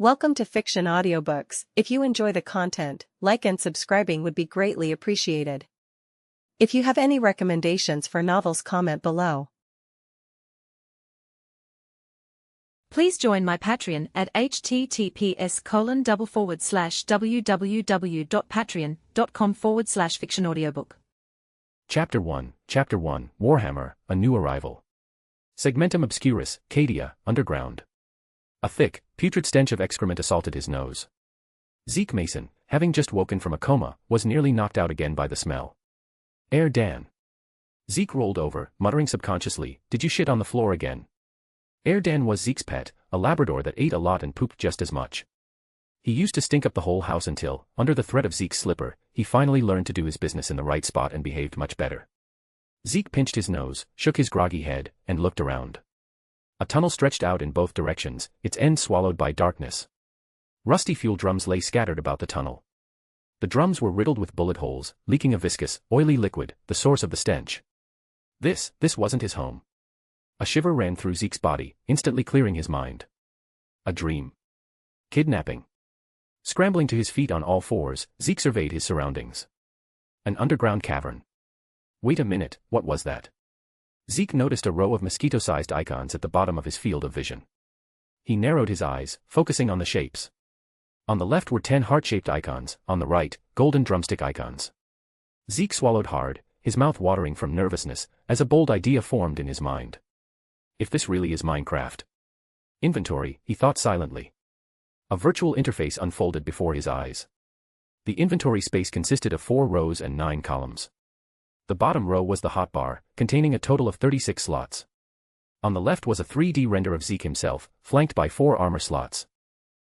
Welcome to Fiction Audiobooks. If you enjoy the content, like and subscribing would be greatly appreciated. If you have any recommendations for novels, comment below. Please join my Patreon at https://www.patreon.com/fictionaudiobook. Chapter 1, Warhammer, A New Arrival. Segmentum Obscurus, Cadia, Underground. A thick, putrid stench of excrement assaulted his nose. Zeke Mason, having just woken from a coma, was nearly knocked out again by the smell. Dan. Zeke rolled over, muttering subconsciously, "Did you shit on the floor again?" Dan was Zeke's pet, a Labrador that ate a lot and pooped just as much. He used to stink up the whole house until, under the threat of Zeke's slipper, he finally learned to do his business in the right spot and behaved much better. Zeke pinched his nose, shook his groggy head, and looked around. A tunnel stretched out in both directions, its end swallowed by darkness. Rusty fuel drums lay scattered about the tunnel. The drums were riddled with bullet holes, leaking a viscous, oily liquid, the source of the stench. This wasn't his home. A shiver ran through Zeke's body, instantly clearing his mind. A dream. Kidnapping. Scrambling to his feet on all fours, Zeke surveyed his surroundings. An underground cavern. Wait a minute, what was that? Zeke noticed a row of mosquito-sized icons at the bottom of his field of vision. He narrowed his eyes, focusing on the shapes. On the left were 10 heart-shaped icons, on the right, golden drumstick icons. Zeke swallowed hard, his mouth watering from nervousness, as a bold idea formed in his mind. If this really is Minecraft. Inventory, he thought silently. A virtual interface unfolded before his eyes. The inventory space consisted of 4 rows and 9 columns. The bottom row was the hotbar, containing a total of 36 slots. On the left was a 3D render of Zeke himself, flanked by 4 armor slots.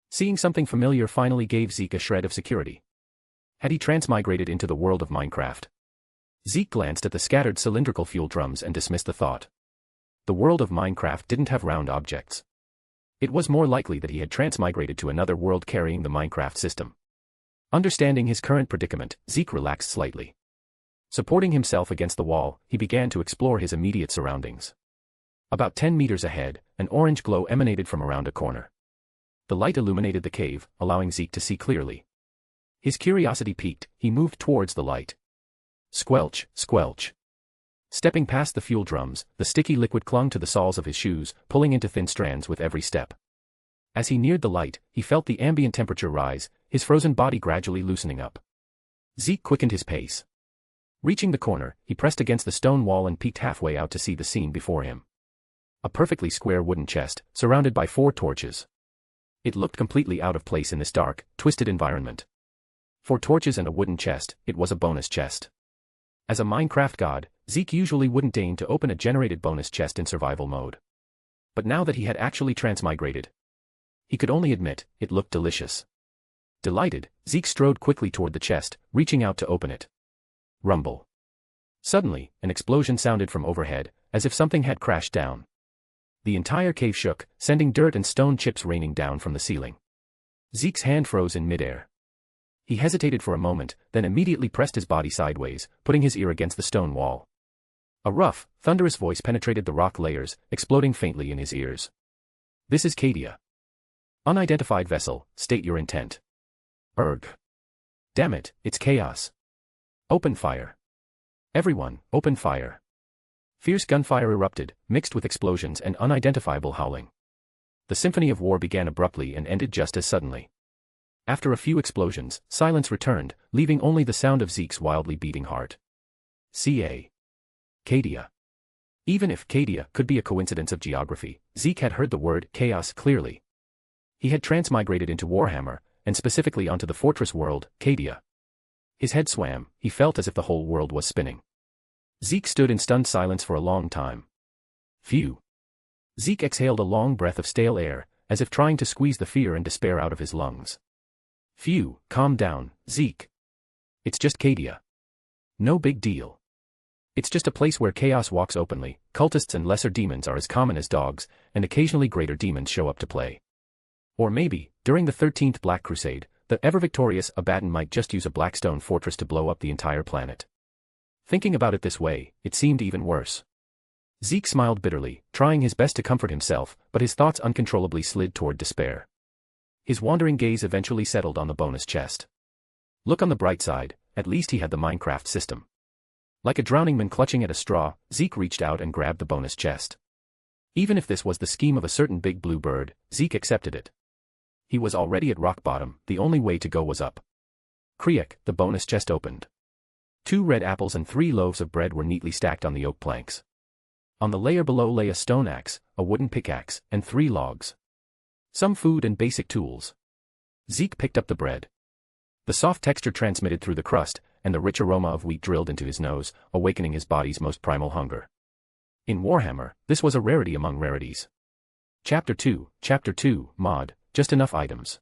Seeing something familiar finally gave Zeke a shred of security. Had he transmigrated into the world of Minecraft? Zeke glanced at the scattered cylindrical fuel drums and dismissed the thought. The world of Minecraft didn't have round objects. It was more likely that he had transmigrated to another world carrying the Minecraft system. Understanding his current predicament, Zeke relaxed slightly. Supporting himself against the wall, he began to explore his immediate surroundings. About 10 meters ahead, an orange glow emanated from around a corner. The light illuminated the cave, allowing Zeke to see clearly. His curiosity piqued, he moved towards the light. Squelch, squelch. Stepping past the fuel drums, the sticky liquid clung to the soles of his shoes, pulling into thin strands with every step. As he neared the light, he felt the ambient temperature rise, his frozen body gradually loosening up. Zeke quickened his pace. Reaching the corner, he pressed against the stone wall and peeked halfway out to see the scene before him. A perfectly square wooden chest, surrounded by 4 torches. It looked completely out of place in this dark, twisted environment. 4 torches and a wooden chest, it was a bonus chest. As a Minecraft god, Zeke usually wouldn't deign to open a generated bonus chest in survival mode. But now that he had actually transmigrated, he could only admit, it looked delicious. Delighted, Zeke strode quickly toward the chest, reaching out to open it. Rumble. Suddenly, an explosion sounded from overhead, as if something had crashed down. The entire cave shook, sending dirt and stone chips raining down from the ceiling. Zeke's hand froze in midair. He hesitated for a moment, then immediately pressed his body sideways, putting his ear against the stone wall. A rough, thunderous voice penetrated the rock layers, exploding faintly in his ears. "This is Cadia. Unidentified vessel, state your intent." "Erg. Damn it, it's chaos. Open fire. Everyone, open fire." Fierce gunfire erupted, mixed with explosions and unidentifiable howling. The symphony of war began abruptly and ended just as suddenly. After a few explosions, silence returned, leaving only the sound of Zeke's wildly beating heart. Cadia. Even if Cadia could be a coincidence of geography, Zeke had heard the word chaos clearly. He had transmigrated into Warhammer, and specifically onto the fortress world, Cadia. His head swam, he felt as if the whole world was spinning. Zeke stood in stunned silence for a long time. Phew. Zeke exhaled a long breath of stale air, as if trying to squeeze the fear and despair out of his lungs. Phew, calm down, Zeke. It's just Cadia. No big deal. It's just a place where chaos walks openly, cultists and lesser demons are as common as dogs, and occasionally greater demons show up to play. Or maybe, during the 13th Black Crusade, the ever-victorious Abaddon might just use a blackstone fortress to blow up the entire planet. Thinking about it this way, it seemed even worse. Zeke smiled bitterly, trying his best to comfort himself, but his thoughts uncontrollably slid toward despair. His wandering gaze eventually settled on the bonus chest. Look on the bright side, at least he had the Minecraft system. Like a drowning man clutching at a straw, Zeke reached out and grabbed the bonus chest. Even if this was the scheme of a certain big blue bird, Zeke accepted it. He was already at rock bottom, the only way to go was up. Kriek, the bonus chest opened. 2 red apples and 3 loaves of bread were neatly stacked on the oak planks. On the layer below lay a stone axe, a wooden pickaxe, and 3 logs. Some food and basic tools. Zeke picked up the bread. The soft texture transmitted through the crust, and the rich aroma of wheat drilled into his nose, awakening his body's most primal hunger. In Warhammer, this was a rarity among rarities. Chapter 2, Mod, just enough items.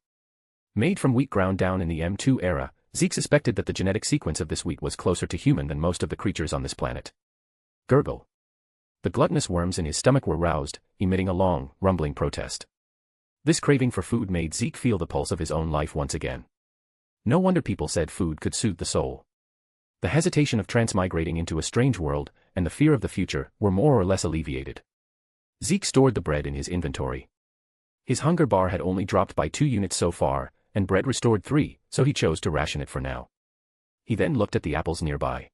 Made from wheat ground down in the M2 era, Zeke suspected that the genetic sequence of this wheat was closer to human than most of the creatures on this planet. Gurgle. The gluttonous worms in his stomach were roused, emitting a long, rumbling protest. This craving for food made Zeke feel the pulse of his own life once again. No wonder people said food could soothe the soul. The hesitation of transmigrating into a strange world, and the fear of the future, were more or less alleviated. Zeke stored the bread in his inventory. His hunger bar had only dropped by 2 units so far, and bread restored 3, so he chose to ration it for now. He then looked at the apples nearby.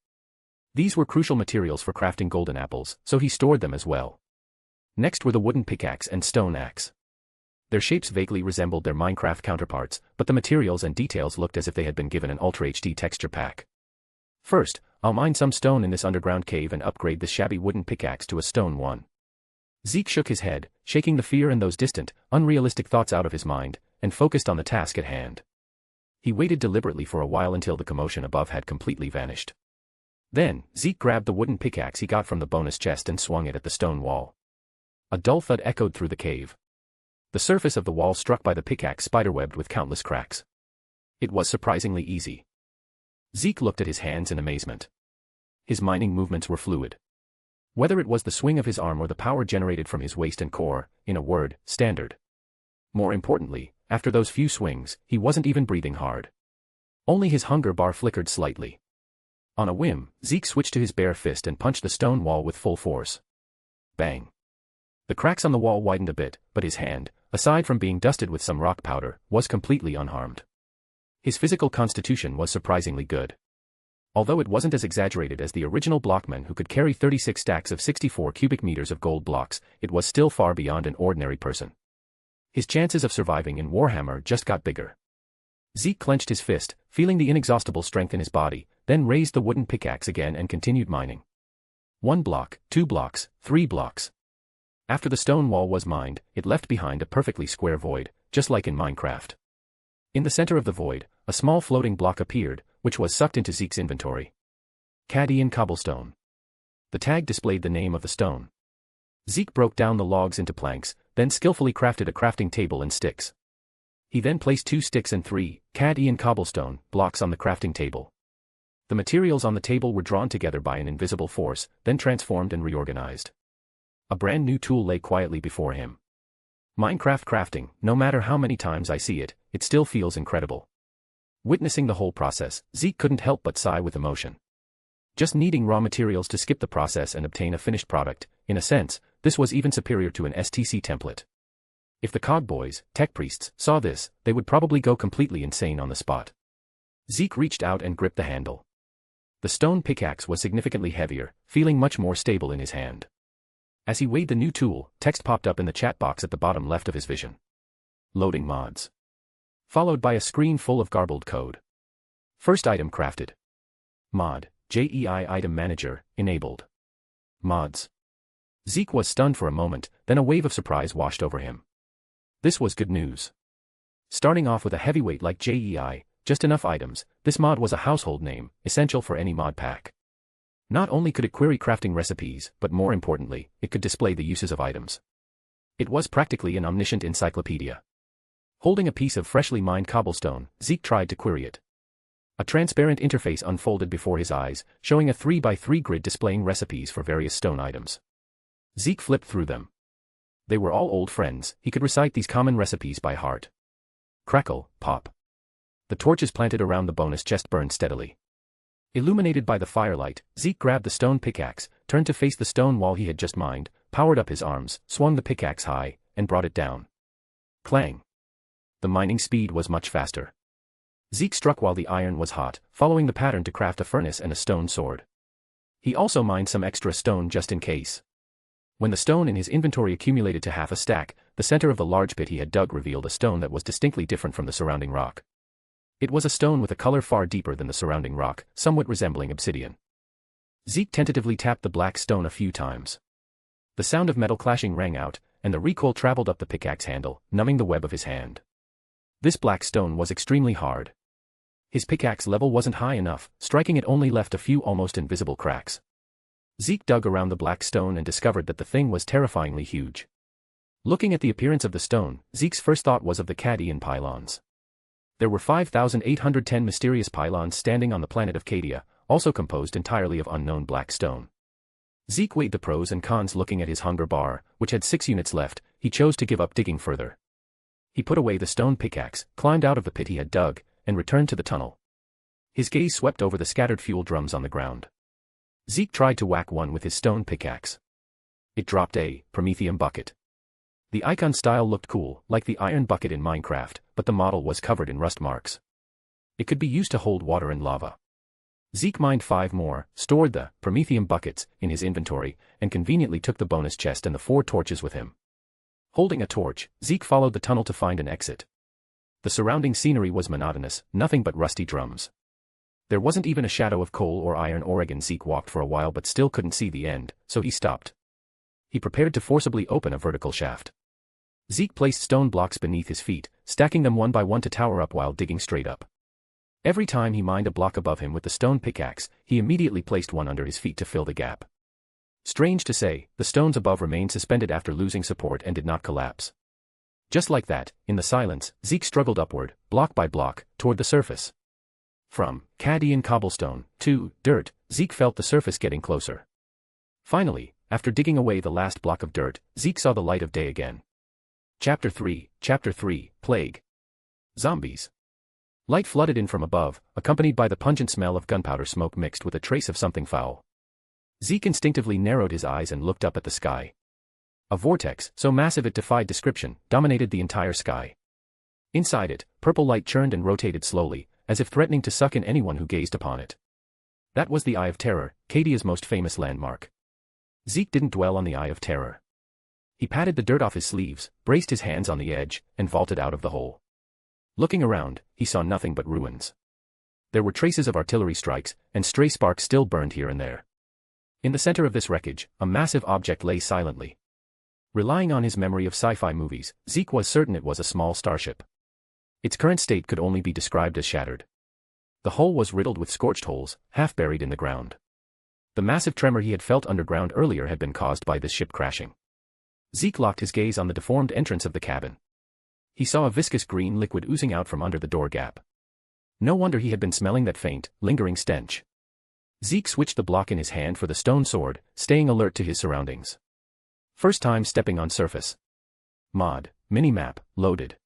These were crucial materials for crafting golden apples, so he stored them as well. Next were the wooden pickaxe and stone axe. Their shapes vaguely resembled their Minecraft counterparts, but the materials and details looked as if they had been given an Ultra HD texture pack. First, I'll mine some stone in this underground cave and upgrade this shabby wooden pickaxe to a stone one. Zeke shook his head, shaking the fear and those distant, unrealistic thoughts out of his mind, and focused on the task at hand. He waited deliberately for a while until the commotion above had completely vanished. Then, Zeke grabbed the wooden pickaxe he got from the bonus chest and swung it at the stone wall. A dull thud echoed through the cave. The surface of the wall struck by the pickaxe spiderwebbed with countless cracks. It was surprisingly easy. Zeke looked at his hands in amazement. His mining movements were fluid. Whether it was the swing of his arm or the power generated from his waist and core, in a word, standard. More importantly, after those few swings, he wasn't even breathing hard. Only his hunger bar flickered slightly. On a whim, Zeke switched to his bare fist and punched the stone wall with full force. Bang. The cracks on the wall widened a bit, but his hand, aside from being dusted with some rock powder, was completely unharmed. His physical constitution was surprisingly good. Although it wasn't as exaggerated as the original blockman who could carry 36 stacks of 64 cubic meters of gold blocks, it was still far beyond an ordinary person. His chances of surviving in Warhammer just got bigger. Zeke clenched his fist, feeling the inexhaustible strength in his body, then raised the wooden pickaxe again and continued mining. 1 block, 2 blocks, 3 blocks. After the stone wall was mined, it left behind a perfectly square void, just like in Minecraft. In the center of the void, a small floating block appeared, which was sucked into Zeke's inventory. Cadian cobblestone. The tag displayed the name of the stone. Zeke broke down the logs into planks, then skillfully crafted a crafting table and sticks. He then placed 2 sticks and 3, Cadian cobblestone, blocks on the crafting table. The materials on the table were drawn together by an invisible force, then transformed and reorganized. A brand new tool lay quietly before him. Minecraft crafting, no matter how many times I see it, it still feels incredible. Witnessing the whole process, Zeke couldn't help but sigh with emotion. Just needing raw materials to skip the process and obtain a finished product, in a sense, this was even superior to an STC template. If the cog boys, tech priests, saw this, they would probably go completely insane on the spot. Zeke reached out and gripped the handle. The stone pickaxe was significantly heavier, feeling much more stable in his hand. As he weighed the new tool, text popped up in the chat box at the bottom left of his vision. Loading mods. Followed by a screen full of garbled code. First item crafted. Mod, JEI item manager, enabled. Mods. Zeke was stunned for a moment, then a wave of surprise washed over him. This was good news. Starting off with a heavyweight like JEI, just enough items, this mod was a household name, essential for any mod pack. Not only could it query crafting recipes, but more importantly, it could display the uses of items. It was practically an omniscient encyclopedia. Holding a piece of freshly mined cobblestone, Zeke tried to query it. A transparent interface unfolded before his eyes, showing a 3x3 grid displaying recipes for various stone items. Zeke flipped through them. They were all old friends, he could recite these common recipes by heart. Crackle, pop. The torches planted around the bonus chest burned steadily. Illuminated by the firelight, Zeke grabbed the stone pickaxe, turned to face the stone wall he had just mined, powered up his arms, swung the pickaxe high, and brought it down. Clang. The mining speed was much faster. Zeke struck while the iron was hot, following the pattern to craft a furnace and a stone sword. He also mined some extra stone just in case. When the stone in his inventory accumulated to half a stack, the center of the large pit he had dug revealed a stone that was distinctly different from the surrounding rock. It was a stone with a color far deeper than the surrounding rock, somewhat resembling obsidian. Zeke tentatively tapped the black stone a few times. The sound of metal clashing rang out, and the recoil traveled up the pickaxe handle, numbing the web of his hand. This black stone was extremely hard. His pickaxe level wasn't high enough, striking it only left a few almost invisible cracks. Zeke dug around the black stone and discovered that the thing was terrifyingly huge. Looking at the appearance of the stone, Zeke's first thought was of the Cadian pylons. There were 5,810 mysterious pylons standing on the planet of Cadia, also composed entirely of unknown black stone. Zeke weighed the pros and cons looking at his hunger bar, which had 6 units left. He chose to give up digging further. He put away the stone pickaxe, climbed out of the pit he had dug, and returned to the tunnel. His gaze swept over the scattered fuel drums on the ground. Zeke tried to whack one with his stone pickaxe. It dropped a Prometheum bucket. The icon style looked cool, like the iron bucket in Minecraft, but the model was covered in rust marks. It could be used to hold water and lava. Zeke mined 5 more, stored the Prometheum buckets in his inventory, and conveniently took the bonus chest and the 4 torches with him. Holding a torch, Zeke followed the tunnel to find an exit. The surrounding scenery was monotonous, nothing but rusty drums. There wasn't even a shadow of coal or iron ore. Zeke walked for a while but still couldn't see the end, so he stopped. He prepared to forcibly open a vertical shaft. Zeke placed stone blocks beneath his feet, stacking them one by one to tower up while digging straight up. Every time he mined a block above him with the stone pickaxe, he immediately placed one under his feet to fill the gap. Strange to say, the stones above remained suspended after losing support and did not collapse. Just like that, in the silence, Zeke struggled upward, block by block, toward the surface. From Cadian cobblestone to dirt, Zeke felt the surface getting closer. Finally, after digging away the last block of dirt, Zeke saw the light of day again. Chapter 3, Plague. Zombies. Light flooded in from above, accompanied by the pungent smell of gunpowder smoke mixed with a trace of something foul. Zeke instinctively narrowed his eyes and looked up at the sky. A vortex, so massive it defied description, dominated the entire sky. Inside it, purple light churned and rotated slowly, as if threatening to suck in anyone who gazed upon it. That was the Eye of Terror, Cadia's most famous landmark. Zeke didn't dwell on the Eye of Terror. He patted the dirt off his sleeves, braced his hands on the edge, and vaulted out of the hole. Looking around, he saw nothing but ruins. There were traces of artillery strikes, and stray sparks still burned here and there. In the center of this wreckage, a massive object lay silently. Relying on his memory of sci-fi movies, Zeke was certain it was a small starship. Its current state could only be described as shattered. The hull was riddled with scorched holes, half buried in the ground. The massive tremor he had felt underground earlier had been caused by this ship crashing. Zeke locked his gaze on the deformed entrance of the cabin. He saw a viscous green liquid oozing out from under the door gap. No wonder he had been smelling that faint, lingering stench. Zeke switched the block in his hand for the stone sword, staying alert to his surroundings. First time stepping on surface. Mod, minimap, loaded.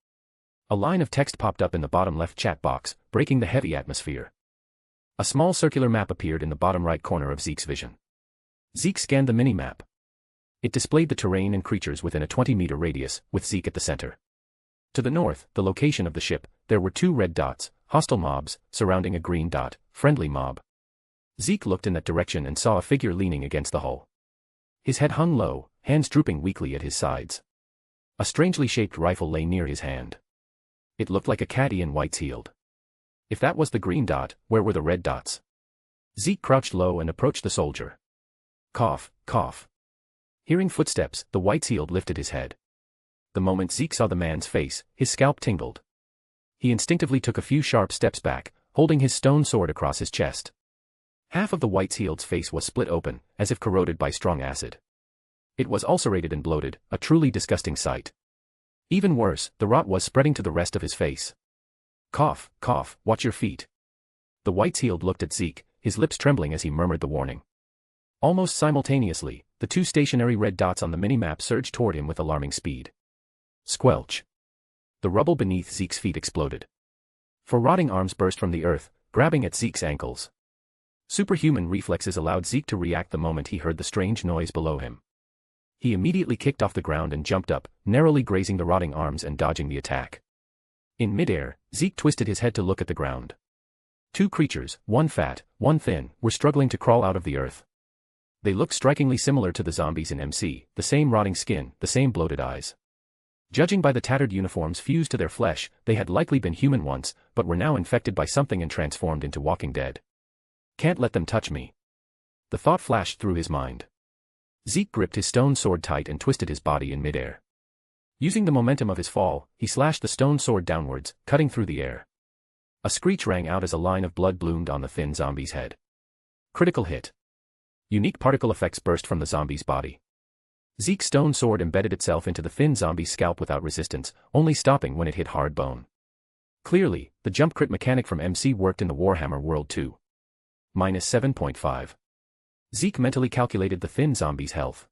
A line of text popped up in the bottom left chat box, breaking the heavy atmosphere. A small circular map appeared in the bottom right corner of Zeke's vision. Zeke scanned the minimap. It displayed the terrain and creatures within a 20-meter radius, with Zeke at the center. To the north, the location of the ship, there were 2 red dots, hostile mobs, surrounding a green dot, friendly mob. Zeke looked in that direction and saw a figure leaning against the hull. His head hung low, hands drooping weakly at his sides. A strangely shaped rifle lay near his hand. It looked like a Cadian white-heeled. If that was the green dot, where were the red dots? Zeke crouched low and approached the soldier. Cough, cough. Hearing footsteps, the white-heeled lifted his head. The moment Zeke saw the man's face, his scalp tingled. He instinctively took a few sharp steps back, holding his stone sword across his chest. Half of the white-heeled's face was split open, as if corroded by strong acid. It was ulcerated and bloated, a truly disgusting sight. Even worse, the rot was spreading to the rest of his face. Cough, cough, watch your feet. The white-heeled looked at Zeke, his lips trembling as he murmured the warning. Almost simultaneously, the 2 stationary red dots on the minimap surged toward him with alarming speed. Squelch. The rubble beneath Zeke's feet exploded. 4 rotting arms burst from the earth, grabbing at Zeke's ankles. Superhuman reflexes allowed Zeke to react the moment he heard the strange noise below him. He immediately kicked off the ground and jumped up, narrowly grazing the rotting arms and dodging the attack. In midair, Zeke twisted his head to look at the ground. Two creatures, one fat, one thin, were struggling to crawl out of the earth. They looked strikingly similar to the zombies in MC, the same rotting skin, the same bloated eyes. Judging by the tattered uniforms fused to their flesh, they had likely been human once, but were now infected by something and transformed into walking dead. Can't let them touch me. The thought flashed through his mind. Zeke gripped his stone sword tight and twisted his body in midair. Using the momentum of his fall, he slashed the stone sword downwards, cutting through the air. A screech rang out as a line of blood bloomed on the thin zombie's head. Critical hit. Unique particle effects burst from the zombie's body. Zeke's stone sword embedded itself into the thin zombie's scalp without resistance, only stopping when it hit hard bone. Clearly, the jump crit mechanic from MC worked in the Warhammer world too. -7.5. Zeke mentally calculated the thin zombie's health.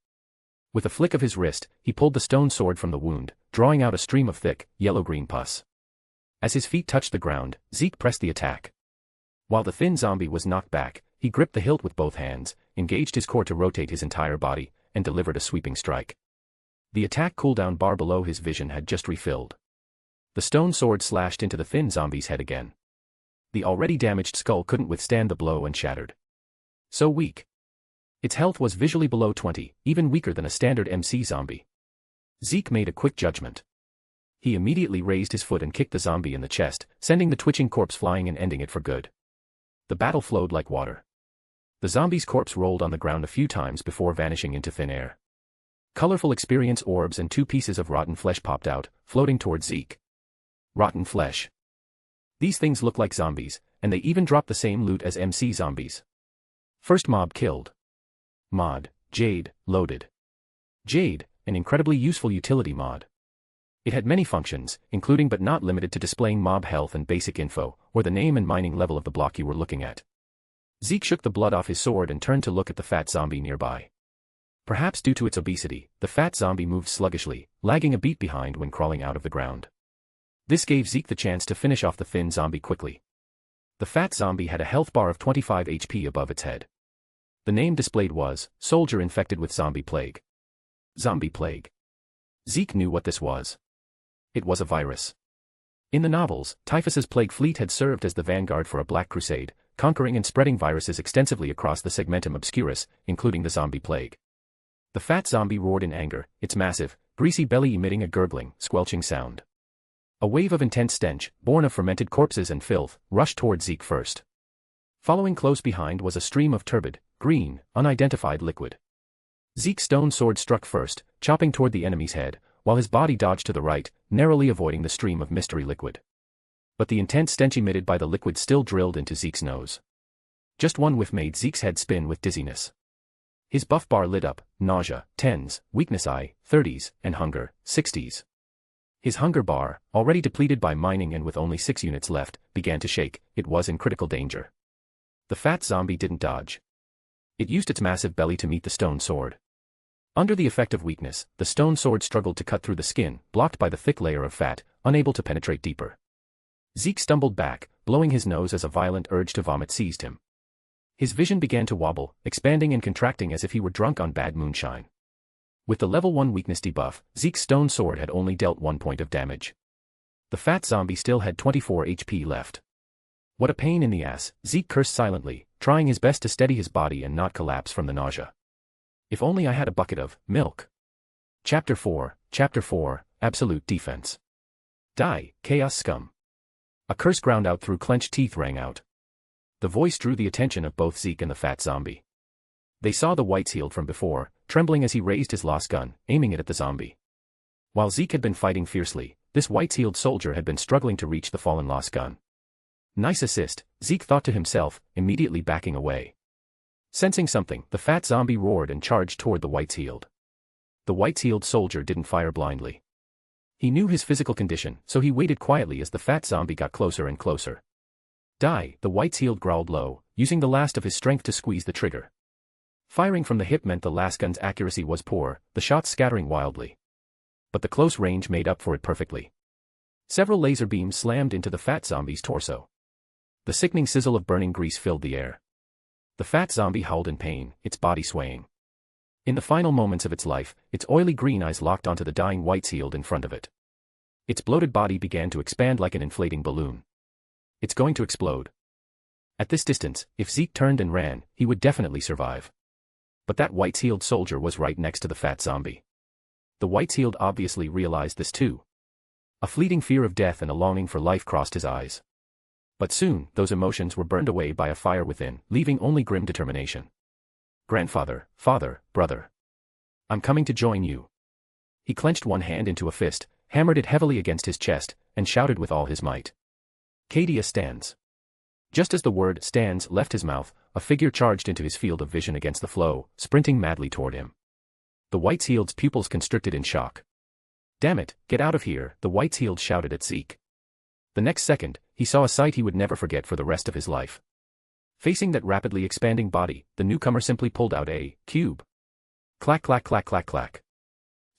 With a flick of his wrist, he pulled the stone sword from the wound, drawing out a stream of thick, yellow-green pus. As his feet touched the ground, Zeke pressed the attack. While the thin zombie was knocked back, he gripped the hilt with both hands, engaged his core to rotate his entire body, and delivered a sweeping strike. The attack cooldown bar below his vision had just refilled. The stone sword slashed into the thin zombie's head again. The already damaged skull couldn't withstand the blow and shattered. So weak. Its health was visually below 20, even weaker than a standard MC zombie. Zeke made a quick judgment. He immediately raised his foot and kicked the zombie in the chest, sending the twitching corpse flying and ending it for good. The battle flowed like water. The zombie's corpse rolled on the ground a few times before vanishing into thin air. Colorful experience orbs and 2 pieces of rotten flesh popped out, floating towards Zeke. Rotten flesh. These things look like zombies, and they even drop the same loot as MC zombies. First mob killed. Mod, Jade, loaded. Jade, an incredibly useful utility mod. It had many functions, including but not limited to displaying mob health and basic info, or the name and mining level of the block you were looking at. Zeke shook the blood off his sword and turned to look at the fat zombie nearby. Perhaps due to its obesity, the fat zombie moved sluggishly, lagging a beat behind when crawling out of the ground. This gave Zeke the chance to finish off the thin zombie quickly. The fat zombie had a health bar of 25 HP above its head. The name displayed was, Soldier Infected with Zombie Plague. Zombie Plague. Zeke knew what this was. It was a virus. In the novels, Typhus's plague fleet had served as the vanguard for a Black Crusade, conquering and spreading viruses extensively across the segmentum obscurus, including the zombie plague. The fat zombie roared in anger, its massive, greasy belly emitting a gurgling, squelching sound. A wave of intense stench, born of fermented corpses and filth, rushed toward Zeke first. Following close behind was a stream of turbid, green, unidentified liquid. Zeke's stone sword struck first, chopping toward the enemy's head, while his body dodged to the right, narrowly avoiding the stream of mystery liquid. But the intense stench emitted by the liquid still drilled into Zeke's nose. Just one whiff made Zeke's head spin with dizziness. His buff bar lit up, nausea, 10s, weakness I, 30s, and hunger, 60s. His hunger bar, already depleted by mining and with only 6 units left, began to shake. It was in critical danger. The fat zombie didn't dodge. It used its massive belly to meet the stone sword. Under the effect of weakness, the stone sword struggled to cut through the skin, blocked by the thick layer of fat, unable to penetrate deeper. Zeke stumbled back, blowing his nose as a violent urge to vomit seized him. His vision began to wobble, expanding and contracting as if he were drunk on bad moonshine. With the level 1 weakness debuff, Zeke's stone sword had only dealt 1 point of damage. The fat zombie still had 24 HP left. What a pain in the ass, Zeke cursed silently, trying his best to steady his body and not collapse from the nausea. If only I had a bucket of milk. Chapter 4, Absolute Defense. Die, Chaos Scum. A curse ground out through clenched teeth rang out. The voice drew the attention of both Zeke and the fat zombie. They saw the whites healed from before, trembling as he raised his lost gun, aiming it at the zombie. While Zeke had been fighting fiercely, this whites-healed soldier had been struggling to reach the fallen lost gun. Nice assist, Zeke thought to himself, immediately backing away. Sensing something, the fat zombie roared and charged toward the whites-healed. The whites-healed soldier didn't fire blindly. He knew his physical condition, so he waited quietly as the fat zombie got closer and closer. Die, the whites-healed growled low, using the last of his strength to squeeze the trigger. Firing from the hip meant the last gun's accuracy was poor, the shots scattering wildly. But the close range made up for it perfectly. Several laser beams slammed into the fat zombie's torso. The sickening sizzle of burning grease filled the air. The fat zombie howled in pain, its body swaying. In the final moments of its life, its oily green eyes locked onto the dying whites-healed in front of it. Its bloated body began to expand like an inflating balloon. It's going to explode. At this distance, if Zeke turned and ran, he would definitely survive. But that white-heeled soldier was right next to the fat zombie. The white-heeled obviously realized this too. A fleeting fear of death and a longing for life crossed his eyes. But soon, those emotions were burned away by a fire within, leaving only grim determination. Grandfather, father, brother. I'm coming to join you. He clenched one hand into a fist, hammered it heavily against his chest, and shouted with all his might. Cadia stands. Just as the word stands left his mouth, a figure charged into his field of vision against the flow, sprinting madly toward him. The white-heeled's pupils constricted in shock. Damn it, get out of here, the white-heeled shouted at Zeke. The next second, he saw a sight he would never forget for the rest of his life. Facing that rapidly expanding body, the newcomer simply pulled out a cube. Clack clack clack clack clack.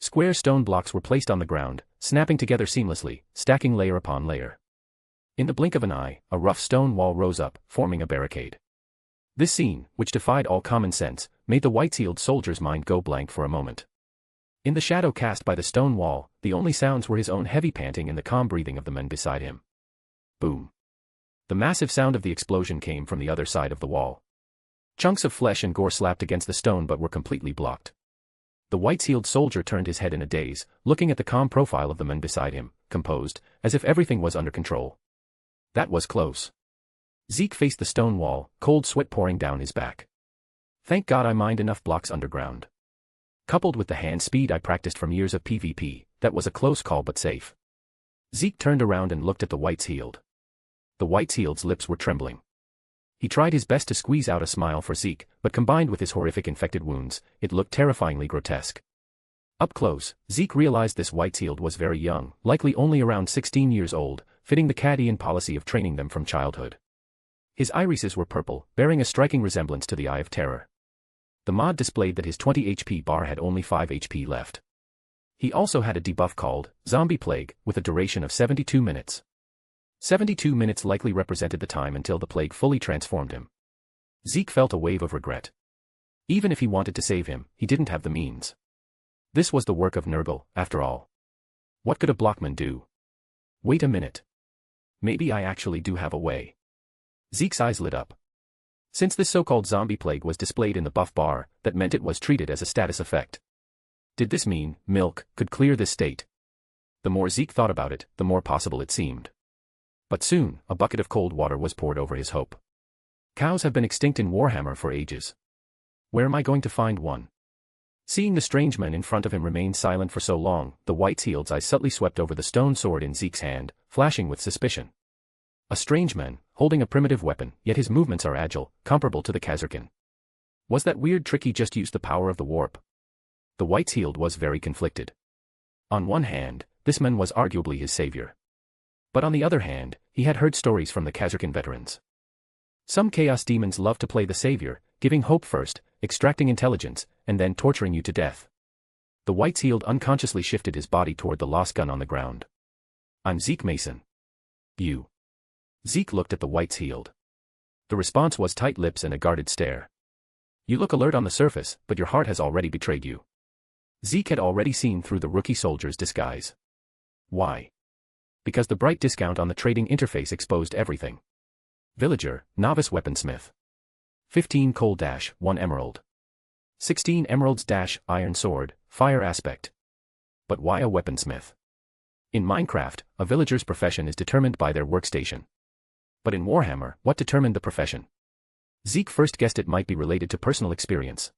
Square stone blocks were placed on the ground, snapping together seamlessly, stacking layer upon layer. In the blink of an eye, a rough stone wall rose up, forming a barricade. This scene, which defied all common sense, made the white-heeled soldier's mind go blank for a moment. In the shadow cast by the stone wall, the only sounds were his own heavy panting and the calm breathing of the men beside him. Boom. The massive sound of the explosion came from the other side of the wall. Chunks of flesh and gore slapped against the stone but were completely blocked. The white-heeled soldier turned his head in a daze, looking at the calm profile of the men beside him, composed, as if everything was under control. That was close. Zeke faced the stone wall, cold sweat pouring down his back. Thank God I mined enough blocks underground. Coupled with the hand speed I practiced from years of PvP, that was a close call but safe. Zeke turned around and looked at the white-heeled. The white-heeled's lips were trembling. He tried his best to squeeze out a smile for Zeke, but combined with his horrific infected wounds, it looked terrifyingly grotesque. Up close, Zeke realized this white-heeled was very young, likely only around 16 years old, fitting the Cadian policy of training them from childhood. His irises were purple, bearing a striking resemblance to the Eye of Terror. The mod displayed that his 20 HP bar had only 5 HP left. He also had a debuff called Zombie Plague, with a duration of 72 minutes. 72 minutes likely represented the time until the plague fully transformed him. Zeke felt a wave of regret. Even if he wanted to save him, he didn't have the means. This was the work of Nurgle, after all. What could a blockman do? Wait a minute. Maybe I actually do have a way. Zeke's eyes lit up. Since this so-called zombie plague was displayed in the buff bar, that meant it was treated as a status effect. Did this mean milk could clear this state? The more Zeke thought about it, the more possible it seemed. But soon, a bucket of cold water was poured over his hope. Cows have been extinct in Warhammer for ages. Where am I going to find one? Seeing the strange man in front of him remain silent for so long, the white-heeled's eyes subtly swept over the stone sword in Zeke's hand, flashing with suspicion. A strange man, holding a primitive weapon, yet his movements are agile, comparable to the Khazarkan. Was that weird trick he just used the power of the warp? The white-heeled was very conflicted. On one hand, this man was arguably his savior. But on the other hand, he had heard stories from the Khazarkan veterans. Some chaos demons love to play the savior, giving hope first, extracting intelligence, and then torturing you to death. The white-heeled unconsciously shifted his body toward the lost gun on the ground. I'm Zeke Mason. You. Zeke looked at the white-heeled. The response was tight lips and a guarded stare. You look alert on the surface, but your heart has already betrayed you. Zeke had already seen through the rookie soldier's disguise. Why? Because the bright discount on the trading interface exposed everything. Villager, novice weaponsmith. 15 coal - 1 emerald. 16 emeralds - iron sword, fire aspect. But why a weaponsmith? In Minecraft, a villager's profession is determined by their workstation. But in Warhammer, what determined the profession? Zeke first guessed it might be related to personal experience.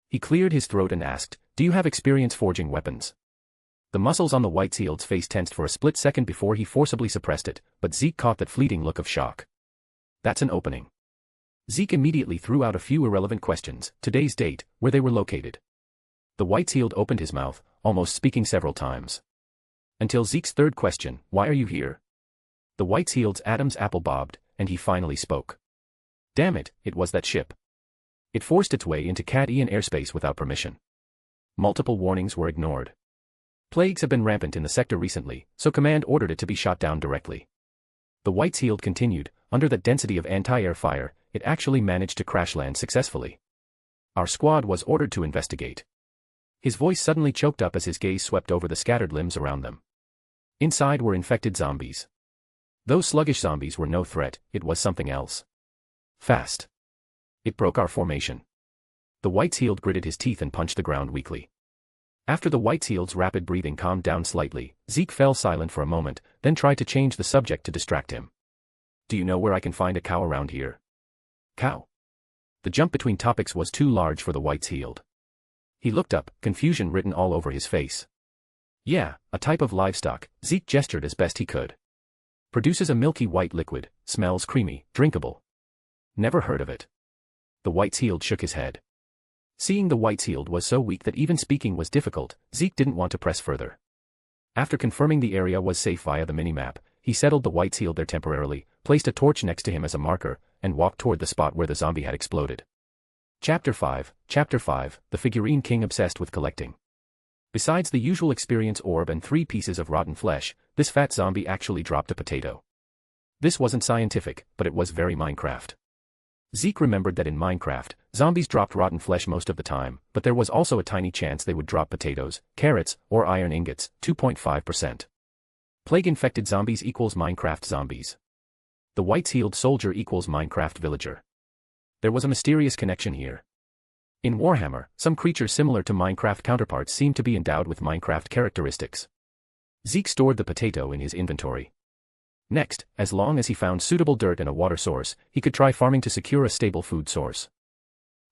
He cleared his throat and asked, "Do you have experience forging weapons?" The muscles on the white-heeled's face tensed for a split second before he forcibly suppressed it, but Zeke caught that fleeting look of shock. That's an opening. Zeke immediately threw out a few irrelevant questions, today's date, where they were located. The white-heeled opened his mouth, almost speaking several times. Until Zeke's third question, why are you here? The white-heeled's Adam's apple bobbed, and he finally spoke. Damn it, it was that ship. It forced its way into Cadian airspace without permission. Multiple warnings were ignored. Plagues have been rampant in the sector recently, so command ordered it to be shot down directly. The white-heeled continued, under that density of anti-air fire, it actually managed to crash land successfully. Our squad was ordered to investigate. His voice suddenly choked up as his gaze swept over the scattered limbs around them. Inside were infected zombies. Those sluggish zombies were no threat, it was something else. Fast. It broke our formation. The White-Sealed gritted his teeth and punched the ground weakly. After the White-Sealed's rapid breathing calmed down slightly, Zeke fell silent for a moment, then tried to change the subject to distract him. Do you know where I can find a cow around here? Cow? The jump between topics was too large for the White-Sealed. He looked up, confusion written all over his face. Yeah, a type of livestock, Zeke gestured as best he could. Produces a milky white liquid, smells creamy, drinkable. Never heard of it. The White-Sealed shook his head. Seeing the White-Sealed was so weak that even speaking was difficult, Zeke didn't want to press further. After confirming the area was safe via the minimap, he settled the White-Sealed there temporarily, placed a torch next to him as a marker, and walked toward the spot where the zombie had exploded. Chapter 5, The Figurine King Obsessed with Collecting. Besides the usual experience orb and 3 pieces of rotten flesh, this fat zombie actually dropped a potato. This wasn't scientific, but it was very Minecraft. Zeke remembered that in Minecraft, zombies dropped rotten flesh most of the time, but there was also a tiny chance they would drop potatoes, carrots, or iron ingots, 2.5%. Plague-infected zombies equals Minecraft zombies. The White-Sealed soldier equals Minecraft villager. There was a mysterious connection here. In Warhammer, some creatures similar to Minecraft counterparts seem to be endowed with Minecraft characteristics. Zeke stored the potato in his inventory. Next, as long as he found suitable dirt and a water source, he could try farming to secure a stable food source.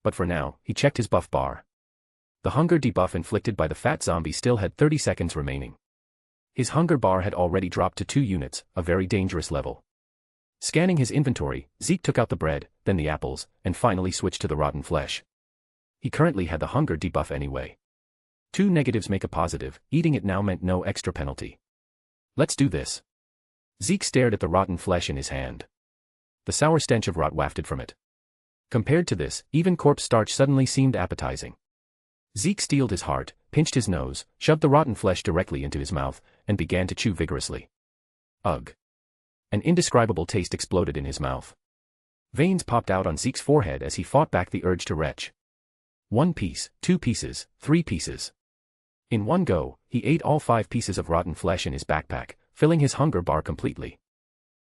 But for now, he checked his buff bar. The hunger debuff inflicted by the fat zombie still had 30 seconds remaining. His hunger bar had already dropped to 2 units, a very dangerous level. Scanning his inventory, Zeke took out the bread, then the apples, and finally switched to the rotten flesh. He currently had the hunger debuff anyway. 2 negatives make a positive, eating it now meant no extra penalty. Let's do this. Zeke stared at the rotten flesh in his hand. The sour stench of rot wafted from it. Compared to this, even corpse starch suddenly seemed appetizing. Zeke steeled his heart, pinched his nose, shoved the rotten flesh directly into his mouth, and began to chew vigorously. Ugh. An indescribable taste exploded in his mouth. Veins popped out on Zeke's forehead as he fought back the urge to retch. 1 piece, 2 pieces, 3 pieces. In one go, he ate all 5 pieces of rotten flesh in his backpack, filling his hunger bar completely.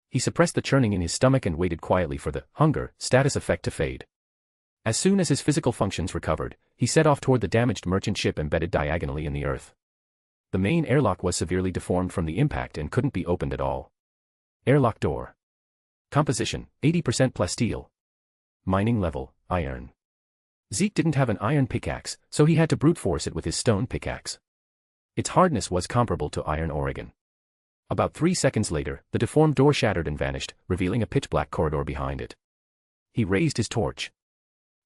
He suppressed the churning in his stomach and waited quietly for the hunger status effect to fade. As soon as his physical functions recovered, he set off toward the damaged merchant ship embedded diagonally in the earth. The main airlock was severely deformed from the impact and couldn't be opened at all. Airlock door. Composition, 80% plasteel. Mining level, iron. Zeke didn't have an iron pickaxe, so he had to brute force it with his stone pickaxe. Its hardness was comparable to iron Oregon. About 3 seconds later, the deformed door shattered and vanished, revealing a pitch-black corridor behind it. He raised his torch.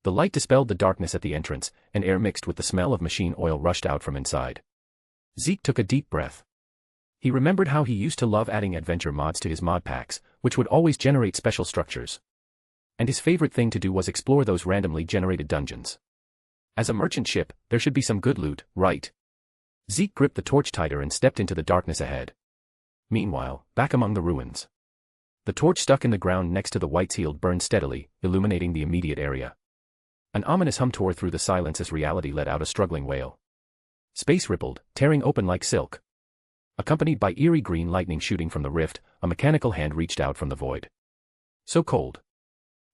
The light dispelled the darkness at the entrance, and air mixed with the smell of machine oil rushed out from inside. Zeke took a deep breath. He remembered how he used to love adding adventure mods to his mod packs, which would always generate special structures. And his favorite thing to do was explore those randomly generated dungeons. As a merchant ship, there should be some good loot, right? Zeke gripped the torch tighter and stepped into the darkness ahead. Meanwhile, back among the ruins. The torch stuck in the ground next to the White-Sealed burned steadily, illuminating the immediate area. An ominous hum tore through the silence as reality let out a struggling wail. Space rippled, tearing open like silk. Accompanied by eerie green lightning shooting from the rift, a mechanical hand reached out from the void. So cold.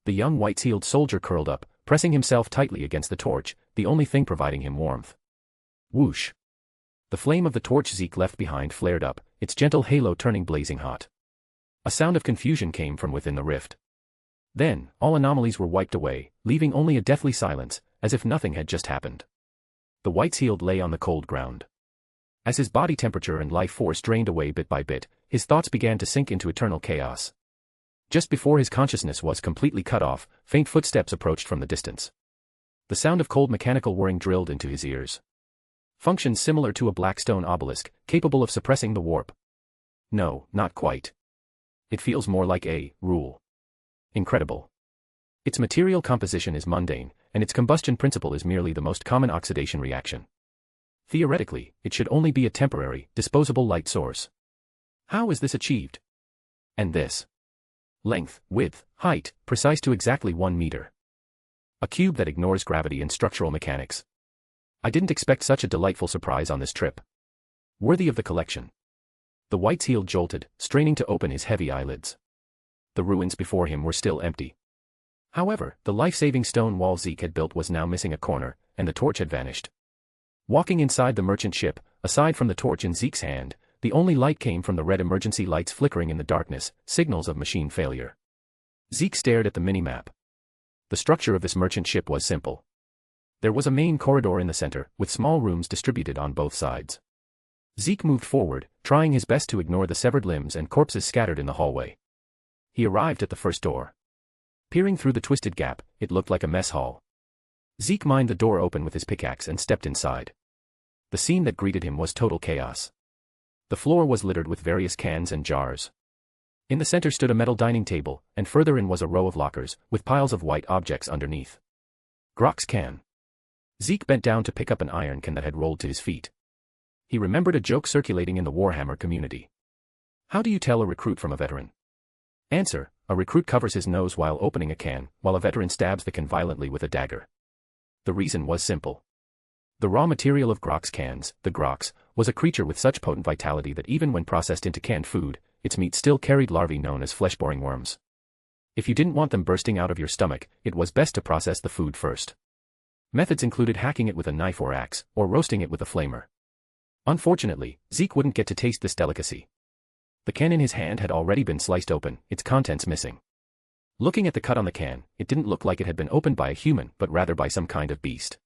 The young White-Sealed soldier curled up, pressing himself tightly against the torch, the only thing providing him warmth. Whoosh. The flame of the torch Zeke left behind flared up, its gentle halo turning blazing hot. A sound of confusion came from within the rift. Then, all anomalies were wiped away, leaving only a deathly silence, as if nothing had just happened. The White-Sealed lay on the cold ground. As his body temperature and life force drained away bit by bit, his thoughts began to sink into eternal chaos. Just before his consciousness was completely cut off, faint footsteps approached from the distance. The sound of cold mechanical whirring drilled into his ears. Functions similar to a black stone obelisk, capable of suppressing the warp. No, not quite. It feels more like a rule. Incredible. Its material composition is mundane, and its combustion principle is merely the most common oxidation reaction. Theoretically, it should only be a temporary, disposable light source. How is this achieved? And this? Length, width, height, precise to exactly 1 meter. A cube that ignores gravity and structural mechanics. I didn't expect such a delightful surprise on this trip. Worthy of the collection. The white's heel jolted, straining to open his heavy eyelids. The ruins before him were still empty. However, the life-saving stone wall Zeke had built was now missing a corner, and the torch had vanished. Walking inside the merchant ship, aside from the torch in Zeke's hand, the only light came from the red emergency lights flickering in the darkness, signals of machine failure. Zeke stared at the minimap. The structure of this merchant ship was simple. There was a main corridor in the center, with small rooms distributed on both sides. Zeke moved forward, trying his best to ignore the severed limbs and corpses scattered in the hallway. He arrived at the first door. Peering through the twisted gap, it looked like a mess hall. Zeke mined the door open with his pickaxe and stepped inside. The scene that greeted him was total chaos. The floor was littered with various cans and jars. In the center stood a metal dining table, and further in was a row of lockers, with piles of white objects underneath. Grok's can. Zeke bent down to pick up an iron can that had rolled to his feet. He remembered a joke circulating in the Warhammer community. How do you tell a recruit from a veteran? Answer: a recruit covers his nose while opening a can, while a veteran stabs the can violently with a dagger. The reason was simple. The raw material of Grok's cans, the Groks, was a creature with such potent vitality that even when processed into canned food, its meat still carried larvae known as flesh-boring worms. If you didn't want them bursting out of your stomach, it was best to process the food first. Methods included hacking it with a knife or axe, or roasting it with a flamer. Unfortunately, Zeke wouldn't get to taste this delicacy. The can in his hand had already been sliced open, its contents missing. Looking at the cut on the can, it didn't look like it had been opened by a human, but rather by some kind of beast.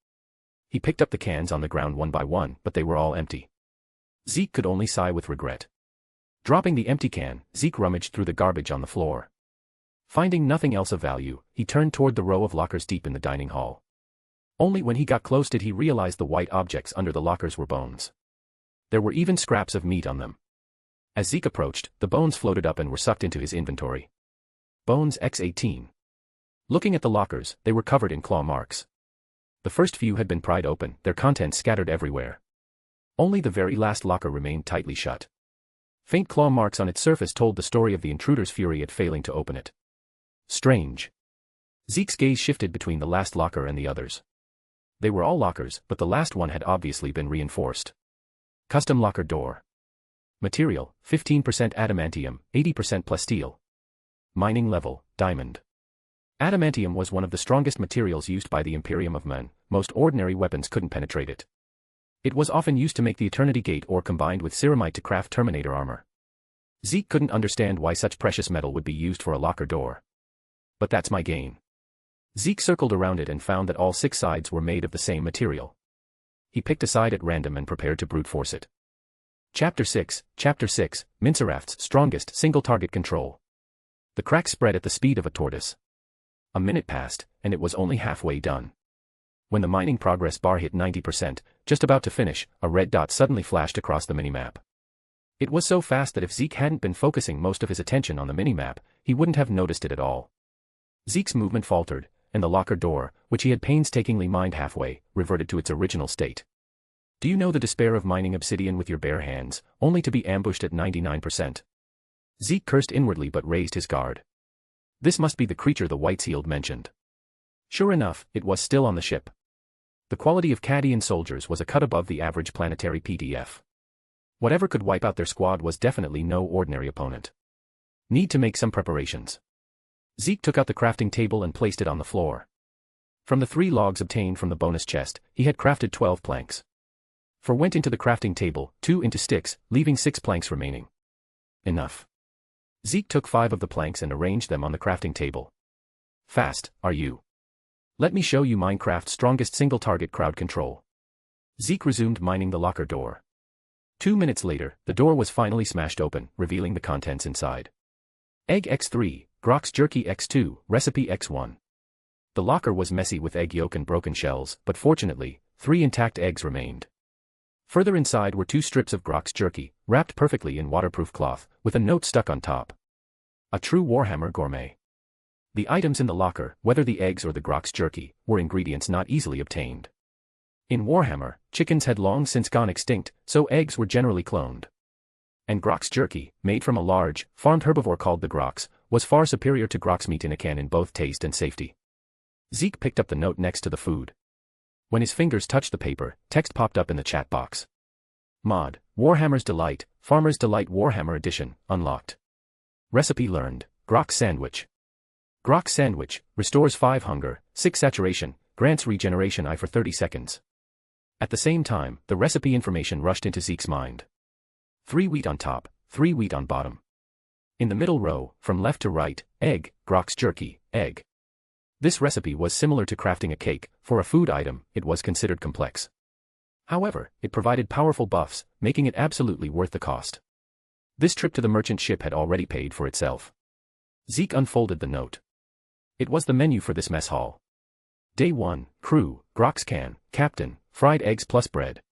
He picked up the cans on the ground one by one, but they were all empty. Zeke could only sigh with regret. Dropping the empty can, Zeke rummaged through the garbage on the floor. Finding nothing else of value, he turned toward the row of lockers deep in the dining hall. Only when he got close did he realize the white objects under the lockers were bones. There were even scraps of meat on them. As Zeke approached, the bones floated up and were sucked into his inventory. Bones X18. Looking at the lockers, they were covered in claw marks. The first few had been pried open, their contents scattered everywhere. Only the very last locker remained tightly shut. Faint claw marks on its surface told the story of the intruder's fury at failing to open it. Strange. Zeke's gaze shifted between the last locker and the others. They were all lockers, but the last one had obviously been reinforced. Custom locker door. Material: 15% adamantium, 80% plasteel. Mining level: diamond. Adamantium was one of the strongest materials used by the Imperium of Men. Most ordinary weapons couldn't penetrate it. It was often used to make the Eternity Gate or combined with ceramite to craft Terminator armor. Zeke couldn't understand why such precious metal would be used for a locker door. But that's my gain. Zeke circled around it and found that all 6 sides were made of the same material. He picked a side at random and prepared to brute force it. Chapter 6, Minceraft's strongest single-target control. The crack spread at the speed of a tortoise. A minute passed, and it was only halfway done. When the mining progress bar hit 90%, just about to finish, a red dot suddenly flashed across the minimap. It was so fast that if Zeke hadn't been focusing most of his attention on the minimap, he wouldn't have noticed it at all. Zeke's movement faltered, and the locker door, which he had painstakingly mined halfway, reverted to its original state. Do you know the despair of mining obsidian with your bare hands, only to be ambushed at 99%? Zeke cursed inwardly but raised his guard. This must be the creature the White-Sealed mentioned. Sure enough, it was still on the ship. The quality of Cadian soldiers was a cut above the average planetary PDF. Whatever could wipe out their squad was definitely no ordinary opponent. Need to make some preparations. Zeke took out the crafting table and placed it on the floor. From the 3 logs obtained from the bonus chest, he had crafted 12 planks. 4 went into the crafting table, 2 into sticks, leaving 6 planks remaining. Enough. Zeke took 5 of the planks and arranged them on the crafting table. Fast, are you? Let me show you Minecraft's strongest single-target crowd control. Zeke resumed mining the locker door. 2 minutes later, the door was finally smashed open, revealing the contents inside. Egg X3, Grok's Jerky X2, Recipe X1. The locker was messy with egg yolk and broken shells, but fortunately, 3 intact eggs remained. Further inside were 2 strips of Grok's jerky, wrapped perfectly in waterproof cloth, with a note stuck on top. A true Warhammer gourmet. The items in the locker, whether the eggs or the Grok's jerky, were ingredients not easily obtained. In Warhammer, chickens had long since gone extinct, so eggs were generally cloned. And Grok's jerky, made from a large, farmed herbivore called the Groks, was far superior to Grok's meat in a can in both taste and safety. Zeke picked up the note next to the food. When his fingers touched the paper, text popped up in the chat box. Mod, Warhammer's Delight, Farmer's Delight Warhammer Edition, unlocked. Recipe learned, Grok Sandwich. Grok Sandwich, restores 5 hunger, 6 saturation, grants regeneration I for 30 seconds. At the same time, the recipe information rushed into Zeke's mind. 3 wheat on top, 3 wheat on bottom. In the middle row, from left to right, egg, Grok's jerky, egg. This recipe was similar to crafting a cake. For a food item, it was considered complex. However, it provided powerful buffs, making it absolutely worth the cost. This trip to the merchant ship had already paid for itself. Zeke unfolded the note. It was the menu for this mess hall. Day 1, crew, Grok's can, captain, fried eggs plus bread.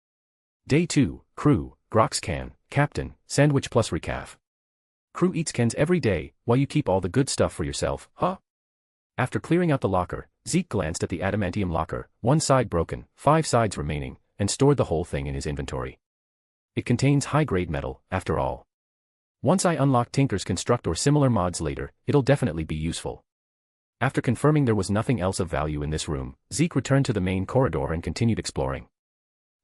Day 2, crew, Grok's can, captain, sandwich plus recaf. Crew eats cans every day, while you keep all the good stuff for yourself, huh? After clearing out the locker, Zeke glanced at the adamantium locker, 1 side broken, 5 sides remaining, and stored the whole thing in his inventory. It contains high-grade metal, after all. Once I unlock Tinker's Construct or similar mods later, it'll definitely be useful. After confirming there was nothing else of value in this room, Zeke returned to the main corridor and continued exploring.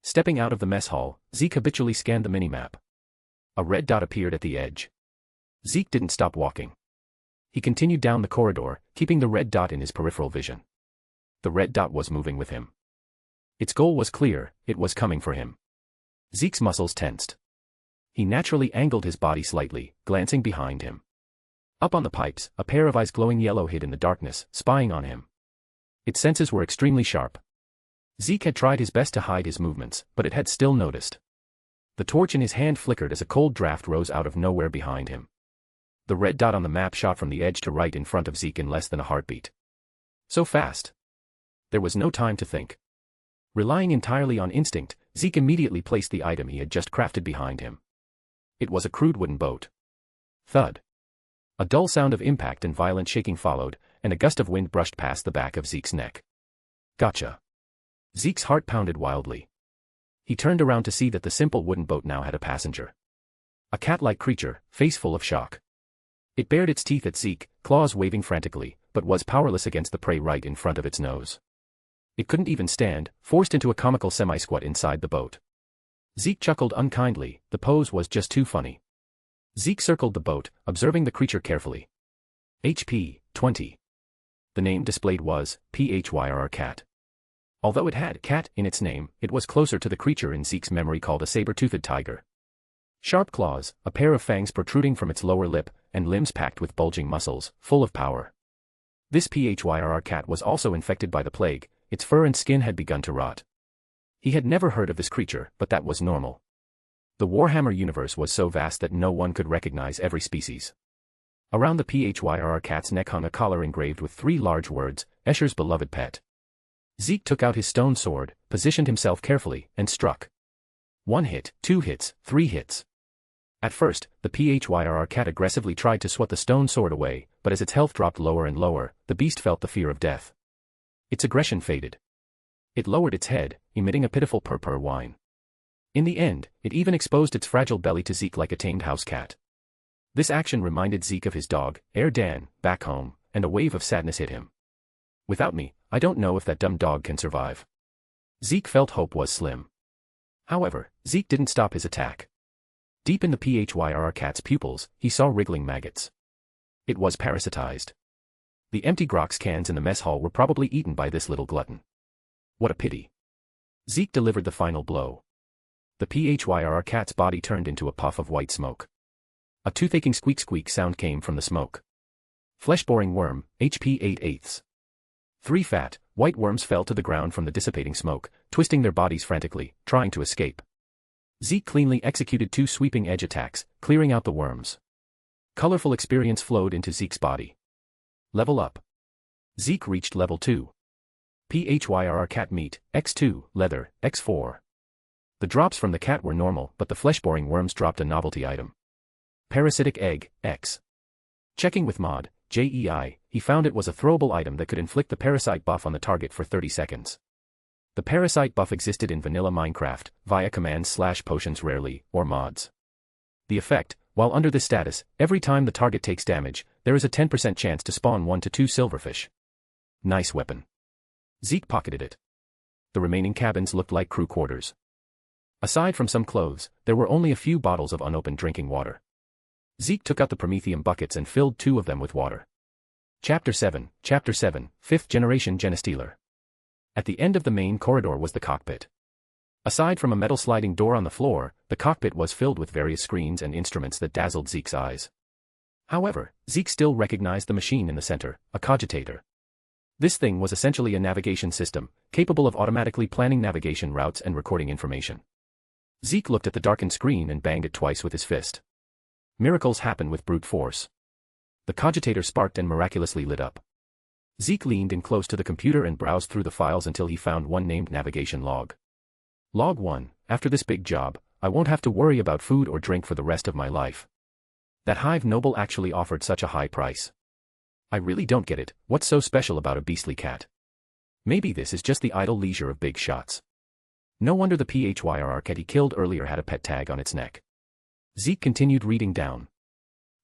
Stepping out of the mess hall, Zeke habitually scanned the minimap. A red dot appeared at the edge. Zeke didn't stop walking. He continued down the corridor, keeping the red dot in his peripheral vision. The red dot was moving with him. Its goal was clear, it was coming for him. Zeke's muscles tensed. He naturally angled his body slightly, glancing behind him. Up on the pipes, a pair of eyes glowing yellow hid in the darkness, spying on him. Its senses were extremely sharp. Zeke had tried his best to hide his movements, but it had still noticed. The torch in his hand flickered as a cold draft rose out of nowhere behind him. The red dot on the map shot from the edge to right in front of Zeke in less than a heartbeat. So fast. There was no time to think. Relying entirely on instinct, Zeke immediately placed the item he had just crafted behind him. It was a crude wooden boat. Thud. A dull sound of impact and violent shaking followed, and a gust of wind brushed past the back of Zeke's neck. Gotcha. Zeke's heart pounded wildly. He turned around to see that the simple wooden boat now had a passenger. A cat-like creature, face full of shock. It bared its teeth at Zeke, claws waving frantically, but was powerless against the prey right in front of its nose. It couldn't even stand, forced into a comical semi-squat inside the boat. Zeke chuckled unkindly, the pose was just too funny. Zeke circled the boat, observing the creature carefully. HP, 20. The name displayed was PHYRR cat. Although it had cat in its name, it was closer to the creature in Zeke's memory called a saber-toothed tiger. Sharp claws, a pair of fangs protruding from its lower lip, and limbs packed with bulging muscles, full of power. This PHYRR cat was also infected by the plague, its fur and skin had begun to rot. He had never heard of this creature, but that was normal. The Warhammer universe was so vast that no one could recognize every species. Around the PHYRR cat's neck hung a collar engraved with 3 large words, Escher's beloved pet. Zeke took out his stone sword, positioned himself carefully, and struck. 1 hit, 2 hits, 3 hits. At first, the PHYRR cat aggressively tried to swat the stone sword away, but as its health dropped lower and lower, the beast felt the fear of death. Its aggression faded. It lowered its head, emitting a pitiful purr whine. In the end, it even exposed its fragile belly to Zeke like a tamed house cat. This action reminded Zeke of his dog, Air Dan, back home, and a wave of sadness hit him. Without me, I don't know if that dumb dog can survive. Zeke felt hope was slim. However, Zeke didn't stop his attack. Deep in the PHYRR cat's pupils, he saw wriggling maggots. It was parasitized. The empty Grok's cans in the mess hall were probably eaten by this little glutton. What a pity. Zeke delivered the final blow. The PHYRR cat's body turned into a puff of white smoke. A toothacheing squeak sound came from the smoke. Flesh-boring worm, HP 8/8. 3 fat, white worms fell to the ground from the dissipating smoke, twisting their bodies frantically, trying to escape. Zeke cleanly executed 2 sweeping edge attacks, clearing out the worms. Colorful experience flowed into Zeke's body. Level up. Zeke reached level 2. PHYRR cat meat, X2, leather, X4. The drops from the cat were normal, but the flesh-boring worms dropped a novelty item. Parasitic egg, X. Checking with mod, JEI, he found it was a throwable item that could inflict the parasite buff on the target for 30 seconds. The parasite buff existed in vanilla Minecraft, via commands/potions rarely, or mods. The effect, while under this status, every time the target takes damage, there is a 10% chance to spawn 1 to 2 silverfish. Nice weapon. Zeke pocketed it. The remaining cabins looked like crew quarters. Aside from some clothes, there were only a few bottles of unopened drinking water. Zeke took out the promethium buckets and filled 2 of them with water. Chapter 7, 5th Generation Genestealer. At the end of the main corridor was the cockpit. Aside from a metal sliding door on the floor, the cockpit was filled with various screens and instruments that dazzled Zeke's eyes. However, Zeke still recognized the machine in the center, a cogitator. This thing was essentially a navigation system, capable of automatically planning navigation routes and recording information. Zeke looked at the darkened screen and banged it twice with his fist. Miracles happen with brute force. The cogitator sparked and miraculously lit up. Zeke leaned in close to the computer and browsed through the files until he found one named Navigation Log. Log 1, after this big job, I won't have to worry about food or drink for the rest of my life. That hive noble actually offered such a high price. I really don't get it, what's so special about a beastly cat? Maybe this is just the idle leisure of big shots. No wonder the PHYRR cat he killed earlier had a pet tag on its neck. Zeke continued reading down.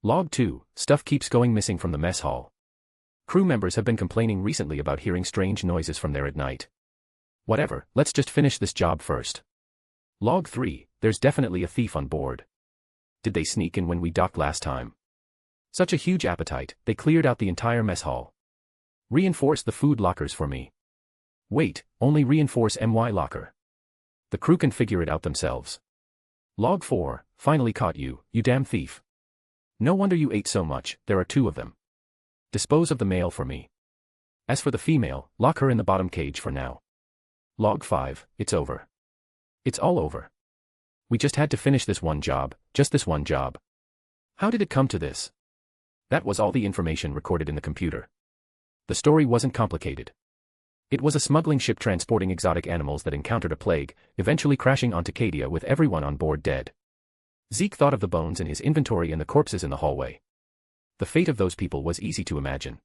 Log 2, stuff keeps going missing from the mess hall. Crew members have been complaining recently about hearing strange noises from there at night. Whatever, let's just finish this job first. Log 3, there's definitely a thief on board. Did they sneak in when we docked last time? Such a huge appetite, they cleared out the entire mess hall. Reinforce the food lockers for me. Wait, only reinforce MY locker. The crew can figure it out themselves. Log 4, finally caught you, you damn thief. No wonder you ate so much, there are 2 of them. Dispose of the male for me. As for the female, lock her in the bottom cage for now. Log 5, it's over. It's all over. We just had to finish this one job, just this one job. How did it come to this? That was all the information recorded in the computer. The story wasn't complicated. It was a smuggling ship transporting exotic animals that encountered a plague, eventually crashing onto Cadia with everyone on board dead. Zeke thought of the bones in his inventory and the corpses in the hallway. The fate of those people was easy to imagine.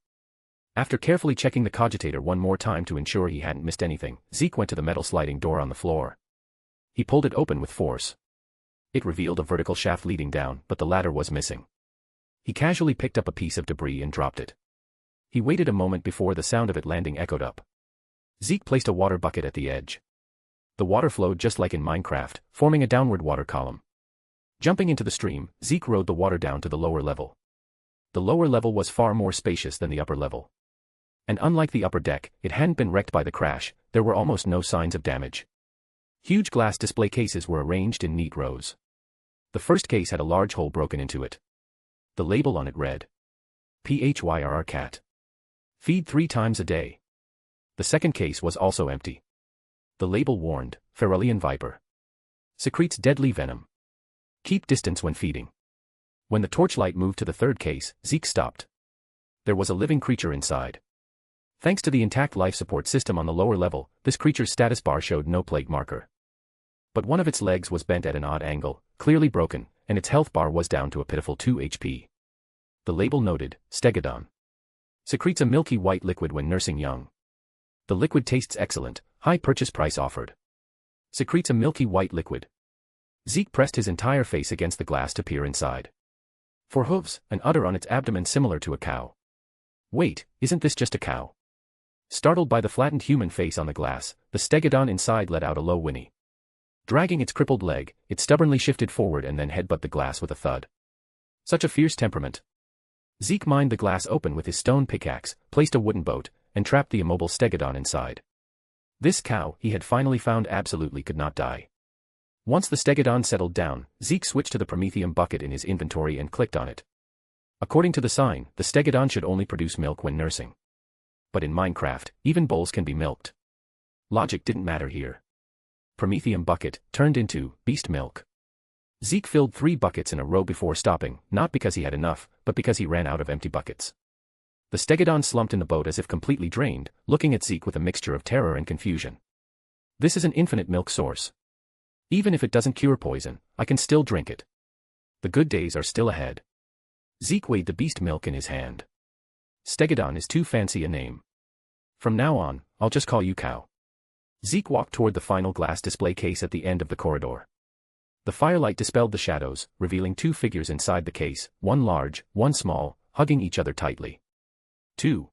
After carefully checking the cogitator one more time to ensure he hadn't missed anything, Zeke went to the metal sliding door on the floor. He pulled it open with force. It revealed a vertical shaft leading down, but the ladder was missing. He casually picked up a piece of debris and dropped it. He waited a moment before the sound of it landing echoed up. Zeke placed a water bucket at the edge. The water flowed just like in Minecraft, forming a downward water column. Jumping into the stream, Zeke rode the water down to the lower level. The lower level was far more spacious than the upper level. And unlike the upper deck, it hadn't been wrecked by the crash, there were almost no signs of damage. Huge glass display cases were arranged in neat rows. The first case had a large hole broken into it. The label on it read, PHYRR cat. Feed 3 times a day. The second case was also empty. The label warned, Feralian viper. Secretes deadly venom. Keep distance when feeding. When the torchlight moved to the third case, Zeke stopped. There was a living creature inside. Thanks to the intact life support system on the lower level, this creature's status bar showed no plague marker. But one of its legs was bent at an odd angle, clearly broken, and its health bar was down to a pitiful 2 HP. The label noted, Stegadon. Secretes a milky white liquid when nursing young. The liquid tastes excellent, high purchase price offered. Secretes a milky white liquid. Zeke pressed his entire face against the glass to peer inside. 4 hooves, an udder on its abdomen similar to a cow. Wait, isn't this just a cow? Startled by the flattened human face on the glass, the Stegadon inside let out a low whinny. Dragging its crippled leg, it stubbornly shifted forward and then headbutted the glass with a thud. Such a fierce temperament. Zeke mined the glass open with his stone pickaxe, placed a wooden boat, and trapped the immobile Stegadon inside. This cow, he had finally found, absolutely could not die. Once the Stegadon settled down, Zeke switched to the promethium bucket in his inventory and clicked on it. According to the sign, the Stegadon should only produce milk when nursing. But in Minecraft, even bulls can be milked. Logic didn't matter here. Promethium bucket turned into beast milk. Zeke filled 3 buckets in a row before stopping, not because he had enough, but because he ran out of empty buckets. The Stegadon slumped in the boat as if completely drained, looking at Zeke with a mixture of terror and confusion. This is an infinite milk source. Even if it doesn't cure poison, I can still drink it. The good days are still ahead. Zeke weighed the beast milk in his hand. Stegadon is too fancy a name. From now on, I'll just call you Cow. Zeke walked toward the final glass display case at the end of the corridor. The firelight dispelled the shadows, revealing 2 figures inside the case, one large, one small, hugging each other tightly. 2.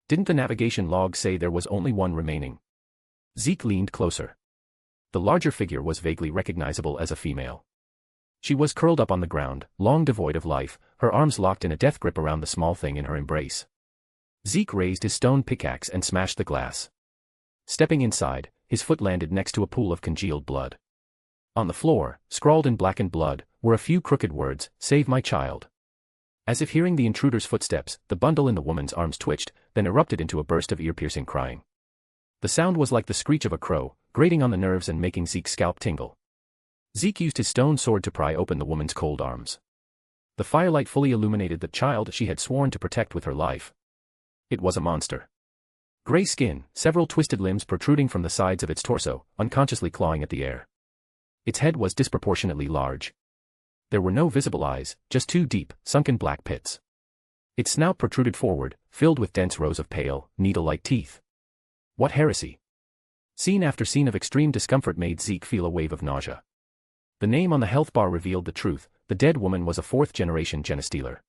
Didn't the navigation log say there was only one remaining? Zeke leaned closer. The larger figure was vaguely recognizable as a female. She was curled up on the ground, long devoid of life, her arms locked in a death grip around the small thing in her embrace. Zeke raised his stone pickaxe and smashed the glass. Stepping inside, his foot landed next to a pool of congealed blood. On the floor, scrawled in blackened blood, were a few crooked words, "Save my child." As if hearing the intruder's footsteps, the bundle in the woman's arms twitched, then erupted into a burst of ear-piercing crying. The sound was like the screech of a crow, grating on the nerves and making Zeke's scalp tingle. Zeke used his stone sword to pry open the woman's cold arms. The firelight fully illuminated the child she had sworn to protect with her life. It was a monster. Gray skin, several twisted limbs protruding from the sides of its torso, unconsciously clawing at the air. Its head was disproportionately large. There were no visible eyes, just two deep, sunken black pits. Its snout protruded forward, filled with dense rows of pale, needle-like teeth. What heresy! Scene after scene of extreme discomfort made Zeke feel a wave of nausea. The name on the health bar revealed the truth: the dead woman was a fourth-generation genestealer.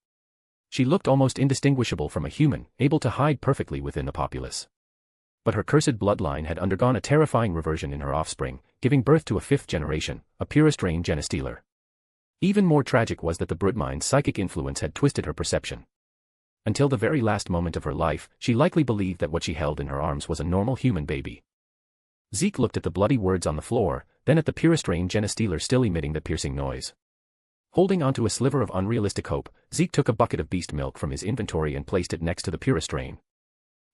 She looked almost indistinguishable from a human, able to hide perfectly within the populace. But her cursed bloodline had undergone a terrifying reversion in her offspring, giving birth to a fifth generation, a purest-reign genestealer. Even more tragic was that the broodmind's psychic influence had twisted her perception. Until the very last moment of her life, she likely believed that what she held in her arms was a normal human baby. Zeke looked at the bloody words on the floor, then at the purest-reign genestealer still emitting the piercing noise. Holding onto a sliver of unrealistic hope, Zeke took a bucket of beast milk from his inventory and placed it next to the purest-reign.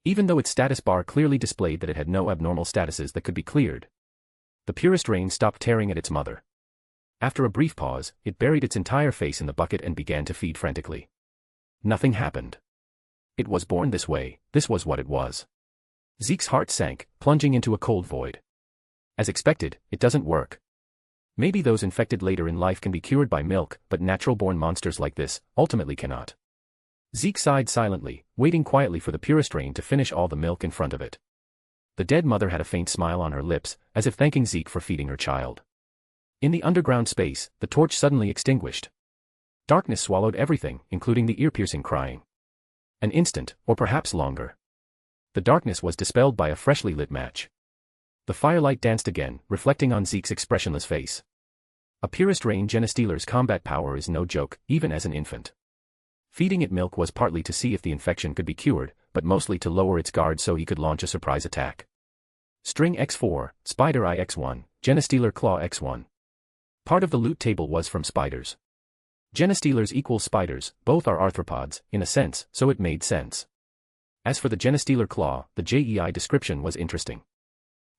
Even though its status bar clearly displayed that it had no abnormal statuses that could be cleared, the purest-reign stopped tearing at its mother. After a brief pause, it buried its entire face in the bucket and began to feed frantically. Nothing happened. It was born this way, this was what it was. Zeke's heart sank, plunging into a cold void. As expected, it doesn't work. Maybe those infected later in life can be cured by milk, but natural-born monsters like this, ultimately cannot. Zeke sighed silently, waiting quietly for the purest-reign to finish all the milk in front of it. The dead mother had a faint smile on her lips, as if thanking Zeke for feeding her child. In the underground space, the torch suddenly extinguished. Darkness swallowed everything, including the ear-piercing crying. An instant, or perhaps longer. The darkness was dispelled by a freshly lit match. The firelight danced again, reflecting on Zeke's expressionless face. A purest-reign genestealer's combat power is no joke, even as an infant. Feeding it milk was partly to see if the infection could be cured, but mostly to lower its guard so he could launch a surprise attack. String X4, Spider Eye X1, Genestealer Claw X1. Part of the loot table was from spiders. Genestealers equals spiders, both are arthropods, in a sense, so it made sense. As for the Genestealer Claw, the JEI description was interesting.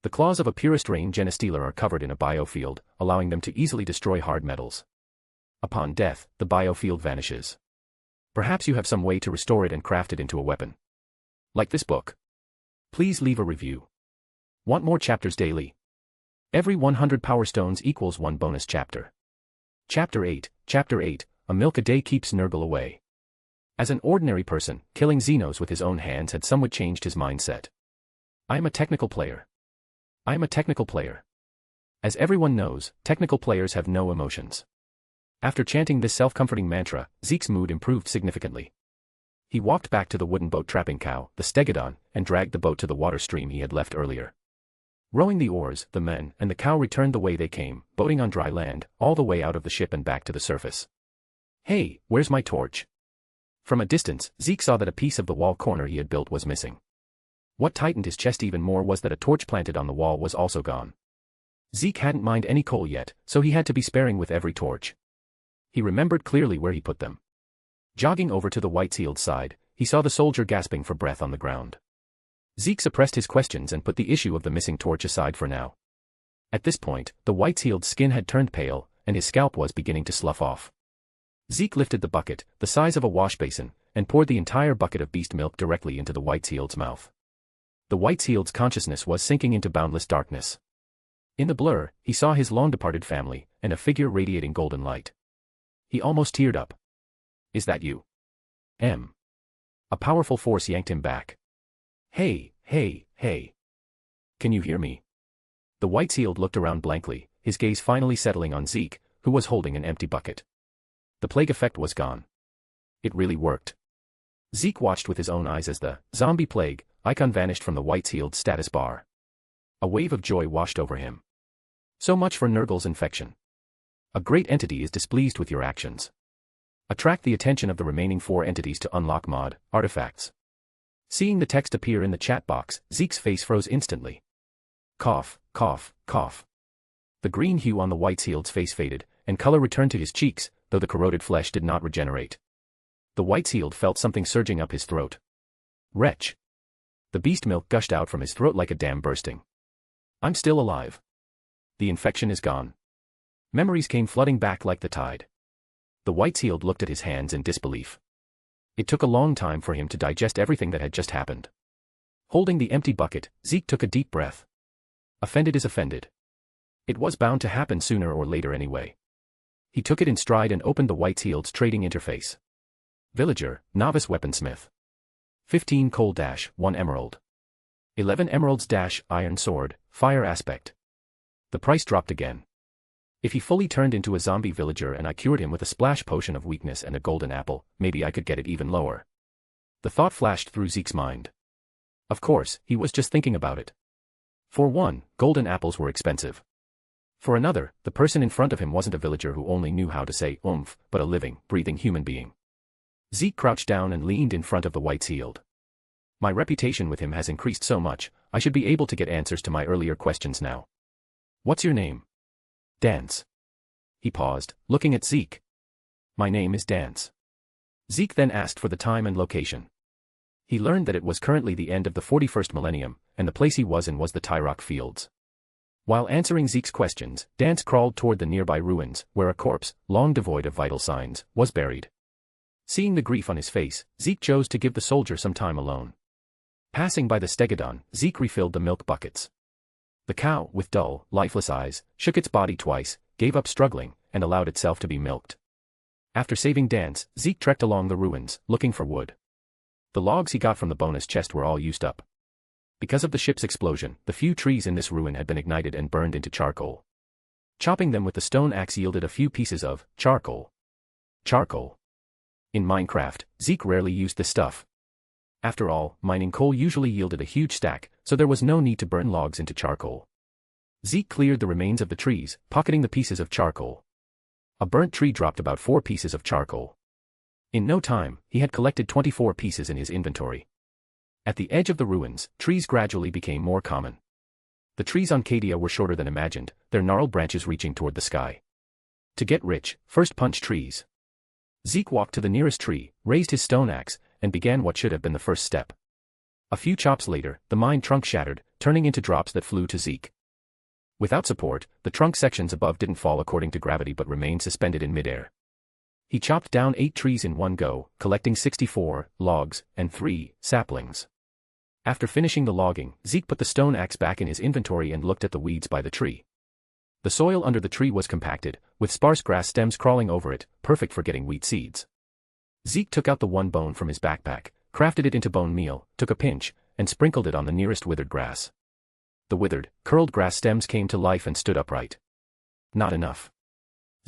The claws of a purest-reign genestealer are covered in a biofield, allowing them to easily destroy hard metals. Upon death, the biofield vanishes. Perhaps you have some way to restore it and craft it into a weapon. Like this book? Please leave a review. Want more chapters daily? Every 100 power stones equals 1 bonus chapter. Chapter 8, a milk a day keeps Nurgle away. As an ordinary person, killing Xenos with his own hands had somewhat changed his mindset. I am a technical player. As everyone knows, technical players have no emotions. After chanting this self-comforting mantra, Zeke's mood improved significantly. He walked back to the wooden boat trapping cow, the Stegodon, and dragged the boat to the water stream he had left earlier. Rowing the oars, the men and the cow returned the way they came, boating on dry land, all the way out of the ship and back to the surface. Hey, where's my torch? From a distance, Zeke saw that a piece of the wall corner he had built was missing. What tightened his chest even more was that a torch planted on the wall was also gone. Zeke hadn't mined any coal yet, so he had to be sparing with every torch. He remembered clearly where he put them. Jogging over to the white-sealed side, he saw the soldier gasping for breath on the ground. Zeke suppressed his questions and put the issue of the missing torch aside for now. At this point, the white-sealed's skin had turned pale, and his scalp was beginning to slough off. Zeke lifted the bucket, the size of a wash basin, and poured the entire bucket of beast milk directly into the white-sealed's mouth. The white-sealed's consciousness was sinking into boundless darkness. In the blur, he saw his long-departed family, and a figure radiating golden light. He almost teared up. Is that you? A powerful force yanked him back. Hey. Can you hear me? The white-sealed looked around blankly, his gaze finally settling on Zeke, who was holding an empty bucket. The plague effect was gone. It really worked. Zeke watched with his own eyes as the zombie plague icon vanished from the white-sealed status bar. A wave of joy washed over him. So much for Nurgle's infection. A great entity is displeased with your actions. Attract the attention of the remaining 4 entities to unlock mod artifacts. Seeing the text appear in the chat box, Zeke's face froze instantly. Cough, cough, cough. The green hue on the white-sealed's face faded, and color returned to his cheeks, though the corroded flesh did not regenerate. The white-sealed felt something surging up his throat. Wretch. The beast milk gushed out from his throat like a dam bursting. I'm still alive. The infection is gone. Memories came flooding back like the tide. The white-sealed looked at his hands in disbelief. It took a long time for him to digest everything that had just happened. Holding the empty bucket, Zeke took a deep breath. Offended is offended. It was bound to happen sooner or later anyway. He took it in stride and opened the white-sealed's trading interface. Villager, novice weaponsmith. 15 coal - 1 emerald. 11 emeralds - iron sword, fire aspect. The price dropped again. If he fully turned into a zombie villager and I cured him with a splash potion of weakness and a golden apple, maybe I could get it even lower. The thought flashed through Zeke's mind. Of course, he was just thinking about it. For one, golden apples were expensive. For another, the person in front of him wasn't a villager who only knew how to say oomph, but a living, breathing human being. Zeke crouched down and leaned in front of the white-sealed. My reputation with him has increased so much, I should be able to get answers to my earlier questions now. What's your name? Dance. He paused, looking at Zeke. My name is Dance. Zeke then asked for the time and location. He learned that it was currently the end of the 41st millennium, and the place he was in was the Tyrock Fields. While answering Zeke's questions, Dance crawled toward the nearby ruins, where a corpse, long devoid of vital signs, was buried. Seeing the grief on his face, Zeke chose to give the soldier some time alone. Passing by the stegodon, Zeke refilled the milk buckets. The cow, with dull, lifeless eyes, shook its body twice, gave up struggling, and allowed itself to be milked. After saving Dance, Zeke trekked along the ruins, looking for wood. The logs he got from the bonus chest were all used up. Because of the ship's explosion, the few trees in this ruin had been ignited and burned into charcoal. Chopping them with the stone axe yielded a few pieces of charcoal. Charcoal. In Minecraft, Zeke rarely used this stuff. After all, mining coal usually yielded a huge stack, so there was no need to burn logs into charcoal. Zeke cleared the remains of the trees, pocketing the pieces of charcoal. A burnt tree dropped about 4 pieces of charcoal. In no time, he had collected 24 pieces in his inventory. At the edge of the ruins, trees gradually became more common. The trees on Cadia were shorter than imagined, their gnarled branches reaching toward the sky. To get rich, first punch trees. Zeke walked to the nearest tree, raised his stone axe, and began what should have been the first step. A few chops later, the mine trunk shattered, turning into drops that flew to Zeke. Without support, the trunk sections above didn't fall according to gravity but remained suspended in midair. He chopped down 8 trees in one go, collecting 64 logs and 3 saplings. After finishing the logging, Zeke put the stone axe back in his inventory and looked at the weeds by the tree. The soil under the tree was compacted, with sparse grass stems crawling over it, perfect for getting wheat seeds. Zeke took out the one bone from his backpack, crafted it into bone meal, took a pinch, and sprinkled it on the nearest withered grass. The withered, curled grass stems came to life and stood upright. Not enough.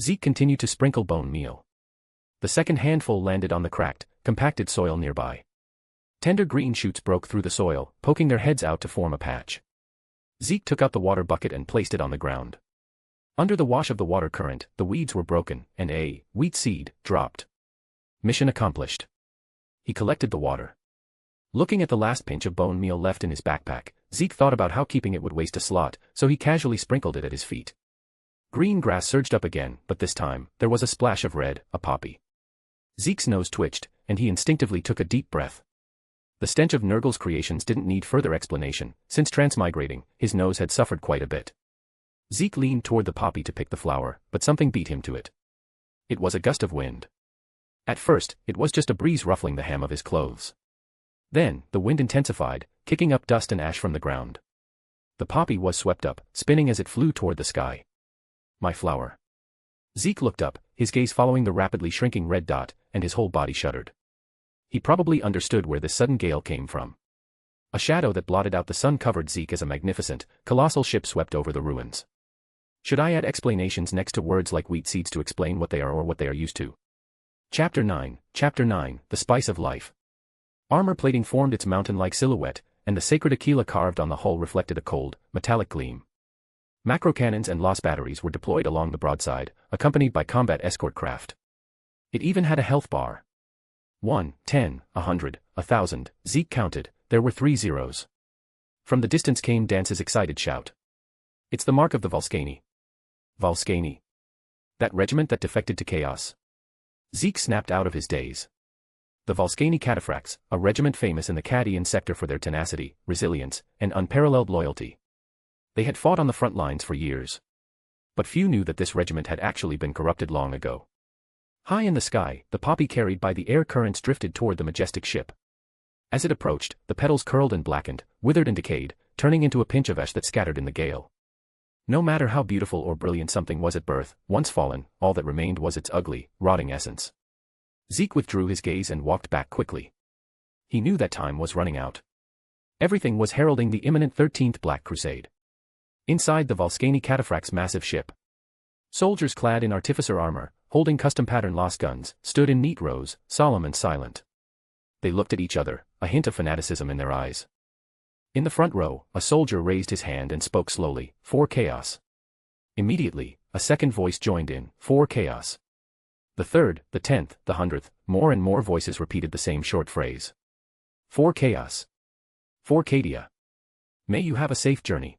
Zeke continued to sprinkle bone meal. The second handful landed on the cracked, compacted soil nearby. Tender green shoots broke through the soil, poking their heads out to form a patch. Zeke took out the water bucket and placed it on the ground. Under the wash of the water current, the weeds were broken, and a wheat seed dropped. Mission accomplished. He collected the water. Looking at the last pinch of bone meal left in his backpack, Zeke thought about how keeping it would waste a slot, so he casually sprinkled it at his feet. Green grass surged up again, but this time, there was a splash of red, a poppy. Zeke's nose twitched, and he instinctively took a deep breath. The stench of Nurgle's creations didn't need further explanation, since transmigrating, his nose had suffered quite a bit. Zeke leaned toward the poppy to pick the flower, but something beat him to it. It was a gust of wind. At first, it was just a breeze ruffling the hem of his clothes. Then, the wind intensified, kicking up dust and ash from the ground. The poppy was swept up, spinning as it flew toward the sky. My flower. Zeke looked up, his gaze following the rapidly shrinking red dot, and his whole body shuddered. He probably understood where this sudden gale came from. A shadow that blotted out the sun covered Zeke as a magnificent, colossal ship swept over the ruins. Should I add explanations next to words like wheat seeds to explain what they are or what they are used to? Chapter 9, The Spice of Life. Armor plating formed its mountain-like silhouette, and the sacred Aquila carved on the hull reflected a cold, metallic gleam. Macro cannons and loss batteries were deployed along the broadside, accompanied by combat escort craft. It even had a health bar. 1, 10, 100, 1,000, Zeke counted, there were 3 zeros. From the distance came Dance's excited shout. It's the mark of the Volscani. Volscani. That regiment that defected to chaos. Zeke snapped out of his daze. The Volscani Cataphracts, a regiment famous in the Cadian sector for their tenacity, resilience, and unparalleled loyalty. They had fought on the front lines for years. But few knew that this regiment had actually been corrupted long ago. High in the sky, the poppy carried by the air currents drifted toward the majestic ship. As it approached, the petals curled and blackened, withered and decayed, turning into a pinch of ash that scattered in the gale. No matter how beautiful or brilliant something was at birth, once fallen, all that remained was its ugly, rotting essence. Zeke withdrew his gaze and walked back quickly. He knew that time was running out. Everything was heralding the imminent 13th Black Crusade. Inside the Volscani Cataphract's massive ship, soldiers clad in artificer armor, holding custom-pattern loss guns, stood in neat rows, solemn and silent. They looked at each other, a hint of fanaticism in their eyes. In the front row, a soldier raised his hand and spoke slowly, "For chaos." Immediately, a second voice joined in, "For chaos." The third, the 10th, the 100th, more and more voices repeated the same short phrase. "For chaos. For Cadia. May you have a safe journey."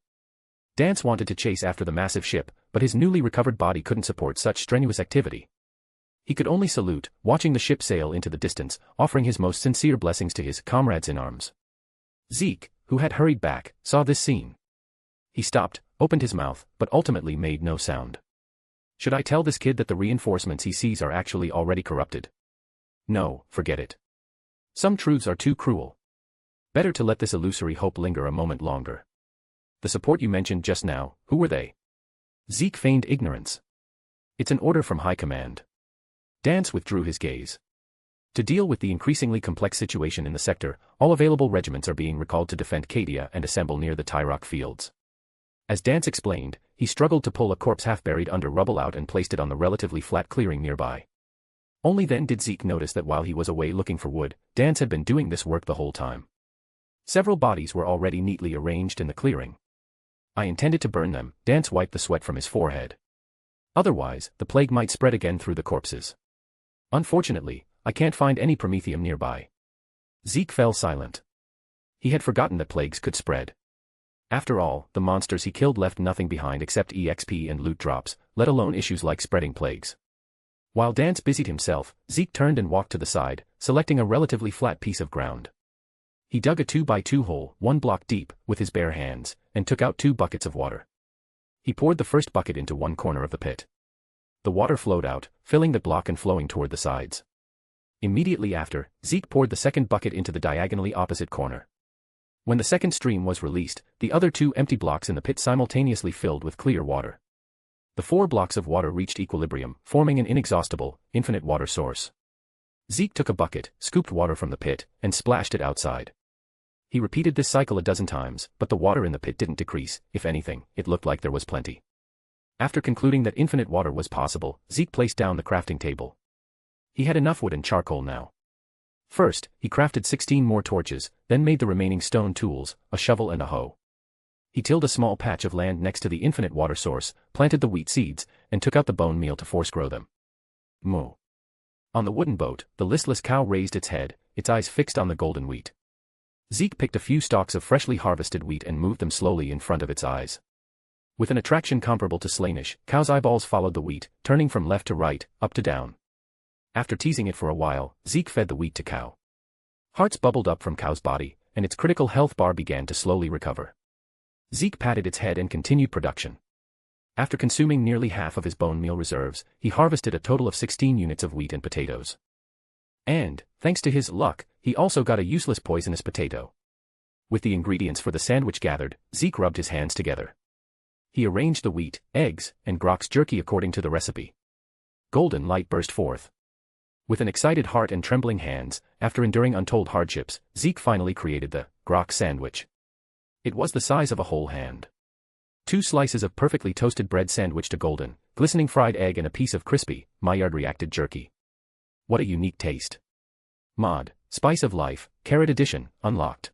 Dance wanted to chase after the massive ship, but his newly recovered body couldn't support such strenuous activity. He could only salute, watching the ship sail into the distance, offering his most sincere blessings to his comrades in arms. Zeke, who had hurried back, saw this scene. He stopped, opened his mouth, but ultimately made no sound. Should I tell this kid that the reinforcements he sees are actually already corrupted? No, forget it. Some truths are too cruel. Better to let this illusory hope linger a moment longer. The support you mentioned just now, who were they? Zeke feigned ignorance. It's an order from high command. Dance withdrew his gaze. To deal with the increasingly complex situation in the sector, all available regiments are being recalled to defend Cadia and assemble near the Tyrock fields. As Dance explained, he struggled to pull a corpse half buried under rubble out and placed it on the relatively flat clearing nearby. Only then did Zeke notice that while he was away looking for wood, Dance had been doing this work the whole time. Several bodies were already neatly arranged in the clearing. I intended to burn them, Dance wiped the sweat from his forehead. Otherwise, the plague might spread again through the corpses. Unfortunately, I can't find any promethium nearby. Zeke fell silent. He had forgotten that plagues could spread. After all, the monsters he killed left nothing behind except EXP and loot drops, let alone issues like spreading plagues. While Dance busied himself, Zeke turned and walked to the side, selecting a relatively flat piece of ground. He dug a 2x2 hole, 1 block deep, with his bare hands, and took out 2 buckets of water. He poured the first bucket into one corner of the pit. The water flowed out, filling the block and flowing toward the sides. Immediately after, Zeke poured the second bucket into the diagonally opposite corner. When the second stream was released, the other 2 empty blocks in the pit simultaneously filled with clear water. The 4 blocks of water reached equilibrium, forming an inexhaustible, infinite water source. Zeke took a bucket, scooped water from the pit, and splashed it outside. He repeated this cycle a dozen times, but the water in the pit didn't decrease. If anything, it looked like there was plenty. After concluding that infinite water was possible, Zeke placed down the crafting table. He had enough wood and charcoal now. First, he crafted 16 more torches, then made the remaining stone tools, a shovel and a hoe. He tilled a small patch of land next to the infinite water source, planted the wheat seeds, and took out the bone meal to force grow them. Moo. On the wooden boat, the listless cow raised its head, its eyes fixed on the golden wheat. Zeke picked a few stalks of freshly harvested wheat and moved them slowly in front of its eyes. With an attraction comparable to Slanish, cow's eyeballs followed the wheat, turning from left to right, up to down. After teasing it for a while, Zeke fed the wheat to cow. Hearts bubbled up from cow's body, and its critical health bar began to slowly recover. Zeke patted its head and continued production. After consuming nearly half of his bone meal reserves, he harvested a total of 16 units of wheat and potatoes. And, thanks to his luck, he also got a useless poisonous potato. With the ingredients for the sandwich gathered, Zeke rubbed his hands together. He arranged the wheat, eggs, and Grok's jerky according to the recipe. Golden light burst forth. With an excited heart and trembling hands, after enduring untold hardships, Zeke finally created the Grok sandwich. It was the size of a whole hand. 2 slices of perfectly toasted bread sandwiched a golden, glistening fried egg and a piece of crispy, Maillard-reacted jerky. What a unique taste. Mod, Spice of Life, Carrot Edition, unlocked.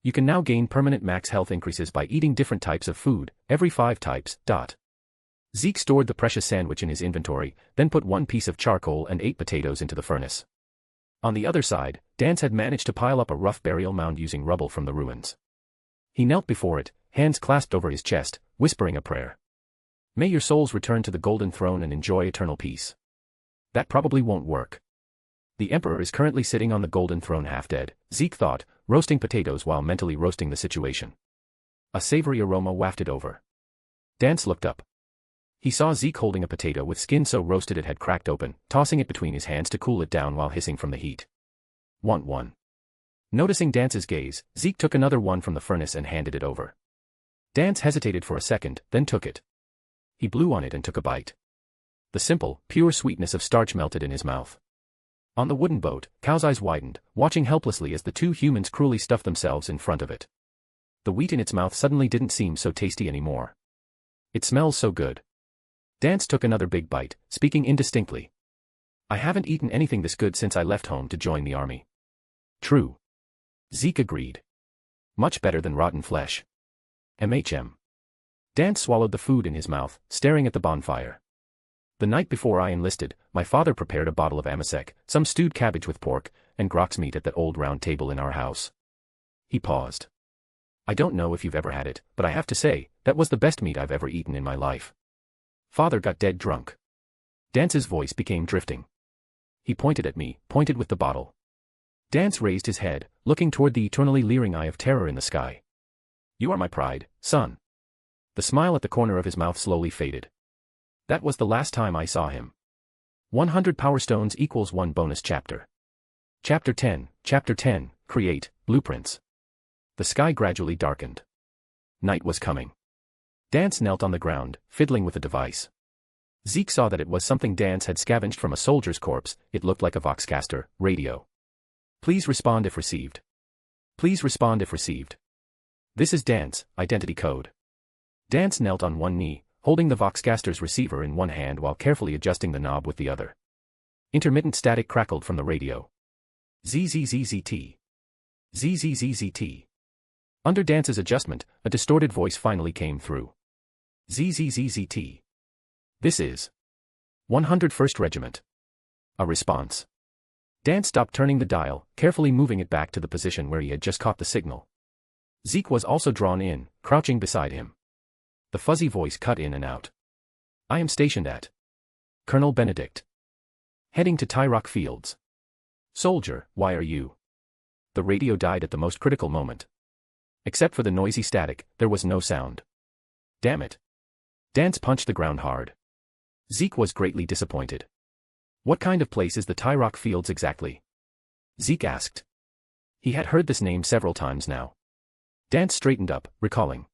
You can now gain permanent max health increases by eating different types of food, every 5 types. Zeke stored the precious sandwich in his inventory, then put 1 piece of charcoal and 8 potatoes into the furnace. On the other side, Dance had managed to pile up a rough burial mound using rubble from the ruins. He knelt before it, hands clasped over his chest, whispering a prayer. May your souls return to the golden throne and enjoy eternal peace. That probably won't work. The Emperor is currently sitting on the golden throne half-dead, Zeke thought, roasting potatoes while mentally roasting the situation. A savory aroma wafted over. Dance looked up. He saw Zeke holding a potato with skin so roasted it had cracked open, tossing it between his hands to cool it down while hissing from the heat. Want one? Noticing Dance's gaze, Zeke took another one from the furnace and handed it over. Dance hesitated for a second, then took it. He blew on it and took a bite. The simple, pure sweetness of starch melted in his mouth. On the wooden boat, Cow's eyes widened, watching helplessly as the 2 humans cruelly stuffed themselves in front of it. The wheat in its mouth suddenly didn't seem so tasty anymore. It smells so good. Dance took another big bite, speaking indistinctly. I haven't eaten anything this good since I left home to join the army. True. Zeke agreed. Much better than rotten flesh. Dance swallowed the food in his mouth, staring at the bonfire. The night before I enlisted, my father prepared a bottle of amasec, some stewed cabbage with pork, and grox meat at that old round table in our house. He paused. I don't know if you've ever had it, but I have to say, that was the best meat I've ever eaten in my life. Father got dead drunk. Dance's voice became drifting. He pointed at me, pointed with the bottle. Dance raised his head, looking toward the eternally leering eye of terror in the sky. You are my pride, son. The smile at the corner of his mouth slowly faded. That was the last time I saw him. 100 Power Stones equals 1 bonus chapter. Chapter 10, Create, Blueprints. The sky gradually darkened. Night was coming. Dance knelt on the ground, fiddling with the device. Zeke saw that it was something Dance had scavenged from a soldier's corpse. It looked like a Voxcaster radio. Please respond if received. Please respond if received. This is Dance, identity code. Dance knelt on one knee, holding the Voxcaster's receiver in one hand while carefully adjusting the knob with the other. Intermittent static crackled from the radio. ZZZZT. ZZZZT. Under Dance's adjustment, a distorted voice finally came through. ZZZZT. This is 101st Regiment. A response. Dance stopped turning the dial, carefully moving it back to the position where he had just caught the signal. Zeke was also drawn in, crouching beside him. The fuzzy voice cut in and out. I am stationed at Colonel Benedict. Heading to Tyrock Fields. Soldier, why are you? The radio died at the most critical moment. Except for the noisy static, there was no sound. Damn it. Dance punched the ground hard. Zeke was greatly disappointed. What kind of place is the Tyrock Fields exactly? Zeke asked. He had heard this name several times now. Dance straightened up, recalling.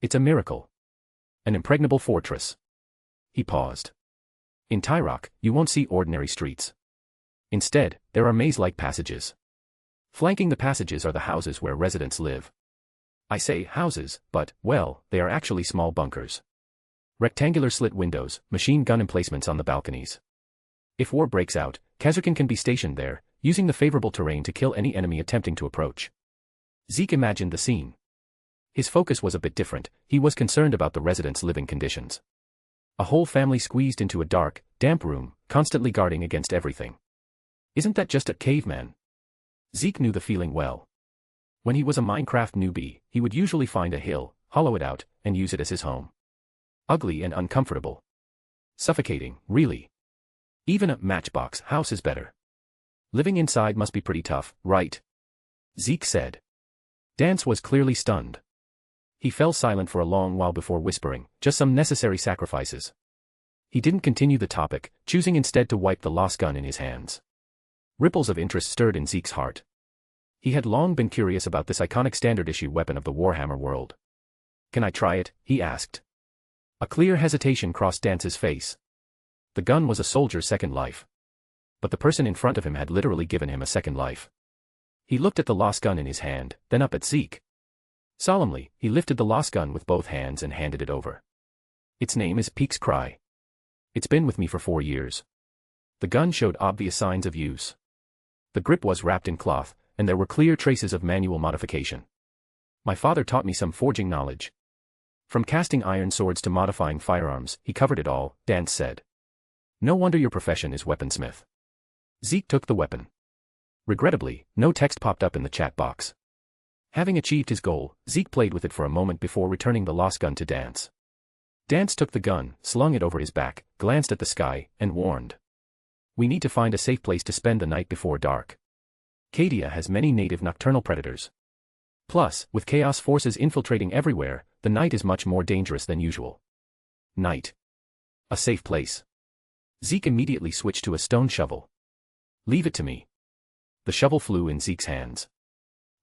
It's a miracle. An impregnable fortress. He paused. In Tyrock, you won't see ordinary streets. Instead, there are maze-like passages. Flanking the passages are the houses where residents live. I say houses, but, well, they are actually small bunkers. Rectangular slit windows, machine gun emplacements on the balconies. If war breaks out, Kazarkin can be stationed there, using the favorable terrain to kill any enemy attempting to approach. Zeke imagined the scene. His focus was a bit different. He was concerned about the residents' living conditions. A whole family squeezed into a dark, damp room, constantly guarding against everything. Isn't that just a caveman? Zeke knew the feeling well. When he was a Minecraft newbie, he would usually find a hill, hollow it out, and use it as his home. Ugly and uncomfortable. Suffocating, really. Even a matchbox house is better. Living inside must be pretty tough, right? Zeke said. Dance was clearly stunned. He fell silent for a long while before whispering, just some necessary sacrifices. He didn't continue the topic, choosing instead to wipe the lost gun in his hands. Ripples of interest stirred in Zeke's heart. He had long been curious about this iconic standard-issue weapon of the Warhammer world. Can I try it? He asked. A clear hesitation crossed Dance's face. The gun was a soldier's second life. But the person in front of him had literally given him a second life. He looked at the lost gun in his hand, then up at Zeke. Solemnly, he lifted the lost gun with both hands and handed it over. Its name is Peak's Cry. It's been with me for 4 years. The gun showed obvious signs of use. The grip was wrapped in cloth, and there were clear traces of manual modification. My father taught me some forging knowledge. From casting iron swords to modifying firearms, he covered it all, Dance said. No wonder your profession is weaponsmith. Zeke took the weapon. Regrettably, no text popped up in the chat box. Having achieved his goal, Zeke played with it for a moment before returning the lost gun to Dance. Dance took the gun, slung it over his back, glanced at the sky, and warned. We need to find a safe place to spend the night before dark. Cadia has many native nocturnal predators. Plus, with chaos forces infiltrating everywhere, the night is much more dangerous than usual. Night. A safe place. Zeke immediately switched to a stone shovel. Leave it to me. The shovel flew in Zeke's hands.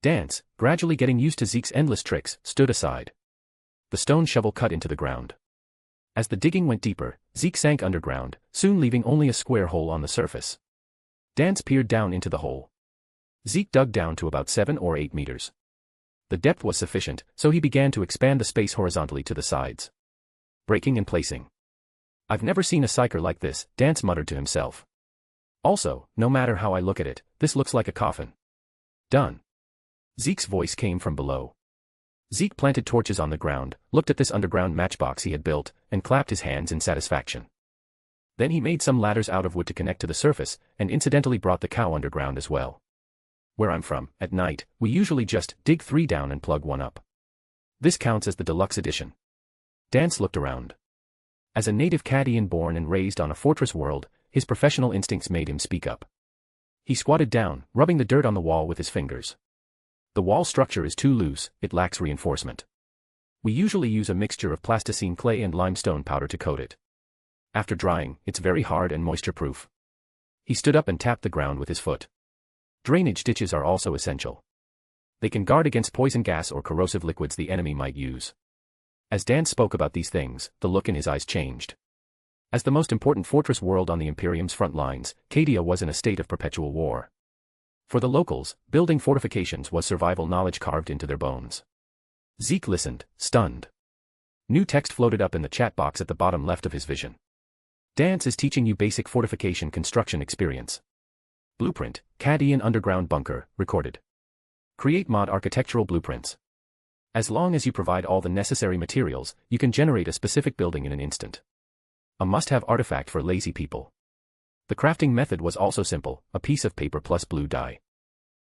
Dance, gradually getting used to Zeke's endless tricks, stood aside. The stone shovel cut into the ground. As the digging went deeper, Zeke sank underground, soon leaving only a square hole on the surface. Dance peered down into the hole. Zeke dug down to about 7 or 8 meters. The depth was sufficient, so he began to expand the space horizontally to the sides. Breaking and placing. I've never seen a psyker like this, Dance muttered to himself. Also, no matter how I look at it, this looks like a coffin. Done. Zeke's voice came from below. Zeke planted torches on the ground, looked at this underground matchbox he had built, and clapped his hands in satisfaction. Then he made some ladders out of wood to connect to the surface, and incidentally brought the cow underground as well. Where I'm from, at night, we usually just dig 3 down and plug 1 up. This counts as the deluxe edition. Dance looked around. As a native Cadian born and raised on a fortress world, his professional instincts made him speak up. He squatted down, rubbing the dirt on the wall with his fingers. The wall structure is too loose, it lacks reinforcement. We usually use a mixture of plasticine clay and limestone powder to coat it. After drying, it's very hard and moisture-proof. He stood up and tapped the ground with his foot. Drainage ditches are also essential. They can guard against poison gas or corrosive liquids the enemy might use. As Dan spoke about these things, the look in his eyes changed. As the most important fortress world on the Imperium's front lines, Cadia was in a state of perpetual war. For the locals, building fortifications was survival knowledge carved into their bones. Zeke listened, stunned. New text floated up in the chat box at the bottom left of his vision. Dance is teaching you basic fortification construction experience. Blueprint, Cadian underground bunker, recorded. Create mod architectural blueprints. As long as you provide all the necessary materials, you can generate a specific building in an instant. A must-have artifact for lazy people. The crafting method was also simple, a piece of paper plus blue dye.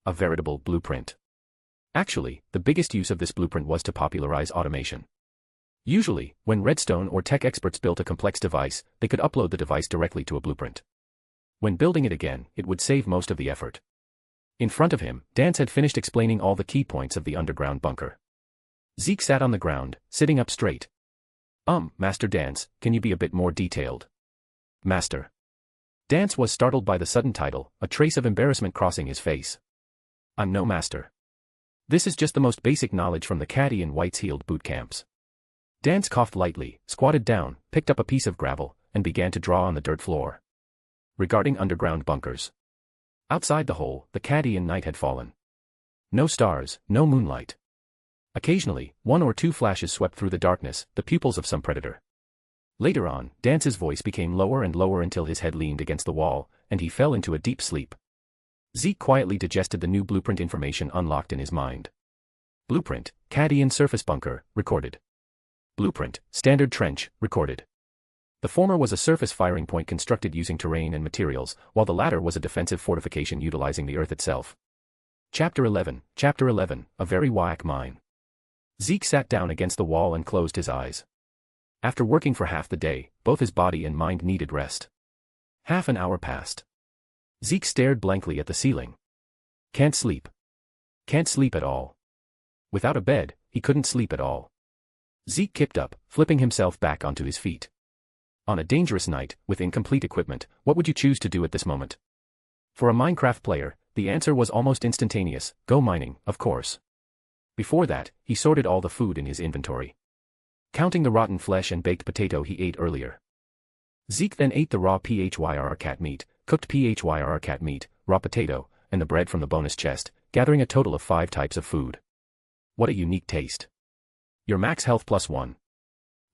A veritable blueprint. Actually, the biggest use of this blueprint was to popularize automation. Usually, when redstone or tech experts built a complex device, they could upload the device directly to a blueprint. When building it again, it would save most of the effort. In front of him, Dance had finished explaining all the key points of the underground bunker. Zeke sat on the ground, sitting up straight. Master Dance, can you be a bit more detailed? Master. Dance was startled by the sudden title, a trace of embarrassment crossing his face. I'm no master. This is just the most basic knowledge from the Cadian Whites-Heeled boot camps. Dance coughed lightly, squatted down, picked up a piece of gravel, and began to draw on the dirt floor. Regarding underground bunkers. Outside the hole, the Cadian night had fallen. No stars, no moonlight. Occasionally, 1 or 2 flashes swept through the darkness, the pupils of some predator. Later on, Dance's voice became lower and lower until his head leaned against the wall, and he fell into a deep sleep. Zeke quietly digested the new blueprint information unlocked in his mind. Blueprint, Cadian surface bunker, recorded. Blueprint, standard trench, recorded. The former was a surface firing point constructed using terrain and materials, while the latter was a defensive fortification utilizing the earth itself. Chapter 11, a very whack mine. Zeke sat down against the wall and closed his eyes. After working for half the day, both his body and mind needed rest. Half an hour passed. Zeke stared blankly at the ceiling. Can't sleep. Can't sleep at all. Without a bed, he couldn't sleep at all. Zeke kicked up, flipping himself back onto his feet. On a dangerous night, with incomplete equipment, what would you choose to do at this moment? For a Minecraft player, the answer was almost instantaneous, go mining, of course. Before that, he sorted all the food in his inventory. Counting the rotten flesh and baked potato he ate earlier. Zeke then ate the raw PHYRR cat meat, cooked PHYRR cat meat, raw potato, and the bread from the bonus chest, gathering a total of 5 types of food. What a unique taste. Your max health +1.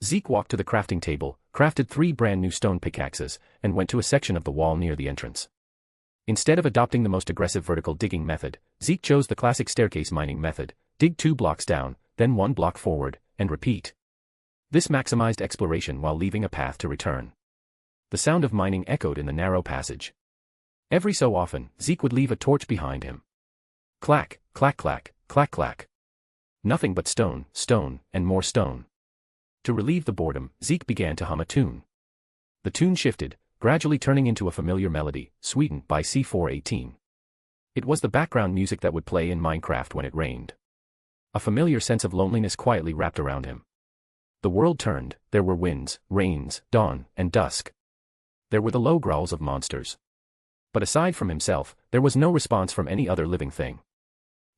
Zeke walked to the crafting table, crafted 3 brand new stone pickaxes, and went to a section of the wall near the entrance. Instead of adopting the most aggressive vertical digging method, Zeke chose the classic staircase mining method, dig 2 blocks down, then 1 block forward, and repeat. This maximized exploration while leaving a path to return. The sound of mining echoed in the narrow passage. Every so often, Zeke would leave a torch behind him. Clack, clack clack, clack clack. Nothing but stone, stone, and more stone. To relieve the boredom, Zeke began to hum a tune. The tune shifted, gradually turning into a familiar melody, sweetened by C418. It was the background music that would play in Minecraft when it rained. A familiar sense of loneliness quietly wrapped around him. The world turned, there were winds, rains, dawn, and dusk. There were the low growls of monsters. But aside from himself, there was no response from any other living thing.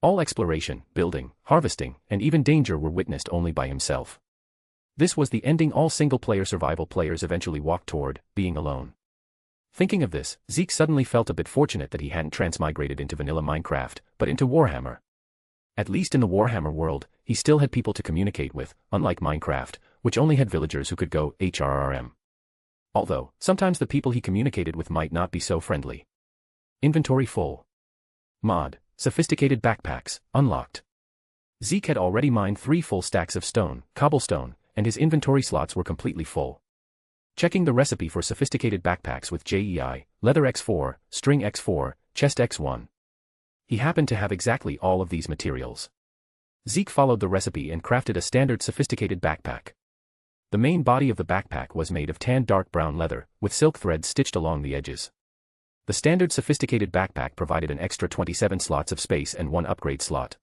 All exploration, building, harvesting, and even danger were witnessed only by himself. This was the ending all single-player survival players eventually walked toward, being alone. Thinking of this, Zeke suddenly felt a bit fortunate that he hadn't transmigrated into vanilla Minecraft, but into Warhammer. At least in the Warhammer world, he still had people to communicate with, unlike Minecraft, which only had villagers who could go HRRM. Although, sometimes the people he communicated with might not be so friendly. Inventory full. Mod, sophisticated backpacks, unlocked. Zeke had already mined 3 full stacks of stone, cobblestone, and his inventory slots were completely full. Checking the recipe for sophisticated backpacks with JEI, leather X4, string X4, chest X1. He happened to have exactly all of these materials. Zeke followed the recipe and crafted a standard sophisticated backpack. The main body of the backpack was made of tanned dark brown leather, with silk threads stitched along the edges. The standard sophisticated backpack provided an extra 27 slots of space and 1 upgrade slot.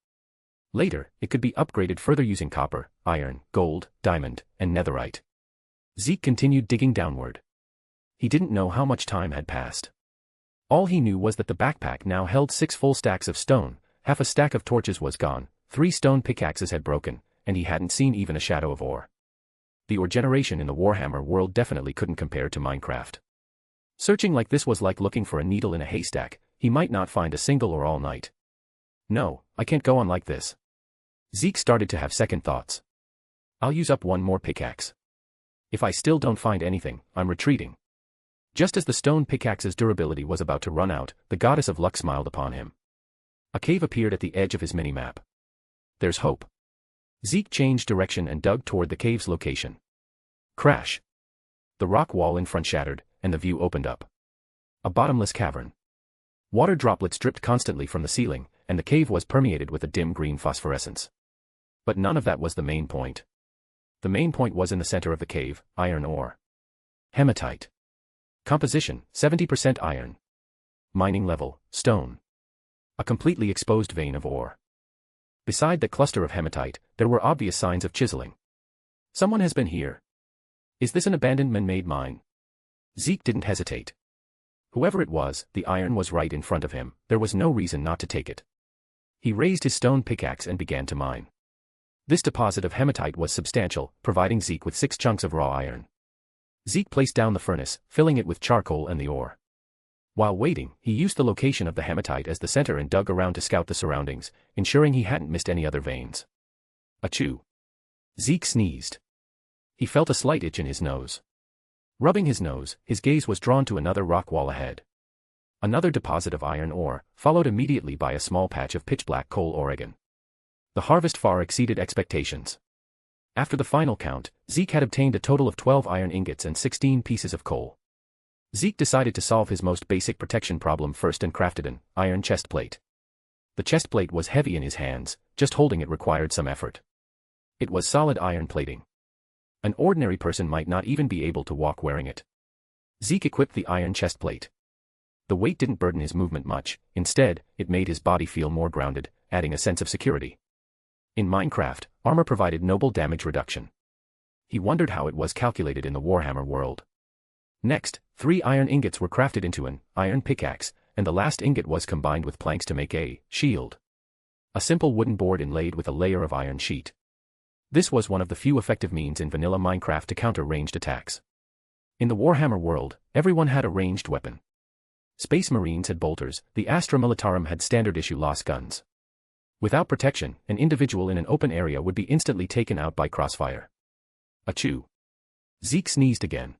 Later, it could be upgraded further using copper, iron, gold, diamond, and netherite. Zeke continued digging downward. He didn't know how much time had passed. All he knew was that the backpack now held 6 full stacks of stone, half a stack of torches was gone, 3 stone pickaxes had broken, and he hadn't seen even a shadow of ore. The ore generation in the Warhammer world definitely couldn't compare to Minecraft. Searching like this was like looking for a needle in a haystack, he might not find a single ore all night. No, I can't go on like this. Zeke started to have second thoughts. I'll use up 1 more pickaxe. If I still don't find anything, I'm retreating. Just as the stone pickaxe's durability was about to run out, the goddess of luck smiled upon him. A cave appeared at the edge of his minimap. There's hope. Zeke changed direction and dug toward the cave's location. Crash. The rock wall in front shattered, and the view opened up. A bottomless cavern. Water droplets dripped constantly from the ceiling, and the cave was permeated with a dim green phosphorescence. But none of that was the main point. The main point was in the center of the cave, iron ore. Hematite. Composition, 70% iron. Mining level, stone. A completely exposed vein of ore. Beside the cluster of hematite, there were obvious signs of chiseling. Someone has been here. Is this an abandoned man-made mine? Zeke didn't hesitate. Whoever it was, the iron was right in front of him, there was no reason not to take it. He raised his stone pickaxe and began to mine. This deposit of hematite was substantial, providing Zeke with 6 chunks of raw iron. Zeke placed down the furnace, filling it with charcoal and the ore. While waiting, he used the location of the hematite as the center and dug around to scout the surroundings, ensuring he hadn't missed any other veins. Achoo. Zeke sneezed. He felt a slight itch in his nose. Rubbing his nose, his gaze was drawn to another rock wall ahead. Another deposit of iron ore, followed immediately by a small patch of pitch-black coal Oregon. The harvest far exceeded expectations. After the final count, Zeke had obtained a total of 12 iron ingots and 16 pieces of coal. Zeke decided to solve his most basic protection problem first and crafted an iron chestplate. The chestplate was heavy in his hands, just holding it required some effort. It was solid iron plating. An ordinary person might not even be able to walk wearing it. Zeke equipped the iron chestplate. The weight didn't burden his movement much, instead, it made his body feel more grounded, adding a sense of security. In Minecraft, armor provided noble damage reduction. He wondered how it was calculated in the Warhammer world. Next, 3 iron ingots were crafted into an iron pickaxe, and the last ingot was combined with planks to make a shield. A simple wooden board inlaid with a layer of iron sheet. This was one of the few effective means in vanilla Minecraft to counter ranged attacks. In the Warhammer world, everyone had a ranged weapon. Space Marines had bolters, the Astra Militarum had standard-issue Loss guns. Without protection, an individual in an open area would be instantly taken out by crossfire. Achoo. Zeke sneezed again.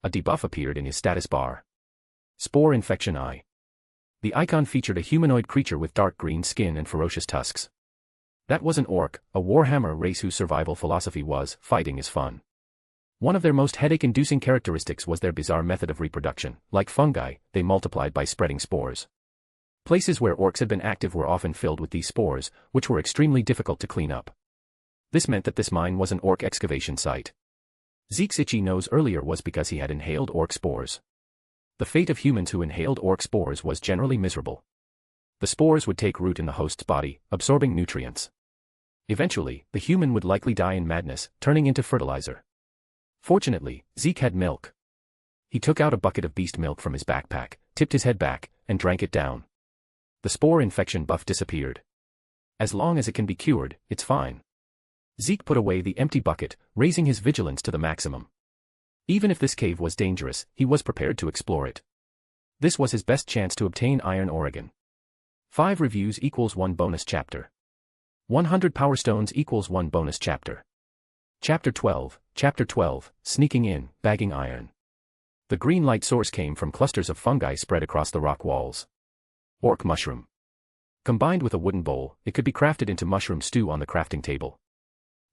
A debuff appeared in his status bar. Spore Infection Eye. The icon featured a humanoid creature with dark green skin and ferocious tusks. That was an orc, a Warhammer race whose survival philosophy was, fighting is fun. One of their most headache-inducing characteristics was their bizarre method of reproduction. Like fungi, they multiplied by spreading spores. Places where orcs had been active were often filled with these spores, which were extremely difficult to clean up. This meant that this mine was an orc excavation site. Zeke's itchy nose earlier was because he had inhaled orc spores. The fate of humans who inhaled orc spores was generally miserable. The spores would take root in the host's body, absorbing nutrients. Eventually, the human would likely die in madness, turning into fertilizer. Fortunately, Zeke had milk. He took out a bucket of beast milk from his backpack, tipped his head back, and drank it down. The spore infection buff disappeared. As long as it can be cured, it's fine. Zeke put away the empty bucket, raising his vigilance to the maximum. Even if this cave was dangerous, he was prepared to explore it. This was his best chance to obtain iron ore. 5 reviews equals 1 bonus chapter. 100 power stones equals 1 bonus chapter. Chapter 12, Sneaking in, Bagging Iron. The green light source came from clusters of fungi spread across the rock walls. Orc mushroom. Combined with a wooden bowl, it could be crafted into mushroom stew on the crafting table.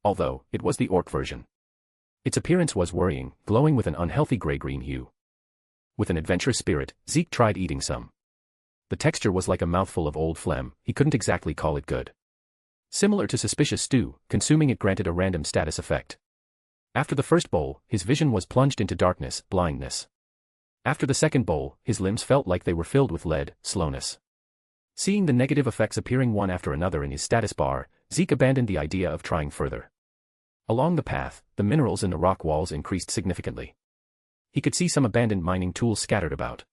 Although, it was the orc version. Its appearance was worrying, glowing with an unhealthy gray-green hue. With an adventurous spirit, Zeke tried eating some. The texture was like a mouthful of old phlegm, he couldn't exactly call it good. Similar to suspicious stew, consuming it granted a random status effect. After the first bowl, his vision was plunged into darkness, blindness. After the second bowl, his limbs felt like they were filled with lead, slowness. Seeing the negative effects appearing one after another in his status bar, Zeke abandoned the idea of trying further. Along the path, the minerals in the rock walls increased significantly. He could see some abandoned mining tools scattered about.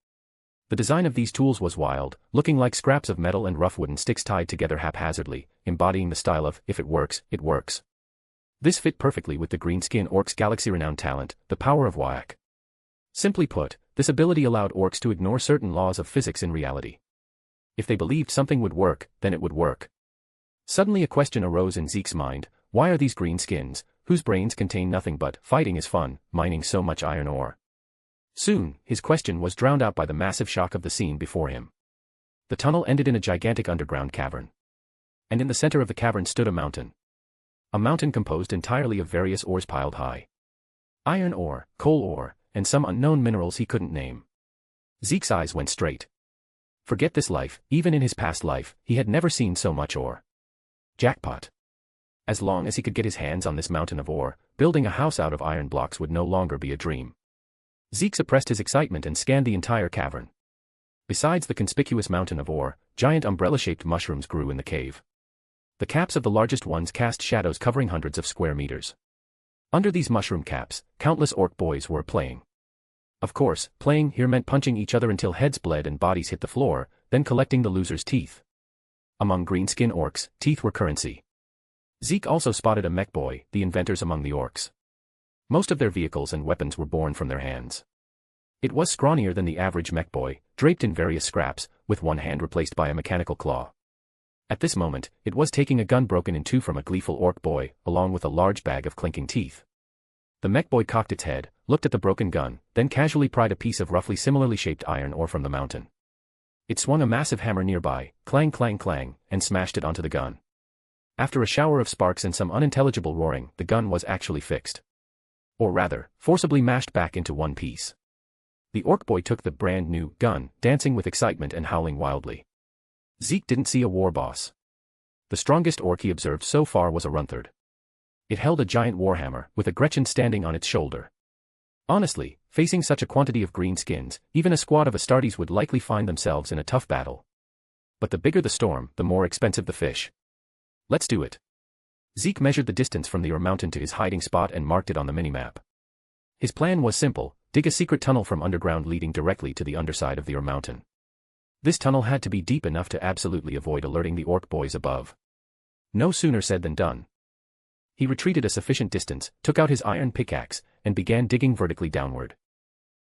The design of these tools was wild, looking like scraps of metal and rough wooden sticks tied together haphazardly, embodying the style of, if it works, it works. This fit perfectly with the greenskin orc's galaxy-renowned talent, the power of Whack. Simply put, this ability allowed orcs to ignore certain laws of physics in reality. If they believed something would work, then it would work. Suddenly a question arose in Zeke's mind: why are these greenskins, whose brains contain nothing but fighting is fun, mining so much iron ore? Soon, his question was drowned out by the massive shock of the scene before him. The tunnel ended in a gigantic underground cavern. And in the center of the cavern stood a mountain. A mountain composed entirely of various ores piled high. Iron ore, coal ore, and some unknown minerals he couldn't name. Zeke's eyes went straight. Forget this life, even in his past life, he had never seen so much ore. Jackpot. As long as he could get his hands on this mountain of ore, building a house out of iron blocks would no longer be a dream. Zeke suppressed his excitement and scanned the entire cavern. Besides the conspicuous mountain of ore, giant umbrella-shaped mushrooms grew in the cave. The caps of the largest ones cast shadows covering hundreds of square meters. Under these mushroom caps, countless orc boys were playing. Of course, playing here meant punching each other until heads bled and bodies hit the floor, then collecting the loser's teeth. Among greenskin orcs, teeth were currency. Zeke also spotted a mech boy, the inventors among the orcs. Most of their vehicles and weapons were born from their hands. It was scrawnier than the average mech boy, draped in various scraps, with one hand replaced by a mechanical claw. At this moment, it was taking a gun broken in two from a gleeful orc boy, along with a large bag of clinking teeth. The mech boy cocked its head, looked at the broken gun, then casually pried a piece of roughly similarly shaped iron ore from the mountain. It swung a massive hammer nearby, clang clang clang, and smashed it onto the gun. After a shower of sparks and some unintelligible roaring, the gun was actually fixed. Or rather, forcibly mashed back into one piece. The orc boy took the brand new gun, dancing with excitement and howling wildly. Zeke didn't see a war boss. The strongest orc he observed so far was a Runthard. It held a giant warhammer, with a Gretchen standing on its shoulder. Honestly, facing such a quantity of greenskins, even a squad of Astartes would likely find themselves in a tough battle. But the bigger the storm, the more expensive the fish. Let's do it. Zeke measured the distance from the ore mountain to his hiding spot and marked it on the minimap. His plan was simple: dig a secret tunnel from underground leading directly to the underside of the ore mountain. This tunnel had to be deep enough to absolutely avoid alerting the orc boys above. No sooner said than done. He retreated a sufficient distance, took out his iron pickaxe, and began digging vertically downward.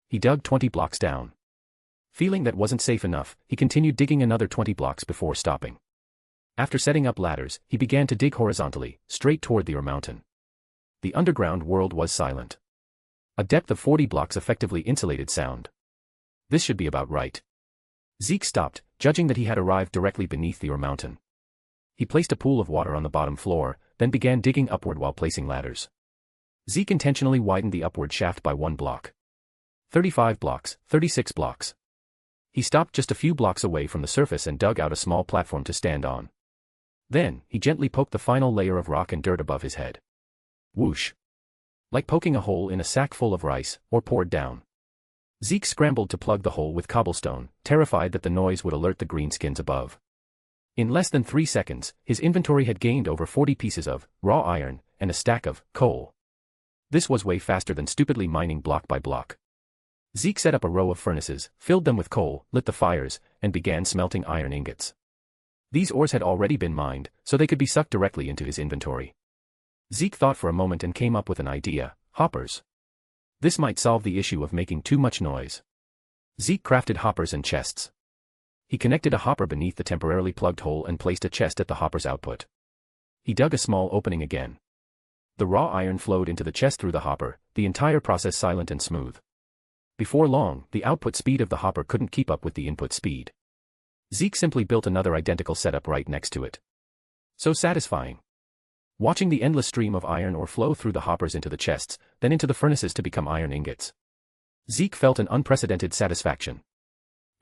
He dug 20 blocks down. Feeling that wasn't safe enough, he continued digging another 20 blocks before stopping. After setting up ladders, he began to dig horizontally, straight toward the ore mountain. The underground world was silent. A depth of 40 blocks effectively insulated sound. This should be about right. Zeke stopped, judging that he had arrived directly beneath the ore mountain. He placed a pool of water on the bottom floor, then began digging upward while placing ladders. Zeke intentionally widened the upward shaft by 1 block. 35 blocks, 36 blocks. He stopped just a few blocks away from the surface and dug out a small platform to stand on. Then, he gently poked the final layer of rock and dirt above his head. Whoosh! Like poking a hole in a sack full of rice, or poured down. Zeke scrambled to plug the hole with cobblestone, terrified that the noise would alert the greenskins above. In less than 3 seconds, his inventory had gained over 40 pieces of raw iron and a stack of coal. This was way faster than stupidly mining block by block. Zeke set up a row of furnaces, filled them with coal, lit the fires, and began smelting iron ingots. These ores had already been mined, so they could be sucked directly into his inventory. Zeke thought for a moment and came up with an idea: hoppers. This might solve the issue of making too much noise. Zeke crafted hoppers and chests. He connected a hopper beneath the temporarily plugged hole and placed a chest at the hopper's output. He dug a small opening again. The raw iron flowed into the chest through the hopper, the entire process silent and smooth. Before long, the output speed of the hopper couldn't keep up with the input speed. Zeke simply built another identical setup right next to it. So satisfying. Watching the endless stream of iron ore flow through the hoppers into the chests, then into the furnaces to become iron ingots. Zeke felt an unprecedented satisfaction.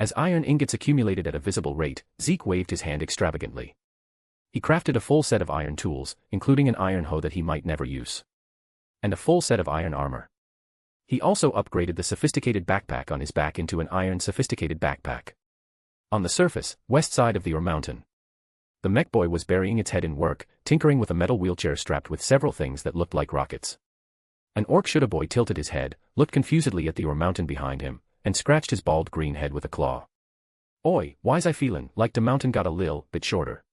As iron ingots accumulated at a visible rate, Zeke waved his hand extravagantly. He crafted a full set of iron tools, including an iron hoe that he might never use. And a full set of iron armor. He also upgraded the sophisticated backpack on his back into an iron sophisticated backpack. On the surface, west side of the ore mountain, the mech boy was burying its head in work, tinkering with a metal wheelchair strapped with several things that looked like rockets. An orc shoulder boy tilted his head, looked confusedly at the ore mountain behind him, and scratched his bald green head with a claw. Oi, why's I feelin' like the mountain got a lil bit shorter?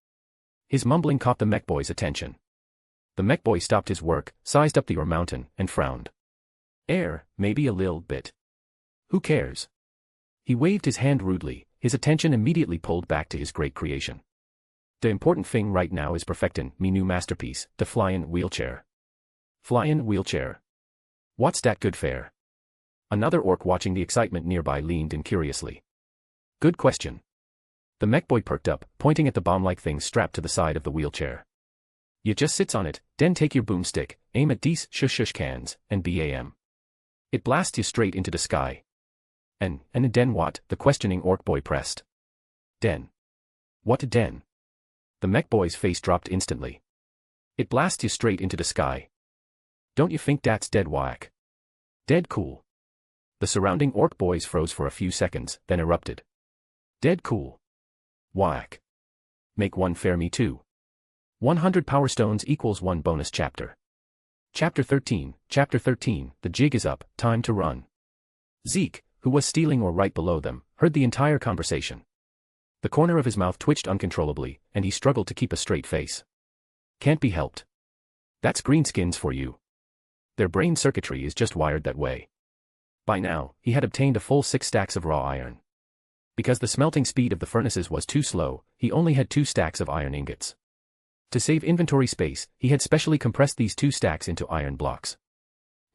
His mumbling caught the mech boy's attention. The mech boy stopped his work, sized up the ore mountain, and frowned. Maybe a lil bit. Who cares? He waved his hand rudely, his attention immediately pulled back to his great creation. The important thing right now is perfectin' me new masterpiece, the flyin' wheelchair. Flyin' wheelchair. What's that good fare? Another orc watching the excitement nearby leaned in curiously. Good question. The mech boy perked up, pointing at the bomb-like thing strapped to the side of the wheelchair. You just sits on it, then take your boomstick, aim at these shush cans, and bam. It blasts you straight into the sky. And den what? The questioning orc boy pressed. Den. What den? The mech boy's face dropped instantly. It blasts you straight into the sky. Don't you think that's dead whack? Dead cool. The surrounding orc boys froze for a few seconds, then erupted. Dead cool. Whack. Make one fair me too. 100 power stones equals 1 bonus chapter. Chapter 13, the jig is up, time to run. Zeke, who was stealing or right below them, heard the entire conversation. The corner of his mouth twitched uncontrollably, and he struggled to keep a straight face. Can't be helped. That's greenskins for you. Their brain circuitry is just wired that way. By now, he had obtained a full 6 stacks of raw iron. Because the smelting speed of the furnaces was too slow, he only had 2 stacks of iron ingots. To save inventory space, he had specially compressed these 2 stacks into iron blocks.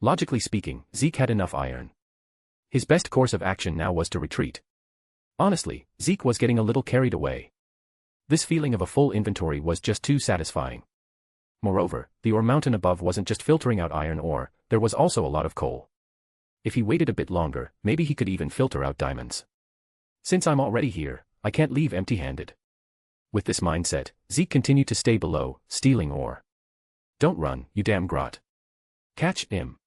Logically speaking, Zeke had enough iron. His best course of action now was to retreat. Honestly, Zeke was getting a little carried away. This feeling of a full inventory was just too satisfying. Moreover, the ore mountain above wasn't just filtering out iron ore, there was also a lot of coal. If he waited a bit longer, maybe he could even filter out diamonds. Since I'm already here, I can't leave empty-handed. With this mindset, Zeke continued to stay below, stealing ore. Don't run, you damn grot. Catch him.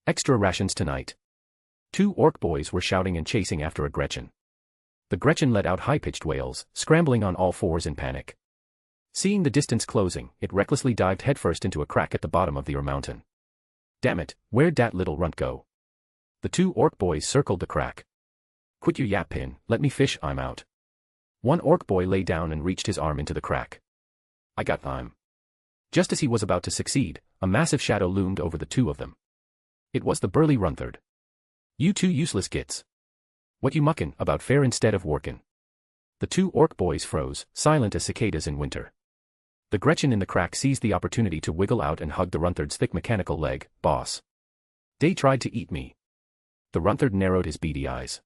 Extra rations tonight. 2 orc boys were shouting and chasing after a Gretchen. The Gretchen let out high-pitched wails, scrambling on all fours in panic. Seeing the distance closing, it recklessly dived headfirst into a crack at the bottom of the ore mountain. Damn it, where'd that little runt go? The 2 orc boys circled the crack. Quit your yappin', let me fish, I'm out. One orc boy lay down and reached his arm into the crack. I got time. Just as he was about to succeed, a massive shadow loomed over the 2 of them. It was the burly Runthard. You 2 useless gits. What you muckin' about fair instead of workin'? The 2 orc boys froze, silent as cicadas in winter. The Gretchen in the crack seized the opportunity to wiggle out and hug the Runthard's thick mechanical leg. Boss. They tried to eat me. The Runthard narrowed his beady eyes.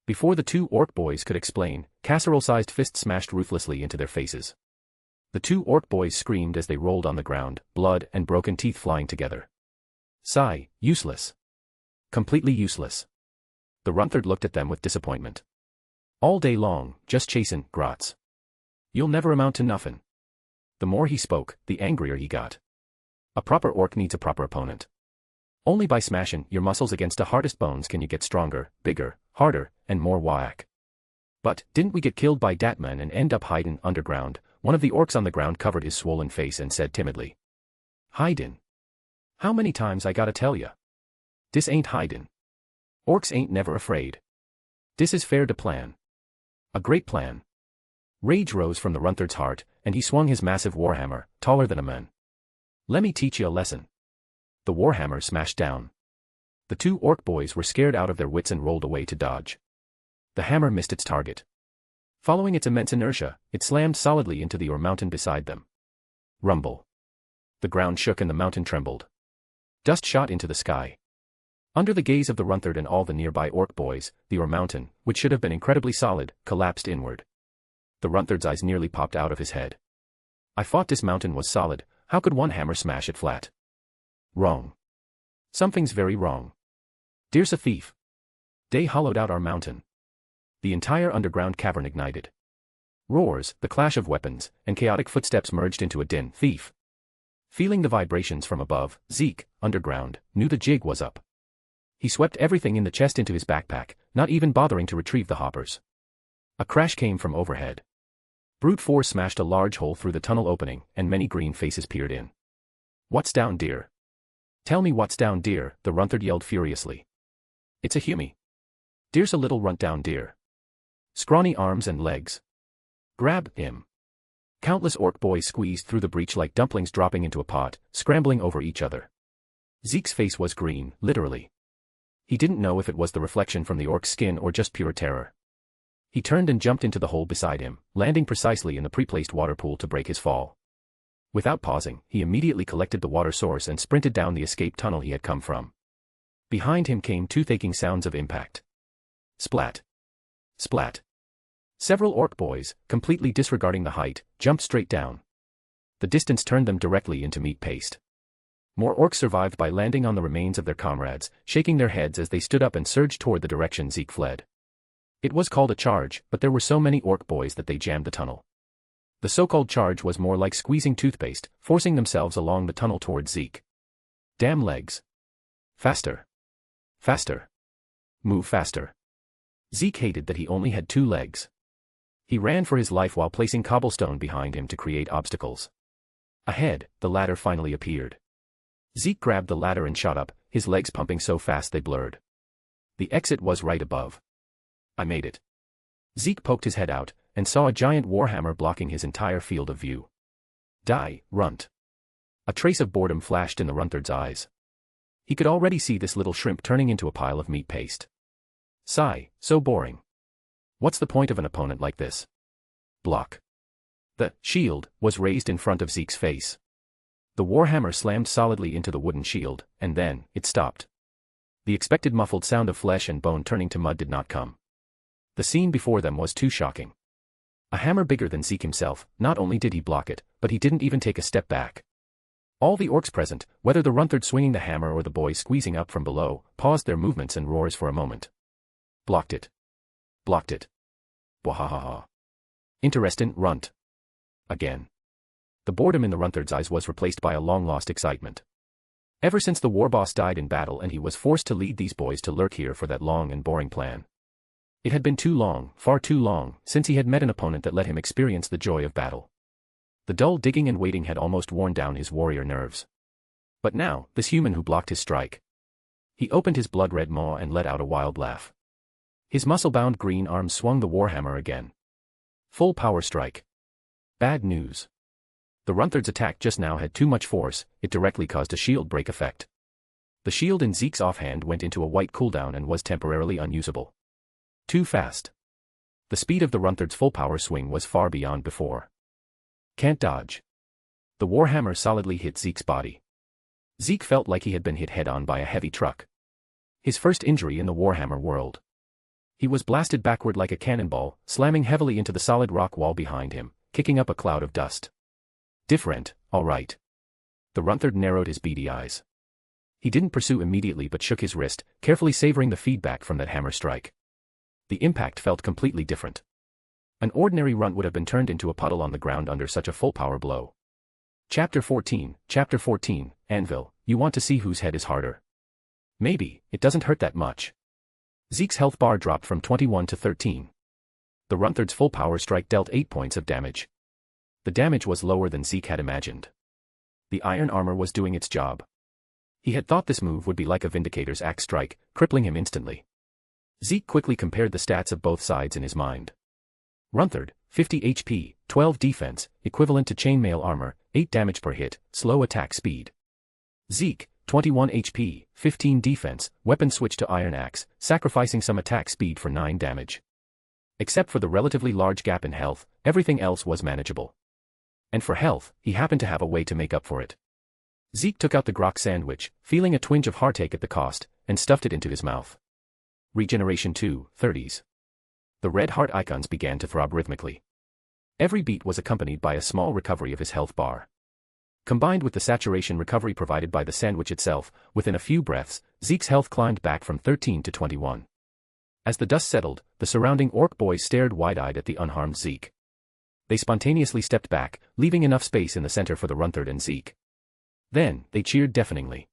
Before the 2 orc boys could explain, casserole-sized fists smashed ruthlessly into their faces. The two orc boys screamed as they rolled on the ground, blood and broken teeth flying together. Sigh, useless. Completely useless. The Runthard looked at them with disappointment. All day long, just chasing grots. You'll never amount to nothing. The more he spoke, the angrier he got. A proper orc needs a proper opponent. Only by smashing your muscles against the hardest bones can you get stronger, bigger, harder, and more whack. But, didn't we get killed by Datman and end up hiding underground? One of the orcs on the ground covered his swollen face and said timidly. Hidin'. How many times I gotta tell ya? Dis ain't hidin'. Orcs ain't never afraid. Dis is fair to plan. A great plan. Rage rose from the Runthard's heart, and he swung his massive warhammer, taller than a man. Lemme teach you a lesson. The warhammer smashed down. The two orc boys were scared out of their wits and rolled away to dodge. The hammer missed its target. Following its immense inertia, it slammed solidly into the mountain beside them. Rumble. The ground shook and the mountain trembled. Dust shot into the sky. Under the gaze of the Runthard and all the nearby orc boys, the mountain, which should have been incredibly solid, collapsed inward. The Runthard's eyes nearly popped out of his head. I thought this mountain was solid, how could one hammer smash it flat? Wrong. Something's very wrong. Dear's a thief. They hollowed out our mountain. The entire underground cavern ignited. Roars, the clash of weapons, and chaotic footsteps merged into a din. Thief. Feeling the vibrations from above, Zeke, underground, knew the jig was up. He swept everything in the chest into his backpack, not even bothering to retrieve the hoppers. A crash came from overhead. Brute force smashed a large hole through the tunnel opening, and many green faces peered in. What's down, dear? Tell me what's down, dear, the Runthard yelled furiously. It's a humie. Dear's a little runt down, dear. Scrawny arms and legs. Grab him. Countless orc boys squeezed through the breach like dumplings dropping into a pot, scrambling over each other. Zeke's face was green, literally. He didn't know if it was the reflection from the orc's skin or just pure terror. He turned and jumped into the hole beside him, landing precisely in the pre-placed water pool to break his fall. Without pausing, he immediately collected the water source and sprinted down the escape tunnel he had come from. Behind him came toothaking sounds of impact. Splat. Splat. Several orc boys, completely disregarding the height, jumped straight down. The distance turned them directly into meat paste. More orcs survived by landing on the remains of their comrades, shaking their heads as they stood up and surged toward the direction Zeke fled. It was called a charge, but there were so many orc boys that they jammed the tunnel. The so-called charge was more like squeezing toothpaste, forcing themselves along the tunnel towards Zeke. Damn legs. Faster. Faster. Move faster. Zeke hated that he only had 2 legs. He ran for his life while placing cobblestone behind him to create obstacles. Ahead, the ladder finally appeared. Zeke grabbed the ladder and shot up, his legs pumping so fast they blurred. The exit was right above. I made it. Zeke poked his head out, and saw a giant warhammer blocking his entire field of view. Die, runt. A trace of boredom flashed in the Runthard's eyes. He could already see this little shrimp turning into a pile of meat paste. Sigh, so boring. What's the point of an opponent like this? Block. The shield was raised in front of Zeke's face. The warhammer slammed solidly into the wooden shield, and then, it stopped. The expected muffled sound of flesh and bone turning to mud did not come. The scene before them was too shocking. A hammer bigger than Zeke himself, not only did he block it, but he didn't even take a step back. All the orcs present, whether the Runthard swinging the hammer or the boys squeezing up from below, paused their movements and roars for a moment. Blocked it. Blocked it. Wahahaha. Interestin', runt. Again. The boredom in the Runthard's eyes was replaced by a long-lost excitement. Ever since the war boss died in battle and he was forced to lead these boys to lurk here for that long and boring plan. It had been too long, far too long, since he had met an opponent that let him experience the joy of battle. The dull digging and waiting had almost worn down his warrior nerves. But now, this human who blocked his strike. He opened his blood-red maw and let out a wild laugh. His muscle-bound green arms swung the warhammer again. Full power strike. Bad news. The Runthard's attack just now had too much force, it directly caused a shield break effect. The shield in Zeke's offhand went into a white cooldown and was temporarily unusable. Too fast. The speed of the Runthard's full power swing was far beyond before. Can't dodge. The warhammer solidly hit Zeke's body. Zeke felt like he had been hit head-on by a heavy truck. His first injury in the warhammer world. He was blasted backward like a cannonball, slamming heavily into the solid rock wall behind him, kicking up a cloud of dust. Different, all right. The Runthard narrowed his beady eyes. He didn't pursue immediately but shook his wrist, carefully savoring the feedback from that hammer strike. The impact felt completely different. An ordinary runt would have been turned into a puddle on the ground under such a full-power blow. Chapter 14, Anvil, you want to see whose head is harder. Maybe, it doesn't hurt that much. Zeke's health bar dropped from 21 to 13. The Runthard's full-power strike dealt 8 points of damage. The damage was lower than Zeke had imagined. The iron armor was doing its job. He had thought this move would be like a Vindicator's axe strike, crippling him instantly. Zeke quickly compared the stats of both sides in his mind. Runthard, 50 HP, 12 defense, equivalent to chainmail armor, 8 damage per hit, slow attack speed. Zeke, 21 HP, 15 defense, weapon switch to iron axe, sacrificing some attack speed for 9 damage. Except for the relatively large gap in health, everything else was manageable. And for health, he happened to have a way to make up for it. Zeke took out the grok sandwich, feeling a twinge of heartache at the cost, and stuffed it into his mouth. Regeneration 2, 30s. The red heart icons began to throb rhythmically. Every beat was accompanied by a small recovery of his health bar. Combined with the saturation recovery provided by the sandwich itself, within a few breaths, Zeke's health climbed back from 13 to 21. As the dust settled, the surrounding orc boys stared wide-eyed at the unharmed Zeke. They spontaneously stepped back, leaving enough space in the center for the Runthard and Zeke. Then, they cheered deafeningly.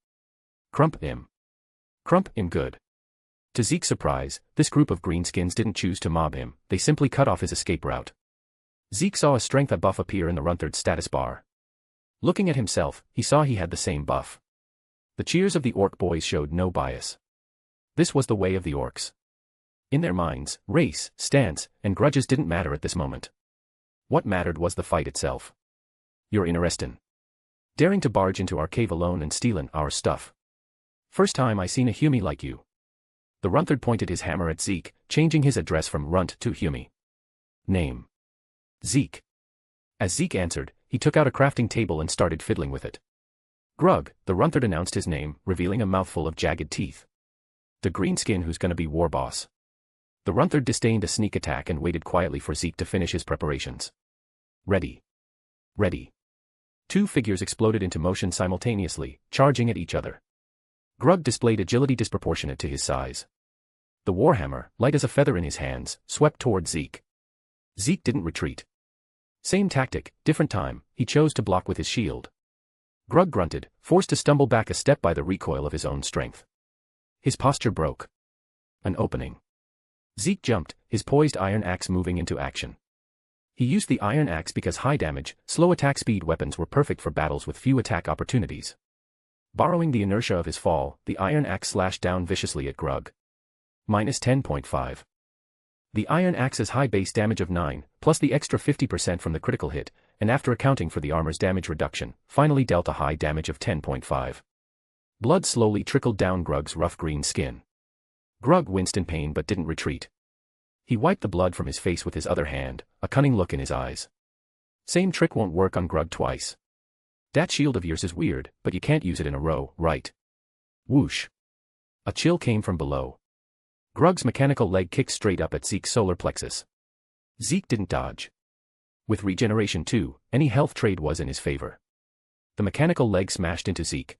Crump him. Crump him good. To Zeke's surprise, this group of greenskins didn't choose to mob him, they simply cut off his escape route. Zeke saw a strength buff appear in the Runthard's status bar. Looking at himself, he saw he had the same buff. The cheers of the orc boys showed no bias. This was the way of the orcs. In their minds, race, stance, and grudges didn't matter at this moment. What mattered was the fight itself. You're interestin'. Daring to barge into our cave alone and stealin' our stuff. First time I seen a Humy like you. The Runthard pointed his hammer at Zeke, changing his address from Runt to Humy. Name. Zeke. As Zeke answered, he took out a crafting table and started fiddling with it. Grug, the Runthard announced his name, revealing a mouthful of jagged teeth. The greenskin who's gonna be war boss. The Runthard disdained a sneak attack and waited quietly for Zeke to finish his preparations. Ready. Ready. 2 figures exploded into motion simultaneously, charging at each other. Grug displayed agility disproportionate to his size. The warhammer, light as a feather in his hands, swept toward Zeke. Zeke didn't retreat. Same tactic, different time, he chose to block with his shield. Grug grunted, forced to stumble back a step by the recoil of his own strength. His posture broke. An opening. Zeke jumped, his poised iron axe moving into action. He used the iron axe because high damage, slow attack speed weapons were perfect for battles with few attack opportunities. Borrowing the inertia of his fall, the iron axe slashed down viciously at Grug. Minus 10.5. The iron axe's high base damage of 9, plus the extra 50% from the critical hit, and after accounting for the armor's damage reduction, finally dealt a high damage of 10.5. Blood slowly trickled down Grug's rough green skin. Grug winced in pain but didn't retreat. He wiped the blood from his face with his other hand, a cunning look in his eyes. Same trick won't work on Grug twice. That shield of yours is weird, but you can't use it in a row, right? Whoosh. A chill came from below. Grug's mechanical leg kicked straight up at Zeke's solar plexus. Zeke didn't dodge. With regeneration 2, any health trade was in his favor. The mechanical leg smashed into Zeke.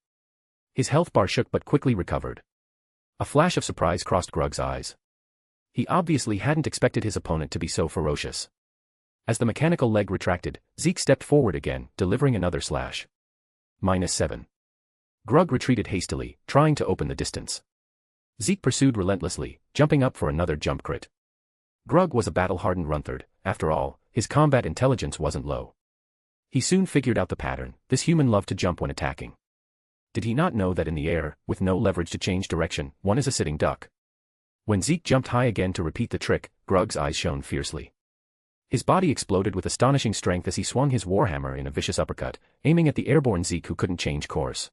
His health bar shook but quickly recovered. A flash of surprise crossed Grug's eyes. He obviously hadn't expected his opponent to be so ferocious. As the mechanical leg retracted, Zeke stepped forward again, delivering another slash. Minus 7. Grug retreated hastily, trying to open the distance. Zeke pursued relentlessly, jumping up for another jump crit. Grug was a battle-hardened Runthard, after all, his combat intelligence wasn't low. He soon figured out the pattern, this human loved to jump when attacking. Did he not know that in the air, with no leverage to change direction, one is a sitting duck? When Zeke jumped high again to repeat the trick, Grug's eyes shone fiercely. His body exploded with astonishing strength as he swung his warhammer in a vicious uppercut, aiming at the airborne Zeke who couldn't change course.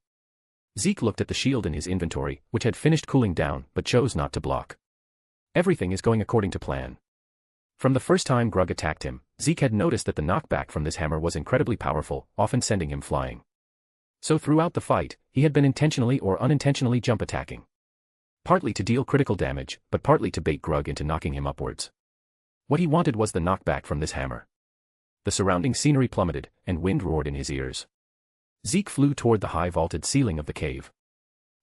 Zeke looked at the shield in his inventory, which had finished cooling down, but chose not to block. Everything is going according to plan. From the first time Grug attacked him, Zeke had noticed that the knockback from this hammer was incredibly powerful, often sending him flying. So throughout the fight, he had been intentionally or unintentionally jump attacking. Partly to deal critical damage, but partly to bait Grug into knocking him upwards. What he wanted was the knockback from this hammer. The surrounding scenery plummeted, and wind roared in his ears. Zeke flew toward the high vaulted ceiling of the cave.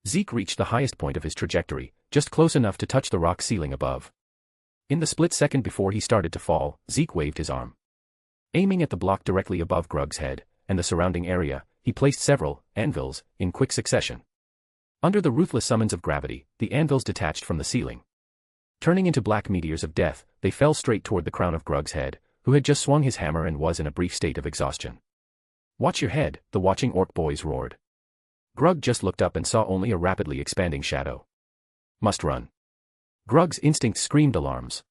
Zeke reached the highest point of his trajectory, just close enough to touch the rock ceiling above. In the split second before he started to fall, Zeke waved his arm. Aiming at the block directly above Grug's head, and the surrounding area, he placed several anvils in quick succession. Under the ruthless summons of gravity, the anvils detached from the ceiling. Turning into black meteors of death, they fell straight toward the crown of Grug's head, who had just swung his hammer and was in a brief state of exhaustion. "Watch your head," the watching orc boys roared. Grug just looked up and saw only a rapidly expanding shadow. "Must run." Grug's instincts screamed alarms.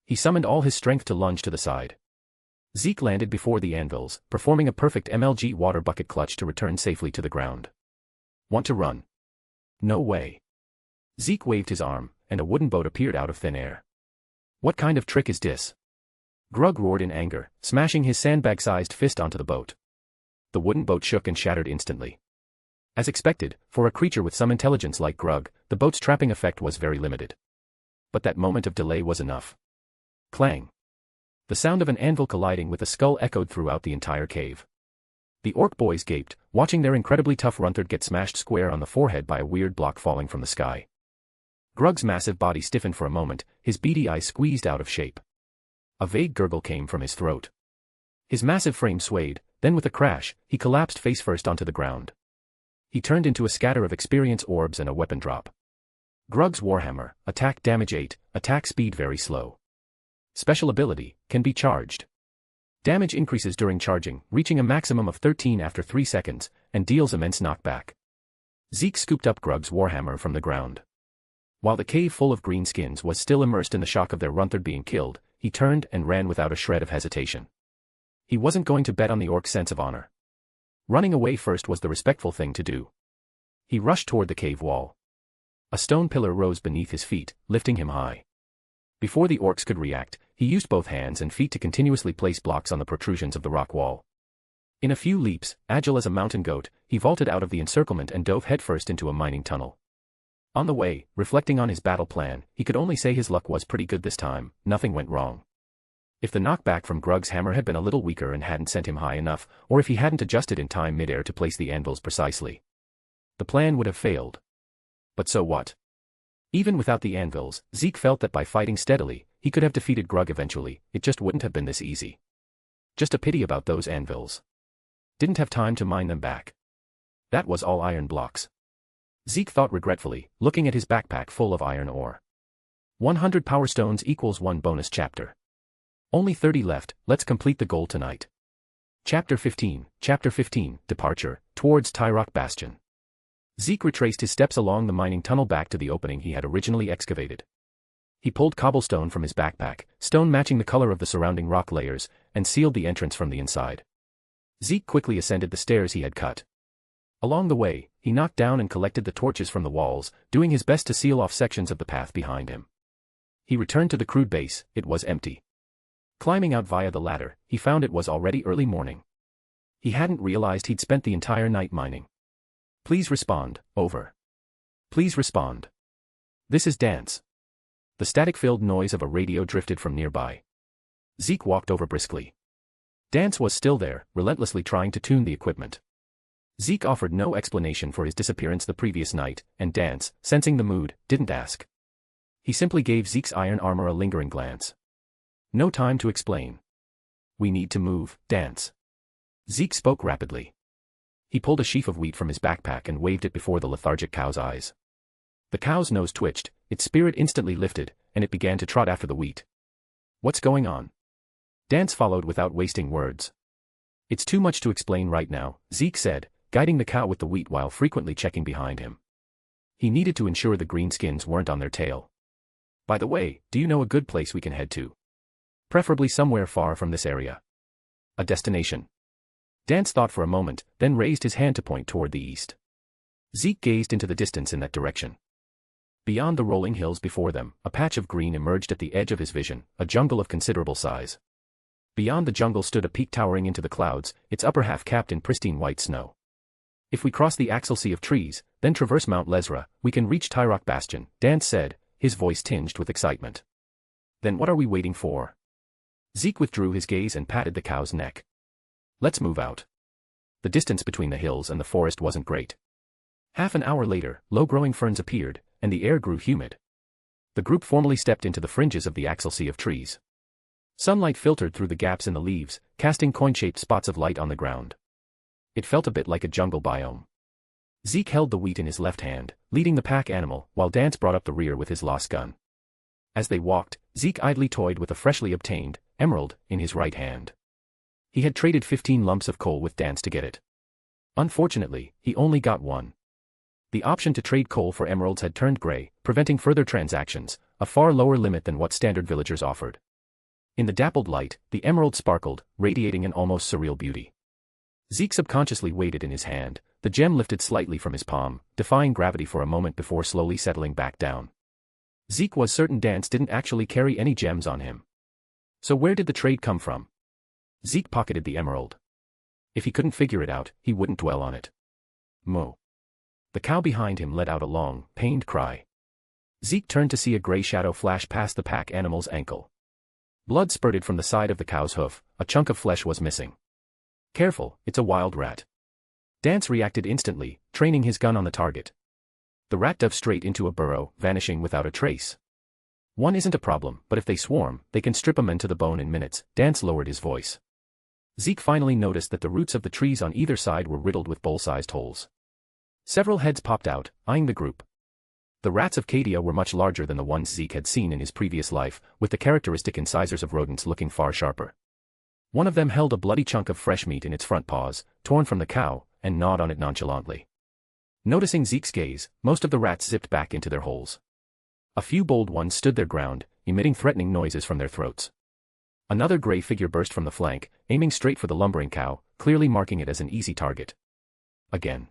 He summoned all his strength to lunge to the side. Zeke landed before the anvils, performing a perfect MLG water bucket clutch to return safely to the ground. "Want to run?" "No way." Zeke waved his arm, and a wooden boat appeared out of thin air. "What kind of trick is this?" Grug roared in anger, smashing his sandbag-sized fist onto the boat. The wooden boat shook and shattered instantly. As expected, for a creature with some intelligence like Grug, the boat's trapping effect was very limited. But that moment of delay was enough. Clang. The sound of an anvil colliding with a skull echoed throughout the entire cave. The orc boys gaped, watching their incredibly tough Runthard get smashed square on the forehead by a weird block falling from the sky. Grug's massive body stiffened for a moment, his beady eyes squeezed out of shape. A vague gurgle came from his throat. His massive frame swayed, then with a crash, he collapsed face first onto the ground. He turned into a scatter of experience orbs and a weapon drop. Grug's Warhammer, attack damage 8, attack speed very slow. Special ability, can be charged. Damage increases during charging, reaching a maximum of 13 after 3 seconds, and deals immense knockback. Zeke scooped up Grug's Warhammer from the ground. While the cave full of greenskins was still immersed in the shock of their Runthard being killed, he turned and ran without a shred of hesitation. He wasn't going to bet on the orc's sense of honor. Running away first was the respectful thing to do. He rushed toward the cave wall. A stone pillar rose beneath his feet, lifting him high. Before the orcs could react, he used both hands and feet to continuously place blocks on the protrusions of the rock wall. In a few leaps, agile as a mountain goat, he vaulted out of the encirclement and dove headfirst into a mining tunnel. On the way, reflecting on his battle plan, he could only say his luck was pretty good this time, nothing went wrong. If the knockback from Grug's hammer had been a little weaker and hadn't sent him high enough, or if he hadn't adjusted in time midair to place the anvils precisely, the plan would have failed. But so what? Even without the anvils, Zeke felt that by fighting steadily, he could have defeated Grug eventually, it just wouldn't have been this easy. Just a pity about those anvils. Didn't have time to mine them back. That was all iron blocks. Zeke thought regretfully, looking at his backpack full of iron ore. 100 power stones equals 1 bonus chapter. Only 30 left, let's complete the goal tonight. Chapter 15, Departure, towards Tyrock Bastion. Zeke retraced his steps along the mining tunnel back to the opening he had originally excavated. He pulled cobblestone from his backpack, stone matching the color of the surrounding rock layers, and sealed the entrance from the inside. Zeke quickly ascended the stairs he had cut. Along the way, he knocked down and collected the torches from the walls, doing his best to seal off sections of the path behind him. He returned to the crude base, it was empty. Climbing out via the ladder, he found it was already early morning. He hadn't realized he'd spent the entire night mining. Please respond, over. Please respond. This is Dance. The static-filled noise of a radio drifted from nearby. Zeke walked over briskly. Dance was still there, relentlessly trying to tune the equipment. Zeke offered no explanation for his disappearance the previous night, and Dance, sensing the mood, didn't ask. He simply gave Zeke's iron armor a lingering glance. No time to explain. We need to move, Dance. Zeke spoke rapidly. He pulled a sheaf of wheat from his backpack and waved it before the lethargic cow's eyes. The cow's nose twitched, its spirit instantly lifted, and it began to trot after the wheat. What's going on? Dance followed without wasting words. It's too much to explain right now, Zeke said, guiding the cow with the wheat while frequently checking behind him. He needed to ensure the greenskins weren't on their tail. By the way, do you know a good place we can head to? Preferably somewhere far from this area. A destination. Dance thought for a moment, then raised his hand to point toward the east. Zeke gazed into the distance in that direction. Beyond the rolling hills before them, a patch of green emerged at the edge of his vision, a jungle of considerable size. Beyond the jungle stood a peak towering into the clouds, its upper half capped in pristine white snow. If we cross the axle sea of trees, then traverse Mount Lesra, we can reach Tyrock Bastion, Dance said, his voice tinged with excitement. Then what are we waiting for? Zeke withdrew his gaze and patted the cow's neck. Let's move out. The distance between the hills and the forest wasn't great. Half an hour later, low-growing ferns appeared, and the air grew humid. The group formally stepped into the fringes of the axle sea of trees. Sunlight filtered through the gaps in the leaves, casting coin-shaped spots of light on the ground. It felt a bit like a jungle biome. Zeke held the wheat in his left hand, leading the pack animal, while Dance brought up the rear with his lost gun. As they walked, Zeke idly toyed with a freshly obtained emerald in his right hand. He had traded 15 lumps of coal with Dance to get it. Unfortunately, he only got one. The option to trade coal for emeralds had turned gray, preventing further transactions, a far lower limit than what standard villagers offered. In the dappled light, the emerald sparkled, radiating an almost surreal beauty. Zeke subconsciously weighed it in his hand, the gem lifted slightly from his palm, defying gravity for a moment before slowly settling back down. Zeke was certain Dance didn't actually carry any gems on him. So where did the trade come from? Zeke pocketed the emerald. If he couldn't figure it out, he wouldn't dwell on it. Moo. The cow behind him let out a long, pained cry. Zeke turned to see a gray shadow flash past the pack animal's ankle. Blood spurted from the side of the cow's hoof, a chunk of flesh was missing. Careful, it's a wild rat. Dance reacted instantly, training his gun on the target. The rat dove straight into a burrow, vanishing without a trace. One isn't a problem, but if they swarm, they can strip a man to the bone in minutes. Dance lowered his voice. Zeke finally noticed that the roots of the trees on either side were riddled with bowl-sized holes. Several heads popped out, eyeing the group. The rats of Cadia were much larger than the ones Zeke had seen in his previous life, with the characteristic incisors of rodents looking far sharper. One of them held a bloody chunk of fresh meat in its front paws, torn from the cow, and gnawed on it nonchalantly. Noticing Zeke's gaze, most of the rats zipped back into their holes. A few bold ones stood their ground, emitting threatening noises from their throats. Another gray figure burst from the flank, aiming straight for the lumbering cow, clearly marking it as an easy target. Again.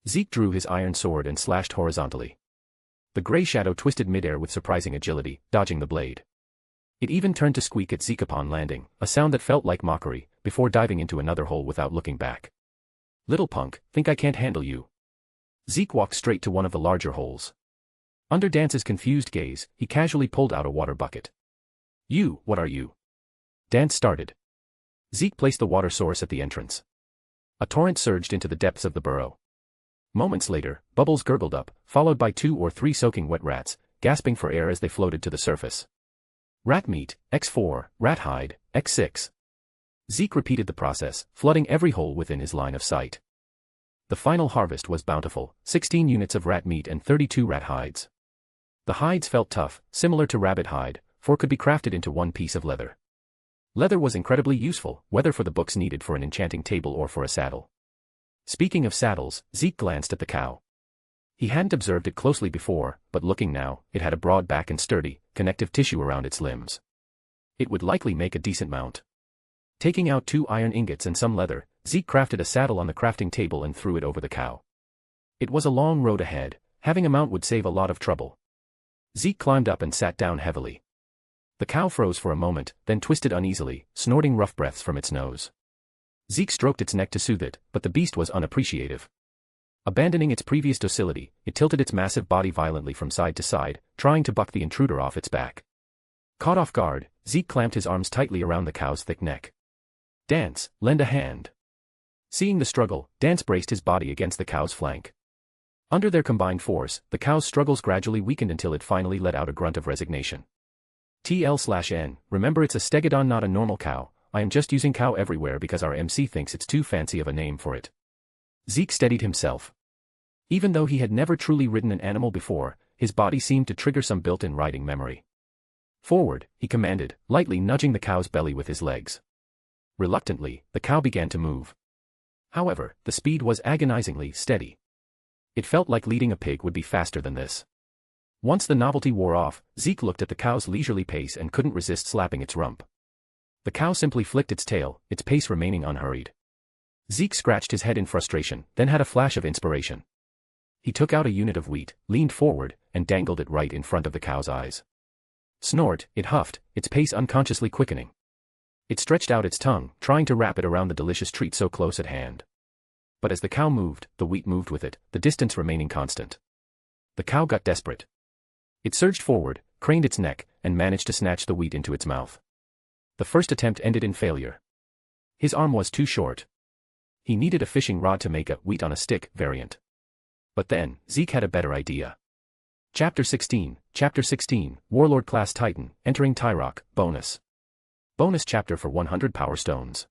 Zeke drew his iron sword and slashed horizontally. The gray shadow twisted midair with surprising agility, dodging the blade. It even turned to squeak at Zeke upon landing, a sound that felt like mockery, before diving into another hole without looking back. Little punk, think I can't handle you? Zeke walked straight to one of the larger holes. Under Dance's confused gaze, he casually pulled out a water bucket. You, what are you? Dance started. Zeke placed the water source at the entrance. A torrent surged into the depths of the burrow. Moments later, bubbles gurgled up, followed by 2 or 3 soaking wet rats, gasping for air as they floated to the surface. Rat meat, X4, rat hide, X6. Zeke repeated the process, flooding every hole within his line of sight. The final harvest was bountiful, 16 units of rat meat and 32 rat hides. The hides felt tough, similar to rabbit hide, for could be crafted into one piece of leather. Leather was incredibly useful, whether for the books needed for an enchanting table or for a saddle. Speaking of saddles, Zeke glanced at the cow. He hadn't observed it closely before, but looking now, it had a broad back and sturdy, connective tissue around its limbs. It would likely make a decent mount. Taking out 2 iron ingots and some leather, Zeke crafted a saddle on the crafting table and threw it over the cow. It was a long road ahead, having a mount would save a lot of trouble. Zeke climbed up and sat down heavily. The cow froze for a moment, then twisted uneasily, snorting rough breaths from its nose. Zeke stroked its neck to soothe it, but the beast was unappreciative. Abandoning its previous docility, it tilted its massive body violently from side to side, trying to buck the intruder off its back. Caught off guard, Zeke clamped his arms tightly around the cow's thick neck. Dance, lend a hand. Seeing the struggle, Dance braced his body against the cow's flank. Under their combined force, the cow's struggles gradually weakened until it finally let out a grunt of resignation. TL/N, remember it's a stegodon, not a normal cow. I am just using cow everywhere because our MC thinks it's too fancy of a name for it. Zeke steadied himself. Even though he had never truly ridden an animal before, his body seemed to trigger some built-in riding memory. Forward, he commanded, lightly nudging the cow's belly with his legs. Reluctantly, the cow began to move. However, the speed was agonizingly steady. It felt like leading a pig would be faster than this. Once the novelty wore off, Zeke looked at the cow's leisurely pace and couldn't resist slapping its rump. The cow simply flicked its tail, its pace remaining unhurried. Zeke scratched his head in frustration, then had a flash of inspiration. He took out a unit of wheat, leaned forward, and dangled it right in front of the cow's eyes. Snort, it huffed, its pace unconsciously quickening. It stretched out its tongue, trying to wrap it around the delicious treat so close at hand. But as the cow moved, the wheat moved with it, the distance remaining constant. The cow got desperate. It surged forward, craned its neck, and managed to snatch the wheat into its mouth. The first attempt ended in failure. His arm was too short. He needed a fishing rod to make a wheat on a stick variant. But then, Zeke had a better idea. Chapter 16, Warlord Class Titan, Entering Tyrock, Bonus. Bonus chapter for 100 Power Stones.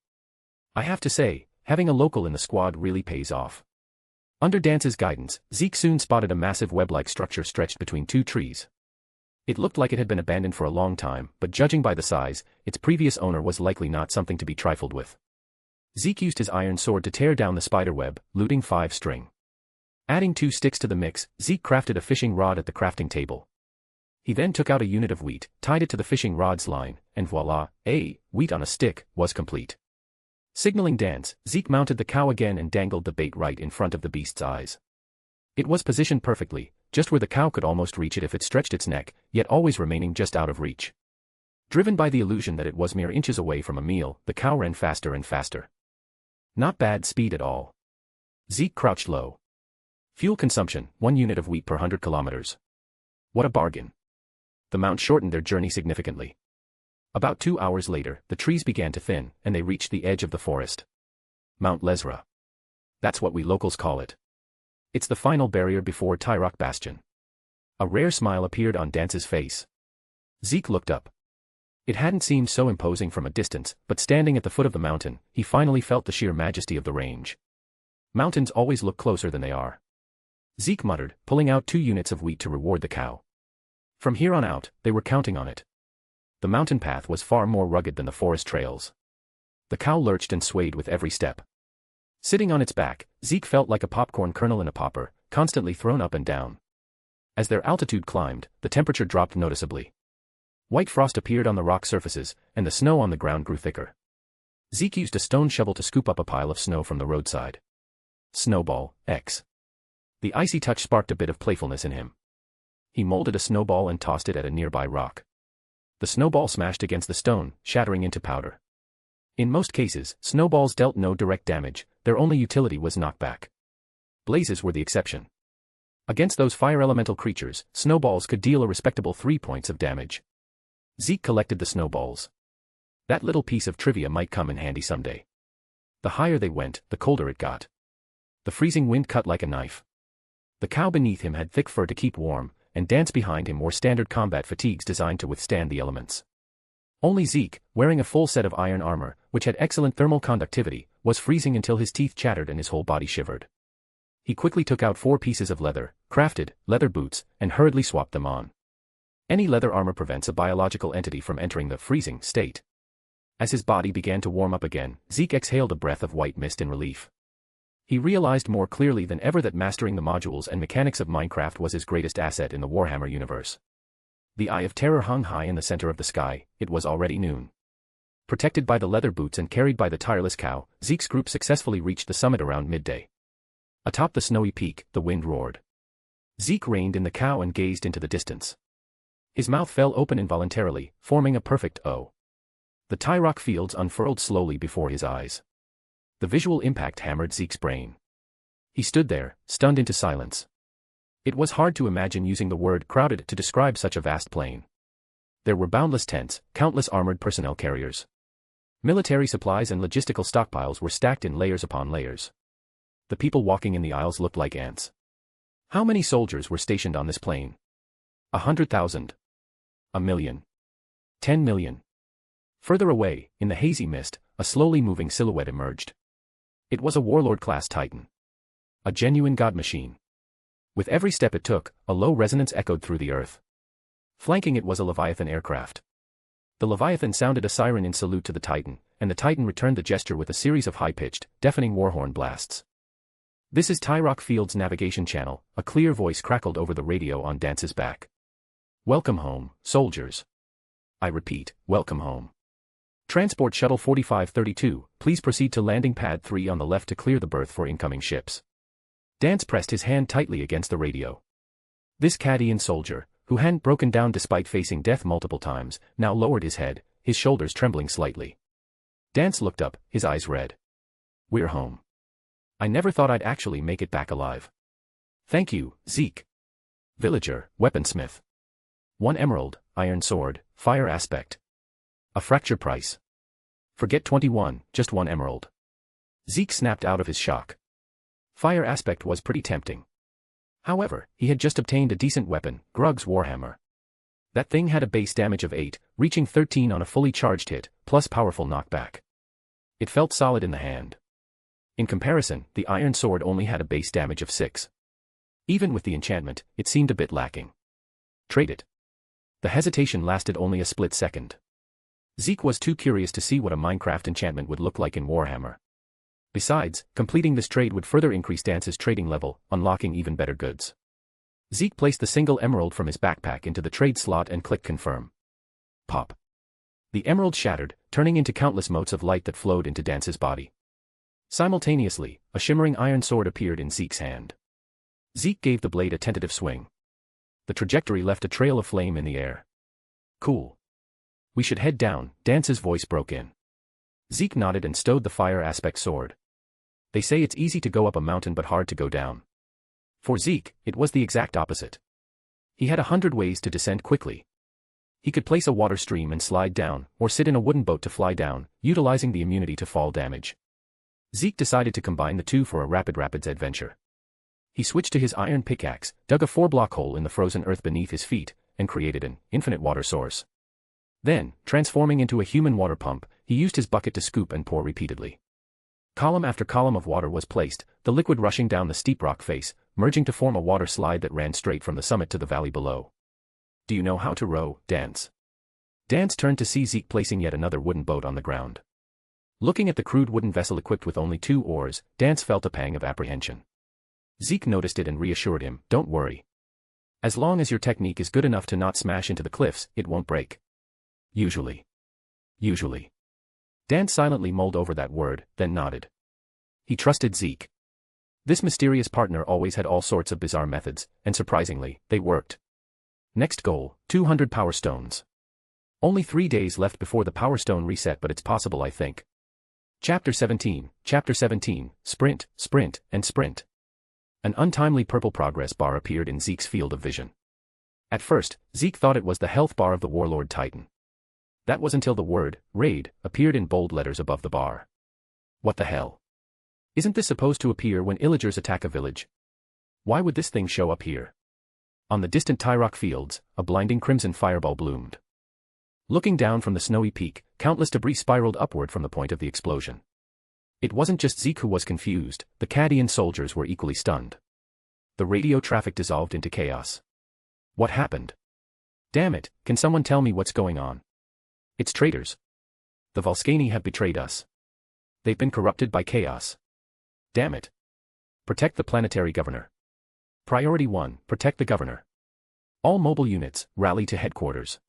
I have to say, having a local in the squad really pays off. Under Dance's guidance, Zeke soon spotted a massive web-like structure stretched between two trees. It looked like it had been abandoned for a long time, but judging by the size, its previous owner was likely not something to be trifled with. Zeke used his iron sword to tear down the spider web, looting 5 string. Adding 2 sticks to the mix, Zeke crafted a fishing rod at the crafting table. He then took out a unit of wheat, tied it to the fishing rod's line, and voila, wheat on a stick, was complete. Signaling Dance, Zeke mounted the cow again and dangled the bait right in front of the beast's eyes. It was positioned perfectly, just where the cow could almost reach it if it stretched its neck, yet always remaining just out of reach. Driven by the illusion that it was mere inches away from a meal, the cow ran faster and faster. Not bad speed at all. Zeke crouched low. Fuel consumption, 1 unit of wheat per 100 kilometers. What a bargain. The mount shortened their journey significantly. About 2 hours later, the trees began to thin, and they reached the edge of the forest. Mount Lesra. That's what we locals call it. It's the final barrier before Tyrock Bastion. A rare smile appeared on Dance's face. Zeke looked up. It hadn't seemed so imposing from a distance, but standing at the foot of the mountain, he finally felt the sheer majesty of the range. Mountains always look closer than they are. Zeke muttered, pulling out 2 units of wheat to reward the cow. From here on out, they were counting on it. The mountain path was far more rugged than the forest trails. The cow lurched and swayed with every step. Sitting on its back, Zeke felt like a popcorn kernel in a popper, constantly thrown up and down. As their altitude climbed, the temperature dropped noticeably. White frost appeared on the rock surfaces, and the snow on the ground grew thicker. Zeke used a stone shovel to scoop up a pile of snow from the roadside. Snowball, X. The icy touch sparked a bit of playfulness in him. He molded a snowball and tossed it at a nearby rock. The snowball smashed against the stone, shattering into powder. In most cases, snowballs dealt no direct damage, their only utility was knockback. Blazes were the exception. Against those fire elemental creatures, snowballs could deal a respectable 3 points of damage. Zeke collected the snowballs. That little piece of trivia might come in handy someday. The higher they went, the colder it got. The freezing wind cut like a knife. The cow beneath him had thick fur to keep warm, and Dance behind him wore standard combat fatigues designed to withstand the elements. Only Zeke, wearing a full set of iron armor, which had excellent thermal conductivity, was freezing until his teeth chattered and his whole body shivered. He quickly took out 4 pieces of leather, crafted, leather boots, and hurriedly swapped them on. Any leather armor prevents a biological entity from entering the freezing state. As his body began to warm up again, Zeke exhaled a breath of white mist in relief. He realized more clearly than ever that mastering the modules and mechanics of Minecraft was his greatest asset in the Warhammer universe. The Eye of Terror hung high in the center of the sky. It was already noon. Protected by the leather boots and carried by the tireless cow, Zeke's group successfully reached the summit around midday. Atop the snowy peak, the wind roared. Zeke reined in the cow and gazed into the distance. His mouth fell open involuntarily, forming a perfect O. The Tyrock fields unfurled slowly before his eyes. The visual impact hammered Zeke's brain. He stood there, stunned into silence. It was hard to imagine using the word crowded to describe such a vast plain. There were boundless tents, countless armored personnel carriers. Military supplies and logistical stockpiles were stacked in layers upon layers. The people walking in the aisles looked like ants. How many soldiers were stationed on this plain? 100,000. 1,000,000. 10 million. Further away, in the hazy mist, a slowly moving silhouette emerged. It was a Warlord-class Titan. A genuine god machine. With every step it took, a low resonance echoed through the earth. Flanking it was a Leviathan aircraft. The Leviathan sounded a siren in salute to the Titan, and the Titan returned the gesture with a series of high-pitched, deafening warhorn blasts. "This is Tyrock Field's navigation channel," a clear voice crackled over the radio on Dance's back. "Welcome home, soldiers. I repeat, welcome home. Transport Shuttle 4532, please proceed to Landing Pad 3 on the left to clear the berth for incoming ships." Dance pressed his hand tightly against the radio. This Cadian soldier, who hadn't broken down despite facing death multiple times, now lowered his head, his shoulders trembling slightly. Dance looked up, his eyes red. "We're home. I never thought I'd actually make it back alive. Thank you, Zeke. Villager, weaponsmith. 1 emerald, iron sword, fire aspect. A fracture price. Forget 21, just 1 emerald. Zeke snapped out of his shock. Fire aspect was pretty tempting. However, he had just obtained a decent weapon, Grug's Warhammer. That thing had a base damage of 8, reaching 13 on a fully charged hit, plus powerful knockback. It felt solid in the hand. In comparison, the iron sword only had a base damage of 6. Even with the enchantment, it seemed a bit lacking. Trade it. The hesitation lasted only a split second. Zeke was too curious to see what a Minecraft enchantment would look like in Warhammer. Besides, completing this trade would further increase Dance's trading level, unlocking even better goods. Zeke placed the single emerald from his backpack into the trade slot and clicked confirm. Pop. The emerald shattered, turning into countless motes of light that flowed into Dance's body. Simultaneously, a shimmering iron sword appeared in Zeke's hand. Zeke gave the blade a tentative swing. The trajectory left a trail of flame in the air. Cool. We should head down, Dance's voice broke in. Zeke nodded and stowed the fire aspect sword. They say it's easy to go up a mountain but hard to go down. For Zeke, it was the exact opposite. He had 100 ways to descend quickly. He could place a water stream and slide down, or sit in a wooden boat to fly down, utilizing the immunity to fall damage. Zeke decided to combine the two for a rapid rapids adventure. He switched to his iron pickaxe, dug a 4-block hole in the frozen earth beneath his feet, and created an infinite water source. Then, transforming into a human water pump, he used his bucket to scoop and pour repeatedly. Column after column of water was placed, the liquid rushing down the steep rock face, merging to form a water slide that ran straight from the summit to the valley below. Do you know how to row, Dance? Dance turned to see Zeke placing yet another wooden boat on the ground. Looking at the crude wooden vessel equipped with only 2 oars, Dance felt a pang of apprehension. Zeke noticed it and reassured him, don't worry. As long as your technique is good enough to not smash into the cliffs, it won't break. Usually. Dance silently mulled over that word, then nodded. He trusted Zeke. This mysterious partner always had all sorts of bizarre methods, and surprisingly, they worked. Next goal, 200 power stones. Only 3 days left before the power stone reset, but it's possible, I think. Chapter 17, Sprint, Sprint, and Sprint. An untimely purple progress bar appeared in Zeke's field of vision. At first, Zeke thought it was the health bar of the Warlord Titan. That was until the word, raid, appeared in bold letters above the bar. What the hell? Isn't this supposed to appear when illagers attack a village? Why would this thing show up here? On the distant Tyrock fields, a blinding crimson fireball bloomed. Looking down from the snowy peak, countless debris spiraled upward from the point of the explosion. It wasn't just Zeke who was confused, the Cadian soldiers were equally stunned. The radio traffic dissolved into chaos. What happened? Damn it, can someone tell me what's going on? It's traitors. The Volscani have betrayed us. They've been corrupted by chaos. Damn it. Protect the planetary governor. Priority 1, protect the governor. All mobile units, rally to headquarters.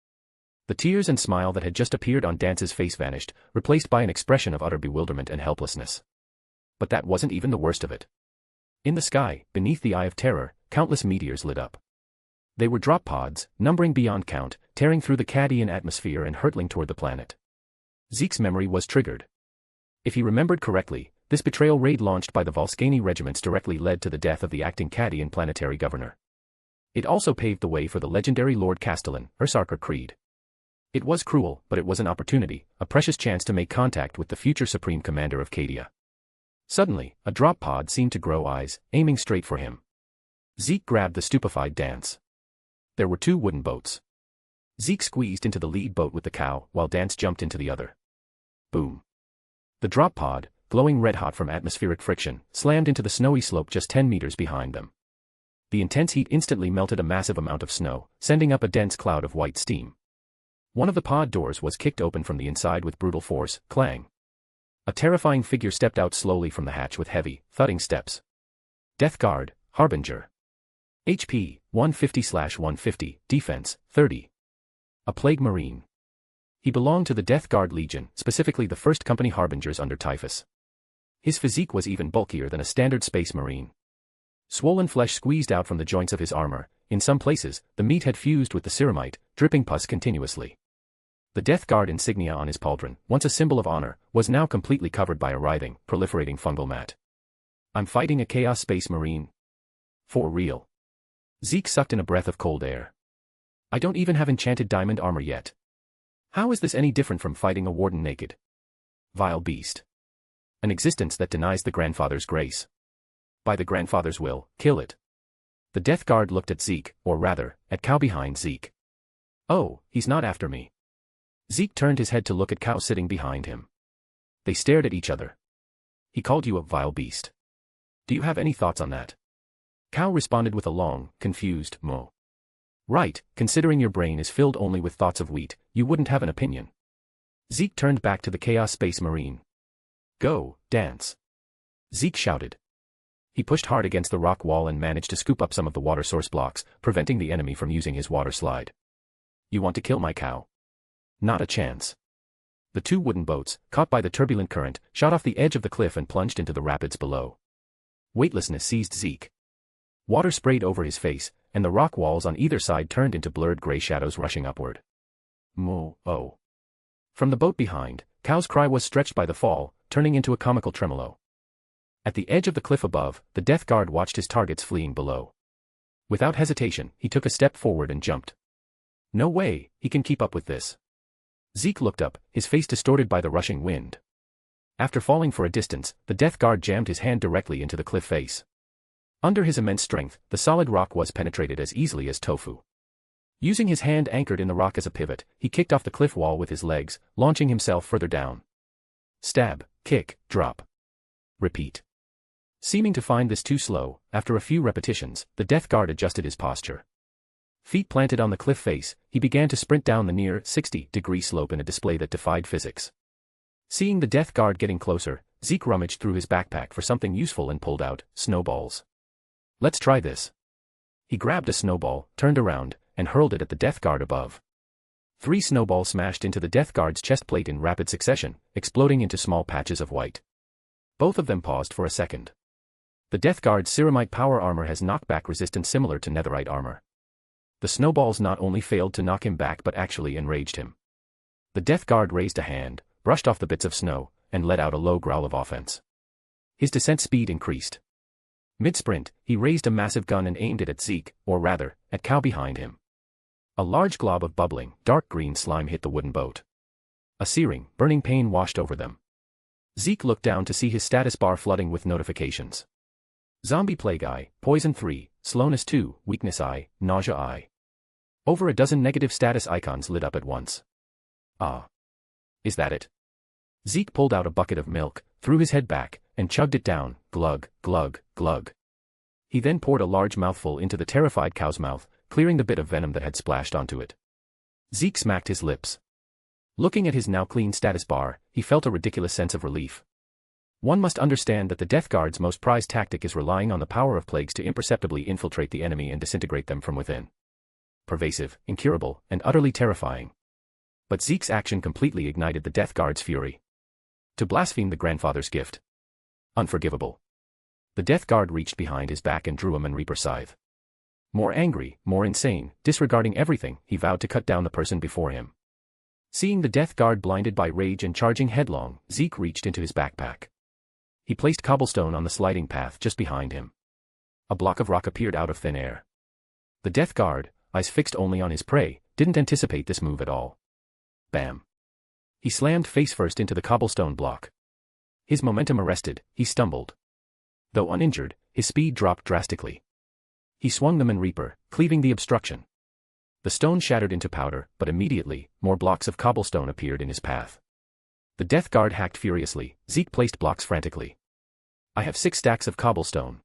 The tears and smile that had just appeared on Dance's face vanished, replaced by an expression of utter bewilderment and helplessness. But that wasn't even the worst of it. In the sky, beneath the Eye of Terror, countless meteors lit up. They were drop pods, numbering beyond count, tearing through the Cadian atmosphere and hurtling toward the planet. Zeke's memory was triggered. If he remembered correctly, this betrayal raid launched by the Volscani regiments directly led to the death of the acting Cadian planetary governor. It also paved the way for the legendary Lord Castellan, Ursarker Creed. It was cruel, but it was an opportunity, a precious chance to make contact with the future Supreme Commander of Cadia. Suddenly, a drop pod seemed to grow eyes, aiming straight for him. Zeke grabbed the stupefied Dance. There were 2 wooden boats. Zeke squeezed into the lead boat with the cow, while Dance jumped into the other. Boom. The drop pod, glowing red-hot from atmospheric friction, slammed into the snowy slope just 10 meters behind them. The intense heat instantly melted a massive amount of snow, sending up a dense cloud of white steam. One of the pod doors was kicked open from the inside with brutal force, clang. A terrifying figure stepped out slowly from the hatch with heavy, thudding steps. Death Guard, Harbinger. HP, 150/150, Defense, 30. A Plague Marine. He belonged to the Death Guard Legion, specifically the 1st Company Harbingers under Typhus. His physique was even bulkier than a standard Space Marine. Swollen flesh squeezed out from the joints of his armor, in some places, the meat had fused with the ceramite, dripping pus continuously. The Death Guard insignia on his pauldron, once a symbol of honor, was now completely covered by a writhing, proliferating fungal mat. I'm fighting a Chaos Space Marine. For real. Zeke sucked in a breath of cold air. I don't even have enchanted diamond armor yet. How is this any different from fighting a warden naked? Vile beast. An existence that denies the grandfather's grace. By the grandfather's will, kill it. The death guard looked at Zeke, or rather, at Cow behind Zeke. Oh, he's not after me. Zeke turned his head to look at Cow sitting behind him. They stared at each other. He called you a vile beast. Do you have any thoughts on that? Cow responded with a long, confused moo. Right, considering your brain is filled only with thoughts of wheat, you wouldn't have an opinion. Zeke turned back to the Chaos Space Marine. Go, dance. Zeke shouted. He pushed hard against the rock wall and managed to scoop up some of the water source blocks, preventing the enemy from using his water slide. You want to kill my cow? Not a chance. The two wooden boats, caught by the turbulent current, shot off the edge of the cliff and plunged into the rapids below. Weightlessness seized Zeke. Water sprayed over his face, and the rock walls on either side turned into blurred gray shadows rushing upward. Moo, oh. From the boat behind, Cow's cry was stretched by the fall, turning into a comical tremolo. At the edge of the cliff above, the death guard watched his targets fleeing below. Without hesitation, he took a step forward and jumped. No way, he can keep up with this. Zeke looked up, his face distorted by the rushing wind. After falling for a distance, the death guard jammed his hand directly into the cliff face. Under his immense strength, the solid rock was penetrated as easily as tofu. Using his hand anchored in the rock as a pivot, he kicked off the cliff wall with his legs, launching himself further down. Stab, kick, drop. Repeat. Seeming to find this too slow, after a few repetitions, the death guard adjusted his posture. Feet planted on the cliff face, he began to sprint down the near 60-degree slope in a display that defied physics. Seeing the death guard getting closer, Zeke rummaged through his backpack for something useful and pulled out snowballs. Let's try this. He grabbed a snowball, turned around, and hurled it at the death guard above. 3 snowballs smashed into the death guard's chest plate in rapid succession, exploding into small patches of white. Both of them paused for a second. The death guard's ceramite power armor has knockback resistance similar to netherite armor. The snowballs not only failed to knock him back but actually enraged him. The death guard raised a hand, brushed off the bits of snow, and let out a low growl of offense. His descent speed increased. Mid-sprint, he raised a massive gun and aimed it at Zeke, or rather, at Cow behind him. A large glob of bubbling, dark green slime hit the wooden boat. A searing, burning pain washed over them. Zeke looked down to see his status bar flooding with notifications. Zombie Plague I, Poison 3, Slowness 2, Weakness I, Nausea I. Over a dozen negative status icons lit up at once. Ah. Is that it? Zeke pulled out a bucket of milk, threw his head back, and chugged it down, glug, glug, glug. He then poured a large mouthful into the terrified cow's mouth, clearing the bit of venom that had splashed onto it. Zeke smacked his lips. Looking at his now clean status bar, he felt a ridiculous sense of relief. One must understand that the Death Guard's most prized tactic is relying on the power of plagues to imperceptibly infiltrate the enemy and disintegrate them from within. Pervasive, incurable, and utterly terrifying. But Zeke's action completely ignited the Death Guard's fury. To blaspheme the grandfather's gift. Unforgivable. The Death Guard reached behind his back and drew a Reaper scythe. More angry, more insane, disregarding everything, he vowed to cut down the person before him. Seeing the Death Guard blinded by rage and charging headlong, Zeke reached into his backpack. He placed cobblestone on the sliding path just behind him. A block of rock appeared out of thin air. The Death Guard, eyes fixed only on his prey, didn't anticipate this move at all. Bam. He slammed face first into the cobblestone block. His momentum arrested, he stumbled. Though uninjured, his speed dropped drastically. He swung the Reaper, cleaving the obstruction. The stone shattered into powder, but immediately, more blocks of cobblestone appeared in his path. The Death Guard hacked furiously. Zeke placed blocks frantically. I have 6 stacks of cobblestone.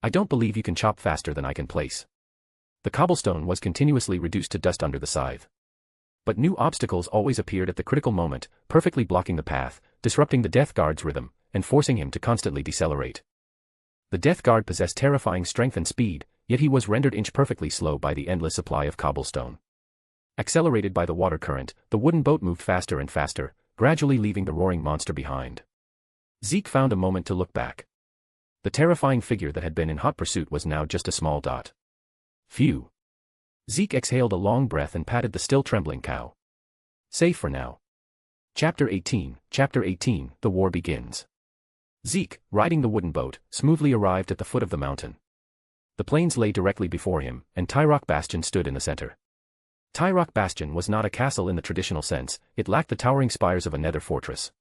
I don't believe you can chop faster than I can place. The cobblestone was continuously reduced to dust under the scythe. But new obstacles always appeared at the critical moment, perfectly blocking the path, disrupting the Death Guard's rhythm, and forcing him to constantly decelerate. The Death Guard possessed terrifying strength and speed, yet he was rendered inch-perfectly slow by the endless supply of cobblestone. Accelerated by the water current, the wooden boat moved faster and faster, gradually leaving the roaring monster behind. Zeke found a moment to look back. The terrifying figure that had been in hot pursuit was now just a small dot. Phew. Zeke exhaled a long breath and patted the still trembling cow. Safe for now. Chapter 18, The War Begins. Zeke, riding the wooden boat, smoothly arrived at the foot of the mountain. The plains lay directly before him, and Tyrock Bastion stood in the center. Tyrock Bastion was not a castle in the traditional sense, it lacked the towering spires of a nether fortress.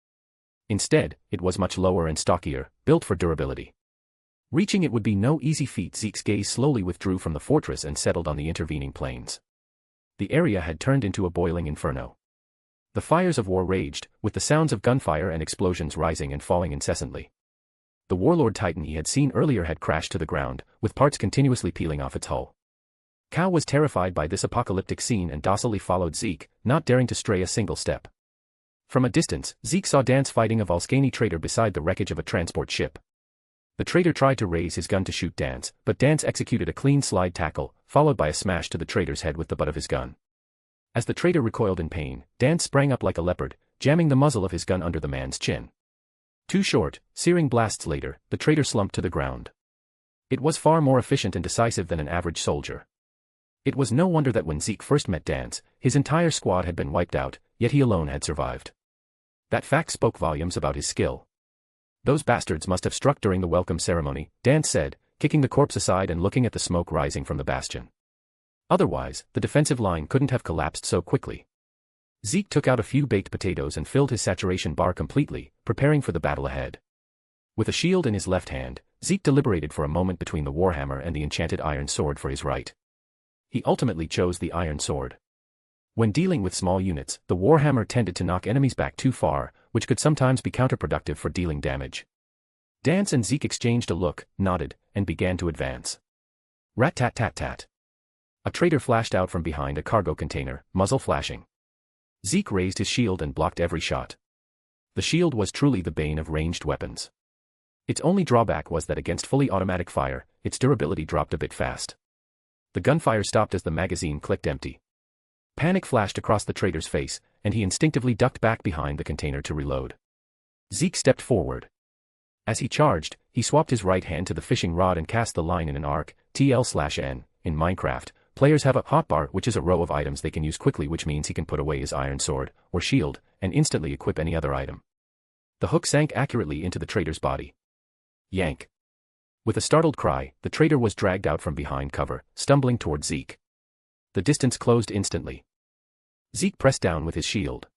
Instead, it was much lower and stockier, built for durability. Reaching it would be no easy feat. Zeke's gaze slowly withdrew from the fortress and settled on the intervening plains. The area had turned into a boiling inferno. The fires of war raged, with the sounds of gunfire and explosions rising and falling incessantly. The warlord Titan he had seen earlier had crashed to the ground, with parts continuously peeling off its hull. Cal was terrified by this apocalyptic scene and docilely followed Zeke, not daring to stray a single step. From a distance, Zeke saw Dance fighting a Volscani trader beside the wreckage of a transport ship. The trader tried to raise his gun to shoot Dance, but Dance executed a clean slide tackle, followed by a smash to the trader's head with the butt of his gun. As the trader recoiled in pain, Dance sprang up like a leopard, jamming the muzzle of his gun under the man's chin. 2 short, searing blasts later, the trader slumped to the ground. It was far more efficient and decisive than an average soldier. It was no wonder that when Zeke first met Dance, his entire squad had been wiped out, yet he alone had survived. That fact spoke volumes about his skill. Those bastards must have struck during the welcome ceremony, Dance said, kicking the corpse aside and looking at the smoke rising from the bastion. Otherwise, the defensive line couldn't have collapsed so quickly. Zeke took out a few baked potatoes and filled his saturation bar completely, preparing for the battle ahead. With a shield in his left hand, Zeke deliberated for a moment between the Warhammer and the enchanted iron sword for his right. He ultimately chose the iron sword. When dealing with small units, the Warhammer tended to knock enemies back too far, which could sometimes be counterproductive for dealing damage. Dance and Zeke exchanged a look, nodded, and began to advance. Rat-tat-tat-tat. A trader flashed out from behind a cargo container, muzzle flashing. Zeke raised his shield and blocked every shot. The shield was truly the bane of ranged weapons. Its only drawback was that against fully automatic fire, its durability dropped a bit fast. The gunfire stopped as the magazine clicked empty. Panic flashed across the trader's face, and he instinctively ducked back behind the container to reload. Zeke stepped forward. As he charged, he swapped his right hand to the fishing rod and cast the line in an arc, TL/N. In Minecraft, players have a hotbar, which is a row of items they can use quickly, which means he can put away his iron sword, or shield, and instantly equip any other item. The hook sank accurately into the trader's body. Yank. With a startled cry, the trader was dragged out from behind cover, stumbling toward Zeke. The distance closed instantly. Zeke pressed down with his shield.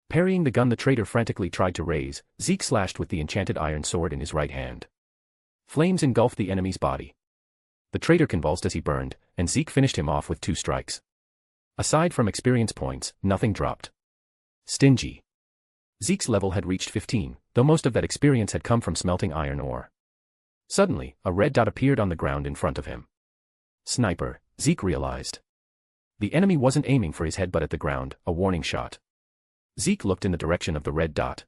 Parrying the gun the trader frantically tried to raise, Zeke slashed with the enchanted iron sword in his right hand. Flames engulfed the enemy's body. The trader convulsed as he burned, and Zeke finished him off with 2 strikes. Aside from experience points, nothing dropped. Stingy. Zeke's level had reached 15, though most of that experience had come from smelting iron ore. Suddenly, a red dot appeared on the ground in front of him. Sniper, Zeke realized. The enemy wasn't aiming for his head but at the ground, a warning shot. Zeke looked in the direction of the red dot.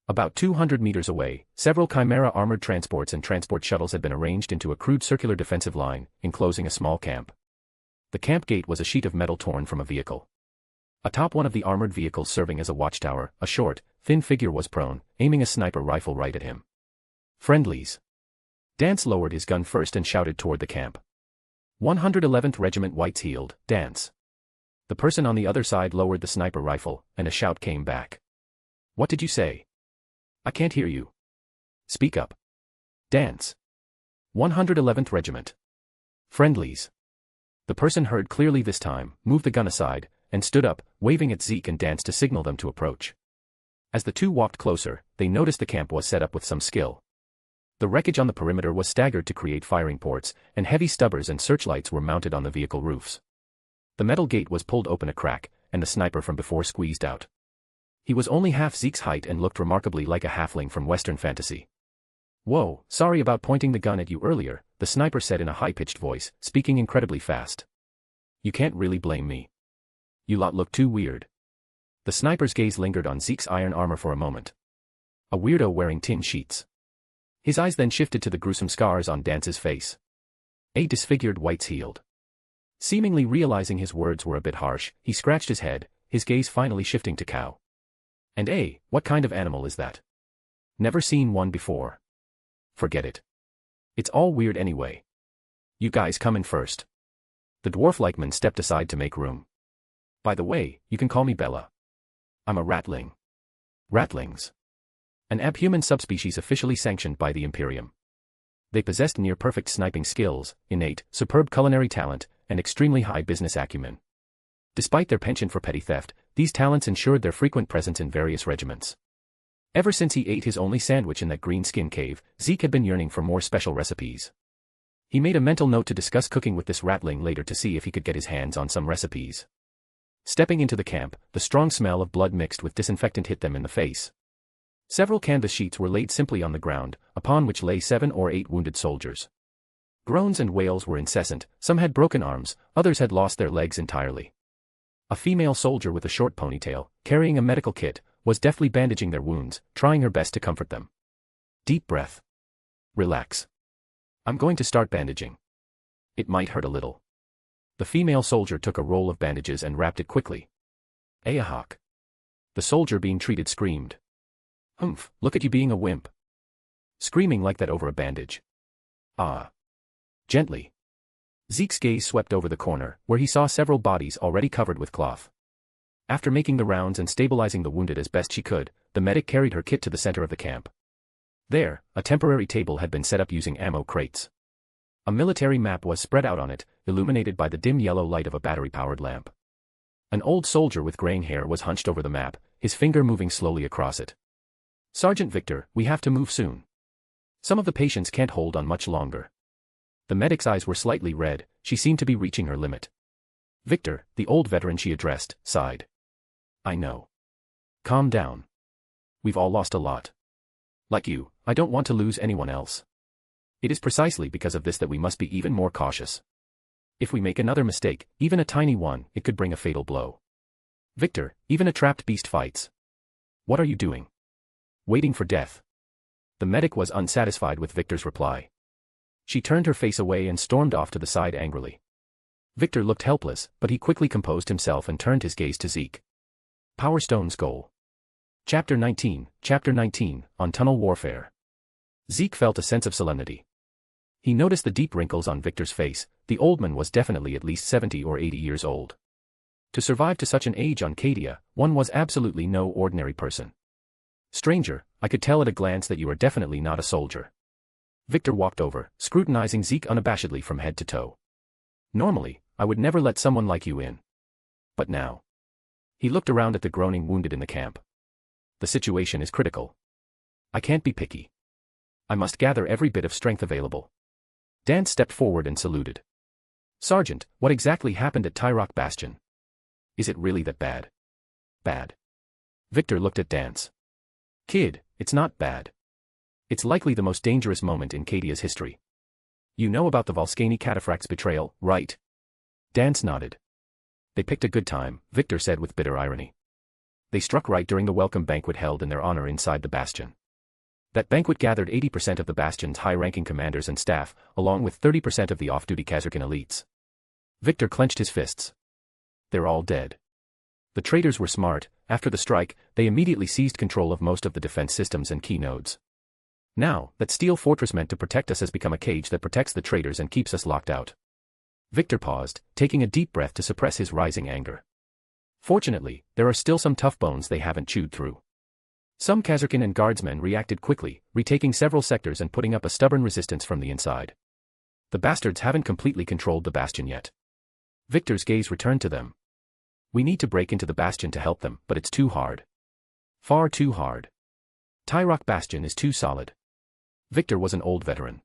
About 200 meters away, several Chimera armored transports and transport shuttles had been arranged into a crude circular defensive line, enclosing a small camp. The camp gate was a sheet of metal torn from a vehicle. Atop one of the armored vehicles serving as a watchtower, a short, thin figure was prone, aiming a sniper rifle right at him. Friendlies. Dance lowered his gun first and shouted toward the camp. 111th Regiment White's healed, Dance. The person on the other side lowered the sniper rifle, and a shout came back. What did you say? I can't hear you. Speak up. Dance. 111th Regiment. Friendlies. The person heard clearly this time, moved the gun aside, and stood up, waving at Zeke and Dance to signal them to approach. As the two walked closer, they noticed the camp was set up with some skill. The wreckage on the perimeter was staggered to create firing ports, and heavy stubbers and searchlights were mounted on the vehicle roofs. The metal gate was pulled open a crack, and the sniper from before squeezed out. He was only half Zeke's height and looked remarkably like a halfling from Western fantasy. Whoa, sorry about pointing the gun at you earlier, the sniper said in a high-pitched voice, speaking incredibly fast. You can't really blame me. You lot look too weird. The sniper's gaze lingered on Zeke's iron armor for a moment. A weirdo wearing tin sheets. His eyes then shifted to the gruesome scars on Dance's face. A disfigured White's healed. Seemingly realizing his words were a bit harsh, he scratched his head, his gaze finally shifting to Cow. And what kind of animal is that? Never seen one before. Forget it. It's all weird anyway. You guys come in first. The dwarf-like man stepped aside to make room. By the way, you can call me Bella. I'm a ratling. Ratlings. An abhuman subspecies officially sanctioned by the Imperium. They possessed near-perfect sniping skills, innate, superb culinary talent, and extremely high business acumen. Despite their penchant for petty theft, these talents ensured their frequent presence in various regiments. Ever since he ate his only sandwich in that green skin cave, Zeke had been yearning for more special recipes. He made a mental note to discuss cooking with this ratling later to see if he could get his hands on some recipes. Stepping into the camp, the strong smell of blood mixed with disinfectant hit them in the face. Several canvas sheets were laid simply on the ground, upon which lay 7 or 8 wounded soldiers. Groans and wails were incessant, some had broken arms, others had lost their legs entirely. A female soldier with a short ponytail, carrying a medical kit, was deftly bandaging their wounds, trying her best to comfort them. Deep breath. Relax. I'm going to start bandaging. It might hurt a little. The female soldier took a roll of bandages and wrapped it quickly. Ayahawk. The soldier being treated screamed. Humph, look at you being a wimp. Screaming like that over a bandage. Ah. Gently. Zeke's gaze swept over the corner, where he saw several bodies already covered with cloth. After making the rounds and stabilizing the wounded as best she could, the medic carried her kit to the center of the camp. There, a temporary table had been set up using ammo crates. A military map was spread out on it, illuminated by the dim yellow light of a battery-powered lamp. An old soldier with graying hair was hunched over the map, his finger moving slowly across it. Sergeant Victor, we have to move soon. Some of the patients can't hold on much longer. The medic's eyes were slightly red, she seemed to be reaching her limit. Victor, the old veteran she addressed, sighed. I know. Calm down. We've all lost a lot. Like you, I don't want to lose anyone else. It is precisely because of this that we must be even more cautious. If we make another mistake, even a tiny one, it could bring a fatal blow. Victor, even a trapped beast fights. What are you doing? Waiting for death. The medic was unsatisfied with Victor's reply. She turned her face away and stormed off to the side angrily. Victor looked helpless, but he quickly composed himself and turned his gaze to Zeke. Power Stone's goal. Chapter 19, on Tunnel Warfare. Zeke felt a sense of solemnity. He noticed the deep wrinkles on Victor's face. The old man was definitely at least 70 or 80 years old. To survive to such an age on Cadia, one was absolutely no ordinary person. Stranger, I could tell at a glance that you are definitely not a soldier. Victor walked over, scrutinizing Zeke unabashedly from head to toe. Normally, I would never let someone like you in. But now. He looked around at the groaning wounded in the camp. The situation is critical. I can't be picky. I must gather every bit of strength available. Dan stepped forward and saluted. Sergeant, what exactly happened at Tyrock Bastion? Is it really that bad? Bad. Victor looked at Dance. Kid, it's not bad. It's likely the most dangerous moment in Cadia's history. You know about the Volskani cataphract's betrayal, right? Dance nodded. They picked a good time, Victor said with bitter irony. They struck right during the welcome banquet held in their honor inside the bastion. That banquet gathered 80% of the bastion's high-ranking commanders and staff, along with 30% of the off-duty Kazarkan elites. Victor clenched his fists. They're all dead. The traitors were smart. After the strike, they immediately seized control of most of the defense systems and key nodes. Now, that steel fortress meant to protect us has become a cage that protects the traitors and keeps us locked out. Victor paused, taking a deep breath to suppress his rising anger. Fortunately, there are still some tough bones they haven't chewed through. Some Kazarkan and guardsmen reacted quickly, retaking several sectors and putting up a stubborn resistance from the inside. The bastards haven't completely controlled the bastion yet. Victor's gaze returned to them. We need to break into the bastion to help them, but it's too hard. Far too hard. Tyrock Bastion is too solid. Victor was an old veteran.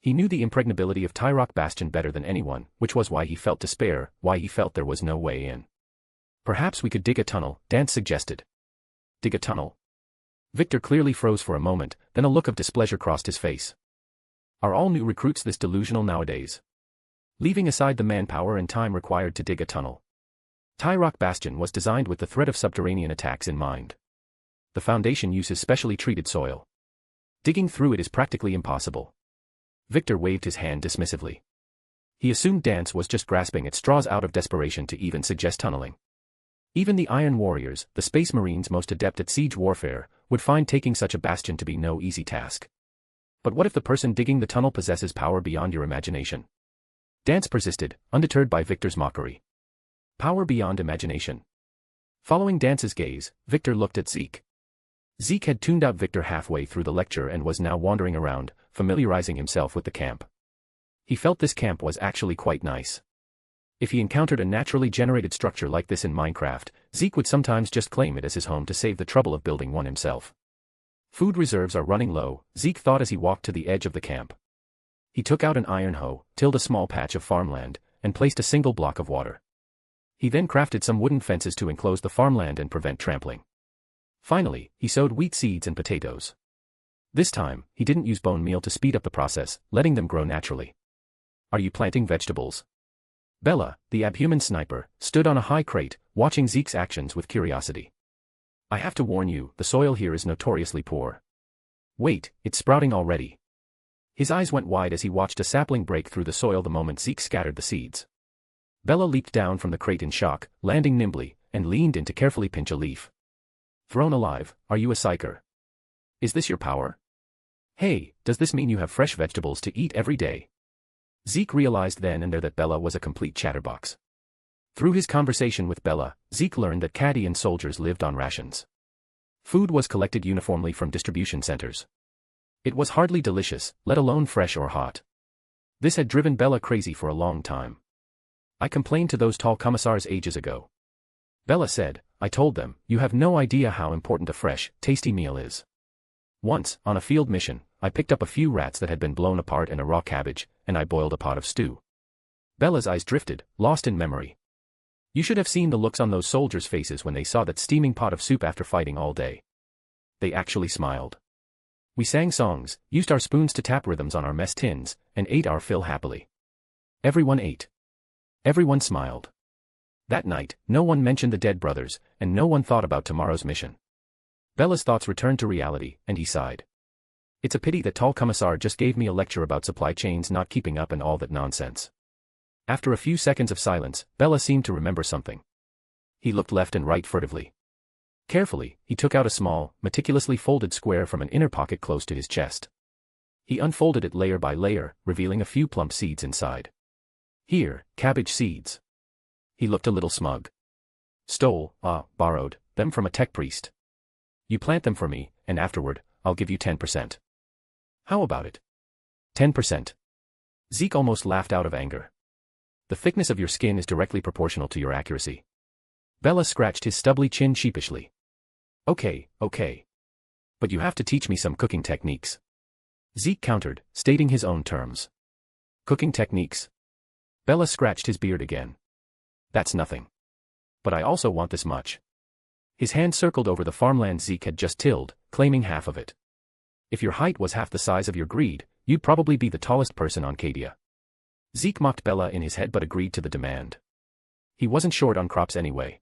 He knew the impregnability of Tyrock Bastion better than anyone, which was why he felt despair, why he felt there was no way in. Perhaps we could dig a tunnel, Dance suggested. Dig a tunnel? Victor clearly froze for a moment, then a look of displeasure crossed his face. Are all new recruits this delusional nowadays? Leaving aside the manpower and time required to dig a tunnel. Tyrock Bastion was designed with the threat of subterranean attacks in mind. The foundation uses specially treated soil. Digging through it is practically impossible. Victor waved his hand dismissively. He assumed Dance was just grasping at straws out of desperation to even suggest tunneling. Even the Iron Warriors, the Space Marines most adept at siege warfare, would find taking such a bastion to be no easy task. But what if the person digging the tunnel possesses power beyond your imagination? Dance persisted, undeterred by Victor's mockery. Power beyond imagination. Following Dance's gaze, Victor looked at Zeke. Zeke had tuned out Victor halfway through the lecture and was now wandering around, familiarizing himself with the camp. He felt this camp was actually quite nice. If he encountered a naturally generated structure like this in Minecraft, Zeke would sometimes just claim it as his home to save the trouble of building one himself. Food reserves are running low, Zeke thought as he walked to the edge of the camp. He took out an iron hoe, tilled a small patch of farmland, and placed a single block of water. He then crafted some wooden fences to enclose the farmland and prevent trampling. Finally, he sowed wheat seeds and potatoes. This time, he didn't use bone meal to speed up the process, letting them grow naturally. Are you planting vegetables? Bella, the abhuman sniper, stood on a high crate, watching Zeke's actions with curiosity. I have to warn you, the soil here is notoriously poor. Wait, it's sprouting already. His eyes went wide as he watched a sapling break through the soil the moment Zeke scattered the seeds. Bella leaped down from the crate in shock, landing nimbly, and leaned in to carefully pinch a leaf. Thrown alive, are you a psyker? Is this your power? Hey, does this mean you have fresh vegetables to eat every day? Zeke realized then and there that Bella was a complete chatterbox. Through his conversation with Bella, Zeke learned that Cadian soldiers lived on rations. Food was collected uniformly from distribution centers. It was hardly delicious, let alone fresh or hot. This had driven Bella crazy for a long time. I complained to those tall commissars ages ago. Bella said, I told them, you have no idea how important a fresh, tasty meal is. Once, on a field mission, I picked up a few rats that had been blown apart and a raw cabbage, and I boiled a pot of stew. Bella's eyes drifted, lost in memory. You should have seen the looks on those soldiers' faces when they saw that steaming pot of soup after fighting all day. They actually smiled. We sang songs, used our spoons to tap rhythms on our mess tins, and ate our fill happily. Everyone ate. Everyone smiled. That night, no one mentioned the dead brothers, and no one thought about tomorrow's mission. Bella's thoughts returned to reality, and he sighed. It's a pity that tall commissar just gave me a lecture about supply chains not keeping up and all that nonsense. After a few seconds of silence, Bella seemed to remember something. He looked left and right furtively. Carefully, he took out a small, meticulously folded square from an inner pocket close to his chest. He unfolded it layer by layer, revealing a few plump seeds inside. Here, cabbage seeds. He looked a little smug. Borrowed them from a tech priest. You plant them for me, and afterward, I'll give you 10%. How about it? 10%. Zeke almost laughed out of anger. The thickness of your skin is directly proportional to your accuracy. Bella scratched his stubbly chin sheepishly. Okay. But you have to teach me some cooking techniques. Zeke countered, stating his own terms. Cooking techniques? Bella scratched his beard again. That's nothing. But I also want this much. His hand circled over the farmland Zeke had just tilled, claiming half of it. If your height was half the size of your greed, you'd probably be the tallest person on Cadia. Zeke mocked Bella in his head but agreed to the demand. He wasn't short on crops anyway.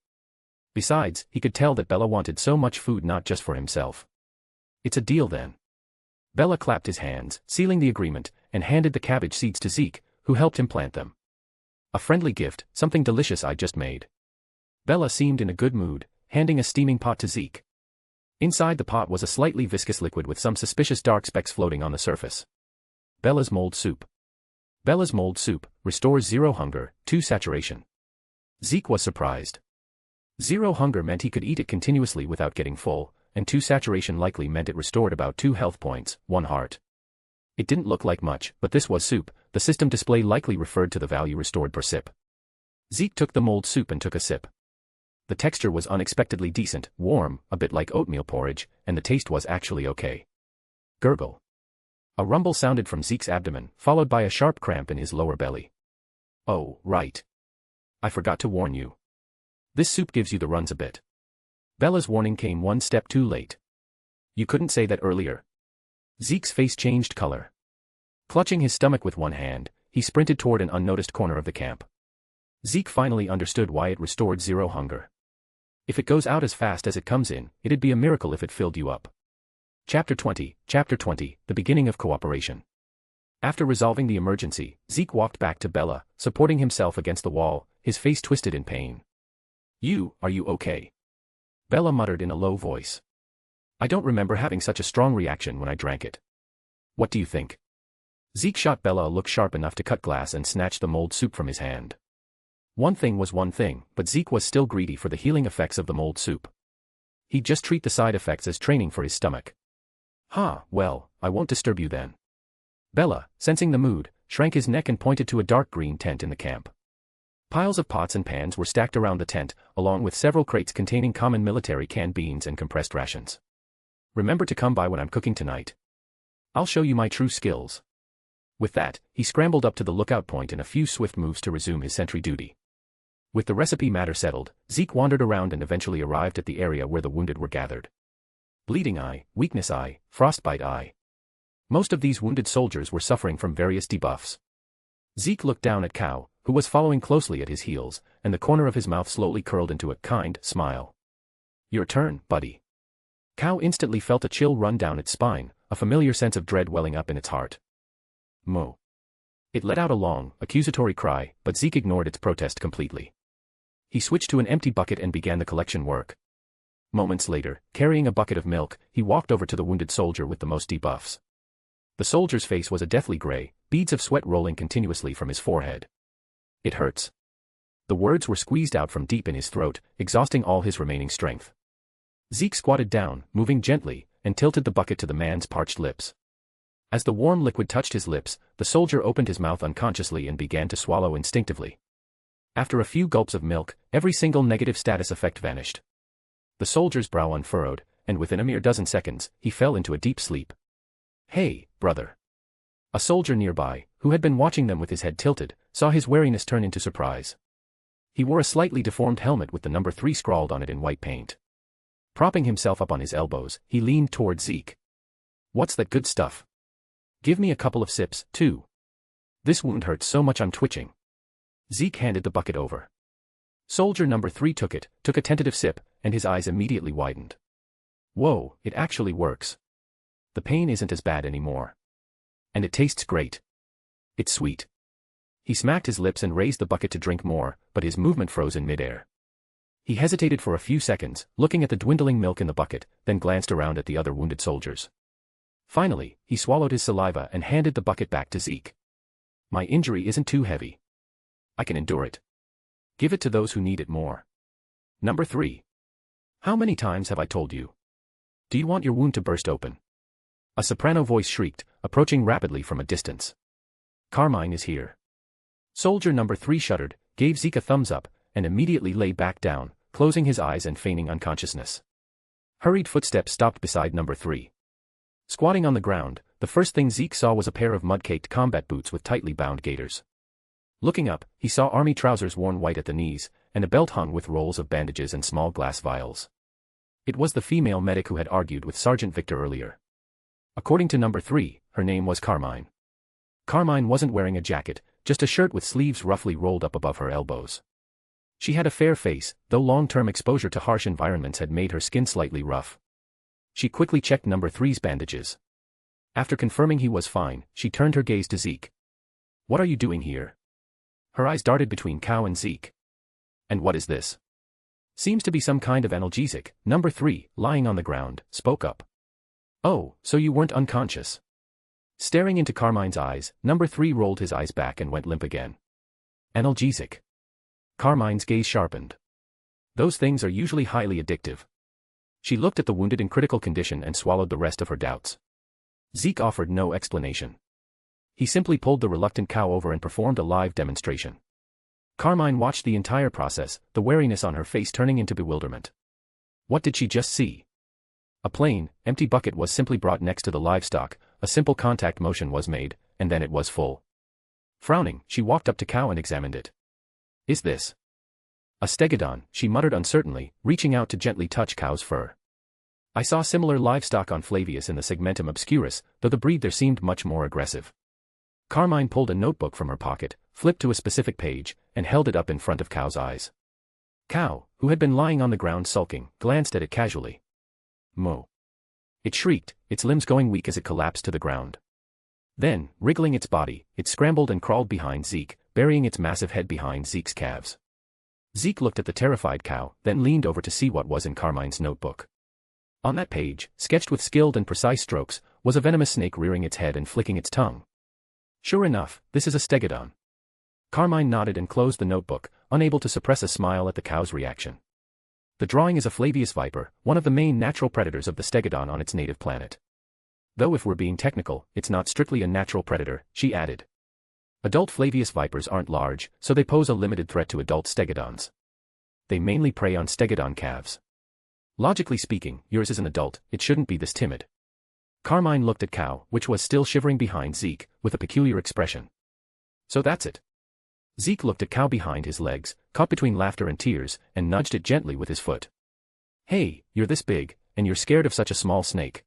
Besides, he could tell that Bella wanted so much food not just for himself. It's a deal then. Bella clapped his hands, sealing the agreement, and handed the cabbage seeds to Zeke, who helped him plant them. A friendly gift, something delicious I just made. Bella seemed in a good mood, handing a steaming pot to Zeke. Inside the pot was a slightly viscous liquid with some suspicious dark specks floating on the surface. Bella's mold soup. Bella's mold soup restores 0 hunger, 2 saturation. Zeke was surprised. 0 hunger meant he could eat it continuously without getting full, and 2 saturation likely meant it restored about 2 health points, 1 heart. It didn't look like much, but this was soup. The system display likely referred to the value restored per sip. Zeke took the mold soup and took a sip. The texture was unexpectedly decent, warm, a bit like oatmeal porridge, and the taste was actually okay. Gurgle. A rumble sounded from Zeke's abdomen, followed by a sharp cramp in his lower belly. Oh, right. I forgot to warn you. This soup gives you the runs a bit. Bella's warning came one step too late. You couldn't say that earlier. Zeke's face changed color. Clutching his stomach with one hand, he sprinted toward an unnoticed corner of the camp. Zeke finally understood why it restored 0 hunger. If it goes out as fast as it comes in, it'd be a miracle if it filled you up. Chapter 20, the beginning of cooperation. After resolving the emergency, Zeke walked back to Bella, supporting himself against the wall, his face twisted in pain. Are you okay? Bella muttered in a low voice. I don't remember having such a strong reaction when I drank it. What do you think? Zeke shot Bella a look sharp enough to cut glass and snatched the mold soup from his hand. One thing was one thing, but Zeke was still greedy for the healing effects of the mold soup. He'd just treat the side effects as training for his stomach. Well, I won't disturb you then. Bella, sensing the mood, shrank his neck and pointed to a dark green tent in the camp. Piles of pots and pans were stacked around the tent, along with several crates containing common military canned beans and compressed rations. Remember to come by when I'm cooking tonight. I'll show you my true skills. With that, he scrambled up to the lookout point in a few swift moves to resume his sentry duty. With the recipe matter settled, Zeke wandered around and eventually arrived at the area where the wounded were gathered. Bleeding eye, weakness eye, frostbite eye. Most of these wounded soldiers were suffering from various debuffs. Zeke looked down at Cow, who was following closely at his heels, and the corner of his mouth slowly curled into a kind smile. Your turn, buddy. Cow instantly felt a chill run down its spine, a familiar sense of dread welling up in its heart. Moo. It let out a long, accusatory cry, but Zeke ignored its protest completely. He switched to an empty bucket and began the collection work. Moments later, carrying a bucket of milk, he walked over to the wounded soldier with the most debuffs. The soldier's face was a deathly gray, beads of sweat rolling continuously from his forehead. It hurts. The words were squeezed out from deep in his throat, exhausting all his remaining strength. Zeke squatted down, moving gently, and tilted the bucket to the man's parched lips. As the warm liquid touched his lips, the soldier opened his mouth unconsciously and began to swallow instinctively. After a few gulps of milk, every single negative status effect vanished. The soldier's brow unfurrowed, and within a mere dozen seconds, he fell into a deep sleep. Hey, brother. A soldier nearby, who had been watching them with his head tilted, saw his wariness turn into surprise. He wore a slightly deformed helmet with the number 3 scrawled on it in white paint. Propping himself up on his elbows, he leaned toward Zeke. What's that good stuff? Give me a couple of sips, too. This wound hurts so much I'm twitching. Zeke handed the bucket over. Soldier number 3 took a tentative sip, and his eyes immediately widened. Whoa, it actually works. The pain isn't as bad anymore. And it tastes great. It's sweet. He smacked his lips and raised the bucket to drink more, but his movement froze in midair. He hesitated for a few seconds, looking at the dwindling milk in the bucket, then glanced around at the other wounded soldiers. Finally, he swallowed his saliva and handed the bucket back to Zeke. My injury isn't too heavy. I can endure it. Give it to those who need it more. Number 3. How many times have I told you? Do you want your wound to burst open? A soprano voice shrieked, approaching rapidly from a distance. Carmine is here. Soldier number 3 shuddered, gave Zeke a thumbs up, and immediately lay back down, closing his eyes and feigning unconsciousness. Hurried footsteps stopped beside number 3. Squatting on the ground, the first thing Zeke saw was a pair of mud-caked combat boots with tightly bound gaiters. Looking up, he saw army trousers worn white at the knees, and a belt hung with rolls of bandages and small glass vials. It was the female medic who had argued with Sergeant Victor earlier. According to number 3, her name was Carmine. Carmine wasn't wearing a jacket, just a shirt with sleeves roughly rolled up above her elbows. She had a fair face, though long-term exposure to harsh environments had made her skin slightly rough. She quickly checked number 3's bandages. After confirming he was fine, she turned her gaze to Zeke. What are you doing here? Her eyes darted between Cow and Zeke. And what is this? Seems to be some kind of analgesic. Number 3, lying on the ground, spoke up. Oh, so you weren't unconscious. Staring into Carmine's eyes, number 3 rolled his eyes back and went limp again. Analgesic. Carmine's gaze sharpened. Those things are usually highly addictive. She looked at the wounded in critical condition and swallowed the rest of her doubts. Zeke offered no explanation. He simply pulled the reluctant Cow over and performed a live demonstration. Carmine watched the entire process, the wariness on her face turning into bewilderment. What did she just see? A plain, empty bucket was simply brought next to the livestock, a simple contact motion was made, and then it was full. Frowning, she walked up to Cow and examined it. Is this a stegodon? She muttered uncertainly, reaching out to gently touch Cow's fur. I saw similar livestock on Flavius in the segmentum obscurus, though the breed there seemed much more aggressive. Carmine pulled a notebook from her pocket, flipped to a specific page, and held it up in front of Cow's eyes. Cow, who had been lying on the ground sulking, glanced at it casually. Moo. It shrieked, its limbs going weak as it collapsed to the ground. Then, wriggling its body, it scrambled and crawled behind Zeke, burying its massive head behind Zeke's calves. Zeke looked at the terrified Cow, then leaned over to see what was in Carmine's notebook. On that page, sketched with skilled and precise strokes, was a venomous snake rearing its head and flicking its tongue. Sure enough, this is a stegodon. Carmine nodded and closed the notebook, unable to suppress a smile at the Cow's reaction. The drawing is a Flavius viper, one of the main natural predators of the stegodon on its native planet. Though if we're being technical, it's not strictly a natural predator, she added. Adult Flavius vipers aren't large, so they pose a limited threat to adult stegodons. They mainly prey on stegodon calves. Logically speaking, yours is an adult, it shouldn't be this timid. Carmine looked at Cow, which was still shivering behind Zeke, with a peculiar expression. So that's it. Zeke looked at Cow behind his legs, caught between laughter and tears, and nudged it gently with his foot. Hey, you're this big, and you're scared of such a small snake.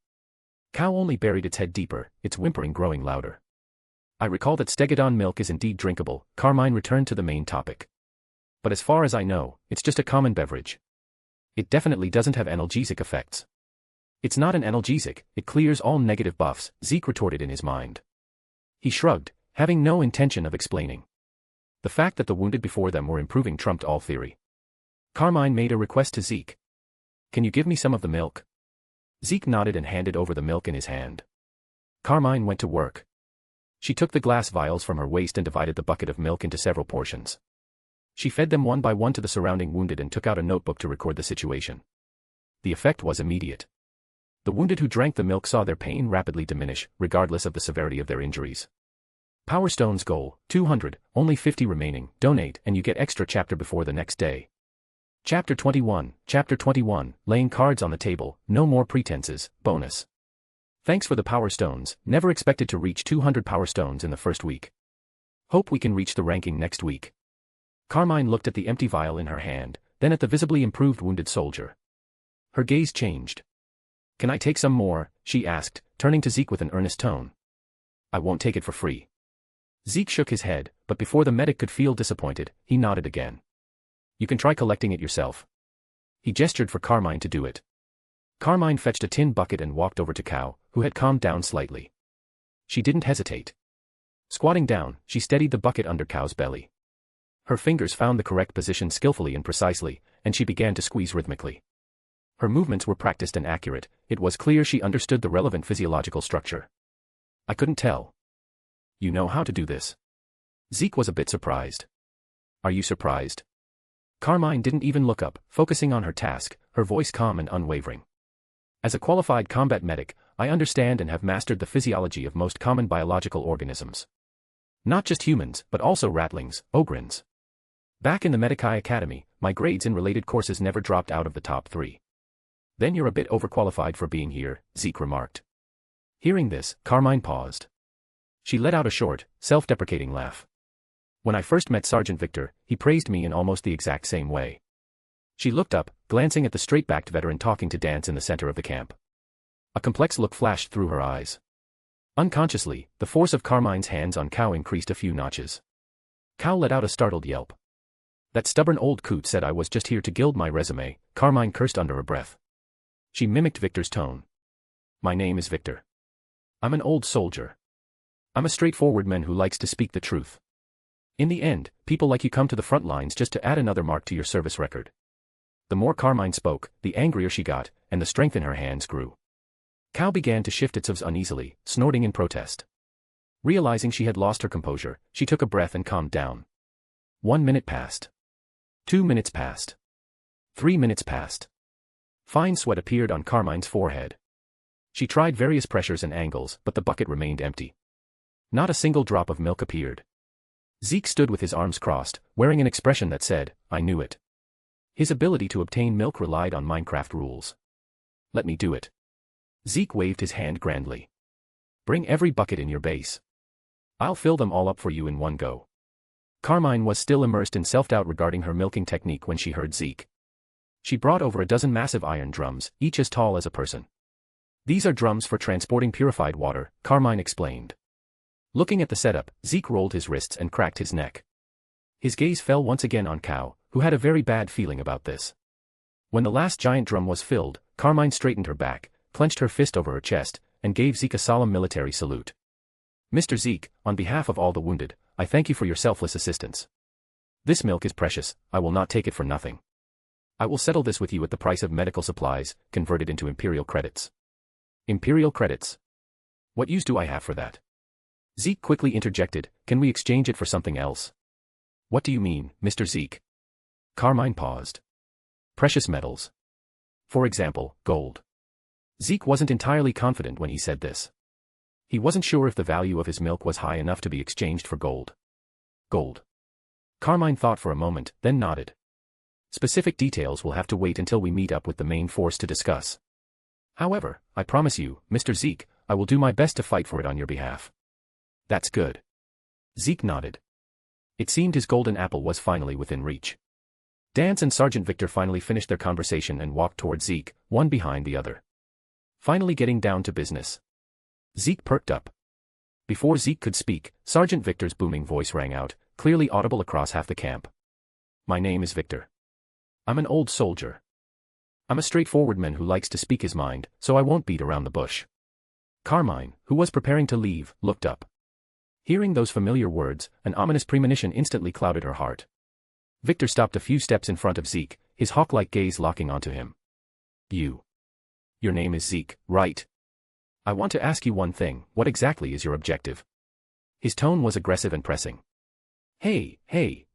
Cow only buried its head deeper, its whimpering growing louder. I recall that stegodon milk is indeed drinkable. Carmine returned to the main topic. But as far as I know, it's just a common beverage. It definitely doesn't have analgesic effects. It's not an analgesic, it clears all negative buffs, Zeke retorted in his mind. He shrugged, having no intention of explaining. The fact that the wounded before them were improving trumped all theory. Carmine made a request to Zeke. Can you give me some of the milk? Zeke nodded and handed over the milk in his hand. Carmine went to work. She took the glass vials from her waist and divided the bucket of milk into several portions. She fed them one by one to the surrounding wounded and took out a notebook to record the situation. The effect was immediate. The wounded who drank the milk saw their pain rapidly diminish, regardless of the severity of their injuries. Power Stones goal, 200, only 50 remaining, donate and you get extra chapter before the next day. Chapter 21, laying cards on the table, no more pretenses, bonus. Thanks for the Power Stones, never expected to reach 200 Power Stones in the first week. Hope we can reach the ranking next week. Carmine looked at the empty vial in her hand, then at the visibly improved wounded soldier. Her gaze changed. Can I take some more? She asked, turning to Zeke with an earnest tone. I won't take it for free. Zeke shook his head, but before the medic could feel disappointed, he nodded again. You can try collecting it yourself. He gestured for Carmine to do it. Carmine fetched a tin bucket and walked over to Cow, who had calmed down slightly. She didn't hesitate. Squatting down, she steadied the bucket under Cow's belly. Her fingers found the correct position skillfully and precisely, and she began to squeeze rhythmically. Her movements were practiced and accurate, it was clear she understood the relevant physiological structure. I couldn't tell. You know how to do this? Zeke was a bit surprised. Are you surprised? Carmine didn't even look up, focusing on her task, her voice calm and unwavering. As a qualified combat medic, I understand and have mastered the physiology of most common biological organisms. Not just humans, but also ratlings, ogrins. Back in the Mechanicus Academy, my grades in related courses never dropped out of the top 3. Then you're a bit overqualified for being here, Zeke remarked. Hearing this, Carmine paused. She let out a short, self-deprecating laugh. When I first met Sergeant Victor, he praised me in almost the exact same way. She looked up, glancing at the straight-backed veteran talking to Dance in the center of the camp. A complex look flashed through her eyes. Unconsciously, the force of Carmine's hands on Cow increased a few notches. Cow let out a startled yelp. That stubborn old coot said I was just here to gild my resume, Carmine cursed under her breath. She mimicked Victor's tone. My name is Victor. I'm an old soldier. I'm a straightforward man who likes to speak the truth. In the end, people like you come to the front lines just to add another mark to your service record. The more Carmine spoke, the angrier she got, and the strength in her hands grew. Cow began to shift its hooves uneasily, snorting in protest. Realizing she had lost her composure, she took a breath and calmed down. 1 minute passed. 2 minutes passed. 3 minutes passed. Fine sweat appeared on Carmine's forehead. She tried various pressures and angles, but the bucket remained empty. Not a single drop of milk appeared. Zeke stood with his arms crossed, wearing an expression that said, I knew it. His ability to obtain milk relied on Minecraft rules. Let me do it. Zeke waved his hand grandly. Bring every bucket in your base. I'll fill them all up for you in one go. Carmine was still immersed in self-doubt regarding her milking technique when she heard Zeke. She brought over a dozen massive iron drums, each as tall as a person. These are drums for transporting purified water, Carmine explained. Looking at the setup, Zeke rolled his wrists and cracked his neck. His gaze fell once again on Cow, who had a very bad feeling about this. When the last giant drum was filled, Carmine straightened her back, clenched her fist over her chest, and gave Zeke a solemn military salute. Mr. Zeke, on behalf of all the wounded, I thank you for your selfless assistance. This milk is precious, I will not take it for nothing. I will settle this with you at the price of medical supplies, converted into Imperial credits. Imperial credits? What use do I have for that? Zeke quickly interjected, can we exchange it for something else? What do you mean, Mr. Zeke? Carmine paused. Precious metals. For example, gold. Zeke wasn't entirely confident when he said this. He wasn't sure if the value of his milk was high enough to be exchanged for gold. Gold. Carmine thought for a moment, then nodded. Specific details will have to wait until we meet up with the main force to discuss. However, I promise you, Mr. Zeke, I will do my best to fight for it on your behalf. That's good. Zeke nodded. It seemed his golden apple was finally within reach. Dance and Sergeant Victor finally finished their conversation and walked toward Zeke, one behind the other. Finally getting down to business. Zeke perked up. Before Zeke could speak, Sergeant Victor's booming voice rang out, clearly audible across half the camp. My name is Victor. I'm an old soldier. I'm a straightforward man who likes to speak his mind, so I won't beat around the bush. Carmine, who was preparing to leave, looked up. Hearing those familiar words, an ominous premonition instantly clouded her heart. Victor stopped a few steps in front of Zeke, his hawk-like gaze locking onto him. Your name is Zeke, right? I want to ask you one thing, what exactly is your objective? His tone was aggressive and pressing. Hey,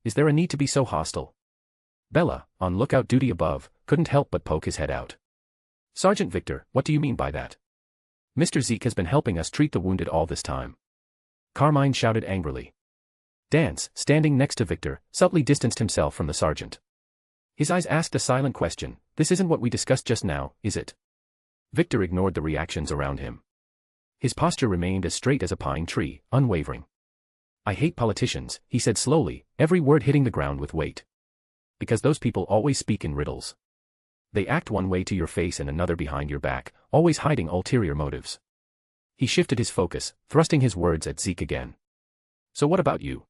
is there a need to be so hostile? Bella, on lookout duty above, couldn't help but poke his head out. Sergeant Victor, what do you mean by that? Mr. Zeke has been helping us treat the wounded all this time. Carmine shouted angrily. Dance, standing next to Victor, subtly distanced himself from the sergeant. His eyes asked a silent question, this isn't what we discussed just now, is it? Victor ignored the reactions around him. His posture remained as straight as a pine tree, unwavering. I hate politicians, he said slowly, every word hitting the ground with weight. Because those people always speak in riddles. They act one way to your face and another behind your back, always hiding ulterior motives. He shifted his focus, thrusting his words at Zeke again. So what about you?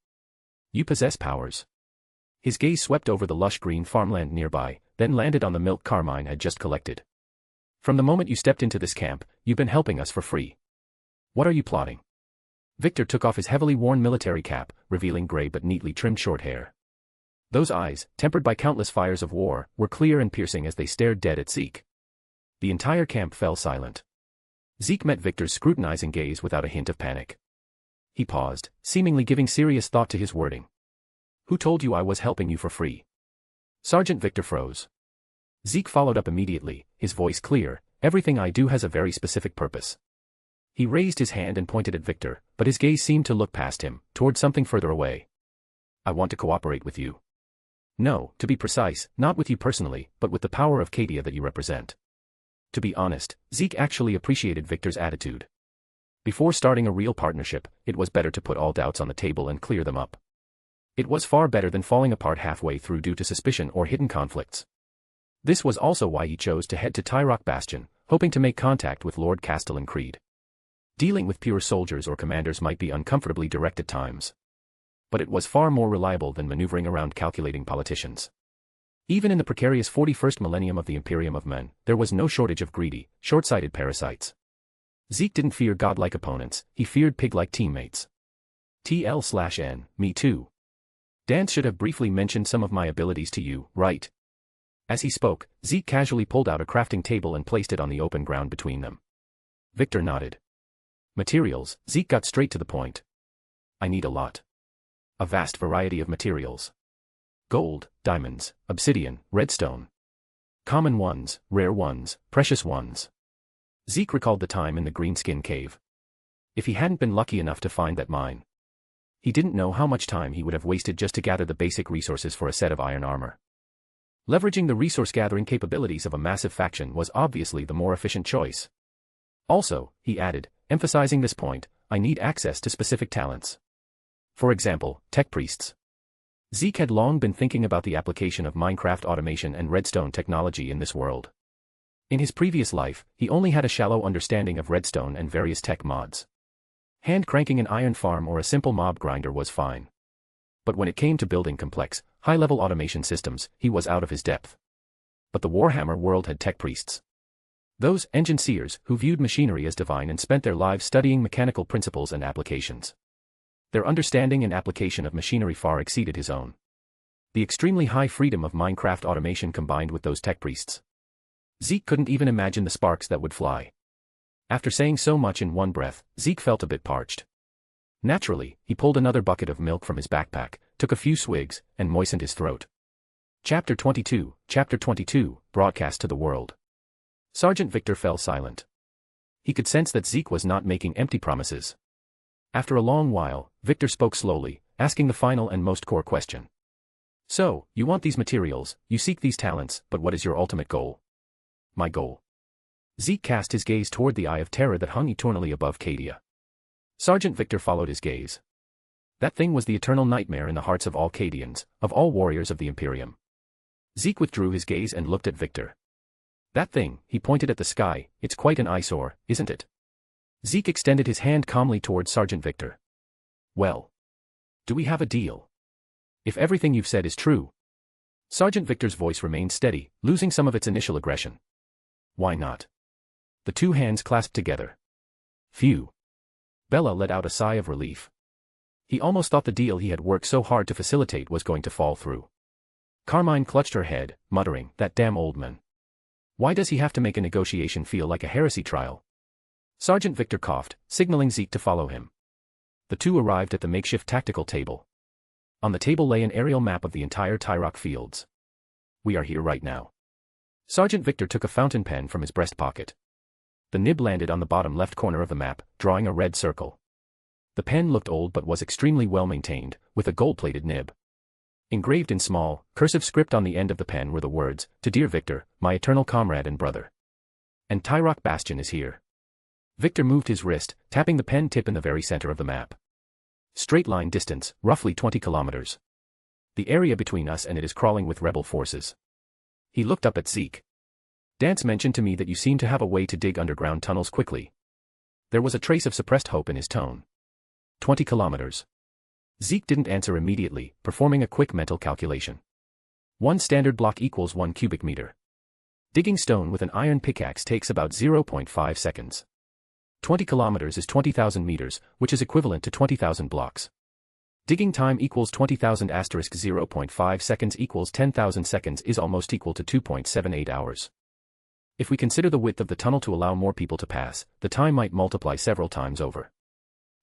You possess powers. His gaze swept over the lush green farmland nearby, then landed on the milk Carmine had just collected. From the moment you stepped into this camp, you've been helping us for free. What are you plotting? Victor took off his heavily worn military cap, revealing gray but neatly trimmed short hair. Those eyes, tempered by countless fires of war, were clear and piercing as they stared dead at Zeke. The entire camp fell silent. Zeke met Victor's scrutinizing gaze without a hint of panic. He paused, seemingly giving serious thought to his wording. Who told you I was helping you for free? Sergeant Victor froze. Zeke followed up immediately, his voice clear, everything I do has a very specific purpose. He raised his hand and pointed at Victor, but his gaze seemed to look past him, toward something further away. I want to cooperate with you. No, to be precise, not with you personally, but with the power of Cadia that you represent. To be honest, Zeke actually appreciated Victor's attitude. Before starting a real partnership, it was better to put all doubts on the table and clear them up. It was far better than falling apart halfway through due to suspicion or hidden conflicts. This was also why he chose to head to Tyrock Bastion, hoping to make contact with Lord Castellan Creed. Dealing with pure soldiers or commanders might be uncomfortably direct at times. But it was far more reliable than maneuvering around calculating politicians. Even in the precarious 41st millennium of the Imperium of Men, there was no shortage of greedy, short-sighted parasites. Zeke didn't fear godlike opponents, he feared pig-like teammates. TL/N, me too. Dance should have briefly mentioned some of my abilities to you, right? As he spoke, Zeke casually pulled out a crafting table and placed it on the open ground between them. Victor nodded. Materials, Zeke got straight to the point. I need a lot. A vast variety of materials. Gold, diamonds, obsidian, redstone. Common ones, rare ones, precious ones. Zeke recalled the time in the Greenskin Cave. If he hadn't been lucky enough to find that mine. He didn't know how much time he would have wasted just to gather the basic resources for a set of iron armor. Leveraging the resource-gathering capabilities of a massive faction was obviously the more efficient choice. Also, he added, emphasizing this point, I need access to specific talents. For example, tech priests. Zeke had long been thinking about the application of Minecraft automation and redstone technology in this world. In his previous life, he only had a shallow understanding of redstone and various tech mods. Hand-cranking an iron farm or a simple mob grinder was fine. But when it came to building complex, high-level automation systems, he was out of his depth. But the Warhammer world had tech priests. Those engine seers who viewed machinery as divine and spent their lives studying mechanical principles and applications. Their understanding and application of machinery far exceeded his own. The extremely high freedom of Minecraft automation combined with those tech priests. Zeke couldn't even imagine the sparks that would fly. After saying so much in one breath, Zeke felt a bit parched. Naturally, he pulled another bucket of milk from his backpack, took a few swigs, and moistened his throat. Chapter 22, broadcast to the world. Sergeant Victor fell silent. He could sense that Zeke was not making empty promises. After a long while, Victor spoke slowly, asking the final and most core question. So, you want these materials, you seek these talents, but what is your ultimate goal? My goal. Zeke cast his gaze toward the Eye of Terror that hung eternally above Cadia. Sergeant Victor followed his gaze. That thing was the eternal nightmare in the hearts of all Cadians, of all warriors of the Imperium. Zeke withdrew his gaze and looked at Victor. That thing, he pointed at the sky, it's quite an eyesore, isn't it? Zeke extended his hand calmly toward Sergeant Victor. Well. Do we have a deal? If everything you've said is true. Sergeant Victor's voice remained steady, losing some of its initial aggression. Why not? The two hands clasped together. Phew. Bella let out a sigh of relief. He almost thought the deal he had worked so hard to facilitate was going to fall through. Carmine clutched her head, muttering, that damn old man. Why does he have to make a negotiation feel like a heresy trial? Sergeant Victor coughed, signaling Zeke to follow him. The two arrived at the makeshift tactical table. On the table lay an aerial map of the entire Tyrock fields. We are here right now. Sergeant Victor took a fountain pen from his breast pocket. The nib landed on the bottom left corner of the map, drawing a red circle. The pen looked old but was extremely well maintained, with a gold-plated nib. Engraved in small, cursive script on the end of the pen were the words, "To dear Victor, my eternal comrade and brother." And Tyrock Bastion is here. Victor moved his wrist, tapping the pen tip in the very center of the map. Straight line distance, roughly 20 kilometers. The area between us and it is crawling with rebel forces. He looked up at Zeke. Dance mentioned to me that you seem to have a way to dig underground tunnels quickly. There was a trace of suppressed hope in his tone. 20 kilometers. Zeke didn't answer immediately, performing a quick mental calculation. 1 standard block equals 1 cubic meter. Digging stone with an iron pickaxe takes about 0.5 seconds. 20 kilometers is 20,000 meters, which is equivalent to 20,000 blocks. Digging time equals 20,000 asterisk 0.5 seconds equals 10,000 seconds is almost equal to 2.78 hours. If we consider the width of the tunnel to allow more people to pass, the time might multiply several times over.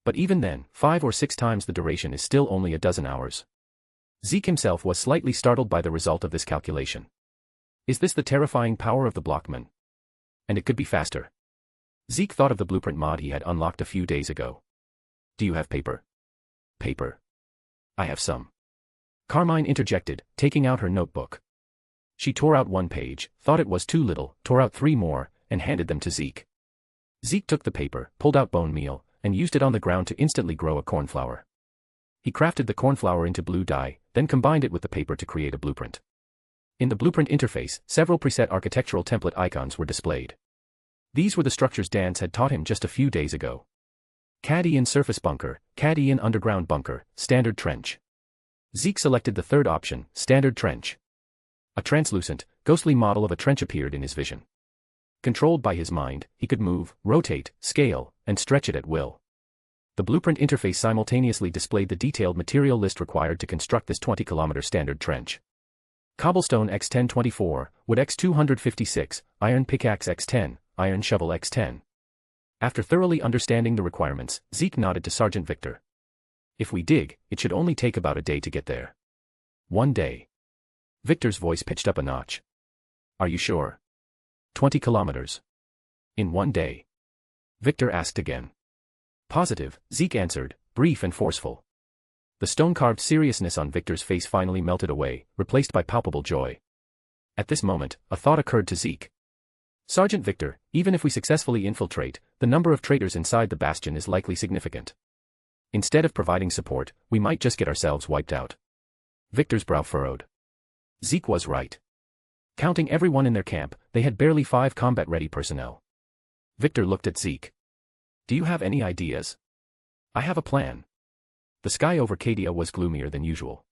But even then, 5 or 6 times the duration is still only a dozen hours. Zeke himself was slightly startled by the result of this calculation. Is this the terrifying power of the Blockman? And it could be faster. Zeke thought of the blueprint mod he had unlocked a few days ago. Do you have paper? Paper. I have some. Carmine interjected, taking out her notebook. She tore out 1 page, thought it was too little, tore out 3 more, and handed them to Zeke. Zeke took the paper, pulled out bone meal, and used it on the ground to instantly grow a cornflower. He crafted the cornflower into blue dye, then combined it with the paper to create a blueprint. In the blueprint interface, several preset architectural template icons were displayed. These were the structures Dance had taught him just a few days ago. Cadian surface bunker, Cadian underground bunker, standard trench. Zeke selected the third option, standard trench. A translucent, ghostly model of a trench appeared in his vision. Controlled by his mind, he could move, rotate, scale, and stretch it at will. The blueprint interface simultaneously displayed the detailed material list required to construct this 20-kilometer standard trench. Cobblestone X1024, wood X256, iron pickaxe X10, iron shovel X10. After thoroughly understanding the requirements, Zeke nodded to Sergeant Victor. If we dig, it should only take about a day to get there. 1 day. Victor's voice pitched up a notch. Are you sure? 20 kilometers. In 1 day. Victor asked again. Positive, Zeke answered, brief and forceful. The stone-carved seriousness on Victor's face finally melted away, replaced by palpable joy. At this moment, a thought occurred to Zeke. Sergeant Victor, even if we successfully infiltrate, the number of traitors inside the bastion is likely significant. Instead of providing support, we might just get ourselves wiped out. Victor's brow furrowed. Zeke was right. Counting everyone in their camp, they had barely 5 combat-ready personnel. Victor looked at Zeke. Do you have any ideas? I have a plan. The sky over Cadia was gloomier than usual.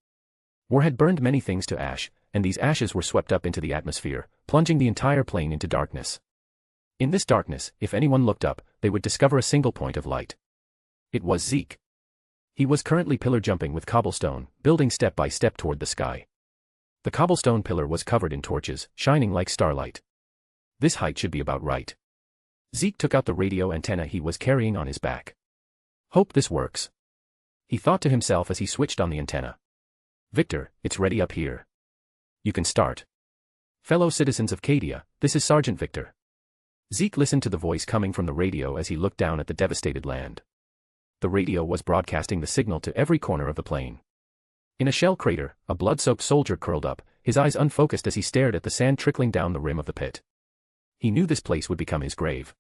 War had burned many things to ash, and these ashes were swept up into the atmosphere, plunging the entire plain into darkness. In this darkness, if anyone looked up, they would discover a single point of light. It was Zeke. He was currently pillar jumping with cobblestone, building step by step toward the sky. The cobblestone pillar was covered in torches, shining like starlight. This height should be about right. Zeke took out the radio antenna he was carrying on his back. Hope this works. He thought to himself as he switched on the antenna. Victor, it's ready up here. You can start. Fellow citizens of Cadia, this is Sergeant Victor. Zeke listened to the voice coming from the radio as he looked down at the devastated land. The radio was broadcasting the signal to every corner of the plane. In a shell crater, a blood-soaked soldier curled up, his eyes unfocused as he stared at the sand trickling down the rim of the pit. He knew this place would become his grave.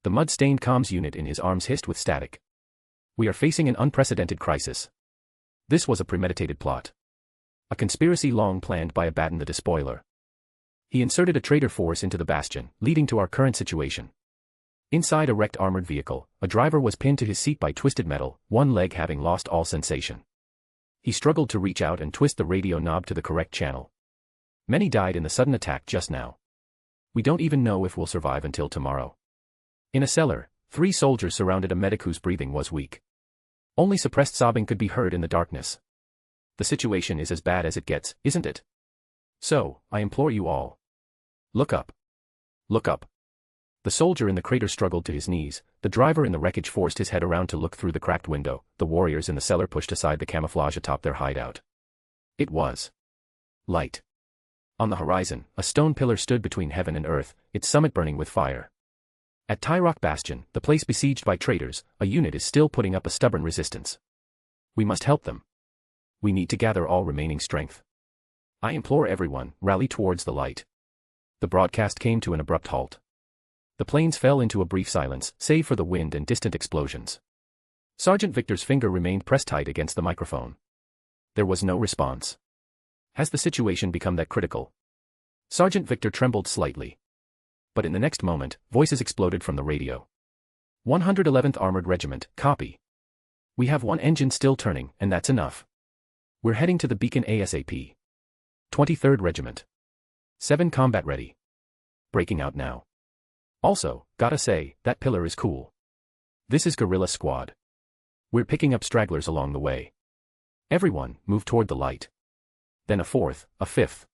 The mud-stained comms unit in his arms hissed with static. We are facing an unprecedented crisis. This was a premeditated plot. A conspiracy long planned by Abaddon the Despoiler. He inserted a traitor force into the bastion, leading to our current situation. Inside a wrecked armored vehicle, a driver was pinned to his seat by twisted metal, one leg having lost all sensation. He struggled to reach out and twist the radio knob to the correct channel. Many died in the sudden attack just now. We don't even know if we'll survive until tomorrow. In a cellar, 3 soldiers surrounded a medic whose breathing was weak. Only suppressed sobbing could be heard in the darkness. The situation is as bad as it gets, isn't it? So, I implore you all. Look up. Look up. The soldier in the crater struggled to his knees, the driver in the wreckage forced his head around to look through the cracked window, the warriors in the cellar pushed aside the camouflage atop their hideout. It was light. On the horizon, a stone pillar stood between heaven and earth, its summit burning with fire. At Tyrock Bastion, the place besieged by traitors, a unit is still putting up a stubborn resistance. We must help them. We need to gather all remaining strength. I implore everyone, rally towards the light. The broadcast came to an abrupt halt. The planes fell into a brief silence, save for the wind and distant explosions. Sergeant Victor's finger remained pressed tight against the microphone. There was no response. Has the situation become that critical? Sergeant Victor trembled slightly. But in the next moment, voices exploded from the radio. 111th Armored Regiment, copy. We have 1 engine still turning, and that's enough. We're heading to the beacon ASAP. 23rd Regiment. 7 combat ready. Breaking out now. Also, gotta say, that pillar is cool. This is Guerrilla Squad. We're picking up stragglers along the way. Everyone, move toward the light. Then a 4th, a 5th.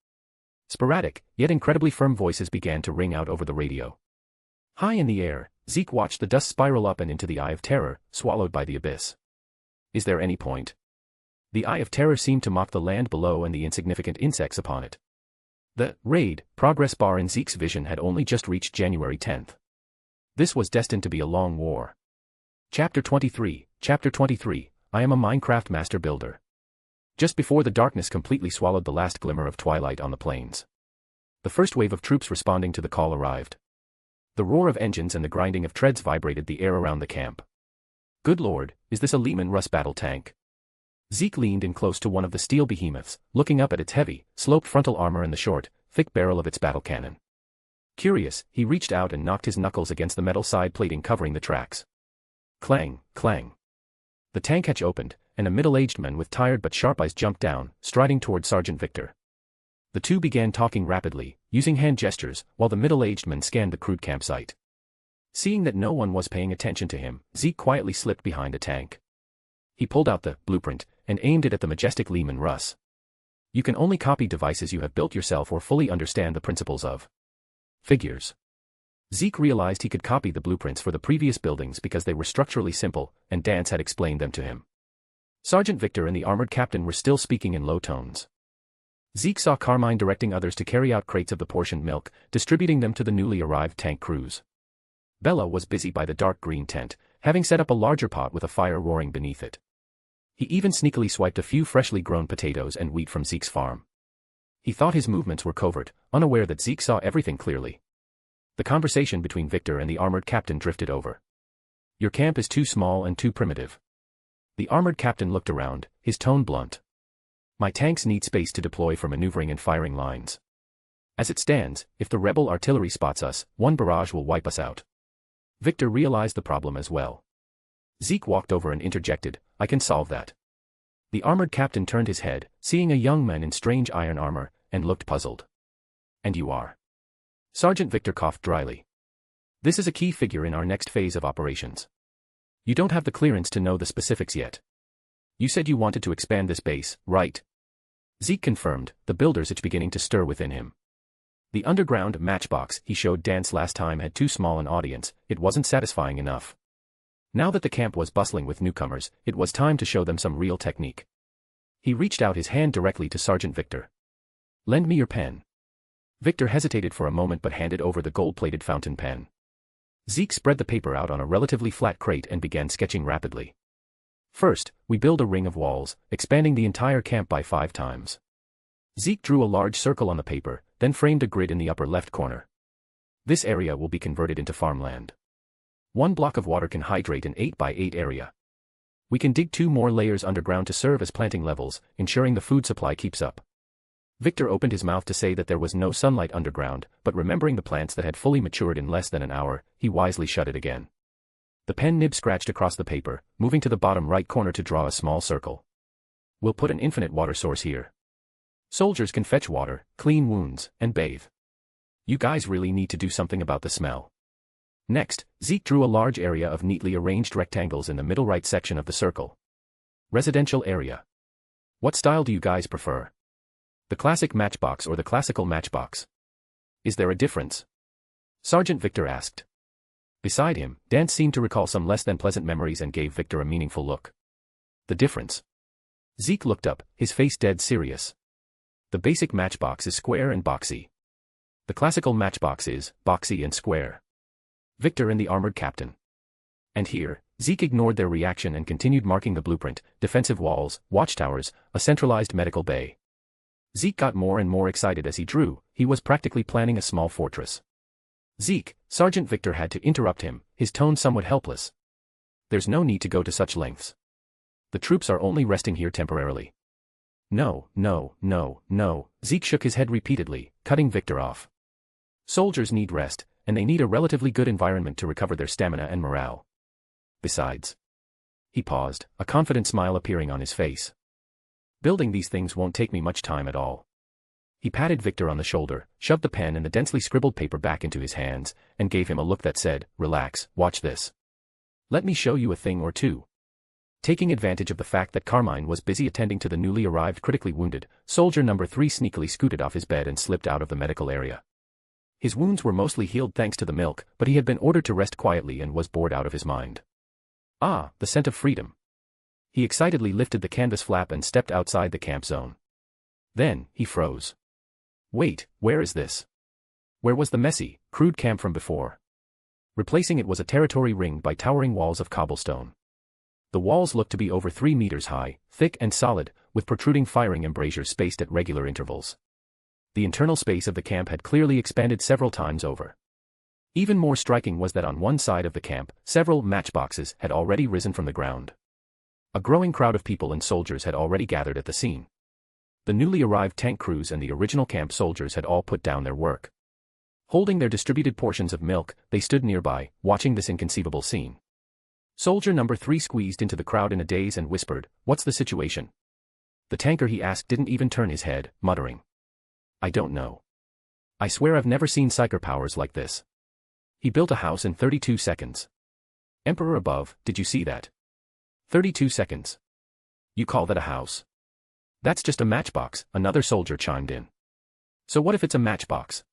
Sporadic, yet incredibly firm voices began to ring out over the radio. High in the air, Zeke watched the dust spiral up and into the Eye of Terror, swallowed by the abyss. Is there any point? The Eye of Terror seemed to mock the land below and the insignificant insects upon it. The raid progress bar in Zeke's vision had only just reached January 10th. This was destined to be a long war. Chapter 23, I am a Minecraft master builder. Just before the darkness completely swallowed the last glimmer of twilight on the plains. The first wave of troops responding to the call arrived. The roar of engines and the grinding of treads vibrated the air around the camp. Good lord, is this a Lehman Russ battle tank? Zeke leaned in close to one of the steel behemoths, looking up at its heavy, sloped frontal armor and the short, thick barrel of its battle cannon. Curious, he reached out and knocked his knuckles against the metal side plating covering the tracks. Clang, clang. The tank hatch opened, and a middle-aged man with tired but sharp eyes jumped down, striding toward Sergeant Victor. The two began talking rapidly, using hand gestures, while the middle-aged man scanned the crude campsite. Seeing that no one was paying attention to him, Zeke quietly slipped behind a tank. He pulled out the blueprint and aimed it at the majestic Lehman Russ. You can only copy devices you have built yourself or fully understand the principles of. Figures. Zeke realized he could copy the blueprints for the previous buildings because they were structurally simple, and Dance had explained them to him. Sergeant Victor and the armored captain were still speaking in low tones. Zeke saw Carmine directing others to carry out crates of the portioned milk, distributing them to the newly arrived tank crews. Bella was busy by the dark green tent, having set up a larger pot with a fire roaring beneath it. He even sneakily swiped a few freshly grown potatoes and wheat from Zeke's farm. He thought his movements were covert, unaware that Zeke saw everything clearly. The conversation between Victor and the armored captain drifted over. Your camp is too small and too primitive. The armored captain looked around, his tone blunt. My tanks need space to deploy for maneuvering and firing lines. As it stands, if the rebel artillery spots us, one barrage will wipe us out. Victor realized the problem as well. Zeke walked over and interjected, I can solve that. The armored captain turned his head, seeing a young man in strange iron armor, and looked puzzled. And you are? Sergeant Victor coughed dryly. This is a key figure in our next phase of operations. You don't have the clearance to know the specifics yet. You said you wanted to expand this base, right? Zeke confirmed, the builder's itch beginning to stir within him. The underground matchbox he showed Dance last time had too small an audience, it wasn't satisfying enough. Now that the camp was bustling with newcomers, it was time to show them some real technique. He reached out his hand directly to Sergeant Victor. Lend me your pen. Victor hesitated for a moment but handed over the gold-plated fountain pen. Zeke spread the paper out on a relatively flat crate and began sketching rapidly. First, we build a ring of walls, expanding the entire camp by 5 times. Zeke drew a large circle on the paper, then framed a grid in the upper left corner. This area will be converted into farmland. 1 block of water can hydrate an 8 by 8 area. We can dig 2 more layers underground to serve as planting levels, ensuring the food supply keeps up. Victor opened his mouth to say that there was no sunlight underground, but remembering the plants that had fully matured in less than an hour, he wisely shut it again. The pen nib scratched across the paper, moving to the bottom right corner to draw a small circle. We'll put an infinite water source here. Soldiers can fetch water, clean wounds, and bathe. You guys really need to do something about the smell. Next, Zeke drew a large area of neatly arranged rectangles in the middle right section of the circle. Residential area. What style do you guys prefer? The classic matchbox or the classical matchbox? Is there a difference? Sergeant Victor asked. Beside him, Dan seemed to recall some less than pleasant memories and gave Victor a meaningful look. The difference? Zeke looked up, his face dead serious. The basic matchbox is square and boxy. The classical matchbox is boxy and square. Victor and the armored captain. And here, Zeke ignored their reaction and continued marking the blueprint: defensive walls, watchtowers, a centralized medical bay. Zeke got more and more excited as he drew. He was practically planning a small fortress. Zeke, Sergeant Victor had to interrupt him, his tone somewhat helpless. There's no need to go to such lengths. The troops are only resting here temporarily. No, no, no, no, Zeke shook his head repeatedly, cutting Victor off. Soldiers need rest, and they need a relatively good environment to recover their stamina and morale. Besides. He paused, a confident smile appearing on his face. Building these things won't take me much time at all. He patted Victor on the shoulder, shoved the pen and the densely scribbled paper back into his hands, and gave him a look that said, "Relax, watch this. Let me show you a thing or two." Taking advantage of the fact that Carmine was busy attending to the newly arrived critically wounded, soldier number 3 sneakily scooted off his bed and slipped out of the medical area. His wounds were mostly healed thanks to the milk, but he had been ordered to rest quietly and was bored out of his mind. Ah, the scent of freedom. He excitedly lifted the canvas flap and stepped outside the camp zone. Then, he froze. Wait, where is this? Where was the messy, crude camp from before? Replacing it was a territory ringed by towering walls of cobblestone. The walls looked to be over 3 meters high, thick and solid, with protruding firing embrasures spaced at regular intervals. The internal space of the camp had clearly expanded several times over. Even more striking was that on one side of the camp, several matchboxes had already risen from the ground. A growing crowd of people and soldiers had already gathered at the scene. The newly arrived tank crews and the original camp soldiers had all put down their work. Holding their distributed portions of milk, they stood nearby, watching this inconceivable scene. Soldier number 3 squeezed into the crowd in a daze and whispered, "What's the situation?" The tanker he asked didn't even turn his head, muttering, "I don't know. I swear I've never seen psyker powers like this. He built a house in 32 seconds. Emperor above, did you see that? 32 seconds. You call that a house? That's just a matchbox," another soldier chimed in. So what if it's a matchbox?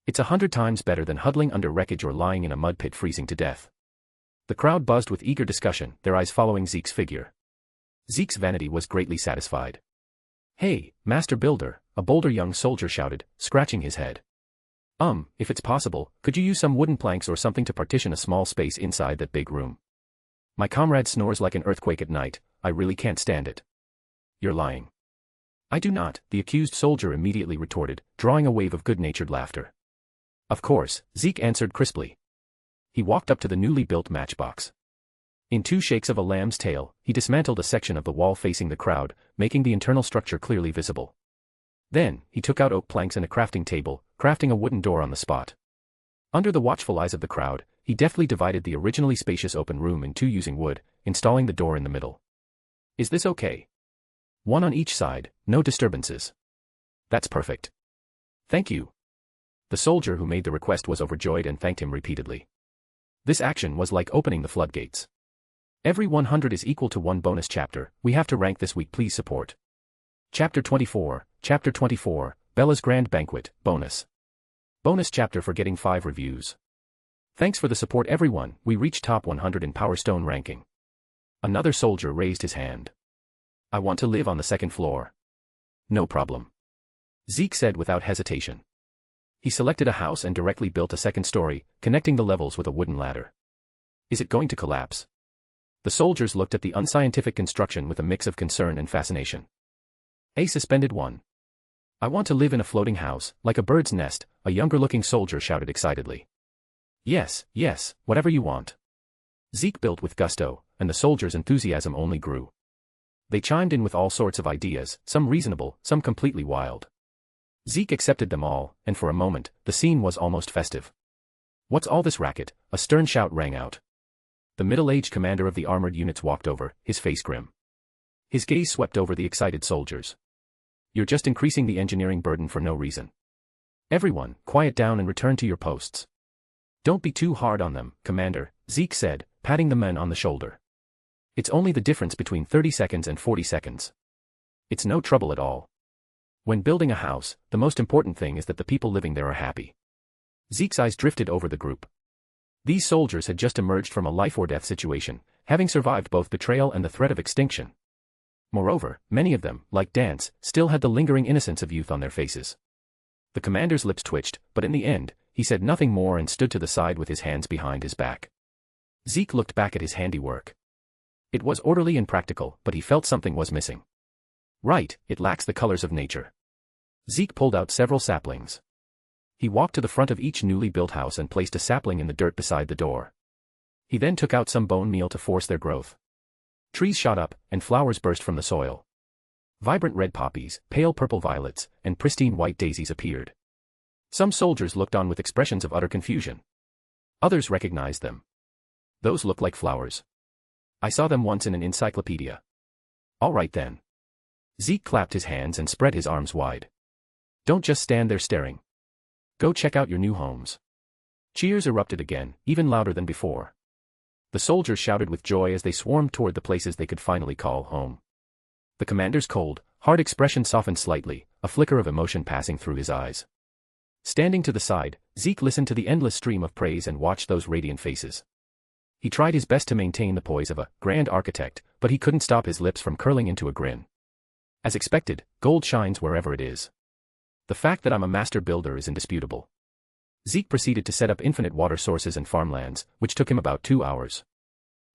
It's 100 times better than huddling under wreckage or lying in a mud pit freezing to death. The crowd buzzed with eager discussion, their eyes following Zeke's figure. Zeke's vanity was greatly satisfied. "Hey, Master Builder," a bolder young soldier shouted, scratching his head. If it's possible, could you use some wooden planks or something to partition a small space inside that big room? My comrade snores like an earthquake at night, I really can't stand it." "You're lying." "I do not," the accused soldier immediately retorted, drawing a wave of good-natured laughter. "Of course," Zeke answered crisply. He walked up to the newly built matchbox. In 2 shakes of a lamb's tail, he dismantled a section of the wall facing the crowd, making the internal structure clearly visible. Then, he took out oak planks and a crafting table, crafting a wooden door on the spot. Under the watchful eyes of the crowd, he deftly divided the originally spacious open room in 2 using wood, installing the door in the middle. "Is this okay? 1 on each side, no disturbances." "That's perfect. Thank you." The soldier who made the request was overjoyed and thanked him repeatedly. This action was like opening the floodgates. Every 100 is equal to 1 bonus chapter. We have to rank this week, please support. Chapter 24, Bella's Grand Banquet, bonus. Bonus chapter for getting 5 reviews. Thanks for the support everyone, we reached top 100 in Power Stone ranking. Another soldier raised his hand. "I want to live on the 2nd floor." "No problem," Zeke said without hesitation. He selected a house and directly built a 2nd story, connecting the levels with a wooden ladder. "Is it going to collapse?" The soldiers looked at the unscientific construction with a mix of concern and fascination. A suspended one. I want to live in a floating house, like a bird's nest, a younger-looking soldier shouted excitedly. Yes, yes, whatever you want. Zeke built with gusto, and the soldiers' enthusiasm only grew. They chimed in with all sorts of ideas, some reasonable, some completely wild. Zeke accepted them all, and for a moment, the scene was almost festive. What's all this racket? A stern shout rang out. The middle-aged commander of the armored units walked over, his face grim. His gaze swept over the excited soldiers. You're just increasing the engineering burden for no reason. Everyone, quiet down and return to your posts. Don't be too hard on them, Commander, Zeke said, patting the men on the shoulder. It's only the difference between 30 seconds and 40 seconds. It's no trouble at all. When building a house, the most important thing is that the people living there are happy. Zeke's eyes drifted over the group. These soldiers had just emerged from a life-or-death situation, having survived both betrayal and the threat of extinction. Moreover, many of them, like Dance, still had the lingering innocence of youth on their faces. The commander's lips twitched, but in the end, he said nothing more and stood to the side with his hands behind his back. Zeke looked back at his handiwork. It was orderly and practical, but he felt something was missing. Right, it lacks the colors of nature. Zeke pulled out several saplings. He walked to the front of each newly built house and placed a sapling in the dirt beside the door. He then took out some bone meal to force their growth. Trees shot up, and flowers burst from the soil. Vibrant red poppies, pale purple violets, and pristine white daisies appeared. Some soldiers looked on with expressions of utter confusion. Others recognized them. Those look like flowers. I saw them once in an encyclopedia. All right then. Zeke clapped his hands and spread his arms wide. Don't just stand there staring. Go check out your new homes. Cheers erupted again, even louder than before. The soldiers shouted with joy as they swarmed toward the places they could finally call home. The commander's cold, hard expression softened slightly, a flicker of emotion passing through his eyes. Standing to the side, Zeke listened to the endless stream of praise and watched those radiant faces. He tried his best to maintain the poise of a grand architect, but he couldn't stop his lips from curling into a grin. As expected, gold shines wherever it is. The fact that I'm a master builder is indisputable. Zeke proceeded to set up infinite water sources and farmlands, which took him about 2 hours.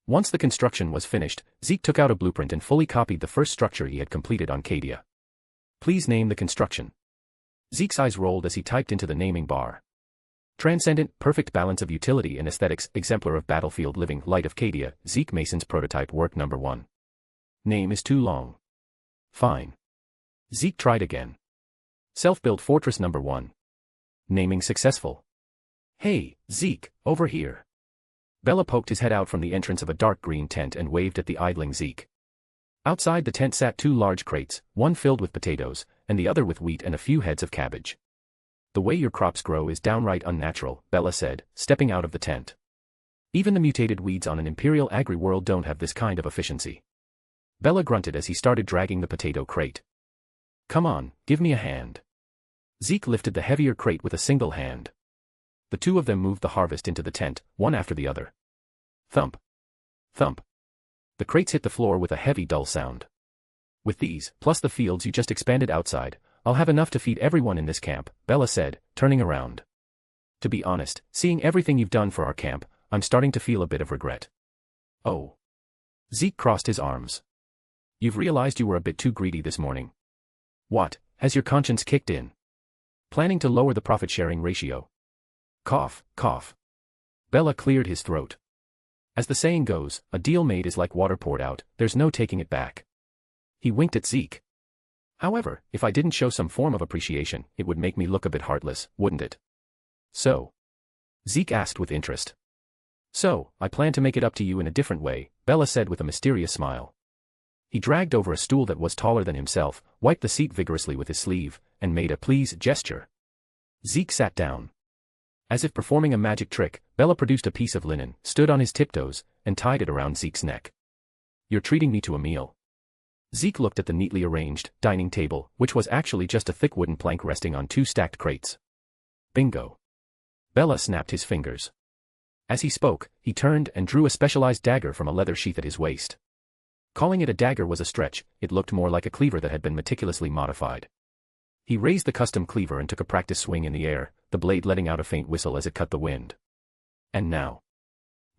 Once the construction was finished, Zeke took out a blueprint and fully copied the first structure he had completed on Cadia. Please name the construction. Zeke's eyes rolled as he typed into the naming bar. Transcendent, perfect balance of utility and aesthetics, exemplar of battlefield living, light of Cadia, Zeke Mason's prototype work number 1. Name is too long. Fine. Zeke tried again. Self-built fortress number 1. Naming successful. Hey, Zeke, over here. Bella poked his head out from the entrance of a dark green tent and waved at the idling Zeke. Outside the tent sat 2 large crates, one filled with potatoes, and the other with wheat and a few heads of cabbage. The way your crops grow is downright unnatural, Bella said, stepping out of the tent. Even the mutated weeds on an imperial agri-world don't have this kind of efficiency. Bella grunted as he started dragging the potato crate. Come on, give me a hand. Zeke lifted the heavier crate with a single hand. The 2 of them moved the harvest into the tent, one after the other. Thump. Thump. The crates hit the floor with a heavy dull sound. With these, plus the fields you just expanded outside, I'll have enough to feed everyone in this camp, Bella said, turning around. To be honest, seeing everything you've done for our camp, I'm starting to feel a bit of regret. Oh. Zeke crossed his arms. You've realized you were a bit too greedy this morning. What, has your conscience kicked in? Planning to lower the profit-sharing ratio? Cough, cough. Bella cleared his throat. As the saying goes, a deal made is like water poured out, there's no taking it back. He winked at Zeke. However, if I didn't show some form of appreciation, it would make me look a bit heartless, wouldn't it? So? Zeke asked with interest. So, I plan to make it up to you in a different way, Bella said with a mysterious smile. He dragged over a stool that was taller than himself, wiped the seat vigorously with his sleeve, and made a please gesture. Zeke sat down. As if performing a magic trick, Bella produced a piece of linen, stood on his tiptoes, and tied it around Zeke's neck. You're treating me to a meal. Zeke looked at the neatly arranged dining table, which was actually just a thick wooden plank resting on 2 stacked crates. Bingo. Bella snapped his fingers. As he spoke, he turned and drew a specialized dagger from a leather sheath at his waist. Calling it a dagger was a stretch, it looked more like a cleaver that had been meticulously modified. He raised the custom cleaver and took a practice swing in the air, the blade letting out a faint whistle as it cut the wind. And now.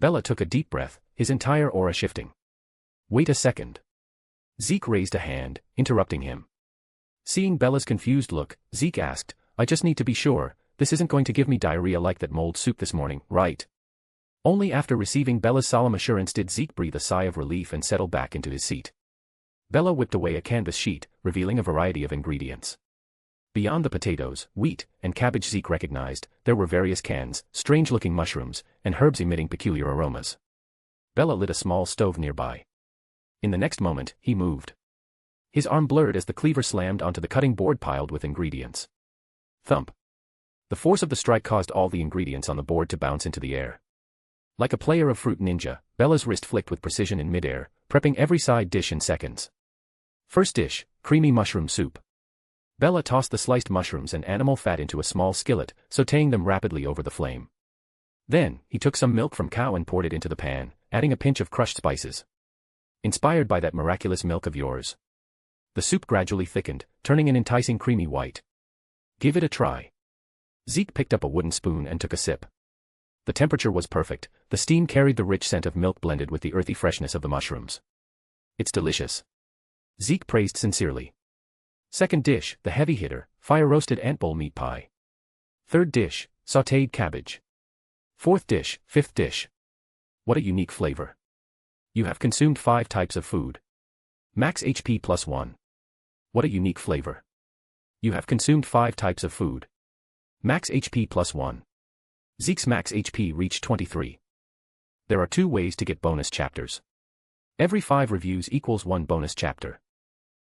Bella took a deep breath, his entire aura shifting. Wait a second. Zeke raised a hand, interrupting him. Seeing Bella's confused look, Zeke asked, I just need to be sure, this isn't going to give me diarrhea like that mold soup this morning, right? Only after receiving Bella's solemn assurance did Zeke breathe a sigh of relief and settle back into his seat. Bella whipped away a canvas sheet, revealing a variety of ingredients. Beyond the potatoes, wheat, and cabbage Zeke recognized, there were various cans, strange-looking mushrooms, and herbs emitting peculiar aromas. Bella lit a small stove nearby. In the next moment, he moved. His arm blurred as the cleaver slammed onto the cutting board piled with ingredients. Thump. The force of the strike caused all the ingredients on the board to bounce into the air. Like a player of Fruit Ninja, Bella's wrist flicked with precision in midair, prepping every side dish in seconds. First dish, creamy mushroom soup. Bella tossed the sliced mushrooms and animal fat into a small skillet, sautéing them rapidly over the flame. Then, he took some milk from cow and poured it into the pan, adding a pinch of crushed spices. Inspired by that miraculous milk of yours. The soup gradually thickened, turning an enticing creamy white. Give it a try. Zeke picked up a wooden spoon and took a sip. The temperature was perfect, the steam carried the rich scent of milk blended with the earthy freshness of the mushrooms. It's delicious. Zeke praised sincerely. Second dish, the heavy hitter, fire-roasted ant bowl meat pie. Third dish, sautéed cabbage. Fourth dish, fifth dish. What a unique flavor. You have consumed 5 types of food. Max HP +1. What a unique flavor. You have consumed 5 types of food. Max HP +1. Zeke's max HP reached 23. There are 2 ways to get bonus chapters. Every 5 reviews equals 1 bonus chapter.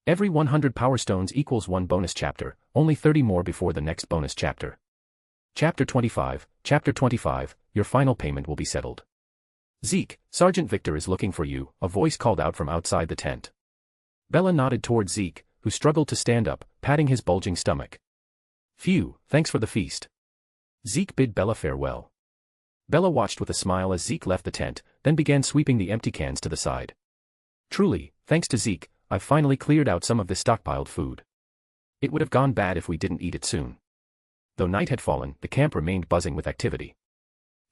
Every 100 power stones equals 1 bonus chapter, only 30 more before the next bonus chapter. Chapter 25, your final payment will be settled. Zeke, Sergeant Victor is looking for you, a voice called out from outside the tent. Bella nodded toward Zeke, who struggled to stand up, patting his bulging stomach. Phew, thanks for the feast. Zeke bid Bella farewell. Bella watched with a smile as Zeke left the tent, then began sweeping the empty cans to the side. Truly, thanks to Zeke, I've finally cleared out some of this stockpiled food. It would have gone bad if we didn't eat it soon. Though night had fallen, the camp remained buzzing with activity.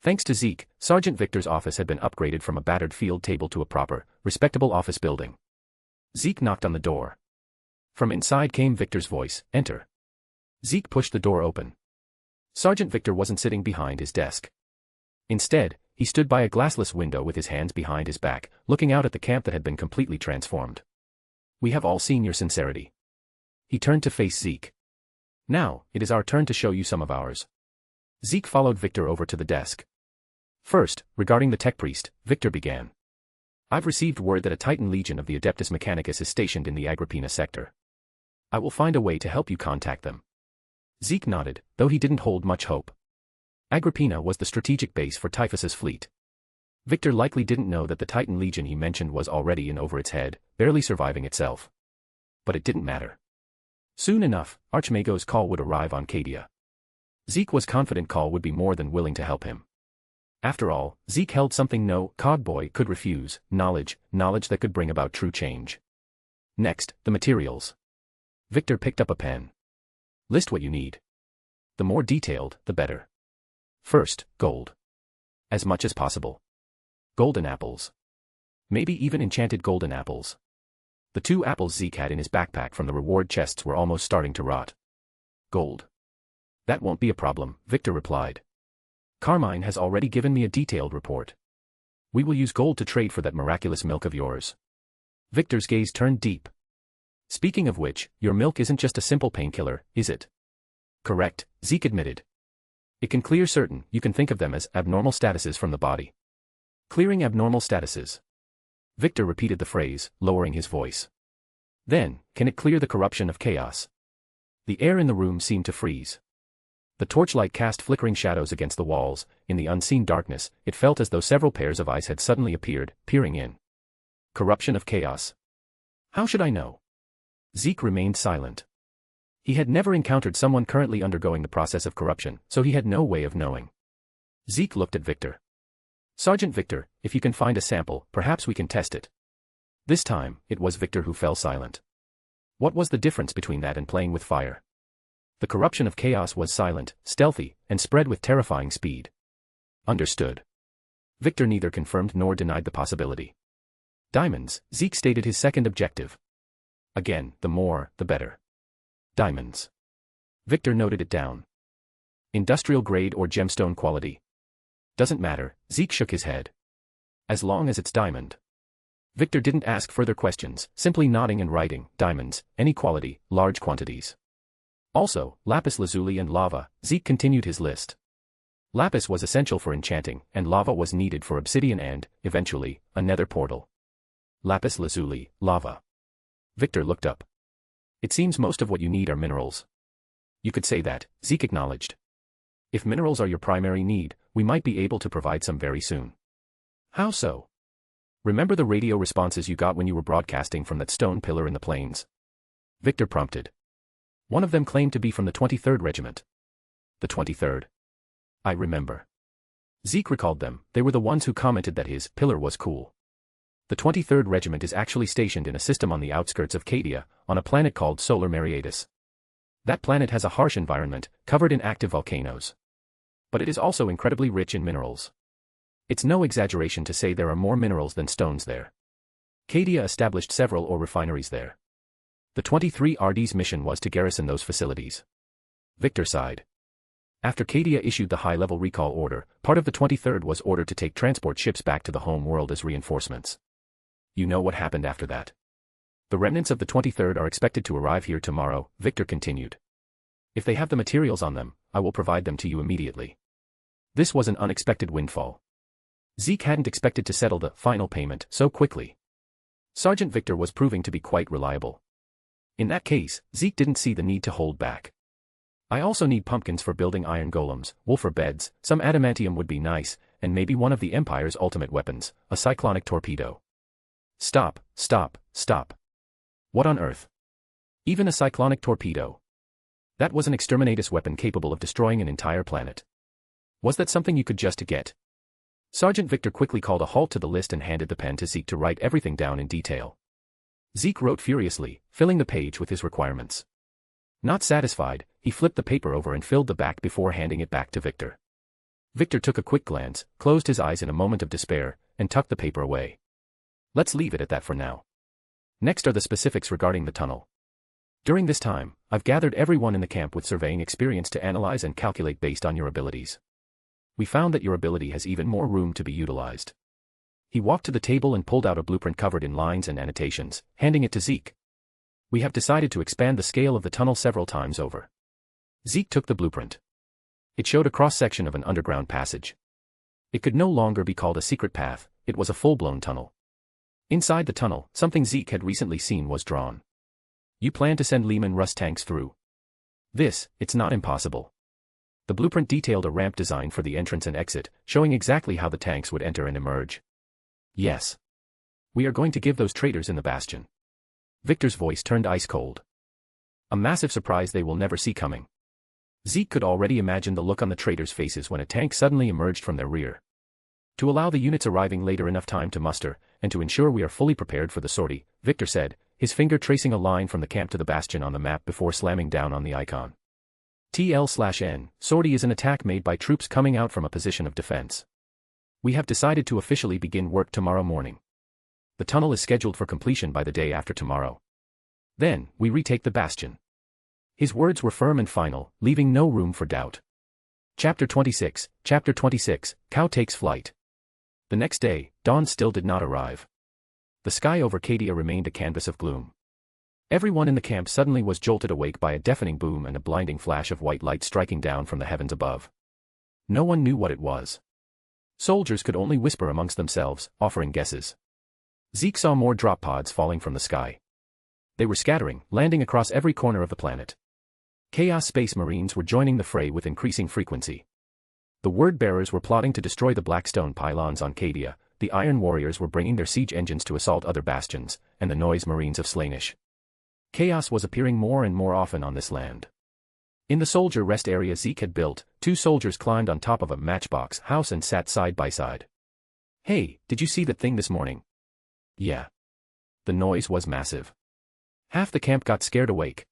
Thanks to Zeke, Sergeant Victor's office had been upgraded from a battered field table to a proper, respectable office building. Zeke knocked on the door. From inside came Victor's voice, enter. Zeke pushed the door open. Sergeant Victor wasn't sitting behind his desk. Instead, he stood by a glassless window with his hands behind his back, looking out at the camp that had been completely transformed. We have all seen your sincerity. He turned to face Zeke. Now, it is our turn to show you some of ours. Zeke followed Victor over to the desk. First, regarding the tech priest, Victor began. I've received word that a Titan Legion of the Adeptus Mechanicus is stationed in the Agrippina sector. I will find a way to help you contact them. Zeke nodded, though he didn't hold much hope. Agrippina was the strategic base for Typhus's fleet. Victor likely didn't know that the Titan Legion he mentioned was already in over its head, barely surviving itself. But it didn't matter. Soon enough, Archmago's call would arrive on Cadia. Zeke was confident Call would be more than willing to help him. After all, Zeke held something no cogboy could refuse, knowledge that could bring about true change. Next, the materials. Victor picked up a pen. List what you need. The more detailed, the better. First, gold. As much as possible. Golden apples. Maybe even enchanted golden apples. The 2 apples Zeke had in his backpack from the reward chests were almost starting to rot. Gold. That won't be a problem, Victor replied. Carmine has already given me a detailed report. We will use gold to trade for that miraculous milk of yours. Victor's gaze turned deep. Speaking of which, your milk isn't just a simple painkiller, is it? Correct, Zeke admitted. It can clear certain, you can think of them as abnormal statuses from the body. Clearing abnormal statuses. Victor repeated the phrase, lowering his voice. Then, can it clear the corruption of chaos? The air in the room seemed to freeze. The torchlight cast flickering shadows against the walls. In the unseen darkness, it felt as though several pairs of eyes had suddenly appeared, peering in. Corruption of chaos. How should I know? Zeke remained silent. He had never encountered someone currently undergoing the process of corruption, so he had no way of knowing. Zeke looked at Victor. Sergeant Victor, if you can find a sample, perhaps we can test it. This time, it was Victor who fell silent. What was the difference between that and playing with fire? The corruption of chaos was silent, stealthy, and spread with terrifying speed. Understood. Victor neither confirmed nor denied the possibility. Diamonds, Zeke stated his second objective. Again, the more, the better. Diamonds. Victor noted it down. Industrial grade or gemstone quality. Doesn't matter, Zeke shook his head. As long as it's diamond. Victor didn't ask further questions, simply nodding and writing, diamonds, any quality, large quantities. Also, lapis lazuli and lava, Zeke continued his list. Lapis was essential for enchanting, and lava was needed for obsidian and, eventually, a nether portal. Lapis lazuli, lava. Victor looked up. It seems most of what you need are minerals. You could say that, Zeke acknowledged. If minerals are your primary need, we might be able to provide some very soon. How so? Remember the radio responses you got when you were broadcasting from that stone pillar in the plains? Victor prompted. One of them claimed to be from the 23rd Regiment. The 23rd? I remember. Zeke recalled them, they were the ones who commented that his pillar was cool. The 23rd Regiment is actually stationed in a system on the outskirts of Cadia, on a planet called Solar Mariatus. That planet has a harsh environment, covered in active volcanoes. But it is also incredibly rich in minerals. It's no exaggeration to say there are more minerals than stones there. Cadia established several ore refineries there. The 23RD's mission was to garrison those facilities. Victor sighed. After Cadia issued the high-level recall order, part of the 23rd was ordered to take transport ships back to the home world as reinforcements. You know what happened after that? The remnants of the 23rd are expected to arrive here tomorrow, Victor continued. If they have the materials on them, I will provide them to you immediately. This was an unexpected windfall. Zeke hadn't expected to settle the final payment so quickly. Sergeant Victor was proving to be quite reliable. In that case, Zeke didn't see the need to hold back. I also need pumpkins for building iron golems, wool for beds, some adamantium would be nice, and maybe one of the Empire's ultimate weapons, a cyclonic torpedo. Stop, stop, stop. What on earth? Even a cyclonic torpedo? That was an exterminatus weapon capable of destroying an entire planet. Was that something you could just get? Sergeant Victor quickly called a halt to the list and handed the pen to Zeke to write everything down in detail. Zeke wrote furiously, filling the page with his requirements. Not satisfied, he flipped the paper over and filled the back before handing it back to Victor. Victor took a quick glance, closed his eyes in a moment of despair, and tucked the paper away. Let's leave it at that for now. Next are the specifics regarding the tunnel. During this time, I've gathered everyone in the camp with surveying experience to analyze and calculate based on your abilities. We found that your ability has even more room to be utilized. He walked to the table and pulled out a blueprint covered in lines and annotations, handing it to Zeke. We have decided to expand the scale of the tunnel several times over. Zeke took the blueprint. It showed a cross-section of an underground passage. It could no longer be called a secret path, it was a full-blown tunnel. Inside the tunnel, something Zeke had recently seen was drawn. You plan to send Leman Russ tanks through. It's not impossible. The blueprint detailed a ramp design for the entrance and exit, showing exactly how the tanks would enter and emerge. Yes. We are going to give those traitors in the bastion. Victor's voice turned ice-cold. A massive surprise they will never see coming. Zeke could already imagine the look on the traitors' faces when a tank suddenly emerged from their rear. To allow the units arriving later enough time to muster, and to ensure we are fully prepared for the sortie, Victor said, his finger tracing a line from the camp to the bastion on the map before slamming down on the icon. TL/N, sortie is an attack made by troops coming out from a position of defense. We have decided to officially begin work tomorrow morning. The tunnel is scheduled for completion by the day after tomorrow. Then, we retake the bastion. His words were firm and final, leaving no room for doubt. Chapter 26, Cow takes flight. The next day, dawn still did not arrive. The sky over Cadia remained a canvas of gloom. Everyone in the camp suddenly was jolted awake by a deafening boom and a blinding flash of white light striking down from the heavens above. No one knew what it was. Soldiers could only whisper amongst themselves, offering guesses. Zeke saw more drop pods falling from the sky. They were scattering, landing across every corner of the planet. Chaos Space Marines were joining the fray with increasing frequency. The word-bearers were plotting to destroy the Blackstone pylons on Cadia, the Iron Warriors were bringing their siege engines to assault other bastions, and the Noise Marines of Slaanesh. Chaos was appearing more and more often on this land. In the soldier rest area Zeke had built, two soldiers climbed on top of a matchbox house and sat side by side. Hey, did you see that thing this morning? Yeah. The noise was massive. Half the camp got scared awake.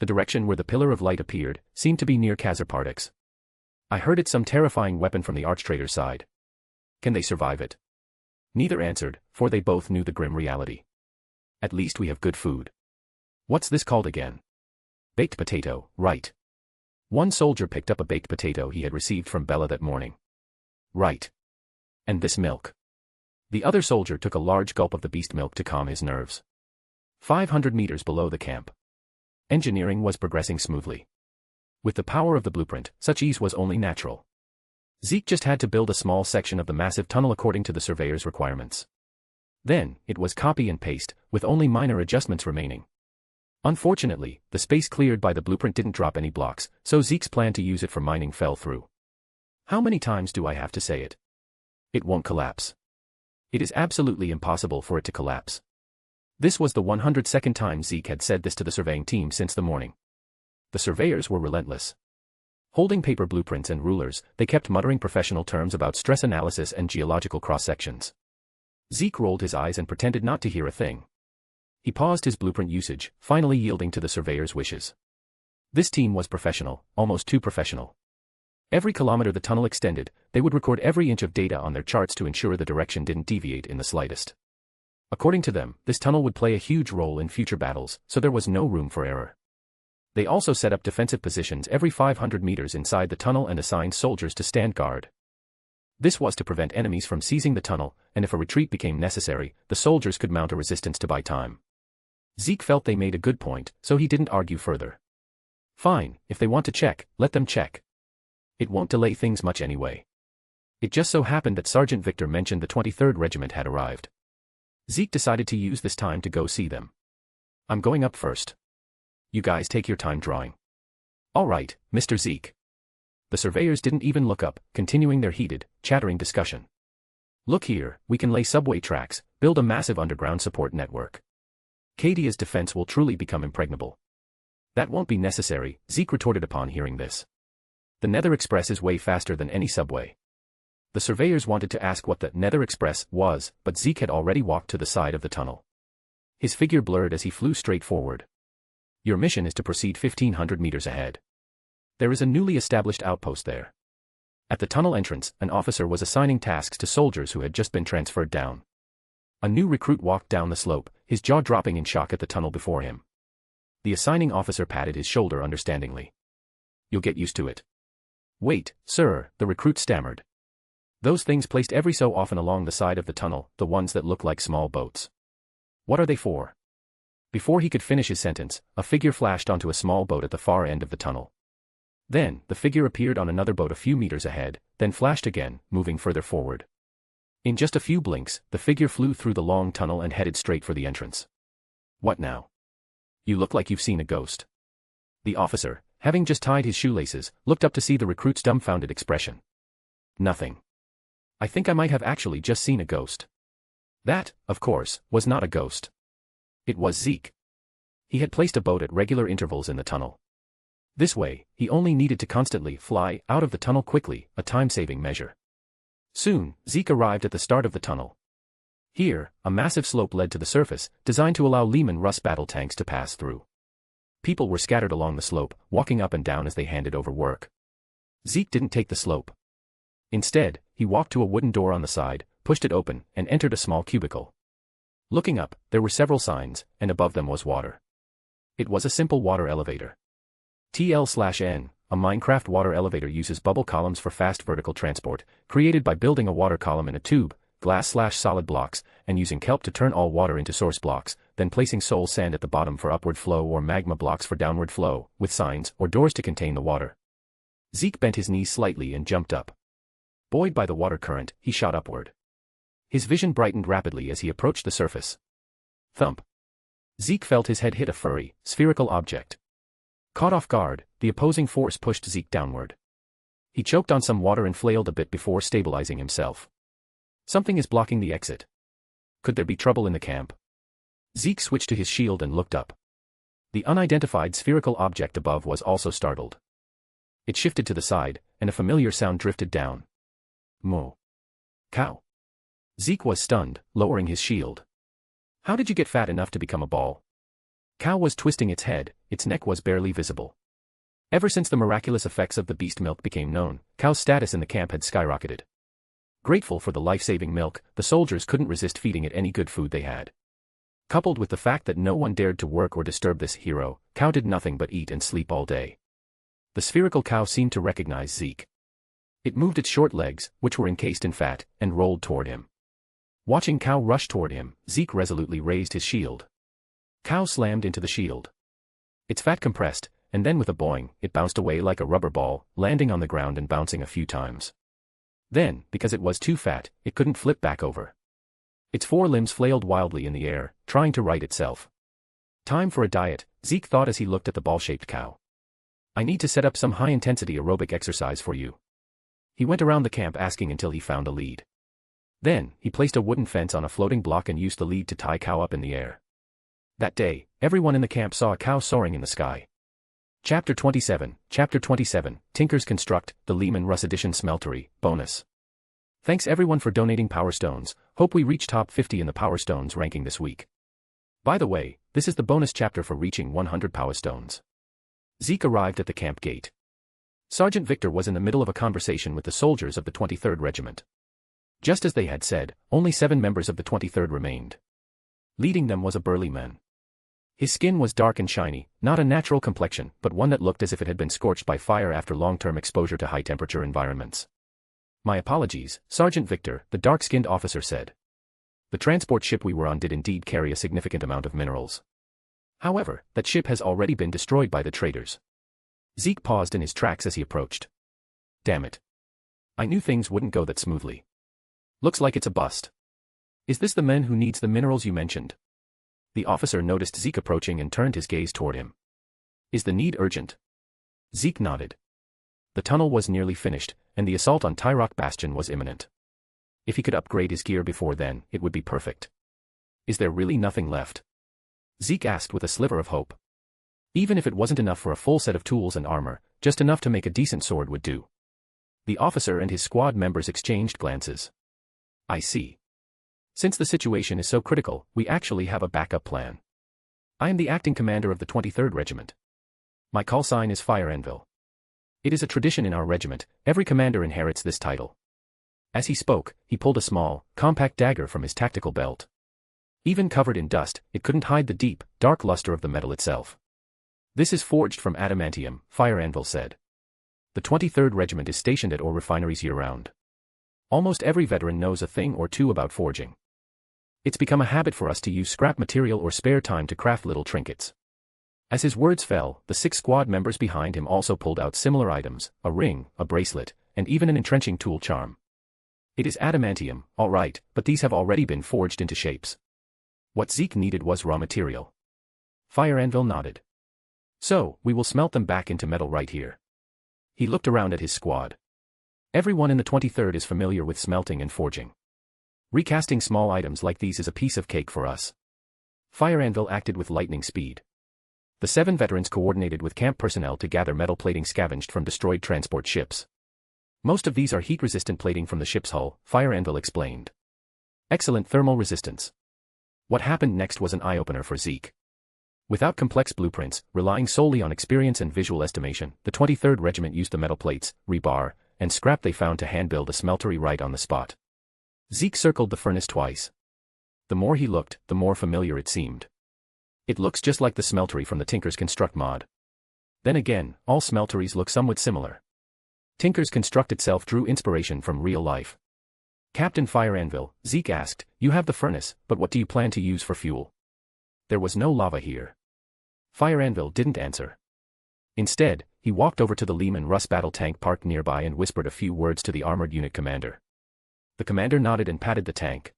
The direction where the pillar of light appeared seemed to be near Kazarpardex. I heard it's some terrifying weapon from the archtrader's side. Can they survive it? Neither answered, for they both knew the grim reality. At least we have good food. What's this called again? Baked potato, right. One soldier picked up a baked potato he had received from Bella that morning. Right. And this milk. The other soldier took a large gulp of the beast milk to calm his nerves. 500 meters below the camp. Engineering was progressing smoothly. With the power of the blueprint, such ease was only natural. Zeke just had to build a small section of the massive tunnel according to the surveyor's requirements. Then, it was copy and paste, with only minor adjustments remaining. Unfortunately, the space cleared by the blueprint didn't drop any blocks, so Zeke's plan to use it for mining fell through. How many times do I have to say it? It won't collapse. It is absolutely impossible for it to collapse. This was the 102nd time Zeke had said this to the surveying team since the morning. The surveyors were relentless. Holding paper blueprints and rulers, they kept muttering professional terms about stress analysis and geological cross-sections. Zeke rolled his eyes and pretended not to hear a thing. He paused his blueprint usage, finally yielding to the surveyor's wishes. This team was professional, almost too professional. Every kilometer the tunnel extended, they would record every inch of data on their charts to ensure the direction didn't deviate in the slightest. According to them, this tunnel would play a huge role in future battles, so there was no room for error. They also set up defensive positions every 500 meters inside the tunnel and assigned soldiers to stand guard. This was to prevent enemies from seizing the tunnel, and if a retreat became necessary, the soldiers could mount a resistance to buy time. Zeke felt they made a good point, so he didn't argue further. Fine, if they want to check, let them check. It won't delay things much anyway. It just so happened that Sergeant Victor mentioned the 23rd Regiment had arrived. Zeke decided to use this time to go see them. I'm going up first. You guys take your time drawing. All right, Mr. Zeke. The surveyors didn't even look up, continuing their heated, chattering discussion. Look here, we can lay subway tracks, build a massive underground support network. Cadia's defense will truly become impregnable. That won't be necessary, Zeke retorted upon hearing this. The Nether Express is way faster than any subway. The surveyors wanted to ask what the Nether Express was, but Zeke had already walked to the side of the tunnel. His figure blurred as he flew straight forward. Your mission is to proceed 1,500 meters ahead. There is a newly established outpost there. At the tunnel entrance, an officer was assigning tasks to soldiers who had just been transferred down. A new recruit walked down the slope, his jaw dropping in shock at the tunnel before him. The assigning officer patted his shoulder understandingly. You'll get used to it. Wait, sir, the recruit stammered. Those things placed every so often along the side of the tunnel, the ones that look like small boats. What are they for? Before he could finish his sentence, a figure flashed onto a small boat at the far end of the tunnel. Then, the figure appeared on another boat a few meters ahead, then flashed again, moving further forward. In just a few blinks, the figure flew through the long tunnel and headed straight for the entrance. What now? You look like you've seen a ghost. The officer, having just tied his shoelaces, looked up to see the recruit's dumbfounded expression. Nothing. I think I might have actually just seen a ghost. That, of course, was not a ghost. It was Zeke. He had placed a boat at regular intervals in the tunnel. This way, he only needed to constantly fly out of the tunnel quickly, a time-saving measure. Soon, Zeke arrived at the start of the tunnel. Here, a massive slope led to the surface, designed to allow Leman Russ battle tanks to pass through. People were scattered along the slope, walking up and down as they handed over work. Zeke didn't take the slope. Instead, he walked to a wooden door on the side, pushed it open, and entered a small cubicle. Looking up, there were several signs, and above them was water. It was a simple water elevator. TL/N, a Minecraft water elevator uses bubble columns for fast vertical transport, created by building a water column in a tube, glass/solid blocks, and using kelp to turn all water into source blocks, then placing soul sand at the bottom for upward flow or magma blocks for downward flow, with signs or doors to contain the water. Zeke bent his knees slightly and jumped up. Buoyed by the water current, he shot upward. His vision brightened rapidly as he approached the surface. Thump. Zeke felt his head hit a furry, spherical object. Caught off guard, the opposing force pushed Zeke downward. He choked on some water and flailed a bit before stabilizing himself. Something is blocking the exit. Could there be trouble in the camp? Zeke switched to his shield and looked up. The unidentified spherical object above was also startled. It shifted to the side, and a familiar sound drifted down. Moo. Cow. Zeke was stunned, lowering his shield. How did you get fat enough to become a ball? Cow was twisting its head, its neck was barely visible. Ever since the miraculous effects of the beast milk became known, Cow's status in the camp had skyrocketed. Grateful for the life-saving milk, the soldiers couldn't resist feeding it any good food they had. Coupled with the fact that no one dared to work or disturb this hero, Cow did nothing but eat and sleep all day. The spherical cow seemed to recognize Zeke. It moved its short legs, which were encased in fat, and rolled toward him. Watching Cow rush toward him, Zeke resolutely raised his shield. Cow slammed into the shield. Its fat compressed, and then with a boing, it bounced away like a rubber ball, landing on the ground and bouncing a few times. Then, because it was too fat, it couldn't flip back over. Its four limbs flailed wildly in the air, trying to right itself. Time for a diet, Zeke thought as he looked at the ball-shaped cow. I need to set up some high-intensity aerobic exercise for you. He went around the camp asking until he found a lead. Then, he placed a wooden fence on a floating block and used the lead to tie Cow up in the air. That day, everyone in the camp saw a cow soaring in the sky. Chapter 27, Tinkers Construct, the Lehman Russ Edition Smeltery, Bonus. Thanks everyone for donating Power Stones, hope we reach top 50 in the Power Stones ranking this week. By the way, this is the bonus chapter for reaching 100 Power Stones. Zeke arrived at the camp gate. Sergeant Victor was in the middle of a conversation with the soldiers of the 23rd Regiment. Just as they had said, only 7 members of the 23rd remained. Leading them was a burly man. His skin was dark and shiny, not a natural complexion, but one that looked as if it had been scorched by fire after long-term exposure to high-temperature environments. My apologies, Sergeant Victor, the dark-skinned officer said. The transport ship we were on did indeed carry a significant amount of minerals. However, that ship has already been destroyed by the traitors. Zeke paused in his tracks as he approached. Damn it. I knew things wouldn't go that smoothly. Looks like it's a bust. Is this the man who needs the minerals you mentioned? The officer noticed Zeke approaching and turned his gaze toward him. Is the need urgent? Zeke nodded. The tunnel was nearly finished, and the assault on Tyrock Bastion was imminent. If he could upgrade his gear before then, it would be perfect. Is there really nothing left? Zeke asked with a sliver of hope. Even if it wasn't enough for a full set of tools and armor, just enough to make a decent sword would do. The officer and his squad members exchanged glances. I see. Since the situation is so critical, we actually have a backup plan. I am the acting commander of the 23rd Regiment. My call sign is Fire Anvil. It is a tradition in our regiment, every commander inherits this title. As he spoke, he pulled a small, compact dagger from his tactical belt. Even covered in dust, it couldn't hide the deep, dark luster of the metal itself. This is forged from adamantium, Fire Anvil said. The 23rd Regiment is stationed at ore refineries year-round. Almost every veteran knows a thing or two about forging. It's become a habit for us to use scrap material or spare time to craft little trinkets. As his words fell, the 6 squad members behind him also pulled out similar items, a ring, a bracelet, and even an entrenching tool charm. It is adamantium, all right, but these have already been forged into shapes. What Zeke needed was raw material. Fire Anvil nodded. So, we will smelt them back into metal right here. He looked around at his squad. Everyone in the 23rd is familiar with smelting and forging. Recasting small items like these is a piece of cake for us. Fire Anvil acted with lightning speed. The 7 veterans coordinated with camp personnel to gather metal plating scavenged from destroyed transport ships. Most of these are heat-resistant plating from the ship's hull, Fire Anvil explained. Excellent thermal resistance. What happened next was an eye-opener for Zeke. Without complex blueprints, relying solely on experience and visual estimation, the 23rd Regiment used the metal plates, rebar, and scrap they found to hand-build a smeltery right on the spot. Zeke circled the furnace twice. The more he looked, the more familiar it seemed. It looks just like the smeltery from the Tinkers Construct mod. Then again, all smelteries look somewhat similar. Tinkers Construct itself drew inspiration from real life. Captain Fire Anvil, Zeke asked, you have the furnace, but what do you plan to use for fuel? There was no lava here. Fire Anvil didn't answer. Instead, he walked over to the Lehman Russ battle tank parked nearby and whispered a few words to the armored unit commander. The commander nodded and patted the tank.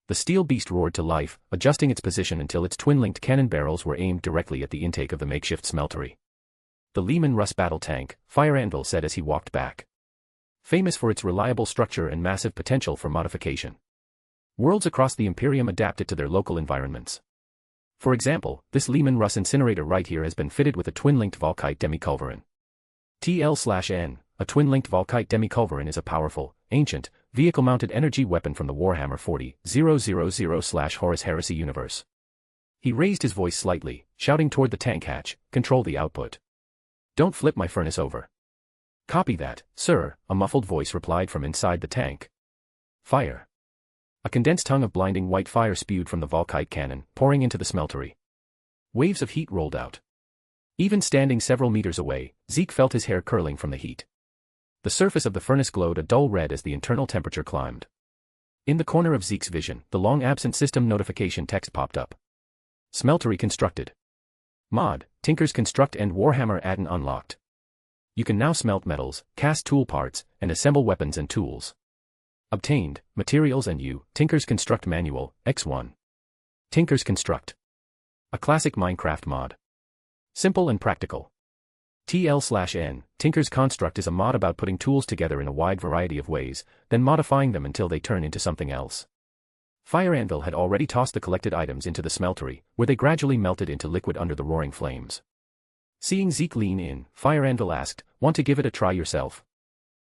The steel beast roared to life, adjusting its position until its twin-linked cannon barrels were aimed directly at the intake of the makeshift smeltery. The Lehman Russ battle tank, Fire Anvil said as he walked back. Famous for its reliable structure and massive potential for modification. Worlds across the Imperium adapt it to their local environments. For example, this Lehman Russ incinerator right here has been fitted with a twin-linked Volkite demi-culverin. TL/N, a twin-linked Volkite demi-culverin is a powerful, ancient, vehicle-mounted energy weapon from the Warhammer 40,000/Horus Heresy universe. He raised his voice slightly, shouting toward the tank hatch, control the output. Don't flip my furnace over. Copy that, sir, a muffled voice replied from inside the tank. Fire. A condensed tongue of blinding white fire spewed from the Volkite cannon, pouring into the smeltery. Waves of heat rolled out. Even standing several meters away, Zeke felt his hair curling from the heat. The surface of the furnace glowed a dull red as the internal temperature climbed. In the corner of Zeke's vision, the long-absent system notification text popped up. Smeltery constructed. Mod, Tinker's Construct and Warhammer add-on unlocked. You can now smelt metals, cast tool parts, and assemble weapons and tools. Obtained, materials and Tinker's Construct Manual, X1. Tinker's Construct. A classic Minecraft mod. Simple and practical. TL/N, Tinker's Construct is a mod about putting tools together in a wide variety of ways, then modifying them until they turn into something else. Fire Anvil had already tossed the collected items into the smeltery, where they gradually melted into liquid under the roaring flames. Seeing Zeke lean in, Fire Anvil asked, "Want to give it a try yourself?"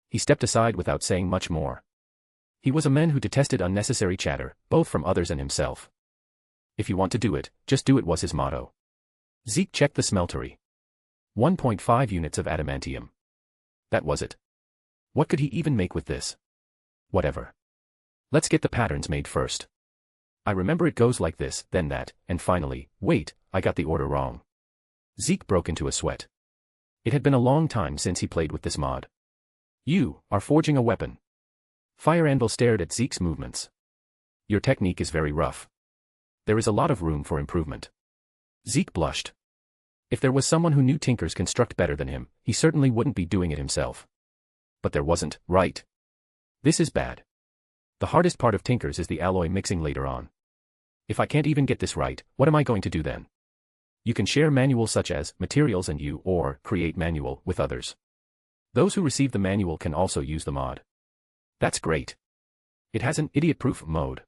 He stepped aside without saying much more. He was a man who detested unnecessary chatter, both from others and himself. "If you want to do it, just do it," was his motto. Zeke checked the smeltery. 1.5 units of adamantium. That was it. What could he even make with this? Whatever. Let's get the patterns made first. I remember it goes like this, then that, and finally, wait, I got the order wrong. Zeke broke into a sweat. It had been a long time since he played with this mod. You are forging a weapon. Fire Anvil stared at Zeke's movements. Your technique is very rough. There is a lot of room for improvement. Zeke blushed. If there was someone who knew Tinker's Construct better than him, he certainly wouldn't be doing it himself. But there wasn't, right? This is bad. The hardest part of Tinker's is the alloy mixing later on. If I can't even get this right, what am I going to do then? You can share manuals such as materials and or create manual with others. Those who receive the manual can also use the mod. That's great. It has an idiot-proof mode.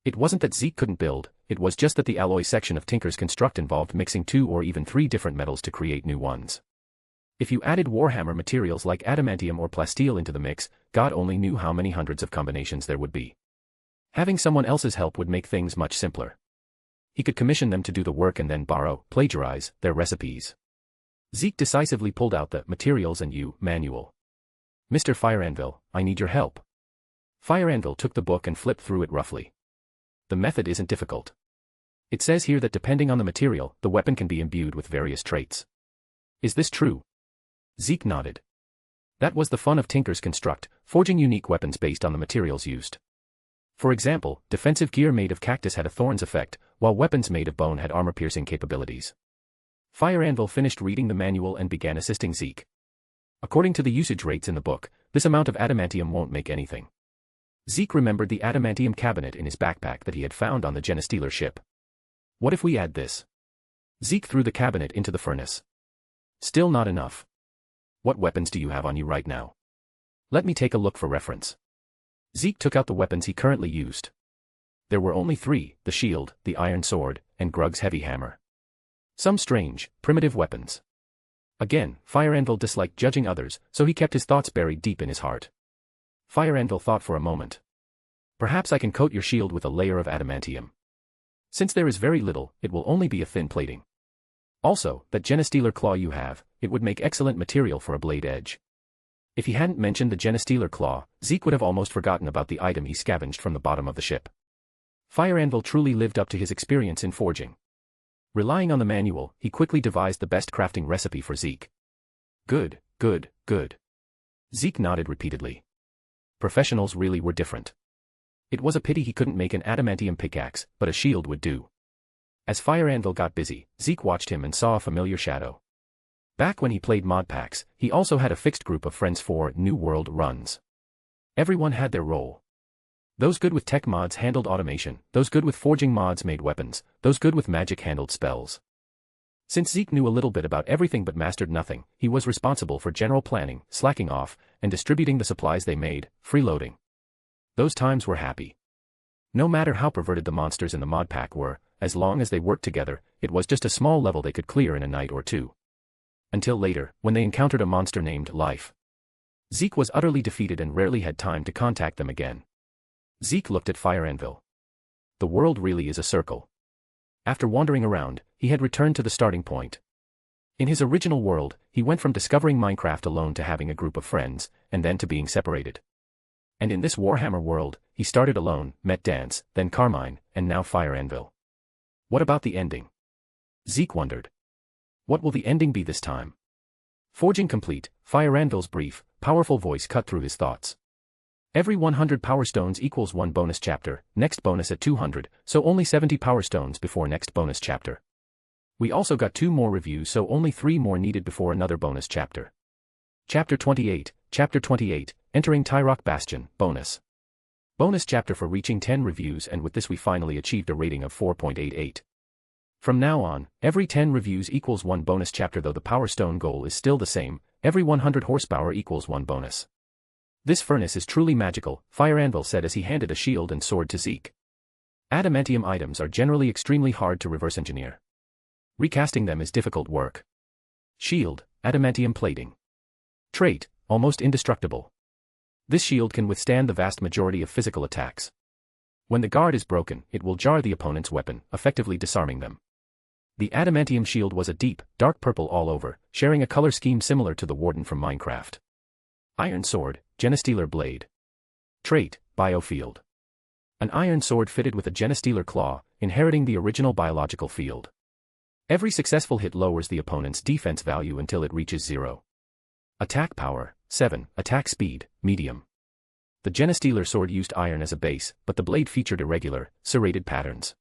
It wasn't that Zeke couldn't build, it was just that the alloy section of Tinker's Construct involved mixing 2 or even 3 different metals to create new ones. If you added Warhammer materials like adamantium or plasteel into the mix, God only knew how many hundreds of combinations there would be. Having someone else's help would make things much simpler. He could commission them to do the work and then plagiarize, their recipes. Zeke decisively pulled out the materials and manual. Mr. Fire Anvil, I need your help. Fire Anvil took the book and flipped through it roughly. The method isn't difficult. It says here that depending on the material, the weapon can be imbued with various traits. Is this true? Zeke nodded. That was the fun of Tinker's Construct, forging unique weapons based on the materials used. For example, defensive gear made of cactus had a thorns effect, while weapons made of bone had armor-piercing capabilities. Fire Anvil finished reading the manual and began assisting Zeke. According to the usage rates in the book, this amount of adamantium won't make anything. Zeke remembered the adamantium cabinet in his backpack that he had found on the Genestealer ship. What if we add this? Zeke threw the cabinet into the furnace. Still not enough. What weapons do you have on you right now? Let me take a look for reference. Zeke took out the weapons he currently used. There were only 3, the shield, the iron sword, and Grug's heavy hammer. Some strange, primitive weapons. Again, Fire Anvil disliked judging others, so he kept his thoughts buried deep in his heart. Fire Anvil thought for a moment. Perhaps I can coat your shield with a layer of adamantium. Since there is very little, it will only be a thin plating. Also, that Genestealer claw you have, it would make excellent material for a blade edge. If he hadn't mentioned the Genestealer claw, Zeke would have almost forgotten about the item he scavenged from the bottom of the ship. Fire Anvil truly lived up to his experience in forging. Relying on the manual, he quickly devised the best crafting recipe for Zeke. Good, good, good. Zeke nodded repeatedly. Professionals really were different. It was a pity he couldn't make an adamantium pickaxe, but a shield would do. As Fire Anvil got busy, Zeke watched him and saw a familiar shadow. Back when he played mod packs, he also had a fixed group of friends for New World runs. Everyone had their role. Those good with tech mods handled automation, those good with forging mods made weapons, those good with magic handled spells. Since Zeke knew a little bit about everything but mastered nothing, he was responsible for general planning, slacking off, and distributing the supplies they made, freeloading. Those times were happy. No matter how perverted the monsters in the mod pack were, as long as they worked together, it was just a small level they could clear in a night or two. Until later, when they encountered a monster named Life. Zeke was utterly defeated and rarely had time to contact them again. Zeke looked at Fire Anvil. The world really is a circle. After wandering around, he had returned to the starting point. In his original world, he went from discovering Minecraft alone to having a group of friends, and then to being separated. And in this Warhammer world, he started alone, met Dance, then Carmine, and now Fire Anvil. What about the ending? Zeke wondered. What will the ending be this time? Forging complete, Fire Anvil's brief, powerful voice cut through his thoughts. Every 100 power stones equals 1 bonus chapter, next bonus at 200, so only 70 power stones before next bonus chapter. We also got 2 more reviews, so only 3 more needed before another bonus chapter. Chapter 28, Entering Tyrock Bastion, bonus. Bonus chapter for reaching 10 reviews, and with this we finally achieved a rating of 4.88. From now on, every 10 reviews equals 1 bonus chapter, though the power stone goal is still the same, every 100 horsepower equals 1 bonus. This furnace is truly magical, Fire Anvil said as he handed a shield and sword to Zeke. Adamantium items are generally extremely hard to reverse engineer. Recasting them is difficult work. Shield, adamantium plating. Trait, almost indestructible. This shield can withstand the vast majority of physical attacks. When the guard is broken, it will jar the opponent's weapon, effectively disarming them. The adamantium shield was a deep, dark purple all over, sharing a color scheme similar to the Warden from Minecraft. Iron sword, Genestealer blade. Trait, biofield. An iron sword fitted with a Genestealer claw, inheriting the original biological field. Every successful hit lowers the opponent's defense value until it reaches 0. Attack power, 7, attack speed, medium. The Genestealer sword used iron as a base, but the blade featured irregular, serrated patterns.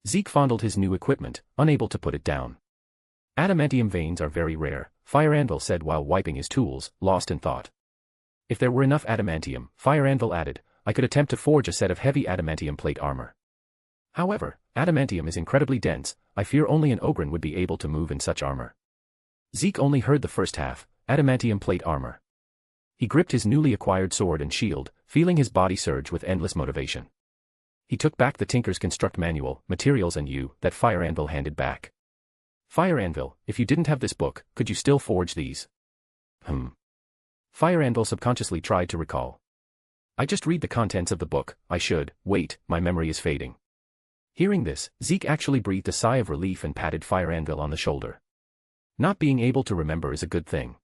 Zeke fondled his new equipment, unable to put it down. Adamantium veins are very rare, Fire Anvil said while wiping his tools, lost in thought. If there were enough adamantium, Fire Anvil added, I could attempt to forge a set of heavy adamantium plate armor. However, adamantium is incredibly dense, I fear only an Ogren would be able to move in such armor. Zeke only heard the first half, adamantium plate armor. He gripped his newly acquired sword and shield, feeling his body surge with endless motivation. He took back the Tinker's Construct Manual, Materials and U, that Fire Anvil handed back. Fire Anvil, if you didn't have this book, could you still forge these? Fire Anvil subconsciously tried to recall. I just read the contents of the book, I should, wait, my memory is fading. Hearing this, Zeke actually breathed a sigh of relief and patted Fire Anvil on the shoulder. Not being able to remember is a good thing.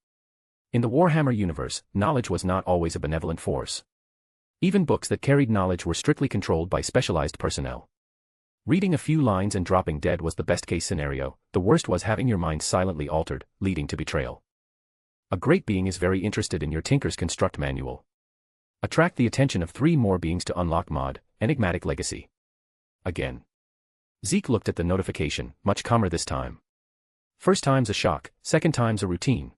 In the Warhammer universe, knowledge was not always a benevolent force. Even books that carried knowledge were strictly controlled by specialized personnel. Reading a few lines and dropping dead was the best-case scenario, the worst was having your mind silently altered, leading to betrayal. A great being is very interested in your Tinker's Construct Manual. Attract the attention of 3 more beings to unlock mod, Enigmatic Legacy. Again. Zeke looked at the notification, much calmer this time. First time's a shock, second time's a routine.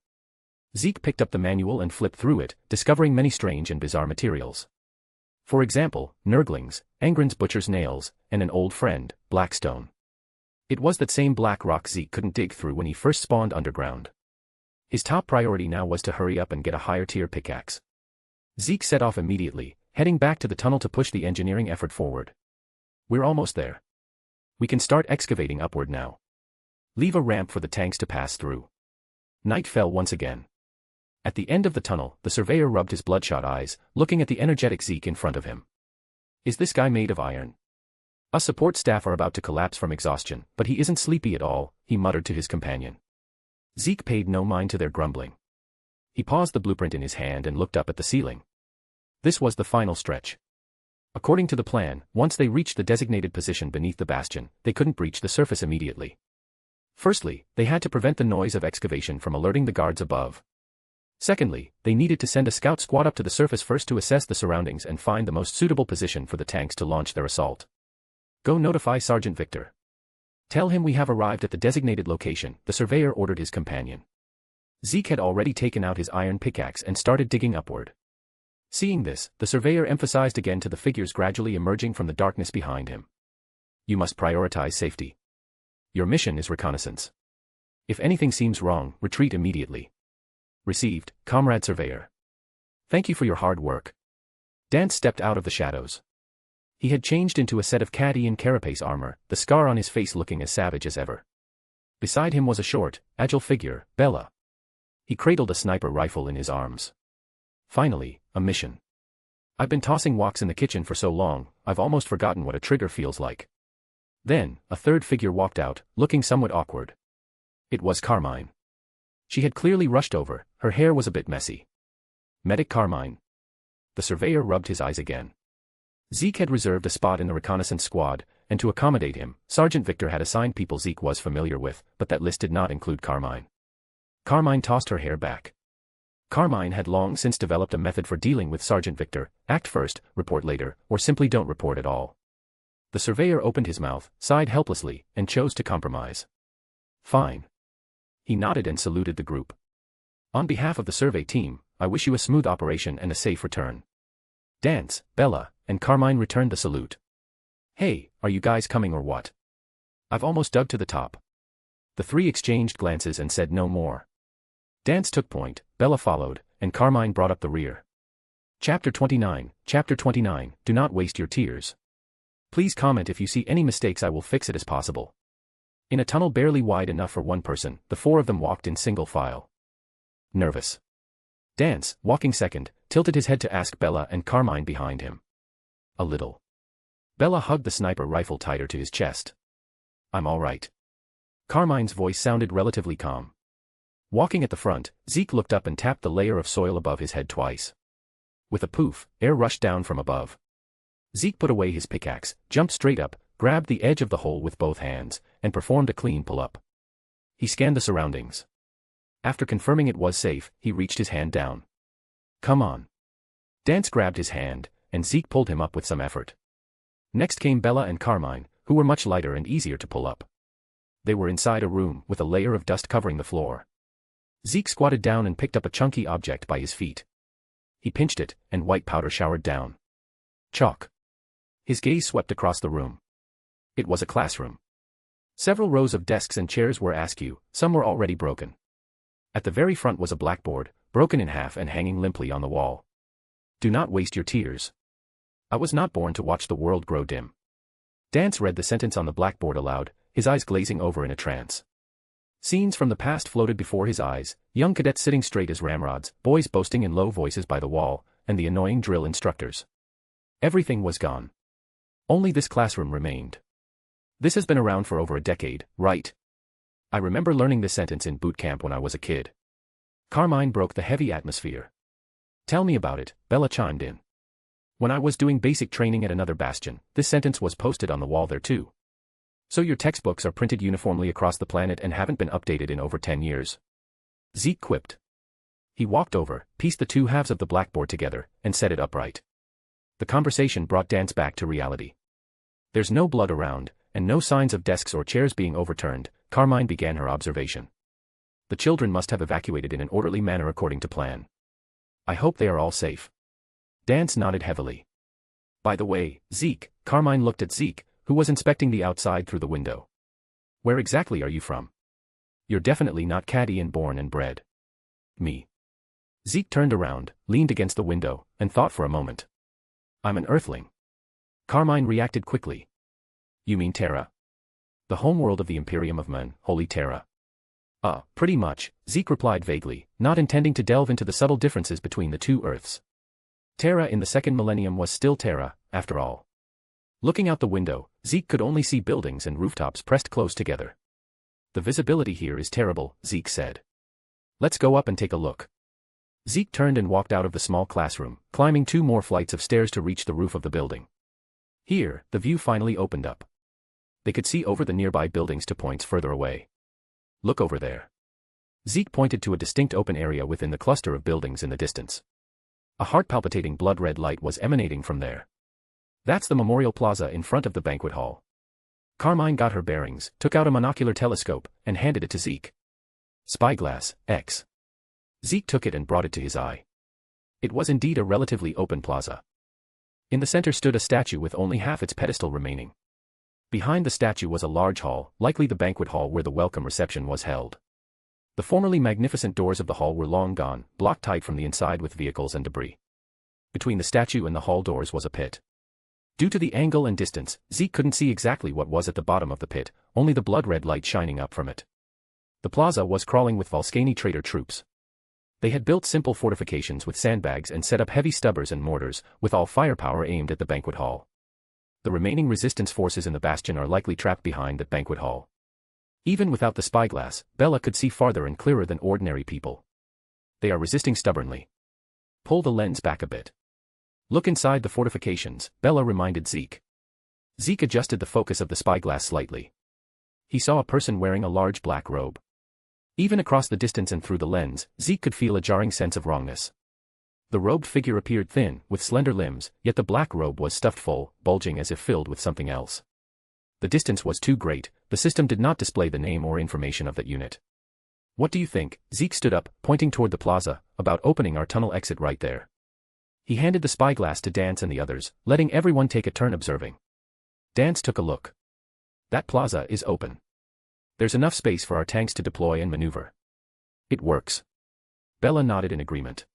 Zeke picked up the manual and flipped through it, discovering many strange and bizarre materials. For example, Nurglings, Angren's butcher's nails, and an old friend, Blackstone. It was that same black rock Zeke couldn't dig through when he first spawned underground. His top priority now was to hurry up and get a higher tier pickaxe. Zeke set off immediately, heading back to the tunnel to push the engineering effort forward. We're almost there. We can start excavating upward now. Leave a ramp for the tanks to pass through. Night fell once again. At the end of the tunnel, the surveyor rubbed his bloodshot eyes, looking at the energetic Zeke in front of him. Is this guy made of iron? Us support staff are about to collapse from exhaustion, but he isn't sleepy at all, he muttered to his companion. Zeke paid no mind to their grumbling. He paused the blueprint in his hand and looked up at the ceiling. This was the final stretch. According to the plan, once they reached the designated position beneath the bastion, they couldn't breach the surface immediately. Firstly, they had to prevent the noise of excavation from alerting the guards above. Secondly, they needed to send a scout squad up to the surface first to assess the surroundings and find the most suitable position for the tanks to launch their assault. Go notify Sergeant Victor. Tell him we have arrived at the designated location, the surveyor ordered his companion. Zeke had already taken out his iron pickaxe and started digging upward. Seeing this, the surveyor emphasized again to the figures gradually emerging from the darkness behind him. You must prioritize safety. Your mission is reconnaissance. If anything seems wrong, retreat immediately. Received, Comrade Surveyor. Thank you for your hard work. Dance stepped out of the shadows. He had changed into a set of Cadia and carapace armor, the scar on his face looking as savage as ever. Beside him was a short, agile figure, Bella. He cradled a sniper rifle in his arms. Finally, a mission. I've been tossing woks in the kitchen for so long, I've almost forgotten what a trigger feels like. Then, a third figure walked out, looking somewhat awkward. It was Carmine. She had clearly rushed over, her hair was a bit messy. Medic Carmine. The surveyor rubbed his eyes again. Zeke had reserved a spot in the reconnaissance squad, and to accommodate him, Sergeant Victor had assigned people Zeke was familiar with, but that list did not include Carmine. Carmine tossed her hair back. Carmine had long since developed a method for dealing with Sergeant Victor: act first, report later, or simply don't report at all. The surveyor opened his mouth, sighed helplessly, and chose to compromise. Fine. He nodded and saluted the group. On behalf of the survey team, I wish you a smooth operation and a safe return. Dance, Bella, and Carmine returned the salute. Hey, are you guys coming or what? I've almost dug to the top. The three exchanged glances and said no more. Dance took point, Bella followed, and Carmine brought up the rear. Chapter 29, do not waste your tears. Please comment if you see any mistakes. I will fix it as possible. In a tunnel barely wide enough for one person, the four of them walked in single file. Nervous. Dance, walking second, tilted his head to ask Bella and Carmine behind him. A little. Bella hugged the sniper rifle tighter to his chest. I'm all right. Carmine's voice sounded relatively calm. Walking at the front, Zeke looked up and tapped the layer of soil above his head twice. With a poof, air rushed down from above. Zeke put away his pickaxe, jumped straight up, grabbed the edge of the hole with both hands, and performed a clean pull-up. He scanned the surroundings. After confirming it was safe, he reached his hand down. Come on. Dance grabbed his hand, and Zeke pulled him up with some effort. Next came Bella and Carmine, who were much lighter and easier to pull up. They were inside a room with a layer of dust covering the floor. Zeke squatted down and picked up a chunky object by his feet. He pinched it, and white powder showered down. Chalk. His gaze swept across the room. It was a classroom. Several rows of desks and chairs were askew, some were already broken. At the very front was a blackboard, broken in half and hanging limply on the wall. Do not waste your tears. I was not born to watch the world grow dim. Dance read the sentence on the blackboard aloud, his eyes glazing over in a trance. Scenes from the past floated before his eyes, young cadets sitting straight as ramrods, boys boasting in low voices by the wall, and the annoying drill instructors. Everything was gone. Only this classroom remained. This has been around for over a decade, right? I remember learning this sentence in boot camp when I was a kid. Carmine broke the heavy atmosphere. Tell me about it, Bella chimed in. When I was doing basic training at another bastion, this sentence was posted on the wall there too. So your textbooks are printed uniformly across the planet and haven't been updated in over 10 years. Zeke quipped. He walked over, pieced the two halves of the blackboard together, and set it upright. The conversation brought Dance back to reality. There's no blood around, and no signs of desks or chairs being overturned. Carmine began her observation. The children must have evacuated in an orderly manner according to plan. I hope they are all safe. Dance nodded heavily. By the way, Zeke, Carmine looked at Zeke, who was inspecting the outside through the window. Where exactly are you from? You're definitely not Cadian born and bred. Me. Zeke turned around, leaned against the window, and thought for a moment. I'm an Earthling. Carmine reacted quickly. You mean Terra? The homeworld of the Imperium of Men, Holy Terra. Pretty much, Zeke replied vaguely, not intending to delve into the subtle differences between the two Earths. Terra in the second millennium was still Terra, after all. Looking out the window, Zeke could only see buildings and rooftops pressed close together. The visibility here is terrible, Zeke said. Let's go up and take a look. Zeke turned and walked out of the small classroom, climbing 2 more flights of stairs to reach the roof of the building. Here, the view finally opened up. They could see over the nearby buildings to points further away. Look over there. Zeke pointed to a distinct open area within the cluster of buildings in the distance. A heart-palpitating blood-red light was emanating from there. That's the Memorial Plaza in front of the banquet hall. Carmine got her bearings, took out a monocular telescope, and handed it to Zeke. Spyglass, X. Zeke took it and brought it to his eye. It was indeed a relatively open plaza. In the center stood a statue with only half its pedestal remaining. Behind the statue was a large hall, likely the banquet hall where the welcome reception was held. The formerly magnificent doors of the hall were long gone, blocked tight from the inside with vehicles and debris. Between the statue and the hall doors was a pit. Due to the angle and distance, Zeke couldn't see exactly what was at the bottom of the pit, only the blood-red light shining up from it. The plaza was crawling with Volscani traitor troops. They had built simple fortifications with sandbags and set up heavy stubbers and mortars, with all firepower aimed at the banquet hall. The remaining resistance forces in the bastion are likely trapped behind the banquet hall. Even without the spyglass, Bella could see farther and clearer than ordinary people. They are resisting stubbornly. Pull the lens back a bit. Look inside the fortifications, Bella reminded Zeke. Zeke adjusted the focus of the spyglass slightly. He saw a person wearing a large black robe. Even across the distance and through the lens, Zeke could feel a jarring sense of wrongness. The robed figure appeared thin, with slender limbs, yet the black robe was stuffed full, bulging as if filled with something else. The distance was too great, the system did not display the name or information of that unit. What do you think? Zeke stood up, pointing toward the plaza, about opening our tunnel exit right there. He handed the spyglass to Dance and the others, letting everyone take a turn observing. Dance took a look. That plaza is open. There's enough space for our tanks to deploy and maneuver. It works. Bella nodded in agreement.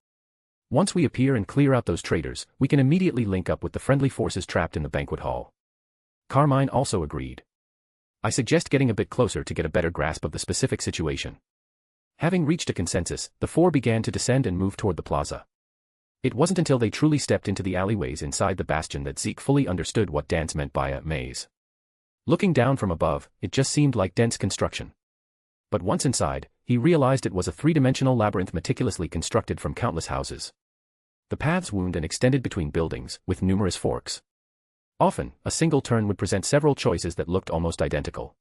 Once we appear and clear out those traitors, we can immediately link up with the friendly forces trapped in the banquet hall. Carmine also agreed. I suggest getting a bit closer to get a better grasp of the specific situation. Having reached a consensus, the four began to descend and move toward the plaza. It wasn't until they truly stepped into the alleyways inside the bastion that Zeke fully understood what Dance meant by a maze. Looking down from above, it just seemed like dense construction. But once inside, he realized it was a three-dimensional labyrinth meticulously constructed from countless houses. The paths wound and extended between buildings, with numerous forks. Often, a single turn would present several choices that looked almost identical.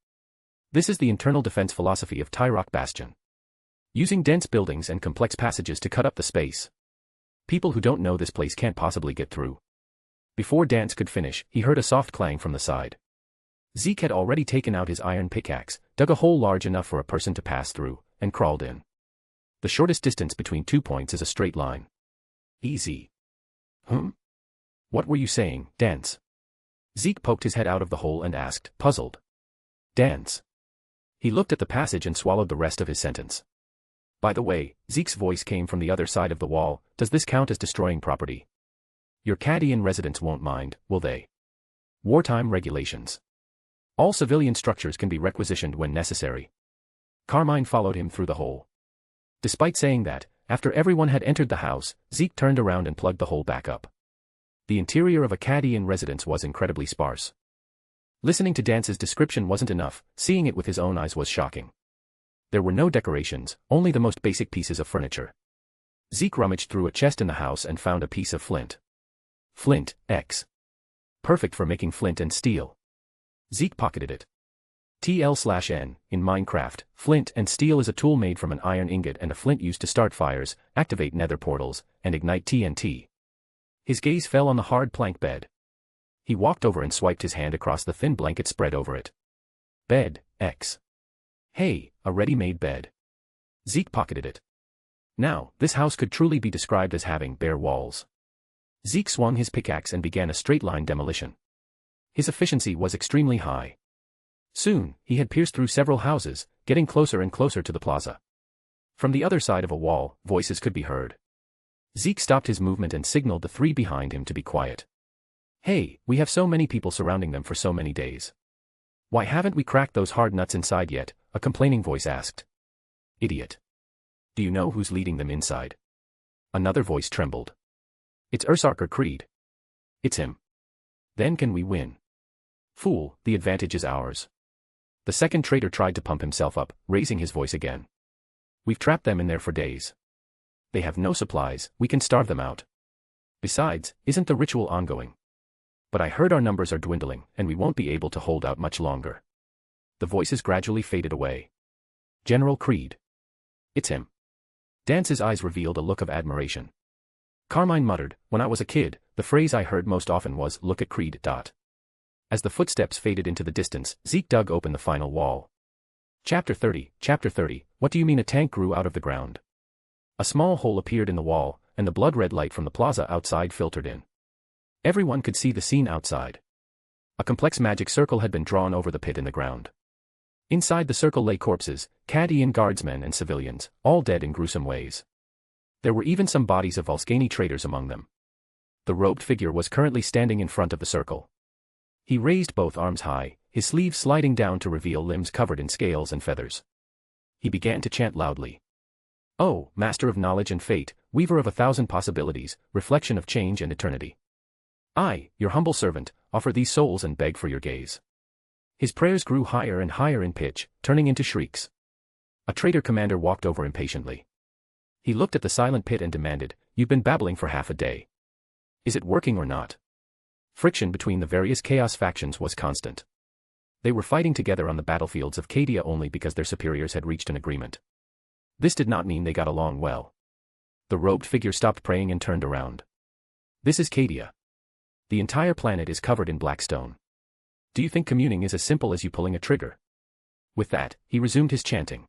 This is the internal defense philosophy of Tyrock Bastion. Using dense buildings and complex passages to cut up the space. People who don't know this place can't possibly get through. Before Dance could finish, he heard a soft clang from the side. Zeke had already taken out his iron pickaxe, dug a hole large enough for a person to pass through, and crawled in. The shortest distance between 2 points is a straight line. Easy. What were you saying, Dance? Zeke poked his head out of the hole and asked, puzzled. Dance. He looked at the passage and swallowed the rest of his sentence. By the way, Zeke's voice came from the other side of the wall, does this count as destroying property? Your Cadian residents won't mind, will they? Wartime regulations. All civilian structures can be requisitioned when necessary. Carmine followed him through the hole. Despite saying that, after everyone had entered the house, Zeke turned around and plugged the hole back up. The interior of a Cadian residence was incredibly sparse. Listening to Dance's description wasn't enough, seeing it with his own eyes was shocking. There were no decorations, only the most basic pieces of furniture. Zeke rummaged through a chest in the house and found a piece of flint. Flint, X. Perfect for making flint and steel. Zeke pocketed it. TL/N, in Minecraft, flint and steel is a tool made from an iron ingot and a flint used to start fires, activate nether portals, and ignite TNT. His gaze fell on the hard plank bed. He walked over and swiped his hand across the thin blanket spread over it. Bed, X. Hey, a ready-made bed. Zeke pocketed it. Now, this house could truly be described as having bare walls. Zeke swung his pickaxe and began a straight-line demolition. His efficiency was extremely high. Soon, he had pierced through several houses, getting closer and closer to the plaza. From the other side of a wall, voices could be heard. Zeke stopped his movement and signaled the three behind him to be quiet. Hey, we have so many people surrounding them for so many days. Why haven't we cracked those hard nuts inside yet? A complaining voice asked. Idiot. Do you know who's leading them inside? Another voice trembled. It's Ursarker Creed. It's him. Then can we win? Fool, the advantage is ours. The second traitor tried to pump himself up, raising his voice again. We've trapped them in there for days. They have no supplies, we can starve them out. Besides, isn't the ritual ongoing? But I heard our numbers are dwindling, and we won't be able to hold out much longer. The voices gradually faded away. General Creed. It's him. Dance's eyes revealed a look of admiration. Carmine muttered, when I was a kid, the phrase I heard most often was, look at Creed. As the footsteps faded into the distance, Zeke dug open the final wall. Chapter 30, what do you mean a tank grew out of the ground? A small hole appeared in the wall, and the blood-red light from the plaza outside filtered in. Everyone could see the scene outside. A complex magic circle had been drawn over the pit in the ground. Inside the circle lay corpses, Cadian guardsmen and civilians, all dead in gruesome ways. There were even some bodies of Volscani traitors among them. The robed figure was currently standing in front of the circle. He raised both arms high, his sleeves sliding down to reveal limbs covered in scales and feathers. He began to chant loudly. Oh, Master of Knowledge and Fate, Weaver of 1,000 Possibilities, Reflection of Change and Eternity. I, your humble servant, offer these souls and beg for your gaze. His prayers grew higher and higher in pitch, turning into shrieks. A traitor commander walked over impatiently. He looked at the silent pit and demanded, You've been babbling for half a day. Is it working or not? Friction between the various Chaos factions was constant. They were fighting together on the battlefields of Cadia only because their superiors had reached an agreement. This did not mean they got along well. The robed figure stopped praying and turned around. This is Cadia. The entire planet is covered in black stone. Do you think communing is as simple as you pulling a trigger? With that, he resumed his chanting.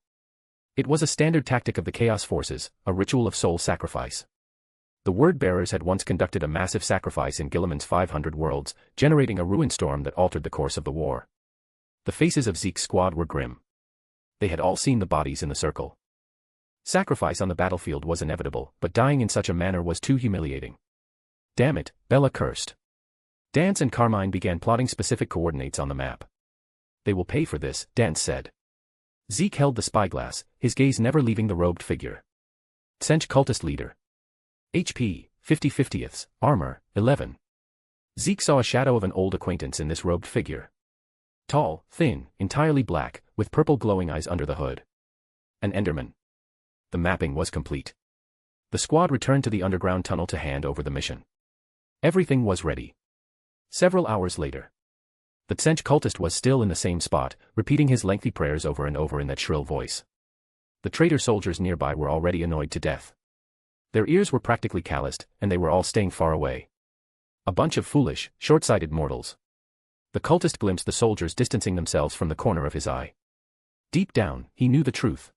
It was a standard tactic of the Chaos forces, a ritual of soul sacrifice. The word-bearers had once conducted a massive sacrifice in Guilliman's 500 worlds, generating a ruin storm that altered the course of the war. The faces of Zeke's squad were grim. They had all seen the bodies in the circle. Sacrifice on the battlefield was inevitable, but dying in such a manner was too humiliating. Damn it, Bella cursed. Dance and Carmine began plotting specific coordinates on the map. They will pay for this, Dance said. Zeke held the spyglass, his gaze never leaving the robed figure. Tsench cultist leader. HP, 50/50ths, armor, 11. Zeke saw a shadow of an old acquaintance in this robed figure. Tall, thin, entirely black, with purple glowing eyes under the hood. An Enderman. The mapping was complete. The squad returned to the underground tunnel to hand over the mission. Everything was ready. Several hours later. The Tsench cultist was still in the same spot, repeating his lengthy prayers over and over in that shrill voice. The traitor soldiers nearby were already annoyed to death. Their ears were practically calloused, and they were all staying far away. A bunch of foolish, short-sighted mortals. The cultist glimpsed the soldiers distancing themselves from the corner of his eye. Deep down, he knew the truth.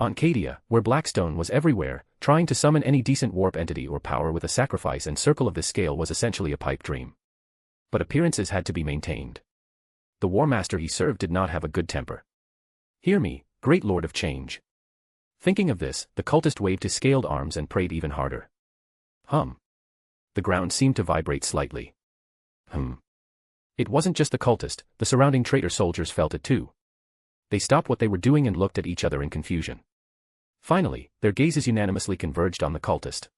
On Cadia, where Blackstone was everywhere, trying to summon any decent warp entity or power with a sacrifice and circle of this scale was essentially a pipe dream. But appearances had to be maintained. The War Master he served did not have a good temper. Hear me, great Lord of Change. Thinking of this, the cultist waved his scaled arms and prayed even harder. Hum. The ground seemed to vibrate slightly. It wasn't just the cultist, the surrounding traitor soldiers felt it too. They stopped what they were doing and looked at each other in confusion. Finally, their gazes unanimously converged on the cultist.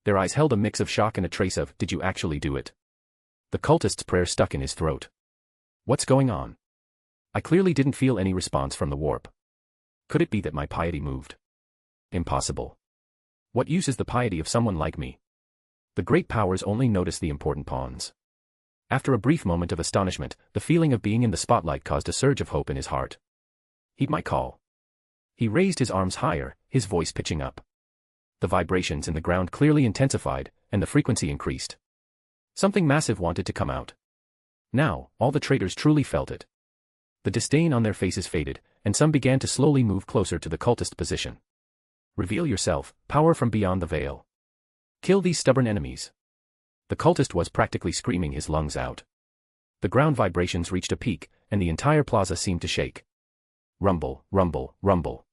Their eyes held a mix of shock and a trace of, did you actually do it? The cultist's prayer stuck in his throat. What's going on? I clearly didn't feel any response from the warp. Could it be that my piety moved? Impossible. What use is the piety of someone like me? The great powers only notice the important pawns. After a brief moment of astonishment, the feeling of being in the spotlight caused a surge of hope in his heart. Heed my call. He raised his arms higher, his voice pitching up. The vibrations in the ground clearly intensified, and the frequency increased. Something massive wanted to come out. Now, all the traitors truly felt it. The disdain on their faces faded, and some began to slowly move closer to the cultist position. Reveal yourself, power from beyond the veil. Kill these stubborn enemies. The cultist was practically screaming his lungs out. The ground vibrations reached a peak, and the entire plaza seemed to shake. Rumble, rumble, rumble.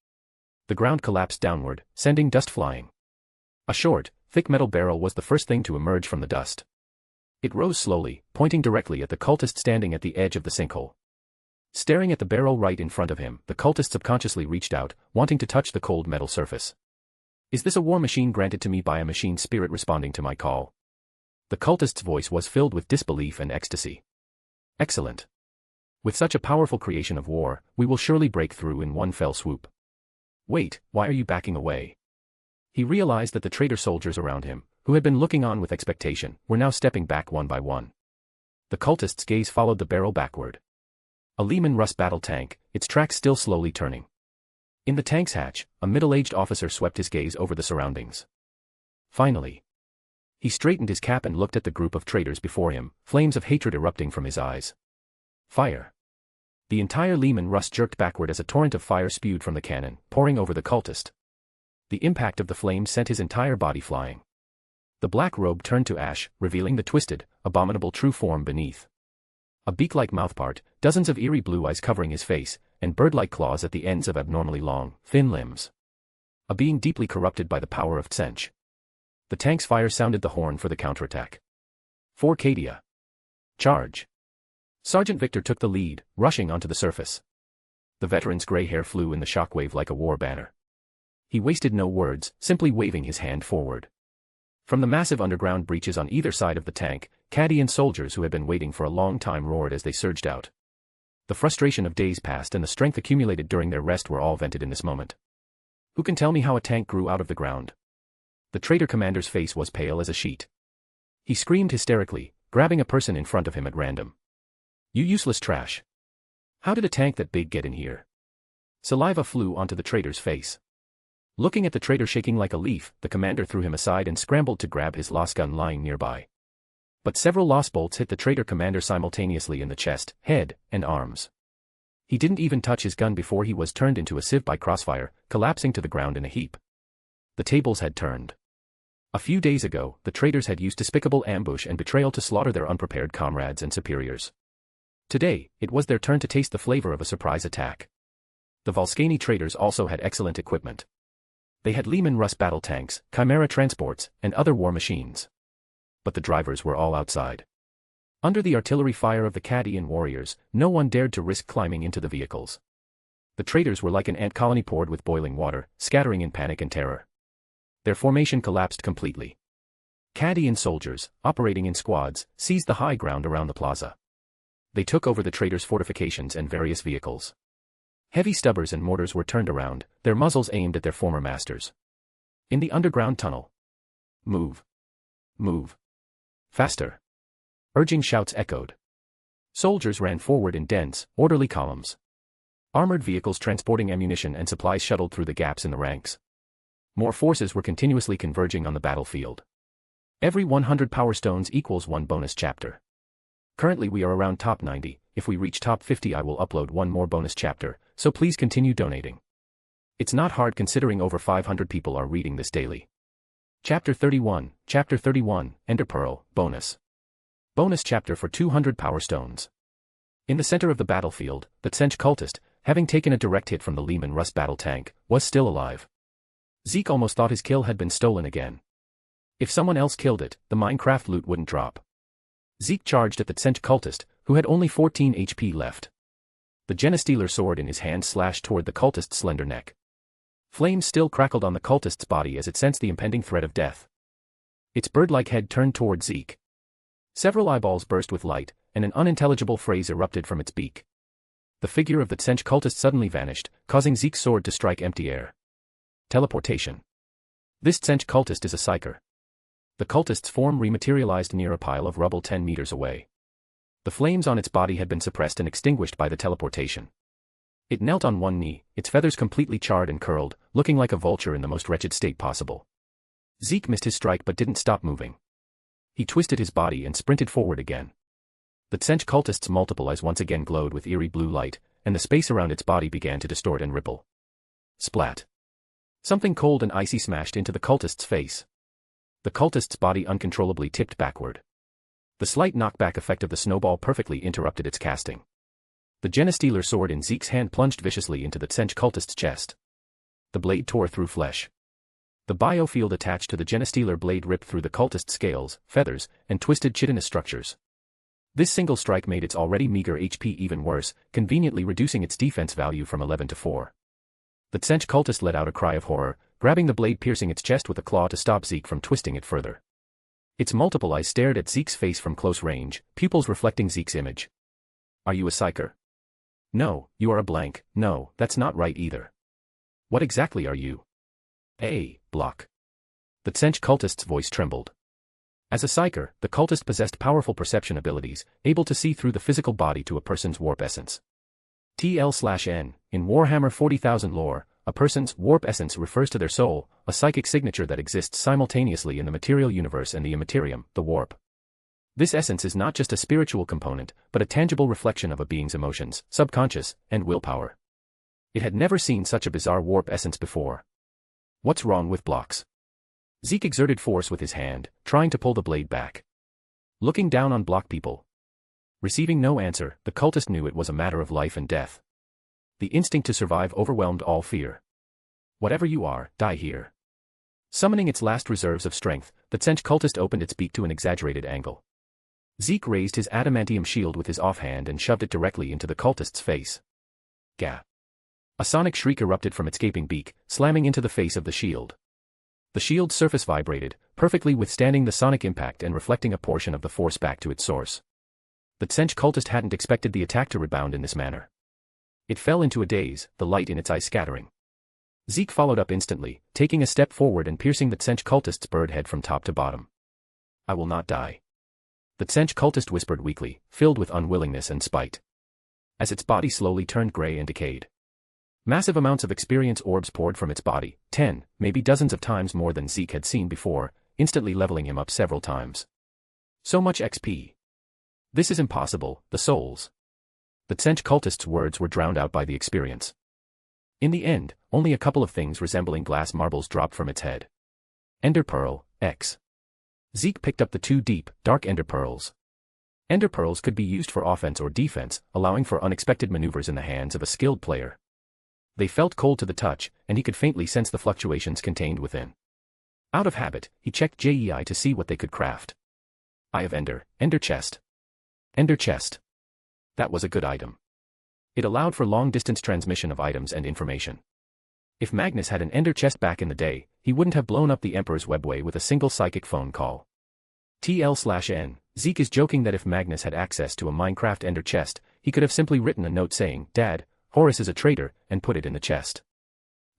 The ground collapsed downward, sending dust flying. A short, thick metal barrel was the first thing to emerge from the dust. It rose slowly, pointing directly at the cultist standing at the edge of the sinkhole. Staring at the barrel right in front of him, the cultist subconsciously reached out, wanting to touch the cold metal surface. Is this a war machine granted to me by a machine spirit responding to my call? The cultist's voice was filled with disbelief and ecstasy. Excellent. With such a powerful creation of war, we will surely break through in one fell swoop. Wait, why are you backing away? He realized that the traitor soldiers around him, who had been looking on with expectation, were now stepping back one by one. The cultist's gaze followed the barrel backward. A Lehman Russ battle tank, its tracks still slowly turning. In the tank's hatch, a middle-aged officer swept his gaze over the surroundings. Finally. He straightened his cap and looked at the group of traitors before him, flames of hatred erupting from his eyes. Fire. The entire Lehman Russ jerked backward as a torrent of fire spewed from the cannon, pouring over the cultist. The impact of the flames sent his entire body flying. The black robe turned to ash, revealing the twisted, abominable true form beneath. A beak-like mouthpart, dozens of eerie blue eyes covering his face, and bird-like claws at the ends of abnormally long, thin limbs. A being deeply corrupted by the power of Tsench. The tank's fire sounded the horn for the counterattack. For Cadia. Charge. Sergeant Victor took the lead, rushing onto the surface. The veteran's gray hair flew in the shockwave like a war banner. He wasted no words, simply waving his hand forward. From the massive underground breaches on either side of the tank, Cadian soldiers who had been waiting for a long time roared as they surged out. The frustration of days past and the strength accumulated during their rest were all vented in this moment. Who can tell me how a tank grew out of the ground? The traitor commander's face was pale as a sheet. He screamed hysterically, grabbing a person in front of him at random. "You useless trash. How did a tank that big get in here?" Saliva flew onto the traitor's face. Looking at the traitor shaking like a leaf, the commander threw him aside and scrambled to grab his lost gun lying nearby. But several lost bolts hit the traitor commander simultaneously in the chest, head, and arms. He didn't even touch his gun before he was turned into a sieve by crossfire, collapsing to the ground in a heap. The tables had turned. A few days ago, the traitors had used despicable ambush and betrayal to slaughter their unprepared comrades and superiors. Today, it was their turn to taste the flavor of a surprise attack. The Volscani traitors also had excellent equipment. They had Leman Russ battle tanks, Chimera transports, and other war machines. But the drivers were all outside. Under the artillery fire of the Cadian warriors, no one dared to risk climbing into the vehicles. The traitors were like an ant colony poured with boiling water, scattering in panic and terror. Their formation collapsed completely. Cadian soldiers, operating in squads, seized the high ground around the plaza. They took over the traitors' fortifications and various vehicles. Heavy stubbers and mortars were turned around, their muzzles aimed at their former masters. In the underground tunnel. "Move. Move. Faster." Urging shouts echoed. Soldiers ran forward in dense, orderly columns. Armored vehicles transporting ammunition and supplies shuttled through the gaps in the ranks. More forces were continuously converging on the battlefield. Every 100 power stones equals one bonus chapter. Currently we are around top 90, if we reach top 50 I will upload one more bonus chapter, so please continue donating. It's not hard considering over 500 people are reading this daily. Chapter 31, Ender Pearl, bonus. Bonus chapter for 200 power stones. In the center of the battlefield, the Tsench cultist, having taken a direct hit from the Leman Russ battle tank, was still alive. Zeke almost thought his kill had been stolen again. If someone else killed it, the Minecraft loot wouldn't drop. Zeke charged at the Tsench cultist, who had only 14 HP left. The Genestealer sword in his hand slashed toward the cultist's slender neck. Flames still crackled on the cultist's body as it sensed the impending threat of death. Its bird-like head turned toward Zeke. Several eyeballs burst with light, and an unintelligible phrase erupted from its beak. The figure of the Tsench cultist suddenly vanished, causing Zeke's sword to strike empty air. Teleportation. This Tsench cultist is a psyker. The cultist's form rematerialized near a pile of rubble 10 meters away. The flames on its body had been suppressed and extinguished by the teleportation. It knelt on one knee, its feathers completely charred and curled, looking like a vulture in the most wretched state possible. Zeke missed his strike but didn't stop moving. He twisted his body and sprinted forward again. The Tsench cultist's multiple eyes once again glowed with eerie blue light, and the space around its body began to distort and ripple. Splat. Something cold and icy smashed into the cultist's face. The cultist's body uncontrollably tipped backward. The slight knockback effect of the snowball perfectly interrupted its casting. The Genestealer sword in Zeke's hand plunged viciously into the Tsench cultist's chest. The blade tore through flesh. The biofield attached to the Genestealer blade ripped through the cultist's scales, feathers, and twisted chitinous structures. This single strike made its already meager HP even worse, conveniently reducing its defense value from 11 to 4. The Tsench cultist let out a cry of horror, grabbing the blade piercing its chest with a claw to stop Zeke from twisting it further. Its multiple eyes stared at Zeke's face from close range, pupils reflecting Zeke's image. "Are you a psyker?" "No, you are a blank." "No, that's not right either." "What exactly are you?" "A block." The Tsench cultist's voice trembled. As a psyker, the cultist possessed powerful perception abilities, able to see through the physical body to a person's warp essence. TL/N, in Warhammer 40,000 lore, a person's warp essence refers to their soul, a psychic signature that exists simultaneously in the material universe and the immaterium, the warp. This essence is not just a spiritual component, but a tangible reflection of a being's emotions, subconscious, and willpower. It had never seen such a bizarre warp essence before. What's wrong with blocks? Zeke exerted force with his hand, trying to pull the blade back. Looking down on block people. Receiving no answer, the cultist knew it was a matter of life and death. The instinct to survive overwhelmed all fear. "Whatever you are, die here." Summoning its last reserves of strength, the Tsench cultist opened its beak to an exaggerated angle. Zeke raised his adamantium shield with his offhand and shoved it directly into the cultist's face. Gah! A sonic shriek erupted from its gaping beak, slamming into the face of the shield. The shield's surface vibrated, perfectly withstanding the sonic impact and reflecting a portion of the force back to its source. The Tsench cultist hadn't expected the attack to rebound in this manner. It fell into a daze, the light in its eyes scattering. Zeke followed up instantly, taking a step forward and piercing the Tsench cultist's bird head from top to bottom. I will not die. The Tsench cultist whispered weakly, filled with unwillingness and spite. As its body slowly turned gray and decayed. Massive amounts of experience orbs poured from its body, 10, maybe dozens of times more than Zeke had seen before, instantly leveling him up several times. So much XP. This is impossible, the souls. The Tsench cultist's words were drowned out by the experience. In the end, only a couple of things resembling glass marbles dropped from its head. Ender Pearl, X. Zeke picked up the two deep, dark Ender Pearls. Ender Pearls could be used for offense or defense, allowing for unexpected maneuvers in the hands of a skilled player. They felt cold to the touch, and he could faintly sense the fluctuations contained within. Out of habit, he checked JEI to see what they could craft. Eye of Ender, Ender Chest. Ender Chest. That was a good item. It allowed for long-distance transmission of items and information. If Magnus had an Ender Chest back in the day, he wouldn't have blown up the Emperor's webway with a single psychic phone call. TL/N, Zeke is joking that if Magnus had access to a Minecraft Ender Chest, he could have simply written a note saying, "Dad, Horus is a traitor," and put it in the chest.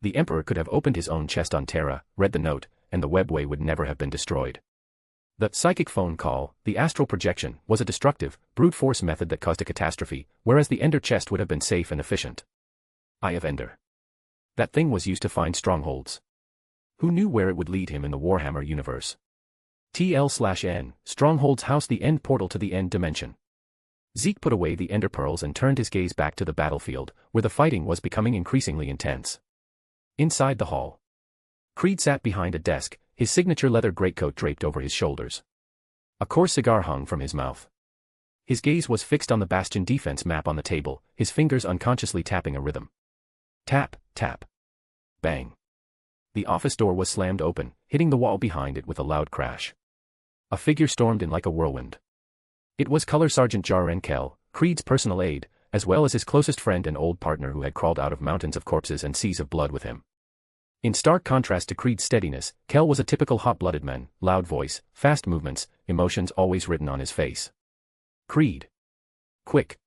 The Emperor could have opened his own chest on Terra, read the note, and the webway would never have been destroyed. The psychic phone call, the astral projection, was a destructive, brute force method that caused a catastrophe, whereas the Ender Chest would have been safe and efficient. Eye of Ender. That thing was used to find strongholds. Who knew where it would lead him in the Warhammer universe? TL/N, strongholds house the end portal to the end dimension. Zeke put away the Ender Pearls and turned his gaze back to the battlefield, where the fighting was becoming increasingly intense. Inside the hall. Creed sat behind a desk, his signature leather greatcoat draped over his shoulders. A coarse cigar hung from his mouth. His gaze was fixed on the Bastion defense map on the table, his fingers unconsciously tapping a rhythm. Tap, tap. Bang. The office door was slammed open, hitting the wall behind it with a loud crash. A figure stormed in like a whirlwind. It was Color Sergeant Jaren Kell, Creed's personal aide, as well as his closest friend and old partner who had crawled out of mountains of corpses and seas of blood with him. In stark contrast to Creed's steadiness, Kell was a typical hot-blooded man, loud voice, fast movements, emotions always written on his face. Creed. Quick.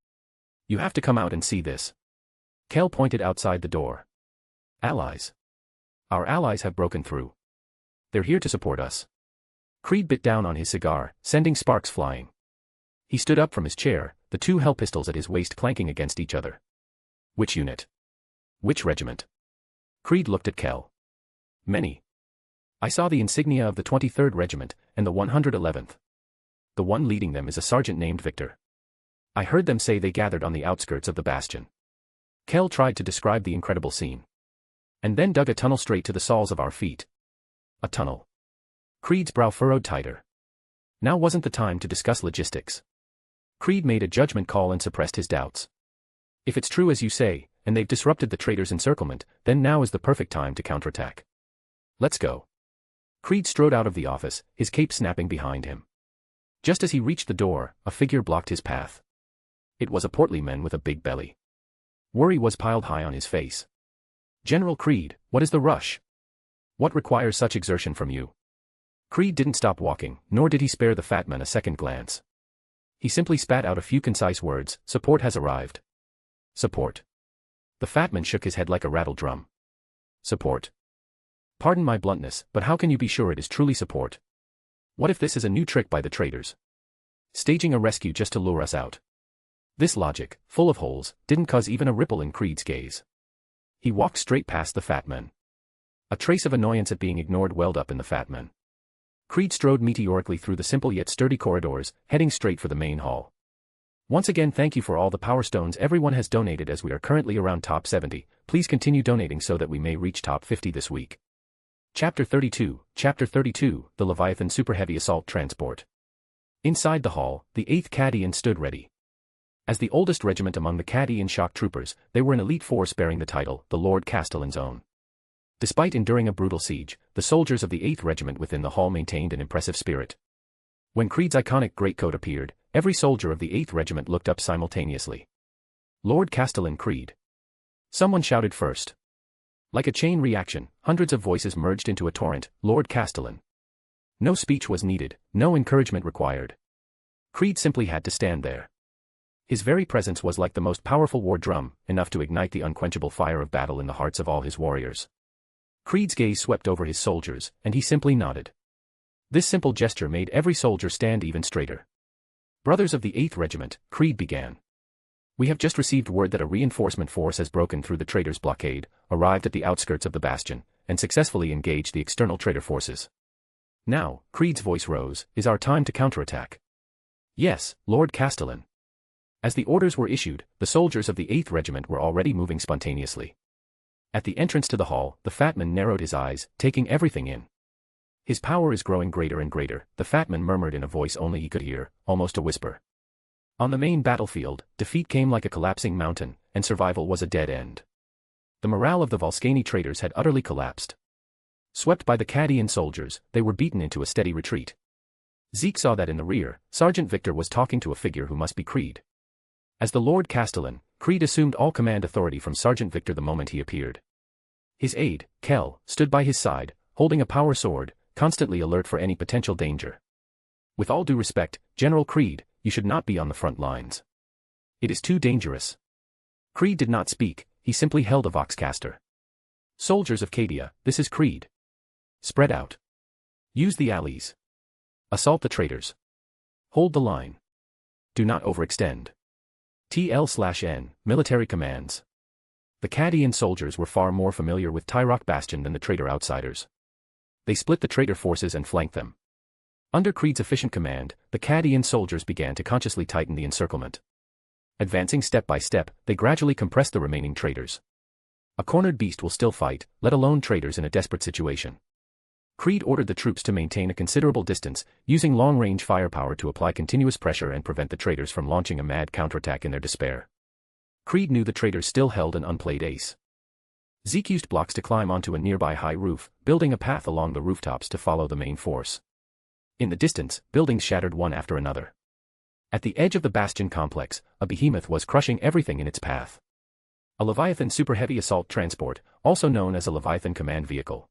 You have to come out and see this. Kell pointed outside the door. Allies. Our allies have broken through. They're here to support us. Creed bit down on his cigar, sending sparks flying. He stood up from his chair, the two hell pistols at his waist clanking against each other. Which unit? Which regiment? Creed looked at Kell. Many. I saw the insignia of the 23rd Regiment, and the 111th. The one leading them is a sergeant named Victor. I heard them say they gathered on the outskirts of the Bastion. Kell tried to describe the incredible scene. And then dug a tunnel straight to the soles of our feet. A tunnel. Creed's brow furrowed tighter. Now wasn't the time to discuss logistics. Creed made a judgment call and suppressed his doubts. If it's true as you say, and they've disrupted the traitors' encirclement, then now is the perfect time to counterattack. Let's go. Creed strode out of the office, his cape snapping behind him. Just as he reached the door, a figure blocked his path. It was a portly man with a big belly. Worry was piled high on his face. General Creed, what is the rush? What requires such exertion from you? Creed didn't stop walking, nor did he spare the fat man a second glance. He simply spat out a few concise words, "Support has arrived." Support. The fat man shook his head like a rattled drum. Support. Pardon my bluntness, but how can you be sure it is truly support? What if this is a new trick by the traitors? Staging a rescue just to lure us out. This logic, full of holes, didn't cause even a ripple in Creed's gaze. He walked straight past the fat man. A trace of annoyance at being ignored welled up in the fat man. Creed strode meteorically through the simple yet sturdy corridors, heading straight for the main hall. Once again, thank you for all the power stones everyone has donated. As we are currently around top 70, please continue donating so that we may reach top 50 this week. Chapter 32, The Leviathan Super Heavy Assault Transport. Inside the hall, the 8th Cadian stood ready. As the oldest regiment among the Cadian shock troopers, they were an elite force bearing the title, the Lord Castellan's Own. Despite enduring a brutal siege, the soldiers of the 8th Regiment within the hall maintained an impressive spirit. When Creed's iconic greatcoat appeared, every soldier of the 8th Regiment looked up simultaneously. Lord Castellan Creed. Someone shouted first. Like a chain reaction, hundreds of voices merged into a torrent, Lord Castellan. No speech was needed, no encouragement required. Creed simply had to stand there. His very presence was like the most powerful war drum, enough to ignite the unquenchable fire of battle in the hearts of all his warriors. Creed's gaze swept over his soldiers, and he simply nodded. This simple gesture made every soldier stand even straighter. Brothers of the 8th Regiment, Creed began. We have just received word that a reinforcement force has broken through the traitors' blockade, arrived at the outskirts of the bastion, and successfully engaged the external traitor forces. Now, Creed's voice rose, is our time to counterattack. Yes, Lord Castellan. As the orders were issued, the soldiers of the 8th Regiment were already moving spontaneously. At the entrance to the hall, the Fatman narrowed his eyes, taking everything in. His power is growing greater and greater, the Fatman murmured in a voice only he could hear, almost a whisper. On the main battlefield, defeat came like a collapsing mountain, and survival was a dead end. The morale of the Volscani traitors had utterly collapsed. Swept by the Cadian soldiers, they were beaten into a steady retreat. Zeke saw that in the rear, Sergeant Victor was talking to a figure who must be Creed. As the Lord Castellan, Creed assumed all command authority from Sergeant Victor the moment he appeared. His aide, Kell, stood by his side, holding a power sword, constantly alert for any potential danger. With all due respect, General Creed, you should not be on the front lines. It is too dangerous. Creed did not speak, he simply held a voxcaster. Soldiers of Cadia, this is Creed. Spread out. Use the alleys. Assault the traitors. Hold the line. Do not overextend. TL/N, military commands. The Cadian soldiers were far more familiar with Tyrock Bastion than the traitor outsiders. They split the traitor forces and flanked them. Under Creed's efficient command, the Cadian soldiers began to consciously tighten the encirclement. Advancing step by step, they gradually compressed the remaining traitors. A cornered beast will still fight, let alone traitors in a desperate situation. Creed ordered the troops to maintain a considerable distance, using long-range firepower to apply continuous pressure and prevent the traitors from launching a mad counterattack in their despair. Creed knew the traitors still held an unplayed ace. Zeke used blocks to climb onto a nearby high roof, building a path along the rooftops to follow the main force. In the distance, buildings shattered one after another. At the edge of the bastion complex, a behemoth was crushing everything in its path. A Leviathan Super Heavy Assault Transport, also known as a Leviathan Command Vehicle.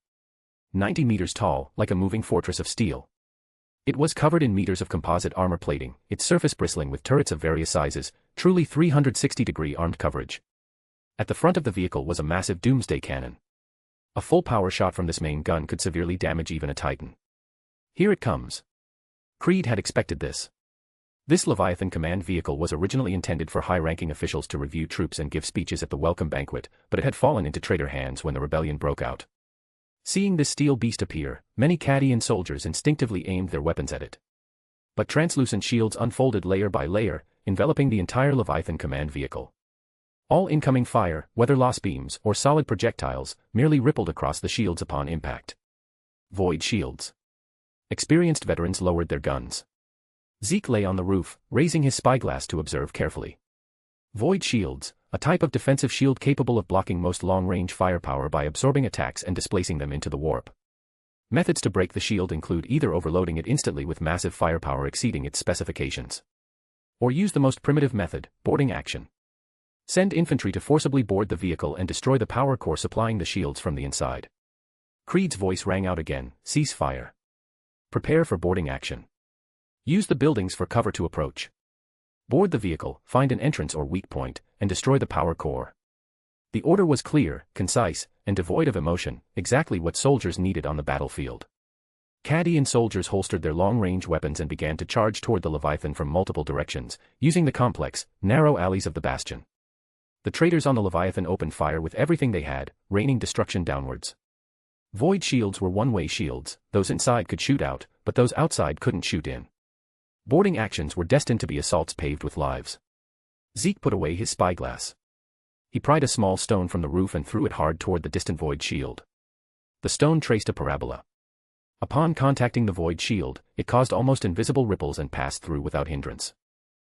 90 meters tall, like a moving fortress of steel. It was covered in meters of composite armor plating, its surface bristling with turrets of various sizes, truly 360-degree armed coverage. At the front of the vehicle was a massive doomsday cannon. A full power shot from this main gun could severely damage even a Titan. Here it comes. Creed had expected this. This Leviathan command vehicle was originally intended for high-ranking officials to review troops and give speeches at the welcome banquet, but it had fallen into traitor hands when the rebellion broke out. Seeing this steel beast appear, many Cadian soldiers instinctively aimed their weapons at it. But translucent shields unfolded layer by layer, enveloping the entire Leviathan command vehicle. All incoming fire, whether loss beams or solid projectiles, merely rippled across the shields upon impact. Void shields. Experienced veterans lowered their guns. Zeke lay on the roof, raising his spyglass to observe carefully. Void shields, a type of defensive shield capable of blocking most long-range firepower by absorbing attacks and displacing them into the warp. Methods to break the shield include either overloading it instantly with massive firepower exceeding its specifications, or use the most primitive method, boarding action. Send infantry to forcibly board the vehicle and destroy the power core supplying the shields from the inside. Creed's voice rang out again, cease fire. Prepare for boarding action. Use the buildings for cover to approach. Board the vehicle, find an entrance or weak point, and destroy the power core. The order was clear, concise, and devoid of emotion, exactly what soldiers needed on the battlefield. Cadian soldiers holstered their long-range weapons and began to charge toward the Leviathan from multiple directions, using the complex, narrow alleys of the bastion. The traitors on the Leviathan opened fire with everything they had, raining destruction downwards. Void shields were one-way shields, those inside could shoot out, but those outside couldn't shoot in. Boarding actions were destined to be assaults paved with lives. Zeke put away his spyglass. He pried a small stone from the roof and threw it hard toward the distant void shield. The stone traced a parabola. Upon contacting the void shield, it caused almost invisible ripples and passed through without hindrance.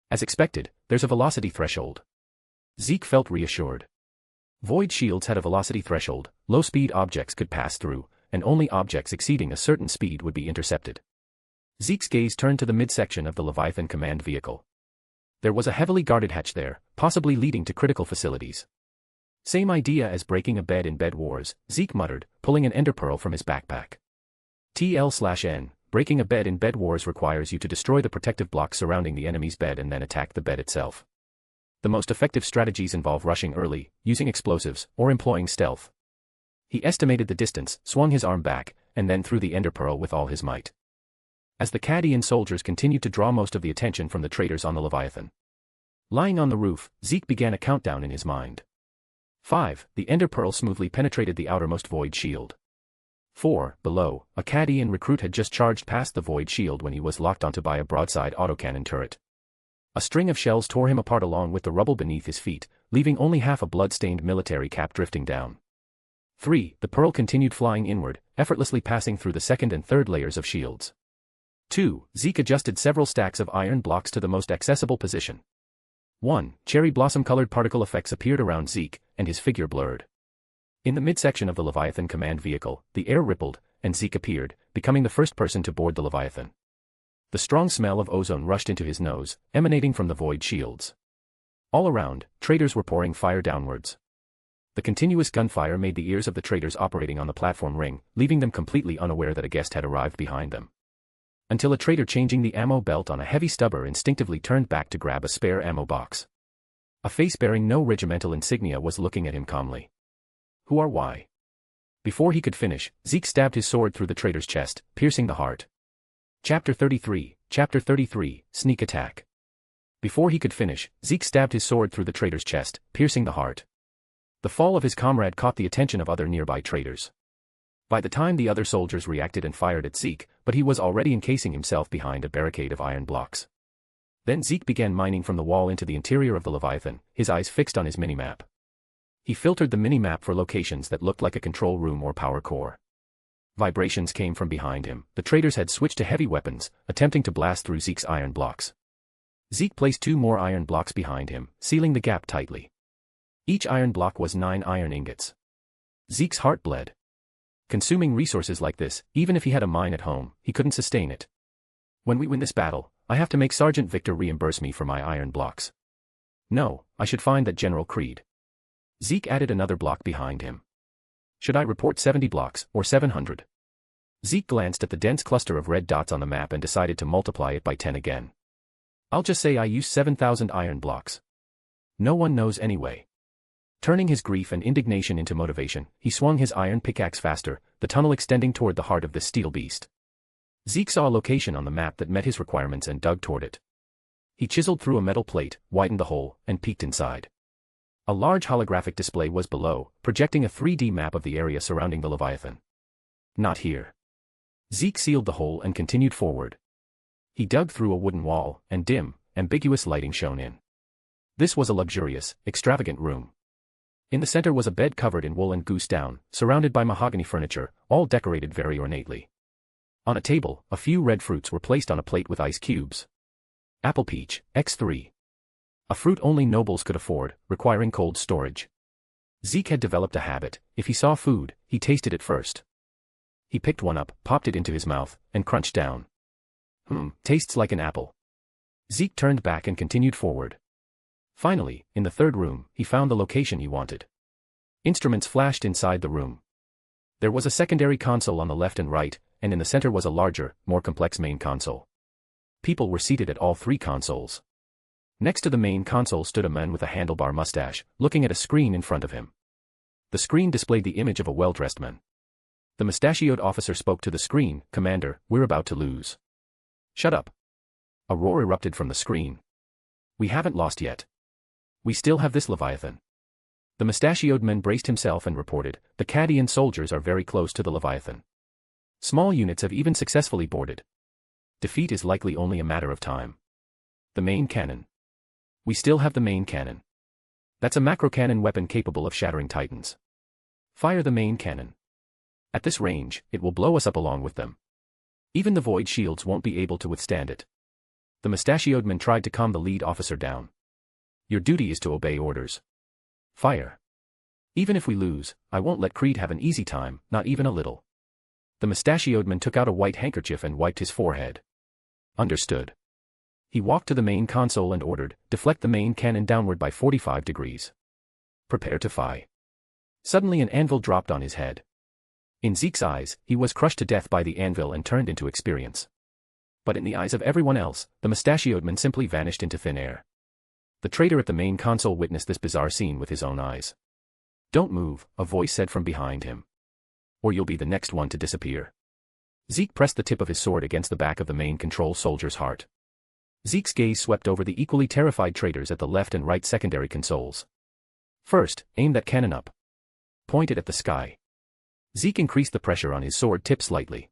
As expected, there's a velocity threshold. Zeke felt reassured. Void shields had a velocity threshold, low-speed objects could pass through, and only objects exceeding a certain speed would be intercepted. Zeke's gaze turned to the midsection of the Leviathan command vehicle. There was a heavily guarded hatch there, possibly leading to critical facilities. Same idea as breaking a bed in Bed Wars, Zeke muttered, pulling an ender pearl from his backpack. TL/N, breaking a bed in Bed Wars requires you to destroy the protective blocks surrounding the enemy's bed and then attack the bed itself. The most effective strategies involve rushing early, using explosives, or employing stealth. He estimated the distance, swung his arm back, and then threw the ender pearl with all his might. as the Cadian soldiers continued to draw most of the attention from the traitors on the Leviathan. Lying on the roof, Zeke began a countdown in his mind. 5. The ender pearl smoothly penetrated the outermost void shield. 4. Below, a Cadian recruit had just charged past the void shield when he was locked onto by a broadside autocannon turret. A string of shells tore him apart along with the rubble beneath his feet, leaving only half a blood-stained military cap drifting down. 3. The pearl continued flying inward, effortlessly passing through the second and third layers of shields. 2. Zeke adjusted several stacks of iron blocks to the most accessible position. 1. Cherry blossom-colored particle effects appeared around Zeke, and his figure blurred. In the midsection of the Leviathan command vehicle, the air rippled, and Zeke appeared, becoming the first person to board the Leviathan. The strong smell of ozone rushed into his nose, emanating from the void shields. All around, traitors were pouring fire downwards. The continuous gunfire made the ears of the traitors operating on the platform ring, leaving them completely unaware that a guest had arrived behind them. Until a traitor changing the ammo belt on a heavy stubber instinctively turned back to grab a spare ammo box. A face bearing no regimental insignia was looking at him calmly. Who are why? Before he could finish, Zeke stabbed his sword through the traitor's chest, piercing the heart. Chapter 33, Sneak Attack. Before he could finish, Zeke stabbed his sword through the traitor's chest, piercing the heart. The fall of his comrade caught the attention of other nearby traitors. By the time the other soldiers reacted and fired at Zeke, but he was already encasing himself behind a barricade of iron blocks. Then Zeke began mining from the wall into the interior of the Leviathan, his eyes fixed on his minimap. He filtered the minimap for locations that looked like a control room or power core. Vibrations came from behind him. The traitors had switched to heavy weapons, attempting to blast through Zeke's iron blocks. Zeke placed 2 more iron blocks behind him, sealing the gap tightly. Each iron block was 9 iron ingots. Zeke's heart bled. Consuming resources like this, even if he had a mine at home, he couldn't sustain it. When we win this battle, I have to make Sergeant Victor reimburse me for my iron blocks. No, I should find that General Creed. Zeke added another block behind him. Should I report 70 blocks, or 700? Zeke glanced at the dense cluster of red dots on the map and decided to multiply it by 10 again. I'll just say I used 7,000 iron blocks. No one knows anyway. Turning his grief and indignation into motivation, he swung his iron pickaxe faster, the tunnel extending toward the heart of this steel beast. Zeke saw a location on the map that met his requirements and dug toward it. He chiseled through a metal plate, widened the hole, and peeked inside. A large holographic display was below, projecting a 3D map of the area surrounding the Leviathan. Not here. Zeke sealed the hole and continued forward. He dug through a wooden wall, and dim, ambiguous lighting shone in. This was a luxurious, extravagant room. In the center was a bed covered in wool and goose down, surrounded by mahogany furniture, all decorated very ornately. On a table, a few red fruits were placed on a plate with ice cubes. Apple peach, X3. A fruit only nobles could afford, requiring cold storage. Zeke had developed a habit: if he saw food, he tasted it first. He picked one up, popped it into his mouth, and crunched down. Tastes like an apple. Zeke turned back and continued forward. Finally, in the third room, he found the location he wanted. Instruments flashed inside the room. There was a secondary console on the left and right, and in the center was a larger, more complex main console. People were seated at all 3 consoles. Next to the main console stood a man with a handlebar mustache, looking at a screen in front of him. The screen displayed the image of a well-dressed man. The mustachioed officer spoke to the screen, "Commander, we're about to lose." "Shut up." A roar erupted from the screen. "We haven't lost yet. We still have this Leviathan." The mustachioed man braced himself and reported, "The Cadian soldiers are very close to the Leviathan. Small units have even successfully boarded. Defeat is likely only a matter of time." "The main cannon." "We still have the main cannon. That's a macro cannon weapon capable of shattering titans. Fire the main cannon. At this range, it will blow us up along with them. Even the void shields won't be able to withstand it." The mustachioed man tried to calm the lead officer down. "Your duty is to obey orders. Fire. Even if we lose, I won't let Creed have an easy time, not even a little." The mustachioed man took out a white handkerchief and wiped his forehead. "Understood." He walked to the main console and ordered, "Deflect the main cannon downward by 45 degrees. Prepare to fire." Suddenly an anvil dropped on his head. In Zeke's eyes, he was crushed to death by the anvil and turned into experience. But in the eyes of everyone else, the mustachioed man simply vanished into thin air. The traitor at the main console witnessed this bizarre scene with his own eyes. "Don't move," a voice said from behind him. "Or you'll be the next one to disappear." Zeke pressed the tip of his sword against the back of the main control soldier's heart. Zeke's gaze swept over the equally terrified traitors at the left and right secondary consoles. First, aim that cannon up. Point it at the sky. Zeke increased the pressure on his sword tip slightly.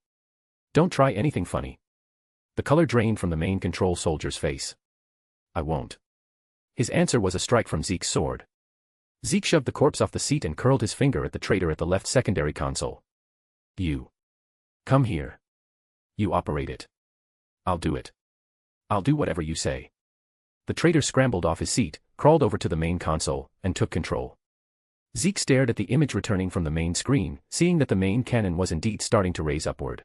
Don't try anything funny. The color drained from the main control soldier's face. I won't. His answer was a strike from Zeke's sword. Zeke shoved the corpse off the seat and curled his finger at the traitor at the left secondary console. You. Come here. You operate it. I'll do it. I'll do whatever you say. The traitor scrambled off his seat, crawled over to the main console, and took control. Zeke stared at the image returning from the main screen, seeing that the main cannon was indeed starting to raise upward.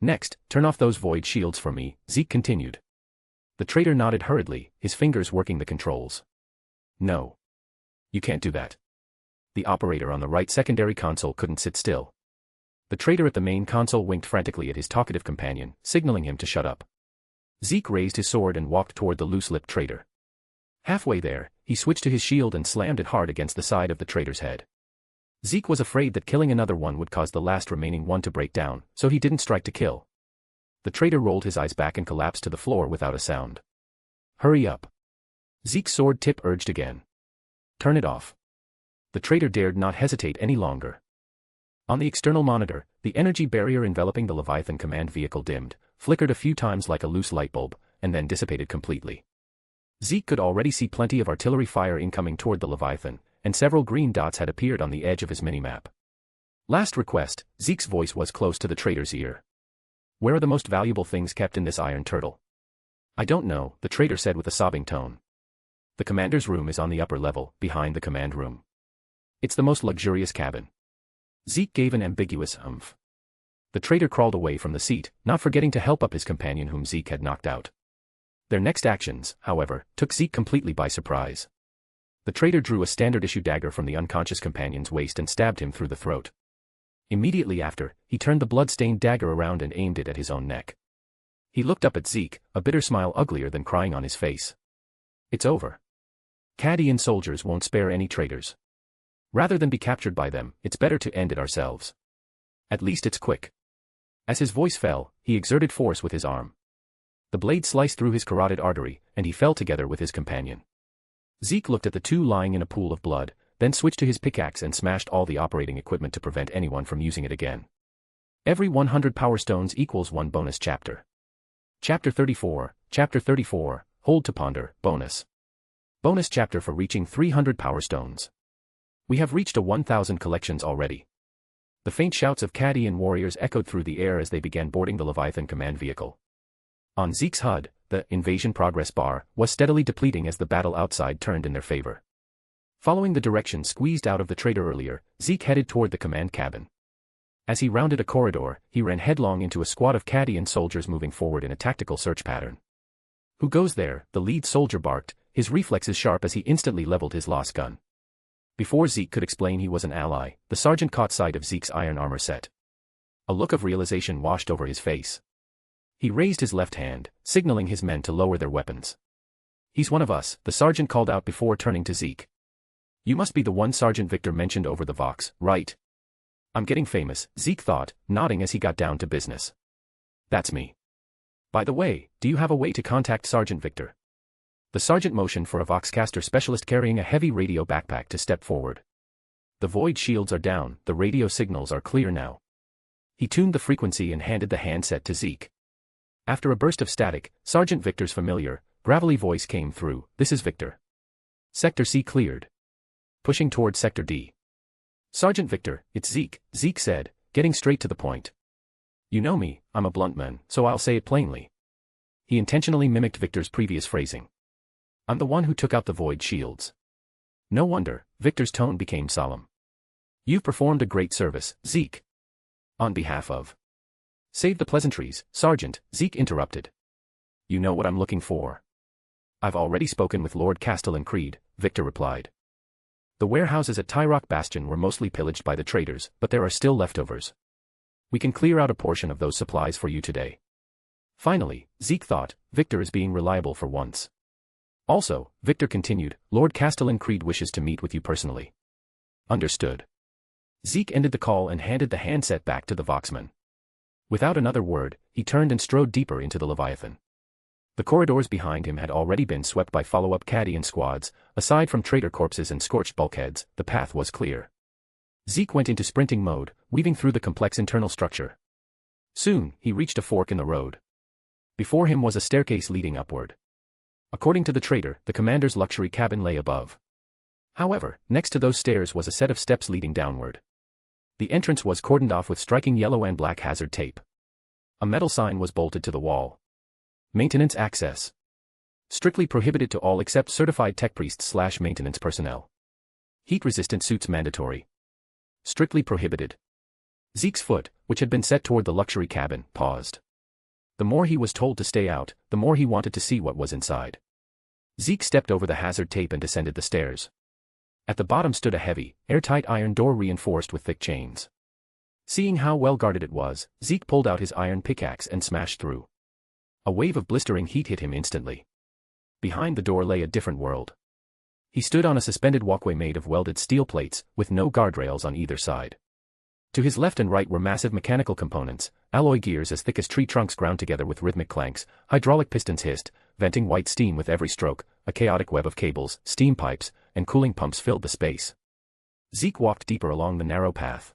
Next, turn off those void shields for me, Zeke continued. The traitor nodded hurriedly, his fingers working the controls. No. You can't do that. The operator on the right secondary console couldn't sit still. The traitor at the main console winked frantically at his talkative companion, signaling him to shut up. Zeke raised his sword and walked toward the loose-lipped traitor. Halfway there, he switched to his shield and slammed it hard against the side of the traitor's head. Zeke was afraid that killing another one would cause the last remaining one to break down, so he didn't strike to kill. The traitor rolled his eyes back and collapsed to the floor without a sound. Hurry up. Zeke's sword tip urged again. Turn it off. The traitor dared not hesitate any longer. On the external monitor, the energy barrier enveloping the Leviathan command vehicle dimmed, flickered a few times like a loose light bulb, and then dissipated completely. Zeke could already see plenty of artillery fire incoming toward the Leviathan, and several green dots had appeared on the edge of his minimap. Last request, Zeke's voice was close to the traitor's ear. Where are the most valuable things kept in this iron turtle? I don't know, the traitor said with a sobbing tone. The commander's room is on the upper level, behind the command room. It's the most luxurious cabin. Zeke gave an ambiguous humph. The traitor crawled away from the seat, not forgetting to help up his companion whom Zeke had knocked out. Their next actions, however, took Zeke completely by surprise. The traitor drew a standard-issue dagger from the unconscious companion's waist and stabbed him through the throat. Immediately after, he turned the blood-stained dagger around and aimed it at his own neck. He looked up at Zeke, a bitter smile uglier than crying on his face. It's over. Cadian soldiers won't spare any traitors. Rather than be captured by them, it's better to end it ourselves. At least it's quick. As his voice fell, he exerted force with his arm. The blade sliced through his carotid artery, and he fell together with his companion. Zeke looked at the two lying in a pool of blood, then switched to his pickaxe and smashed all the operating equipment to prevent anyone from using it again. Every 100 power stones equals 1 bonus chapter. Chapter 34, Hold to Ponder, bonus. Bonus chapter for reaching 300 power stones. We have reached a 1,000 collections already. The faint shouts of Cadian warriors echoed through the air as they began boarding the Leviathan command vehicle. On Zeke's HUD, the invasion progress bar was steadily depleting as the battle outside turned in their favor. Following the direction squeezed out of the traitor earlier, Zeke headed toward the command cabin. As he rounded a corridor, he ran headlong into a squad of Cadian soldiers moving forward in a tactical search pattern. Who goes there? The lead soldier barked, his reflexes sharp as he instantly leveled his lost gun. Before Zeke could explain he was an ally, the sergeant caught sight of Zeke's iron armor set. A look of realization washed over his face. He raised his left hand, signaling his men to lower their weapons. He's one of us, the sergeant called out before turning to Zeke. You must be the one Sergeant Victor mentioned over the Vox, right? I'm getting famous, Zeke thought, nodding as he got down to business. That's me. By the way, do you have a way to contact Sergeant Victor? The sergeant motioned for a Voxcaster specialist carrying a heavy radio backpack to step forward. The void shields are down, the radio signals are clear now. He tuned the frequency and handed the handset to Zeke. After a burst of static, Sergeant Victor's familiar, gravelly voice came through. This is Victor. Sector C cleared. Pushing toward Sector D. Sergeant Victor, it's Zeke, Zeke said, getting straight to the point. You know me, I'm a blunt man, so I'll say it plainly. He intentionally mimicked Victor's previous phrasing. I'm the one who took out the void shields. No wonder, Victor's tone became solemn. You've performed a great service, Zeke. On behalf of... Save the pleasantries, Sergeant, Zeke interrupted. You know what I'm looking for. I've already spoken with Lord Castellan Creed, Victor replied. The warehouses at Tyrock Bastion were mostly pillaged by the traitors, but there are still leftovers. We can clear out a portion of those supplies for you today. Finally, Zeke thought, Victor is being reliable for once. Also, Victor continued, Lord Castellan Creed wishes to meet with you personally. Understood. Zeke ended the call and handed the handset back to the Voxman. Without another word, he turned and strode deeper into the Leviathan. The corridors behind him had already been swept by follow-up Cadian squads. Aside from traitor corpses and scorched bulkheads, the path was clear. Zeke went into sprinting mode, weaving through the complex internal structure. Soon, he reached a fork in the road. Before him was a staircase leading upward. According to the traitor, the commander's luxury cabin lay above. However, next to those stairs was a set of steps leading downward. The entrance was cordoned off with striking yellow and black hazard tape. A metal sign was bolted to the wall. Maintenance access. Strictly prohibited to all except certified tech priests/maintenance personnel. Heat-resistant suits mandatory. Strictly prohibited. Zeke's foot, which had been set toward the luxury cabin, paused. The more he was told to stay out, the more he wanted to see what was inside. Zeke stepped over the hazard tape and descended the stairs. At the bottom stood a heavy, airtight iron door reinforced with thick chains. Seeing how well guarded it was, Zeke pulled out his iron pickaxe and smashed through. A wave of blistering heat hit him instantly. Behind the door lay a different world. He stood on a suspended walkway made of welded steel plates, with no guardrails on either side. To his left and right were massive mechanical components, alloy gears as thick as tree trunks ground together with rhythmic clanks, hydraulic pistons hissed, venting white steam with every stroke, a chaotic web of cables, steam pipes, and cooling pumps filled the space. Zeke walked deeper along the narrow path.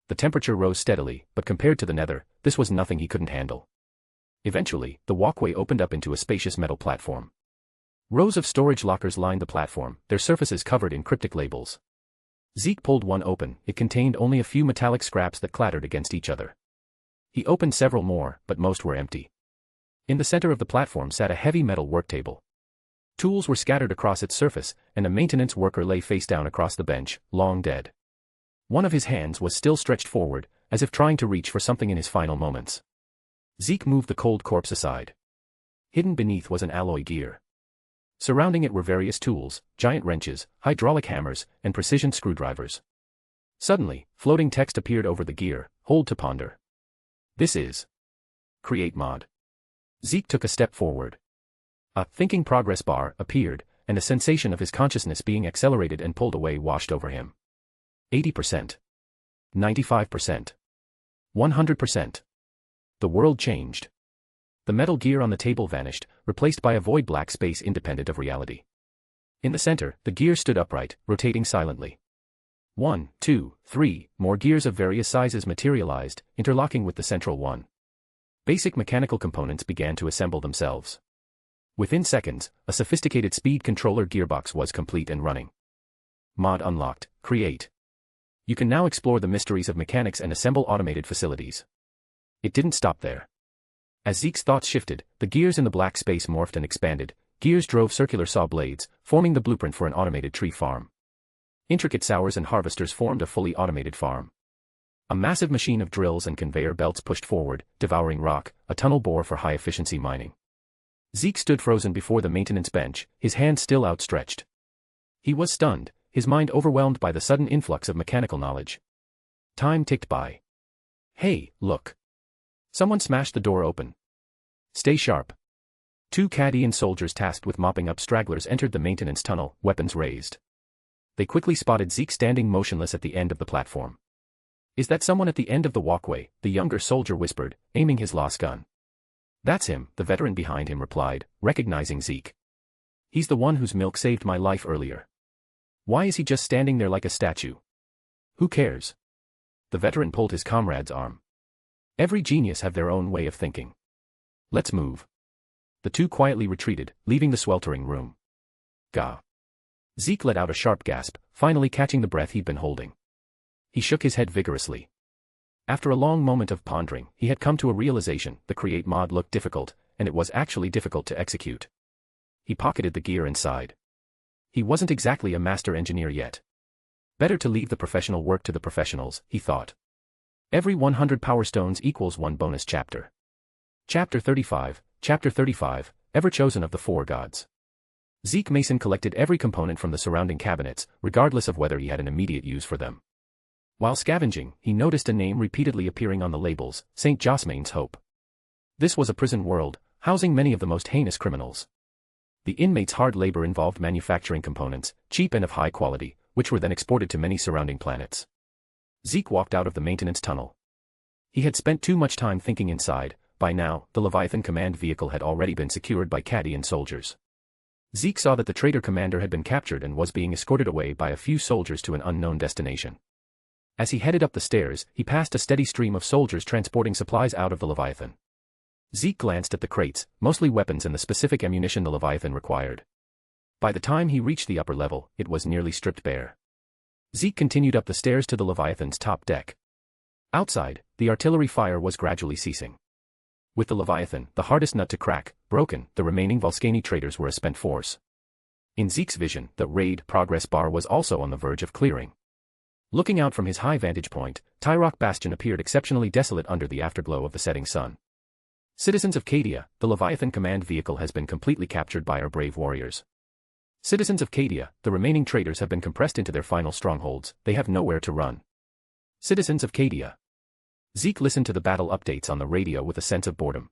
The temperature rose steadily, but compared to the nether, this was nothing he couldn't handle. Eventually, the walkway opened up into a spacious metal platform. Rows of storage lockers lined the platform, their surfaces covered in cryptic labels. Zeke pulled one open. It contained only a few metallic scraps that clattered against each other. He opened several more, but most were empty. In the center of the platform sat a heavy metal work table. Tools were scattered across its surface, and a maintenance worker lay face down across the bench, long dead. One of his hands was still stretched forward, as if trying to reach for something in his final moments. Zeke moved the cold corpse aside. Hidden beneath was an alloy gear. Surrounding it were various tools, giant wrenches, hydraulic hammers, and precision screwdrivers. Suddenly, floating text appeared over the gear, hold to ponder. This is Create Mod. Zeke took a step forward. A thinking progress bar appeared, and a sensation of his consciousness being accelerated and pulled away washed over him. 80%. 95%. 100%. The world changed. The metal gear on the table vanished, replaced by a void black space independent of reality. In the center, the gear stood upright, rotating silently. 1, 2, 3, more gears of various sizes materialized, interlocking with the central one. Basic mechanical components began to assemble themselves. Within seconds, a sophisticated speed controller gearbox was complete and running. Mod unlocked. Create. You can now explore the mysteries of mechanics and assemble automated facilities. It didn't stop there. As Zeke's thoughts shifted, the gears in the black space morphed and expanded. Gears drove circular saw blades, forming the blueprint for an automated tree farm. Intricate sowers and harvesters formed a fully automated farm. A massive machine of drills and conveyor belts pushed forward, devouring rock, a tunnel bore for high-efficiency mining. Zeke stood frozen before the maintenance bench, his hand still outstretched. He was stunned, his mind overwhelmed by the sudden influx of mechanical knowledge. Time ticked by. Hey, look. Someone smashed the door open. Stay sharp. 2 Cadian soldiers tasked with mopping up stragglers entered the maintenance tunnel, weapons raised. They quickly spotted Zeke standing motionless at the end of the platform. Is that someone at the end of the walkway? The younger soldier whispered, aiming his lost gun. That's him, the veteran behind him replied, recognizing Zeke. He's the one whose milk saved my life earlier. Why is he just standing there like a statue? Who cares? The veteran pulled his comrade's arm. Every genius have their own way of thinking. Let's move. The two quietly retreated, leaving the sweltering room. Gah. Zeke let out a sharp gasp, finally catching the breath he'd been holding. He shook his head vigorously. After a long moment of pondering, he had come to a realization: the create mod looked difficult, and it was actually difficult to execute. He pocketed the gear inside. He wasn't exactly a master engineer yet. Better to leave the professional work to the professionals, he thought. Every 100 power stones equals 1 bonus chapter. Chapter 35, Ever Chosen of the Four Gods. Zeke Mason collected every component from the surrounding cabinets, regardless of whether he had an immediate use for them. While scavenging, he noticed a name repeatedly appearing on the labels: St. Josmain's Hope. This was a prison world, housing many of the most heinous criminals. The inmates' hard labor involved manufacturing components, cheap and of high quality, which were then exported to many surrounding planets. Zeke walked out of the maintenance tunnel. He had spent too much time thinking inside. By now, the Leviathan command vehicle had already been secured by Cadian soldiers. Zeke saw that the traitor commander had been captured and was being escorted away by a few soldiers to an unknown destination. As he headed up the stairs, he passed a steady stream of soldiers transporting supplies out of the Leviathan. Zeke glanced at the crates, mostly weapons and the specific ammunition the Leviathan required. By the time he reached the upper level, it was nearly stripped bare. Zeke continued up the stairs to the Leviathan's top deck. Outside, the artillery fire was gradually ceasing. With the Leviathan, the hardest nut to crack, broken, the remaining Volscani traitors were a spent force. In Zeke's vision, the raid progress bar was also on the verge of clearing. Looking out from his high vantage point, Tyrock Bastion appeared exceptionally desolate under the afterglow of the setting sun. Citizens of Cadia, the Leviathan command vehicle has been completely captured by our brave warriors. Citizens of Cadia, the remaining traitors have been compressed into their final strongholds, they have nowhere to run. Citizens of Cadia. Zeke listened to the battle updates on the radio with a sense of boredom.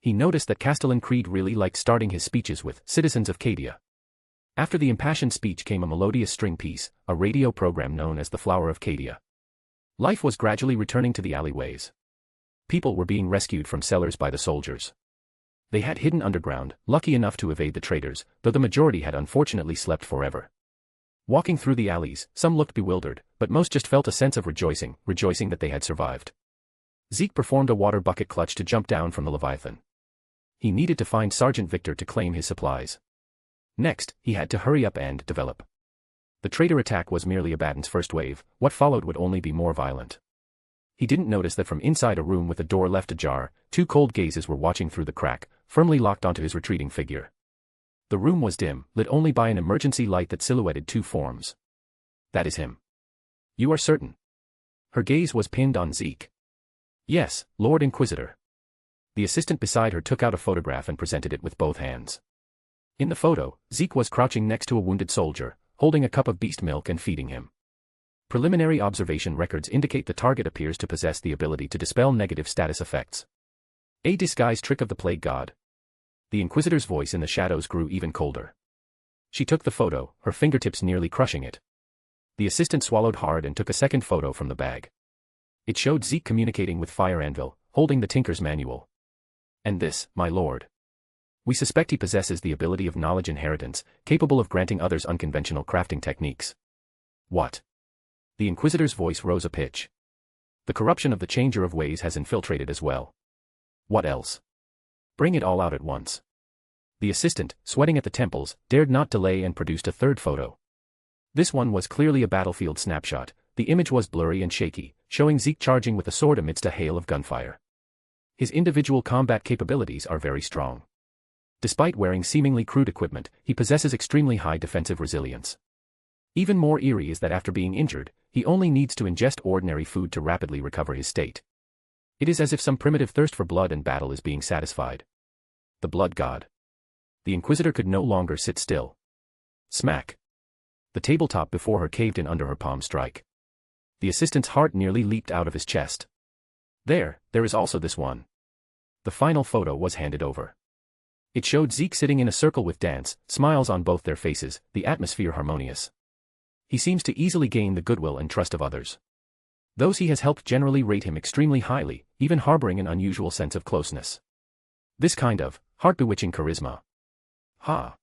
He noticed that Castellan Creed really liked starting his speeches with Citizens of Cadia. After the impassioned speech came a melodious string piece, a radio program known as the Flower of Cadia. Life was gradually returning to the alleyways. People were being rescued from cellars by the soldiers. They had hidden underground, lucky enough to evade the traitors, though the majority had unfortunately slept forever. Walking through the alleys, some looked bewildered, but most just felt a sense of rejoicing that they had survived. Zeke performed a water bucket clutch to jump down from the Leviathan. He needed to find Sergeant Victor to claim his supplies. Next, he had to hurry up and develop. The traitor attack was merely Abaddon's first wave, what followed would only be more violent. He didn't notice that from inside a room with the door left ajar, two cold gazes were watching through the crack, firmly locked onto his retreating figure. The room was dim, lit only by an emergency light that silhouetted two forms. That is him. You are certain? Her gaze was pinned on Zeke. Yes, Lord Inquisitor. The assistant beside her took out a photograph and presented it with both hands. In the photo, Zeke was crouching next to a wounded soldier, holding a cup of beast milk and feeding him. Preliminary observation records indicate the target appears to possess the ability to dispel negative status effects. A disguise trick of the plague god. The Inquisitor's voice in the shadows grew even colder. She took the photo, her fingertips nearly crushing it. The assistant swallowed hard and took a second photo from the bag. It showed Zeke communicating with Fire Anvil, holding the Tinker's Manual. And this, my lord. We suspect he possesses the ability of knowledge inheritance, capable of granting others unconventional crafting techniques. What? The Inquisitor's voice rose a pitch. The corruption of the Changer of Ways has infiltrated as well. What else? Bring it all out at once. The assistant, sweating at the temples, dared not delay and produced a third photo. This one was clearly a battlefield snapshot. The image was blurry and shaky, showing Zeke charging with a sword amidst a hail of gunfire. His individual combat capabilities are very strong. Despite wearing seemingly crude equipment, he possesses extremely high defensive resilience. Even more eerie is that after being injured, he only needs to ingest ordinary food to rapidly recover his state. It is as if some primitive thirst for blood and battle is being satisfied. The blood god. The Inquisitor could no longer sit still. Smack. The tabletop before her caved in under her palm strike. The assistant's heart nearly leaped out of his chest. There is also this one. The final photo was handed over. It showed Zeke sitting in a circle with Dance, smiles on both their faces, the atmosphere harmonious. He seems to easily gain the goodwill and trust of others. Those he has helped generally rate him extremely highly, even harboring an unusual sense of closeness. This kind of heart-bewitching charisma. Ha!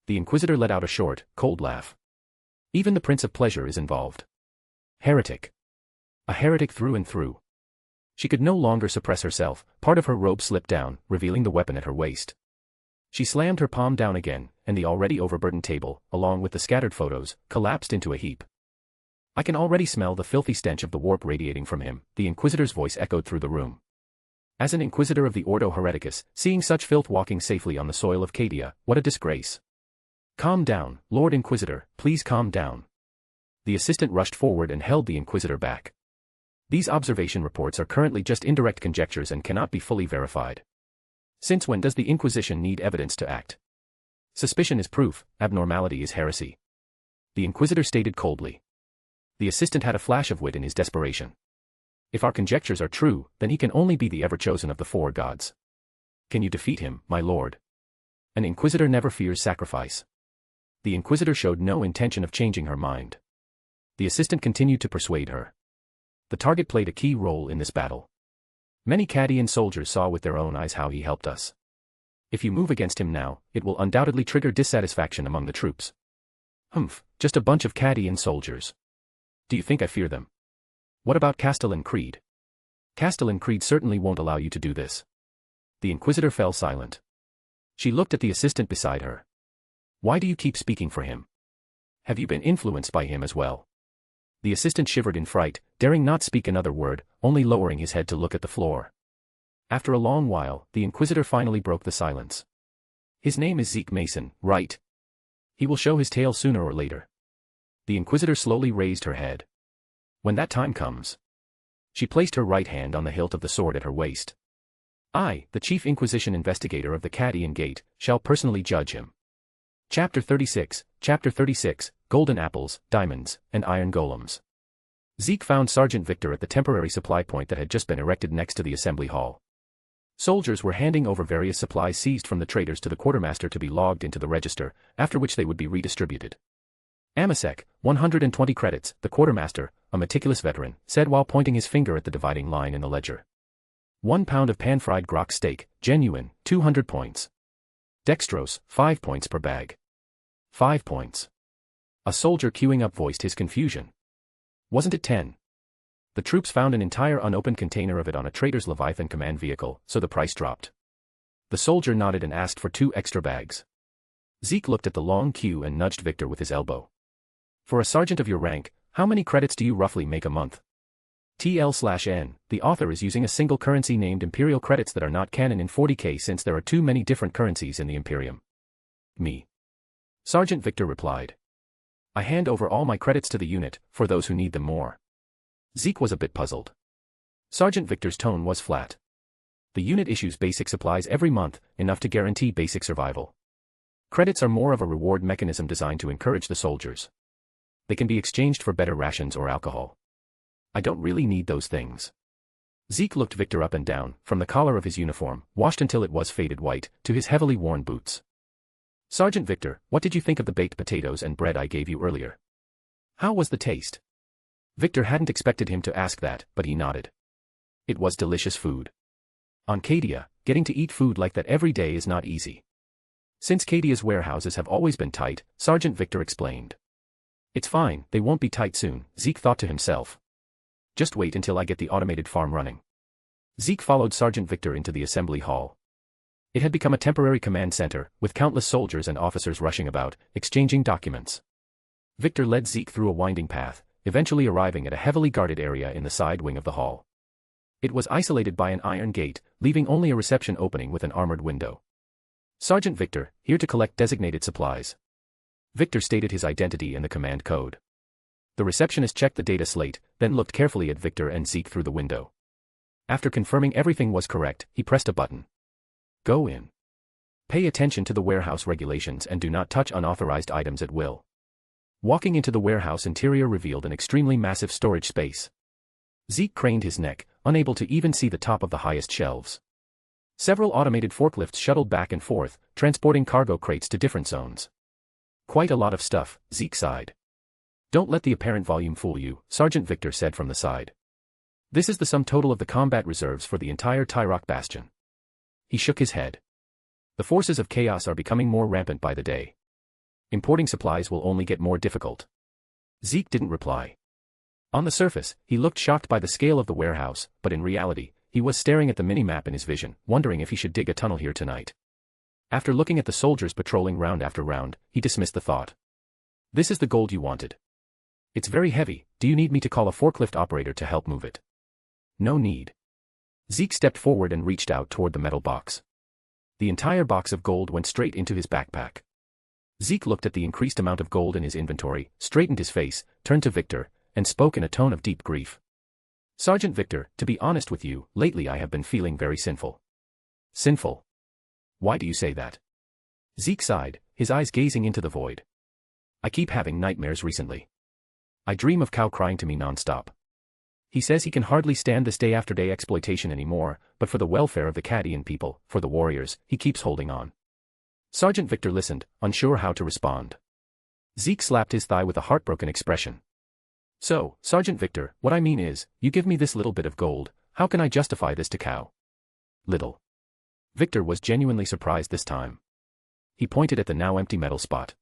The Inquisitor let out a short, cold laugh. Even the Prince of Pleasure is involved. Heretic. A heretic through and through. She could no longer suppress herself, part of her robe slipped down, revealing the weapon at her waist. She slammed her palm down again, and the already overburdened table, along with the scattered photos, collapsed into a heap. I can already smell the filthy stench of the warp radiating from him, the Inquisitor's voice echoed through the room. As an Inquisitor of the Ordo Hereticus, seeing such filth walking safely on the soil of Cadia, what a disgrace. Calm down, Lord Inquisitor, please calm down. The assistant rushed forward and held the Inquisitor back. These observation reports are currently just indirect conjectures and cannot be fully verified. Since when does the Inquisition need evidence to act? Suspicion is proof, abnormality is heresy. The Inquisitor stated coldly. The assistant had a flash of wit in his desperation. If our conjectures are true, then he can only be the ever-chosen of the four gods. Can you defeat him, my lord? An Inquisitor never fears sacrifice. The Inquisitor showed no intention of changing her mind. The assistant continued to persuade her. The target played a key role in this battle. Many Cadian soldiers saw with their own eyes how he helped us. If you move against him now, it will undoubtedly trigger dissatisfaction among the troops. Humph, just a bunch of Cadian soldiers. Do you think I fear them? What about Castellan Creed? Castellan Creed certainly won't allow you to do this. The Inquisitor fell silent. She looked at the assistant beside her. Why do you keep speaking for him? Have you been influenced by him as well? The assistant shivered in fright, daring not speak another word, only lowering his head to look at the floor. After a long while, the Inquisitor finally broke the silence. His name is Zeke Mason, right? He will show his tail sooner or later. The Inquisitor slowly raised her head. When that time comes. She placed her right hand on the hilt of the sword at her waist. I, the Chief Inquisition Investigator of the Cadian Gate, shall personally judge him. Chapter 36, Golden Apples, Diamonds, and Iron Golems. Zeke found Sergeant Victor at the temporary supply point that had just been erected next to the assembly hall. Soldiers were handing over various supplies seized from the traders to the quartermaster to be logged into the register, after which they would be redistributed. Amasek, 120 credits, the quartermaster, a meticulous veteran, said while pointing his finger at the dividing line in the ledger. 1 pound of pan-fried grok steak, genuine, 200 points. Dextrose, 5 points per bag. 5 points. A soldier queuing up voiced his confusion. Wasn't it 10? The troops found an entire unopened container of it on a trader's Leviathan command vehicle, so the price dropped. The soldier nodded and asked for 2 extra bags. Zeke looked at the long queue and nudged Victor with his elbow. For a sergeant of your rank, how many credits do you roughly make a month? TL/N, the author is using a single currency named Imperial credits that are not canon in 40k since there are too many different currencies in the Imperium. Me. Sergeant Victor replied. I hand over all my credits to the unit, for those who need them more. Zeke was a bit puzzled. Sergeant Victor's tone was flat. The unit issues basic supplies every month, enough to guarantee basic survival. Credits are more of a reward mechanism designed to encourage the soldiers. They can be exchanged for better rations or alcohol. I don't really need those things. Zeke looked Victor up and down, from the collar of his uniform, washed until it was faded white, to his heavily worn boots. Sergeant Victor, what did you think of the baked potatoes and bread I gave you earlier? How was the taste? Victor hadn't expected him to ask that, but he nodded. It was delicious food. On Cadia, getting to eat food like that every day is not easy. Since Cadia's warehouses have always been tight, Sergeant Victor explained. It's fine, they won't be tight soon, Zeke thought to himself. Just wait until I get the automated farm running. Zeke followed Sergeant Victor into the assembly hall. It had become a temporary command center, with countless soldiers and officers rushing about, exchanging documents. Victor led Zeke through a winding path, eventually arriving at a heavily guarded area in the side wing of the hall. It was isolated by an iron gate, leaving only a reception opening with an armored window. Sergeant Victor, here to collect designated supplies. Victor stated his identity and the command code. The receptionist checked the data slate, then looked carefully at Victor and Zeke through the window. After confirming everything was correct, he pressed a button. Go in. Pay attention to the warehouse regulations and do not touch unauthorized items at will. Walking into the warehouse interior revealed an extremely massive storage space. Zeke craned his neck, unable to even see the top of the highest shelves. Several automated forklifts shuttled back and forth, transporting cargo crates to different zones. Quite a lot of stuff, Zeke sighed. Don't let the apparent volume fool you, Sergeant Victor said from the side. This is the sum total of the combat reserves for the entire Tyrok Bastion. He shook his head. The forces of chaos are becoming more rampant by the day. Importing supplies will only get more difficult. Zeke didn't reply. On the surface, he looked shocked by the scale of the warehouse, but in reality, he was staring at the mini-map in his vision, wondering if he should dig a tunnel here tonight. After looking at the soldiers patrolling round after round, he dismissed the thought. This is the gold you wanted. It's very heavy, do you need me to call a forklift operator to help move it? No need. Zeke stepped forward and reached out toward the metal box. The entire box of gold went straight into his backpack. Zeke looked at the increased amount of gold in his inventory, straightened his face, turned to Victor, and spoke in a tone of deep grief. Sergeant Victor, to be honest with you, lately I have been feeling very sinful. Sinful? Why do you say that? Zeke sighed, his eyes gazing into the void. I keep having nightmares recently. I dream of Cow crying to me non-stop. He says he can hardly stand this day-after-day exploitation anymore, but for the welfare of the Cadian people, for the warriors, he keeps holding on. Sergeant Victor listened, unsure how to respond. Zeke slapped his thigh with a heartbroken expression. So, Sergeant Victor, what I mean is, you give me this little bit of gold, how can I justify this to cow? Little. Victor was genuinely surprised this time. He pointed at the now empty metal spot.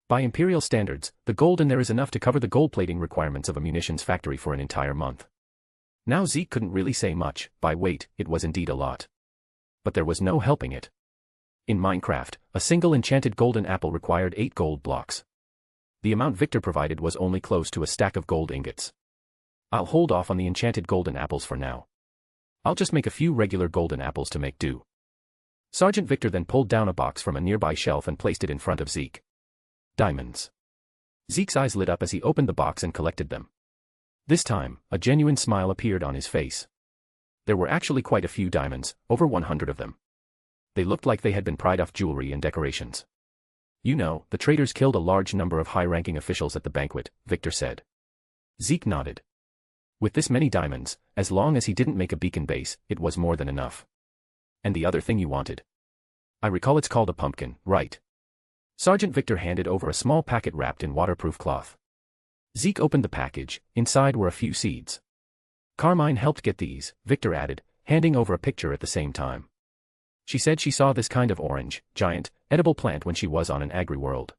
By Imperial standards, the gold in there is enough to cover the gold plating requirements of a munitions factory for an entire month. Now Zeke couldn't really say much, by weight, it was indeed a lot. But there was no helping it. In Minecraft, a single enchanted golden apple required 8 gold blocks. The amount Victor provided was only close to a stack of gold ingots. I'll hold off on the enchanted golden apples for now. I'll just make a few regular golden apples to make do. Sergeant Victor then pulled down a box from a nearby shelf and placed it in front of Zeke. Diamonds. Zeke's eyes lit up as he opened the box and collected them. This time, a genuine smile appeared on his face. There were actually quite a few diamonds, over 100 of them. They looked like they had been pried off jewelry and decorations. You know, the traitors killed a large number of high-ranking officials at the banquet, Victor said. Zeke nodded. With this many diamonds, as long as he didn't make a beacon base, it was more than enough. And the other thing you wanted? I recall it's called a pumpkin, right? Sergeant Victor handed over a small packet wrapped in waterproof cloth. Zeke opened the package, inside were a few seeds. Carmine helped get these, Victor added, handing over a picture at the same time. She said she saw this kind of orange, giant, edible plant when she was on an agri-world.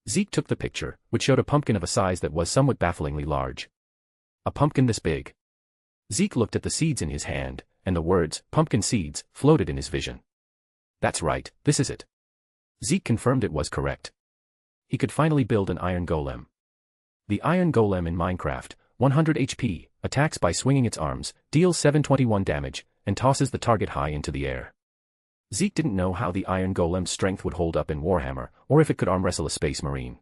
Zeke took the picture, which showed a pumpkin of a size that was somewhat bafflingly large. A pumpkin this big. Zeke looked at the seeds in his hand, and the words, pumpkin seeds, floated in his vision. That's right, this is it. Zeke confirmed it was correct. He could finally build an Iron Golem. The Iron Golem in Minecraft, 100 HP, attacks by swinging its arms, deals 721 damage, and tosses the target high into the air. Zeke didn't know how the Iron Golem's strength would hold up in Warhammer, or if it could arm wrestle a Space Marine.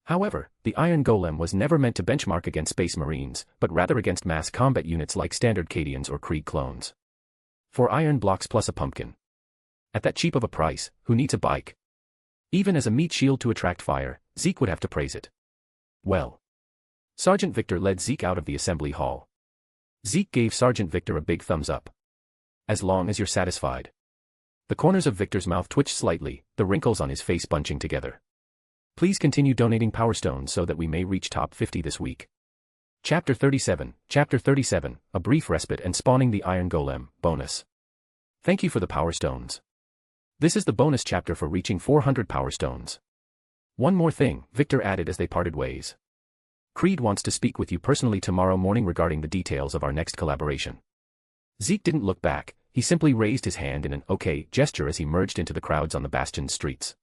However, the Iron Golem was never meant to benchmark against Space Marines, but rather against mass combat units like standard Cadians or Krieg clones. 4 iron blocks plus a pumpkin. At that cheap of a price, who needs a bike? Even as a meat shield to attract fire, Zeke would have to praise it. Well. Sergeant Victor led Zeke out of the assembly hall. Zeke gave Sergeant Victor a big thumbs up. As long as you're satisfied. The corners of Victor's mouth twitched slightly, the wrinkles on his face bunching together. Please continue donating Power Stones so that we may reach top 50 this week. Chapter 37, a brief respite and spawning the Iron Golem, bonus. Thank you for the Power Stones. This is the bonus chapter for reaching 400 Power Stones. One more thing, Victor added as they parted ways. Creed wants to speak with you personally tomorrow morning regarding the details of our next collaboration. Zeke didn't look back, he simply raised his hand in an okay gesture as he merged into the crowds on the Bastion's streets.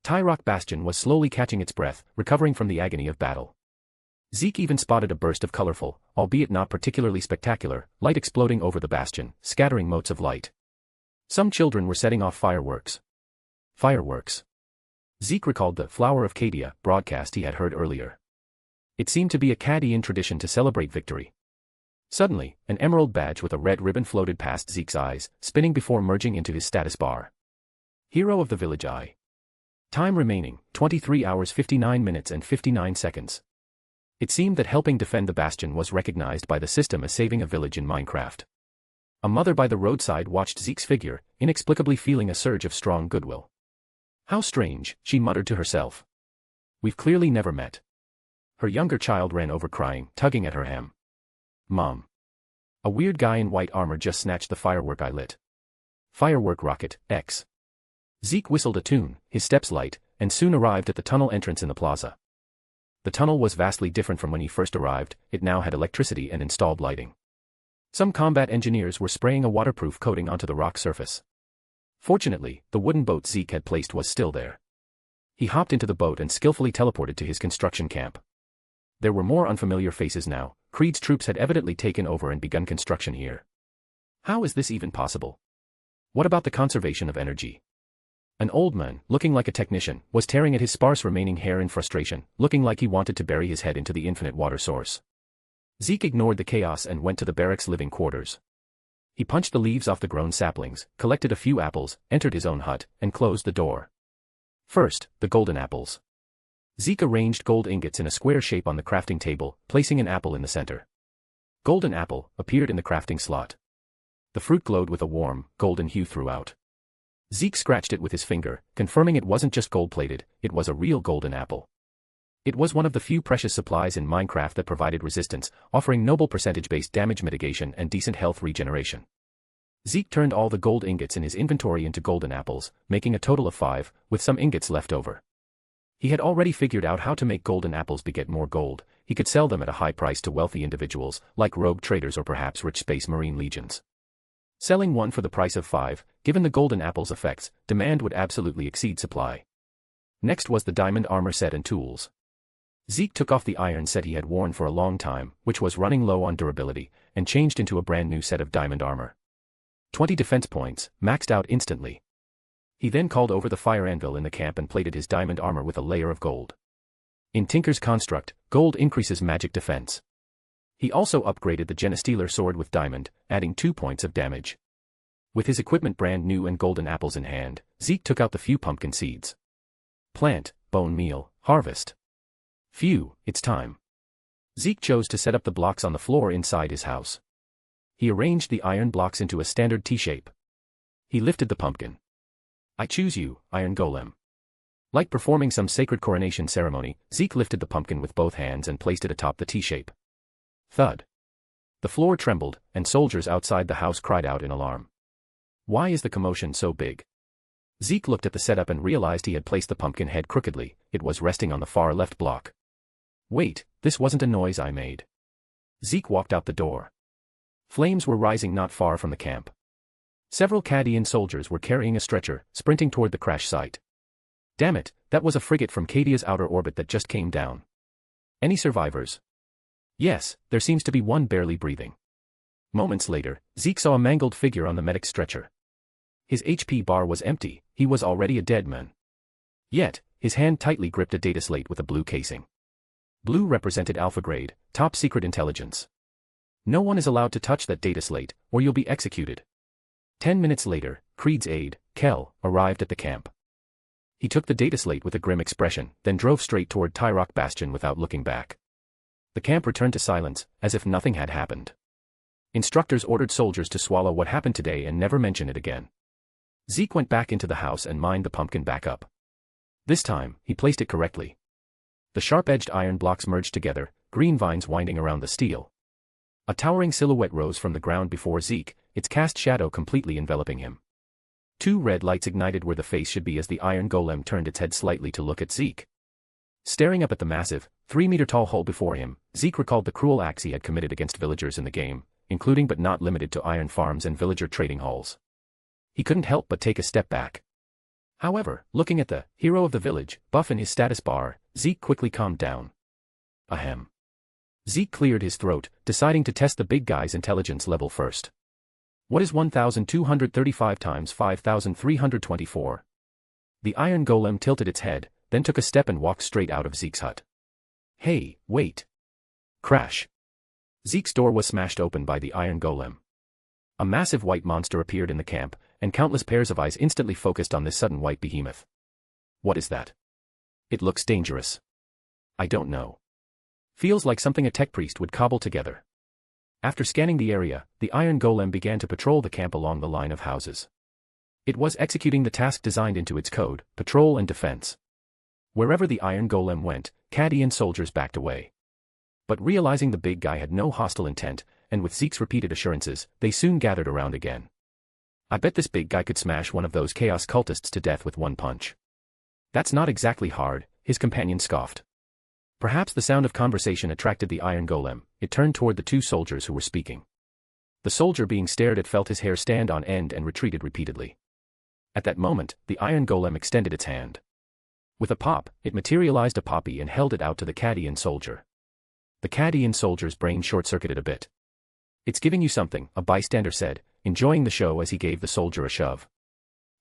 Tyrock Bastion was slowly catching its breath, recovering from the agony of battle. Zeke even spotted a burst of colorful, albeit not particularly spectacular, light exploding over the Bastion, scattering motes of light. Some children were setting off fireworks. Fireworks. Zeke recalled the Flower of Cadia broadcast he had heard earlier. It seemed to be a Cadian tradition to celebrate victory. Suddenly, an emerald badge with a red ribbon floated past Zeke's eyes, spinning before merging into his status bar. Hero of the Village I. Time remaining, 23 hours 59 minutes and 59 seconds. It seemed that helping defend the Bastion was recognized by the system as saving a village in Minecraft. A mother by the roadside watched Zeke's figure, inexplicably feeling a surge of strong goodwill. How strange, she muttered to herself. We've clearly never met. Her younger child ran over crying, tugging at her ham. Mom. A weird guy in white armor just snatched the firework I lit. Firework rocket, X. Zeke whistled a tune, his steps light, and soon arrived at the tunnel entrance in the plaza. The tunnel was vastly different from when he first arrived, it now had electricity and installed lighting. Some combat engineers were spraying a waterproof coating onto the rock surface. Fortunately, the wooden boat Zeke had placed was still there. He hopped into the boat and skillfully teleported to his construction camp. There were more unfamiliar faces now. Creed's troops had evidently taken over and begun construction here. How is this even possible? What about the conservation of energy? An old man, looking like a technician, was tearing at his sparse remaining hair in frustration, looking like he wanted to bury his head into the infinite water source. Zeke ignored the chaos and went to the barracks' living quarters. He punched the leaves off the grown saplings, collected a few apples, entered his own hut, and closed the door. First, the golden apples. Zeke arranged gold ingots in a square shape on the crafting table, placing an apple in the center. Golden apple appeared in the crafting slot. The fruit glowed with a warm, golden hue throughout. Zeke scratched it with his finger, confirming it wasn't just gold-plated, it was a real golden apple. It was one of the few precious supplies in Minecraft that provided resistance, offering noble percentage-based damage mitigation and decent health regeneration. Zeke turned all the gold ingots in his inventory into golden apples, making a total of 5, with some ingots left over. He had already figured out how to make golden apples beget more gold. He could sell them at a high price to wealthy individuals, like rogue traders or perhaps rich space marine legions. Selling one for the price of 5, given the golden apple's effects, demand would absolutely exceed supply. Next was the diamond armor set and tools. Zeke took off the iron set he had worn for a long time, which was running low on durability, and changed into a brand new set of diamond armor. 20 defense points, maxed out instantly. He then called over the fire anvil in the camp and plated his diamond armor with a layer of gold. In Tinker's construct, gold increases magic defense. He also upgraded the Genestealer sword with diamond, adding 2 points of damage. With his equipment brand new and golden apples in hand, Zeke took out the few pumpkin seeds. Plant, bone meal, harvest. Phew, it's time. Zeke chose to set up the blocks on the floor inside his house. He arranged the iron blocks into a standard T-shape. He lifted the pumpkin. I choose you, Iron Golem. Like performing some sacred coronation ceremony, Zeke lifted the pumpkin with both hands and placed it atop the T-shape. Thud. The floor trembled, and soldiers outside the house cried out in alarm. Why is the commotion so big? Zeke looked at the setup and realized he had placed the pumpkin head crookedly. It was resting on the far left block. Wait, this wasn't a noise I made. Zeke walked out the door. Flames were rising not far from the camp. Several Cadian soldiers were carrying a stretcher, sprinting toward the crash site. Damn it, that was a frigate from Cadia's outer orbit that just came down. Any survivors? Yes, there seems to be one barely breathing. Moments later, Zeke saw a mangled figure on the medic's stretcher. His HP bar was empty, he was already a dead man. Yet, his hand tightly gripped a data slate with a blue casing. Blue represented alpha grade, top secret intelligence. No one is allowed to touch that data slate, or you'll be executed. 10 minutes later, Creed's aide, Kel, arrived at the camp. He took the data slate with a grim expression, then drove straight toward Tyrock Bastion without looking back. The camp returned to silence, as if nothing had happened. Instructors ordered soldiers to swallow what happened today and never mention it again. Zeke went back into the house and mined the pumpkin back up. This time, he placed it correctly. The sharp-edged iron blocks merged together, green vines winding around the steel. A towering silhouette rose from the ground before Zeke, its cast shadow completely enveloping him. 2 red lights ignited where the face should be as the Iron Golem turned its head slightly to look at Zeke. Staring up at the massive, 3-meter-tall hole before him, Zeke recalled the cruel acts he had committed against villagers in the game, including but not limited to iron farms and villager trading halls. He couldn't help but take a step back. However, looking at the hero of the village, buff in his status bar, Zeke quickly calmed down. Ahem. Zeke cleared his throat, deciding to test the big guy's intelligence level first. What is 1235 times 5324? The Iron Golem tilted its head, then took a step and walked straight out of Zeke's hut. Hey, wait. Crash. Zeke's door was smashed open by the Iron Golem. A massive white monster appeared in the camp, and countless pairs of eyes instantly focused on this sudden white behemoth. What is that? It looks dangerous. I don't know. Feels like something a tech priest would cobble together. After scanning the area, the Iron Golem began to patrol the camp along the line of houses. It was executing the task designed into its code, patrol and defense. Wherever the Iron Golem went, Cadian soldiers backed away. But realizing the big guy had no hostile intent, and with Zeke's repeated assurances, they soon gathered around again. I bet this big guy could smash one of those chaos cultists to death with one punch. That's not exactly hard, his companion scoffed. Perhaps the sound of conversation attracted the Iron Golem. It turned toward the 2 soldiers who were speaking. The soldier being stared at felt his hair stand on end and retreated repeatedly. At that moment, the Iron Golem extended its hand. With a pop, it materialized a poppy and held it out to the Cadian soldier. The Cadian soldier's brain short-circuited a bit. It's giving you something, a bystander said, enjoying the show as he gave the soldier a shove.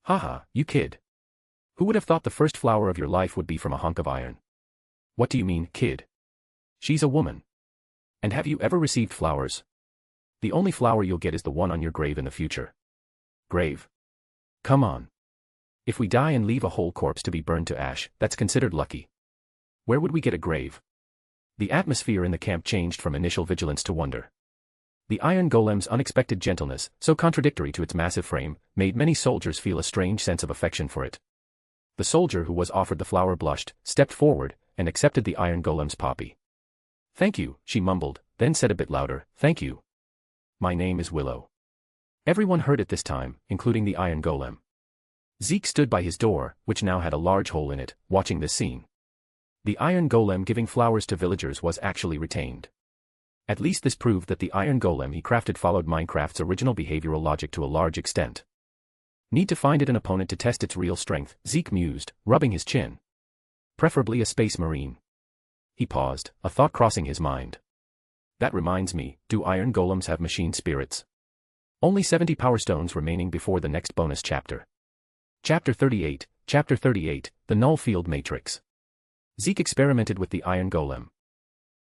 Haha, you kid. Who would have thought the first flower of your life would be from a hunk of iron? What do you mean, kid? She's a woman. And have you ever received flowers? The only flower you'll get is the one on your grave in the future. Grave? Come on. If we die and leave a whole corpse to be burned to ash, that's considered lucky. Where would we get a grave? The atmosphere in the camp changed from initial vigilance to wonder. The Iron Golem's unexpected gentleness, so contradictory to its massive frame, made many soldiers feel a strange sense of affection for it. The soldier who was offered the flower blushed, stepped forward, and accepted the Iron Golem's poppy. "Thank you," she mumbled, then said a bit louder, "Thank you. My name is Willow." Everyone heard it this time, including the Iron Golem. Zeke stood by his door, which now had a large hole in it, watching this scene. The Iron Golem giving flowers to villagers was actually retained. At least this proved that the Iron Golem he crafted followed Minecraft's original behavioral logic to a large extent. Need to find it an opponent to test its real strength, Zeke mused, rubbing his chin. Preferably a space marine. He paused, a thought crossing his mind. That reminds me, do Iron Golems have machine spirits? Only 70 power stones remaining before the next bonus chapter. Chapter 38, The Null Field Matrix. Zeke experimented with the Iron Golem.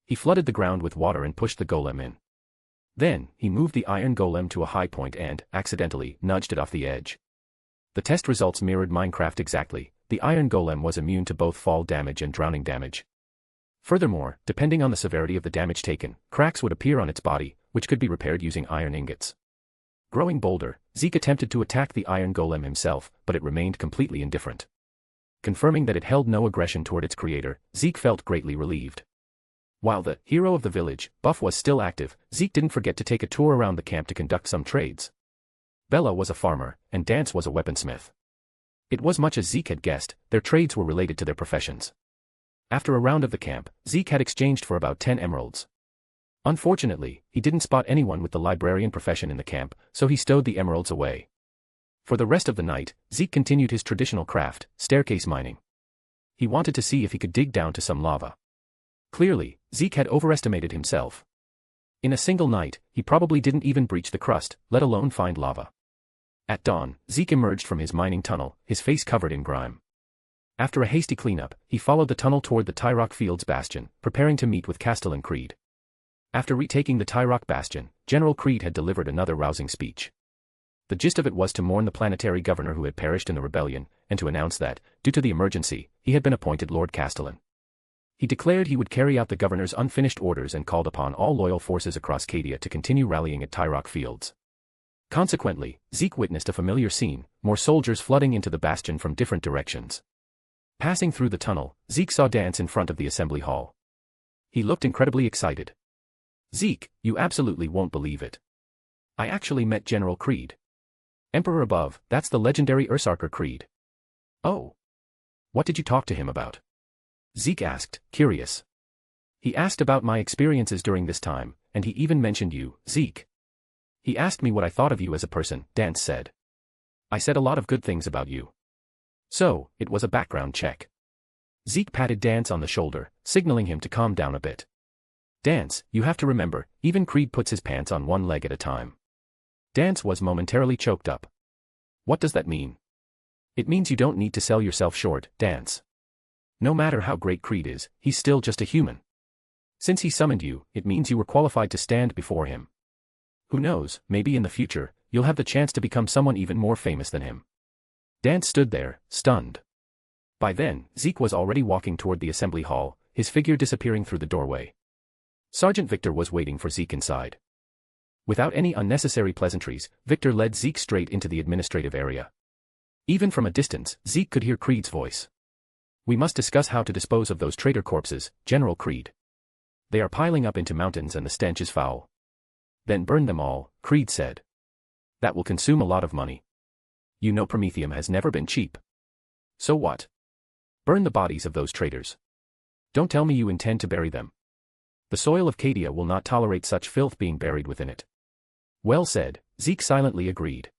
He flooded the ground with water and pushed the golem in. Then, he moved the Iron Golem to a high point and, accidentally, nudged it off the edge. The test results mirrored Minecraft exactly. The Iron Golem was immune to both fall damage and drowning damage. Furthermore, depending on the severity of the damage taken, cracks would appear on its body, which could be repaired using iron ingots. Growing bolder, Zeke attempted to attack the Iron Golem himself, but it remained completely indifferent. Confirming that it held no aggression toward its creator, Zeke felt greatly relieved. While the hero of the village, Buff, was still active, Zeke didn't forget to take a tour around the camp to conduct some trades. Bella was a farmer, and Dance was a weaponsmith. It was much as Zeke had guessed, their trades were related to their professions. After a round of the camp, Zeke had exchanged for about 10 emeralds. Unfortunately, he didn't spot anyone with the librarian profession in the camp, so he stowed the emeralds away. For the rest of the night, Zeke continued his traditional craft, staircase mining. He wanted to see if he could dig down to some lava. Clearly, Zeke had overestimated himself. In a single night, he probably didn't even breach the crust, let alone find lava. At dawn, Zeke emerged from his mining tunnel, his face covered in grime. After a hasty cleanup, he followed the tunnel toward the Tyrock Fields bastion, preparing to meet with Castellan Creed. After retaking the Tyrock bastion, General Creed had delivered another rousing speech. The gist of it was to mourn the planetary governor who had perished in the rebellion, and to announce that, due to the emergency, he had been appointed Lord Castellan. He declared he would carry out the governor's unfinished orders and called upon all loyal forces across Cadia to continue rallying at Tyrock Fields. Consequently, Zeke witnessed a familiar scene, more soldiers flooding into the bastion from different directions. Passing through the tunnel, Zeke saw Dance in front of the assembly hall. He looked incredibly excited. "Zeke, you absolutely won't believe it. I actually met General Creed. Emperor above, that's the legendary Ursarker Creed." "Oh. What did you talk to him about?" Zeke asked, curious. "He asked about my experiences during this time, and he even mentioned you, Zeke. He asked me what I thought of you as a person," Dance said. "I said a lot of good things about you." So, it was a background check. Zeke patted Dance on the shoulder, signaling him to calm down a bit. "Dance, you have to remember, even Creed puts his pants on one leg at a time." Dance was momentarily choked up. "What does that mean?" "It means you don't need to sell yourself short, Dance. No matter how great Creed is, he's still just a human. Since he summoned you, it means you were qualified to stand before him. Who knows, maybe in the future, you'll have the chance to become someone even more famous than him." Dance stood there, stunned. By then, Zeke was already walking toward the assembly hall, his figure disappearing through the doorway. Sergeant Victor was waiting for Zeke inside. Without any unnecessary pleasantries, Victor led Zeke straight into the administrative area. Even from a distance, Zeke could hear Creed's voice. "We must discuss how to dispose of those traitor corpses, General Creed. They are piling up into mountains and the stench is foul." "Then burn them all," Creed said. "That will consume a lot of money. You know Promethium has never been cheap." "So what? Burn the bodies of those traitors. Don't tell me you intend to bury them. The soil of Cadia will not tolerate such filth being buried within it." "Well said," Zeke silently agreed.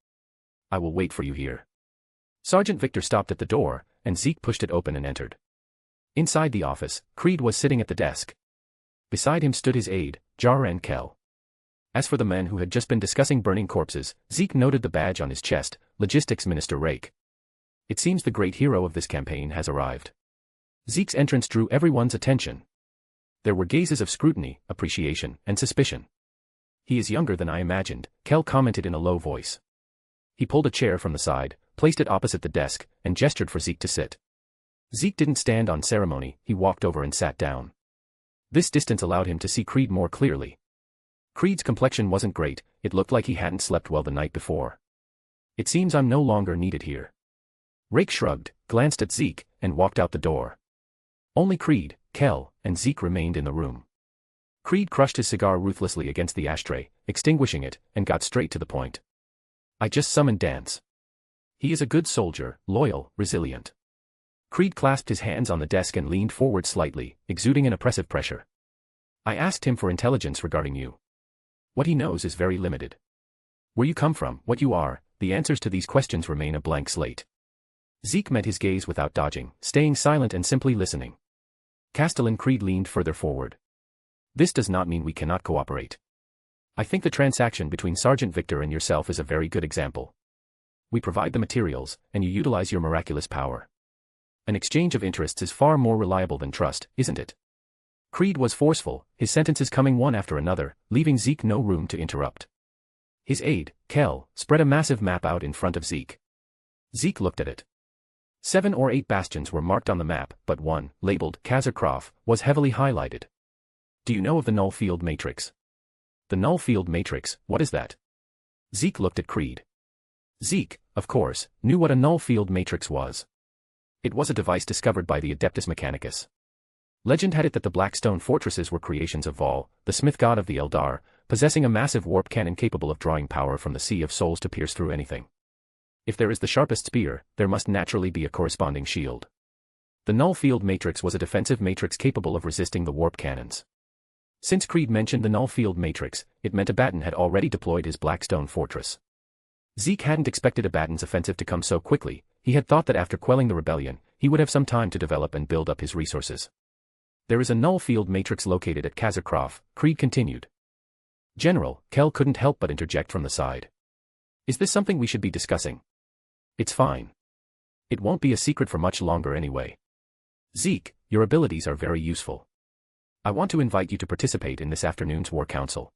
"I will wait for you here." Sergeant Victor stopped at the door, and Zeke pushed it open and entered. Inside the office, Creed was sitting at the desk. Beside him stood his aide, Jar Kell. As for the men who had just been discussing burning corpses, Zeke noted the badge on his chest, Logistics Minister Rake. It seems the great hero of this campaign has arrived. Zeke's entrance drew everyone's attention. There were gazes of scrutiny, appreciation, and suspicion. "He is younger than I imagined," Kell commented in a low voice. He pulled a chair from the side, placed it opposite the desk, and gestured for Zeke to sit. Zeke didn't stand on ceremony, he walked over and sat down. This distance allowed him to see Creed more clearly. Creed's complexion wasn't great, it looked like he hadn't slept well the night before. "It seems I'm no longer needed here." Rake shrugged, glanced at Zeke, and walked out the door. Only Creed, Kel, and Zeke remained in the room. Creed crushed his cigar ruthlessly against the ashtray, extinguishing it, and got straight to the point. I just summoned Dance. He is a good soldier, loyal, resilient. Creed clasped his hands on the desk and leaned forward slightly, exuding an oppressive pressure. I asked him for intelligence regarding you. What he knows is very limited. Where you come from, what you are, the answers to these questions remain a blank slate. Zeke met his gaze without dodging, staying silent and simply listening. Castellan. Creed leaned further forward. This does not mean we cannot cooperate. I think the transaction between Sergeant Victor and yourself is a very good example. We provide the materials, and you utilize your miraculous power. An exchange of interests is far more reliable than trust, isn't it? Creed was forceful, his sentences coming one after another, leaving Zeke no room to interrupt. His aide, Kel, spread a massive map out in front of Zeke. Zeke looked at it. 7 or 8 bastions were marked on the map, but one, labeled Kazakhrov, was heavily highlighted. Do you know of the null field matrix? The null field matrix, what is that? Zeke looked at Creed. Zeke, of course, knew what a null field matrix was. It was a device discovered by the Adeptus Mechanicus. Legend had it that the Blackstone fortresses were creations of Vol, the smith god of the Eldar, possessing a massive warp cannon capable of drawing power from the Sea of Souls to pierce through anything. If there is the sharpest spear, there must naturally be a corresponding shield. The null field matrix was a defensive matrix capable of resisting the warp cannons. Since Creed mentioned the null field matrix, it meant Abaddon had already deployed his Blackstone fortress. Zeke hadn't expected Abaddon's offensive to come so quickly. He had thought that after quelling the rebellion, he would have some time to develop and build up his resources. There is a null field matrix located at Kazakhrov, Creed continued. General, Kel couldn't help but interject from the side. Is this something we should be discussing? It's fine. It won't be a secret for much longer anyway. Zeke, your abilities are very useful. I want to invite you to participate in this afternoon's War Council.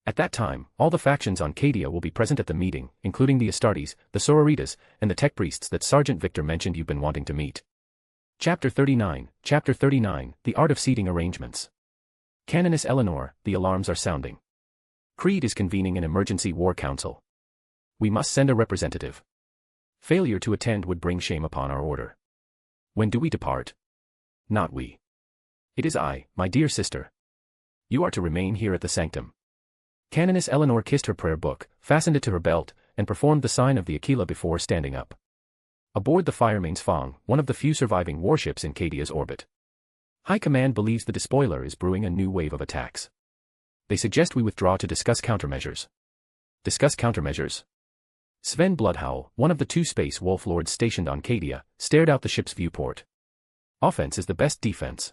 At that time, all the factions on Cadia will be present at the meeting, including the Astartes, the Sororitas, and the tech priests that Sergeant Victor mentioned you've been wanting to meet. Chapter 39, The Art of Seating Arrangements. Canoness Eleanor, the alarms are sounding. Creed is convening an emergency war council. We must send a representative. Failure to attend would bring shame upon our order. When do we depart? Not we. It is I, my dear sister. You are to remain here at the sanctum. Canoness Eleanor kissed her prayer book, fastened it to her belt, and performed the sign of the Aquila before standing up. Aboard the Firemain's Fong, one of the few surviving warships in Cadia's orbit. High Command believes the despoiler is brewing a new wave of attacks. They suggest we withdraw to discuss countermeasures. Discuss countermeasures? Sven Bloodhowl, one of the 2 space wolf lords stationed on Cadia, stared out the ship's viewport. Offense is the best defense.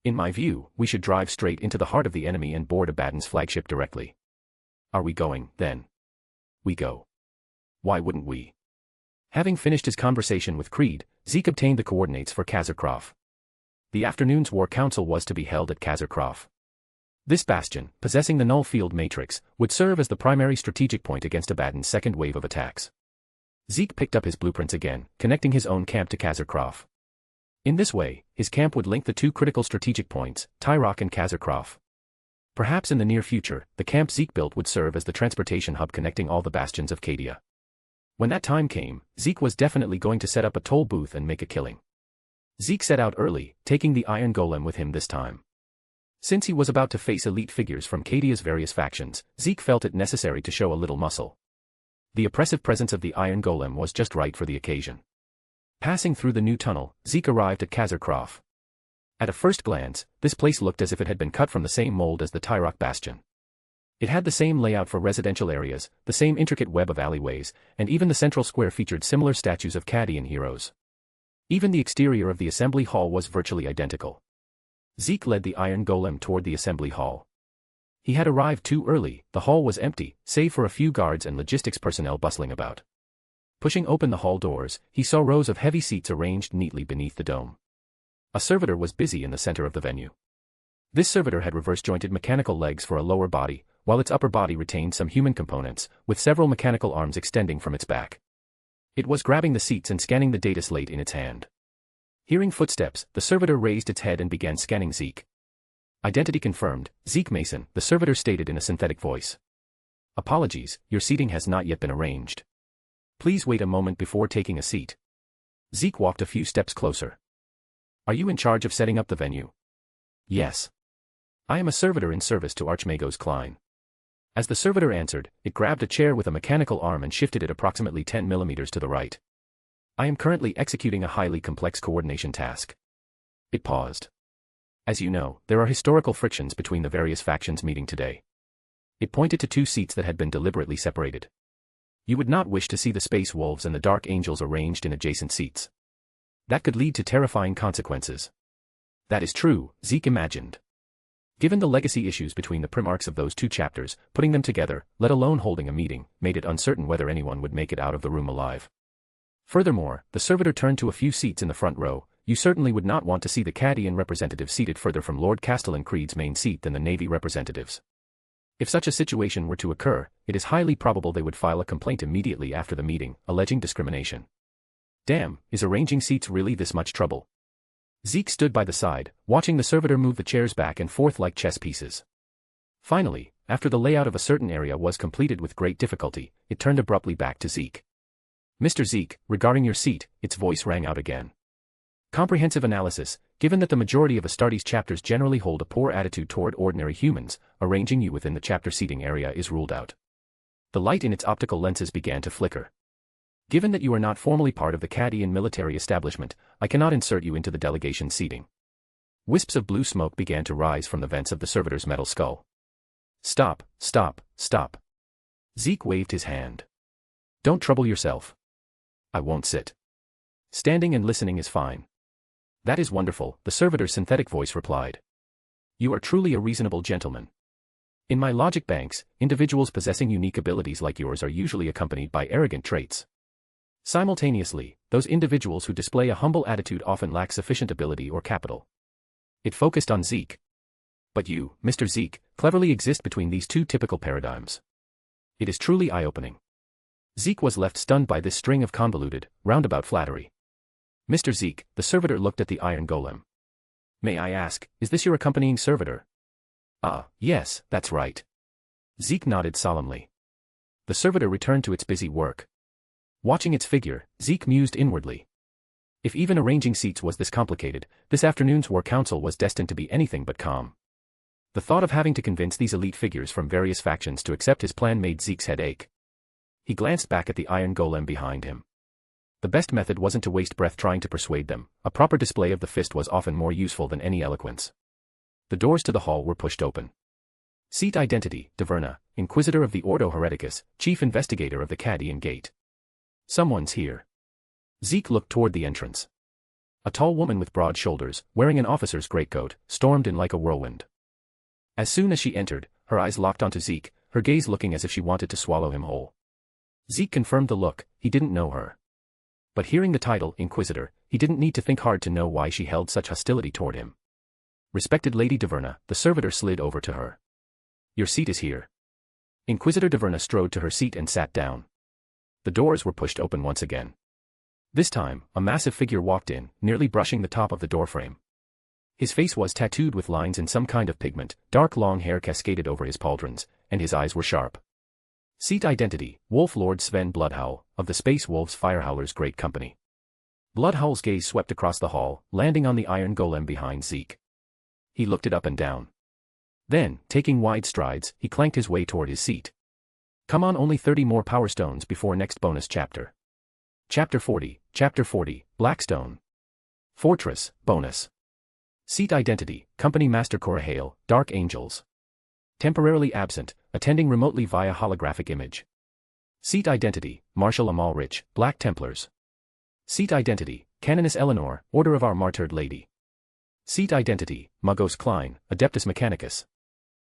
In my view, we should drive straight into the heart of the enemy and board Abaddon's flagship directly. Are we going, then? We go. Why wouldn't we? Having finished his conversation with Creed, Zeke obtained the coordinates for Kazakhrov. The afternoon's war council was to be held at Kazakhrov. This bastion, possessing the null field matrix, would serve as the primary strategic point against Abaddon's second wave of attacks. Zeke picked up his blueprints again, connecting his own camp to Kazakhrov. In this way, his camp would link the 2 critical strategic points, Tyrok and Kazakhrov. Perhaps in the near future, the camp Zeke built would serve as the transportation hub connecting all the bastions of Cadia. When that time came, Zeke was definitely going to set up a toll booth and make a killing. Zeke set out early, taking the Iron Golem with him this time. Since he was about to face elite figures from Cadia's various factions, Zeke felt it necessary to show a little muscle. The oppressive presence of the Iron Golem was just right for the occasion. Passing through the new tunnel, Zeke arrived at Kazakhrov. At a first glance, this place looked as if it had been cut from the same mold as the Tyrok bastion. It had the same layout for residential areas, the same intricate web of alleyways, and even the central square featured similar statues of Cadian heroes. Even the exterior of the assembly hall was virtually identical. Zeke led the Iron Golem toward the assembly hall. He had arrived too early. The hall was empty, save for a few guards and logistics personnel bustling about. Pushing open the hall doors, he saw rows of heavy seats arranged neatly beneath the dome. A servitor was busy in the center of the venue. This servitor had reverse-jointed mechanical legs for a lower body, while its upper body retained some human components, with several mechanical arms extending from its back. It was grabbing the seats and scanning the data slate in its hand. Hearing footsteps, the servitor raised its head and began scanning Zeke. Identity confirmed, Zeke Mason, the servitor stated in a synthetic voice. Apologies, your seating has not yet been arranged. Please wait a moment before taking a seat. Zeke walked a few steps closer. Are you in charge of setting up the venue? Yes. I am a servitor in service to Archmagos Klein. As the servitor answered, it grabbed a chair with a mechanical arm and shifted it approximately 10 millimeters to the right. I am currently executing a highly complex coordination task. It paused. As you know, there are historical frictions between the various factions meeting today. It pointed to 2 seats that had been deliberately separated. You would not wish to see the Space Wolves and the Dark Angels arranged in adjacent seats. That could lead to terrifying consequences. That is true, Zeke imagined. Given the legacy issues between the primarchs of those 2 chapters, putting them together, let alone holding a meeting, made it uncertain whether anyone would make it out of the room alive. Furthermore, the servitor turned to a few seats in the front row. You certainly would not want to see the Cadian representatives seated further from Lord Castellan Creed's main seat than the Navy representatives. If such a situation were to occur, it is highly probable they would file a complaint immediately after the meeting, alleging discrimination. Damn, is arranging seats really this much trouble? Zeke stood by the side, watching the servitor move the chairs back and forth like chess pieces. Finally, after the layout of a certain area was completed with great difficulty, it turned abruptly back to Zeke. Mr. Zeke, regarding your seat, its voice rang out again. Comprehensive analysis, given that the majority of Astartes chapters generally hold a poor attitude toward ordinary humans, arranging you within the chapter seating area is ruled out. The light in its optical lenses began to flicker. Given that you are not formally part of the Cadian military establishment, I cannot insert you into the delegation seating. Wisps of blue smoke began to rise from the vents of the servitor's metal skull. Stop, stop, stop. Zeke waved his hand. Don't trouble yourself. I won't sit. Standing and listening is fine. That is wonderful, the servitor's synthetic voice replied. You are truly a reasonable gentleman. In my logic banks, individuals possessing unique abilities like yours are usually accompanied by arrogant traits. Simultaneously, those individuals who display a humble attitude often lack sufficient ability or capital. It focused on Zeke. But you, Mr. Zeke, cleverly exist between these 2 typical paradigms. It is truly eye-opening. Zeke was left stunned by this string of convoluted, roundabout flattery. Mr. Zeke, the servitor looked at the Iron Golem. May I ask, is this your accompanying servitor? Yes, that's right. Zeke nodded solemnly. The servitor returned to its busy work. Watching its figure, Zeke mused inwardly. If even arranging seats was this complicated, this afternoon's war council was destined to be anything but calm. The thought of having to convince these elite figures from various factions to accept his plan made Zeke's head ache. He glanced back at the Iron Golem behind him. The best method wasn't to waste breath trying to persuade them. A proper display of the fist was often more useful than any eloquence. The doors to the hall were pushed open. Seat identity, Diverna, Inquisitor of the Ordo Hereticus, Chief Investigator of the Cadian Gate. Someone's here. Zeke looked toward the entrance. A tall woman with broad shoulders, wearing an officer's greatcoat, stormed in like a whirlwind. As soon as she entered, her eyes locked onto Zeke, her gaze looking as if she wanted to swallow him whole. Zeke confirmed the look, he didn't know her. But hearing the title, Inquisitor, he didn't need to think hard to know why she held such hostility toward him. Respected Lady Diverna, the servitor slid over to her. Your seat is here. Inquisitor Diverna strode to her seat and sat down. The doors were pushed open once again. This time, a massive figure walked in, nearly brushing the top of the doorframe. His face was tattooed with lines in some kind of pigment, dark long hair cascaded over his pauldrons, and his eyes were sharp. Seat identity, Wolf Lord Sven Bloodhowl, of the Space Wolves Firehowlers Great Company. Bloodhowl's gaze swept across the hall, landing on the Iron Golem behind Zeke. He looked it up and down. Then, taking wide strides, he clanked his way toward his seat. Come on, only 30 more power stones before next bonus chapter. Chapter 40, Blackstone. Fortress, bonus. Seat identity, Company Master Corahale, Dark Angels. Temporarily absent, attending remotely via holographic image. Seat identity, Marshal Amalrich, Black Templars. Seat identity, Canoness Eleanor, Order of Our Martyred Lady. Seat identity, Magos Klein, Adeptus Mechanicus.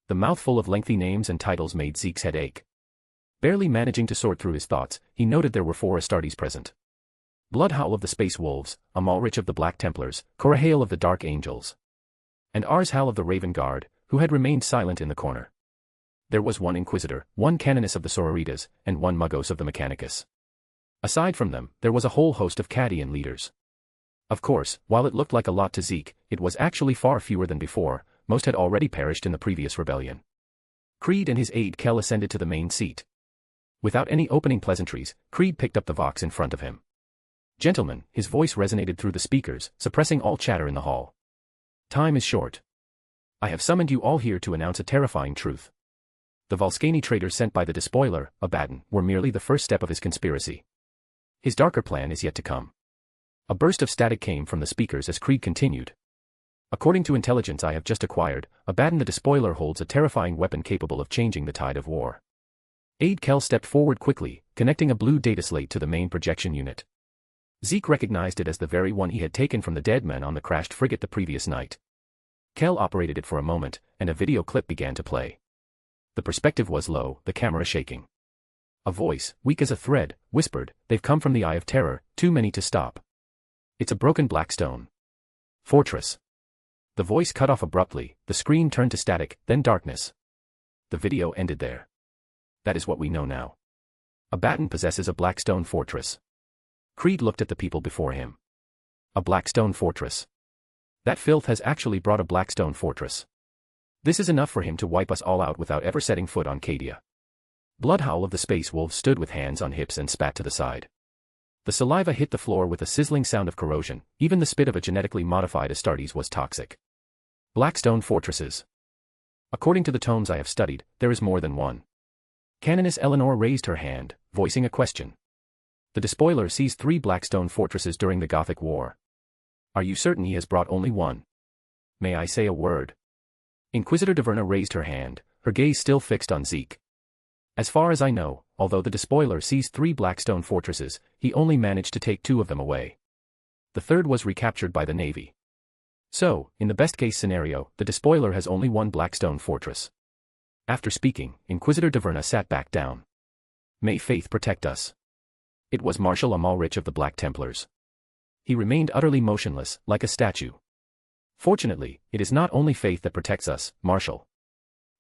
The mouthful of lengthy names and titles made Zeke's head ache. Barely managing to sort through his thoughts, he noted there were 4 Astartes present. Bloodhowl of the Space Wolves, Amalrich of the Black Templars, Corahale of the Dark Angels. And Arshal of the Raven Guard, who had remained silent in the corner. There was 1 Inquisitor, 1 Canoness of the Sororitas, and 1 Magos of the Mechanicus. Aside from them, there was a whole host of Cadian leaders. Of course, while it looked like a lot to Zeke, it was actually far fewer than before. Most had already perished in the previous rebellion. Creed and his aide Kell ascended to the main seat. Without any opening pleasantries, Creed picked up the vox in front of him. Gentlemen, his voice resonated through the speakers, suppressing all chatter in the hall. Time is short. I have summoned you all here to announce a terrifying truth. The Volscani traitors sent by the despoiler, Abaddon, were merely the first step of his conspiracy. His darker plan is yet to come. A burst of static came from the speakers as Creed continued. According to intelligence I have just acquired, Abaddon the despoiler holds a terrifying weapon capable of changing the tide of war. Aide Kel stepped forward quickly, connecting a blue data slate to the main projection unit. Zeke recognized it as the very one he had taken from the dead men on the crashed frigate the previous night. Kel operated it for a moment, and a video clip began to play. The perspective was low, the camera shaking. A voice, weak as a thread, whispered, "They've come from the Eye of Terror, too many to stop. It's a broken black stone fortress." The voice cut off abruptly, the screen turned to static, then darkness. The video ended there. That is what we know now. Abaddon possesses a black stone fortress. Creed looked at the people before him. A black stone fortress. That filth has actually brought a black stone fortress. This is enough for him to wipe us all out without ever setting foot on Cadia. Bloodhowl of the Space Wolves stood with hands on hips and spat to the side. The saliva hit the floor with a sizzling sound of corrosion, even the spit of a genetically modified Astartes was toxic. Blackstone fortresses. According to the tomes I have studied, there is more than one. Canoness Eleanor raised her hand, voicing a question. The despoiler seized 3 Blackstone fortresses during the Gothic War. Are you certain he has brought only one? May I say a word? Inquisitor Diverna raised her hand, her gaze still fixed on Zeke. As far as I know, although the despoiler seized 3 Blackstone fortresses, he only managed to take 2 of them away. The third was recaptured by the Navy. So, in the best-case scenario, the despoiler has only 1 Blackstone fortress. After speaking, Inquisitor Diverna sat back down. May faith protect us. It was Marshal Amalrich of the Black Templars. He remained utterly motionless, like a statue. Fortunately, it is not only faith that protects us, Marshal.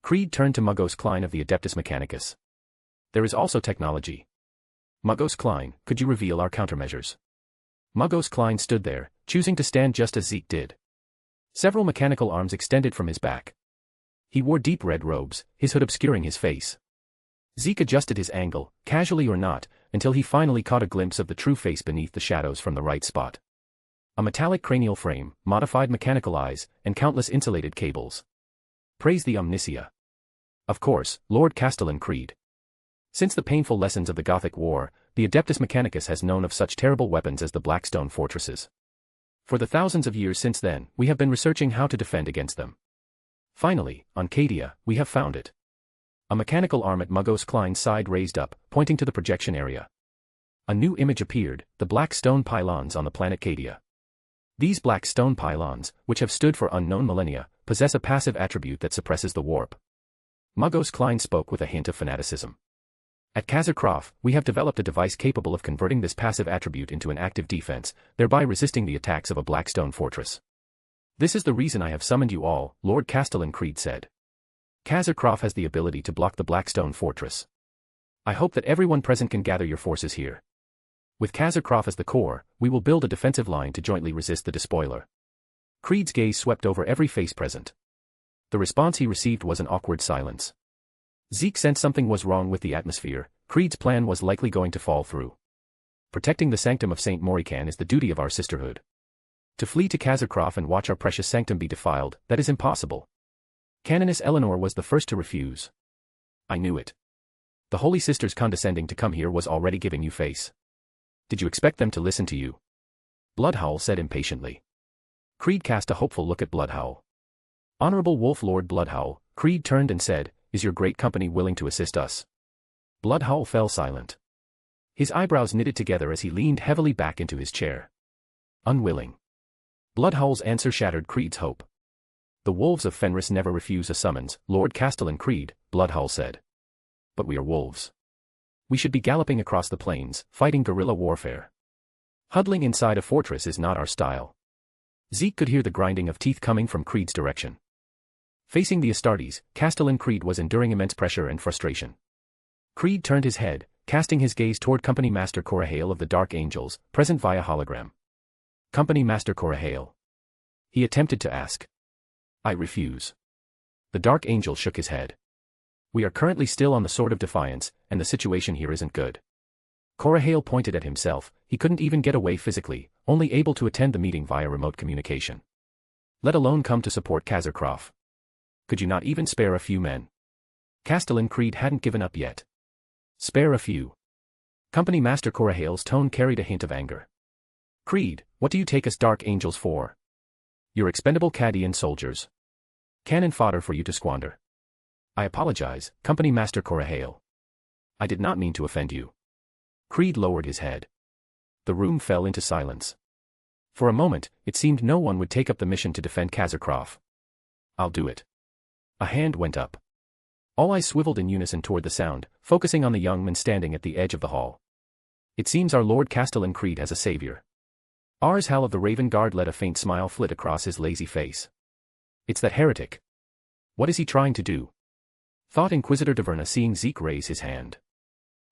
Creed turned to Muggos Klein of the Adeptus Mechanicus. There is also technology. Muggos Klein, could you reveal our countermeasures? Muggos Klein stood there, choosing to stand just as Zeke did. Several mechanical arms extended from his back. He wore deep red robes, his hood obscuring his face. Zeke adjusted his angle, casually or not, until he finally caught a glimpse of the true face beneath the shadows from the right spot. A metallic cranial frame, modified mechanical eyes, and countless insulated cables. Praise the Omnissiah. Of course, Lord Castellan Creed. Since the painful lessons of the Gothic War, the Adeptus Mechanicus has known of such terrible weapons as the Blackstone fortresses. For the thousands of years since then, we have been researching how to defend against them. Finally, on Cadia, we have found it. A mechanical arm at Muggos Klein's side raised up, pointing to the projection area. A new image appeared, the black stone pylons on the planet Cadia. These black stone pylons, which have stood for unknown millennia, possess a passive attribute that suppresses the warp. Muggos Klein spoke with a hint of fanaticism. At Kazarkrof, we have developed a device capable of converting this passive attribute into an active defense, thereby resisting the attacks of a Blackstone fortress. This is the reason I have summoned you all, Lord Castellan Creed said. Kazarkrof has the ability to block the Blackstone fortress. I hope that everyone present can gather your forces here. With Kazarkrof as the core, we will build a defensive line to jointly resist the despoiler. Creed's gaze swept over every face present. The response he received was an awkward silence. Zeke sensed something was wrong with the atmosphere. Creed's plan was likely going to fall through. Protecting the sanctum of St. Morican is the duty of our sisterhood. To flee to Kazarkrof and watch our precious sanctum be defiled, that is impossible. Canoness Eleanor was the first to refuse. I knew it. The Holy Sisters condescending to come here was already giving you face. Did you expect them to listen to you? Bloodhowl said impatiently. Creed cast a hopeful look at Bloodhowl. Honorable Wolf Lord Bloodhowl, Creed turned and said, is your great company willing to assist us? Bloodhowl fell silent. His eyebrows knitted together as he leaned heavily back into his chair. Unwilling. Bloodhowl's answer shattered Creed's hope. The wolves of Fenris never refuse a summons, Lord Castellan Creed, Bloodhowl said. But we are wolves. We should be galloping across the plains, fighting guerrilla warfare. Huddling inside a fortress is not our style. Zeke could hear the grinding of teeth coming from Creed's direction. Facing the Astartes, Castellan Creed was enduring immense pressure and frustration. Creed turned his head, casting his gaze toward Company Master Corahale of the Dark Angels, present via hologram. Company Master Corahale. He attempted to ask. I refuse. The Dark Angel shook his head. We are currently still on the Sword of Defiance, and the situation here isn't good. Corahale pointed at himself, he couldn't even get away physically, only able to attend the meeting via remote communication. Let alone come to support Kazarkrof. Could you not even spare a few men? Castellan Creed hadn't given up yet. Spare a few. Company Master Corahale's tone carried a hint of anger. Creed, what do you take us Dark Angels for? You're expendable Cadian soldiers. Cannon fodder for you to squander. I apologize, Company Master Corahale. I did not mean to offend you. Creed lowered his head. The room fell into silence. For a moment, it seemed no one would take up the mission to defend Kazakhrov. I'll do it. A hand went up. All eyes swiveled in unison toward the sound, focusing on the young man standing at the edge of the hall. It seems our Lord Castellan Creed has a savior. Ars Hal of the Raven Guard let a faint smile flit across his lazy face. It's that heretic. What is he trying to do? Thought Inquisitor Diverna seeing Zeke raise his hand.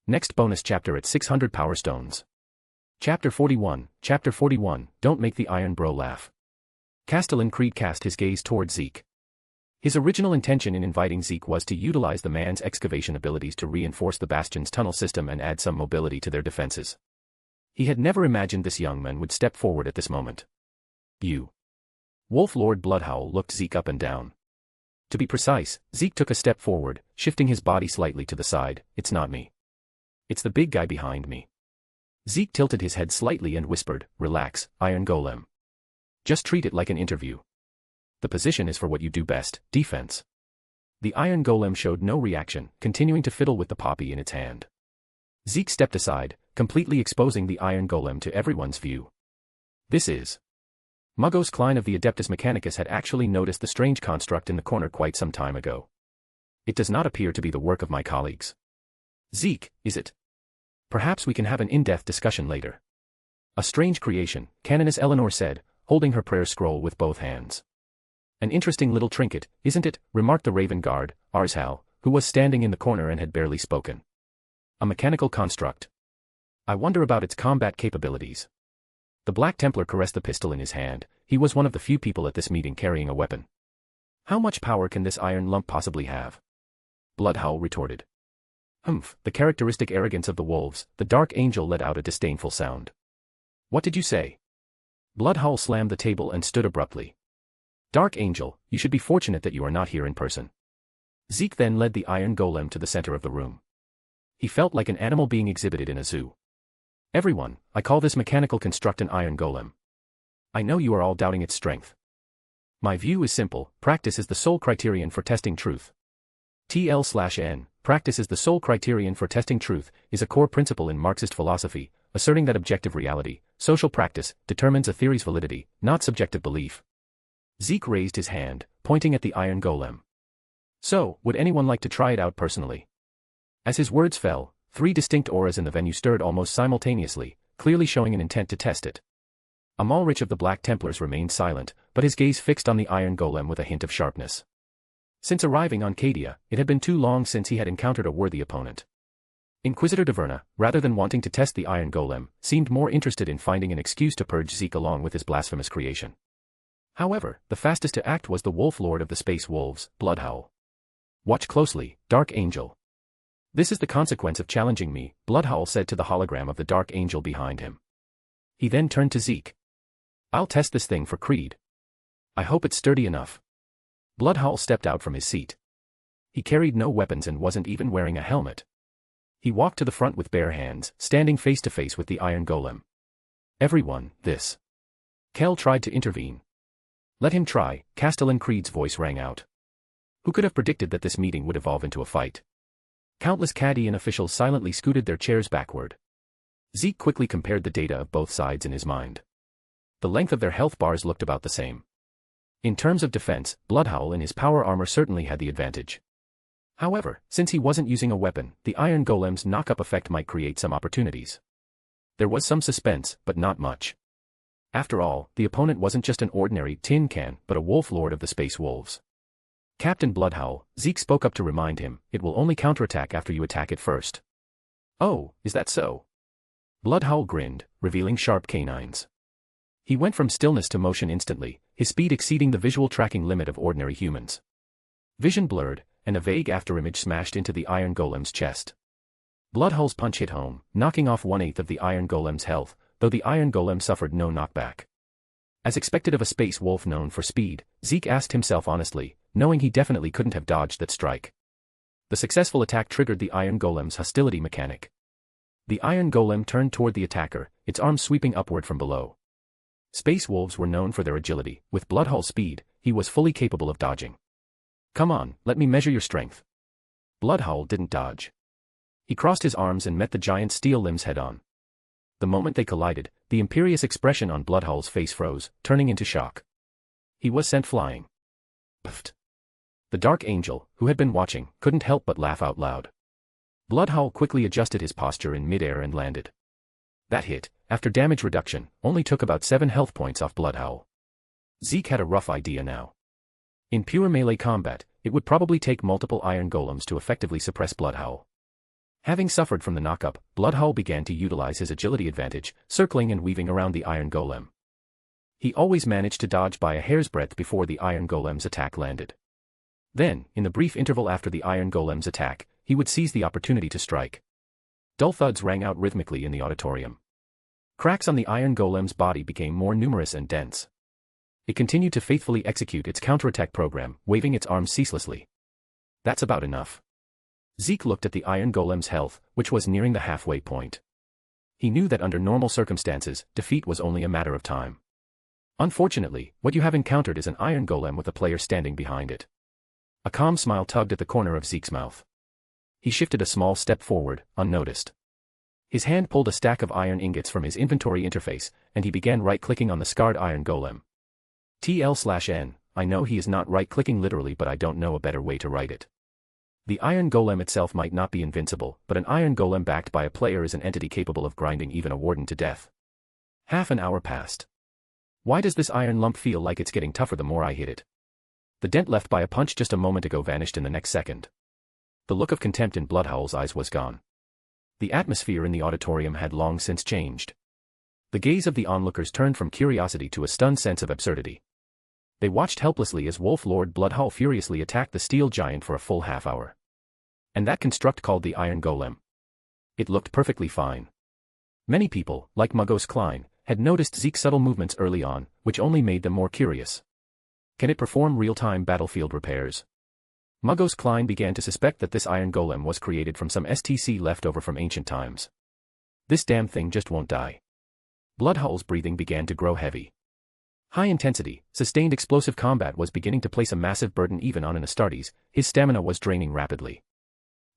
Next bonus chapter at 600 Power Stones. Chapter 41, Don't Make the Iron Bro Laugh. Castellan Creed cast his gaze toward Zeke. His original intention in inviting Zeke was to utilize the man's excavation abilities to reinforce the Bastion's tunnel system and add some mobility to their defenses. He had never imagined this young man would step forward at this moment. You. Wolf Lord Bloodhowl looked Zeke up and down. To be precise, Zeke took a step forward, shifting his body slightly to the side. It's not me. It's the big guy behind me. Zeke tilted his head slightly and whispered, Relax, Iron Golem. Just treat it like an interview. The position is for what you do best, defense. The Iron Golem showed no reaction, continuing to fiddle with the poppy in its hand. Zeke stepped aside, completely exposing the Iron Golem to everyone's view. This is. Muggos Klein of the Adeptus Mechanicus had actually noticed the strange construct in the corner quite some time ago. It does not appear to be the work of my colleagues. Zeke, is it? Perhaps we can have an in-depth discussion later. A strange creation, Canoness Eleanor said, holding her prayer scroll with both hands. An interesting little trinket, isn't it? Remarked the Raven Guard, Arshal, who was standing in the corner and had barely spoken. A mechanical construct. I wonder about its combat capabilities. The Black Templar caressed the pistol in his hand. He was one of the few people at this meeting carrying a weapon. How much power can this iron lump possibly have? Bloodhowl retorted. Humph, the characteristic arrogance of the wolves. The Dark Angel let out a disdainful sound. What did you say? Bloodhowl slammed the table and stood abruptly. Dark Angel, you should be fortunate that you are not here in person. Zeke then led the Iron Golem to the center of the room. He felt like an animal being exhibited in a zoo. Everyone, I call this mechanical construct an Iron Golem. I know you are all doubting its strength. My view is simple, practice is the sole criterion for testing truth. TL/N, practice is the sole criterion for testing truth, is a core principle in Marxist philosophy, asserting that objective reality, social practice, determines a theory's validity, not subjective belief. Zeke raised his hand, pointing at the Iron Golem. So, would anyone like to try it out personally? As his words fell, 3 distinct auras in the venue stirred almost simultaneously, clearly showing an intent to test it. Amalrich of the Black Templars remained silent, but his gaze fixed on the Iron Golem with a hint of sharpness. Since arriving on Cadia, it had been too long since he had encountered a worthy opponent. Inquisitor Diverna, rather than wanting to test the Iron Golem, seemed more interested in finding an excuse to purge Zeke along with his blasphemous creation. However, the fastest to act was the Wolf Lord of the Space Wolves, Bloodhowl. Watch closely, Dark Angel. This is the consequence of challenging me, Bloodhowl said to the hologram of the Dark Angel behind him. He then turned to Zeke. I'll test this thing for Creed. I hope it's sturdy enough. Bloodhowl stepped out from his seat. He carried no weapons and wasn't even wearing a helmet. He walked to the front with bare hands, standing face to face with the Iron Golem. Everyone, this. Kel tried to intervene. Let him try, Castellan Creed's voice rang out. Who could have predicted that this meeting would evolve into a fight? Countless Cadian officials silently scooted their chairs backward. Zeke quickly compared the data of both sides in his mind. The length of their health bars looked about the same. In terms of defense, Bloodhowl in his power armor certainly had the advantage. However, since he wasn't using a weapon, the Iron Golem's knock-up effect might create some opportunities. There was some suspense, but not much. After all, the opponent wasn't just an ordinary tin can, but a Wolf Lord of the Space Wolves. Captain Bloodhowl, Zeke spoke up to remind him, it will only counterattack after you attack it first. Oh, is that so? Bloodhowl grinned, revealing sharp canines. He went from stillness to motion instantly, his speed exceeding the visual tracking limit of ordinary humans. Vision blurred, and a vague afterimage smashed into the Iron Golem's chest. Bloodhowl's punch hit home, knocking off 1/8 of the Iron Golem's health, though the Iron Golem suffered no knockback. As expected of a space wolf known for speed, Zeke asked himself honestly, knowing he definitely couldn't have dodged that strike. The successful attack triggered the Iron Golem's hostility mechanic. The Iron Golem turned toward the attacker, its arms sweeping upward from below. Space wolves were known for their agility. With Bloodhull's speed, he was fully capable of dodging. Come on, let me measure your strength. Bloodhull didn't dodge. He crossed his arms and met the giant steel limbs head-on. The moment they collided, the imperious expression on Bloodhull's face froze, turning into shock. He was sent flying. Pfft. The Dark Angel, who had been watching, couldn't help but laugh out loud. Bloodhull quickly adjusted his posture in midair and landed. That hit, after damage reduction, only took about 7 health points off Bloodhull. Zeke had a rough idea now. In pure melee combat, it would probably take multiple Iron Golems to effectively suppress Bloodhull. Having suffered from the knockup, Bloodhull began to utilize his agility advantage, circling and weaving around the Iron Golem. He always managed to dodge by a hair's breadth before the Iron Golem's attack landed. Then, in the brief interval after the Iron Golem's attack, he would seize the opportunity to strike. Dull thuds rang out rhythmically in the auditorium. Cracks on the Iron Golem's body became more numerous and dense. It continued to faithfully execute its counterattack program, waving its arms ceaselessly. That's about enough. Zeke looked at the Iron Golem's health, which was nearing the halfway point. He knew that under normal circumstances, defeat was only a matter of time. Unfortunately, what you have encountered is an Iron Golem with a player standing behind it. A calm smile tugged at the corner of Zeke's mouth. He shifted a small step forward, unnoticed. His hand pulled a stack of iron ingots from his inventory interface, and he began right-clicking on the scarred Iron Golem. TL/N, I know he is not right-clicking literally, but I don't know a better way to write it. The Iron Golem itself might not be invincible, but an Iron Golem backed by a player is an entity capable of grinding even a warden to death. Half an hour passed. Why does this iron lump feel like it's getting tougher the more I hit it? The dent left by a punch just a moment ago vanished in the next second. The look of contempt in Bloodhull's eyes was gone. The atmosphere in the auditorium had long since changed. The gaze of the onlookers turned from curiosity to a stunned sense of absurdity. They watched helplessly as Wolf Lord Bloodhull furiously attacked the steel giant for a full half hour. And that construct called the Iron Golem. It looked perfectly fine. Many people, like Muggos Klein, had noticed Zeke's subtle movements early on, which only made them more curious. Can it perform real-time battlefield repairs? Muggos Klein began to suspect that this Iron Golem was created from some STC leftover from ancient times. This damn thing just won't die. Bloodhull's breathing began to grow heavy. High-intensity, sustained explosive combat was beginning to place a massive burden even on an Astartes. His stamina was draining rapidly.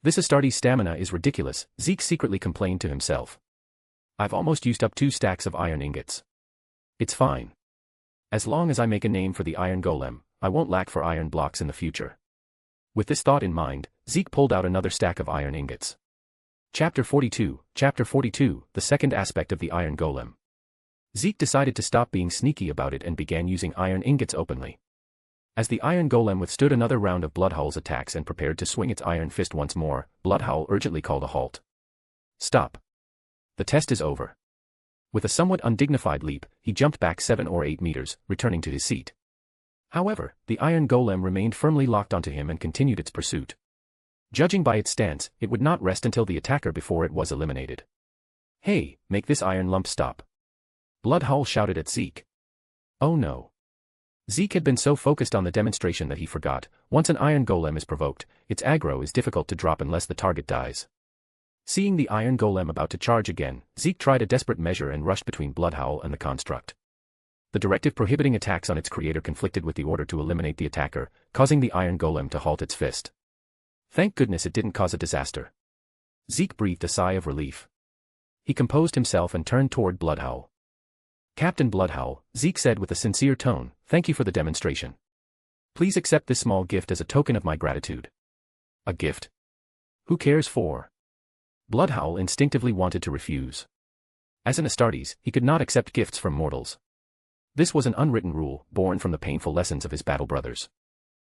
This Astartes' stamina is ridiculous, Zeke secretly complained to himself. I've almost used up 2 stacks of iron ingots. It's fine. As long as I make a name for the Iron Golem, I won't lack for iron blocks in the future. With this thought in mind, Zeke pulled out another stack of iron ingots. Chapter 42, the second aspect of the Iron Golem. Zeke decided to stop being sneaky about it and began using iron ingots openly. As the Iron Golem withstood another round of Bloodhull's attacks and prepared to swing its iron fist once more, Bloodhull urgently called a halt. Stop. The test is over. With a somewhat undignified leap, he jumped back 7 or 8 meters, returning to his seat. However, the Iron Golem remained firmly locked onto him and continued its pursuit. Judging by its stance, it would not rest until the attacker before it was eliminated. Hey, make this iron lump stop. Bloodhull shouted at Zeke. Oh no. Zeke had been so focused on the demonstration that he forgot, once an Iron Golem is provoked, its aggro is difficult to drop unless the target dies. Seeing the Iron Golem about to charge again, Zeke tried a desperate measure and rushed between Bloodhull and the construct. The directive prohibiting attacks on its creator conflicted with the order to eliminate the attacker, causing the Iron Golem to halt its fist. Thank goodness it didn't cause a disaster. Zeke breathed a sigh of relief. He composed himself and turned toward Bloodhull. Captain Bloodhull, Zeke said with a sincere tone, thank you for the demonstration. Please accept this small gift as a token of my gratitude. A gift? Who cares for? Bloodhull instinctively wanted to refuse. As an Astartes, he could not accept gifts from mortals. This was an unwritten rule, born from the painful lessons of his battle brothers.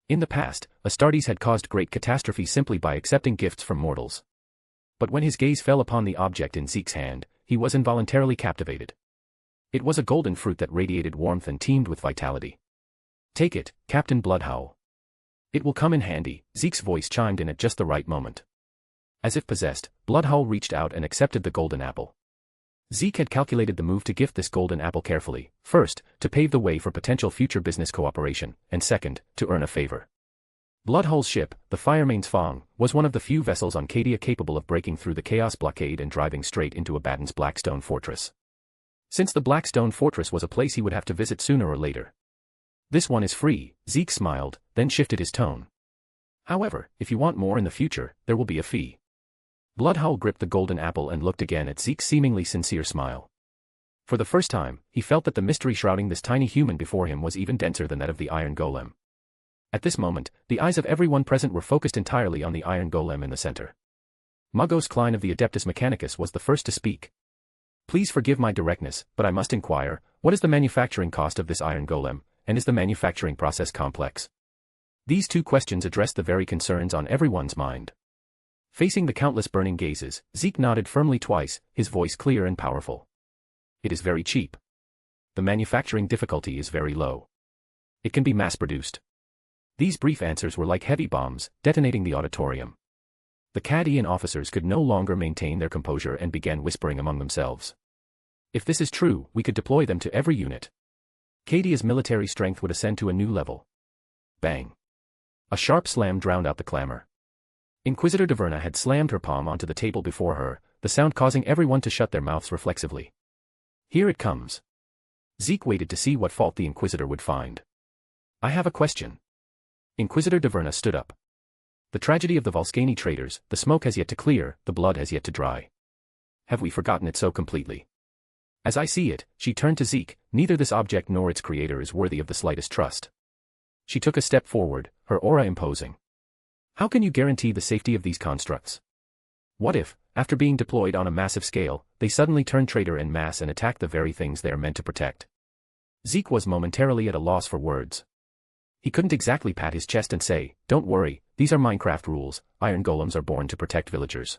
In the past, Astartes had caused great catastrophe simply by accepting gifts from mortals. But when his gaze fell upon the object in Zeke's hand, he was involuntarily captivated. It was a golden fruit that radiated warmth and teemed with vitality. Take it, Captain Bloodhull. It will come in handy, Zeke's voice chimed in at just the right moment. As if possessed, Bloodhull reached out and accepted the golden apple. Zeke had calculated the move to gift this golden apple carefully, first, to pave the way for potential future business cooperation, and second, to earn a favor. Bloodhull's ship, the Firemane's Fong, was one of the few vessels on Cadia capable of breaking through the Chaos blockade and driving straight into Abaddon's Blackstone Fortress. Since the Blackstone Fortress was a place he would have to visit sooner or later. This one is free, Zeke smiled, then shifted his tone. However, if you want more in the future, there will be a fee. Bloodhull gripped the golden apple and looked again at Zeke's seemingly sincere smile. For the first time, he felt that the mystery shrouding this tiny human before him was even denser than that of the Iron Golem. At this moment, the eyes of everyone present were focused entirely on the Iron Golem in the center. Magos Klein of the Adeptus Mechanicus was the first to speak. Please forgive my directness, but I must inquire, what is the manufacturing cost of this Iron Golem, and is the manufacturing process complex? These two questions addressed the very concerns on everyone's mind. Facing the countless burning gazes, Zeke nodded firmly twice, his voice clear and powerful. It is very cheap. The manufacturing difficulty is very low. It can be mass-produced. These brief answers were like heavy bombs, detonating the auditorium. The Cadian officers could no longer maintain their composure and began whispering among themselves. If this is true, we could deploy them to every unit. Cadia's military strength would ascend to a new level. Bang. A sharp slam drowned out the clamor. Inquisitor Diverna had slammed her palm onto the table before her, the sound causing everyone to shut their mouths reflexively. Here it comes. Zeke waited to see what fault the Inquisitor would find. I have a question. Inquisitor Diverna stood up. The tragedy of the Volscani traitors, the smoke has yet to clear, the blood has yet to dry. Have we forgotten it so completely? As I see it, she turned to Zeke, neither this object nor its creator is worthy of the slightest trust. She took a step forward, her aura imposing. How can you guarantee the safety of these constructs? What if, after being deployed on a massive scale, they suddenly turn traitor en masse and attack the very things they are meant to protect? Zeke was momentarily at a loss for words. He couldn't exactly pat his chest and say, don't worry, these are Minecraft rules, Iron Golems are born to protect villagers.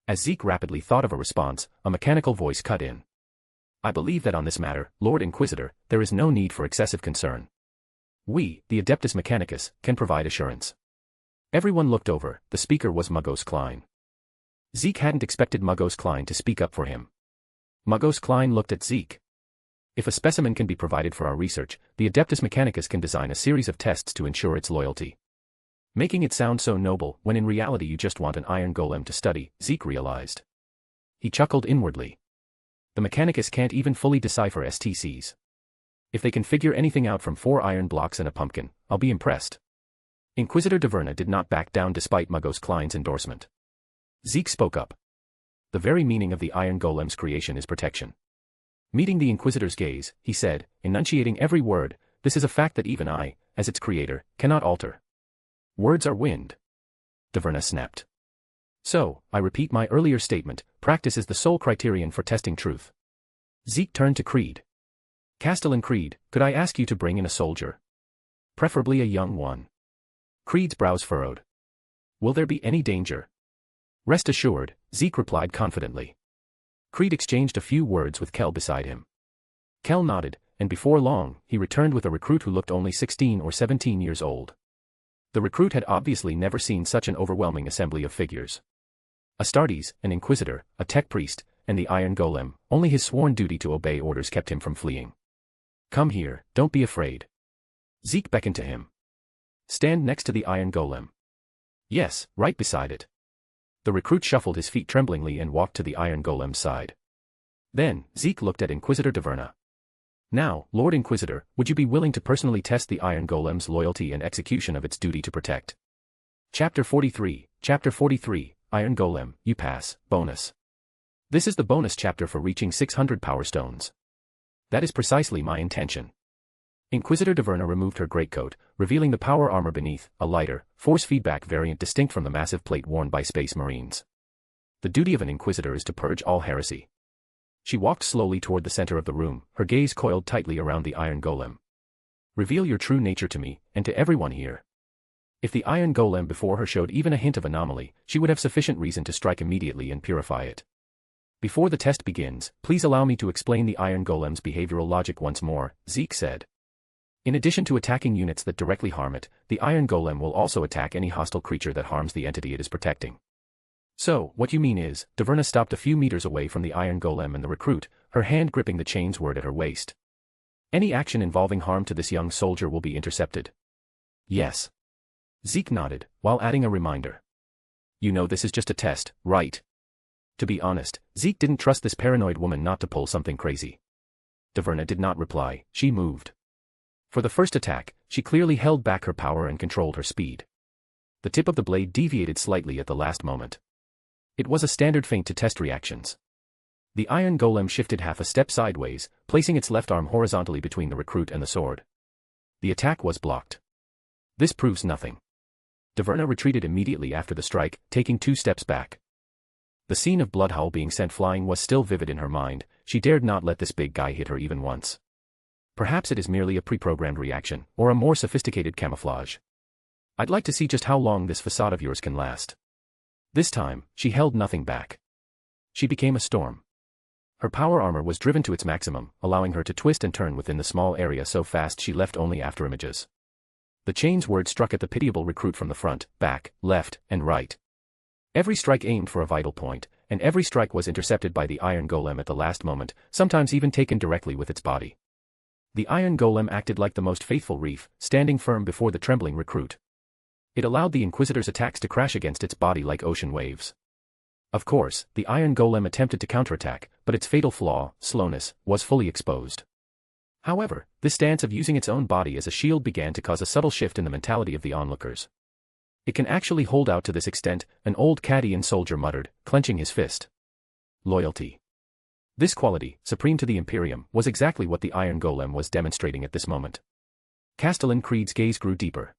As Zeke rapidly thought of a response, a mechanical voice cut in. I believe that on this matter, Lord Inquisitor, there is no need for excessive concern. We, the Adeptus Mechanicus, can provide assurance. Everyone looked over, the speaker was Magos Klein. Zeke hadn't expected Magos Klein to speak up for him. Magos Klein looked at Zeke. If a specimen can be provided for our research, the Adeptus Mechanicus can design a series of tests to ensure its loyalty. Making it sound so noble, when in reality you just want an Iron Golem to study, Zeke realized. He chuckled inwardly. The Mechanicus can't even fully decipher STCs. If they can figure anything out from 4 iron blocks and a pumpkin, I'll be impressed. Inquisitor Diverna did not back down despite Magos Klein's endorsement. Zeke spoke up. The very meaning of the Iron Golem's creation is protection. Meeting the Inquisitor's gaze, he said, enunciating every word, this is a fact that even I, as its creator, cannot alter. Words are wind. Diverna snapped. So, I repeat my earlier statement, practice is the sole criterion for testing truth. Zeke turned to Creed. Castellan Creed, could I ask you to bring in a soldier? Preferably a young one. Creed's brows furrowed. Will there be any danger? Rest assured, Zeke replied confidently. Creed exchanged a few words with Kel beside him. Kel nodded, and before long, he returned with a recruit who looked only 16 or 17 years old. The recruit had obviously never seen such an overwhelming assembly of figures. Astartes, an Inquisitor, a tech priest, and the Iron Golem, only his sworn duty to obey orders kept him from fleeing. Come here, don't be afraid. Zeke beckoned to him. Stand next to the Iron Golem. Yes, right beside it. The recruit shuffled his feet tremblingly and walked to the Iron Golem's side. Then, Zeke looked at Inquisitor Diverna. Now, Lord Inquisitor, would you be willing to personally test the Iron Golem's loyalty and execution of its duty to protect? Chapter 43, Iron Golem, you pass, bonus. This is the bonus chapter for reaching 600 power stones. That is precisely my intention. Inquisitor Diverna removed her greatcoat, revealing the power armor beneath, a lighter, force feedback variant distinct from the massive plate worn by Space Marines. The duty of an Inquisitor is to purge all heresy. She walked slowly toward the center of the room, her gaze coiled tightly around the Iron Golem. Reveal your true nature to me, and to everyone here. If the Iron Golem before her showed even a hint of anomaly, she would have sufficient reason to strike immediately and purify it. Before the test begins, please allow me to explain the Iron Golem's behavioral logic once more, Zeke said. In addition to attacking units that directly harm it, the Iron Golem will also attack any hostile creature that harms the entity it is protecting. So, what you mean is, Diverna stopped a few meters away from the Iron Golem and the recruit, her hand gripping the chain sword at her waist. Any action involving harm to this young soldier will be intercepted. Yes. Zeke nodded, while adding a reminder. You know this is just a test, right? To be honest, Zeke didn't trust this paranoid woman not to pull something crazy. Diverna did not reply, she moved. For the first attack, she clearly held back her power and controlled her speed. The tip of the blade deviated slightly at the last moment. It was a standard feint to test reactions. The Iron Golem shifted half a step sideways, placing its left arm horizontally between the recruit and the sword. The attack was blocked. This proves nothing. Diverna retreated immediately after the strike, taking 2 steps back. The scene of Bloodhowl being sent flying was still vivid in her mind. She dared not let this big guy hit her even once. Perhaps it is merely a pre-programmed reaction, or a more sophisticated camouflage. I'd like to see just how long this facade of yours can last. This time, she held nothing back. She became a storm. Her power armor was driven to its maximum, allowing her to twist and turn within the small area so fast she left only after images. The chain's word struck at the pitiable recruit from the front, back, left, and right. Every strike aimed for a vital point, and every strike was intercepted by the Iron Golem at the last moment, sometimes even taken directly with its body. The Iron Golem acted like the most faithful reef, standing firm before the trembling recruit. It allowed the Inquisitor's attacks to crash against its body like ocean waves. Of course, the Iron Golem attempted to counterattack, but its fatal flaw, slowness, was fully exposed. However, this stance of using its own body as a shield began to cause a subtle shift in the mentality of the onlookers. It can actually hold out to this extent, an old Cadian soldier muttered, clenching his fist. Loyalty. This quality, supreme to the Imperium, was exactly what the Iron Golem was demonstrating at this moment. Castellan Creed's gaze grew deeper.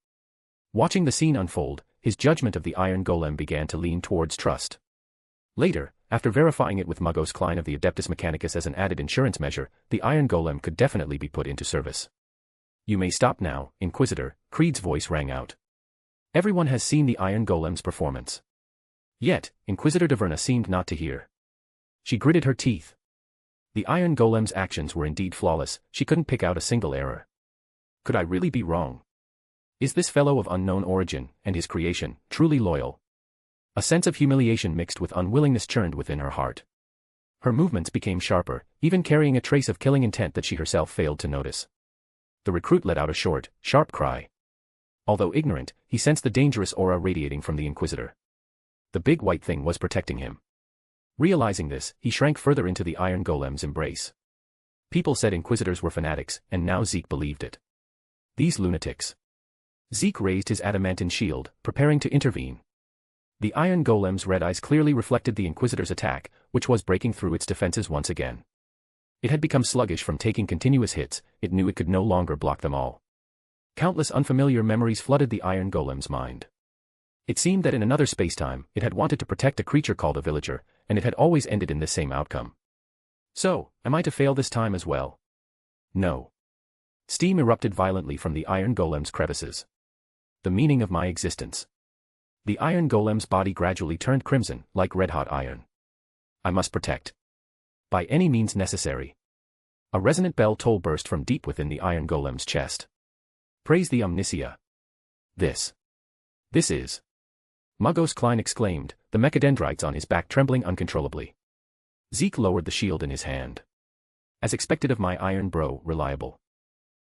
Watching the scene unfold, his judgment of the Iron Golem began to lean towards trust. Later, after verifying it with Muggos Klein of the Adeptus Mechanicus as an added insurance measure, the Iron Golem could definitely be put into service. You may stop now, Inquisitor, Creed's voice rang out. Everyone has seen the Iron Golem's performance. Yet, Inquisitor Diverna seemed not to hear. She gritted her teeth. The Iron Golem's actions were indeed flawless, she couldn't pick out a single error. Could I really be wrong? Is this fellow of unknown origin, and his creation, truly loyal? A sense of humiliation mixed with unwillingness churned within her heart. Her movements became sharper, even carrying a trace of killing intent that she herself failed to notice. The recruit let out a short, sharp cry. Although ignorant, he sensed the dangerous aura radiating from the Inquisitor. The big white thing was protecting him. Realizing this, he shrank further into the Iron Golem's embrace. People said Inquisitors were fanatics, and now Zeke believed it. These lunatics. Zeke raised his adamantine shield, preparing to intervene. The Iron Golem's red eyes clearly reflected the Inquisitor's attack, which was breaking through its defenses once again. It had become sluggish from taking continuous hits, it knew it could no longer block them all. Countless unfamiliar memories flooded the Iron Golem's mind. It seemed that in another spacetime, it had wanted to protect a creature called a villager, and it had always ended in this same outcome. So, am I to fail this time as well? No. Steam erupted violently from the Iron Golem's crevices. The meaning of my existence. The Iron Golem's body gradually turned crimson, like red-hot iron. I must protect. By any means necessary. A resonant bell toll burst from deep within the Iron Golem's chest. Praise the Omnissiah. This is. Muggos Klein exclaimed, the mechadendrites on his back trembling uncontrollably. Zeke lowered the shield in his hand. As expected of my iron bro, reliable.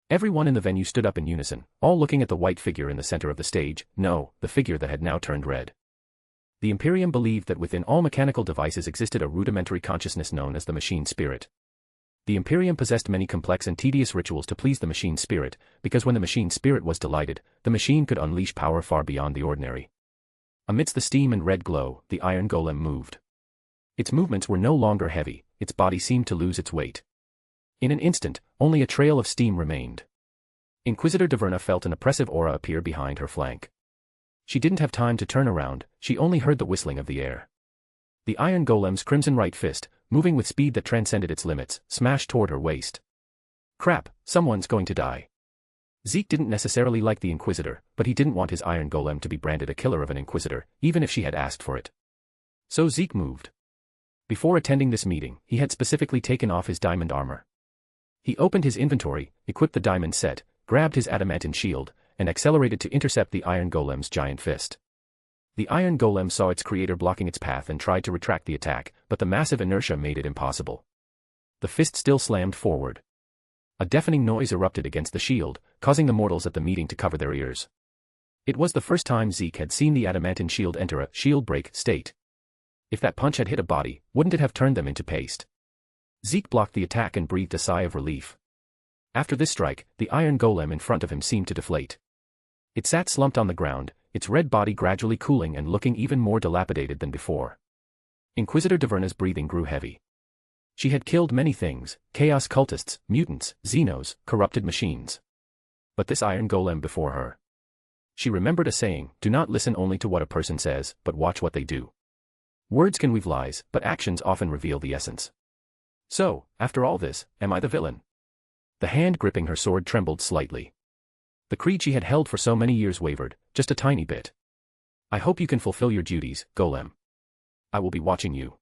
Everyone in the venue stood up in unison, all looking at the white figure in the center of the stage, no, the figure that had now turned red. The Imperium believed that within all mechanical devices existed a rudimentary consciousness known as the machine spirit. The Imperium possessed many complex and tedious rituals to please the machine spirit, because when the machine spirit was delighted, the machine could unleash power far beyond the ordinary. Amidst the steam and red glow, the Iron Golem moved. Its movements were no longer heavy, its body seemed to lose its weight. In an instant, only a trail of steam remained. Inquisitor Diverna felt an oppressive aura appear behind her flank. She didn't have time to turn around, she only heard the whistling of the air. The Iron Golem's crimson right fist, moving with speed that transcended its limits, smashed toward her waist. Crap, someone's going to die. Zeke didn't necessarily like the Inquisitor, but he didn't want his Iron Golem to be branded a killer of an Inquisitor, even if she had asked for it. So Zeke moved. Before attending this meeting, he had specifically taken off his diamond armor. He opened his inventory, equipped the diamond set, grabbed his adamantine shield, and accelerated to intercept the Iron Golem's giant fist. The Iron Golem saw its creator blocking its path and tried to retract the attack, but the massive inertia made it impossible. The fist still slammed forward. A deafening noise erupted against the shield, causing the mortals at the meeting to cover their ears. It was the first time Zeke had seen the adamantine shield enter a shield break state. If that punch had hit a body, wouldn't it have turned them into paste? Zeke blocked the attack and breathed a sigh of relief. After this strike, the iron golem in front of him seemed to deflate. It sat slumped on the ground, its red body gradually cooling and looking even more dilapidated than before. Inquisitor Diverna's breathing grew heavy. She had killed many things: chaos cultists, mutants, xenos, corrupted machines. But this iron golem before her. She remembered a saying: do not listen only to what a person says, but watch what they do. Words can weave lies, but actions often reveal the essence. So, after all this, am I the villain? The hand gripping her sword trembled slightly. The creed she had held for so many years wavered, just a tiny bit. I hope you can fulfill your duties, Golem. I will be watching you.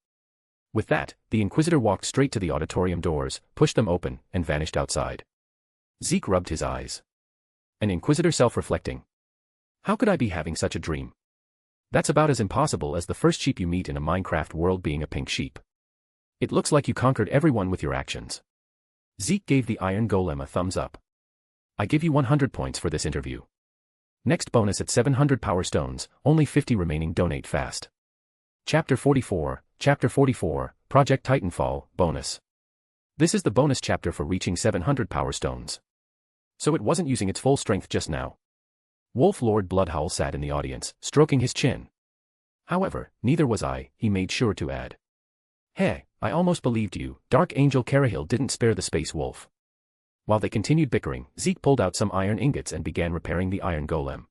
With that, the Inquisitor walked straight to the auditorium doors, pushed them open, and vanished outside. Zeke rubbed his eyes. An Inquisitor self-reflecting. How could I be having such a dream? That's about as impossible as the first sheep you meet in a Minecraft world being a pink sheep. It looks like you conquered everyone with your actions. Zeke gave the Iron Golem a thumbs up. I give you 100 points for this interview. Next bonus at 700 power stones, only 50 remaining. Donate fast. Chapter 44, Project Titanfall, bonus. This is the bonus chapter for reaching 700 power stones. So it wasn't using its full strength just now. Wolf Lord Bloodhowl sat in the audience, stroking his chin. However, neither was I, he made sure to add. Hey, I almost believed you. Dark Angel Carahill didn't spare the Space Wolf. While they continued bickering, Zeke pulled out some iron ingots and began repairing the Iron Golem.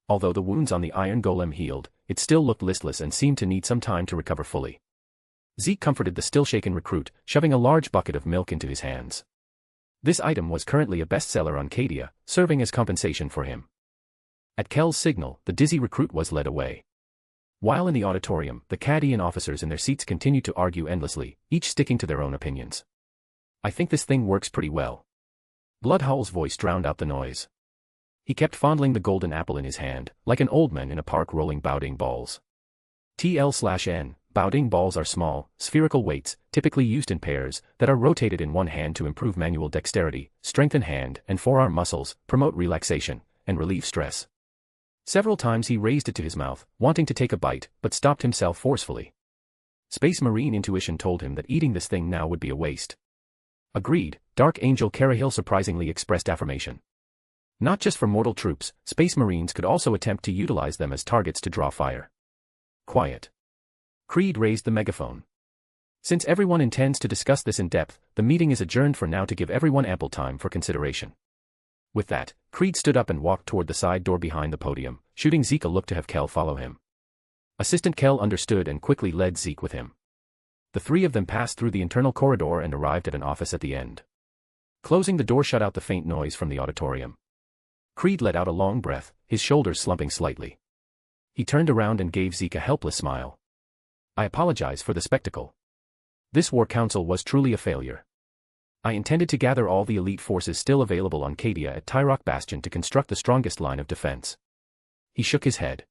Although the wounds on the Iron Golem healed, it still looked listless and seemed to need some time to recover fully. Zeke comforted the still-shaken recruit, shoving a large bucket of milk into his hands. This item was currently a bestseller on Cadia, serving as compensation for him. At Kel's signal, the dizzy recruit was led away. While in the auditorium, the Cadian officers in their seats continued to argue endlessly, each sticking to their own opinions. I think this thing works pretty well. Bloodhowl's voice drowned out the noise. He kept fondling the golden apple in his hand, like an old man in a park rolling Baoding balls. TL/N, Baoding balls are small, spherical weights, typically used in pairs, that are rotated in one hand to improve manual dexterity, strengthen hand and forearm muscles, promote relaxation, and relieve stress. Several times he raised it to his mouth, wanting to take a bite, but stopped himself forcefully. Space Marine intuition told him that eating this thing now would be a waste. Agreed, Dark Angel Carahill surprisingly expressed affirmation. Not just for mortal troops, Space Marines could also attempt to utilize them as targets to draw fire. Quiet. Creed raised the megaphone. Since everyone intends to discuss this in depth, the meeting is adjourned for now to give everyone ample time for consideration. With that, Creed stood up and walked toward the side door behind the podium, shooting Zeke a look to have Kel follow him. Assistant Kel understood and quickly led Zeke with him. The three of them passed through the internal corridor and arrived at an office at the end. Closing the door shut out the faint noise from the auditorium. Creed let out a long breath, his shoulders slumping slightly. He turned around and gave Zeke a helpless smile. I apologize for the spectacle. This war council was truly a failure. I intended to gather all the elite forces still available on Cadia at Tyrock Bastion to construct the strongest line of defense. He shook his head.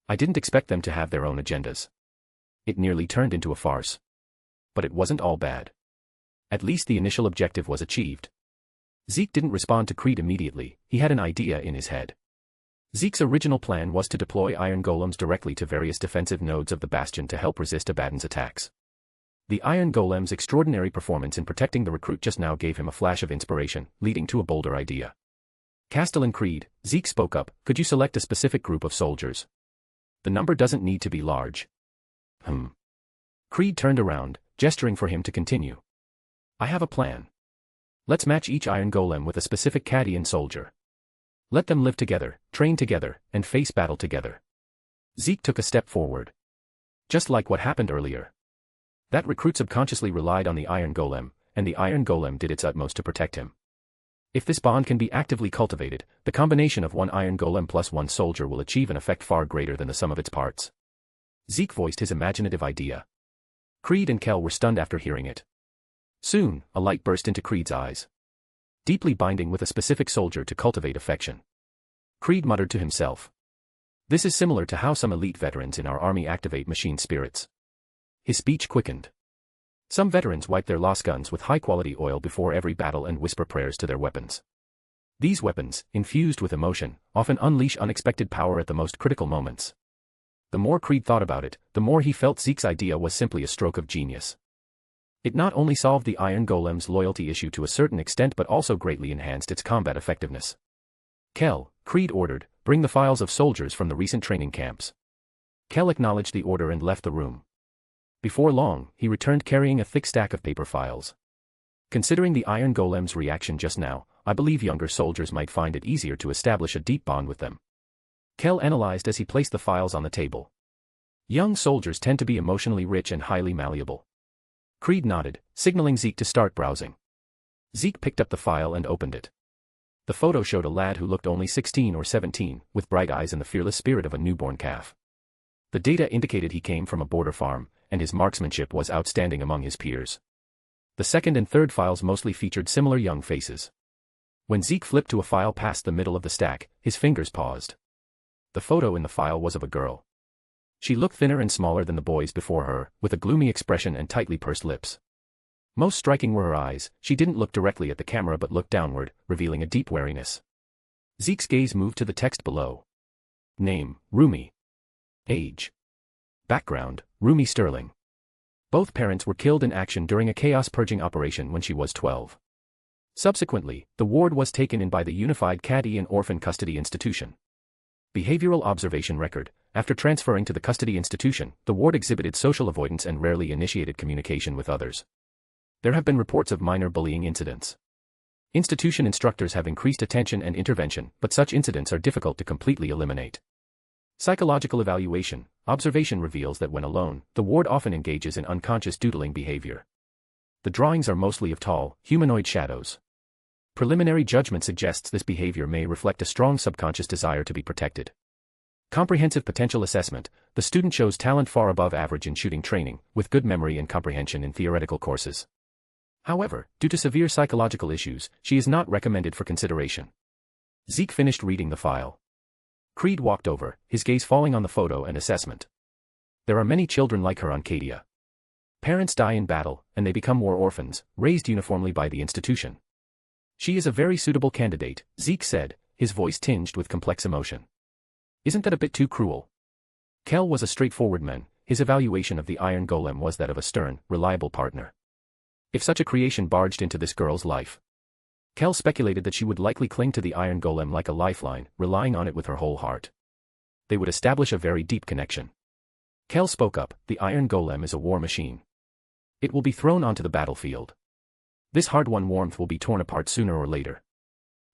I didn't expect them to have their own agendas. It nearly turned into a farce. But it wasn't all bad. At least the initial objective was achieved. Zeke didn't respond to Creed immediately, he had an idea in his head. Zeke's original plan was to deploy Iron Golems directly to various defensive nodes of the Bastion to help resist Abaddon's attacks. The Iron Golem's extraordinary performance in protecting the recruit just now gave him a flash of inspiration, leading to a bolder idea. Castellan Creed, Zeke spoke up, could you select a specific group of soldiers? The number doesn't need to be large. Creed turned around, gesturing for him to continue. I have a plan. Let's match each Iron Golem with a specific Cadian soldier. Let them live together, train together, and face battle together. Zeke took a step forward. Just like what happened earlier. That recruit subconsciously relied on the Iron Golem, and the Iron Golem did its utmost to protect him. If this bond can be actively cultivated, the combination of one Iron Golem plus one soldier will achieve an effect far greater than the sum of its parts. Zeke voiced his imaginative idea. Creed and Kel were stunned after hearing it. Soon, a light burst into Creed's eyes. Deeply binding with a specific soldier to cultivate affection. Creed muttered to himself. This is similar to how some elite veterans in our army activate machine spirits. His speech quickened. Some veterans wipe their lost guns with high-quality oil before every battle and whisper prayers to their weapons. These weapons, infused with emotion, often unleash unexpected power at the most critical moments. The more Creed thought about it, the more he felt Zeke's idea was simply a stroke of genius. It not only solved the Iron Golem's loyalty issue to a certain extent but also greatly enhanced its combat effectiveness. "Kel," Creed ordered, "bring the files of soldiers from the recent training camps." Kel acknowledged the order and left the room. Before long, he returned carrying a thick stack of paper files. "Considering the Iron Golem's reaction just now, I believe younger soldiers might find it easier to establish a deep bond with them." Kel analyzed as he placed the files on the table. "Young soldiers tend to be emotionally rich and highly malleable." Creed nodded, signaling Zeke to start browsing. Zeke picked up the file and opened it. The photo showed a lad who looked only 16 or 17, with bright eyes and the fearless spirit of a newborn calf. The data indicated he came from a border farm, and his marksmanship was outstanding among his peers. The second and third files mostly featured similar young faces. When Zeke flipped to a file past the middle of the stack, his fingers paused. The photo in the file was of a girl. She looked thinner and smaller than the boys before her, with a gloomy expression and tightly pursed lips. Most striking were her eyes. She didn't look directly at the camera but looked downward, revealing a deep wariness. Zeke's gaze moved to the text below. Name, Rumi. Age. Background, Rumi Sterling. Both parents were killed in action during a chaos-purging operation when she was 12. Subsequently, the ward was taken in by the unified Cadian orphan custody institution. Behavioral observation record. After transferring to the custody institution, the ward exhibited social avoidance and rarely initiated communication with others. There have been reports of minor bullying incidents. Institution instructors have increased attention and intervention, but such incidents are difficult to completely eliminate. Psychological evaluation. Observation reveals that when alone, the ward often engages in unconscious doodling behavior. The drawings are mostly of tall, humanoid shadows. Preliminary judgment suggests this behavior may reflect a strong subconscious desire to be protected. Comprehensive potential assessment. The student shows talent far above average in shooting training, with good memory and comprehension in theoretical courses. However, due to severe psychological issues, she is not recommended for consideration. Zeke finished reading the file. Creed walked over, his gaze falling on the photo and assessment. There are many children like her on Cadia. Parents die in battle, and they become war orphans, raised uniformly by the institution. She is a very suitable candidate, Zeke said, his voice tinged with complex emotion. Isn't that a bit too cruel? Kel was a straightforward man. His evaluation of the Iron Golem was that of a stern, reliable partner. If such a creation barged into this girl's life, Kel speculated that she would likely cling to the Iron Golem like a lifeline, relying on it with her whole heart. They would establish a very deep connection. Kel spoke up, "The Iron Golem is a war machine. It will be thrown onto the battlefield. This hard-won warmth will be torn apart sooner or later.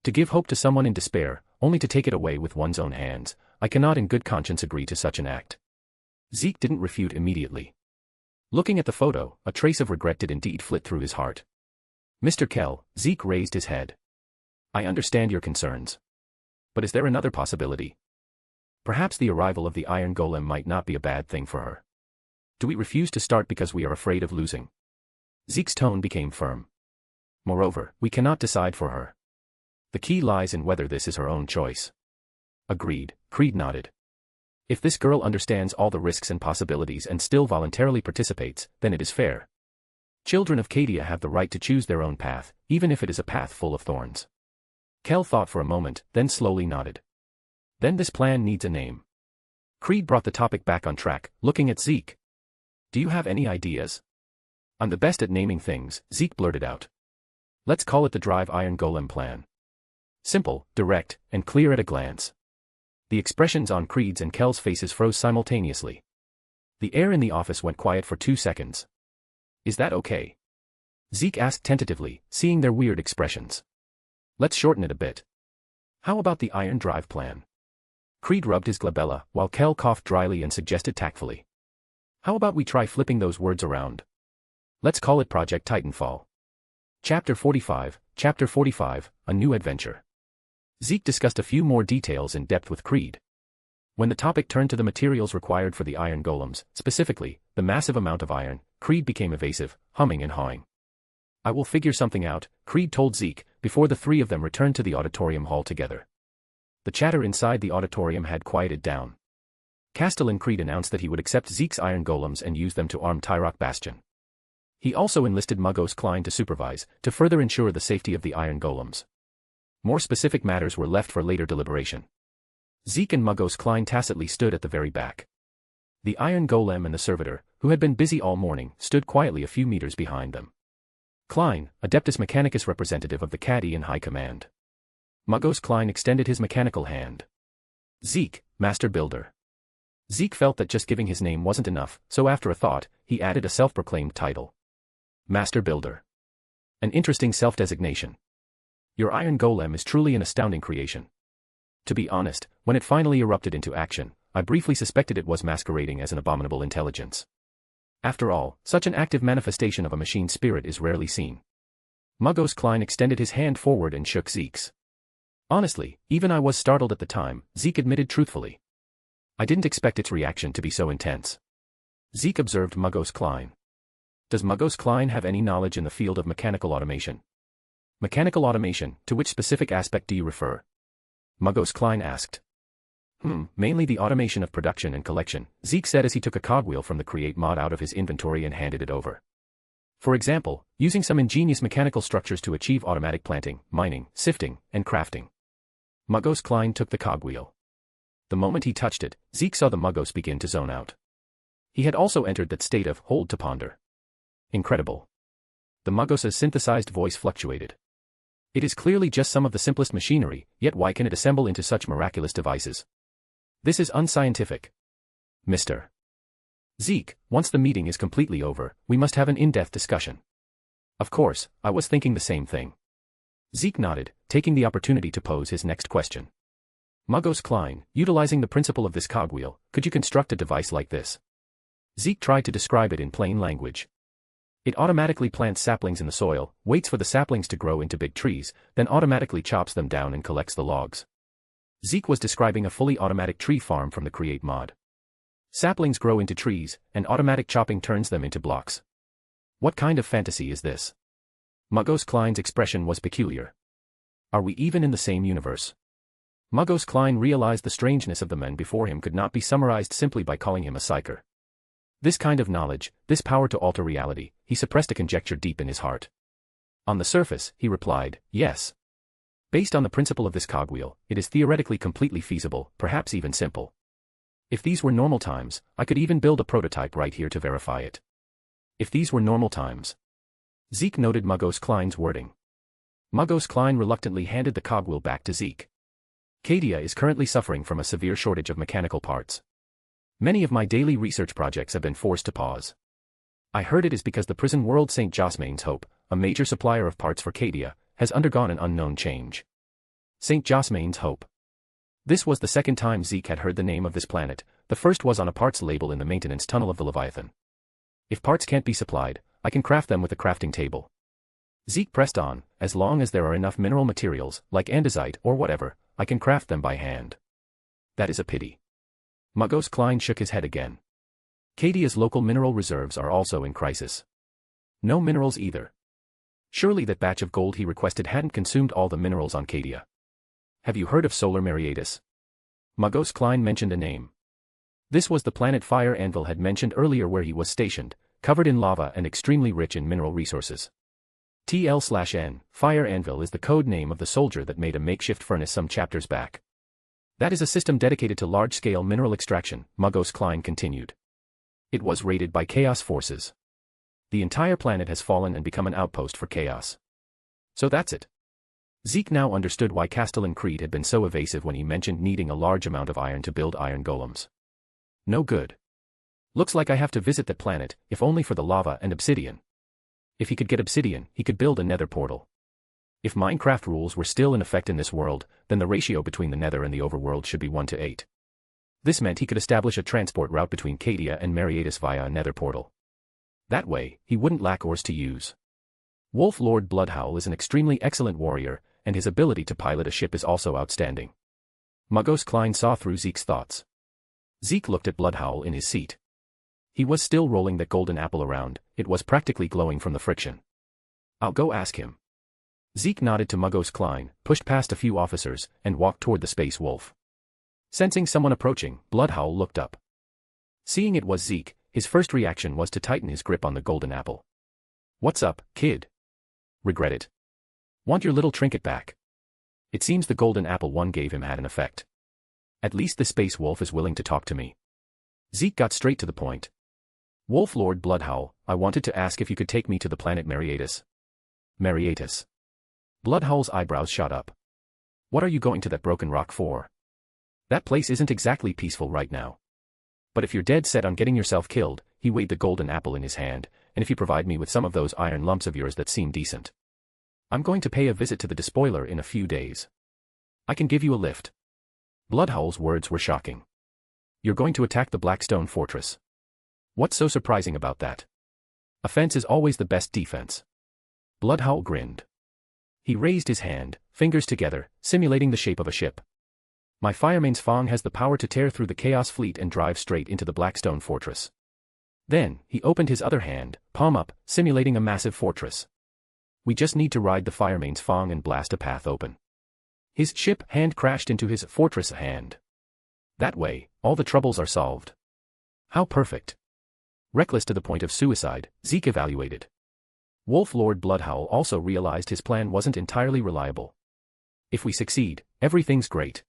To give hope to someone in despair, only to take it away with one's own hands, I cannot in good conscience agree to such an act." Zeke didn't refute immediately. Looking at the photo, a trace of regret did indeed flit through his heart. "Mr. Kel," Zeke raised his head. "I understand your concerns. But is there another possibility? Perhaps the arrival of the Iron Golem might not be a bad thing for her. Do we refuse to start because we are afraid of losing?" Zeke's tone became firm. "Moreover, we cannot decide for her. The key lies in whether this is her own choice." "Agreed," Creed nodded. "If this girl understands all the risks and possibilities and still voluntarily participates, then it is fair. Children of Cadia have the right to choose their own path, even if it is a path full of thorns." Kel thought for a moment, then slowly nodded. "Then this plan needs a name." Creed brought the topic back on track, looking at Zeke. "Do you have any ideas?" "I'm the best at naming things," Zeke blurted out. "Let's call it the Drive Iron Golem plan. Simple, direct, and clear at a glance." The expressions on Creed's and Kel's faces froze simultaneously. The air in the office went quiet for 2 seconds. "Is that okay?" Zeke asked tentatively, seeing their weird expressions. "Let's shorten it a bit. How about the Iron Drive plan?" Creed rubbed his glabella, while Kel coughed dryly and suggested tactfully. "How about we try flipping those words around? Let's call it Project Titanfall. Chapter 45, A New Adventure." Zeke discussed a few more details in depth with Creed. When the topic turned to the materials required for the Iron Golems, specifically, the massive amount of iron, Creed became evasive, humming and hawing. "I will figure something out," Creed told Zeke, before the three of them returned to the auditorium hall together. The chatter inside the auditorium had quieted down. Castellan Creed announced that he would accept Zeke's Iron Golems and use them to arm Tyrock Bastion. He also enlisted Muggos Klein to supervise, to further ensure the safety of the Iron Golems. More specific matters were left for later deliberation. Zeke and Muggos Klein tacitly stood at the very back. The Iron Golem and the Servitor, who had been busy all morning, stood quietly a few meters behind them. Klein, Adeptus Mechanicus representative of the Cadia in High Command. Muggos Klein extended his mechanical hand. Zeke, Master Builder. Zeke felt that just giving his name wasn't enough, so after a thought, he added a self-proclaimed title. Master Builder. An interesting self-designation. Your Iron Golem is truly an astounding creation. To be honest, when it finally erupted into action, I briefly suspected it was masquerading as an abominable intelligence. After all, such an active manifestation of a machine spirit is rarely seen. Muggos Klein extended his hand forward and shook Zeke's. Honestly, even I was startled at the time, Zeke admitted truthfully. I didn't expect its reaction to be so intense. Zeke observed Muggos Klein. Does Muggos Klein have any knowledge in the field of mechanical automation? Mechanical automation, to which specific aspect do you refer? Muggos Klein asked. Mainly the automation of production and collection, Zeke said as he took a cogwheel from the Create mod out of his inventory and handed it over. For example, using some ingenious mechanical structures to achieve automatic planting, mining, sifting, and crafting. Muggos Klein took the cogwheel. The moment he touched it, Zeke saw the Muggos begin to zone out. He had also entered that state of hold to ponder. Incredible. The Muggos' synthesized voice fluctuated. It is clearly just some of the simplest machinery, yet why can it assemble into such miraculous devices? This is unscientific. Mr. Zeke, once the meeting is completely over, we must have an in-depth discussion. Of course, I was thinking the same thing. Zeke nodded, taking the opportunity to pose his next question. Muggos Klein, utilizing the principle of this cogwheel, could you construct a device like this? Zeke tried to describe it in plain language. It automatically plants saplings in the soil, waits for the saplings to grow into big trees, then automatically chops them down and collects the logs. Zeke was describing a fully automatic tree farm from the Create mod. Saplings grow into trees, and automatic chopping turns them into blocks. What kind of fantasy is this? Muggos Klein's expression was peculiar. Are we even in the same universe? Muggos Klein realized the strangeness of the men before him could not be summarized simply by calling him a psyker. This kind of knowledge, this power to alter reality, he suppressed a conjecture deep in his heart. On the surface, he replied, yes. Based on the principle of this cogwheel, it is theoretically completely feasible, perhaps even simple. If these were normal times, I could even build a prototype right here to verify it. If these were normal times. Zeke noted Muggos Klein's wording. Muggos Klein reluctantly handed the cogwheel back to Zeke. Cadia is currently suffering from a severe shortage of mechanical parts. Many of my daily research projects have been forced to pause. I heard it is because the prison world St. Josmain's Hope, a major supplier of parts for Cadia, has undergone an unknown change. St. Josmain's Hope. This was the second time Zeke had heard the name of this planet, the first was on a parts label in the maintenance tunnel of the Leviathan. If parts can't be supplied, I can craft them with a crafting table. Zeke pressed on, as long as there are enough mineral materials, like andesite or whatever, I can craft them by hand. That is a pity. Muggos Klein shook his head again. Cadia's local mineral reserves are also in crisis. No minerals either. Surely that batch of gold he requested hadn't consumed all the minerals on Cadia. Have you heard of Solar Mariatus? Muggos Klein mentioned a name. This was the planet Fire Anvil had mentioned earlier where he was stationed, covered in lava and extremely rich in mineral resources. TL/N, Fire Anvil is the code name of the soldier that made a makeshift furnace some chapters back. That is a system dedicated to large-scale mineral extraction, Muggos Klein continued. It was raided by Chaos forces. The entire planet has fallen and become an outpost for Chaos. So that's it. Zeke now understood why Castellan Creed had been so evasive when he mentioned needing a large amount of iron to build Iron Golems. No good. Looks like I have to visit that planet, if only for the lava and obsidian. If he could get obsidian, he could build a nether portal. If Minecraft rules were still in effect in this world, then the ratio between the nether and the overworld should be 1:8. This meant he could establish a transport route between Cadia and Mariatus via a nether portal. That way, he wouldn't lack ores to use. Wolf Lord Bloodhowl is an extremely excellent warrior, and his ability to pilot a ship is also outstanding. Muggos Klein saw through Zeke's thoughts. Zeke looked at Bloodhowl in his seat. He was still rolling that golden apple around, it was practically glowing from the friction. I'll go ask him. Zeke nodded to Muggos Klein, pushed past a few officers, and walked toward the Space Wolf. Sensing someone approaching, Bloodhowl looked up. Seeing it was Zeke, his first reaction was to tighten his grip on the golden apple. What's up, kid? Regret it? Want your little trinket back? It seems the golden apple one gave him had an effect. At least the space wolf is willing to talk to me. Zeke got straight to the point. Wolf Lord Bloodhowl, I wanted to ask if you could take me to the planet Mariatus. Mariatus. Bloodhowl's eyebrows shot up. What are you going to that broken rock for? That place isn't exactly peaceful right now. But if you're dead set on getting yourself killed, he weighed the golden apple in his hand, and if you provide me with some of those iron lumps of yours that seem decent. I'm going to pay a visit to the despoiler in a few days. I can give you a lift. Bloodhowl's words were shocking. You're going to attack the Blackstone Fortress. What's so surprising about that? Offense is always the best defense. Bloodhowl grinned. He raised his hand, fingers together, simulating the shape of a ship. My Firemane's Fang has the power to tear through the Chaos Fleet and drive straight into the Blackstone Fortress. Then, he opened his other hand, palm up, simulating a massive fortress. We just need to ride the Firemane's Fang and blast a path open. His ship hand crashed into his fortress hand. That way, all the troubles are solved. How perfect. Reckless to the point of suicide, Zeke evaluated. Wolf Lord Bloodhowl also realized his plan wasn't entirely reliable. If we succeed, everything's great.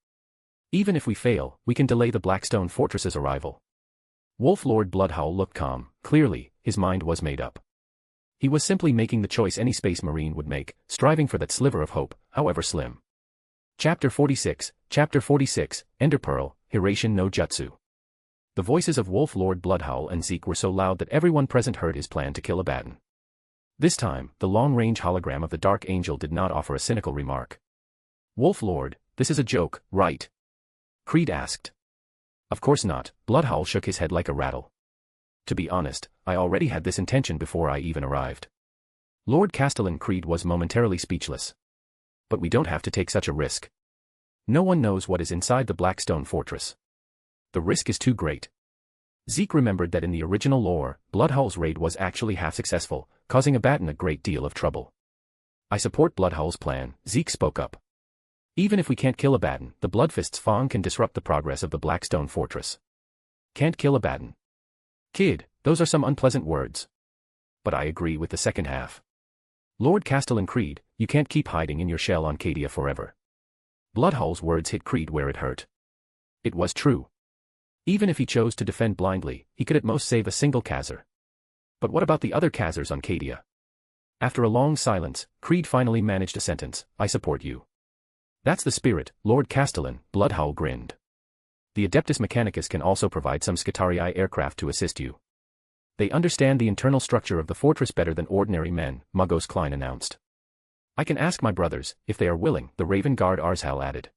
Even if we fail, we can delay the Blackstone Fortress's arrival. Wolf Lord Bloodhowl looked calm. Clearly, his mind was made up. He was simply making the choice any space marine would make, striving for that sliver of hope, however slim. Chapter 46, Enderpearl, Hiration no Jutsu. The voices of Wolf Lord Bloodhowl and Zeke were so loud that everyone present heard his plan to kill Abaddon. This time, the long-range hologram of the Dark Angel did not offer a cynical remark. Wolf Lord, this is a joke, right? Creed asked. Of course not, Bloodhowl shook his head like a rattle. To be honest, I already had this intention before I even arrived. Lord Castellan Creed was momentarily speechless. But we don't have to take such a risk. No one knows what is inside the Blackstone Fortress. The risk is too great. Zeke remembered that in the original lore, Bloodhowl's raid was actually half successful, causing Abaddon a great deal of trouble. I support Bloodhowl's plan, Zeke spoke up. Even if we can't kill Abaddon, the Bloodfist's Fang can disrupt the progress of the Blackstone Fortress. Can't kill Abaddon. Kid, those are some unpleasant words. But I agree with the second half. Lord Castellan Creed, you can't keep hiding in your shell on Cadia forever. Bloodhowl's words hit Creed where it hurt. It was true. Even if he chose to defend blindly, he could at most save a single Khazar. But what about the other Khazars on Cadia? After a long silence, Creed finally managed a sentence, I support you. That's the spirit, Lord Castellan, Bloodhowl grinned. The Adeptus Mechanicus can also provide some Skitarii aircraft to assist you. They understand the internal structure of the fortress better than ordinary men, Muggos Klein announced. I can ask my brothers, if they are willing, the Raven Guard Arzhal added.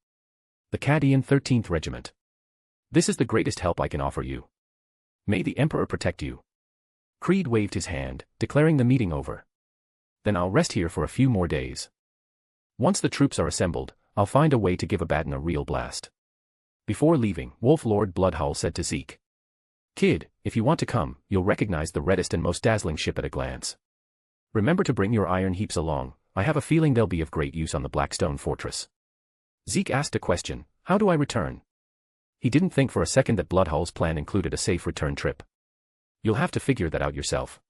The Cadian 13th Regiment. This is the greatest help I can offer you. May the Emperor protect you. Creed waved his hand, declaring the meeting over. Then I'll rest here for a few more days. Once the troops are assembled, I'll find a way to give Abaddon a real blast. Before leaving, Wolf Lord Bloodhowl said to Zeke. Kid, if you want to come, you'll recognize the reddest and most dazzling ship at a glance. Remember to bring your iron heaps along, I have a feeling they'll be of great use on the Blackstone Fortress. Zeke asked a question, how do I return? He didn't think for a second that Bloodhowl's plan included a safe return trip. You'll have to figure that out yourself.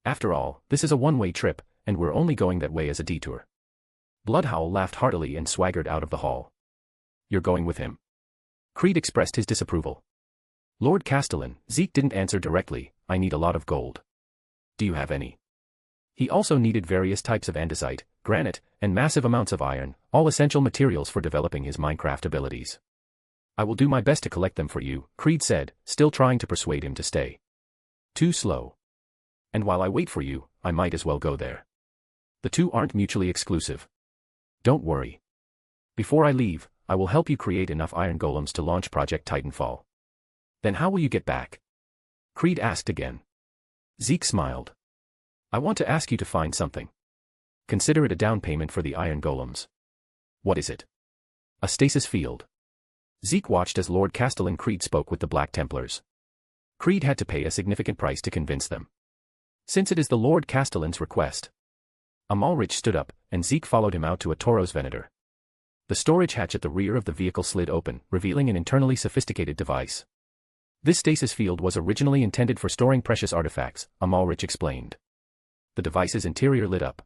After all, this is a one-way trip, and we're only going that way as a detour. Bloodhowl laughed heartily and swaggered out of the hall. You're going with him? Creed expressed his disapproval. Lord Castellan, Zeke didn't answer directly, I need a lot of gold. Do you have any? He also needed various types of andesite, granite, and massive amounts of iron, all essential materials for developing his Minecraft abilities. I will do my best to collect them for you, Creed said, still trying to persuade him to stay. Too slow. And while I wait for you, I might as well go there. The two aren't mutually exclusive. Don't worry. Before I leave, I will help you create enough Iron Golems to launch Project Titanfall. Then how will you get back? Creed asked again. Zeke smiled. I want to ask you to find something. Consider it a down payment for the Iron Golems. What is it? A stasis field. Zeke watched as Lord Castellan Creed spoke with the Black Templars. Creed had to pay a significant price to convince them. Since it is the Lord Castellan's request. Amalrich stood up, and Zeke followed him out to a Tauros Venator. The storage hatch at the rear of the vehicle slid open, revealing an internally sophisticated device. This stasis field was originally intended for storing precious artifacts, Amalrich explained. The device's interior lit up.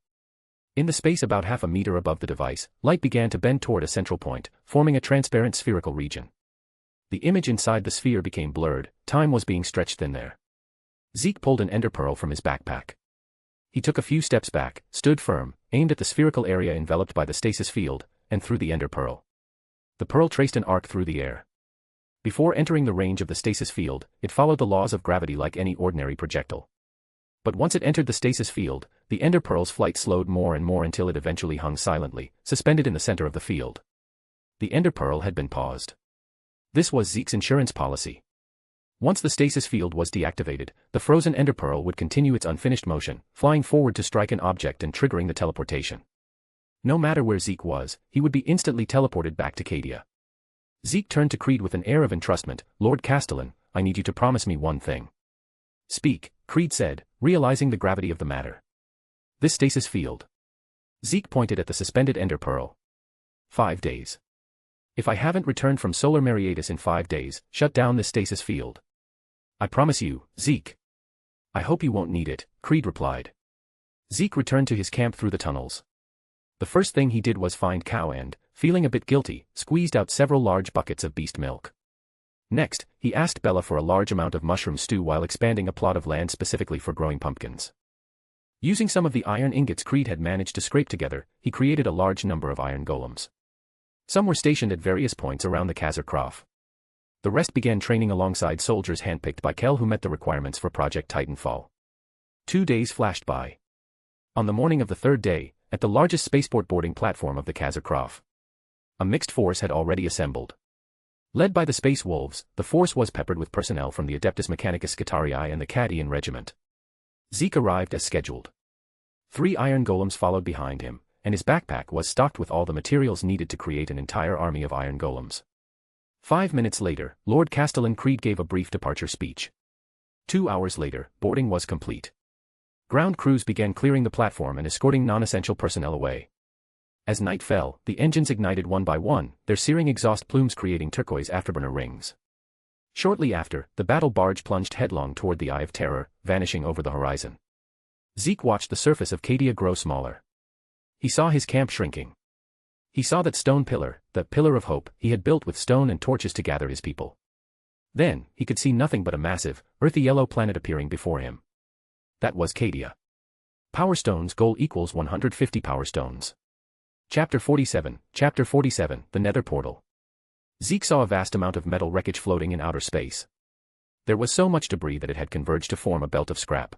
In the space about half a meter above the device, light began to bend toward a central point, forming a transparent spherical region. The image inside the sphere became blurred, time was being stretched thin there. Zeke pulled an ender pearl from his backpack. He took a few steps back, stood firm, aimed at the spherical area enveloped by the stasis field, and threw the ender pearl. The pearl traced an arc through the air. Before entering the range of the stasis field, it followed the laws of gravity like any ordinary projectile. But once it entered the stasis field, the ender pearl's flight slowed more and more until it eventually hung silently, suspended in the center of the field. The ender pearl had been paused. This was Zeke's insurance policy. Once the stasis field was deactivated, the frozen ender pearl would continue its unfinished motion, flying forward to strike an object and triggering the teleportation. No matter where Zeke was, he would be instantly teleported back to Cadia. Zeke turned to Creed with an air of entrustment. "Lord Castellan, I need you to promise me one thing." "Speak," Creed said, realizing the gravity of the matter. "This stasis field." Zeke pointed at the suspended ender pearl. 5 days. "If I haven't returned from Solar Mariatus in 5 days, shut down this stasis field." "I promise you, Zeke." "I hope you won't need it," Creed replied. Zeke returned to his camp through the tunnels. The first thing he did was find Cow and, feeling a bit guilty, squeezed out several large buckets of beast milk. Next, he asked Bella for a large amount of mushroom stew while expanding a plot of land specifically for growing pumpkins. Using some of the iron ingots Creed had managed to scrape together, he created a large number of iron golems. Some were stationed at various points around the Khazar Croft. The rest began training alongside soldiers handpicked by Kel who met the requirements for Project Titanfall. 2 days flashed by. On the morning of the third day, at the largest spaceport boarding platform of the Khazar Croft, a mixed force had already assembled. Led by the Space Wolves, the force was peppered with personnel from the Adeptus Mechanicus Scutarii and the Cadian regiment. Zeke arrived as scheduled. 3 iron golems followed behind him, and his backpack was stocked with all the materials needed to create an entire army of iron golems. 5 minutes later, Lord Castellan Creed gave a brief departure speech. 2 hours later, boarding was complete. Ground crews began clearing the platform and escorting non-essential personnel away. As night fell, the engines ignited one by one, their searing exhaust plumes creating turquoise afterburner rings. Shortly after, the battle barge plunged headlong toward the Eye of Terror, vanishing over the horizon. Zeke watched the surface of Cadia grow smaller. He saw his camp shrinking. He saw that stone pillar, the pillar of hope, he had built with stone and torches to gather his people. Then, he could see nothing but a massive, earthy yellow planet appearing before him. That was Cadia. Power Stones goal equals 150 Power Stones. Chapter 47, The Nether Portal. Zeke saw a vast amount of metal wreckage floating in outer space. There was so much debris that it had converged to form a belt of scrap.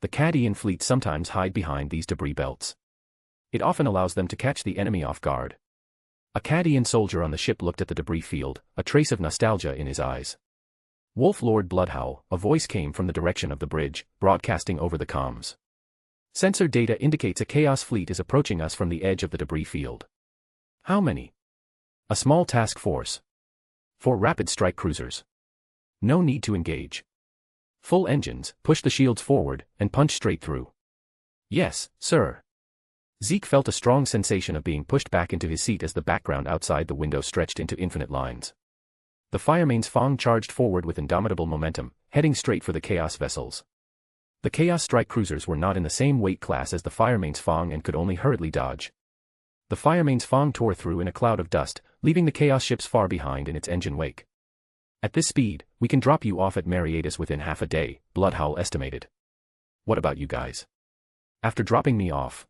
The Cadian fleet sometimes hide behind these debris belts. It often allows them to catch the enemy off guard. A Cadian soldier on the ship looked at the debris field, a trace of nostalgia in his eyes. "Wolf Lord Bloodhowl," a voice came from the direction of the bridge, broadcasting over the comms. "Sensor data indicates a Chaos fleet is approaching us from the edge of the debris field." "How many?" "A small task force. 4 rapid strike cruisers. No need to engage. Full engines, push the shields forward, and punch straight through." "Yes, sir." Zeke felt a strong sensation of being pushed back into his seat as the background outside the window stretched into infinite lines. The Firemane's Fong charged forward with indomitable momentum, heading straight for the Chaos vessels. The Chaos strike cruisers were not in the same weight class as the Firemane's Fong and could only hurriedly dodge. The Firemane's Fong tore through in a cloud of dust, leaving the Chaos ships far behind in its engine wake. "At this speed, we can drop you off at Mariatus within half a day," Bloodhowl estimated. "What about you guys? After dropping me off,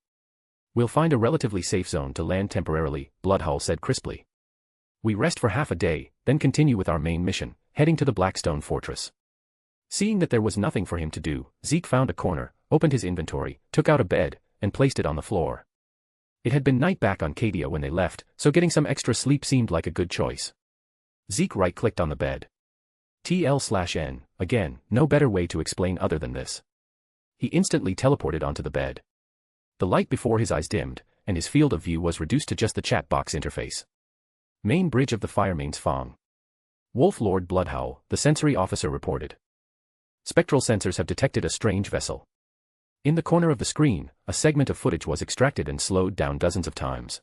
we'll find a relatively safe zone to land temporarily," Bloodhowl said crisply. "We rest for half a day, then continue with our main mission, heading to the Blackstone Fortress." Seeing that there was nothing for him to do, Zeke found a corner, opened his inventory, took out a bed, and placed it on the floor. It had been night back on Cadia when they left, so getting some extra sleep seemed like a good choice. Zeke right-clicked on the bed. TL/N, again, no better way to explain other than this. He instantly teleported onto the bed. The light before his eyes dimmed, and his field of view was reduced to just the chat box interface. Main bridge of the Firemane's Fong. "Wolf Lord Bloodhowl," the sensory officer reported. "Spectral sensors have detected a strange vessel." In the corner of the screen, a segment of footage was extracted and slowed down dozens of times.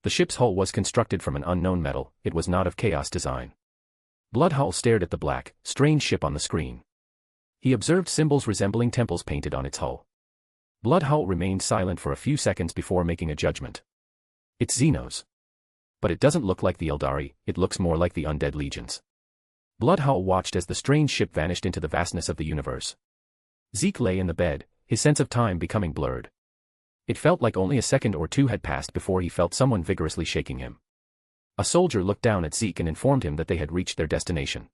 The ship's hull was constructed from an unknown metal, it was not of Chaos design. Bloodhowl stared at the black, strange ship on the screen. He observed symbols resembling temples painted on its hull. Bloodhowl remained silent for a few seconds before making a judgment. It's Xenos. But it doesn't look like the Eldari, it looks more like the undead legions. Bloodhowl watched as the strange ship vanished into the vastness of the universe. Zeke lay in the bed, his sense of time becoming blurred. It felt like only a second or two had passed before he felt someone vigorously shaking him. A soldier looked down at Zeke and informed him that they had reached their destination.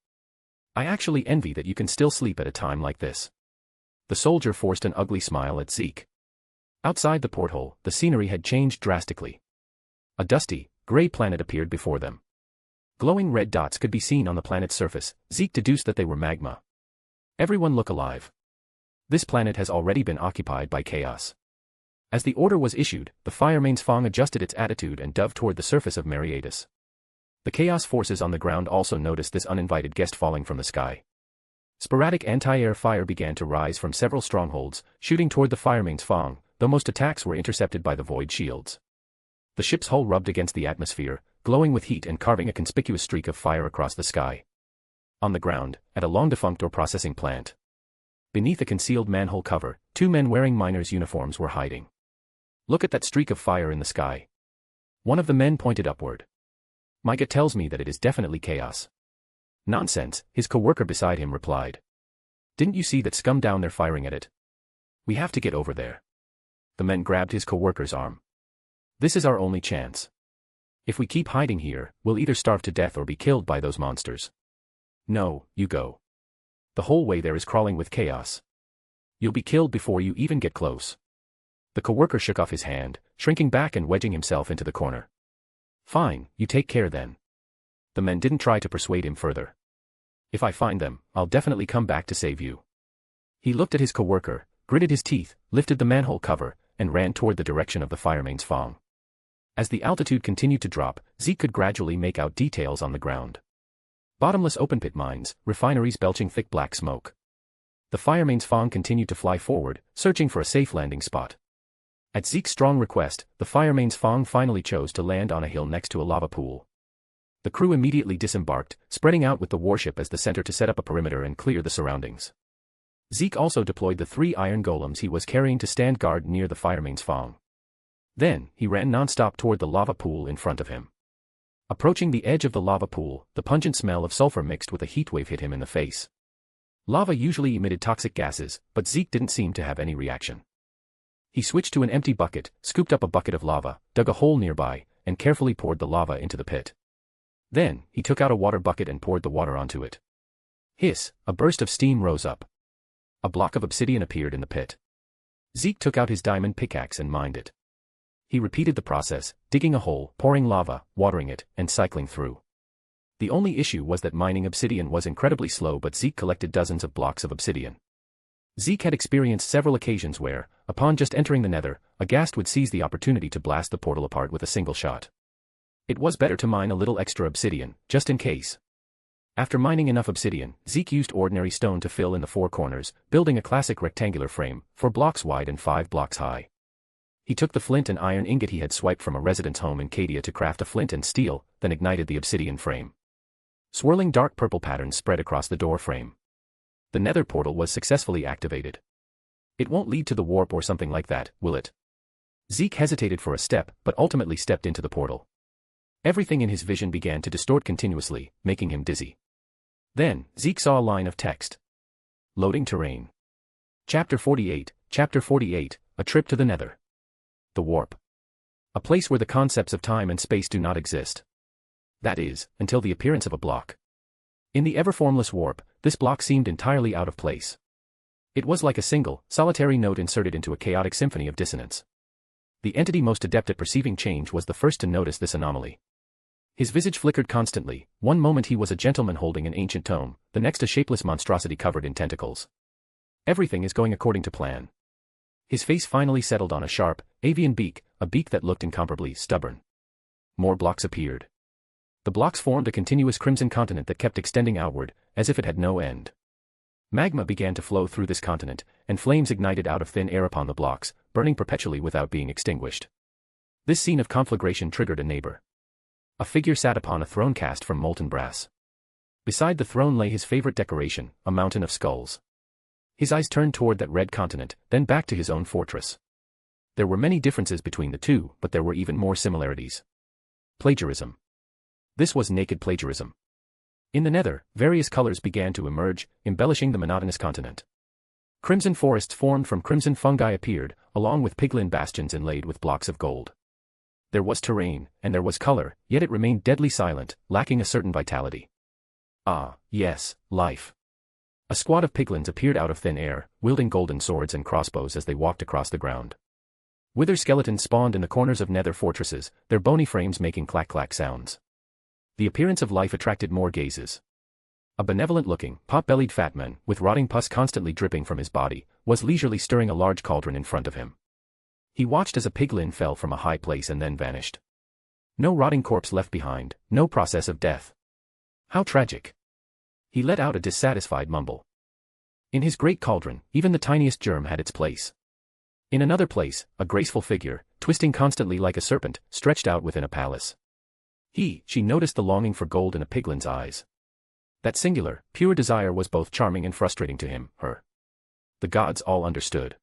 I actually envy that you can still sleep at a time like this. The soldier forced an ugly smile at Zeke. Outside the porthole, the scenery had changed drastically. A dusty, gray planet appeared before them. Glowing red dots could be seen on the planet's surface. Zeke deduced that they were magma. Everyone look alive. This planet has already been occupied by chaos. As the order was issued, the Firemane's Fong adjusted its attitude and dove toward the surface of Mariatus. The chaos forces on the ground also noticed this uninvited guest falling from the sky. Sporadic anti-air fire began to rise from several strongholds, shooting toward the Firemane's Fong, though most attacks were intercepted by the void shields. The ship's hull rubbed against the atmosphere, glowing with heat and carving a conspicuous streak of fire across the sky. On the ground, at a long-defunct ore processing plant. Beneath a concealed manhole cover, two men wearing miners' uniforms were hiding. Look at that streak of fire in the sky. One of the men pointed upward. My gut tells me that it is definitely chaos. Nonsense, his co-worker beside him replied. Didn't you see that scum down there firing at it? We have to get over there. The man grabbed his co-worker's arm. This is our only chance. If we keep hiding here, we'll either starve to death or be killed by those monsters. No, you go. The whole way there is crawling with chaos. You'll be killed before you even get close. The co-worker shook off his hand, shrinking back and wedging himself into the corner. Fine, you take care then. The men didn't try to persuade him further. If I find them, I'll definitely come back to save you. He looked at his co-worker, gritted his teeth, lifted the manhole cover, and ran toward the direction of the Firemane's Fong. As the altitude continued to drop, Zeke could gradually make out details on the ground. Bottomless open-pit mines, refineries belching thick black smoke. The Firemane's Fong continued to fly forward, searching for a safe landing spot. At Zeke's strong request, the Firemane's Fong finally chose to land on a hill next to a lava pool. The crew immediately disembarked, spreading out with the warship as the center to set up a perimeter and clear the surroundings. Zeke also deployed the 3 Iron Golems he was carrying to stand guard near the Firemane's Fong. Then, he ran non-stop toward the lava pool in front of him. Approaching the edge of the lava pool, the pungent smell of sulfur mixed with a heatwave hit him in the face. Lava usually emitted toxic gases, but Zeke didn't seem to have any reaction. He switched to an empty bucket, scooped up a bucket of lava, dug a hole nearby, and carefully poured the lava into the pit. Then, he took out a water bucket and poured the water onto it. Hiss, a burst of steam rose up. A block of obsidian appeared in the pit. Zeke took out his diamond pickaxe and mined it. He repeated the process, digging a hole, pouring lava, watering it, and cycling through. The only issue was that mining obsidian was incredibly slow, but Zeke collected dozens of blocks of obsidian. Zeke had experienced several occasions where, upon just entering the nether, a ghast would seize the opportunity to blast the portal apart with a single shot. It was better to mine a little extra obsidian, just in case. After mining enough obsidian, Zeke used ordinary stone to fill in the 4 corners, building a classic rectangular frame, 4 blocks wide and 5 blocks high. He took the flint and iron ingot he had swiped from a resident's home in Cadia to craft a flint and steel, then ignited the obsidian frame. Swirling dark purple patterns spread across the door frame. The nether portal was successfully activated. It won't lead to the warp or something like that, will it? Zeke hesitated for a step, but ultimately stepped into the portal. Everything in his vision began to distort continuously, making him dizzy. Then, Zeke saw a line of text. Loading terrain. Chapter 48, A Trip to the Nether. The Warp. A place where the concepts of time and space do not exist. That is, until the appearance of a block. In the ever-formless warp, this block seemed entirely out of place. It was like a single, solitary note inserted into a chaotic symphony of dissonance. The entity most adept at perceiving change was the first to notice this anomaly. His visage flickered constantly. One moment he was a gentleman holding an ancient tome, the next a shapeless monstrosity covered in tentacles. Everything is going according to plan. His face finally settled on a sharp, avian beak, a beak that looked incomparably stubborn. More blocks appeared. The blocks formed a continuous crimson continent that kept extending outward, as if it had no end. Magma began to flow through this continent, and flames ignited out of thin air upon the blocks, burning perpetually without being extinguished. This scene of conflagration triggered a neighbor. A figure sat upon a throne cast from molten brass. Beside the throne lay his favorite decoration, a mountain of skulls. His eyes turned toward that red continent, then back to his own fortress. There were many differences between the two, but there were even more similarities. Plagiarism. This was naked plagiarism. In the nether, various colors began to emerge, embellishing the monotonous continent. Crimson forests formed from crimson fungi appeared, along with piglin bastions inlaid with blocks of gold. There was terrain, and there was color, yet it remained deadly silent, lacking a certain vitality. Ah, yes, life. A squad of piglins appeared out of thin air, wielding golden swords and crossbows as they walked across the ground. Wither skeletons spawned in the corners of nether fortresses, their bony frames making clack-clack sounds. The appearance of life attracted more gazes. A benevolent-looking, pot-bellied fat man, with rotting pus constantly dripping from his body, was leisurely stirring a large cauldron in front of him. He watched as a piglin fell from a high place and then vanished. No rotting corpse left behind, no process of death. How tragic. He let out a dissatisfied mumble. In his great cauldron, even the tiniest germ had its place. In another place, a graceful figure, twisting constantly like a serpent, stretched out within a palace. She noticed the longing for gold in a piglin's eyes. That singular, pure desire was both charming and frustrating to him, her. The gods all understood.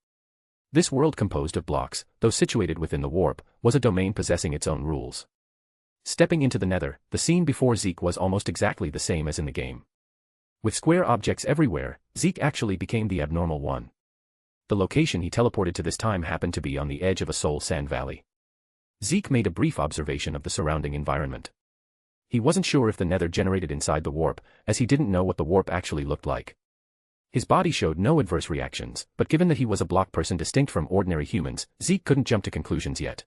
This world composed of blocks, though situated within the warp, was a domain possessing its own rules. Stepping into the nether, the scene before Zeke was almost exactly the same as in the game. With square objects everywhere, Zeke actually became the abnormal one. The location he teleported to this time happened to be on the edge of a soul sand valley. Zeke made a brief observation of the surrounding environment. He wasn't sure if the nether generated inside the warp, as he didn't know what the warp actually looked like. His body showed no adverse reactions, but given that he was a block person distinct from ordinary humans, Zeke couldn't jump to conclusions yet.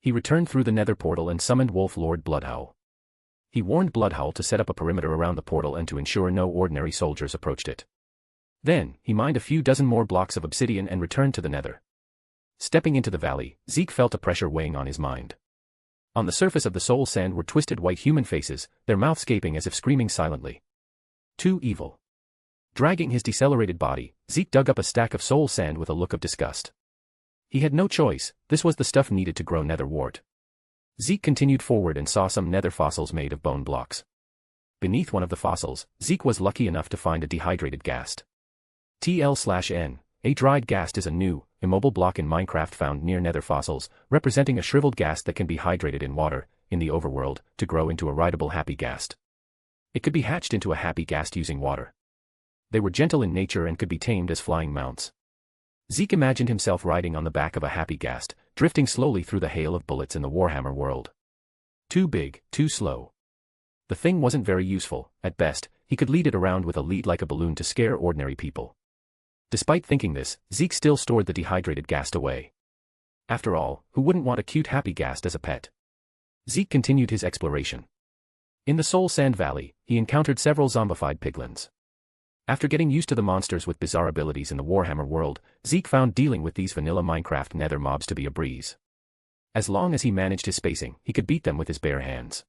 He returned through the nether portal and summoned Wolf Lord Bloodhowl. He warned Bloodhowl to set up a perimeter around the portal and to ensure no ordinary soldiers approached it. Then, he mined a few dozen more blocks of obsidian and returned to the nether. Stepping into the valley, Zeke felt a pressure weighing on his mind. On the surface of the soul sand were twisted white human faces, their mouths gaping as if screaming silently. Too evil. Dragging his decelerated body, Zeke dug up a stack of soul sand with a look of disgust. He had no choice, this was the stuff needed to grow nether wart. Zeke continued forward and saw some nether fossils made of bone blocks. Beneath one of the fossils, Zeke was lucky enough to find a dehydrated ghast. TL/N, a dried ghast is a new, immobile block in Minecraft found near nether fossils, representing a shriveled ghast that can be hydrated in water, in the overworld, to grow into a rideable happy ghast. It could be hatched into a happy ghast using water. They were gentle in nature and could be tamed as flying mounts. Zeke imagined himself riding on the back of a happy ghast, drifting slowly through the hail of bullets in the Warhammer world. Too big, too slow. The thing wasn't very useful, at best, he could lead it around with a lead like a balloon to scare ordinary people. Despite thinking this, Zeke still stored the dehydrated ghast away. After all, who wouldn't want a cute happy ghast as a pet? Zeke continued his exploration. In the Soul Sand Valley, he encountered several zombified piglins. After getting used to the monsters with bizarre abilities in the Warhammer world, Zeke found dealing with these vanilla Minecraft nether mobs to be a breeze. As long as he managed his spacing, he could beat them with his bare hands.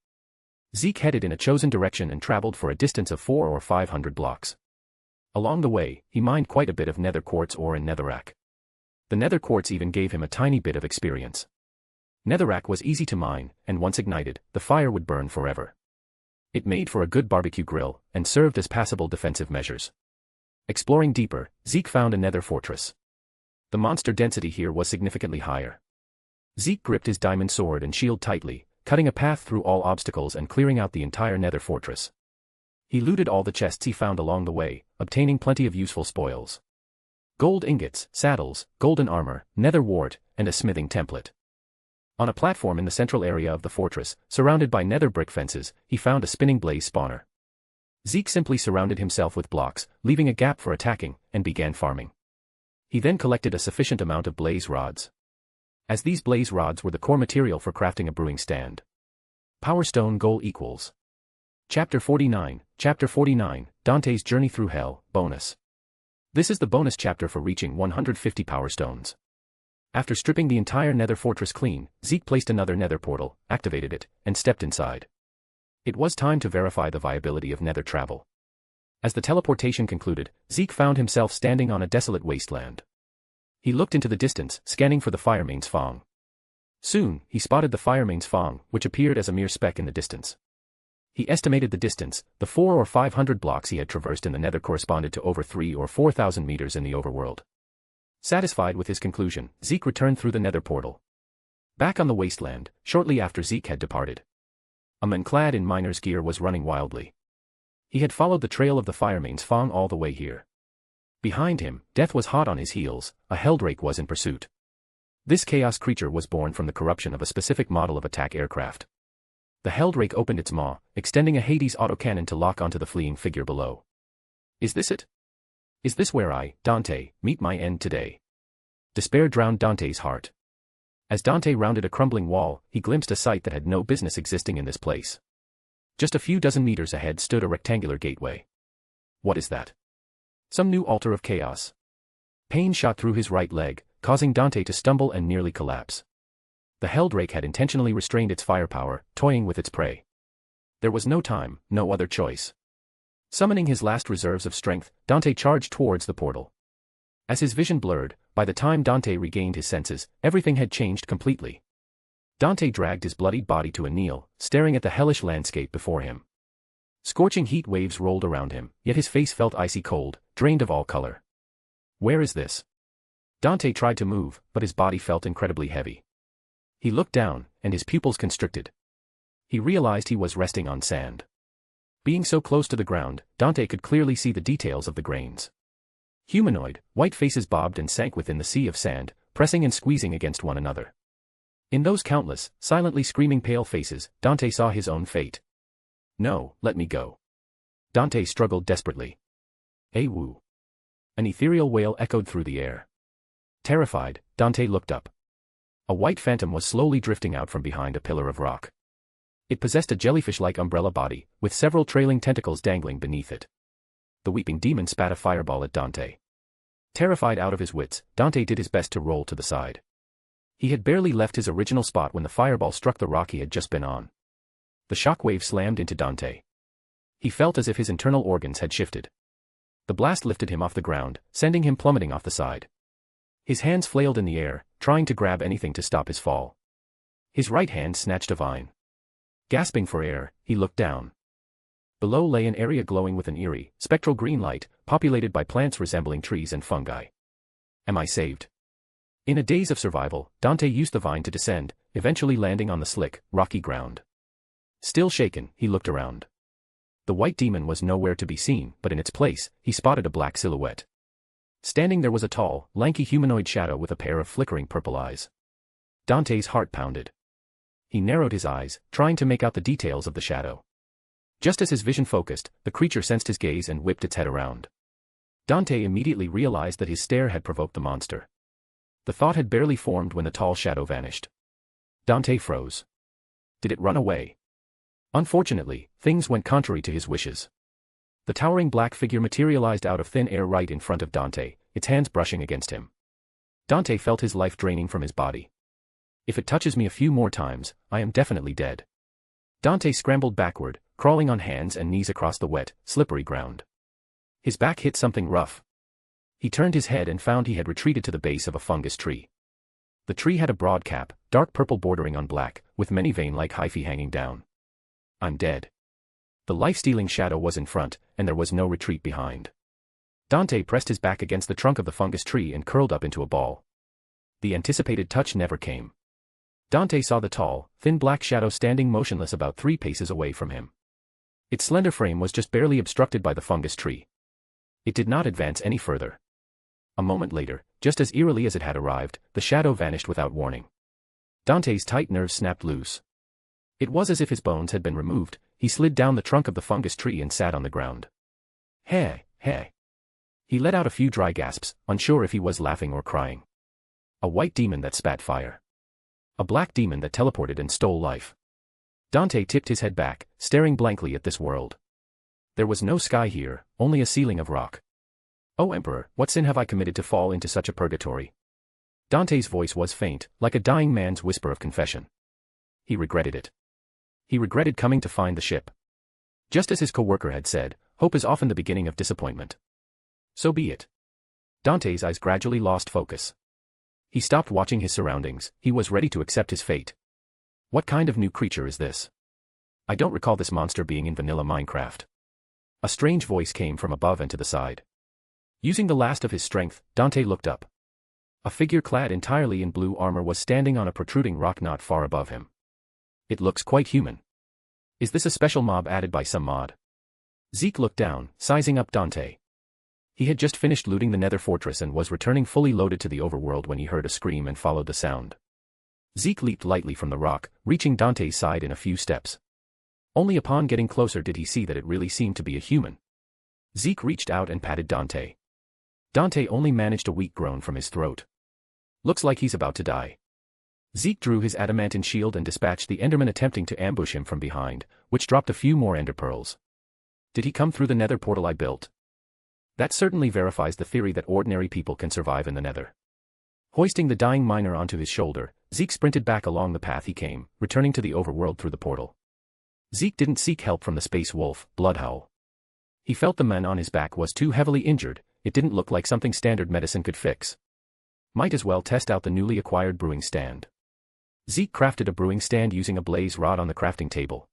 Zeke headed in a chosen direction and traveled for a distance of 400 or 500 blocks. Along the way, he mined quite a bit of nether quartz ore in netherrack. The nether quartz even gave him a tiny bit of experience. Netherrack was easy to mine, and once ignited, the fire would burn forever. It made for a good barbecue grill, and served as passable defensive measures. Exploring deeper, Zeke found a nether fortress. The monster density here was significantly higher. Zeke gripped his diamond sword and shield tightly, cutting a path through all obstacles and clearing out the entire nether fortress. He looted all the chests he found along the way, obtaining plenty of useful spoils. Gold ingots, saddles, golden armor, nether wart, and a smithing template. On a platform in the central area of the fortress, surrounded by nether brick fences, he found a spinning blaze spawner. Zeke simply surrounded himself with blocks, leaving a gap for attacking, and began farming. He then collected a sufficient amount of blaze rods. As these blaze rods were the core material for crafting a brewing stand. Power Stone goal equals. Chapter 49, Dante's Journey Through Hell, bonus. This is the bonus chapter for reaching 150 Power Stones. After stripping the entire nether fortress clean, Zeke placed another nether portal, activated it, and stepped inside. It was time to verify the viability of nether travel. As the teleportation concluded, Zeke found himself standing on a desolate wasteland. He looked into the distance, scanning for the Firemane's Fong. Soon, he spotted the Firemane's Fong, which appeared as a mere speck in the distance. He estimated the distance. The 400 or 500 blocks he had traversed in the nether corresponded to over 3,000 or 4,000 meters in the overworld. Satisfied with his conclusion, Zeke returned through the nether portal. Back on the wasteland, shortly after Zeke had departed, a man clad in miner's gear was running wildly. He had followed the trail of the firemane's Fang all the way here. Behind him, death was hot on his heels. A Helldrake was in pursuit. This chaos creature was born from the corruption of a specific model of attack aircraft. The Helldrake opened its maw, extending a Hades autocannon to lock onto the fleeing figure below. Is this it? Is this where I, Dante, meet my end today? Despair drowned Dante's heart. As Dante rounded a crumbling wall, he glimpsed a sight that had no business existing in this place. Just a few dozen meters ahead stood a rectangular gateway. What is that? Some new altar of chaos. Pain shot through his right leg, causing Dante to stumble and nearly collapse. The Helldrake had intentionally restrained its firepower, toying with its prey. There was no time, no other choice. Summoning his last reserves of strength, Dante charged towards the portal. As his vision blurred, by the time Dante regained his senses, everything had changed completely. Dante dragged his bloodied body to a kneel, staring at the hellish landscape before him. Scorching heat waves rolled around him, yet his face felt icy cold, drained of all color. Where is this? Dante tried to move, but his body felt incredibly heavy. He looked down, and his pupils constricted. He realized he was resting on sand. Being so close to the ground, Dante could clearly see the details of the grains. Humanoid, white faces bobbed and sank within the sea of sand, pressing and squeezing against one another. In those countless, silently screaming pale faces, Dante saw his own fate. No, let me go. Dante struggled desperately. Woo. An ethereal wail echoed through the air. Terrified, Dante looked up. A white phantom was slowly drifting out from behind a pillar of rock. It possessed a jellyfish-like umbrella body, with several trailing tentacles dangling beneath it. The weeping demon spat a fireball at Dante. Terrified out of his wits, Dante did his best to roll to the side. He had barely left his original spot when the fireball struck the rock he had just been on. The shockwave slammed into Dante. He felt as if his internal organs had shifted. The blast lifted him off the ground, sending him plummeting off the side. His hands flailed in the air, trying to grab anything to stop his fall. His right hand snatched a vine. Gasping for air, he looked down. Below lay an area glowing with an eerie, spectral green light, populated by plants resembling trees and fungi. Am I saved? In a daze of survival, Dante used the vine to descend, eventually landing on the slick, rocky ground. Still shaken, he looked around. The white demon was nowhere to be seen, but in its place, he spotted a black silhouette. Standing there was a tall, lanky humanoid shadow with a pair of flickering purple eyes. Dante's heart pounded. He narrowed his eyes, trying to make out the details of the shadow. Just as his vision focused, the creature sensed his gaze and whipped its head around. Dante immediately realized that his stare had provoked the monster. The thought had barely formed when the tall shadow vanished. Dante froze. Did it run away? Unfortunately, things went contrary to his wishes. The towering black figure materialized out of thin air right in front of Dante, its hands brushing against him. Dante felt his life draining from his body. If it touches me a few more times, I am definitely dead. Dante scrambled backward, crawling on hands and knees across the wet, slippery ground. His back hit something rough. He turned his head and found he had retreated to the base of a fungus tree. The tree had a broad cap, dark purple bordering on black, with many vein-like hyphae hanging down. I'm dead. The life-stealing shadow was in front, and there was no retreat behind. Dante pressed his back against the trunk of the fungus tree and curled up into a ball. The anticipated touch never came. Dante saw the tall, thin black shadow standing motionless about 3 paces away from him. Its slender frame was just barely obstructed by the fungus tree. It did not advance any further. A moment later, just as eerily as it had arrived, the shadow vanished without warning. Dante's tight nerves snapped loose. It was as if his bones had been removed. He slid down the trunk of the fungus tree and sat on the ground. Hey. He let out a few dry gasps, unsure if he was laughing or crying. A white demon that spat fire. A black demon that teleported and stole life. Dante tipped his head back, staring blankly at this world. There was no sky here, only a ceiling of rock. Oh Emperor, what sin have I committed to fall into such a purgatory? Dante's voice was faint, like a dying man's whisper of confession. He regretted it. He regretted coming to find the ship. Just as his co-worker had said, hope is often the beginning of disappointment. So be it. Dante's eyes gradually lost focus. He stopped watching his surroundings. He was ready to accept his fate. What kind of new creature is this? I don't recall this monster being in vanilla Minecraft. A strange voice came from above and to the side. Using the last of his strength, Dante looked up. A figure clad entirely in blue armor was standing on a protruding rock not far above him. It looks quite human. Is this a special mob added by some mod? Zeke looked down, sizing up Dante. He had just finished looting the Nether Fortress and was returning fully loaded to the overworld when he heard a scream and followed the sound. Zeke leaped lightly from the rock, reaching Dante's side in a few steps. Only upon getting closer did he see that it really seemed to be a human. Zeke reached out and patted Dante. Dante only managed a weak groan from his throat. Looks like he's about to die. Zeke drew his adamantine shield and dispatched the Enderman attempting to ambush him from behind, which dropped a few more Ender Pearls. Did he come through the Nether portal I built? That certainly verifies the theory that ordinary people can survive in the Nether. Hoisting the dying miner onto his shoulder, Zeke sprinted back along the path he came, returning to the overworld through the portal. Zeke didn't seek help from the space wolf, Bloodhowl. He felt the man on his back was too heavily injured, it didn't look like something standard medicine could fix. Might as well test out the newly acquired brewing stand. Zeke crafted a brewing stand using a blaze rod on the crafting table.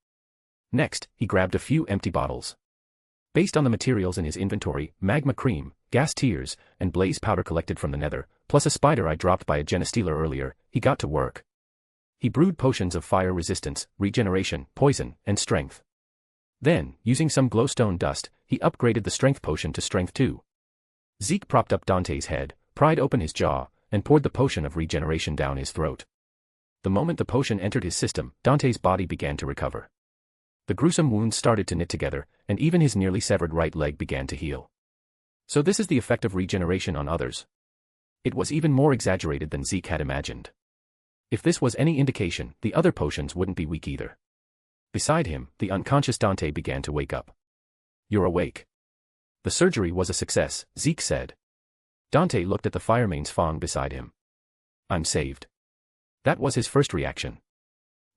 Next, he grabbed a few empty bottles. Based on the materials in his inventory, magma cream, gas tears, and blaze powder collected from the Nether, plus a spider eye dropped by a genestealer earlier, he got to work. He brewed potions of fire resistance, regeneration, poison, and strength. Then, using some glowstone dust, he upgraded the strength potion to strength 2. Zeke propped up Dante's head, pried open his jaw, and poured the potion of regeneration down his throat. The moment the potion entered his system, Dante's body began to recover. The gruesome wounds started to knit together, and even his nearly severed right leg began to heal. So this is the effect of regeneration on others. It was even more exaggerated than Zeke had imagined. If this was any indication, the other potions wouldn't be weak either. Beside him, the unconscious Dante began to wake up. You're awake. The surgery was a success, Zeke said. Dante looked at the firemane's Fong beside him. I'm saved. That was his first reaction.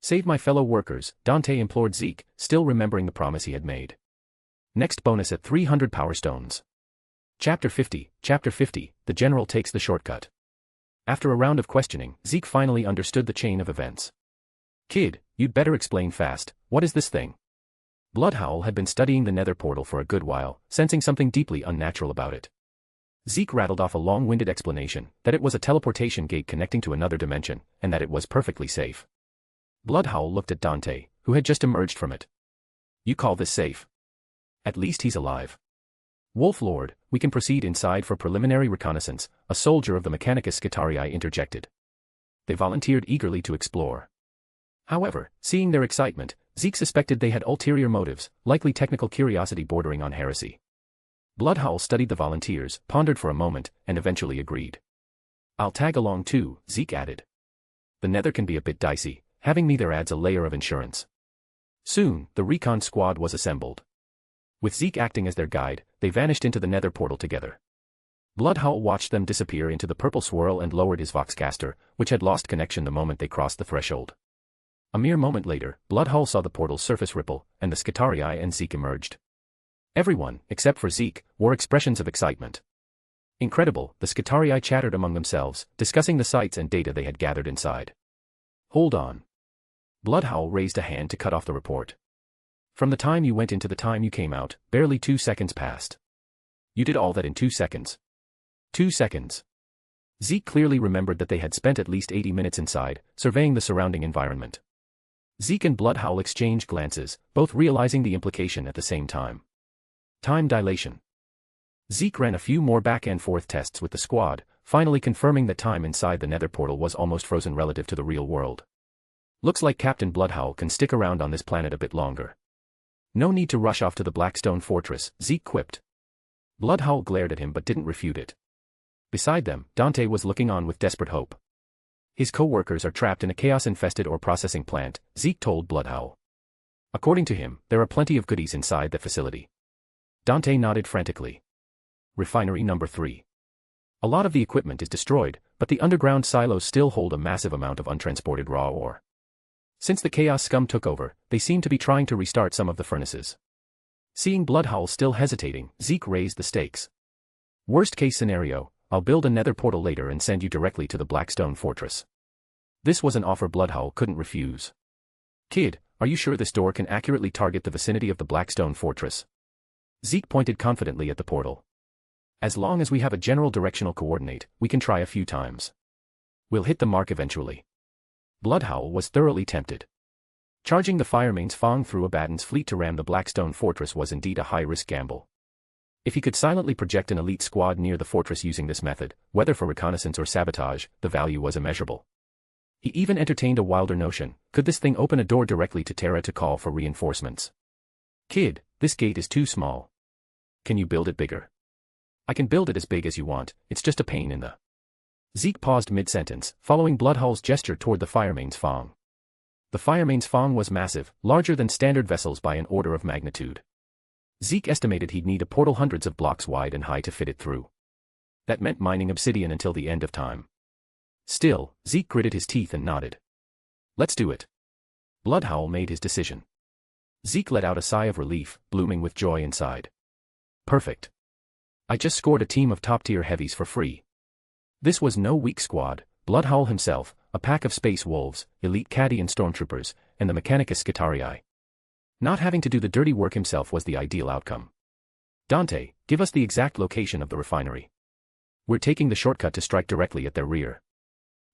Save my fellow workers, Dante implored Zeke, still remembering the promise he had made. Next bonus at 300 power stones. Chapter 50, the general takes the shortcut. After a round of questioning, Zeke finally understood the chain of events. Kid, you'd better explain fast, what is this thing? Bloodhowl had been studying the Nether portal for a good while, sensing something deeply unnatural about it. Zeke rattled off a long-winded explanation, that it was a teleportation gate connecting to another dimension, and that it was perfectly safe. Bloodhowl looked at Dante, who had just emerged from it. You call this safe? At least he's alive. Wolf Lord, we can proceed inside for preliminary reconnaissance, a soldier of the Mechanicus Scitarii interjected. They volunteered eagerly to explore. However, seeing their excitement, Zeke suspected they had ulterior motives, likely technical curiosity bordering on heresy. Bloodhowl studied the volunteers, pondered for a moment, and eventually agreed. I'll tag along too, Zeke added. The Nether can be a bit dicey, having me there adds a layer of insurance. Soon, the recon squad was assembled. With Zeke acting as their guide, they vanished into the Nether portal together. Bloodhowl watched them disappear into the purple swirl and lowered his voxcaster, which had lost connection the moment they crossed the threshold. A mere moment later, Bloodhowl saw the portal's surface ripple, and the Scitarii and Zeke emerged. Everyone, except for Zeke, wore expressions of excitement. Incredible, the Scitarii chattered among themselves, discussing the sights and data they had gathered inside. Hold on. Bloodhowl raised a hand to cut off the report. From the time you went into the time you came out, barely 2 seconds passed. You did all that in 2 seconds. 2 seconds. Zeke clearly remembered that they had spent at least 80 minutes inside, surveying the surrounding environment. Zeke and Bloodhowl exchanged glances, both realizing the implication at the same time. Time dilation. Zeke ran a few more back-and-forth tests with the squad, finally confirming that time inside the Nether portal was almost frozen relative to the real world. Looks like Captain Bloodhowl can stick around on this planet a bit longer. No need to rush off to the Blackstone Fortress, Zeke quipped. Bloodhowl glared at him but didn't refute it. Beside them, Dante was looking on with desperate hope. His co-workers are trapped in a chaos-infested ore processing plant, Zeke told Bloodhowl. According to him, there are plenty of goodies inside the facility. Dante nodded frantically. Refinery number 3. A lot of the equipment is destroyed, but the underground silos still hold a massive amount of untransported raw ore. Since the Chaos Scum took over, they seem to be trying to restart some of the furnaces. Seeing Bloodhowl still hesitating, Zeke raised the stakes. Worst case scenario, I'll build a Nether portal later and send you directly to the Blackstone Fortress. This was an offer Bloodhowl couldn't refuse. Kid, are you sure this door can accurately target the vicinity of the Blackstone Fortress? Zeke pointed confidently at the portal. As long as we have a general directional coordinate, we can try a few times. We'll hit the mark eventually. Bloodhowl was thoroughly tempted. Charging the Firemane's Fang through Abaddon's fleet to ram the Blackstone Fortress was indeed a high-risk gamble. If he could silently project an elite squad near the fortress using this method, whether for reconnaissance or sabotage, the value was immeasurable. He even entertained a wilder notion: could this thing open a door directly to Terra to call for reinforcements? Kid, this gate is too small. Can you build it bigger? I can build it as big as you want, it's just a pain in the... Zeke paused mid-sentence, following Bloodhowl's gesture toward the Firemane's Fang. The Firemane's Fang was massive, larger than standard vessels by an order of magnitude. Zeke estimated he'd need a portal hundreds of blocks wide and high to fit it through. That meant mining obsidian until the end of time. Still, Zeke gritted his teeth and nodded. Let's do it. Bloodhowl made his decision. Zeke let out a sigh of relief, blooming with joy inside. Perfect. I just scored a team of top-tier heavies for free. This was no weak squad: Bloodhowl himself, a pack of space wolves, elite Cadian stormtroopers, and the Mechanicus Scitarii. Not having to do the dirty work himself was the ideal outcome. Dante, give us the exact location of the refinery. We're taking the shortcut to strike directly at their rear.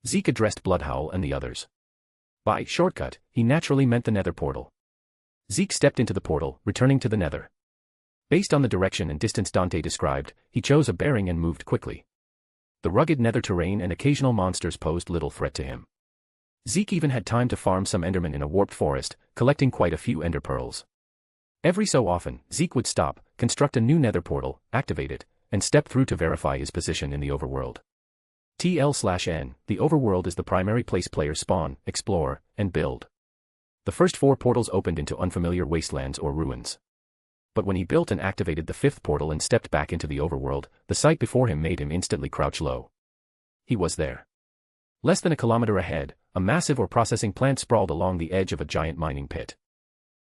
Zeke addressed Bloodhowl and the others. By shortcut, he naturally meant the nether portal. Zeke stepped into the portal, returning to the nether. Based on the direction and distance Dante described, he chose a bearing and moved quickly. The rugged nether terrain and occasional monsters posed little threat to him. Zeke even had time to farm some endermen in a warped forest, collecting quite a few ender pearls. Every so often, Zeke would stop, construct a new nether portal, activate it, and step through to verify his position in the overworld. TL/N, the overworld is the primary place players spawn, explore, and build. The first 4 portals opened into unfamiliar wastelands or ruins. But when he built and activated the 5th portal and stepped back into the overworld, the sight before him made him instantly crouch low. He was there. Less than a kilometer ahead, a massive ore processing plant sprawled along the edge of a giant mining pit.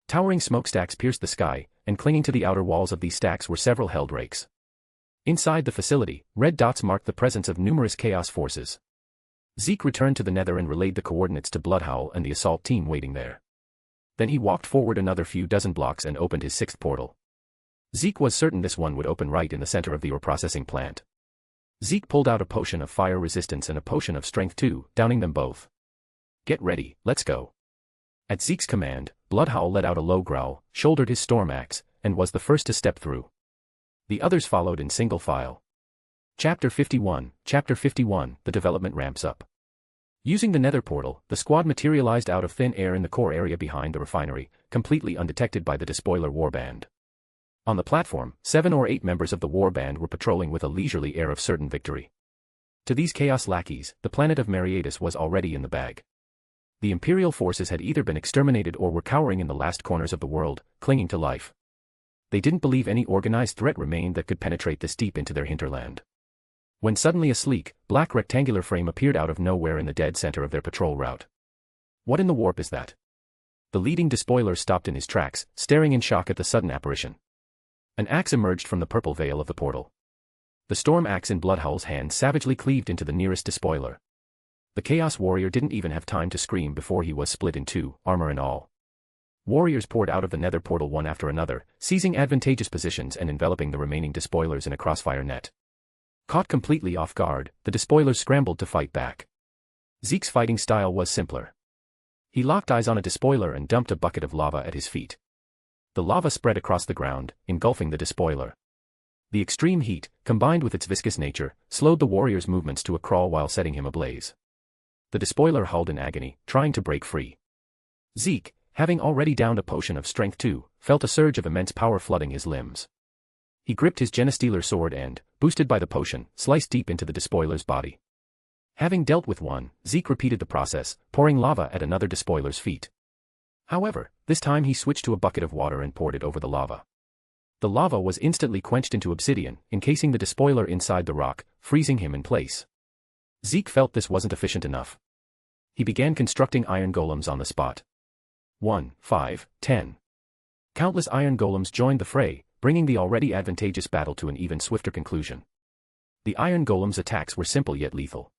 Towering smokestacks pierced the sky, and clinging to the outer walls of these stacks were several held rakes. Inside the facility, red dots marked the presence of numerous chaos forces. Zeke returned to the nether and relayed the coordinates to Bloodhowl and the assault team waiting there. Then he walked forward another few dozen blocks and opened his 6th portal. Zeke was certain this one would open right in the center of the ore processing plant. Zeke pulled out a potion of fire resistance and a potion of strength too, downing them both. Get ready, let's go. At Zeke's command, Bloodhowl let out a low growl, shouldered his storm axe, and was the first to step through. The others followed in single file. Chapter 51, the development ramps up. Using the nether portal, the squad materialized out of thin air in the core area behind the refinery, completely undetected by the despoiler warband. On the platform, 7 or 8 members of the warband were patrolling with a leisurely air of certain victory. To these chaos lackeys, the planet of Mariatus was already in the bag. The Imperial forces had either been exterminated or were cowering in the last corners of the world, clinging to life. They didn't believe any organized threat remained that could penetrate this deep into their hinterland. When suddenly a sleek, black rectangular frame appeared out of nowhere in the dead center of their patrol route. What in the warp is that? The leading despoiler stopped in his tracks, staring in shock at the sudden apparition. An axe emerged from the purple veil of the portal. The storm axe in Bloodhowl's hand savagely cleaved into the nearest despoiler. The Chaos Warrior didn't even have time to scream before he was split in 2, armor and all. Warriors poured out of the nether portal one after another, seizing advantageous positions and enveloping the remaining despoilers in a crossfire net. Caught completely off guard, the despoilers scrambled to fight back. Zeke's fighting style was simpler. He locked eyes on a despoiler and dumped a bucket of lava at his feet. The lava spread across the ground, engulfing the despoiler. The extreme heat, combined with its viscous nature, slowed the warrior's movements to a crawl while setting him ablaze. The despoiler howled in agony, trying to break free. Zeke, having already downed a potion of strength 2, felt a surge of immense power flooding his limbs. He gripped his Genestealer sword and, boosted by the potion, sliced deep into the despoiler's body. Having dealt with one, Zeke repeated the process, pouring lava at another despoiler's feet. However, this time he switched to a bucket of water and poured it over the lava. The lava was instantly quenched into obsidian, encasing the despoiler inside the rock, freezing him in place. Zeke felt this wasn't efficient enough. He began constructing Iron Golems on the spot. 1, 5, 10. Countless Iron Golems joined the fray, bringing the already advantageous battle to an even swifter conclusion. The Iron Golems' attacks were simple yet lethal.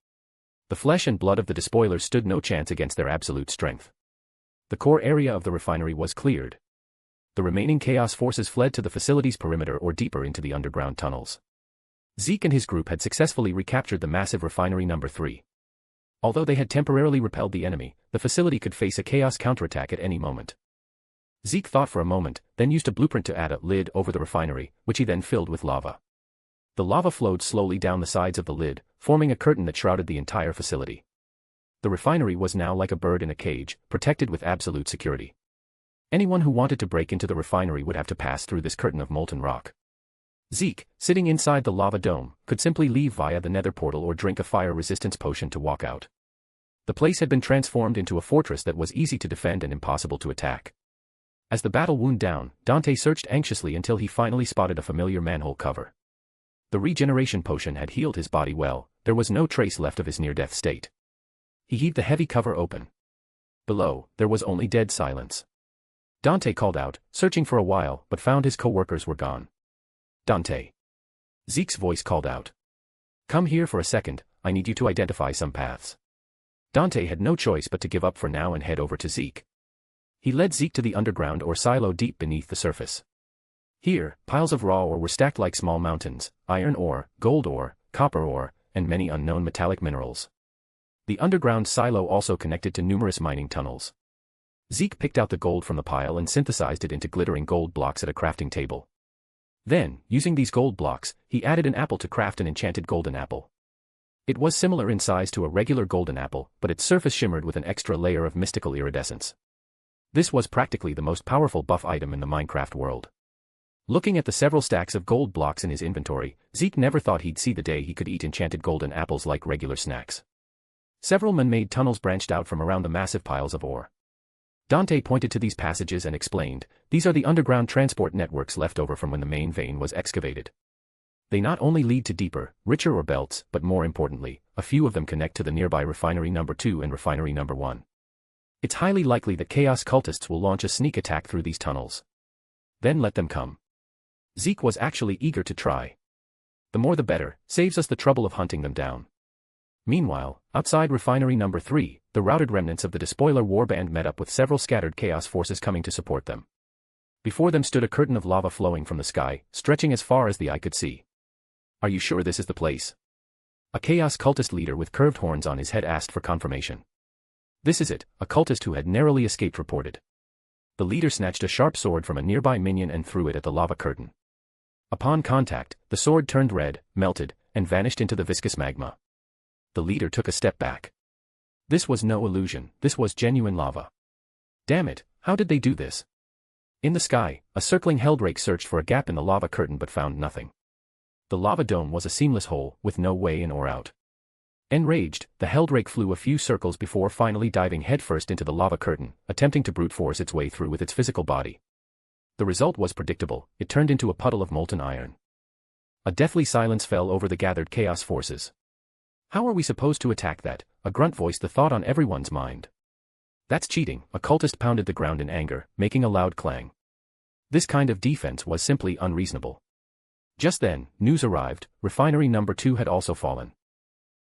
The flesh and blood of the despoilers stood no chance against their absolute strength. The core area of the refinery was cleared. The remaining Chaos forces fled to the facility's perimeter or deeper into the underground tunnels. Zeke and his group had successfully recaptured the massive refinery number 3. Although they had temporarily repelled the enemy, the facility could face a Chaos counterattack at any moment. Zeke thought for a moment, then used a blueprint to add a lid over the refinery, which he then filled with lava. The lava flowed slowly down the sides of the lid, forming a curtain that shrouded the entire facility. The refinery was now like a bird in a cage, protected with absolute security. Anyone who wanted to break into the refinery would have to pass through this curtain of molten rock. Zeke, sitting inside the lava dome, could simply leave via the nether portal or drink a fire resistance potion to walk out. The place had been transformed into a fortress that was easy to defend and impossible to attack. As the battle wound down, Dante searched anxiously until he finally spotted a familiar manhole cover. The regeneration potion had healed his body well, there was no trace left of his near-death state. He heaved the heavy cover open. Below, there was only dead silence. Dante called out, searching for a while, but found his co-workers were gone. Dante. Zeke's voice called out. Come here for a second, I need you to identify some paths. Dante had no choice but to give up for now and head over to Zeke. He led Zeke to the underground or silo deep beneath the surface. Here, piles of raw ore were stacked like small mountains, iron ore, gold ore, copper ore, and many unknown metallic minerals. The underground silo also connected to numerous mining tunnels. Zeke picked out the gold from the pile and synthesized it into glittering gold blocks at a crafting table. Then, using these gold blocks, he added an apple to craft an enchanted golden apple. It was similar in size to a regular golden apple, but its surface shimmered with an extra layer of mystical iridescence. This was practically the most powerful buff item in the Minecraft world. Looking at the several stacks of gold blocks in his inventory, Zeke never thought he'd see the day he could eat enchanted golden apples like regular snacks. Several man-made tunnels branched out from around the massive piles of ore. Dante pointed to these passages and explained, these are the underground transport networks left over from when the main vein was excavated. They not only lead to deeper, richer ore belts, but more importantly, a few of them connect to the nearby refinery number 2 and refinery number 1. It's highly likely that Chaos cultists will launch a sneak attack through these tunnels. Then let them come. Zeke was actually eager to try. The more the better, saves us the trouble of hunting them down. Meanwhile, outside refinery number 3, the routed remnants of the despoiler warband met up with several scattered Chaos forces coming to support them. Before them stood a curtain of lava flowing from the sky, stretching as far as the eye could see. Are you sure this is the place? A Chaos cultist leader with curved horns on his head asked for confirmation. This is it, a cultist who had narrowly escaped reported. The leader snatched a sharp sword from a nearby minion and threw it at the lava curtain. Upon contact, the sword turned red, melted, and vanished into the viscous magma. The leader took a step back. This was no illusion, this was genuine lava. Damn it, how did they do this? In the sky, a circling helldrake searched for a gap in the lava curtain but found nothing. The lava dome was a seamless hole, with no way in or out. Enraged, the helldrake flew a few circles before finally diving headfirst into the lava curtain, attempting to brute force its way through with its physical body. The result was predictable, it turned into a puddle of molten iron. A deathly silence fell over the gathered Chaos forces. How are we supposed to attack that? A grunt voiced the thought on everyone's mind. That's cheating, a cultist pounded the ground in anger, making a loud clang. This kind of defense was simply unreasonable. Just then, news arrived, refinery number 2 had also fallen.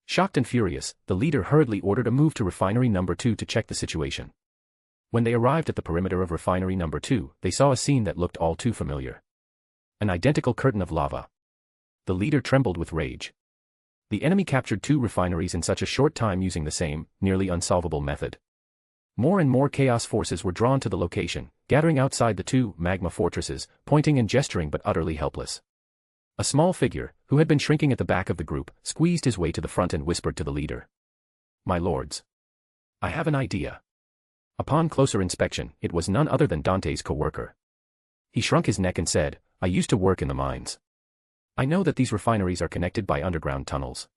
Shocked and furious, the leader hurriedly ordered a move to refinery number 2 to check the situation. When they arrived at the perimeter of refinery number 2, they saw a scene that looked all too familiar. An identical curtain of lava. The leader trembled with rage. The enemy captured 2 refineries in such a short time using the same, nearly unsolvable method. More and more Chaos forces were drawn to the location, gathering outside the 2 magma fortresses, pointing and gesturing but utterly helpless. A small figure, who had been shrinking at the back of the group, squeezed his way to the front and whispered to the leader. My lords. I have an idea. Upon closer inspection, it was none other than Dante's co-worker. He shrunk his neck and said, I used to work in the mines. I know that these refineries are connected by underground tunnels.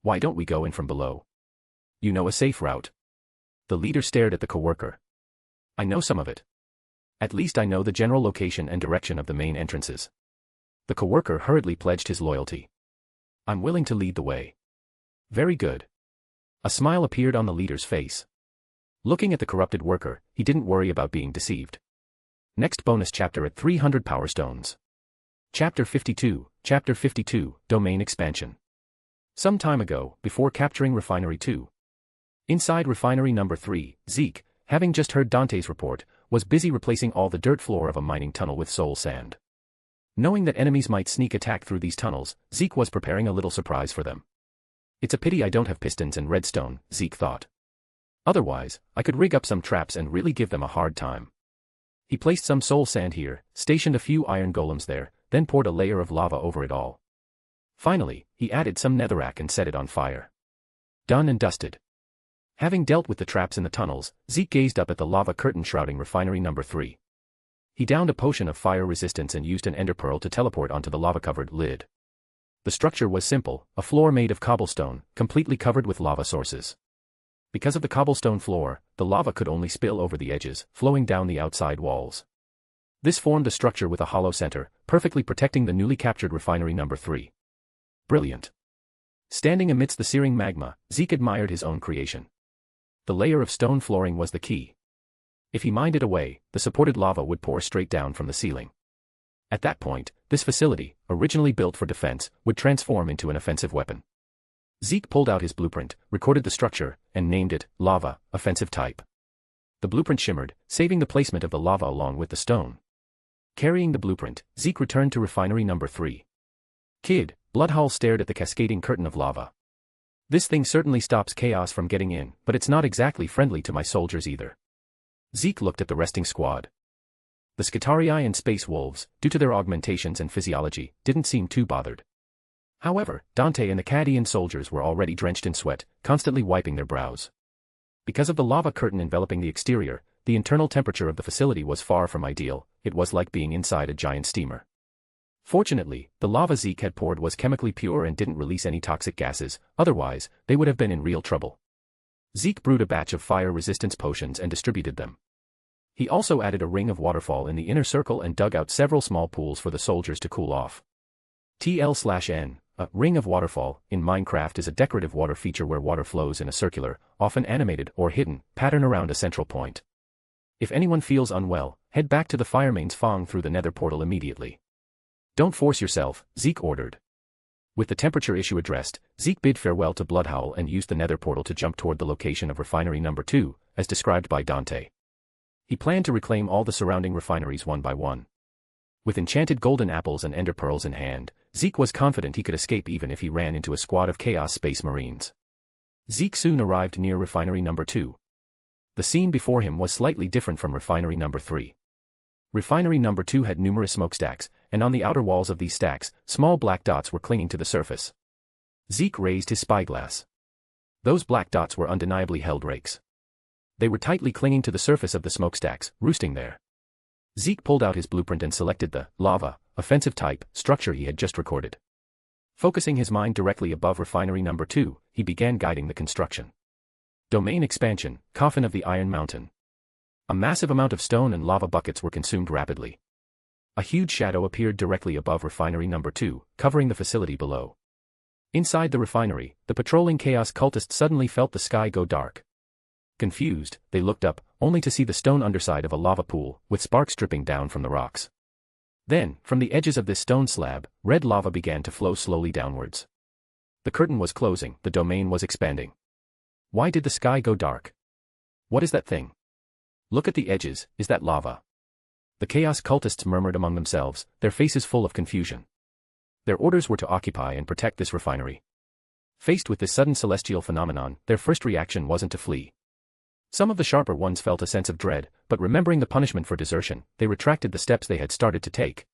Why don't we go in from below? You know a safe route. The leader stared at the co-worker. I know some of it. At least I know the general location and direction of the main entrances. The co-worker hurriedly pledged his loyalty. I'm willing to lead the way. Very good. A smile appeared on the leader's face. Looking at the corrupted worker, he didn't worry about being deceived. Next bonus chapter at 300 Power Stones. Chapter 52, Domain Expansion. Some time ago, before capturing Refinery 2. Inside Refinery number 3, Zeke, having just heard Dante's report, was busy replacing all the dirt floor of a mining tunnel with soul sand. Knowing that enemies might sneak attack through these tunnels, Zeke was preparing a little surprise for them. It's a pity I don't have pistons and redstone, Zeke thought. Otherwise, I could rig up some traps and really give them a hard time. He placed some soul sand here, stationed a few iron golems there, then poured a layer of lava over it all. Finally, he added some netherrack and set it on fire. Done and dusted. Having dealt with the traps in the tunnels, Zeke gazed up at the lava curtain shrouding refinery number 3. He downed a potion of fire resistance and used an ender pearl to teleport onto the lava-covered lid. The structure was simple, a floor made of cobblestone, completely covered with lava sources. Because of the cobblestone floor, the lava could only spill over the edges, flowing down the outside walls. This formed a structure with a hollow center, perfectly protecting the newly captured refinery number 3. Brilliant. Standing amidst the searing magma, Zeke admired his own creation. The layer of stone flooring was the key. If he mined it away, the supported lava would pour straight down from the ceiling. At that point, this facility, originally built for defense, would transform into an offensive weapon. Zeke pulled out his blueprint, recorded the structure, and named it, Lava, Offensive Type. The blueprint shimmered, saving the placement of the lava along with the stone. Carrying the blueprint, Zeke returned to refinery number 3. Kid, Bloodhowl stared at the cascading curtain of lava. This thing certainly stops chaos from getting in, but it's not exactly friendly to my soldiers either. Zeke looked at the resting squad. The Skitarii and Space Wolves, due to their augmentations and physiology, didn't seem too bothered. However, Dante and the Cadian soldiers were already drenched in sweat, constantly wiping their brows. Because of the lava curtain enveloping the exterior, the internal temperature of the facility was far from ideal. It was like being inside a giant steamer. Fortunately, the lava Zeke had poured was chemically pure and didn't release any toxic gases, otherwise, they would have been in real trouble. Zeke brewed a batch of fire resistance potions and distributed them. He also added a ring of waterfall in the inner circle and dug out several small pools for the soldiers to cool off. TL/N, a ring of waterfall, in Minecraft is a decorative water feature where water flows in a circular, often animated or hidden, pattern around a central point. If anyone feels unwell, head back to the Firemain's Fong through the nether portal immediately. Don't force yourself, Zeke ordered. With the temperature issue addressed, Zeke bid farewell to Bloodhowl and used the nether portal to jump toward the location of refinery number 2, as described by Dante. He planned to reclaim all the surrounding refineries one by one. With enchanted golden apples and ender pearls in hand, Zeke was confident he could escape even if he ran into a squad of Chaos Space Marines. Zeke soon arrived near refinery number 2. The scene before him was slightly different from refinery number 3. Refinery number 2 had numerous smokestacks, and on the outer walls of these stacks, small black dots were clinging to the surface. Zeke raised his spyglass. Those black dots were undeniably held rakes. They were tightly clinging to the surface of the smokestacks, roosting there. Zeke pulled out his blueprint and selected the lava, offensive type, structure he had just recorded. Focusing his mind directly above refinery number 2, he began guiding the construction. Domain expansion, coffin of the Iron Mountain. A massive amount of stone and lava buckets were consumed rapidly. A huge shadow appeared directly above refinery number 2, covering the facility below. Inside the refinery, the patrolling Chaos cultists suddenly felt the sky go dark. Confused, they looked up, only to see the stone underside of a lava pool, with sparks dripping down from the rocks. Then, from the edges of this stone slab, red lava began to flow slowly downwards. The curtain was closing, the domain was expanding. Why did the sky go dark? What is that thing? Look at the edges, is that lava? The Chaos cultists murmured among themselves, their faces full of confusion. Their orders were to occupy and protect this refinery. Faced with this sudden celestial phenomenon, their first reaction wasn't to flee. Some of the sharper ones felt a sense of dread, but remembering the punishment for desertion, they retracted the steps they had started to take.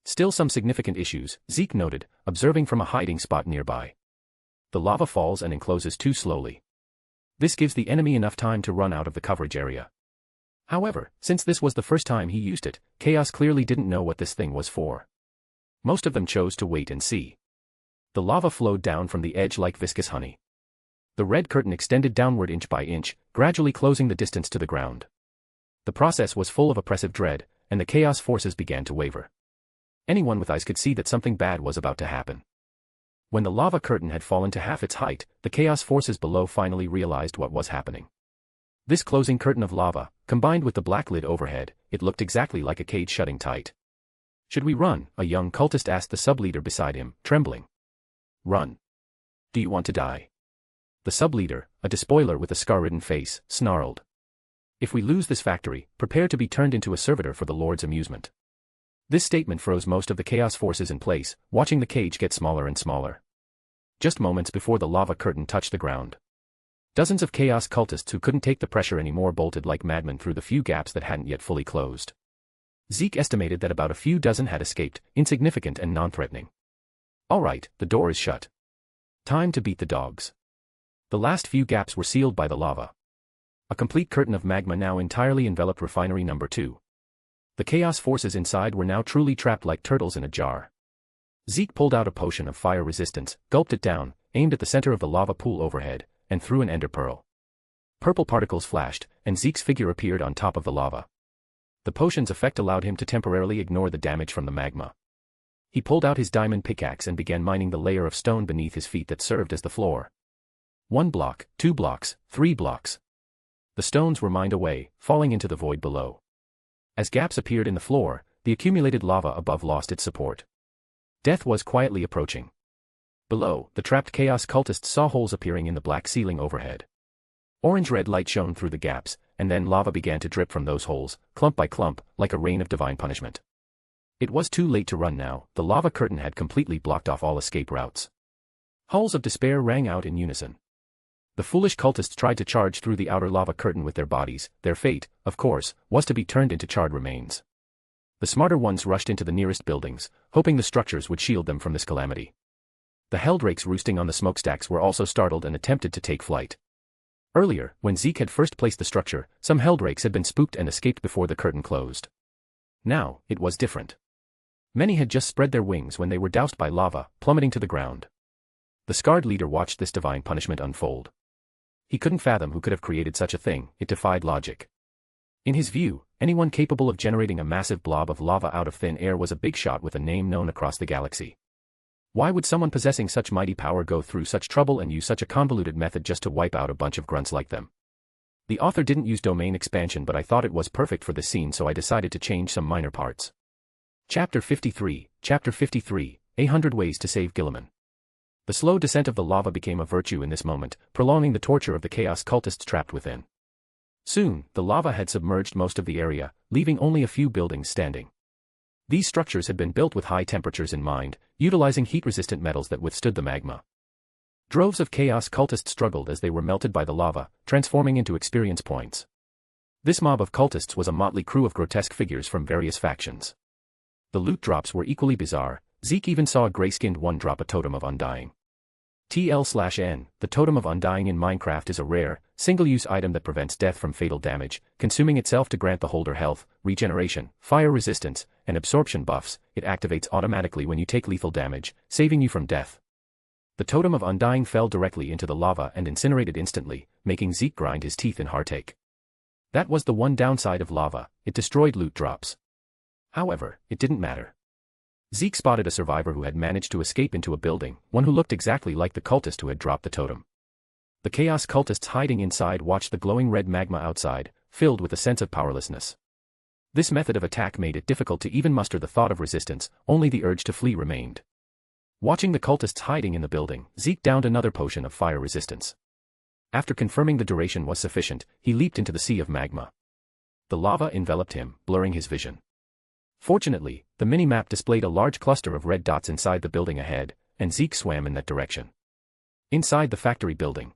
Still some significant issues, Zeke noted, observing from a hiding spot nearby. The lava falls and encloses too slowly. This gives the enemy enough time to run out of the coverage area. However, since this was the first time he used it, Chaos clearly didn't know what this thing was for. Most of them chose to wait and see. The lava flowed down from the edge like viscous honey. The red curtain extended downward inch by inch, gradually closing the distance to the ground. The process was full of oppressive dread, and the Chaos forces began to waver. Anyone with eyes could see that something bad was about to happen. When the lava curtain had fallen to half its height, the Chaos forces below finally realized what was happening. This closing curtain of lava, combined with the black lid overhead, it looked exactly like a cage shutting tight. Should we run? A young cultist asked the sub-leader beside him, trembling. Run. Do you want to die? The sub-leader, a despoiler with a scar-ridden face, snarled. If we lose this factory, prepare to be turned into a servitor for the Lord's amusement. This statement froze most of the chaos forces in place, watching the cage get smaller and smaller. Just moments before the lava curtain touched the ground, dozens of chaos cultists who couldn't take the pressure anymore bolted like madmen through the few gaps that hadn't yet fully closed. Zeke estimated that about a few dozen had escaped, insignificant and non-threatening. All right, the door is shut. Time to beat the dogs. The last few gaps were sealed by the lava. A complete curtain of magma now entirely enveloped refinery number 2. The chaos forces inside were now truly trapped like turtles in a jar. Zeke pulled out a potion of fire resistance, gulped it down, aimed at the center of the lava pool overhead, and threw an ender pearl. Purple particles flashed, and Zeke's figure appeared on top of the lava. The potion's effect allowed him to temporarily ignore the damage from the magma. He pulled out his diamond pickaxe and began mining the layer of stone beneath his feet that served as the floor. 1 block, 2 blocks, 3 blocks. The stones were mined away, falling into the void below. As gaps appeared in the floor, the accumulated lava above lost its support. Death was quietly approaching. Below, the trapped chaos cultists saw holes appearing in the black ceiling overhead. Orange-red light shone through the gaps, and then lava began to drip from those holes, clump by clump, like a rain of divine punishment. It was too late to run now, the lava curtain had completely blocked off all escape routes. Howls of despair rang out in unison. The foolish cultists tried to charge through the outer lava curtain with their bodies. Their fate, of course, was to be turned into charred remains. The smarter ones rushed into the nearest buildings, hoping the structures would shield them from this calamity. The helldrakes roosting on the smokestacks were also startled and attempted to take flight. Earlier, when Zeke had first placed the structure, some helldrakes had been spooked and escaped before the curtain closed. Now, it was different. Many had just spread their wings when they were doused by lava, plummeting to the ground. The scarred leader watched this divine punishment unfold. He couldn't fathom who could have created such a thing, it defied logic. In his view, anyone capable of generating a massive blob of lava out of thin air was a big shot with a name known across the galaxy. Why would someone possessing such mighty power go through such trouble and use such a convoluted method just to wipe out a bunch of grunts like them? The author didn't use domain expansion, but I thought it was perfect for this scene, so I decided to change some minor parts. Chapter 53, 100 Ways to Save Guilliman. The slow descent of the lava became a virtue in this moment, prolonging the torture of the chaos cultists trapped within. Soon, the lava had submerged most of the area, leaving only a few buildings standing. These structures had been built with high temperatures in mind, utilizing heat-resistant metals that withstood the magma. Droves of chaos cultists struggled as they were melted by the lava, transforming into experience points. This mob of cultists was a motley crew of grotesque figures from various factions. The loot drops were equally bizarre. Zeke even saw a gray-skinned one drop a totem of undying. TL/N, the totem of undying in Minecraft is a rare, single-use item that prevents death from fatal damage, consuming itself to grant the holder health, regeneration, fire resistance, and absorption buffs. It activates automatically when you take lethal damage, saving you from death. The totem of undying fell directly into the lava and incinerated instantly, making Zeke grind his teeth in heartache. That was the one downside of lava, it destroyed loot drops. However, it didn't matter. Zeke spotted a survivor who had managed to escape into a building, one who looked exactly like the cultist who had dropped the totem. The chaos cultists hiding inside watched the glowing red magma outside, filled with a sense of powerlessness. This method of attack made it difficult to even muster the thought of resistance, only the urge to flee remained. Watching the cultists hiding in the building, Zeke downed another potion of fire resistance. After confirming the duration was sufficient, he leaped into the sea of magma. The lava enveloped him, blurring his vision. Fortunately, the minimap displayed a large cluster of red dots inside the building ahead, and Zeke swam in that direction. Inside the factory building,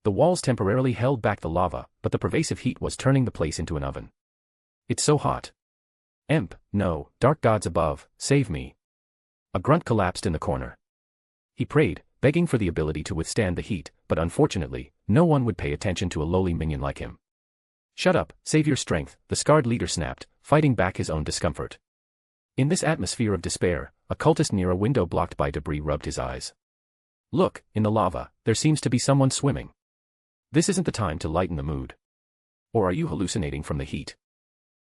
the walls temporarily held back the lava, but the pervasive heat was turning the place into an oven. It's so hot. No, dark gods above, save me. A grunt collapsed in the corner. He prayed, begging for the ability to withstand the heat, but unfortunately, no one would pay attention to a lowly minion like him. Shut up, save your strength, the scarred leader snapped, fighting back his own discomfort. In this atmosphere of despair, a cultist near a window blocked by debris rubbed his eyes. Look, in the lava, there seems to be someone swimming. This isn't the time to lighten the mood. Or are you hallucinating from the heat?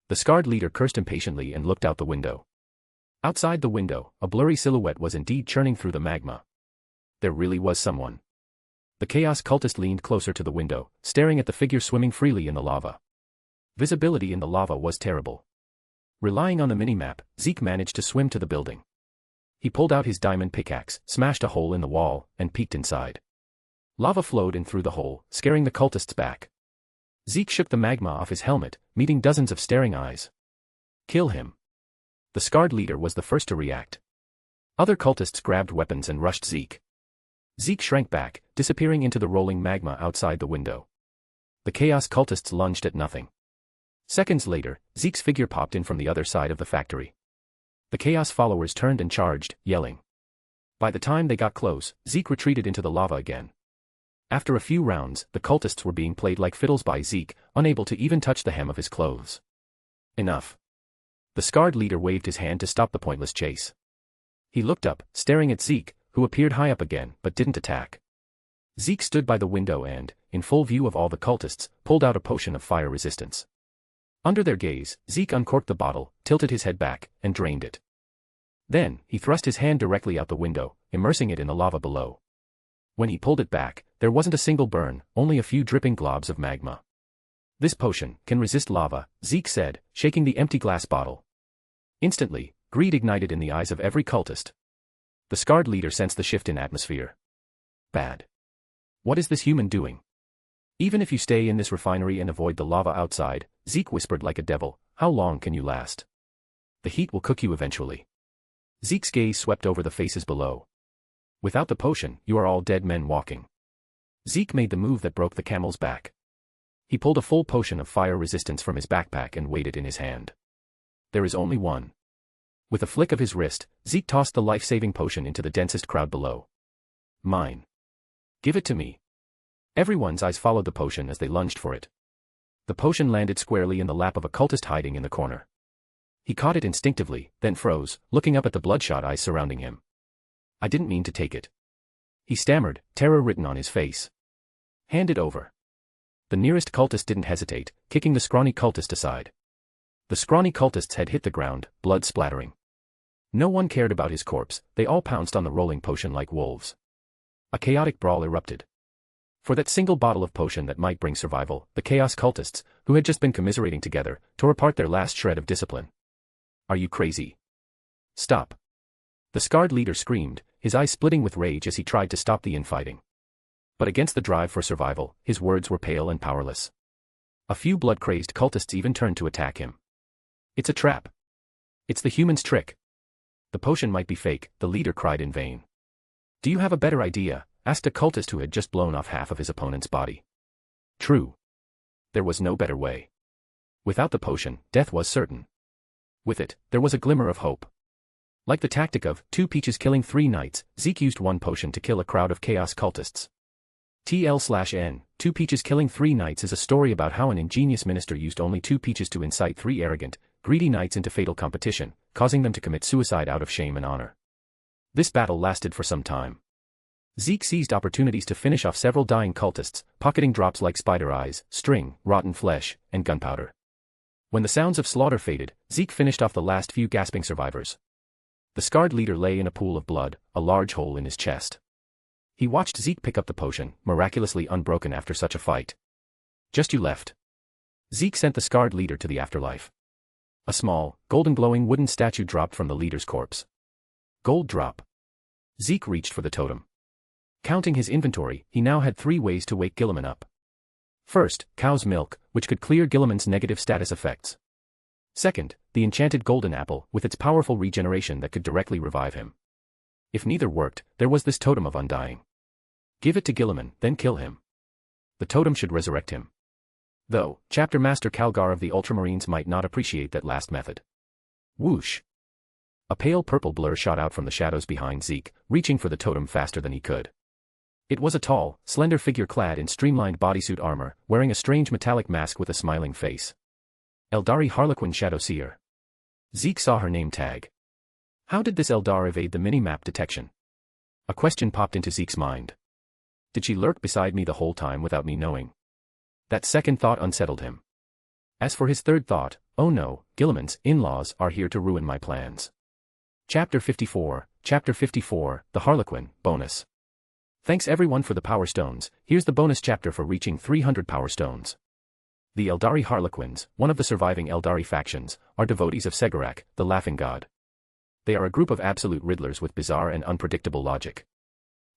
The scarred leader cursed impatiently and looked out the window. Outside the window, a blurry silhouette was indeed churning through the magma. There really was someone. The chaos cultist leaned closer to the window, staring at the figure swimming freely in the lava. Visibility in the lava was terrible. Relying on the minimap, Zeke managed to swim to the building. He pulled out his diamond pickaxe, smashed a hole in the wall, and peeked inside. Lava flowed in through the hole, scaring the cultists back. Zeke shook the magma off his helmet, meeting dozens of staring eyes. Kill him. The scarred leader was the first to react. Other cultists grabbed weapons and rushed Zeke. Zeke shrank back, disappearing into the rolling magma outside the window. The chaos cultists lunged at nothing. Seconds later, Zeke's figure popped in from the other side of the factory. The chaos followers turned and charged, yelling. By the time they got close, Zeke retreated into the lava again. After a few rounds, the cultists were being played like fiddles by Zeke, unable to even touch the hem of his clothes. Enough. The scarred leader waved his hand to stop the pointless chase. He looked up, staring at Zeke, who appeared high up again, but didn't attack. Zeke stood by the window and, in full view of all the cultists, pulled out a potion of fire resistance. Under their gaze, Zeke uncorked the bottle, tilted his head back, and drained it. Then, he thrust his hand directly out the window, immersing it in the lava below. When he pulled it back, there wasn't a single burn, only a few dripping globs of magma. This potion can resist lava, Zeke said, shaking the empty glass bottle. Instantly, greed ignited in the eyes of every cultist. The scarred leader sensed the shift in atmosphere. Bad. What is this human doing? Even if you stay in this refinery and avoid the lava outside, Zeke whispered like a devil, how long can you last? The heat will cook you eventually. Zeke's gaze swept over the faces below. Without the potion, you are all dead men walking. Zeke made the move that broke the camel's back. He pulled a full potion of fire resistance from his backpack and weighed it in his hand. There is only one. With a flick of his wrist, Zeke tossed the life-saving potion into the densest crowd below. Mine. Give it to me. Everyone's eyes followed the potion as they lunged for it. The potion landed squarely in the lap of a cultist hiding in the corner. He caught it instinctively, then froze, looking up at the bloodshot eyes surrounding him. I didn't mean to take it. He stammered, terror written on his face. Hand it over. The nearest cultist didn't hesitate, kicking the scrawny cultist aside. The scrawny cultist's head hit the ground, blood splattering. No one cared about his corpse, they all pounced on the rolling potion like wolves. A chaotic brawl erupted. For that single bottle of potion that might bring survival, the chaos cultists, who had just been commiserating together, tore apart their last shred of discipline. Are you crazy? Stop. The scarred leader screamed, his eyes splitting with rage as he tried to stop the infighting. But against the drive for survival, his words were pale and powerless. A few blood-crazed cultists even turned to attack him. It's a trap. It's the human's trick. The potion might be fake, the leader cried in vain. Do you have a better idea? Asked a cultist who had just blown off half of his opponent's body. True. There was no better way. Without the potion, death was certain. With it, there was a glimmer of hope. Like the tactic of 2 peaches killing 3 knights, Zeke used 1 potion to kill a crowd of chaos cultists. TL/N, 2 peaches killing 3 knights is a story about how an ingenious minister used only 2 peaches to incite 3 arrogant, greedy knights into fatal competition, causing them to commit suicide out of shame and honor. This battle lasted for some time. Zeke seized opportunities to finish off several dying cultists, pocketing drops like spider eyes, string, rotten flesh, and gunpowder. When the sounds of slaughter faded, Zeke finished off the last few gasping survivors. The scarred leader lay in a pool of blood, a large hole in his chest. He watched Zeke pick up the potion, miraculously unbroken after such a fight. Just you left. Zeke sent the scarred leader to the afterlife. A small, golden-glowing wooden statue dropped from the leader's corpse. Gold drop. Zeke reached for the totem. Counting his inventory, he now had 3 ways to wake Guilliman up. First, cow's milk, which could clear Guilliman's negative status effects. Second, the enchanted golden apple, with its powerful regeneration that could directly revive him. If neither worked, there was this totem of undying. Give it to Guilliman, then kill him. The totem should resurrect him. Though, Chapter Master Calgar of the Ultramarines might not appreciate that last method. Whoosh! A pale purple blur shot out from the shadows behind Zeke, reaching for the totem faster than he could. It was a tall, slender figure clad in streamlined bodysuit armor, wearing a strange metallic mask with a smiling face. Eldari Harlequin Shadowseer. Zeke saw her name tag. How did this Eldar evade the mini-map detection? A question popped into Zeke's mind. Did she lurk beside me the whole time without me knowing? That second thought unsettled him. As for his third thought, oh no, Guilliman's in-laws are here to ruin my plans. Chapter 54, The Harlequin, Bonus. Thanks everyone for the Power Stones, here's the bonus chapter for reaching 300 Power Stones. The Eldari Harlequins, one of the surviving Eldari factions, are devotees of Segarak, the Laughing God. They are a group of absolute riddlers with bizarre and unpredictable logic.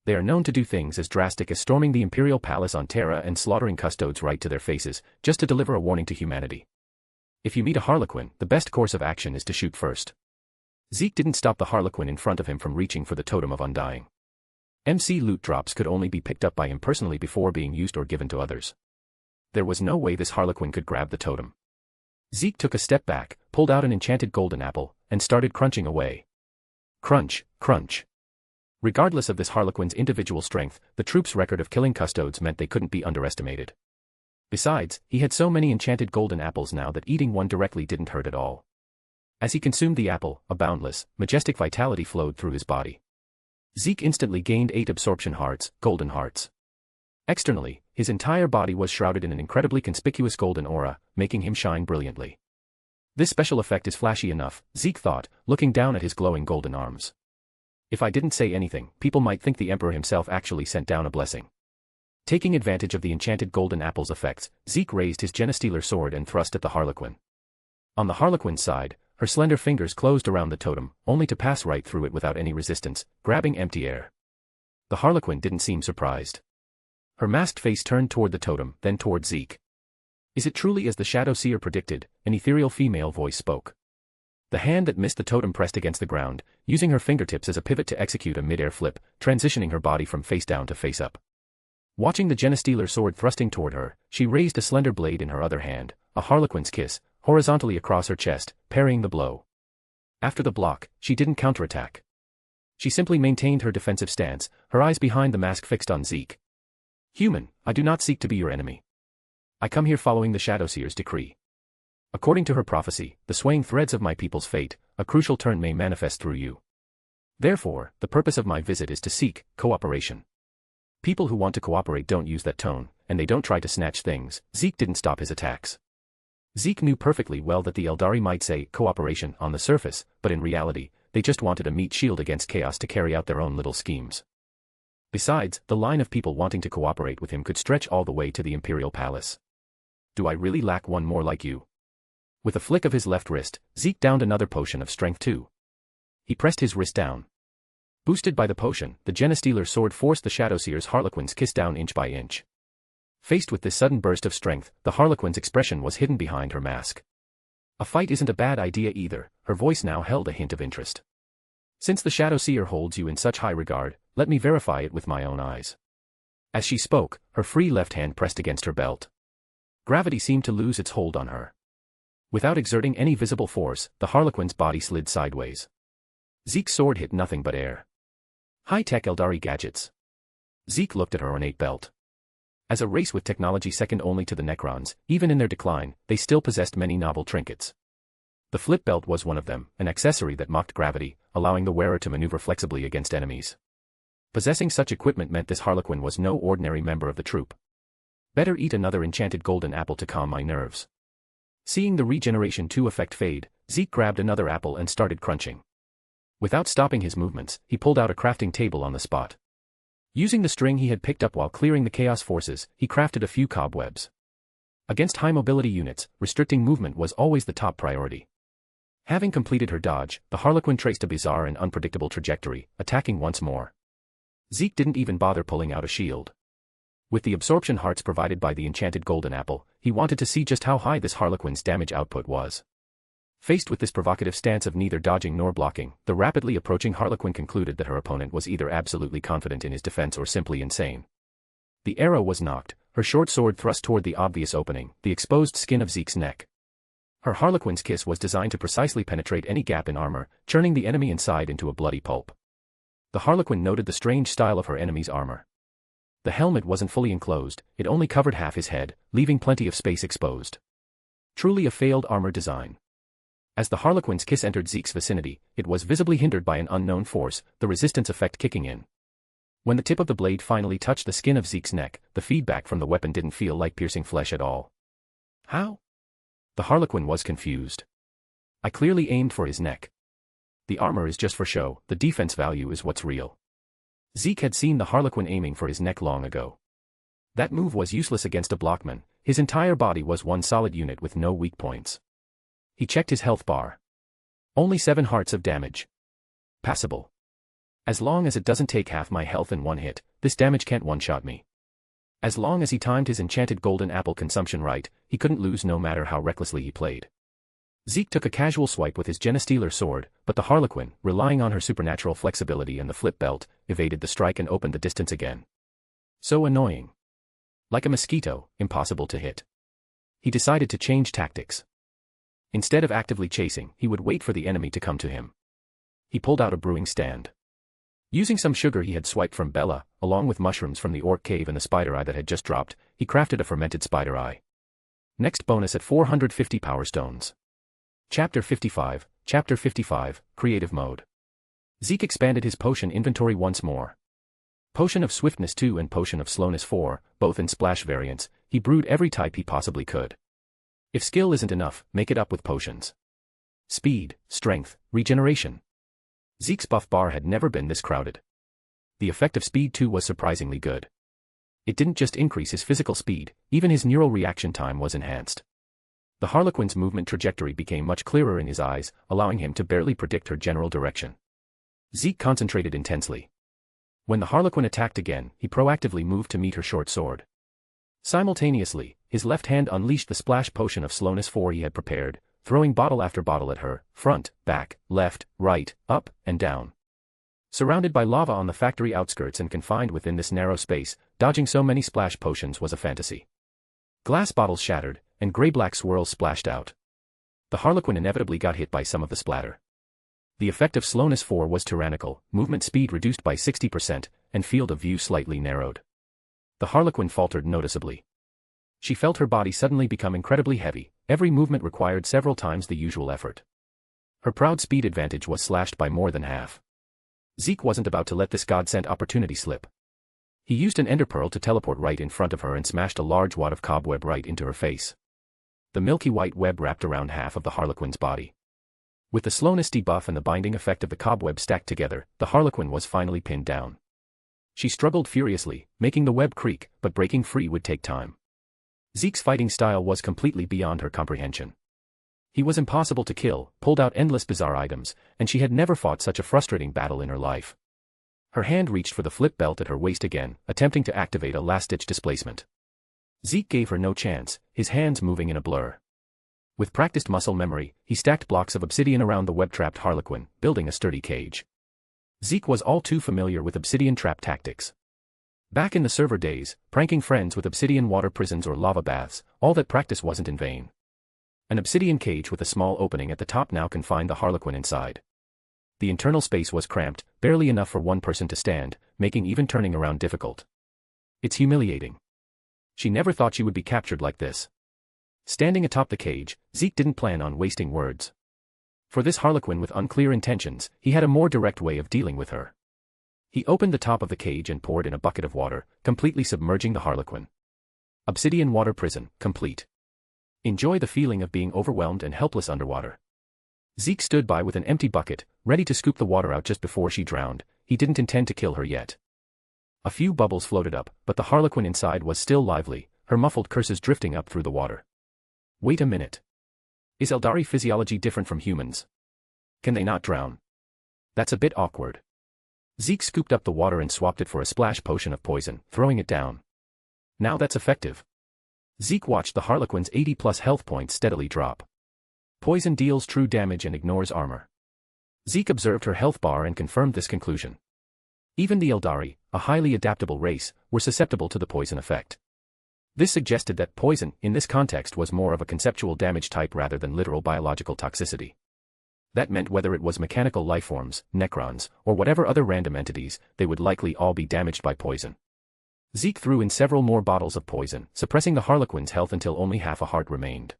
They are known to do things as drastic as storming the Imperial Palace on Terra and slaughtering custodes right to their faces, just to deliver a warning to humanity. If you meet a Harlequin, the best course of action is to shoot first. Zeke didn't stop the Harlequin in front of him from reaching for the Totem of Undying. MC loot drops could only be picked up by him personally before being used or given to others. There was no way this Harlequin could grab the totem. Zeke took a step back, pulled out an enchanted golden apple, and started crunching away. Crunch, crunch. Regardless of this Harlequin's individual strength, the troops' record of killing custodes meant they couldn't be underestimated. Besides, he had so many enchanted golden apples now that eating one directly didn't hurt at all. As he consumed the apple, a boundless, majestic vitality flowed through his body. Zeke instantly gained 8 absorption hearts, golden hearts. Externally, his entire body was shrouded in an incredibly conspicuous golden aura, making him shine brilliantly. This special effect is flashy enough, Zeke thought, looking down at his glowing golden arms. If I didn't say anything, people might think the Emperor himself actually sent down a blessing. Taking advantage of the enchanted golden apple's effects, Zeke raised his Genestealer sword and thrust at the Harlequin. On the Harlequin's side, her slender fingers closed around the totem, only to pass right through it without any resistance, grabbing empty air. The Harlequin didn't seem surprised. Her masked face turned toward the totem, then toward Zeke. Is it truly as the Shadow Seer predicted? An ethereal female voice spoke. The hand that missed the totem pressed against the ground, using her fingertips as a pivot to execute a mid-air flip, transitioning her body from face down to face up. Watching the Genestealer sword thrusting toward her, she raised a slender blade in her other hand, a Harlequin's kiss, horizontally across her chest, parrying the blow. After the block, she didn't counterattack. She simply maintained her defensive stance, her eyes behind the mask fixed on Zeke. Human, I do not seek to be your enemy. I come here following the Shadow Seer's decree. According to her prophecy, the swaying threads of my people's fate, a crucial turn may manifest through you. Therefore, the purpose of my visit is to seek cooperation. People who want to cooperate don't use that tone, and they don't try to snatch things. Zeke didn't stop his attacks. Zeke knew perfectly well that the Eldari might say cooperation on the surface, but in reality, they just wanted a meat shield against chaos to carry out their own little schemes. Besides, the line of people wanting to cooperate with him could stretch all the way to the Imperial Palace. Do I really lack one more like you? With a flick of his left wrist, Zeke downed another potion of strength too. He pressed his wrist down. Boosted by the potion, the Genestealer sword forced the Shadowseer's Harlequin's kiss down inch by inch. Faced with this sudden burst of strength, the Harlequin's expression was hidden behind her mask. A fight isn't a bad idea either, her voice now held a hint of interest. Since the Shadowseer holds you in such high regard, let me verify it with my own eyes. As she spoke, her free left hand pressed against her belt. Gravity seemed to lose its hold on her. Without exerting any visible force, the Harlequin's body slid sideways. Zeke's sword hit nothing but air. High-tech Eldari gadgets. Zeke looked at her ornate belt. As a race with technology second only to the Necrons, even in their decline, they still possessed many novel trinkets. The flip belt was one of them, an accessory that mocked gravity, allowing the wearer to maneuver flexibly against enemies. Possessing such equipment meant this Harlequin was no ordinary member of the troop. Better eat another enchanted golden apple to calm my nerves. Seeing the Regeneration 2 effect fade, Zeke grabbed another apple and started crunching. Without stopping his movements, he pulled out a crafting table on the spot. Using the string he had picked up while clearing the chaos forces, he crafted a few cobwebs. Against high mobility units, restricting movement was always the top priority. Having completed her dodge, the Harlequin traced a bizarre and unpredictable trajectory, attacking once more. Zeke didn't even bother pulling out a shield. With the absorption hearts provided by the enchanted golden apple, he wanted to see just how high this Harlequin's damage output was. Faced with this provocative stance of neither dodging nor blocking, the rapidly approaching Harlequin concluded that her opponent was either absolutely confident in his defense or simply insane. The arrow was knocked, her short sword thrust toward the obvious opening, the exposed skin of Zeke's neck. Her Harlequin's kiss was designed to precisely penetrate any gap in armor, churning the enemy inside into a bloody pulp. The Harlequin noted the strange style of her enemy's armor. The helmet wasn't fully enclosed, it only covered half his head, leaving plenty of space exposed. Truly a failed armor design. As the Harlequin's kiss entered Zeke's vicinity, it was visibly hindered by an unknown force, the resistance effect kicking in. When the tip of the blade finally touched the skin of Zeke's neck, the feedback from the weapon didn't feel like piercing flesh at all. How? The Harlequin was confused. I clearly aimed for his neck. The armor is just for show, the defense value is what's real. Zeke had seen the Harlequin aiming for his neck long ago. That move was useless against a blockman, his entire body was one solid unit with no weak points. He checked his health bar. Only 7 hearts of damage. Passable. As long as it doesn't take half my health in one hit, this damage can't one-shot me. As long as he timed his enchanted golden apple consumption right, he couldn't lose no matter how recklessly he played. Zeke took a casual swipe with his Genestealer sword, but the Harlequin, relying on her supernatural flexibility and the flip belt, evaded the strike and opened the distance again. So annoying. Like a mosquito, impossible to hit. He decided to change tactics. Instead of actively chasing, he would wait for the enemy to come to him. He pulled out a brewing stand. Using some sugar he had swiped from Bella, along with mushrooms from the orc cave and the spider eye that had just dropped, he crafted a fermented spider eye. Next bonus at 450 power stones. Chapter 55, Creative Mode. Zeke expanded his potion inventory once more. Potion of Swiftness 2 and Potion of Slowness 4, both in splash variants, he brewed every type he possibly could. If skill isn't enough, make it up with potions. Speed, strength, regeneration. Zeke's buff bar had never been this crowded. The effect of Speed 2 was surprisingly good. It didn't just increase his physical speed, even his neural reaction time was enhanced. The Harlequin's movement trajectory became much clearer in his eyes, allowing him to barely predict her general direction. Zeke concentrated intensely. When the Harlequin attacked again, he proactively moved to meet her short sword. Simultaneously, his left hand unleashed the splash potion of slowness 4 he had prepared, throwing bottle after bottle at her, front, back, left, right, up, and down. Surrounded by lava on the factory outskirts and confined within this narrow space, dodging so many splash potions was a fantasy. Glass bottles shattered, and gray-black swirls splashed out. The Harlequin inevitably got hit by some of the splatter. The effect of slowness 4 was tyrannical, movement speed reduced by 60%, and field of view slightly narrowed. The Harlequin faltered noticeably. She felt her body suddenly become incredibly heavy, every movement required several times the usual effort. Her proud speed advantage was slashed by more than half. Zeke wasn't about to let this godsend opportunity slip. He used an ender pearl to teleport right in front of her and smashed a large wad of cobweb right into her face. The milky white web wrapped around half of the Harlequin's body. With the slowness debuff and the binding effect of the cobweb stacked together, the Harlequin was finally pinned down. She struggled furiously, making the web creak, but breaking free would take time. Zeke's fighting style was completely beyond her comprehension. He was impossible to kill, pulled out endless bizarre items, and she had never fought such a frustrating battle in her life. Her hand reached for the flip belt at her waist again, attempting to activate a last-ditch displacement. Zeke gave her no chance, his hands moving in a blur. With practiced muscle memory, he stacked blocks of obsidian around the web-trapped Harlequin, building a sturdy cage. Zeke was all too familiar with obsidian trap tactics. Back in the server days, pranking friends with obsidian water prisons or lava baths, all that practice wasn't in vain. An obsidian cage with a small opening at the top now confined the Harlequin inside. The internal space was cramped, barely enough for one person to stand, making even turning around difficult. It's humiliating. She never thought she would be captured like this. Standing atop the cage, Zeke didn't plan on wasting words. For this Harlequin with unclear intentions, he had a more direct way of dealing with her. He opened the top of the cage and poured in a bucket of water, completely submerging the Harlequin. Obsidian water prison, complete. Enjoy the feeling of being overwhelmed and helpless underwater. Zeke stood by with an empty bucket, ready to scoop the water out just before she drowned. He didn't intend to kill her yet. A few bubbles floated up, but the Harlequin inside was still lively, her muffled curses drifting up through the water. Wait a minute. Is Eldari physiology different from humans? Can they not drown? That's a bit awkward. Zeke scooped up the water and swapped it for a splash potion of poison, throwing it down. Now that's effective. Zeke watched the Harlequin's 80+ health points steadily drop. Poison deals true damage and ignores armor. Zeke observed her health bar and confirmed this conclusion. Even the Eldari, a highly adaptable race, were susceptible to the poison effect. This suggested that poison, in this context, was more of a conceptual damage type rather than literal biological toxicity. That meant whether it was mechanical lifeforms, necrons, or whatever other random entities, they would likely all be damaged by poison. Zeke threw in several more bottles of poison, suppressing the Harlequin's health until only half a heart remained.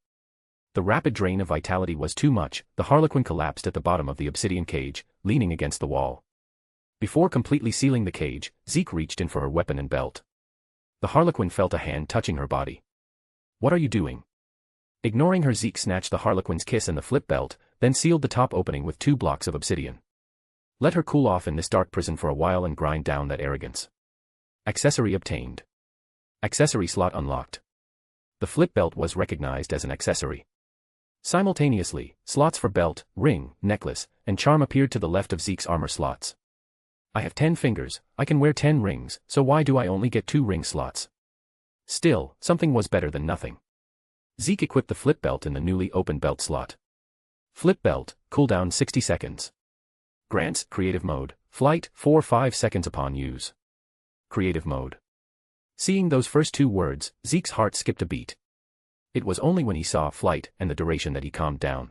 The rapid drain of vitality was too much, the Harlequin collapsed at the bottom of the obsidian cage, leaning against the wall. Before completely sealing the cage, Zeke reached in for her weapon and belt. The Harlequin felt a hand touching her body. What are you doing? Ignoring her, Zeke snatched the Harlequin's kiss and the flip belt, then sealed the top opening with 2 blocks of obsidian. Let her cool off in this dark prison for a while and grind down that arrogance. Accessory obtained. Accessory slot unlocked. The flip belt was recognized as an accessory. Simultaneously, slots for belt, ring, necklace, and charm appeared to the left of Zeke's armor slots. I have 10 fingers, I can wear 10 rings, so why do I only get 2 ring slots? Still, something was better than nothing. Zeke equipped the flip belt in the newly opened belt slot. Flip belt, cooldown 60 seconds. Grants, creative mode, flight, 4-5 seconds upon use. Creative mode. Seeing those first 2 words, Zeke's heart skipped a beat. It was only when he saw flight and the duration that he calmed down.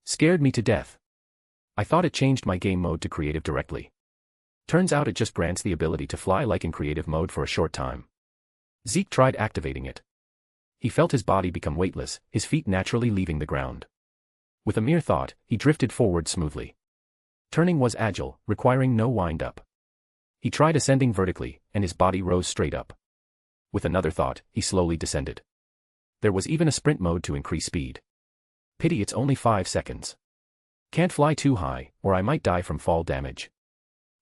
Scared me to death. I thought it changed my game mode to creative directly. Turns out it just grants the ability to fly like in creative mode for a short time. Zeke tried activating it. He felt his body become weightless, his feet naturally leaving the ground. With a mere thought, he drifted forward smoothly. Turning was agile, requiring no wind-up. He tried ascending vertically, and his body rose straight up. With another thought, he slowly descended. There was even a sprint mode to increase speed. Pity it's only 5 seconds. Can't fly too high, or I might die from fall damage.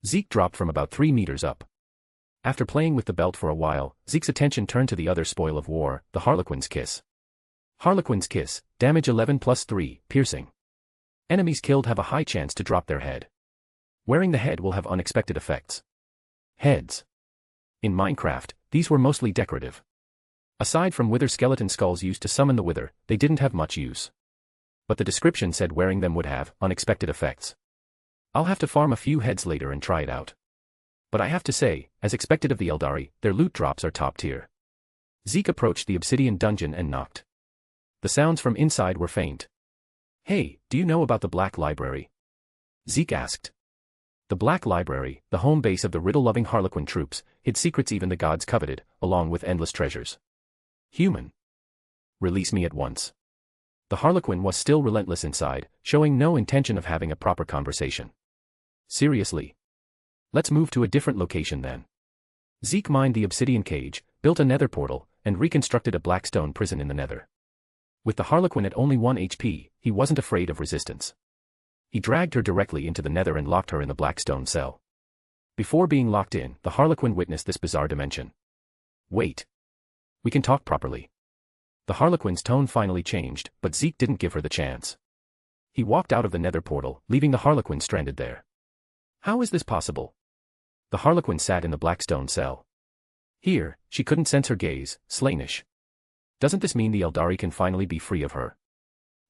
Zeke dropped from about 3 meters up. After playing with the belt for a while, Zeke's attention turned to the other spoil of war, the Harlequin's Kiss. Harlequin's Kiss, damage 11 plus 3, piercing. Enemies killed have a high chance to drop their head. Wearing the head will have unexpected effects. Heads. In Minecraft, these were mostly decorative. Aside from wither skeleton skulls used to summon the wither, they didn't have much use. But the description said wearing them would have unexpected effects. I'll have to farm a few heads later and try it out. But I have to say, as expected of the Eldari, their loot drops are top tier. Zeke approached the obsidian dungeon and knocked. The sounds from inside were faint. Hey, do you know about the Black Library? Zeke asked. The Black Library, the home base of the riddle-loving Harlequin troops, hid secrets even the gods coveted, along with endless treasures. Human. Release me at once. The Harlequin was still relentless inside, showing no intention of having a proper conversation. Seriously? Let's move to a different location then. Zeke mined the obsidian cage, built a nether portal, and reconstructed a blackstone prison in the nether. With the Harlequin at only 1 HP, he wasn't afraid of resistance. He dragged her directly into the nether and locked her in the blackstone cell. Before being locked in, the Harlequin witnessed this bizarre dimension. Wait. We can talk properly. The Harlequin's tone finally changed, but Zeke didn't give her the chance. He walked out of the nether portal, leaving the Harlequin stranded there. How is this possible? The Harlequin sat in the blackstone cell. Here, she couldn't sense her gaze, Slaanesh. Doesn't this mean the Eldari can finally be free of her?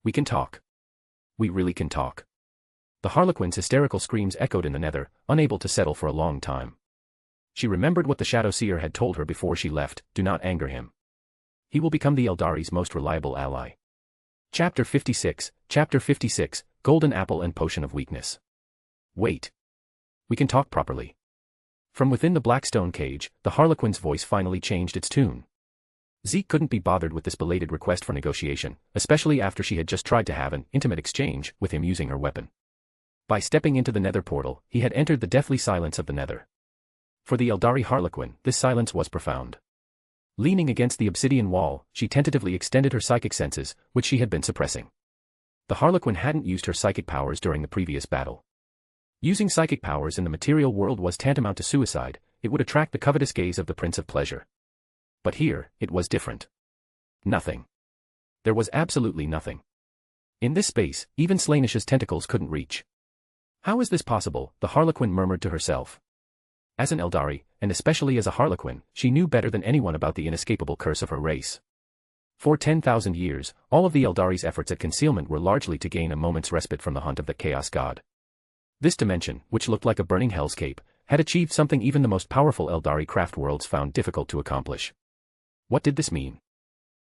We can talk. We really can talk. The Harlequin's hysterical screams echoed in the nether, unable to settle for a long time. She remembered what the Shadow Seer had told her before she left, do not anger him. He will become the Eldari's most reliable ally. Chapter 56, Golden Apple and Potion of Weakness. Wait. We can talk properly. From within the blackstone cage, the Harlequin's voice finally changed its tune. Zeke couldn't be bothered with this belated request for negotiation, especially after she had just tried to have an intimate exchange with him using her weapon. By stepping into the nether portal, he had entered the deathly silence of the nether. For the Eldari Harlequin, this silence was profound. Leaning against the obsidian wall, she tentatively extended her psychic senses, which she had been suppressing. The Harlequin hadn't used her psychic powers during the previous battle. Using psychic powers in the material world was tantamount to suicide, it would attract the covetous gaze of the Prince of Pleasure. But here, it was different. Nothing. There was absolutely nothing. In this space, even Slaanesh's tentacles couldn't reach. How is this possible? The Harlequin murmured to herself. As an Eldari, and especially as a Harlequin, she knew better than anyone about the inescapable curse of her race. For 10,000 years, all of the Eldari's efforts at concealment were largely to gain a moment's respite from the hunt of the Chaos God. This dimension, which looked like a burning hellscape, had achieved something even the most powerful Eldari craft worlds found difficult to accomplish. What did this mean?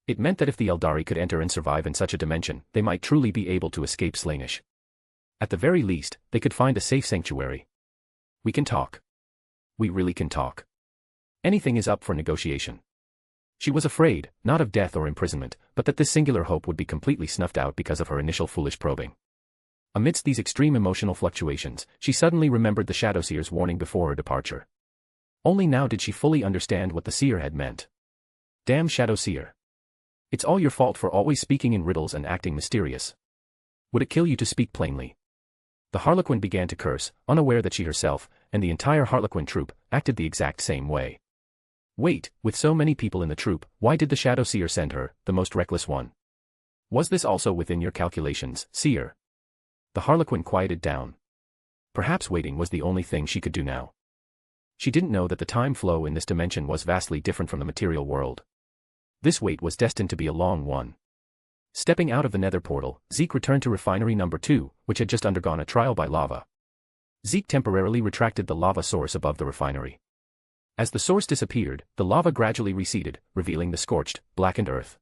It meant that if the Eldari could enter and survive in such a dimension, they might truly be able to escape Slaanesh. At the very least, they could find a safe sanctuary. We can talk. We really can talk. Anything is up for negotiation. She was afraid, not of death or imprisonment, but that this singular hope would be completely snuffed out because of her initial foolish probing. Amidst these extreme emotional fluctuations, she suddenly remembered the Shadow Seer's warning before her departure. Only now did she fully understand what the Seer had meant. Damn Shadow Seer. It's all your fault for always speaking in riddles and acting mysterious. Would it kill you to speak plainly? The Harlequin began to curse, unaware that she herself, and the entire Harlequin troop, acted the exact same way. Wait, with so many people in the troop, why did the Shadow Seer send her, the most reckless one? Was this also within your calculations, Seer? The Harlequin quieted down. Perhaps waiting was the only thing she could do now. She didn't know that the time flow in this dimension was vastly different from the material world. This wait was destined to be a long one. Stepping out of the nether portal, Zeke returned to refinery number 2, which had just undergone a trial by lava. Zeke temporarily retracted the lava source above the refinery. As the source disappeared, the lava gradually receded, revealing the scorched, blackened earth.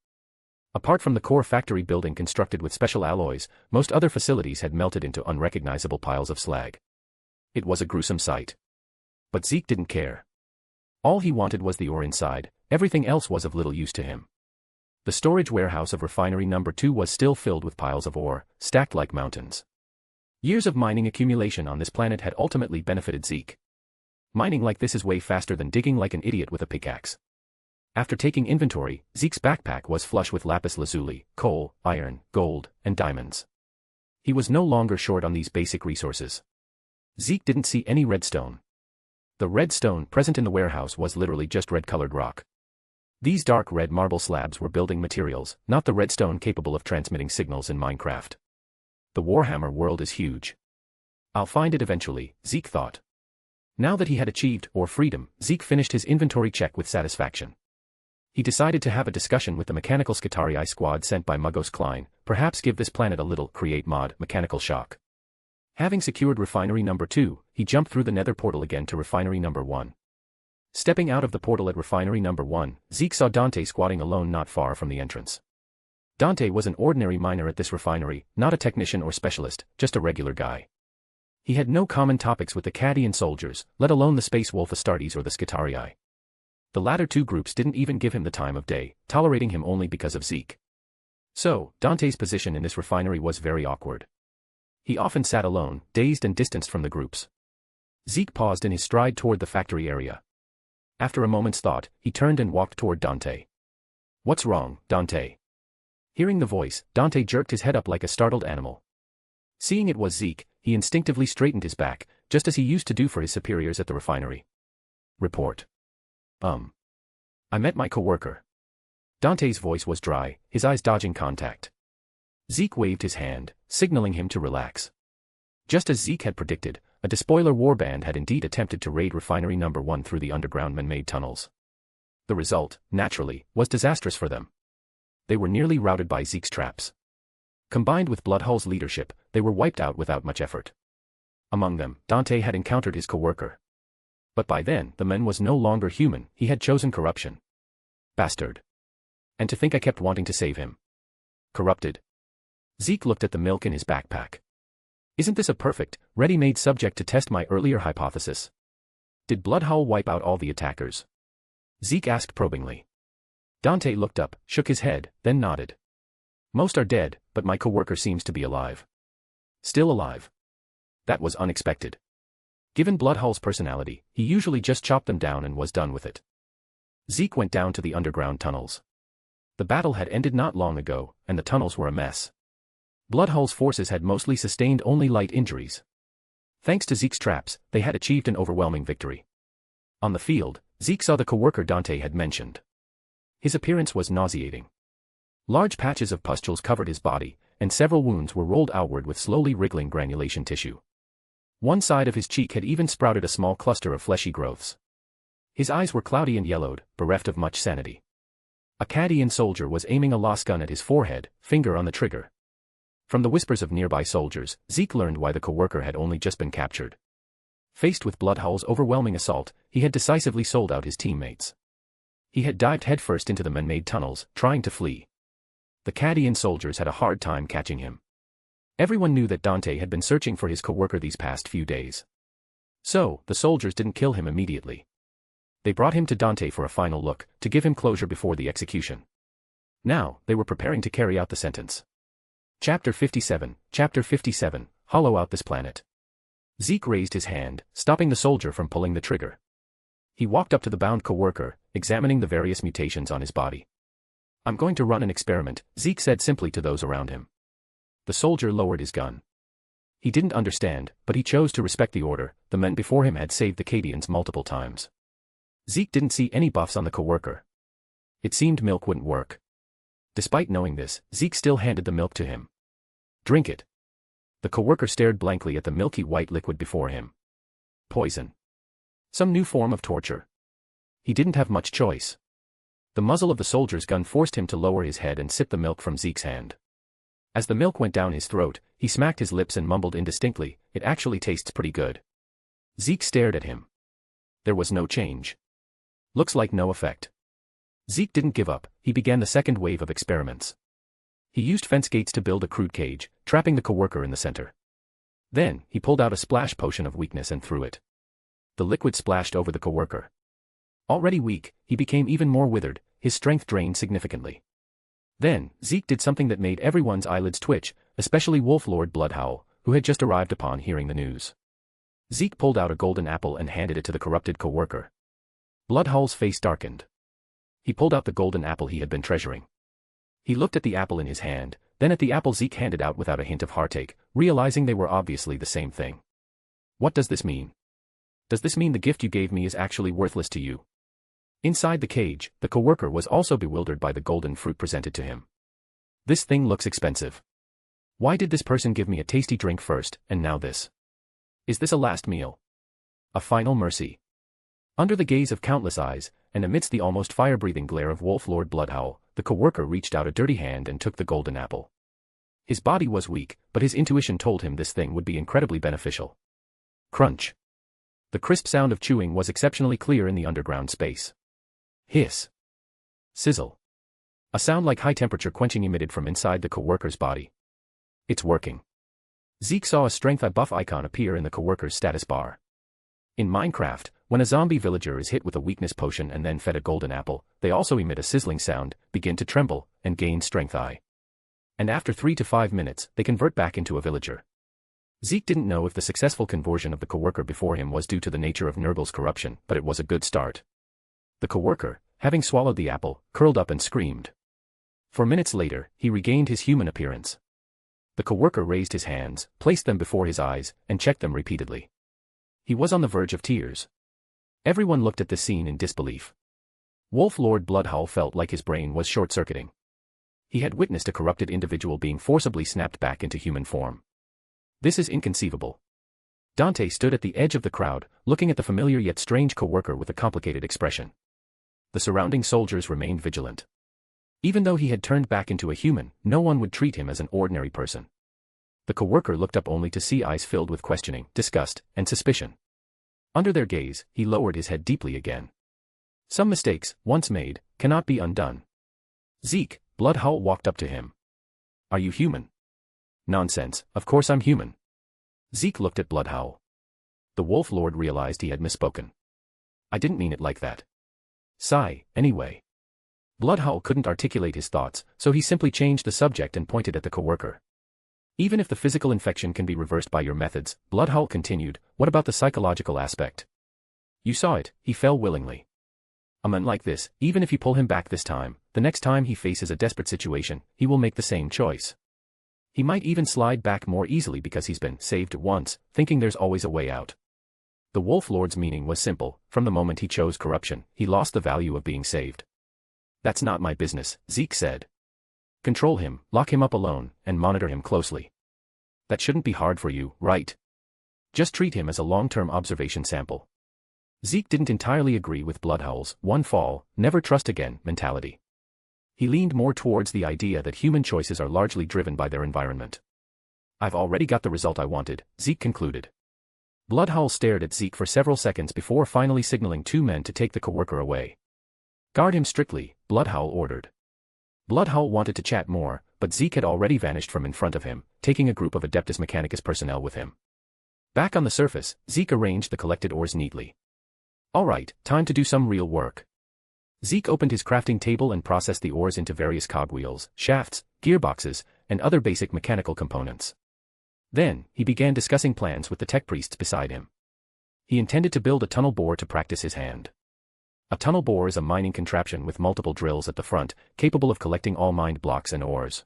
Apart from the core factory building constructed with special alloys, most other facilities had melted into unrecognizable piles of slag. It was a gruesome sight. But Zeke didn't care. All he wanted was the ore inside, everything else was of little use to him. The storage warehouse of refinery number 2 was still filled with piles of ore, stacked like mountains. Years of mining accumulation on this planet had ultimately benefited Zeke. Mining like this is way faster than digging like an idiot with a pickaxe. After taking inventory, Zeke's backpack was flush with lapis lazuli, coal, iron, gold, and diamonds. He was no longer short on these basic resources. Zeke didn't see any redstone. The redstone present in the warehouse was literally just red-colored rock. These dark red marble slabs were building materials, not the redstone capable of transmitting signals in Minecraft. The Warhammer world is huge. I'll find it eventually, Zeke thought. Now that he had achieved ore freedom, Zeke finished his inventory check with satisfaction. He decided to have a discussion with the Mechanical Scutarii squad sent by Muggos Klein, perhaps give this planet a little create mod mechanical shock. Having secured refinery number 2, he jumped through the nether portal again to refinery number 1. Stepping out of the portal at refinery number 1, Zeke saw Dante squatting alone not far from the entrance. Dante was an ordinary miner at this refinery, not a technician or specialist, just a regular guy. He had no common topics with the Cadian soldiers, let alone the Space Wolf Astartes or the Scutarii. The latter two groups didn't even give him the time of day, tolerating him only because of Zeke. So, Dante's position in this refinery was very awkward. He often sat alone, dazed and distanced from the groups. Zeke paused in his stride toward the factory area. After a moment's thought, he turned and walked toward Dante. "What's wrong, Dante?" Hearing the voice, Dante jerked his head up like a startled animal. Seeing it was Zeke, he instinctively straightened his back, just as he used to do for his superiors at the refinery. "Report." I met my coworker." Dante's voice was dry, his eyes dodging contact. Zeke waved his hand, signaling him to relax. Just as Zeke had predicted, a despoiler warband had indeed attempted to raid refinery number 1 through the underground man-made tunnels. The result, naturally, was disastrous for them. They were nearly routed by Zeke's traps. Combined with Bloodhull's leadership, they were wiped out without much effort. Among them, Dante had encountered his coworker. But by then, the man was no longer human, he had chosen corruption. Bastard. And to think I kept wanting to save him. Corrupted. Zeke looked at the milk in his backpack. Isn't this a perfect, ready-made subject to test my earlier hypothesis? Did Bloodhull wipe out all the attackers? Zeke asked probingly. Dante looked up, shook his head, then nodded. Most are dead, but my coworker seems to be alive. Still alive. That was unexpected. Given Bloodhull's personality, he usually just chopped them down and was done with it. Zeke went down to the underground tunnels. The battle had ended not long ago, and the tunnels were a mess. Bloodhull's forces had mostly sustained only light injuries. Thanks to Zeke's traps, they had achieved an overwhelming victory. On the field, Zeke saw the coworker Dante had mentioned. His appearance was nauseating. Large patches of pustules covered his body, and several wounds were rolled outward with slowly wriggling granulation tissue. One side of his cheek had even sprouted a small cluster of fleshy growths. His eyes were cloudy and yellowed, bereft of much sanity. A Cadian soldier was aiming a las gun at his forehead, finger on the trigger. From the whispers of nearby soldiers, Zeke learned why the coworker had only just been captured. Faced with Bloodhull's overwhelming assault, he had decisively sold out his teammates. He had dived headfirst into the man-made tunnels, trying to flee. The Cadian soldiers had a hard time catching him. Everyone knew that Dante had been searching for his coworker these past few days. So, the soldiers didn't kill him immediately. They brought him to Dante for a final look, to give him closure before the execution. Now, they were preparing to carry out the sentence. Chapter 57, Hollow out this planet. Zeke raised his hand, stopping the soldier from pulling the trigger. He walked up to the bound coworker, examining the various mutations on his body. "I'm going to run an experiment," Zeke said simply to those around him. The soldier lowered his gun. He didn't understand, but he chose to respect the order. The men before him had saved the Cadians multiple times. Zeke didn't see any buffs on the coworker. It seemed milk wouldn't work. Despite knowing this, Zeke still handed the milk to him. "Drink it." The coworker stared blankly at the milky white liquid before him. Poison. Some new form of torture. He didn't have much choice. The muzzle of the soldier's gun forced him to lower his head and sip the milk from Zeke's hand. As the milk went down his throat, he smacked his lips and mumbled indistinctly, "It actually tastes pretty good." Zeke stared at him. There was no change. Looks like no effect. Zeke didn't give up. He began the second wave of experiments. He used fence gates to build a crude cage, trapping the coworker in the center. Then, he pulled out a splash potion of weakness and threw it. The liquid splashed over the coworker. Already weak, he became even more withered, his strength drained significantly. Then, Zeke did something that made everyone's eyelids twitch, especially Wolf Lord Bloodhowl, who had just arrived upon hearing the news. Zeke pulled out a golden apple and handed it to the corrupted coworker. Bloodhowl's face darkened. He pulled out the golden apple he had been treasuring. He looked at the apple in his hand, then at the apple Zeke handed out without a hint of heartache, realizing they were obviously the same thing. What does this mean? Does this mean the gift you gave me is actually worthless to you? Inside the cage, the coworker was also bewildered by the golden fruit presented to him. This thing looks expensive. Why did this person give me a tasty drink first, and now this? Is this a last meal? A final mercy? Under the gaze of countless eyes, and amidst the almost fire-breathing glare of Wolf Lord Bloodhowl, the coworker reached out a dirty hand and took the golden apple. His body was weak, but his intuition told him this thing would be incredibly beneficial. Crunch. The crisp sound of chewing was exceptionally clear in the underground space. Hiss. Sizzle. A sound like high-temperature quenching emitted from inside the coworker's body. It's working. Zeke saw a strength buff icon appear in the coworker's status bar. In Minecraft, when a zombie villager is hit with a weakness potion and then fed a golden apple, they also emit a sizzling sound, begin to tremble, and gain strength I. And after 3 to 5 minutes, they convert back into a villager. Zeke didn't know if the successful conversion of the coworker before him was due to the nature of Nurgle's corruption, but it was a good start. The coworker, having swallowed the apple, curled up and screamed. For minutes later, he regained his human appearance. The coworker raised his hands, placed them before his eyes, and checked them repeatedly. He was on the verge of tears. Everyone looked at this scene in disbelief. Wolf Lord Bloodhowl felt like his brain was short-circuiting. He had witnessed a corrupted individual being forcibly snapped back into human form. This is inconceivable. Dante stood at the edge of the crowd, looking at the familiar yet strange coworker with a complicated expression. The surrounding soldiers remained vigilant. Even though he had turned back into a human, no one would treat him as an ordinary person. The coworker looked up only to see eyes filled with questioning, disgust, and suspicion. Under their gaze, he lowered his head deeply again. Some mistakes, once made, cannot be undone. Zeke, Bloodhowl walked up to him. Are you human? Nonsense, of course I'm human. Zeke looked at Bloodhowl. The Wolf Lord realized he had misspoken. I didn't mean it like that. Sigh, anyway. Bloodhowl couldn't articulate his thoughts, so he simply changed the subject and pointed at the coworker. Even if the physical infection can be reversed by your methods, Bloodhowl continued, what about the psychological aspect? You saw it, he fell willingly. A man like this, even if you pull him back this time, the next time he faces a desperate situation, he will make the same choice. He might even slide back more easily because he's been saved once, thinking there's always a way out. The Wolf Lord's meaning was simple, from the moment he chose corruption, he lost the value of being saved. That's not my business, Zeke said. Control him, lock him up alone, and monitor him closely. That shouldn't be hard for you, right? Just treat him as a long-term observation sample. Zeke didn't entirely agree with Bloodhowl's one fall, never trust again mentality. He leaned more towards the idea that human choices are largely driven by their environment. I've already got the result I wanted, Zeke concluded. Bloodhowl stared at Zeke for several seconds before finally signaling 2 men to take the coworker away. Guard him strictly, Bloodhowl ordered. Bloodhowl wanted to chat more, but Zeke had already vanished from in front of him, taking a group of Adeptus Mechanicus personnel with him. Back on the surface, Zeke arranged the collected ores neatly. All right, time to do some real work. Zeke opened his crafting table and processed the ores into various cogwheels, shafts, gearboxes, and other basic mechanical components. Then, he began discussing plans with the tech priests beside him. He intended to build a tunnel bore to practice his hand. A tunnel bore is a mining contraption with multiple drills at the front, capable of collecting all mined blocks and ores.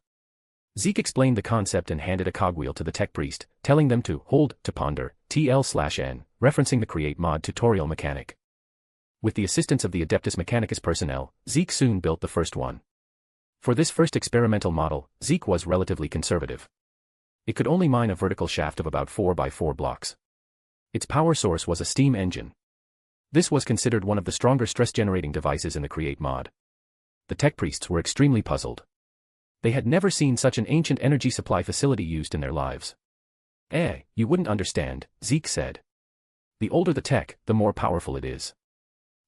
Zeke explained the concept and handed a cogwheel to the tech priest, telling them to hold to ponder, TL/N, referencing the Create mod tutorial mechanic. With the assistance of the Adeptus Mechanicus personnel, Zeke soon built the first one. For this first experimental model, Zeke was relatively conservative. It could only mine a vertical shaft of about 4 by 4 blocks. Its power source was a steam engine. This was considered one of the stronger stress-generating devices in the Create mod. The tech priests were extremely puzzled. They had never seen such an ancient energy supply facility used in their lives. You wouldn't understand, Zeke said. The older the tech, the more powerful it is.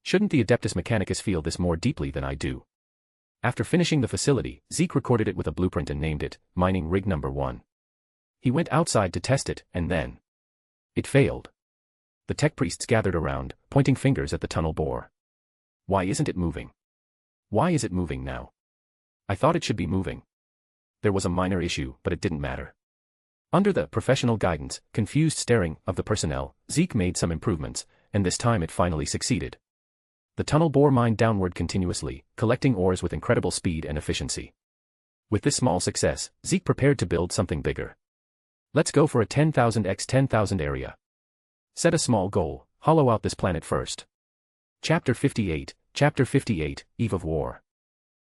Shouldn't the Adeptus Mechanicus feel this more deeply than I do? After finishing the facility, Zeke recorded it with a blueprint and named it, Mining Rig Number 1. He went outside to test it, and then it failed. The tech priests gathered around, pointing fingers at the tunnel bore. Why isn't it moving? Why is it moving now? I thought it should be moving. There was a minor issue, but it didn't matter. Under the professional guidance, confused staring of the personnel, Zeke made some improvements, and this time it finally succeeded. The tunnel bore mined downward continuously, collecting ores with incredible speed and efficiency. With this small success, Zeke prepared to build something bigger. Let's go for a 10,000 x 10,000 area. Set a small goal, hollow out this planet first. Chapter 58, Eve of War.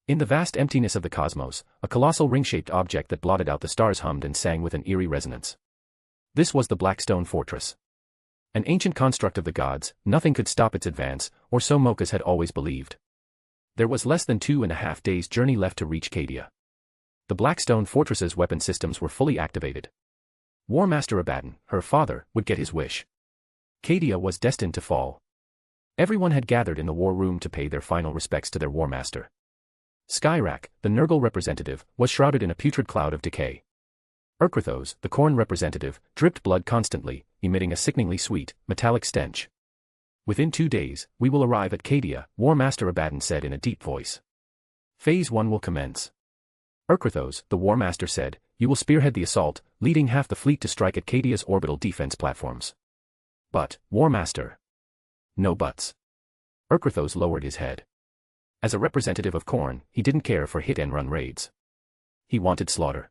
In the vast emptiness of the cosmos, a colossal ring-shaped object that blotted out the stars hummed and sang with an eerie resonance. This was the Blackstone Fortress. An ancient construct of the gods, nothing could stop its advance, or so Mochas had always believed. There was less than 2.5 days' journey left to reach Cadia. The Blackstone Fortress's weapon systems were fully activated. War Master Abaddon, her father, would get his wish. Cadia was destined to fall. Everyone had gathered in the war room to pay their final respects to their War Master. Skyrak, the Nurgle representative, was shrouded in a putrid cloud of decay. Urkrathos, the Khorne representative, dripped blood constantly, emitting a sickeningly sweet, metallic stench. Within 2 days, we will arrive at Cadia, War Master Abaddon said in a deep voice. Phase 1 will commence. Urkrathos, the War Master said, you will spearhead the assault, leading half the fleet to strike at Cadia's orbital defense platforms. But, War Master. No buts. Urkrathos lowered his head. As a representative of Khorne, he didn't care for hit-and-run raids. He wanted slaughter.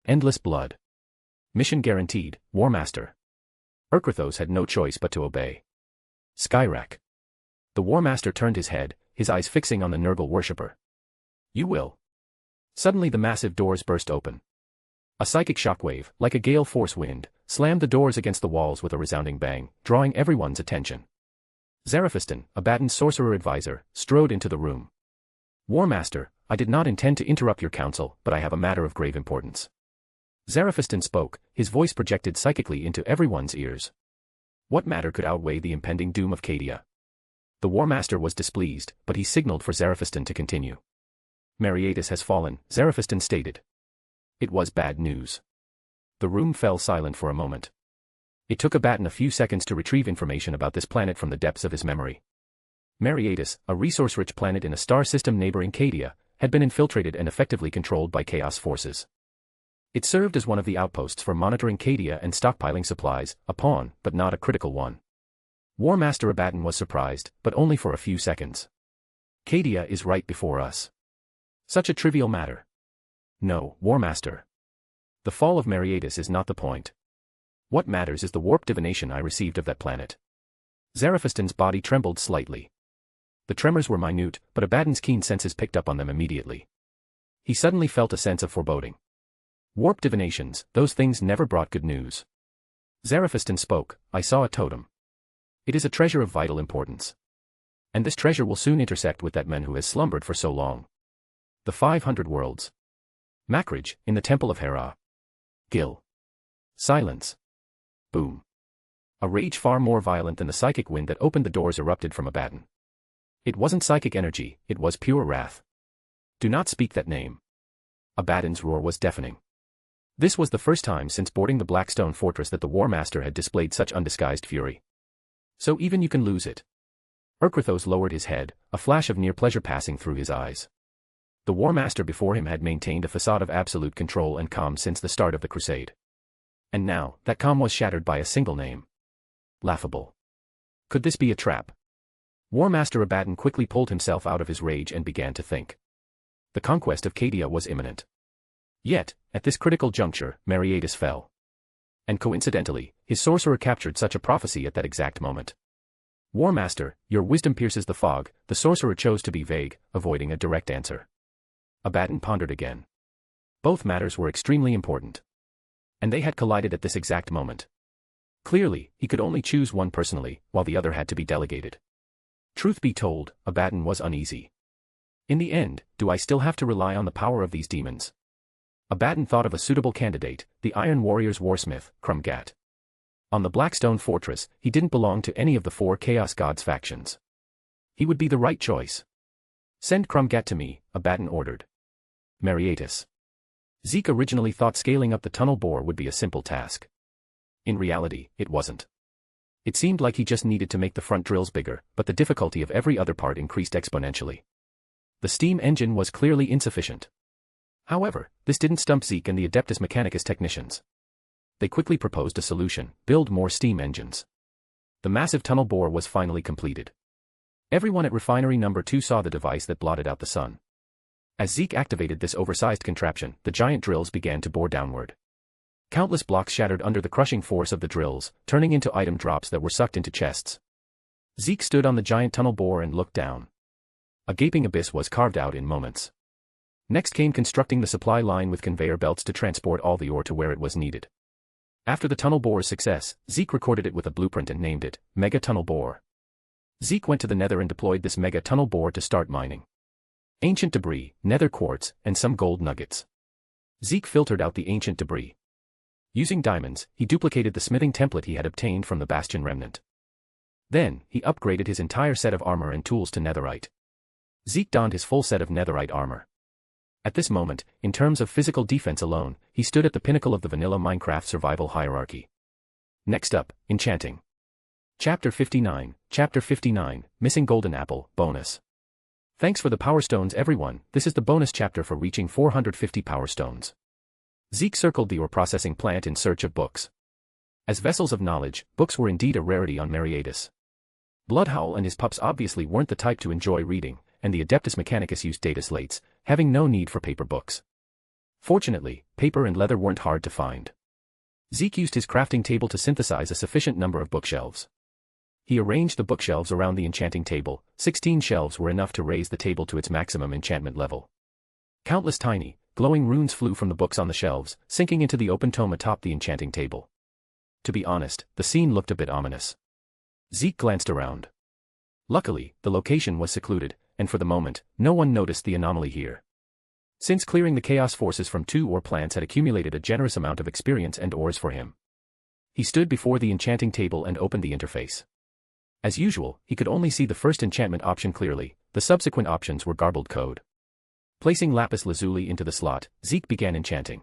Endless blood. Mission guaranteed, War Master. Urkrathos had no choice but to obey. Skyrak. The War Master turned his head, his eyes fixing on the Nurgle worshipper. You will. Suddenly the massive doors burst open. A psychic shockwave, like a gale force wind, slammed the doors against the walls with a resounding bang, drawing everyone's attention. Zaraphiston, Abaddon's sorcerer advisor, strode into the room. War Master, I did not intend to interrupt your council, but I have a matter of grave importance. Zaraphiston spoke, his voice projected psychically into everyone's ears. What matter could outweigh the impending doom of Cadia? The War Master was displeased, but he signaled for Zaraphiston to continue. Mariatus has fallen, Zaraphiston stated. It was bad news. The room fell silent for a moment. It took Abaddon a few seconds to retrieve information about this planet from the depths of his memory. Mariatus, a resource-rich planet in a star system neighboring Cadia, had been infiltrated and effectively controlled by Chaos forces. It served as one of the outposts for monitoring Cadia and stockpiling supplies, a pawn, but not a critical one. War Master Abaddon was surprised, but only for a few seconds. Cadia is right before us. Such a trivial matter. No, War Master. The fall of Mariatus is not the point. What matters is the warp divination I received of that planet. Zaraphiston's body trembled slightly. The tremors were minute, but Abaddon's keen senses picked up on them immediately. He suddenly felt a sense of foreboding. Warp divinations, those things never brought good news. Zaraphiston spoke, I saw a totem. It is a treasure of vital importance. And this treasure will soon intersect with that man who has slumbered for so long. The 500 worlds. Macridge, in the Temple of Hera. Gil. Silence. Boom. A rage far more violent than the psychic wind that opened the doors erupted from Abaddon. It wasn't psychic energy, it was pure wrath. Do not speak that name. Abaddon's roar was deafening. This was the first time since boarding the Blackstone Fortress that the War Master had displayed such undisguised fury. So even you can lose it. Urkrathos lowered his head, a flash of near pleasure passing through his eyes. The War Master before him had maintained a facade of absolute control and calm since the start of the crusade. And now, that calm was shattered by a single name. Laughable. Could this be a trap? War Master Abaddon quickly pulled himself out of his rage and began to think. The conquest of Cadia was imminent. Yet, at this critical juncture, Mariatus fell. And coincidentally, his sorcerer captured such a prophecy at that exact moment. War Master, your wisdom pierces the fog, the sorcerer chose to be vague, avoiding a direct answer. Abaddon pondered again. Both matters were extremely important. And they had collided at this exact moment. Clearly, he could only choose one personally, while the other had to be delegated. Truth be told, Abaddon was uneasy. In the end, do I still have to rely on the power of these demons? Abaddon thought of a suitable candidate, the Iron Warrior's warsmith, Krumgat. On the Blackstone Fortress, he didn't belong to any of the 4 Chaos Gods factions. He would be the right choice. Send Krumgat to me, Abaddon ordered. Mechanicus. Zeke originally thought scaling up the tunnel bore would be a simple task. In reality, it wasn't. It seemed like he just needed to make the front drills bigger, but the difficulty of every other part increased exponentially. The steam engine was clearly insufficient. However, this didn't stump Zeke and the Adeptus Mechanicus technicians. They quickly proposed a solution: build more steam engines. The massive tunnel bore was finally completed. Everyone at Refinery No. 2 saw the device that blotted out the sun. As Zeke activated this oversized contraption, the giant drills began to bore downward. Countless blocks shattered under the crushing force of the drills, turning into item drops that were sucked into chests. Zeke stood on the giant tunnel bore and looked down. A gaping abyss was carved out in moments. Next came constructing the supply line with conveyor belts to transport all the ore to where it was needed. After the tunnel bore's success, Zeke recorded it with a blueprint and named it Mega Tunnel Bore. Zeke went to the Nether and deployed this Mega Tunnel Bore to start mining ancient debris, nether quartz, and some gold nuggets. Zeke filtered out the ancient debris. Using diamonds, he duplicated the smithing template he had obtained from the Bastion remnant. Then, he upgraded his entire set of armor and tools to netherite. Zeke donned his full set of netherite armor. At this moment, in terms of physical defense alone, he stood at the pinnacle of the vanilla Minecraft survival hierarchy. Next up, enchanting. Chapter 59, Missing Golden Apple, Bonus. Thanks for the Power Stones everyone, this is the bonus chapter for reaching 450 Power Stones. Zeke circled the ore processing plant in search of books. As vessels of knowledge, books were indeed a rarity on Mechanicus. Bloodhowl and his pups obviously weren't the type to enjoy reading, and the Adeptus Mechanicus used data slates, having no need for paper books. Fortunately, paper and leather weren't hard to find. Zeke used his crafting table to synthesize a sufficient number of bookshelves. He arranged the bookshelves around the enchanting table. 16 shelves were enough to raise the table to its maximum enchantment level. Countless tiny, glowing runes flew from the books on the shelves, sinking into the open tome atop the enchanting table. To be honest, the scene looked a bit ominous. Zeke glanced around. Luckily, the location was secluded, and for the moment, no one noticed the anomaly here. Since clearing the chaos forces from 2 ore plants had accumulated a generous amount of experience and ores for him. He stood before the enchanting table and opened the interface. As usual, he could only see the first enchantment option clearly, the subsequent options were garbled code. Placing lapis lazuli into the slot, Zeke began enchanting.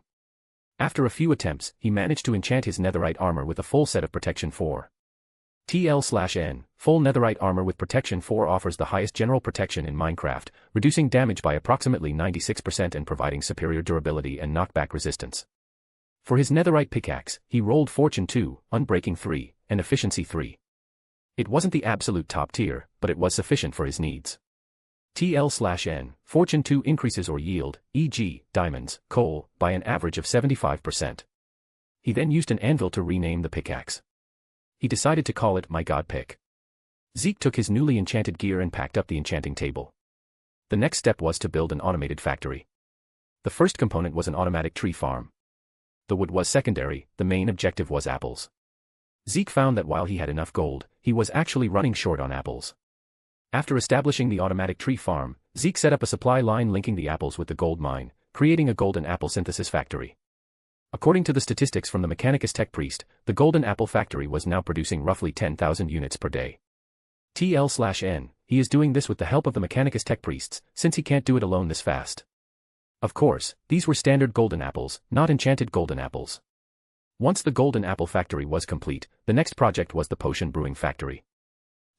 After a few attempts, he managed to enchant his netherite armor with a full set of protection 4. TL/N, full netherite armor with protection 4 offers the highest general protection in Minecraft, reducing damage by approximately 96% and providing superior durability and knockback resistance. For his netherite pickaxe, he rolled Fortune 2, Unbreaking 3, and Efficiency 3. It wasn't the absolute top tier, but it was sufficient for his needs. TL/N, Fortune 2 increases ore yield, e.g., diamonds, coal, by an average of 75%. He then used an anvil to rename the pickaxe. He decided to call it My God Pick. Zeke took his newly enchanted gear and packed up the enchanting table. The next step was to build an automated factory. The first component was an automatic tree farm. The wood was secondary, the main objective was apples. Zeke found that while he had enough gold, he was actually running short on apples. After establishing the automatic tree farm, Zeke set up a supply line linking the apples with the gold mine, creating a golden apple synthesis factory. According to the statistics from the Mechanicus Tech Priest, the golden apple factory was now producing roughly 10,000 units per day. TL/N, he is doing this with the help of the Mechanicus Tech Priests, since he can't do it alone this fast. Of course, these were standard golden apples, not enchanted golden apples. Once the golden apple factory was complete, the next project was the potion brewing factory.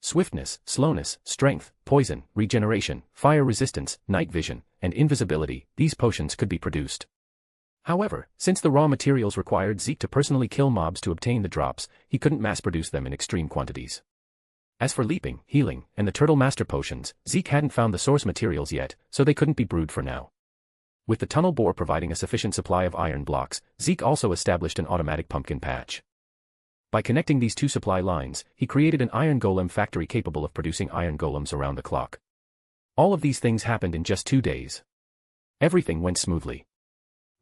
Swiftness, slowness, strength, poison, regeneration, fire resistance, night vision, and invisibility, these potions could be produced. However, since the raw materials required Zeke to personally kill mobs to obtain the drops, he couldn't mass-produce them in extreme quantities. As for leaping, healing, and the Turtle Master potions, Zeke hadn't found the source materials yet, so they couldn't be brewed for now. With the tunnel bore providing a sufficient supply of iron blocks, Zeke also established an automatic pumpkin patch. By connecting these 2 supply lines, he created an Iron Golem factory capable of producing Iron Golems around the clock. All of these things happened in just 2 days. Everything went smoothly.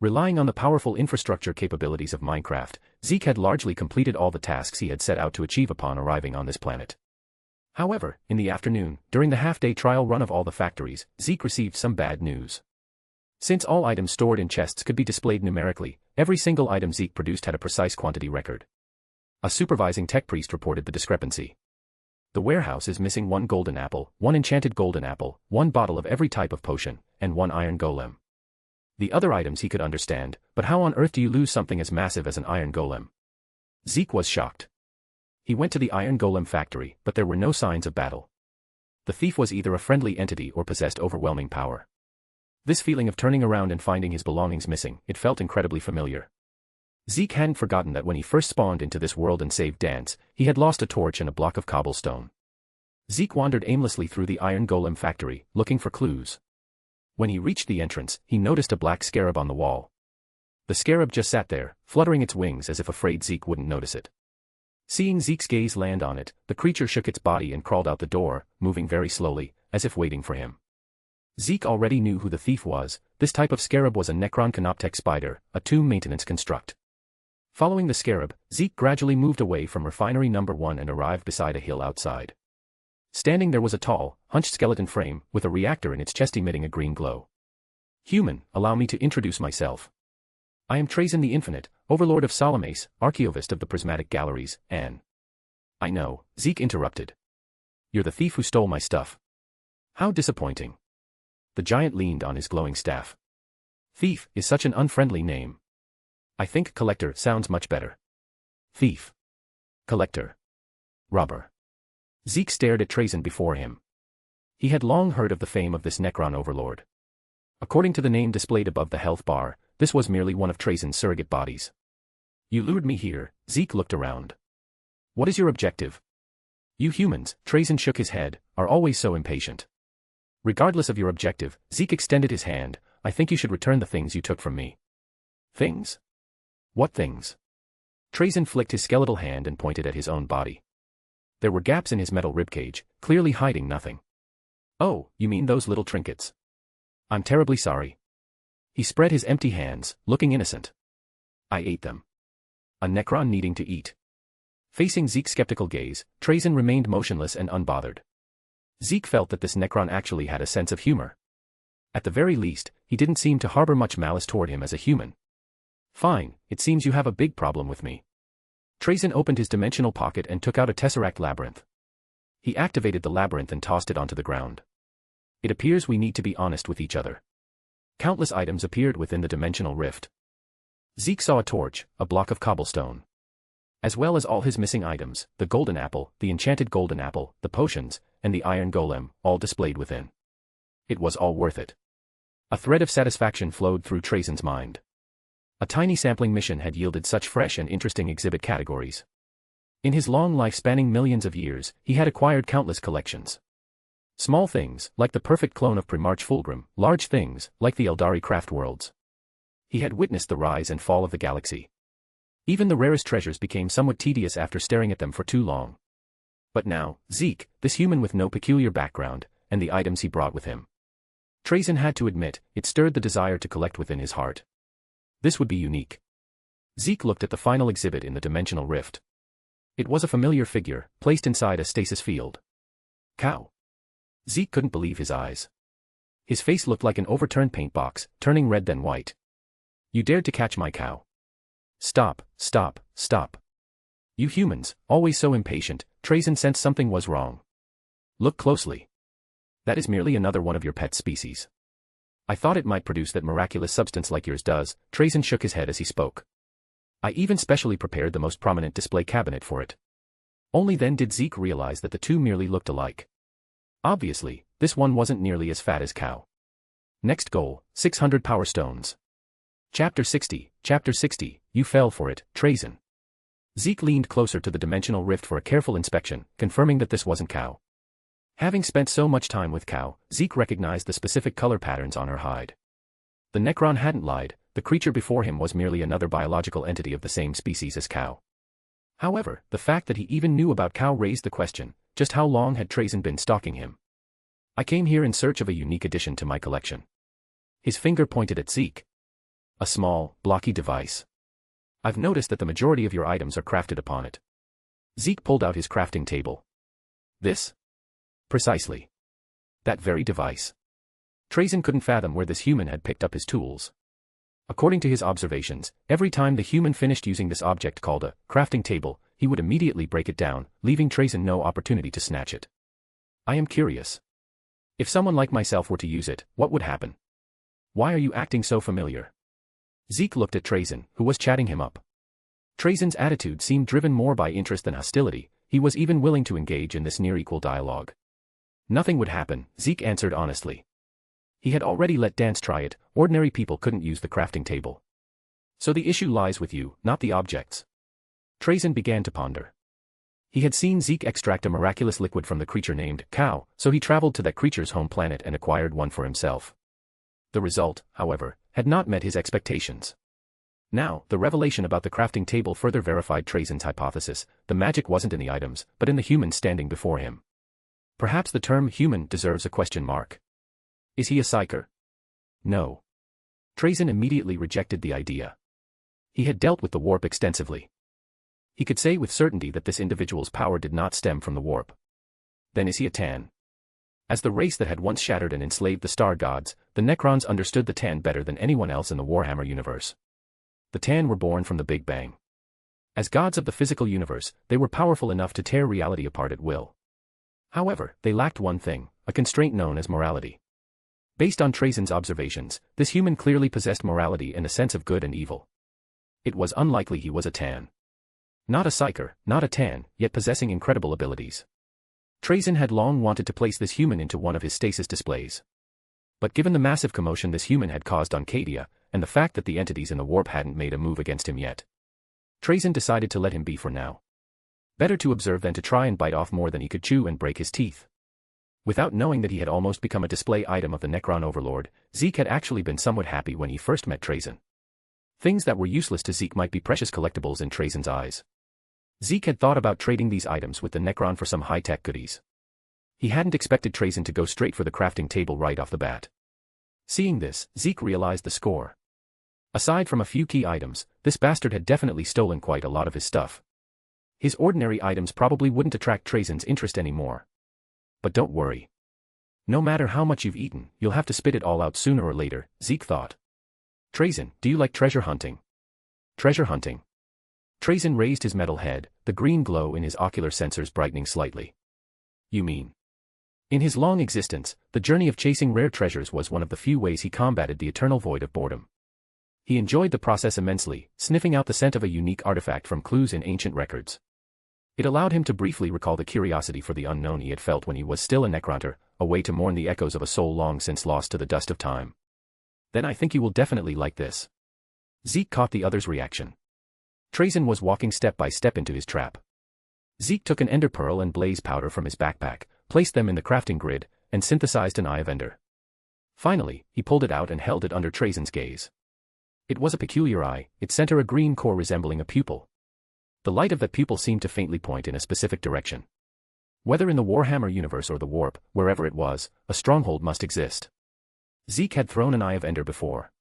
Relying on the powerful infrastructure capabilities of Minecraft, Zeke had largely completed all the tasks he had set out to achieve upon arriving on this planet. However, in the afternoon, during the half-day trial run of all the factories, Zeke received some bad news. Since all items stored in chests could be displayed numerically, every single item Zeke produced had a precise quantity record. A supervising tech priest reported the discrepancy. The warehouse is missing 1 golden apple, 1 enchanted golden apple, 1 bottle of every type of potion, and 1 iron golem. The other items he could understand, but how on earth do you lose something as massive as an iron golem? Zeke was shocked. He went to the Iron Golem factory, but there were no signs of battle. The thief was either a friendly entity or possessed overwhelming power. This feeling of turning around and finding his belongings missing, it felt incredibly familiar. Zeke hadn't forgotten that when he first spawned into this world and saved Dance, he had lost a torch and a block of cobblestone. Zeke wandered aimlessly through the Iron Golem factory, looking for clues. When he reached the entrance, he noticed a black scarab on the wall. The scarab just sat there, fluttering its wings as if afraid Zeke wouldn't notice it. Seeing Zeke's gaze land on it, the creature shook its body and crawled out the door, moving very slowly, as if waiting for him. Zeke already knew who the thief was. This type of scarab was a Necron Canoptech spider, a tomb maintenance construct. Following the scarab, Zeke gradually moved away from refinery number 1 and arrived beside a hill outside. Standing there was a tall, hunched skeleton frame, with a reactor in its chest emitting a green glow. "Human, allow me to introduce myself. I am Trazyn the Infinite, Overlord of Solomase, Archaeovist of the Prismatic Galleries, and—" "I know," Zeke interrupted. "You're the thief who stole my stuff. How disappointing." The giant leaned on his glowing staff. "Thief is such an unfriendly name. I think collector sounds much better." "Thief. Collector. Robber." Zeke stared at Trazyn before him. He had long heard of the fame of this Necron overlord. According to the name displayed above the health bar, this was merely one of Trazyn's surrogate bodies. "You lured me here," Zeke looked around. "What is your objective? You humans," Trazyn shook his head, "are always so impatient." "Regardless of your objective," Zeke extended his hand, "I think you should return the things you took from me." "Things? What things?" Trazyn flicked his skeletal hand and pointed at his own body. There were gaps in his metal ribcage, clearly hiding nothing. "Oh, you mean those little trinkets? I'm terribly sorry." He spread his empty hands, looking innocent. "I ate them. A Necron needing to eat." Facing Zeke's skeptical gaze, Trazyn remained motionless and unbothered. Zeke felt that this Necron actually had a sense of humor. At the very least, he didn't seem to harbor much malice toward him as a human. "Fine, it seems you have a big problem with me." Trazyn opened his dimensional pocket and took out a tesseract labyrinth. He activated the labyrinth and tossed it onto the ground. "It appears we need to be honest with each other." Countless items appeared within the dimensional rift. Zeke saw a torch, a block of cobblestone. As well as all his missing items, the golden apple, the enchanted golden apple, the potions, and the iron golem, all displayed within. It was all worth it. A thread of satisfaction flowed through Trazyn's mind. A tiny sampling mission had yielded such fresh and interesting exhibit categories. In his long life spanning millions of years, he had acquired countless collections. Small things, like the perfect clone of Primarch Fulgrim, large things, like the Eldari craft worlds. He had witnessed the rise and fall of the galaxy. Even the rarest treasures became somewhat tedious after staring at them for too long. But now, Zeke, this human with no peculiar background, and the items he brought with him. Trazyn had to admit, it stirred the desire to collect within his heart. This would be unique. Zeke looked at the final exhibit in the dimensional rift. It was a familiar figure, placed inside a stasis field. Cow. Zeke couldn't believe his eyes. His face looked like an overturned paint box, turning red then white. "You dared to catch my cow. Stop, stop, stop. You humans, always so impatient." Trazyn sensed something was wrong. "Look closely. That is merely another one of your pet species. I thought it might produce that miraculous substance like yours does." Trazyn shook his head as he spoke. "I even specially prepared the most prominent display cabinet for it." Only then did Zeke realize that the two merely looked alike. Obviously, this one wasn't nearly as fat as Cow. Next goal, 600 power stones. Chapter 60, you fell for it, Trazyn. Zeke leaned closer to the dimensional rift for a careful inspection, confirming that this wasn't Cow. Having spent so much time with Cow, Zeke recognized the specific color patterns on her hide. The Necron hadn't lied, the creature before him was merely another biological entity of the same species as Cow. However, the fact that he even knew about Cow raised the question, just how long had Trazyn been stalking him? "I came here in search of a unique addition to my collection." His finger pointed at Zeke. A small, blocky device. I've noticed that the majority of your items are crafted upon it. Zeke pulled out his crafting table. This? Precisely. That very device. Trazen couldn't fathom where this human had picked up his tools. According to his observations, every time the human finished using this object called a crafting table, he would immediately break it down, leaving Trazen no opportunity to snatch it. I am curious. If someone like myself were to use it, what would happen? Why are you acting so familiar? Zeke looked at Trazen, who was chatting him up. Trazen's attitude seemed driven more by interest than hostility. He was even willing to engage in this near-equal dialogue. Nothing would happen, Zeke answered honestly. He had already let Dance try it. Ordinary people couldn't use the crafting table. So the issue lies with you, not the objects. Trazen began to ponder. He had seen Zeke extract a miraculous liquid from the creature named Cow, so he traveled to that creature's home planet and acquired one for himself. The result, however, had not met his expectations. Now, the revelation about the crafting table further verified Trazen's hypothesis. The magic wasn't in the items, but in the human standing before him. Perhaps the term human deserves a question mark. Is he a psyker? No. Trazen immediately rejected the idea. He had dealt with the warp extensively. He could say with certainty that this individual's power did not stem from the warp. Then is he a Tan? As the race that had once shattered and enslaved the star gods, the Necrons understood the Tan better than anyone else in the Warhammer universe. The Tan were born from the Big Bang. As gods of the physical universe, they were powerful enough to tear reality apart at will. However, they lacked one thing, a constraint known as morality. Based on Trazen's observations, this human clearly possessed morality and a sense of good and evil. It was unlikely he was a Tan. Not a psyker, not a Tan, yet possessing incredible abilities. Trazen had long wanted to place this human into one of his stasis displays. But given the massive commotion this human had caused on Cadia, and the fact that the entities in the warp hadn't made a move against him yet, Trazen decided to let him be for now. Better to observe than to try and bite off more than he could chew and break his teeth. Without knowing that he had almost become a display item of the Necron Overlord, Zeke had actually been somewhat happy when he first met Trazen. Things that were useless to Zeke might be precious collectibles in Trazen's eyes. Zeke had thought about trading these items with the Necron for some high-tech goodies. He hadn't expected Trazen to go straight for the crafting table right off the bat. Seeing this, Zeke realized the score. Aside from a few key items, this bastard had definitely stolen quite a lot of his stuff. His ordinary items probably wouldn't attract Trazen's interest anymore. But don't worry. No matter how much you've eaten, you'll have to spit it all out sooner or later, Zeke thought. Trazen, do you like treasure hunting? Treasure hunting? Trazen raised his metal head, the green glow in his ocular sensors brightening slightly. You mean? In his long existence, the journey of chasing rare treasures was one of the few ways he combated the eternal void of boredom. He enjoyed the process immensely, sniffing out the scent of a unique artifact from clues in ancient records. It allowed him to briefly recall the curiosity for the unknown he had felt when he was still a Necronter, a way to mourn the echoes of a soul long since lost to the dust of time. Then I think you will definitely like this. Zeke caught the other's reaction. Trazen was walking step by step into his trap. Zeke took an ender pearl and blaze powder from his backpack, placed them in the crafting grid, and synthesized an eye of ender. Finally, he pulled it out and held it under Trazen's gaze. It was a peculiar eye, its center a green core resembling a pupil. The light of that pupil seemed to faintly point in a specific direction. Whether in the Warhammer universe or the warp, wherever it was, a stronghold must exist. Zeke had thrown an eye of ender before.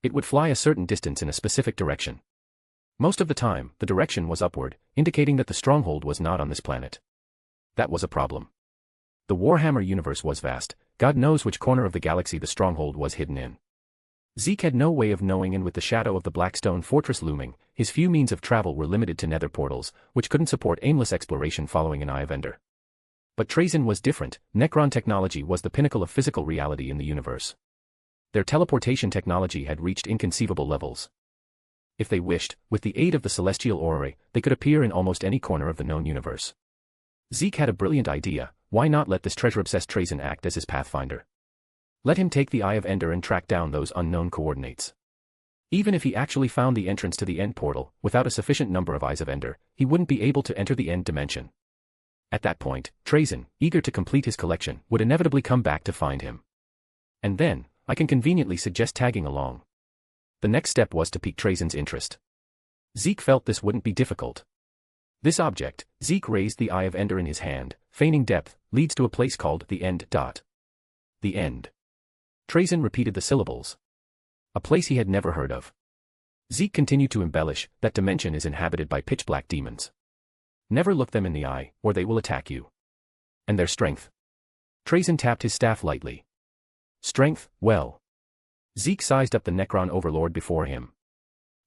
It would fly a certain distance in a specific direction. Most of the time, the direction was upward, indicating that the stronghold was not on this planet. That was a problem. The Warhammer universe was vast, God knows which corner of the galaxy the stronghold was hidden in. Zeke had no way of knowing, and with the shadow of the Blackstone fortress looming, his few means of travel were limited to nether portals, which couldn't support aimless exploration following an eye of ender. But Trazen was different. Necron technology was the pinnacle of physical reality in the universe. Their teleportation technology had reached inconceivable levels. If they wished, with the aid of the celestial aurora, they could appear in almost any corner of the known universe. Zeke had a brilliant idea. Why not let this treasure-obsessed Trazen act as his pathfinder? Let him take the Eye of Ender and track down those unknown coordinates. Even if he actually found the entrance to the end portal, without a sufficient number of Eyes of Ender, he wouldn't be able to enter the end dimension. At that point, Trazen, eager to complete his collection, would inevitably come back to find him. And then, I can conveniently suggest tagging along. The next step was to pique Trazen's interest. Zeke felt this wouldn't be difficult. This object, Zeke raised the Eye of Ender in his hand, feigning depth, leads to a place called the End. The End. Trazen repeated the syllables. A place he had never heard of. Zeke continued to embellish, that dimension is inhabited by pitch-black demons. Never look them in the eye, or they will attack you. And their strength. Trazyn tapped his staff lightly. Strength, well. Zeke sized up the Necron overlord before him.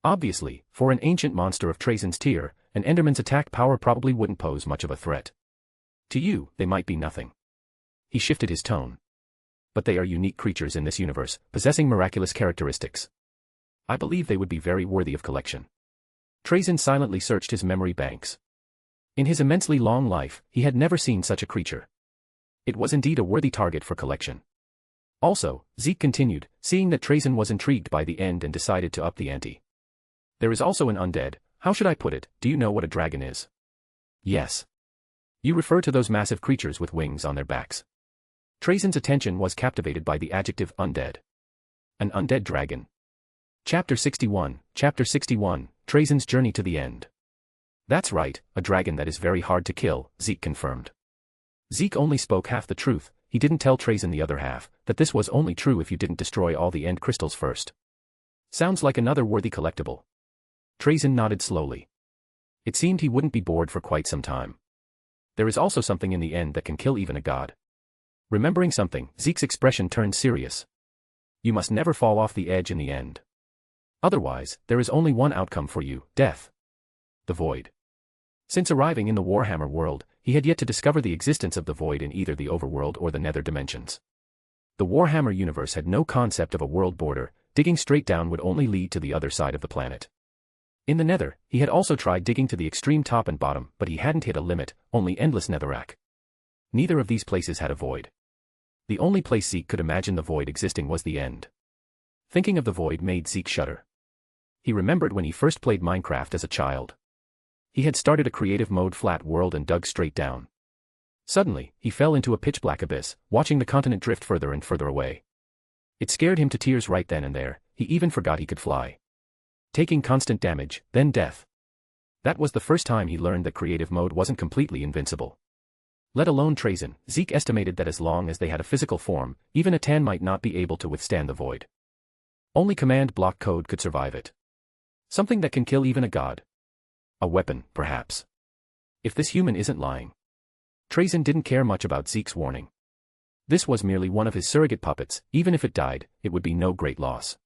Obviously, for an ancient monster of Trazyn's tier, an Enderman's attack power probably wouldn't pose much of a threat. To you, they might be nothing. He shifted his tone. But they are unique creatures in this universe, possessing miraculous characteristics. I believe they would be very worthy of collection. Trazyn silently searched his memory banks. In his immensely long life, he had never seen such a creature. It was indeed a worthy target for collection. Also, Zeke continued, seeing that Trazyn was intrigued by the end and decided to up the ante. There is also an undead. How should I put it? Do you know what a dragon is? Yes. You refer to those massive creatures with wings on their backs. Trazyn's attention was captivated by the adjective undead. An undead dragon. Chapter 61, Trazyn's journey to the end. That's right, a dragon that is very hard to kill, Zeke confirmed. Zeke only spoke half the truth. He didn't tell Trazyn the other half, that this was only true if you didn't destroy all the end crystals first. Sounds like another worthy collectible. Trazyn nodded slowly. It seemed he wouldn't be bored for quite some time. There is also something in the end that can kill even a god. Remembering something, Zeke's expression turned serious. You must never fall off the edge in the end. Otherwise, there is only one outcome for you, death. The void. Since arriving in the Warhammer world, he had yet to discover the existence of the void in either the overworld or the nether dimensions. The Warhammer universe had no concept of a world border. Digging straight down would only lead to the other side of the planet. In the nether, he had also tried digging to the extreme top and bottom, but he hadn't hit a limit, only endless netherrack. Neither of these places had a void. The only place Zeke could imagine the void existing was the end. Thinking of the void made Zeke shudder. He remembered when he first played Minecraft as a child. He had started a creative mode flat world and dug straight down. Suddenly, he fell into a pitch-black abyss, watching the continent drift further and further away. It scared him to tears right then and there. He even forgot he could fly. Taking constant damage, then death. That was the first time he learned that creative mode wasn't completely invincible. Let alone Trazyn, Zeke estimated that as long as they had a physical form, even a Tan might not be able to withstand the void. Only command block code could survive it. Something that can kill even a god. A weapon, perhaps. If this human isn't lying. Trazyn didn't care much about Zeke's warning. This was merely one of his surrogate puppets. Even if it died, it would be no great loss.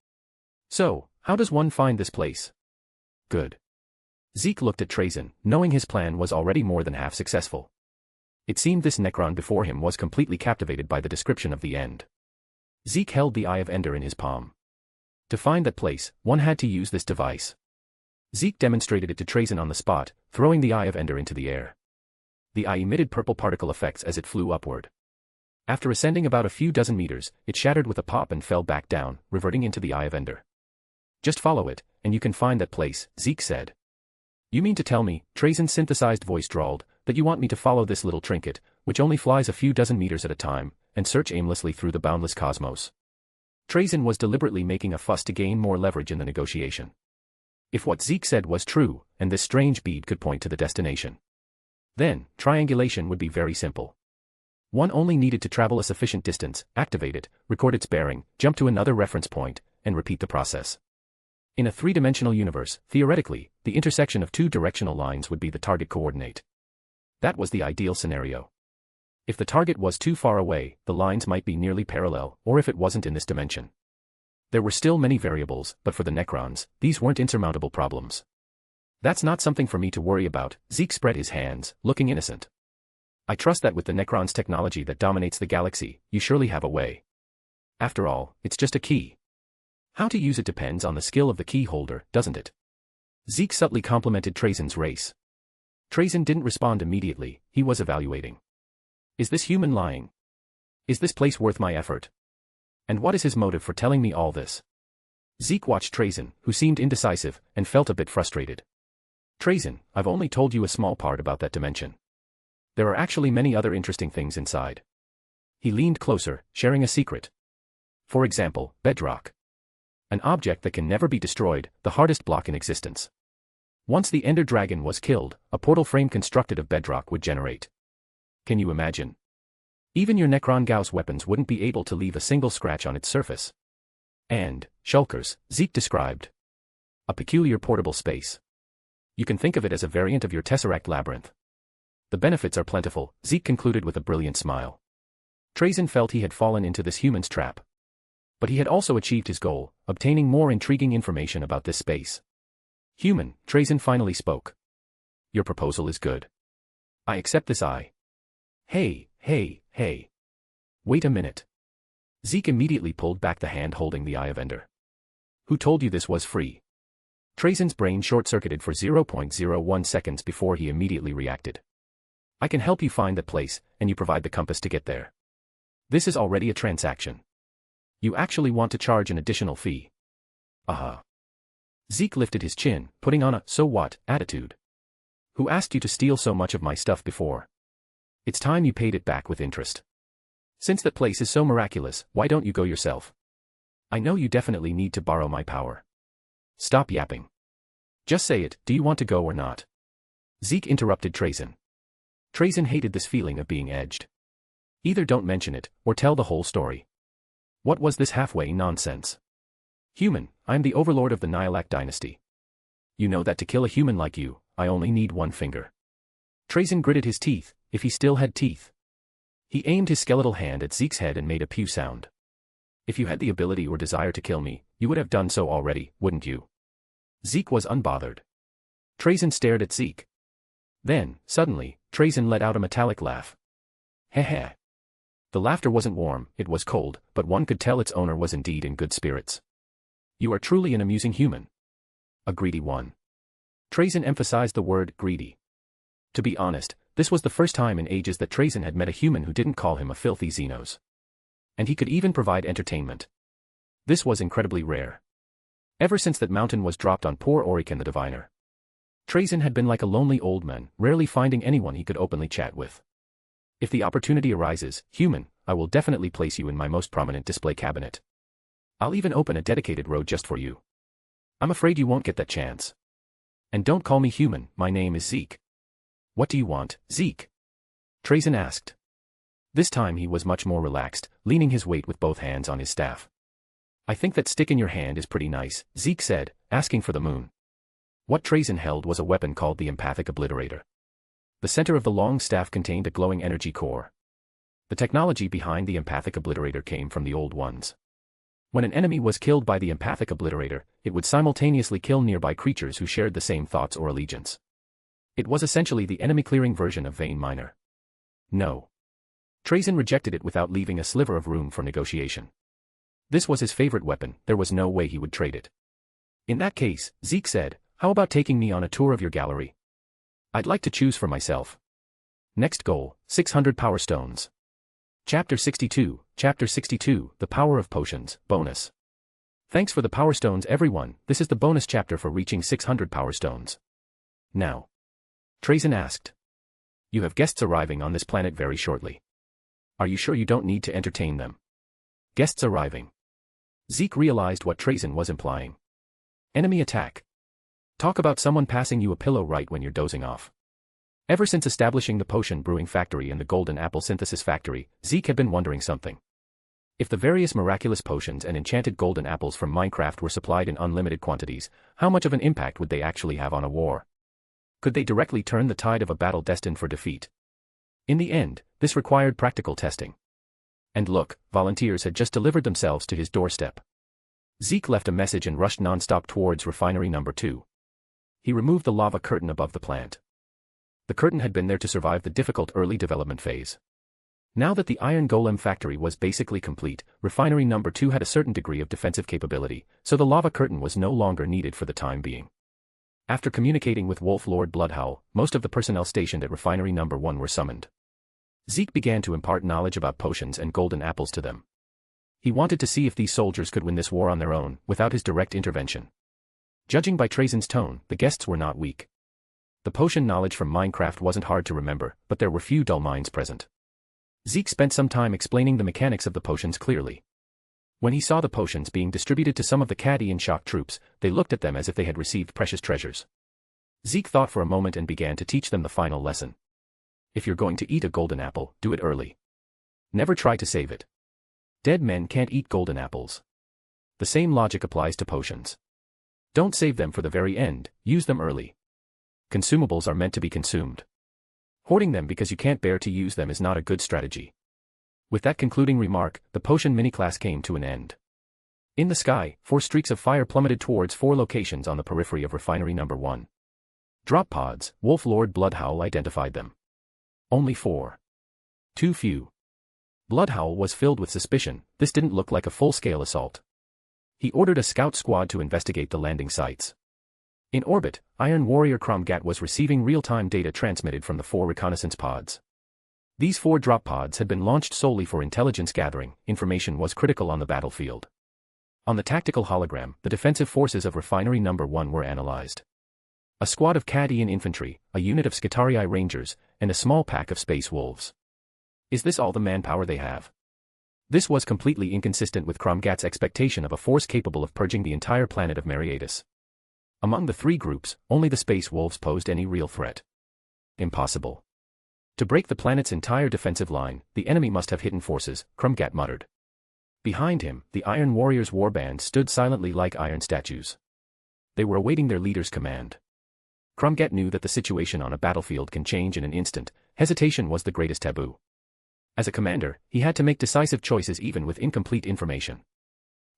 So, how does one find this place? Good. Zeke looked at Trazyn, knowing his plan was already more than half successful. It seemed this Necron before him was completely captivated by the description of the end. Zeke held the Eye of Ender in his palm. To find that place, one had to use this device. Zeke demonstrated it to Trazyn on the spot, throwing the Eye of Ender into the air. The eye emitted purple particle effects as it flew upward. After ascending about a few dozen meters, it shattered with a pop and fell back down, reverting into the Eye of Ender. Just follow it, and you can find that place, Zeke said. You mean to tell me, Trazyn's synthesized voice drawled, that you want me to follow this little trinket, which only flies a few dozen meters at a time, and search aimlessly through the boundless cosmos? Trazyn was deliberately making a fuss to gain more leverage in the negotiation. If what Zeke said was true, and this strange bead could point to the destination, then, triangulation would be very simple. One only needed to travel a sufficient distance, activate it, record its bearing, jump to another reference point, and repeat the process. In a three-dimensional universe, theoretically, the intersection of two directional lines would be the target coordinate. That was the ideal scenario. If the target was too far away, the lines might be nearly parallel, or if it wasn't in this dimension. There were still many variables, but for the Necrons, these weren't insurmountable problems. That's not something for me to worry about, Zeke spread his hands, looking innocent. I trust that with the Necrons' technology that dominates the galaxy, you surely have a way. After all, it's just a key. How to use it depends on the skill of the key holder, doesn't it? Zeke subtly complimented Trazyn's race. Trazyn didn't respond immediately, he was evaluating. Is this human lying? Is this place worth my effort? And what is his motive for telling me all this? Zeke watched Trazyn, who seemed indecisive, and felt a bit frustrated. Trazyn, I've only told you a small part about that dimension. There are actually many other interesting things inside. He leaned closer, sharing a secret. For example, bedrock. An object that can never be destroyed, the hardest block in existence. Once the Ender Dragon was killed, a portal frame constructed of bedrock would generate. Can you imagine? Even your Necron Gauss weapons wouldn't be able to leave a single scratch on its surface. And, shulkers, Zeke described. A peculiar portable space. You can think of it as a variant of your Tesseract labyrinth. The benefits are plentiful, Zeke concluded with a brilliant smile. Trazen felt he had fallen into this human's trap. But he had also achieved his goal, obtaining more intriguing information about this space. Human, Trazen finally spoke. Your proposal is good. I accept this. Hey. Wait a minute. Zeke immediately pulled back the hand holding the eye of Ender. Who told you this was free? Trazen's brain short-circuited for 0.01 seconds before he immediately reacted. I can help you find that place, and you provide the compass to get there. This is already a transaction. You actually want to charge an additional fee. Zeke lifted his chin, putting on a so what attitude. Who asked you to steal so much of my stuff before? It's time you paid it back with interest. Since that place is so miraculous, why don't you go yourself? I know you definitely need to borrow my power. Stop yapping. Just say it, do you want to go or not? Zeke interrupted Trazen. Trazen hated this feeling of being edged. Either don't mention it, or tell the whole story. What was this halfway nonsense? Human, I am the overlord of the Nihilak dynasty. You know that to kill a human like you, I only need one finger. Trazen gritted his teeth, if he still had teeth. He aimed his skeletal hand at Zeke's head and made a pew sound. If you had the ability or desire to kill me, you would have done so already, wouldn't you? Zeke was unbothered. Trazen stared at Zeke. Then, suddenly, Trazen let out a metallic laugh. Heh. The laughter wasn't warm, it was cold, but one could tell its owner was indeed in good spirits. You are truly an amusing human. A greedy one. Trazen emphasized the word greedy. To be honest, this was the first time in ages that Trazen had met a human who didn't call him a filthy Xenos. And he could even provide entertainment. This was incredibly rare. Ever since that mountain was dropped on poor Orican the Diviner. Trazen had been like a lonely old man, rarely finding anyone he could openly chat with. If the opportunity arises, human, I will definitely place you in my most prominent display cabinet. I'll even open a dedicated road just for you. I'm afraid you won't get that chance. And don't call me human, my name is Zeke. What do you want, Zeke? Trazen asked. This time he was much more relaxed, leaning his weight with both hands on his staff. I think that stick in your hand is pretty nice, Zeke said, asking for the moon. What Trazen held was a weapon called the empathic obliterator. The center of the long staff contained a glowing energy core. The technology behind the empathic obliterator came from the old ones. When an enemy was killed by the empathic obliterator, it would simultaneously kill nearby creatures who shared the same thoughts or allegiance. It was essentially the enemy-clearing version of Vein Miner. No. Trazen rejected it without leaving a sliver of room for negotiation. This was his favorite weapon, there was no way he would trade it. In that case, Zeke said, how about taking me on a tour of your gallery? I'd like to choose for myself. Next goal, 600 Power Stones. Chapter 62, The Power of Potions, Bonus. Thanks for the Power Stones everyone, this is the bonus chapter for reaching 600 Power Stones. Now. Trazen asked. You have guests arriving on this planet very shortly. Are you sure you don't need to entertain them? Guests arriving. Zeke realized what Trazen was implying. Enemy attack. Talk about someone passing you a pillow right when you're dozing off. Ever since establishing the potion brewing factory and the golden apple synthesis factory, Zeke had been wondering something. If the various miraculous potions and enchanted golden apples from Minecraft were supplied in unlimited quantities, how much of an impact would they actually have on a war? Could they directly turn the tide of a battle destined for defeat? In the end, this required practical testing. And look, volunteers had just delivered themselves to his doorstep. Zeke left a message and rushed non-stop towards refinery number 2. He removed the lava curtain above the plant. The curtain had been there to survive the difficult early development phase. Now that the Iron Golem factory was basically complete, refinery number 2 had a certain degree of defensive capability, so the lava curtain was no longer needed for the time being. After communicating with Wolf Lord Bloodhowl, most of the personnel stationed at refinery number 1 were summoned. Zeke began to impart knowledge about potions and golden apples to them. He wanted to see if these soldiers could win this war on their own, without his direct intervention. Judging by Trazen's tone, the guests were not weak. The potion knowledge from Minecraft wasn't hard to remember, but there were few dull minds present. Zeke spent some time explaining the mechanics of the potions clearly. When he saw the potions being distributed to some of the Cadian shock troops, they looked at them as if they had received precious treasures. Zeke thought for a moment and began to teach them the final lesson. If you're going to eat a golden apple, do it early. Never try to save it. Dead men can't eat golden apples. The same logic applies to potions. Don't save them for the very end, use them early. Consumables are meant to be consumed. Hoarding them because you can't bear to use them is not a good strategy. With that concluding remark, the potion mini-class came to an end. In the sky, 4 streaks of fire plummeted towards 4 locations on the periphery of Refinery No. 1. Drop pods, Wolf Lord Bloodhowl identified them. Only 4. Too few. Bloodhowl was filled with suspicion. This didn't look like a full-scale assault. He ordered a scout squad to investigate the landing sites. In orbit, Iron Warrior Cromgat was receiving real-time data transmitted from the 4 reconnaissance pods. These 4 drop pods had been launched solely for intelligence gathering. Information was critical on the battlefield. On the tactical hologram, the defensive forces of Refinery No. 1 were analyzed. A squad of Cadian infantry, a unit of Scutarii Rangers, and a small pack of Space Wolves. Is this all the manpower they have? This was completely inconsistent with Cromgat's expectation of a force capable of purging the entire planet of Mariatus. Among the 3 groups, only the Space Wolves posed any real threat. Impossible. To break the planet's entire defensive line, the enemy must have hidden forces, Cromgat muttered. Behind him, the Iron Warriors' warband stood silently like iron statues. They were awaiting their leader's command. Cromgat knew that the situation on a battlefield can change in an instant. Hesitation was the greatest taboo. As a commander, he had to make decisive choices even with incomplete information.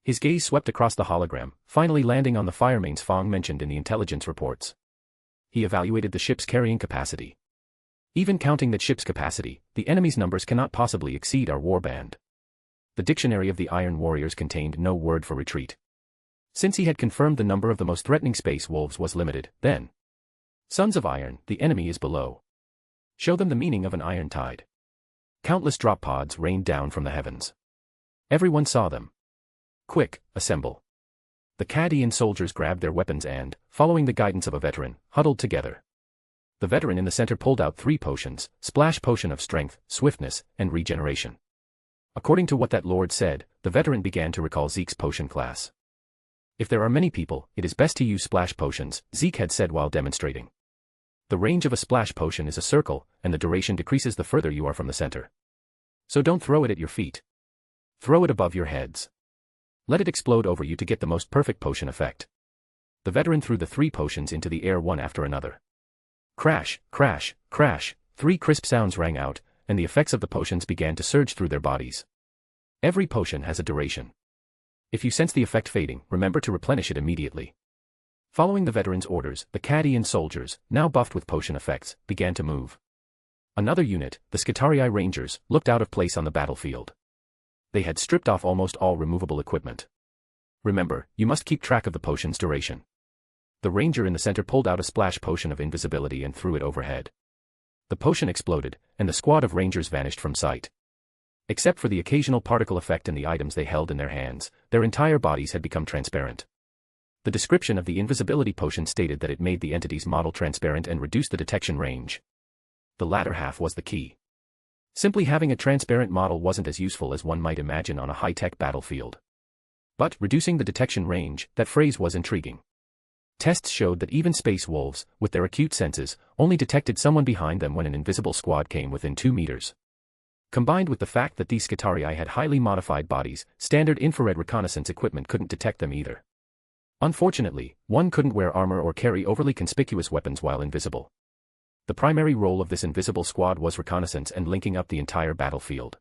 His gaze swept across the hologram, finally landing on the firemain's Fong mentioned in the intelligence reports. He evaluated the ship's carrying capacity. Even counting that ship's capacity, the enemy's numbers cannot possibly exceed our warband. The dictionary of the Iron Warriors contained no word for retreat. Since he had confirmed the number of the most threatening Space Wolves was limited, then. Sons of Iron, the enemy is below. Show them the meaning of an iron tide. Countless drop pods rained down from the heavens. Everyone saw them. Quick, assemble. The Cadian soldiers grabbed their weapons and, following the guidance of a veteran, huddled together. The veteran in the center pulled out 3 potions, Splash Potion of Strength, Swiftness, and Regeneration. According to what that lord said, the veteran began to recall Zeke's potion class. If there are many people, it is best to use splash potions, Zeke had said while demonstrating. The range of a splash potion is a circle, and the duration decreases the further you are from the center. So don't throw it at your feet. Throw it above your heads. Let it explode over you to get the most perfect potion effect. The veteran threw the 3 potions into the air one after another. Crash, crash, crash, 3 crisp sounds rang out, and the effects of the potions began to surge through their bodies. Every potion has a duration. If you sense the effect fading, remember to replenish it immediately. Following the veteran's orders, the Cadian soldiers, now buffed with potion effects, began to move. Another unit, the Scutarii Rangers, looked out of place on the battlefield. They had stripped off almost all removable equipment. Remember, you must keep track of the potion's duration. The ranger in the center pulled out a splash potion of invisibility and threw it overhead. The potion exploded, and the squad of rangers vanished from sight. Except for the occasional particle effect in the items they held in their hands, their entire bodies had become transparent. The description of the invisibility potion stated that it made the entity's model transparent and reduced the detection range. The latter half was the key. Simply having a transparent model wasn't as useful as one might imagine on a high-tech battlefield. But reducing the detection range, that phrase was intriguing. Tests showed that even Space Wolves, with their acute senses, only detected someone behind them when an invisible squad came within 2 meters. Combined with the fact that these Scutarii had highly modified bodies, standard infrared reconnaissance equipment couldn't detect them either. Unfortunately, one couldn't wear armor or carry overly conspicuous weapons while invisible. The primary role of this invisible squad was reconnaissance and linking up the entire battlefield.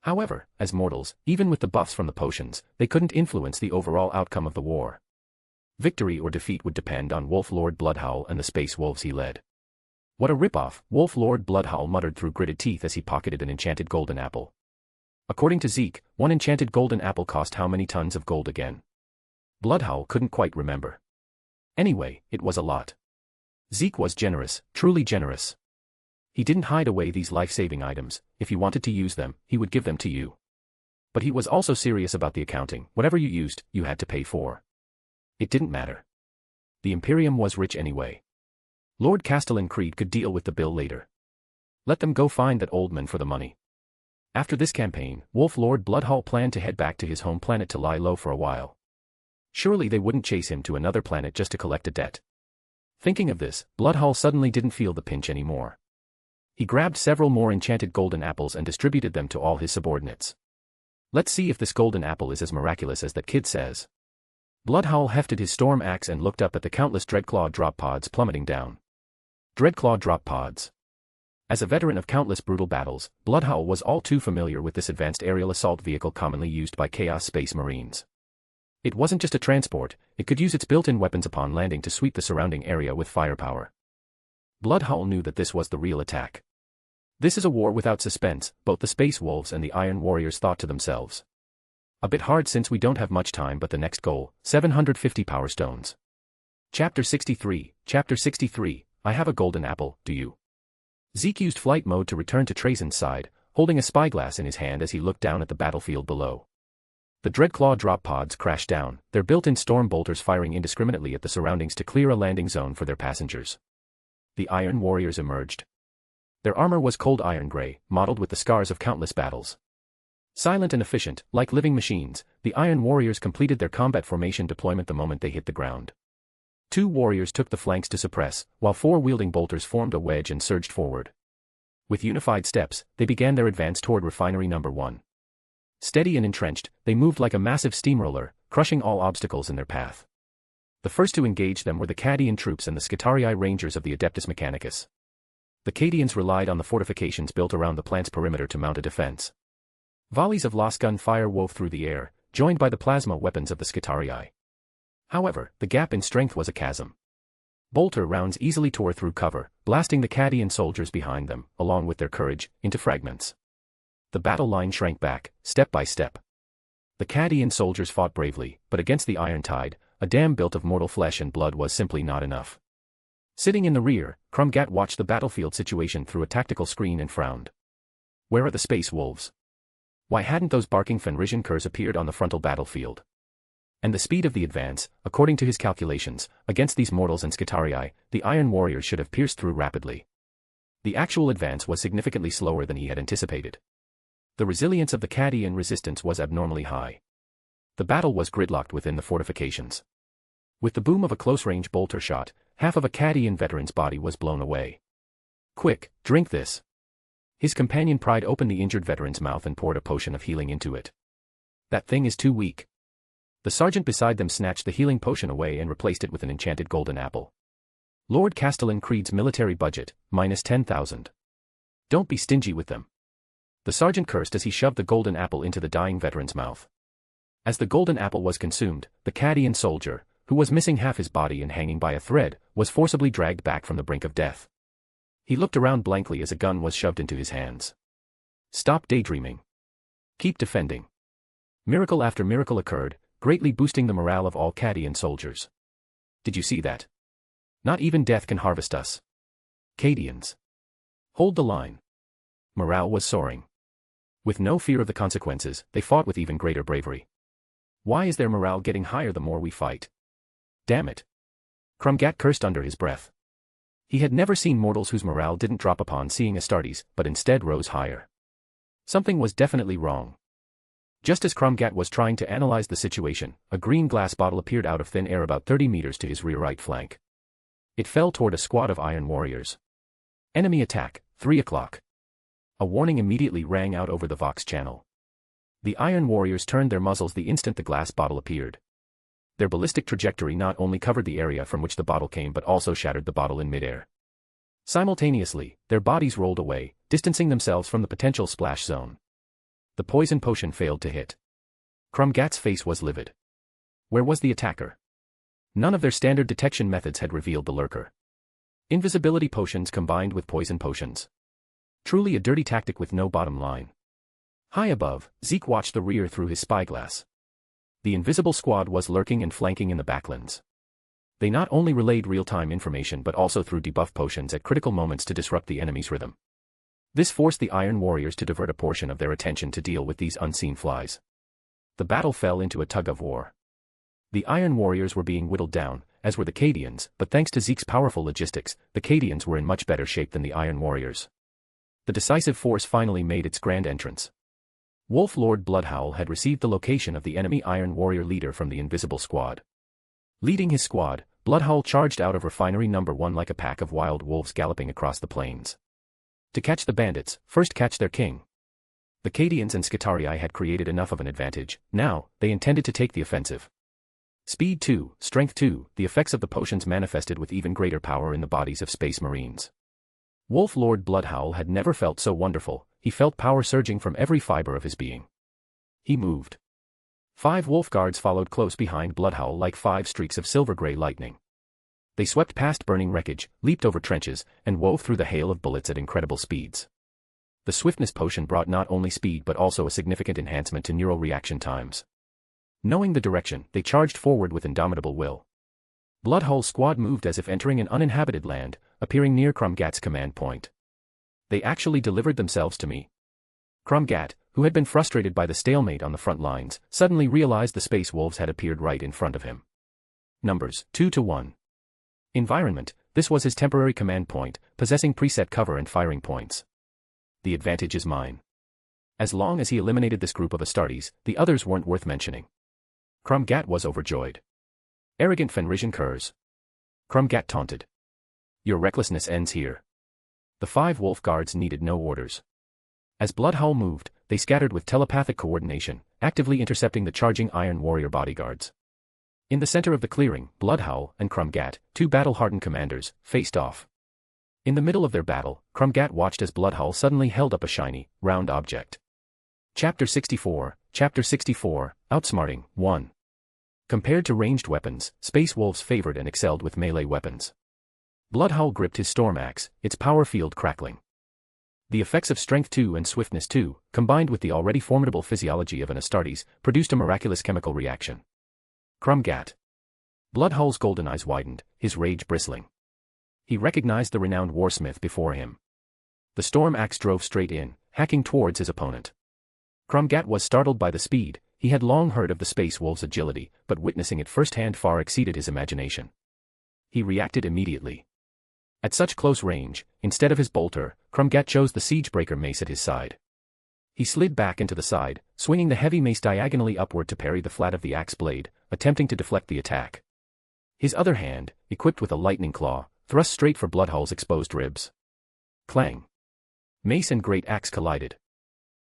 However, as mortals, even with the buffs from the potions, they couldn't influence the overall outcome of the war. Victory or defeat would depend on Wolf Lord Bloodhowl and the Space Wolves he led. What a ripoff, Wolf Lord Bloodhowl muttered through gritted teeth as he pocketed an enchanted golden apple. According to Zeke, one enchanted golden apple cost how many tons of gold again? Bloodhowl couldn't quite remember. Anyway, it was a lot. Zeke was generous, truly generous. He didn't hide away these life-saving items. If you wanted to use them, he would give them to you. But he was also serious about the accounting. Whatever you used, you had to pay for. It didn't matter. The Imperium was rich anyway. Lord Castellan Creed could deal with the bill later. Let them go find that old man for the money. After this campaign, Wolf Lord Bloodhowl planned to head back to his home planet to lie low for a while. Surely they wouldn't chase him to another planet just to collect a debt. Thinking of this, Bloodhowl suddenly didn't feel the pinch anymore. He grabbed several more enchanted golden apples and distributed them to all his subordinates. Let's see if this golden apple is as miraculous as that kid says. Bloodhowl hefted his storm axe and looked up at the countless Dreadclaw drop pods plummeting down. Dreadclaw drop pods. As a veteran of countless brutal battles, Bloodhowl was all too familiar with this advanced aerial assault vehicle commonly used by Chaos Space Marines. It wasn't just a transport, it could use its built-in weapons upon landing to sweep the surrounding area with firepower. Bloodhowl knew that this was the real attack. This is a war without suspense, both the Space Wolves and the Iron Warriors thought to themselves. A bit hard since we don't have much time, but the next goal, 750 power stones. Chapter 63, I have a golden apple, do you? Zeke used flight mode to return to Trazen's side, holding a spyglass in his hand as he looked down at the battlefield below. The Dreadclaw drop pods crashed down, their built-in storm bolters firing indiscriminately at the surroundings to clear a landing zone for their passengers. The Iron Warriors emerged. Their armor was cold iron gray, mottled with the scars of countless battles. Silent and efficient, like living machines, the Iron Warriors completed their combat formation deployment the moment they hit the ground. 2 warriors took the flanks to suppress, while 4 wielding bolters formed a wedge and surged forward. With unified steps, they began their advance toward Refinery No. 1. Steady and entrenched, they moved like a massive steamroller, crushing all obstacles in their path. The first to engage them were the Cadian troops and the Scitarii Rangers of the Adeptus Mechanicus. The Cadians relied on the fortifications built around the plant's perimeter to mount a defense. Volleys of lasgun fire wove through the air, joined by the plasma weapons of the Scitarii. However, the gap in strength was a chasm. Bolter rounds easily tore through cover, blasting the Cadian soldiers behind them, along with their courage, into fragments. The battle line shrank back, step by step. The Cadian soldiers fought bravely, but against the Iron Tide, a dam built of mortal flesh and blood was simply not enough. Sitting in the rear, Crumgat watched the battlefield situation through a tactical screen and frowned. Where are the Space Wolves? Why hadn't those barking Fenrisian curs appeared on the frontal battlefield? And the speed of the advance, according to his calculations, against these mortals and Scitarii, the Iron Warriors should have pierced through rapidly. The actual advance was significantly slower than he had anticipated. The resilience of the Cadian resistance was abnormally high. The battle was gridlocked within the fortifications. With the boom of a close-range bolter shot, half of a Cadian veteran's body was blown away. Quick, drink this. His companion pried open the injured veteran's mouth and poured a potion of healing into it. That thing is too weak. The sergeant beside them snatched the healing potion away and replaced it with an enchanted golden apple. Lord Castellan Creed's military budget, minus 10,000. Don't be stingy with them. The sergeant cursed as he shoved the golden apple into the dying veteran's mouth. As the golden apple was consumed, the Cadian soldier, who was missing half his body and hanging by a thread, was forcibly dragged back from the brink of death. He looked around blankly as a gun was shoved into his hands. Stop daydreaming. Keep defending. Miracle after miracle occurred, greatly boosting the morale of all Cadian soldiers. Did you see that? Not even death can harvest us. Cadians. Hold the line. Morale was soaring. With no fear of the consequences, they fought with even greater bravery. Why is their morale getting higher the more we fight? Damn it. Crumgat cursed under his breath. He had never seen mortals whose morale didn't drop upon seeing Astartes, but instead rose higher. Something was definitely wrong. Just as Crumgat was trying to analyze the situation, a green glass bottle appeared out of thin air about 30 meters to his rear right flank. It fell toward a squad of Iron Warriors. Enemy attack, 3 o'clock. A warning immediately rang out over the Vox channel. The Iron Warriors turned their muzzles the instant the glass bottle appeared. Their ballistic trajectory not only covered the area from which the bottle came but also shattered the bottle in midair. Simultaneously, their bodies rolled away, distancing themselves from the potential splash zone. The poison potion failed to hit. Crumgat's face was livid. Where was the attacker? None of their standard detection methods had revealed the lurker. Invisibility potions combined with poison potions. Truly a dirty tactic with no bottom line. High above, Zeke watched the rear through his spyglass. The invisible squad was lurking and flanking in the backlands. They not only relayed real-time information but also threw debuff potions at critical moments to disrupt the enemy's rhythm. This forced the Iron Warriors to divert a portion of their attention to deal with these unseen flies. The battle fell into a tug-of-war. The Iron Warriors were being whittled down, as were the Cadians, but thanks to Zeke's powerful logistics, the Cadians were in much better shape than the Iron Warriors. The decisive force finally made its grand entrance. Wolf Lord Bloodhowl had received the location of the enemy Iron Warrior leader from the invisible squad. Leading his squad, Bloodhowl charged out of Refinery No. 1 like a pack of wild wolves galloping across the plains. To catch the bandits, first catch their king. The Cadians and Scitarii had created enough of an advantage, now, they intended to take the offensive. Speed 2, Strength 2, the effects of the potions manifested with even greater power in the bodies of Space Marines. Wolf Lord Bloodhowl had never felt so wonderful, he felt power surging from every fiber of his being. He moved. 5 wolf guards followed close behind Bloodhowl like 5 streaks of silver-gray lightning. They swept past burning wreckage, leaped over trenches, and wove through the hail of bullets at incredible speeds. The swiftness potion brought not only speed but also a significant enhancement to neural reaction times. Knowing the direction, they charged forward with indomitable will. Bloodhowl's squad moved as if entering an uninhabited land, appearing near Crumgat's command point. They actually delivered themselves to me. Crumgat, who had been frustrated by the stalemate on the front lines, suddenly realized the space wolves had appeared right in front of him. Numbers, 2 to 1. Environment, this was his temporary command point, possessing preset cover and firing points. The advantage is mine. As long as he eliminated this group of Astartes, the others weren't worth mentioning. Crumgat was overjoyed. Arrogant Fenrisian curs. Crumgat taunted. Your recklessness ends here. The 5 wolf guards needed no orders. As Bloodhowl moved, they scattered with telepathic coordination, actively intercepting the charging Iron Warrior bodyguards. In the center of the clearing, Bloodhowl and Crumgat, 2 battle-hardened commanders, faced off. In the middle of their battle, Crumgat watched as Bloodhowl suddenly held up a shiny, round object. Chapter 64, Outsmarting, 1. Compared to ranged weapons, Space Wolves favored and excelled with melee weapons. Bloodhowl gripped his storm axe, its power field crackling. The effects of Strength 2 and Swiftness 2, combined with the already formidable physiology of an Astartes, produced a miraculous chemical reaction. Crumgat. Bloodhowl's golden eyes widened, his rage bristling. He recognized the renowned warsmith before him. The storm axe drove straight in, hacking towards his opponent. Crumgat was startled by the speed. He had long heard of the Space Wolves' agility, but witnessing it firsthand far exceeded his imagination. He reacted immediately. At such close range, instead of his bolter, Crumgat chose the Siegebreaker mace at his side. He slid back into the side, swinging the heavy mace diagonally upward to parry the flat of the axe blade, attempting to deflect the attack. His other hand, equipped with a lightning claw, thrust straight for Bloodhowl's exposed ribs. Clang. Mace and great axe collided.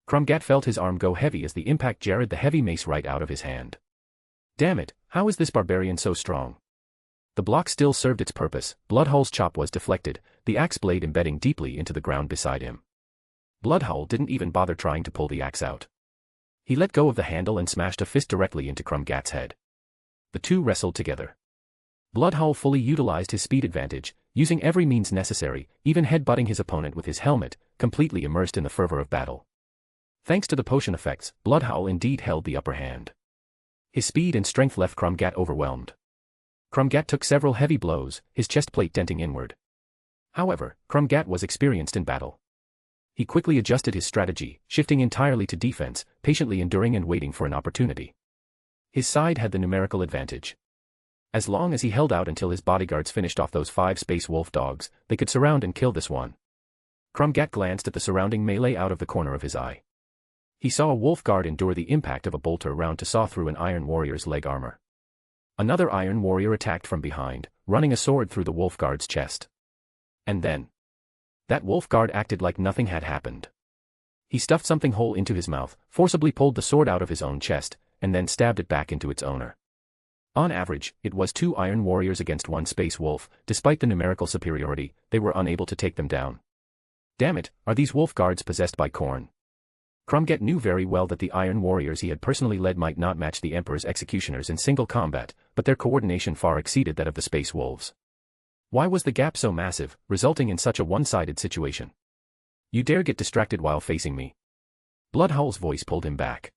Crumgat felt his arm go heavy as the impact jarred the heavy mace right out of his hand. Damn it, how is this barbarian so strong? The block still served its purpose. Bloodhowl's chop was deflected, the axe blade embedding deeply into the ground beside him. Bloodhowl didn't even bother trying to pull the axe out. He let go of the handle and smashed a fist directly into Crumgat's head. The two wrestled together. Bloodhowl fully utilized his speed advantage, using every means necessary, even headbutting his opponent with his helmet, completely immersed in the fervor of battle. Thanks to the potion effects, Bloodhowl indeed held the upper hand. His speed and strength left Crumgat overwhelmed. Crumgat took several heavy blows, his chest plate denting inward. However, Crumgat was experienced in battle. He quickly adjusted his strategy, shifting entirely to defense, patiently enduring and waiting for an opportunity. His side had the numerical advantage. As long as he held out until his bodyguards finished off those 5 space wolf dogs, they could surround and kill this one. Crumgat glanced at the surrounding melee out of the corner of his eye. He saw a wolf guard endure the impact of a bolter round to saw through an Iron Warrior's leg armor. Another Iron Warrior attacked from behind, running a sword through the wolf guard's chest. And then, that wolf guard acted like nothing had happened. He stuffed something whole into his mouth, forcibly pulled the sword out of his own chest, and then stabbed it back into its owner. On average, it was 2 Iron Warriors against 1 Space Wolf. Despite the numerical superiority, they were unable to take them down. Damn it, are these wolf guards possessed by Khorne? Crumgat knew very well that the Iron Warriors he had personally led might not match the Emperor's executioners in single combat, but their coordination far exceeded that of the Space Wolves. Why was the gap so massive, resulting in such a one-sided situation? You dare get distracted while facing me? Bloodhowl's voice pulled him back.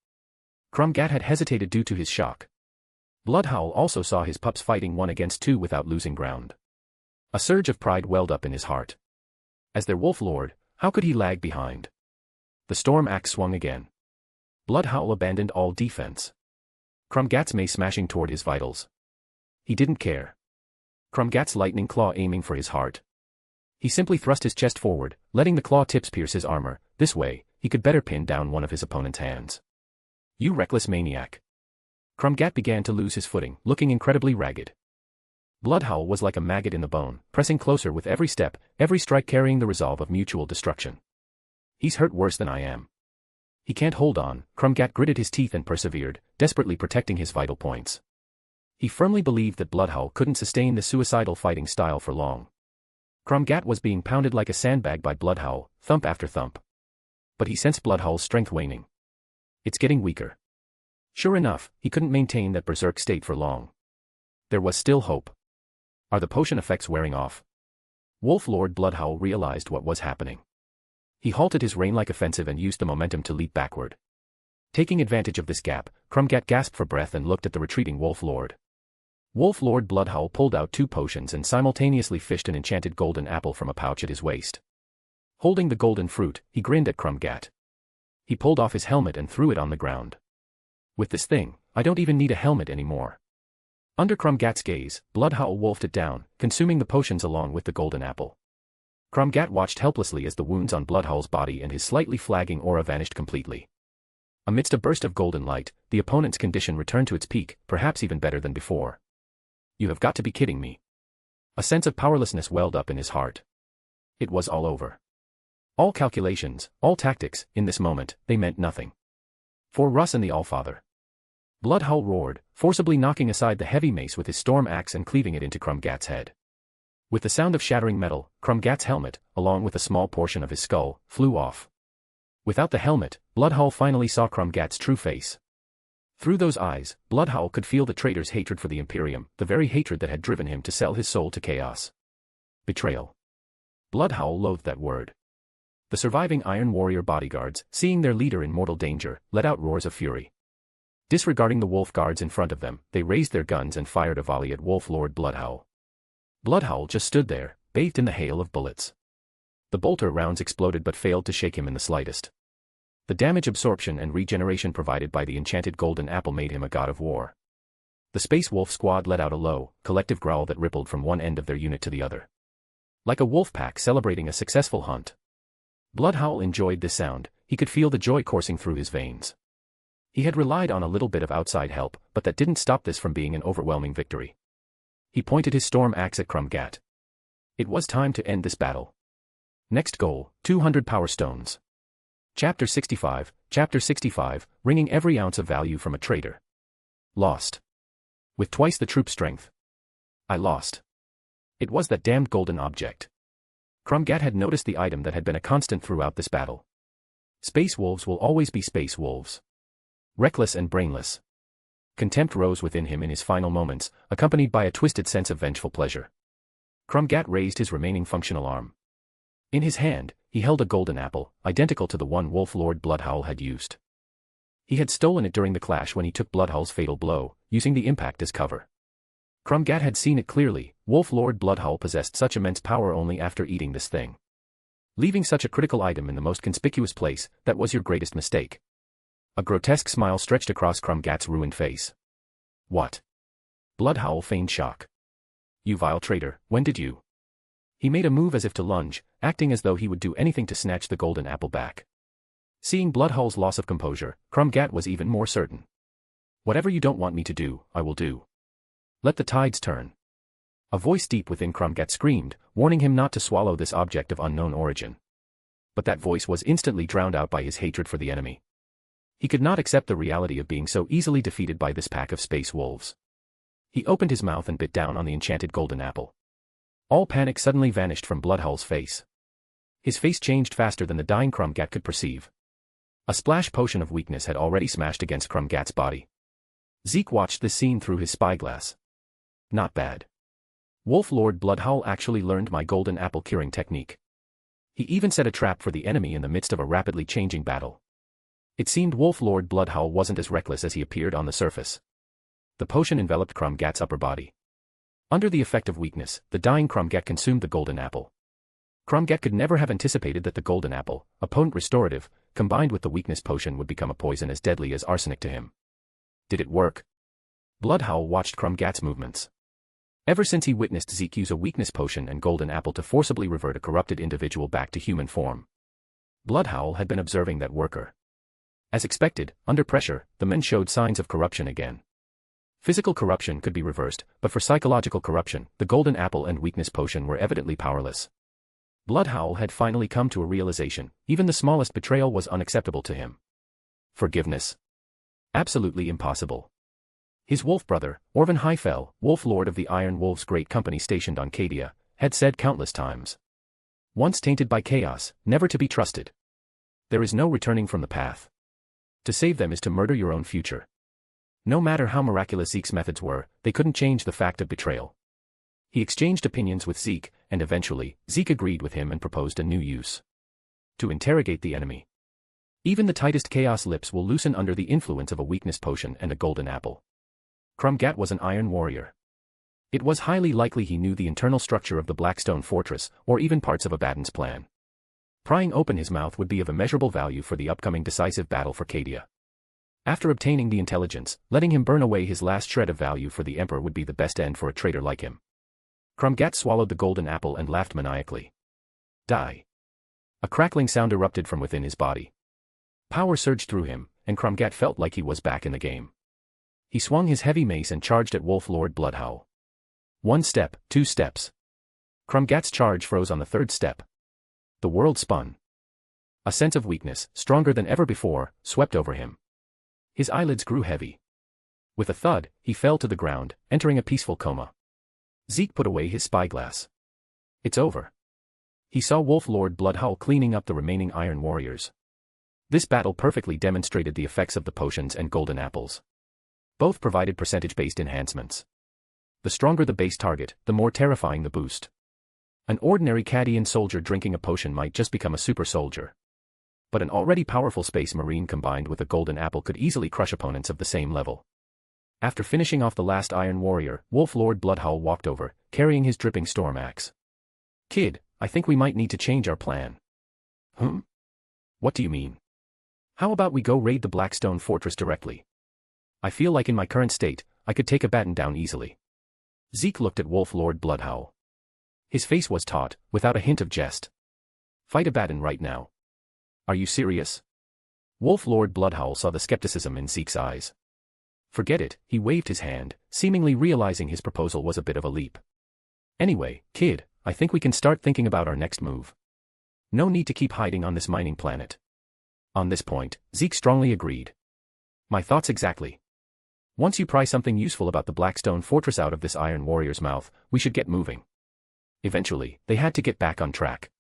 Crumgat had hesitated due to his shock. Bloodhowl also saw his pups fighting 1 against 2 without losing ground. A surge of pride welled up in his heart. As their wolf lord, how could he lag behind? The storm axe swung again. Bloodhowl abandoned all defense. Crumgat's mace smashing toward his vitals. He didn't care. Crumgat's lightning claw aiming for his heart. He simply thrust his chest forward, letting the claw tips pierce his armor. This way, he could better pin down one of his opponent's hands. You reckless maniac. Crumgat began to lose his footing, looking incredibly ragged. Bloodhowl was like a maggot in the bone, pressing closer with every step, every strike carrying the resolve of mutual destruction. He's hurt worse than I am. He can't hold on, Krumgat gritted his teeth and persevered, desperately protecting his vital points. He firmly believed that Bloodhowl couldn't sustain the suicidal fighting style for long. Krumgat was being pounded like a sandbag by Bloodhowl, thump after thump. But he sensed Bloodhowl's strength waning. It's getting weaker. Sure enough, he couldn't maintain that berserk state for long. There was still hope. Are the potion effects wearing off? Wolf Lord Bloodhowl realized what was happening. He halted his rain-like offensive and used the momentum to leap backward. Taking advantage of this gap, Krumgat gasped for breath and looked at the retreating Wolf Lord. Wolf Lord Bloodhowl pulled out 2 potions and simultaneously fished an enchanted golden apple from a pouch at his waist. Holding the golden fruit, he grinned at Krumgat. He pulled off his helmet and threw it on the ground. With this thing, I don't even need a helmet anymore. Under Krumgat's gaze, Bloodhowl wolfed it down, consuming the potions along with the golden apple. Krumgat watched helplessly as the wounds on Bloodhowl's body and his slightly flagging aura vanished completely. Amidst a burst of golden light, the opponent's condition returned to its peak, perhaps even better than before. You have got to be kidding me. A sense of powerlessness welled up in his heart. It was all over. All calculations, all tactics, in this moment, they meant nothing. For Russ and the Allfather. Bloodhowl roared, forcibly knocking aside the heavy mace with his storm axe and cleaving it into Krumgat's head. With the sound of shattering metal, Krumgat's helmet, along with a small portion of his skull, flew off. Without the helmet, Bloodhowl finally saw Krumgat's true face. Through those eyes, Bloodhowl could feel the traitor's hatred for the Imperium, the very hatred that had driven him to sell his soul to chaos. Betrayal. Bloodhowl loathed that word. The surviving Iron Warrior bodyguards, seeing their leader in mortal danger, let out roars of fury. Disregarding the wolf guards in front of them, they raised their guns and fired a volley at Wolf Lord Bloodhowl. Bloodhowl just stood there, bathed in the hail of bullets. The bolter rounds exploded but failed to shake him in the slightest. The damage absorption and regeneration provided by the enchanted golden apple made him a god of war. The Space Wolf squad let out a low, collective growl that rippled from one end of their unit to the other. Like a wolf pack celebrating a successful hunt. Bloodhowl enjoyed this sound, he could feel the joy coursing through his veins. He had relied on a little bit of outside help, but that didn't stop this from being an overwhelming victory. He pointed his storm axe at Krumgat. It was time to end this battle. Next goal, 200 power stones. Chapter 65, wringing every ounce of value from a traitor. Lost. With twice the troop strength. I lost. It was that damned golden object. Krumgat had noticed the item that had been a constant throughout this battle. Space wolves will always be space wolves. Reckless and brainless. Contempt rose within him in his final moments, accompanied by a twisted sense of vengeful pleasure. Krumgat raised his remaining functional arm. In his hand, he held a golden apple, identical to the one Wolf Lord Bloodhowl had used. He had stolen it during the clash when he took Bloodhowl's fatal blow, using the impact as cover. Krumgat had seen it clearly, Wolf Lord Bloodhowl possessed such immense power only after eating this thing. Leaving such a critical item in the most conspicuous place, that was your greatest mistake. A grotesque smile stretched across Krumgat's ruined face. What? Bloodhowl feigned shock. You vile traitor, when did you? He made a move as if to lunge, acting as though he would do anything to snatch the golden apple back. Seeing Bloodhowl's loss of composure, Krumgat was even more certain. Whatever you don't want me to do, I will do. Let the tides turn. A voice deep within Krumgat screamed, warning him not to swallow this object of unknown origin. But that voice was instantly drowned out by his hatred for the enemy. He could not accept the reality of being so easily defeated by this pack of space wolves. He opened his mouth and bit down on the enchanted golden apple. All panic suddenly vanished from Bloodhowl's face. His face changed faster than the dying Krumgat could perceive. A splash potion of weakness had already smashed against Krumgat's body. Zeke watched this scene through his spyglass. Not bad. Wolf Lord Bloodhowl actually learned my golden apple curing technique. He even set a trap for the enemy in the midst of a rapidly changing battle. It seemed Wolf Lord Bloodhowl wasn't as reckless as he appeared on the surface. The potion enveloped Krumgat's upper body. Under the effect of weakness, the dying Krumgat consumed the golden apple. Krumgat could never have anticipated that the golden apple, a potent restorative, combined with the weakness potion would become a poison as deadly as arsenic to him. Did it work? Bloodhowl watched Krumgat's movements. Ever since he witnessed Zeke use a weakness potion and golden apple to forcibly revert a corrupted individual back to human form, Bloodhowl had been observing that worker. As expected, under pressure, the men showed signs of corruption again. Physical corruption could be reversed, but for psychological corruption, the golden apple and weakness potion were evidently powerless. Bloodhowl had finally come to a realization, even the smallest betrayal was unacceptable to him. Forgiveness? Absolutely impossible. His wolf brother, Orvan Highfell, Wolf Lord of the Iron Wolves Great Company stationed on Cadia, had said countless times. Once tainted by chaos, never to be trusted. There is no returning from the path. To save them is to murder your own future. No matter how miraculous Zeke's methods were, they couldn't change the fact of betrayal. He exchanged opinions with Zeke, and eventually, Zeke agreed with him and proposed a new use. To interrogate the enemy. Even the tightest chaos lips will loosen under the influence of a weakness potion and a golden apple. Krumgat was an iron warrior. It was highly likely he knew the internal structure of the Blackstone Fortress, or even parts of Abaddon's plan. Prying open his mouth would be of immeasurable value for the upcoming decisive battle for Cadia. After obtaining the intelligence, letting him burn away his last shred of value for the Emperor would be the best end for a traitor like him. Krumgat swallowed the golden apple and laughed maniacally. Die. A crackling sound erupted from within his body. Power surged through him, and Krumgat felt like he was back in the game. He swung his heavy mace and charged at Wolf Lord Bloodhowl. 1 step, 2 steps. Krumgat's charge froze on the 3rd step. The world spun. A sense of weakness, stronger than ever before, swept over him. His eyelids grew heavy. With a thud, he fell to the ground, entering a peaceful coma. Zeke put away his spyglass. It's over. He saw Wolf Lord Bloodhowl cleaning up the remaining Iron Warriors. This battle perfectly demonstrated the effects of the potions and golden apples. Both provided percentage-based enhancements. The stronger the base target, the more terrifying the boost. An ordinary Cadian soldier drinking a potion might just become a super soldier. But an already powerful space marine combined with a golden apple could easily crush opponents of the same level. After finishing off the last Iron Warrior, Wolf Lord Bloodhowl walked over, carrying his dripping storm axe. Kid, I think we might need to change our plan. What do you mean? How about we go raid the Blackstone Fortress directly? I feel like in my current state, I could take Abaddon down easily. Zeke looked at Wolf Lord Bloodhowl. His face was taut, without a hint of jest. Fight Abaddon right now. Are you serious? Wolf Lord Bloodhowl saw the skepticism in Zeke's eyes. Forget it, he waved his hand, seemingly realizing his proposal was a bit of a leap. Anyway, kid, I think we can start thinking about our next move. No need to keep hiding on this mining planet. On this point, Zeke strongly agreed. My thoughts exactly. Once you pry something useful about the Blackstone Fortress out of this Iron Warrior's mouth, we should get moving. Eventually, they had to get back on track.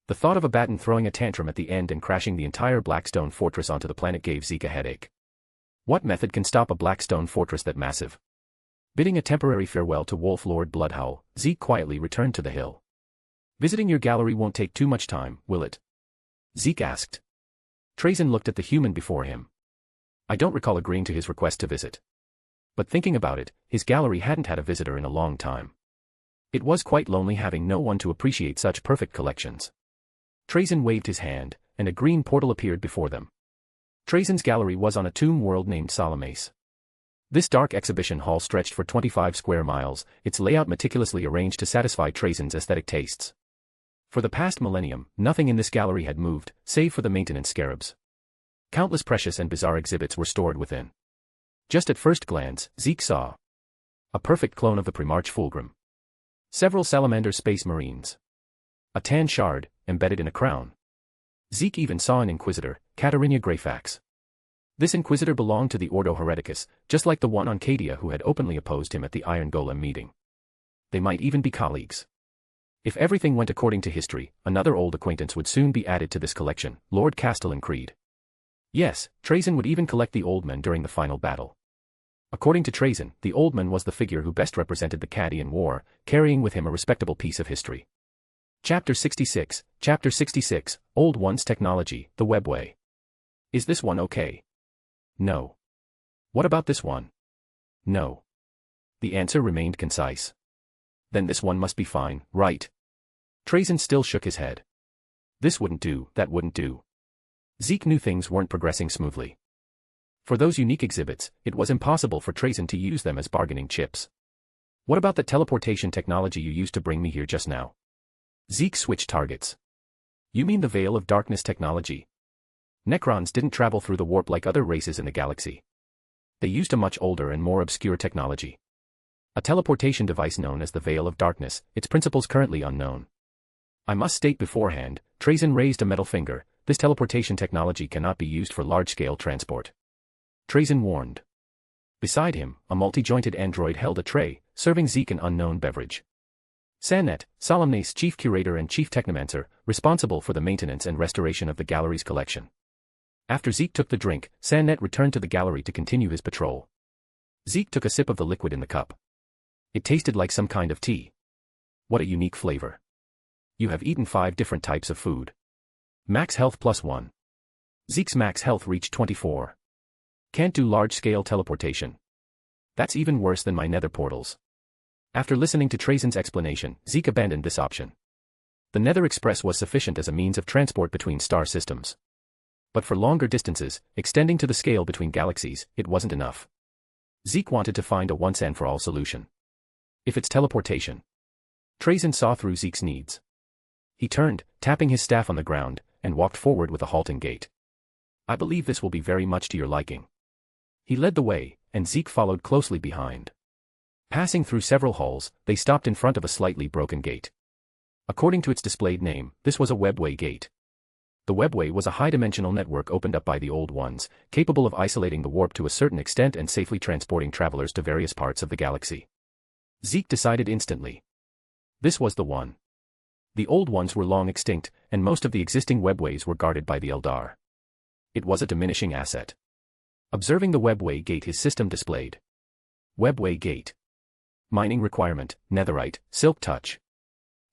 The thought of Abaddon throwing a tantrum at the end and crashing the entire Blackstone Fortress onto the planet gave Zeke a headache. What method can stop a Blackstone Fortress that massive? Bidding a temporary farewell to Wolf Lord Bloodhowl, Zeke quietly returned to the hill. Visiting your gallery won't take too much time, will it? Zeke asked. Trazyn looked at the human before him. I don't recall agreeing to his request to visit. But thinking about it, his gallery hadn't had a visitor in a long time. It was quite lonely having no one to appreciate such perfect collections. Trazyn waved his hand, and a green portal appeared before them. Trazyn's gallery was on a tomb world named Salamace. This dark exhibition hall stretched for 25 square miles, its layout meticulously arranged to satisfy Trazyn's aesthetic tastes. For the past millennium, nothing in this gallery had moved, save for the maintenance scarabs. Countless precious and bizarre exhibits were stored within. Just at first glance, Zeke saw a perfect clone of the Primarch Fulgrim. Several salamander space marines. A tan shard, embedded in a crown. Zeke even saw an Inquisitor, Katarina Greyfax. This Inquisitor belonged to the Ordo Hereticus, just like the one on Cadia who had openly opposed him at the Iron Golem meeting. They might even be colleagues. If everything went according to history, another old acquaintance would soon be added to this collection, Lord Castellan Creed. Yes, Trazyn would even collect the Old Men during the final battle. According to Trazyn, the Old Man was the figure who best represented the Cadian War, carrying with him a respectable piece of history. Chapter 66, Old One's Technology, the Webway. Is this one okay? No. What about this one? No. The answer remained concise. Then this one must be fine, right? Trazyn still shook his head. This wouldn't do, that wouldn't do. Zeke knew things weren't progressing smoothly. For those unique exhibits, it was impossible for Trazyn to use them as bargaining chips. What about the teleportation technology you used to bring me here just now? Zeke switched targets. You mean the Veil of Darkness technology? Necrons didn't travel through the warp like other races in the galaxy. They used a much older and more obscure technology. A teleportation device known as the Veil of Darkness, its principles currently unknown. I must state beforehand, Trazyn raised a metal finger, this teleportation technology cannot be used for large-scale transport. Trazen warned. Beside him, a multi-jointed android held a tray, serving Zeke an unknown beverage. Sannet, Solemnace chief curator and chief technomancer, responsible for the maintenance and restoration of the gallery's collection. After Zeke took the drink, Sannet returned to the gallery to continue his patrol. Zeke took a sip of the liquid in the cup. It tasted like some kind of tea. What a unique flavor. You have eaten 5 different types of food. Max health +1. Zeke's max health reached 24. Can't do large-scale teleportation. That's even worse than my nether portals. After listening to Trazen's explanation, Zeke abandoned this option. The Nether Express was sufficient as a means of transport between star systems. But for longer distances, extending to the scale between galaxies, it wasn't enough. Zeke wanted to find a once-and-for-all solution. If it's teleportation. Trazen saw through Zeke's needs. He turned, tapping his staff on the ground, and walked forward with a halting gait. I believe this will be very much to your liking. He led the way, and Zeke followed closely behind. Passing through several halls, they stopped in front of a slightly broken gate. According to its displayed name, this was a webway gate. The webway was a high-dimensional network opened up by the Old Ones, capable of isolating the warp to a certain extent and safely transporting travelers to various parts of the galaxy. Zeke decided instantly. This was the one. The Old Ones were long extinct, and most of the existing webways were guarded by the Eldar. It was a diminishing asset. Observing the webway gate, his system displayed. Webway gate. Mining requirement, netherite, silk touch.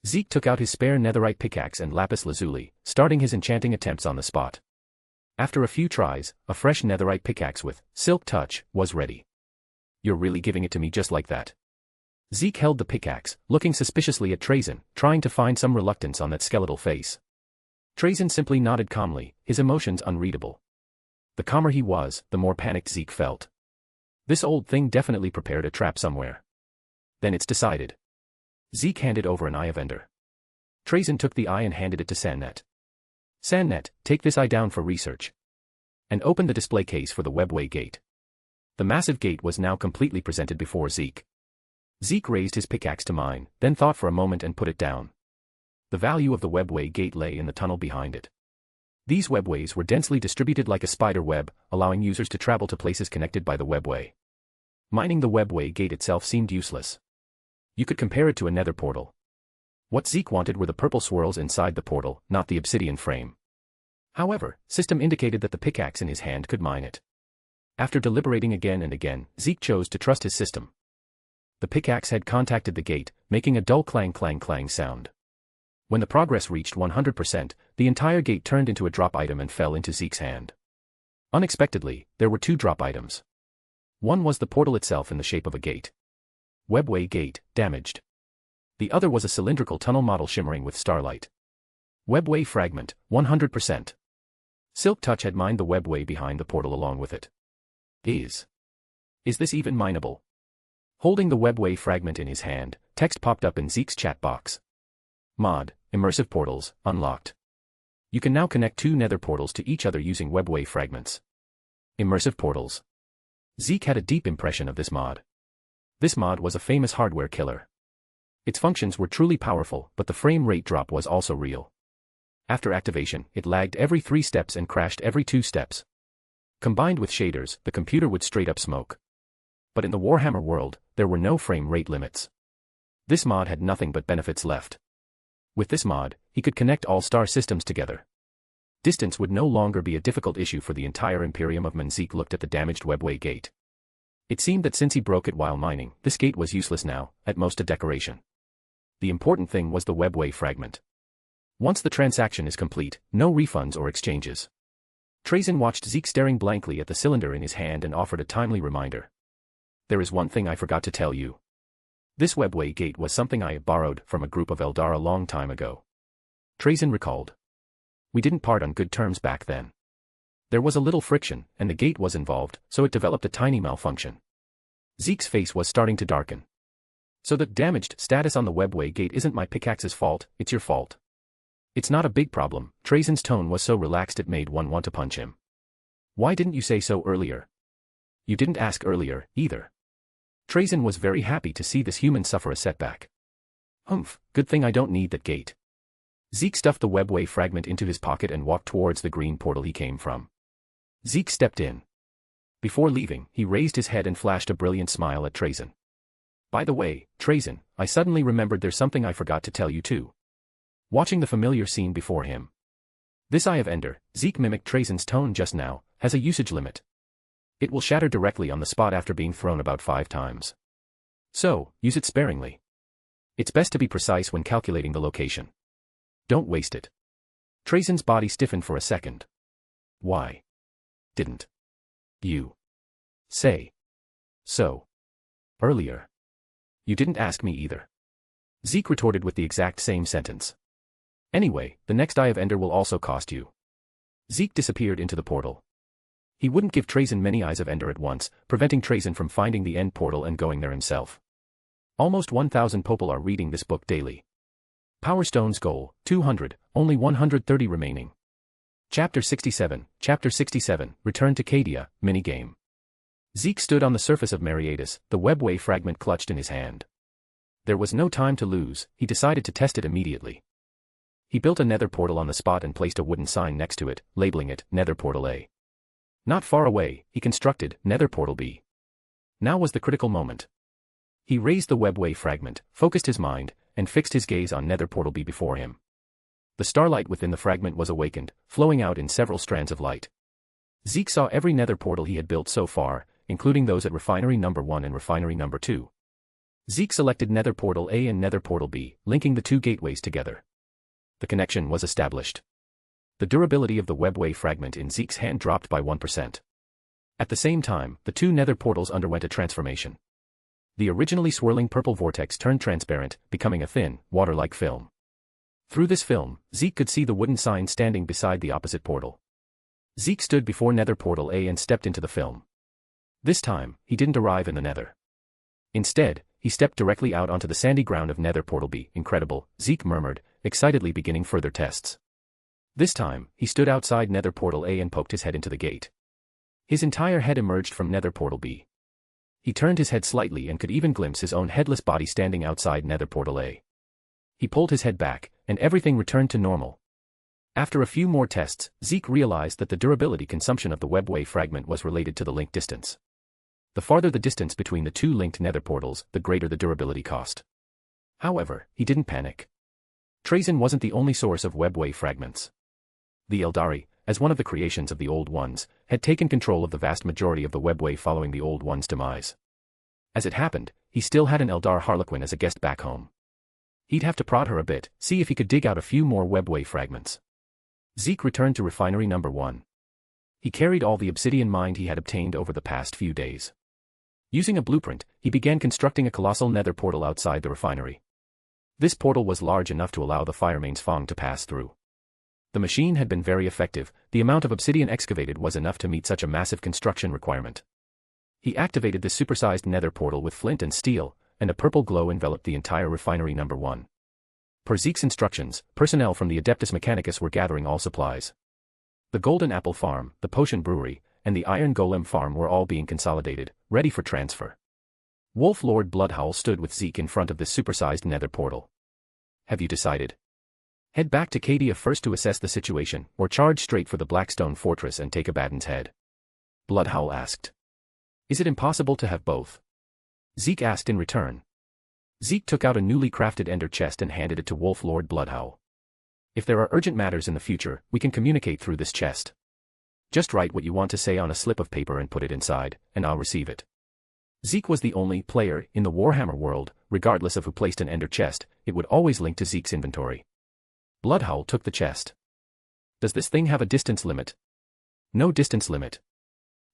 Zeke took out his spare netherite pickaxe and lapis lazuli, starting his enchanting attempts on the spot. After a few tries, a fresh netherite pickaxe with silk touch was ready. You're really giving it to me just like that? Zeke held the pickaxe, looking suspiciously at Trazen, trying to find some reluctance on that skeletal face. Trazen simply nodded calmly, his emotions unreadable. The calmer he was, the more panicked Zeke felt. This old thing definitely prepared a trap somewhere. Then it's decided. Zeke handed over an eye of ender. Trazen took the eye and handed it to Sannet. Sannet, take this eye down for research. And opened the display case for the webway gate. The massive gate was now completely presented before Zeke. Zeke raised his pickaxe to mine, then thought for a moment and put it down. The value of the webway gate lay in the tunnel behind it. These webways were densely distributed like a spider web, allowing users to travel to places connected by the webway. Mining the webway gate itself seemed useless. You could compare it to a nether portal. What Zeke wanted were the purple swirls inside the portal, not the obsidian frame. However, system indicated that the pickaxe in his hand could mine it. After deliberating again and again, Zeke chose to trust his system. The pickaxe had contacted the gate, making a dull clang clang clang sound. When the progress reached 100%, the entire gate turned into a drop item and fell into Zeke's hand. Unexpectedly, there were 2 drop items. One was the portal itself in the shape of a gate. Webway gate, damaged. The other was a cylindrical tunnel model shimmering with starlight. Webway fragment, 100%. Silk Touch had mined the webway behind the portal along with it. Is this even mineable? Holding the webway fragment in his hand, text popped up in Zeke's chat box. Mod, immersive portals, unlocked. You can now connect 2 nether portals to each other using webway fragments. Immersive portals. Zeke had a deep impression of this mod. This mod was a famous hardware killer. Its functions were truly powerful, but the frame rate drop was also real. After activation, it lagged every 3 steps and crashed every 2 steps. Combined with shaders, the computer would straight up smoke. But in the Warhammer world, there were no frame rate limits. This mod had nothing but benefits left. With this mod, he could connect all star systems together. Distance would no longer be a difficult issue for the entire Imperium of Men. Zeke looked at the damaged webway gate. It seemed that since he broke it while mining, this gate was useless now, at most a decoration. The important thing was the webway fragment. Once the transaction is complete, no refunds or exchanges. Trazen watched Zeke staring blankly at the cylinder in his hand and offered a timely reminder. There is one thing I forgot to tell you. This webway gate was something I borrowed from a group of Eldar a long time ago. Trazen recalled. We didn't part on good terms back then. There was a little friction, and the gate was involved, so it developed a tiny malfunction. Zeke's face was starting to darken. So the damaged status on the webway gate isn't my pickaxe's fault, it's your fault. It's not a big problem. Trazen's tone was so relaxed it made one want to punch him. Why didn't you say so earlier? You didn't ask earlier, either. Trazen was very happy to see this human suffer a setback. Humph, good thing I don't need that gate. Zeke stuffed the webway fragment into his pocket and walked towards the green portal he came from. Zeke stepped in. Before leaving, he raised his head and flashed a brilliant smile at Trazen. By the way, Trazen, I suddenly remembered there's something I forgot to tell you too. Watching the familiar scene before him. This Eye of Ender, Zeke mimicked Trazen's tone just now, has a usage limit. It will shatter directly on the spot after being thrown about 5 times. So, use it sparingly. It's best to be precise when calculating the location. Don't waste it. Trazen's body stiffened for a second. Why? Didn't you say so earlier? You didn't ask me either. Zeke retorted with the exact same sentence. Anyway, the next Eye of Ender will also cost you. Zeke disappeared into the portal. He wouldn't give Trazen many Eyes of Ender at once, preventing Trazen from finding the end portal and going there himself. Almost 1,000 people are reading this book daily. Power Stone's goal, 200, only 130 remaining. Chapter 67, Return to Cadia, minigame. Zeke stood on the surface of Mariatus, the webway fragment clutched in his hand. There was no time to lose, he decided to test it immediately. He built a nether portal on the spot and placed a wooden sign next to it, labeling it Nether Portal A. Not far away, he constructed Nether Portal B. Now was the critical moment. He raised the webway fragment, focused his mind, and fixed his gaze on Nether Portal B before him. The starlight within the fragment was awakened, flowing out in several strands of light. Zeke saw every nether portal he had built so far, including those at Refinery No. 1 and Refinery No. 2. Zeke selected Nether Portal A and Nether Portal B, linking the 2 gateways together. The connection was established. The durability of the webway fragment in Zeke's hand dropped by 1%. At the same time, the 2 nether portals underwent a transformation. The originally swirling purple vortex turned transparent, becoming a thin, water-like film. Through this film, Zeke could see the wooden sign standing beside the opposite portal. Zeke stood before Nether Portal A and stepped into the film. This time, he didn't arrive in the nether. Instead, he stepped directly out onto the sandy ground of Nether Portal B. Incredible, Zeke murmured, excitedly beginning further tests. This time, he stood outside Nether Portal A and poked his head into the gate. His entire head emerged from Nether Portal B. He turned his head slightly and could even glimpse his own headless body standing outside Nether Portal A. He pulled his head back, and everything returned to normal. After a few more tests, Zeke realized that the durability consumption of the webway fragment was related to the link distance. The farther the distance between the 2 linked nether portals, the greater the durability cost. However, he didn't panic. Trazen wasn't the only source of webway fragments. The Eldari, as one of the creations of the Old Ones, had taken control of the vast majority of the webway following the Old One's demise. As it happened, he still had an Eldar Harlequin as a guest back home. He'd have to prod her a bit, see if he could dig out a few more webway fragments. Zeke returned to Refinery No. 1. He carried all the obsidian mined he had obtained over the past few days. Using a blueprint, he began constructing a colossal nether portal outside the refinery. This portal was large enough to allow the Firemane's Fong to pass through. The machine had been very effective, the amount of obsidian excavated was enough to meet such a massive construction requirement. He activated this supersized nether portal with flint and steel, and a purple glow enveloped the entire Refinery No. 1. Per Zeke's instructions, personnel from the Adeptus Mechanicus were gathering all supplies. The Golden Apple Farm, the Potion Brewery, and the Iron Golem Farm were all being consolidated, ready for transfer. Wolf Lord Bloodhowl stood with Zeke in front of this supersized nether portal. Have you decided? Head back to Cadia first to assess the situation, or charge straight for the Blackstone Fortress and take Abaddon's head? Bloodhowl asked. Is it impossible to have both? Zeke asked in return. Zeke took out a newly crafted ender chest and handed it to Wolf Lord Bloodhowl. If there are urgent matters in the future, we can communicate through this chest. Just write what you want to say on a slip of paper and put it inside, and I'll receive it. Zeke was the only player in the Warhammer world, regardless of who placed an ender chest, it would always link to Zeke's inventory. Bloodhowl took the chest. Does this thing have a distance limit? No distance limit.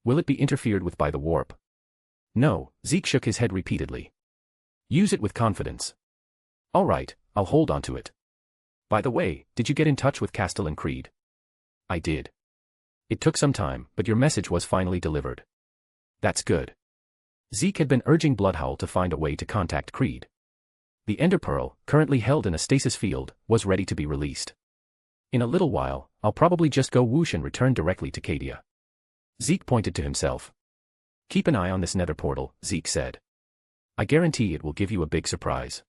Will it be interfered with by the warp? No, Zeke shook his head repeatedly. Use it with confidence. All right, I'll hold on to it. By the way, did you get in touch with Castellan Creed? I did. It took some time, but your message was finally delivered. That's good. Zeke had been urging Bloodhowl to find a way to contact Creed. The Ender Pearl, currently held in a stasis field, was ready to be released. In a little while, I'll probably just go whoosh and return directly to Cadia. Zeke pointed to himself. Keep an eye on this nether portal, Zeke said. I guarantee it will give you a big surprise.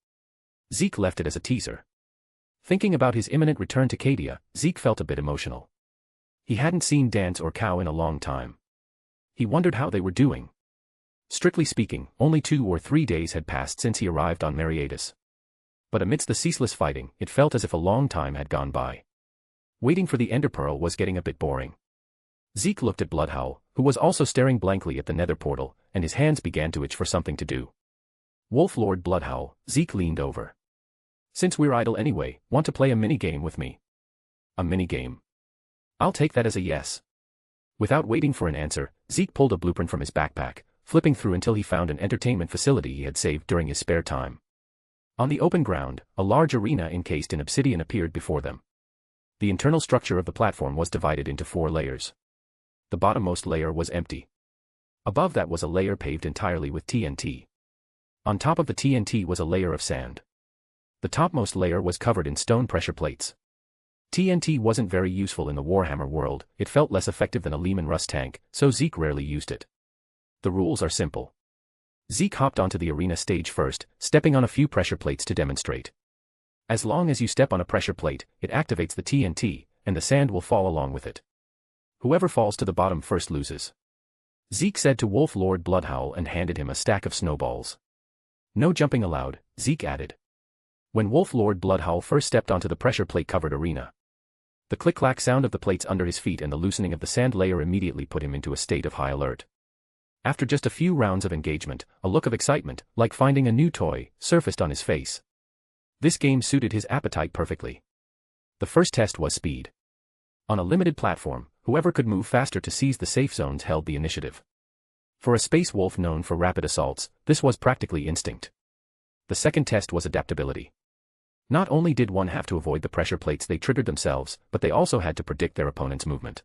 Zeke left it as a teaser. Thinking about his imminent return to Cadia, Zeke felt a bit emotional. He hadn't seen Dance or Cow in a long time. He wondered how they were doing. Strictly speaking, only 2 or 3 days had passed since he arrived on Adeptus. But amidst the ceaseless fighting, it felt as if a long time had gone by. Waiting for the Ender Pearl was getting a bit boring. Zeke looked at Bloodhowl, who was also staring blankly at the nether portal, and his hands began to itch for something to do. Wolf Lord Bloodhowl, Zeke leaned over. Since we're idle anyway, want to play a mini-game with me? A mini-game? I'll take that as a yes. Without waiting for an answer, Zeke pulled a blueprint from his backpack, flipping through until he found an entertainment facility he had saved during his spare time. On the open ground, a large arena encased in obsidian appeared before them. The internal structure of the platform was divided into 4 layers. The bottommost layer was empty. Above that was a layer paved entirely with TNT. On top of the TNT was a layer of sand. The topmost layer was covered in stone pressure plates. TNT wasn't very useful in the Warhammer world, it felt less effective than a Leman Russ tank, so Zeke rarely used it. The rules are simple. Zeke hopped onto the arena stage first, stepping on a few pressure plates to demonstrate. As long as you step on a pressure plate, it activates the TNT, and the sand will fall along with it. Whoever falls to the bottom first loses. Zeke said to Wolf Lord Bloodhowl and handed him a stack of snowballs. No jumping allowed, Zeke added. When Wolf Lord Bloodhowl first stepped onto the pressure plate-covered arena, the click-clack sound of the plates under his feet and the loosening of the sand layer immediately put him into a state of high alert. After just a few rounds of engagement, a look of excitement, like finding a new toy, surfaced on his face. This game suited his appetite perfectly. The first test was speed. On a limited platform, whoever could move faster to seize the safe zones held the initiative. For a space wolf known for rapid assaults, this was practically instinct. The second test was adaptability. Not only did one have to avoid the pressure plates they triggered themselves, but they also had to predict their opponent's movement.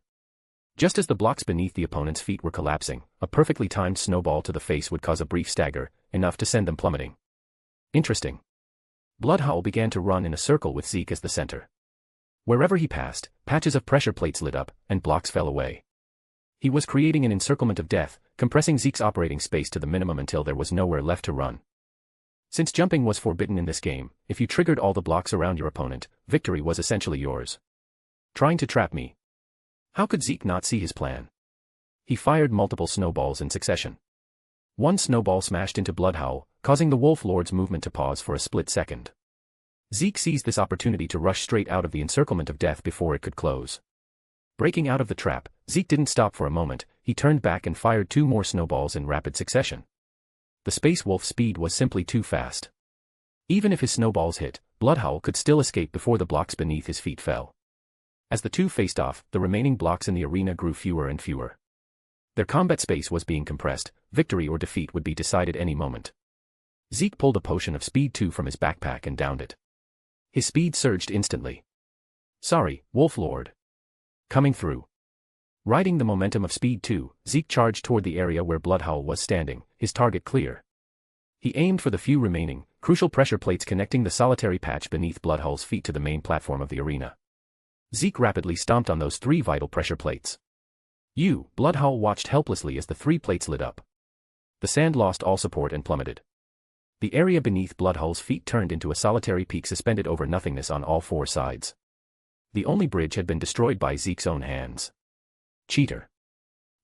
Just as the blocks beneath the opponent's feet were collapsing, a perfectly timed snowball to the face would cause a brief stagger, enough to send them plummeting. Interesting. Bloodhowl began to run in a circle with Zeke as the center. Wherever he passed, patches of pressure plates lit up, and blocks fell away. He was creating an encirclement of death, compressing Zeke's operating space to the minimum until there was nowhere left to run. Since jumping was forbidden in this game, if you triggered all the blocks around your opponent, victory was essentially yours. Trying to trap me. How could Zeke not see his plan? He fired multiple snowballs in succession. One snowball smashed into Bloodhowl, causing the Wolf Lord's movement to pause for a split second. Zeke seized this opportunity to rush straight out of the encirclement of death before it could close. Breaking out of the trap, Zeke didn't stop for a moment, he turned back and fired 2 more snowballs in rapid succession. The Space Wolf's speed was simply too fast. Even if his snowballs hit, Bloodhowl could still escape before the blocks beneath his feet fell. As the two faced off, the remaining blocks in the arena grew fewer and fewer. Their combat space was being compressed, victory or defeat would be decided any moment. Zeke pulled a potion of Speed 2 from his backpack and downed it. His speed surged instantly. Sorry, Wolf Lord. Coming through. Riding the momentum of Speed 2, Zeke charged toward the area where Bloodhowl was standing, his target clear. He aimed for the few remaining, crucial pressure plates connecting the solitary patch beneath Bloodhowl's feet to the main platform of the arena. Zeke rapidly stomped on those 3 vital pressure plates. Bloodhowl watched helplessly as the 3 plates lit up. The sand lost all support and plummeted. The area beneath Bloodhowl's feet turned into a solitary peak suspended over nothingness on all 4 sides. The only bridge had been destroyed by Zeke's own hands. Cheater.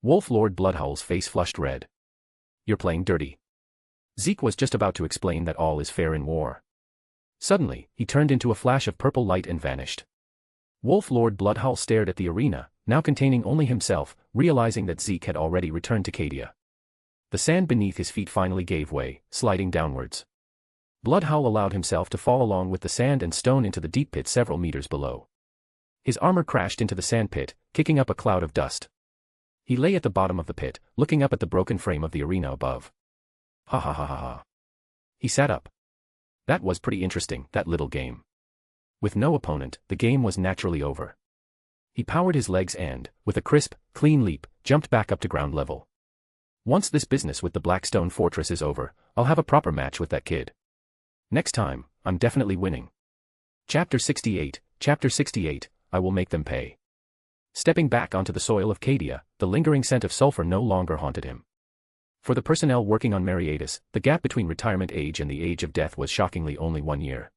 Wolf Lord Bloodhowl's face flushed red. You're playing dirty. Zeke was just about to explain that all is fair in war. Suddenly, he turned into a flash of purple light and vanished. Wolf Lord Bloodhowl stared at the arena, now containing only himself, realizing that Zeke had already returned to Cadia. The sand beneath his feet finally gave way, sliding downwards. Bloodhowl allowed himself to fall along with the sand and stone into the deep pit several meters below. His armor crashed into the sand pit, kicking up a cloud of dust. He lay at the bottom of the pit, looking up at the broken frame of the arena above. Ha ha ha ha ha. He sat up. That was pretty interesting, that little game. With no opponent, the game was naturally over. He powered his legs and, with a crisp, clean leap, jumped back up to ground level. Once this business with the Blackstone Fortress is over, I'll have a proper match with that kid. Next time, I'm definitely winning. Chapter 68, I will make them pay. Stepping back onto the soil of Cadia, the lingering scent of sulfur no longer haunted him. For the personnel working on Adeptus, the gap between retirement age and the age of death was shockingly only 1 year.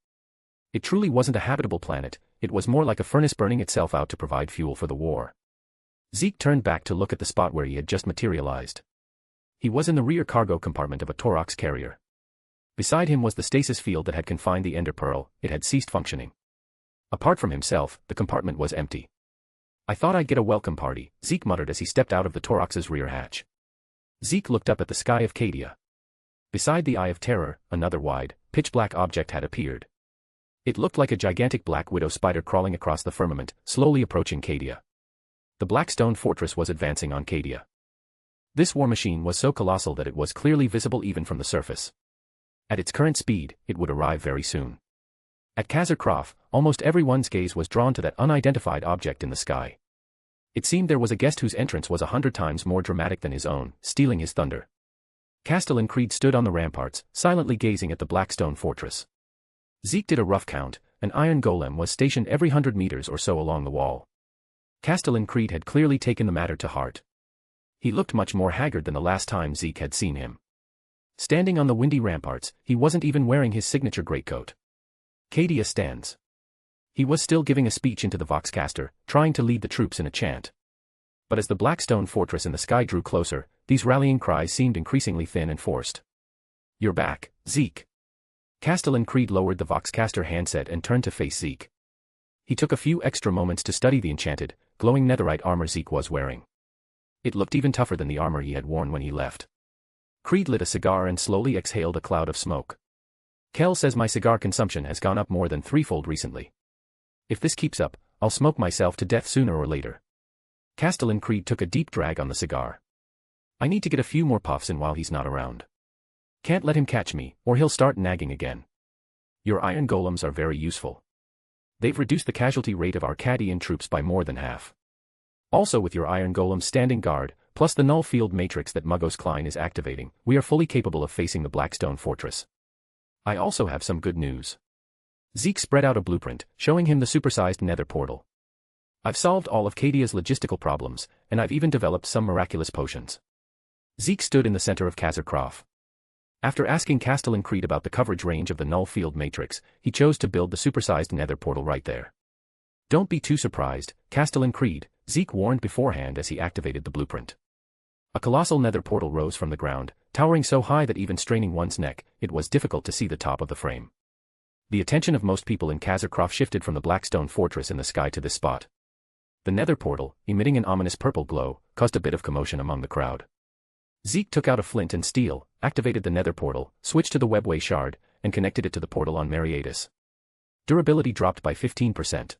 It truly wasn't a habitable planet, it was more like a furnace burning itself out to provide fuel for the war. Zeke turned back to look at the spot where he had just materialized. He was in the rear cargo compartment of a Torox carrier. Beside him was the stasis field that had confined the Ender Pearl. It had ceased functioning. Apart from himself, the compartment was empty. "I thought I'd get a welcome party," Zeke muttered as he stepped out of the Torox's rear hatch. Zeke looked up at the sky of Cadia. Beside the Eye of Terror, another wide, pitch-black object had appeared. It looked like a gigantic black widow spider crawling across the firmament, slowly approaching Cadia. The black stone fortress was advancing on Cadia. This war machine was so colossal that it was clearly visible even from the surface. At its current speed, it would arrive very soon. At Kazarkrof, almost everyone's gaze was drawn to that unidentified object in the sky. It seemed there was a guest whose entrance was 100 times more dramatic than his own, stealing his thunder. Castellan Creed stood on the ramparts, silently gazing at the black stone fortress. Zeke did a rough count. An Iron Golem was stationed every 100 meters or so along the wall. Castellan Creed had clearly taken the matter to heart. He looked much more haggard than the last time Zeke had seen him. Standing on the windy ramparts, he wasn't even wearing his signature greatcoat. Cadia stands. He was still giving a speech into the Voxcaster, trying to lead the troops in a chant. But as the black stone fortress in the sky drew closer, these rallying cries seemed increasingly thin and forced. "You're back, Zeke." Castellan Creed lowered the Voxcaster handset and turned to face Zeke. He took a few extra moments to study the enchanted, glowing netherite armor Zeke was wearing. It looked even tougher than the armor he had worn when he left. Creed lit a cigar and slowly exhaled a cloud of smoke. "Kel says my cigar consumption has gone up more than threefold recently. If this keeps up, I'll smoke myself to death sooner or later." Castellan Creed took a deep drag on the cigar. "I need to get a few more puffs in while he's not around. Can't let him catch me, or he'll start nagging again. Your Iron Golems are very useful. They've reduced the casualty rate of our Cadian troops by more than half. Also with your Iron Golems standing guard, plus the null field matrix that Muggos Klein is activating, we are fully capable of facing the Blackstone Fortress. I also have some good news." Zeke spread out a blueprint, showing him the supersized nether portal. "I've solved all of Cadia's logistical problems, and I've even developed some miraculous potions." Zeke stood in the center of Kazarkrof. After asking Castellan Creed about the coverage range of the null field matrix, he chose to build the supersized nether portal right there. "Don't be too surprised, Castellan Creed," Zeke warned beforehand as he activated the blueprint. A colossal nether portal rose from the ground, towering so high that even straining one's neck, it was difficult to see the top of the frame. The attention of most people in Kazarkrof shifted from the Blackstone Fortress in the sky to this spot. The nether portal, emitting an ominous purple glow, caused a bit of commotion among the crowd. Zeke took out a flint and steel, activated the nether portal, switched to the webway shard, and connected it to the portal on Mechanicus. Durability dropped by 15%.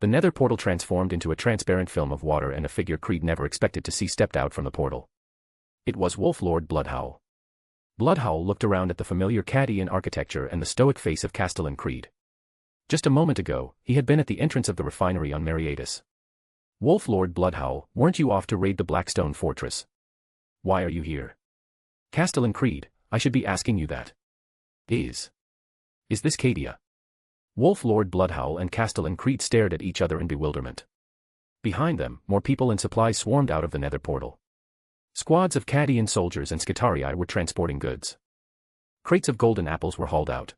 The nether portal transformed into a transparent film of water, and a figure Creed never expected to see stepped out from the portal. It was Wolf Lord Bloodhowl. Bloodhowl looked around at the familiar Cadian architecture and the stoic face of Castellan Creed. Just a moment ago, he had been at the entrance of the refinery on Mechanicus. "Wolf Lord Bloodhowl, weren't you off to raid the Blackstone Fortress? Why are you here?" "Castellan Creed, I should be asking you that. Is this Cadia?" Wolf Lord Bloodhowl and Castellan Creed stared at each other in bewilderment. Behind them, more people and supplies swarmed out of the nether portal. Squads of Cadian soldiers and Skitarii were transporting goods. Crates of golden apples were hauled out.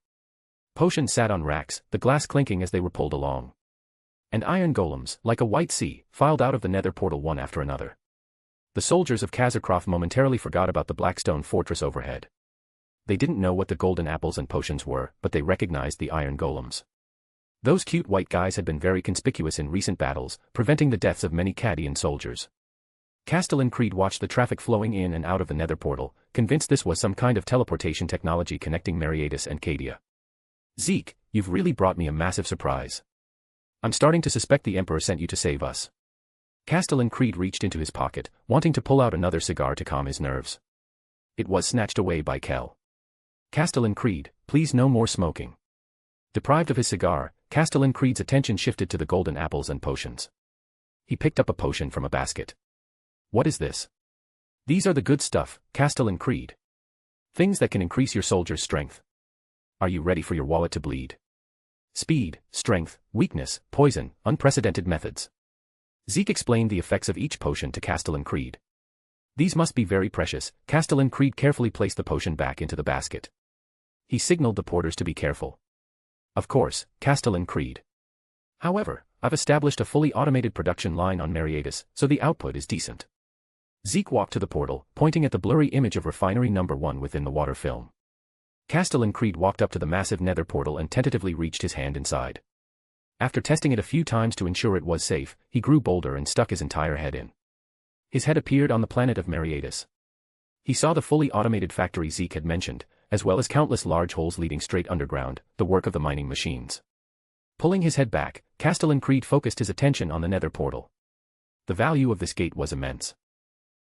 Potions sat on racks, the glass clinking as they were pulled along. And Iron Golems, like a white sea, filed out of the nether portal one after another. The soldiers of Kazarkrof momentarily forgot about the Blackstone Fortress overhead. They didn't know what the golden apples and potions were, but they recognized the Iron Golems. Those cute white guys had been very conspicuous in recent battles, preventing the deaths of many Cadian soldiers. Castellan Creed watched the traffic flowing in and out of the nether portal, convinced this was some kind of teleportation technology connecting Mechanicus and Cadia. "Zeke, you've really brought me a massive surprise. I'm starting to suspect the Emperor sent you to save us." Castellan Creed reached into his pocket, wanting to pull out another cigar to calm his nerves. It was snatched away by Kel. "Castellan Creed, please no more smoking." Deprived of his cigar, Castellan Creed's attention shifted to the golden apples and potions. He picked up a potion from a basket. "What is this?" "These are the good stuff, Castellan Creed. Things that can increase your soldier's strength. Are you ready for your wallet to bleed? Speed, strength, weakness, poison, unprecedented methods." Zeke explained the effects of each potion to Castellan Creed. "These must be very precious." Castellan Creed carefully placed the potion back into the basket. He signaled the porters to be careful. Of course, Castellan Creed. However, I've established a fully automated production line on Mechanicus, so the output is decent. Zeke walked to the portal, pointing at the blurry image of Refinery Number 1 within the water film. Castellan Creed walked up to the massive nether portal and tentatively reached his hand inside. After testing it a few times to ensure it was safe, he grew bolder and stuck his entire head in. His head appeared on the planet of Mechanicus. He saw the fully automated factory Zeke had mentioned, as well as countless large holes leading straight underground, the work of the mining machines. Pulling his head back, Castellan Creed focused his attention on the nether portal. The value of this gate was immense.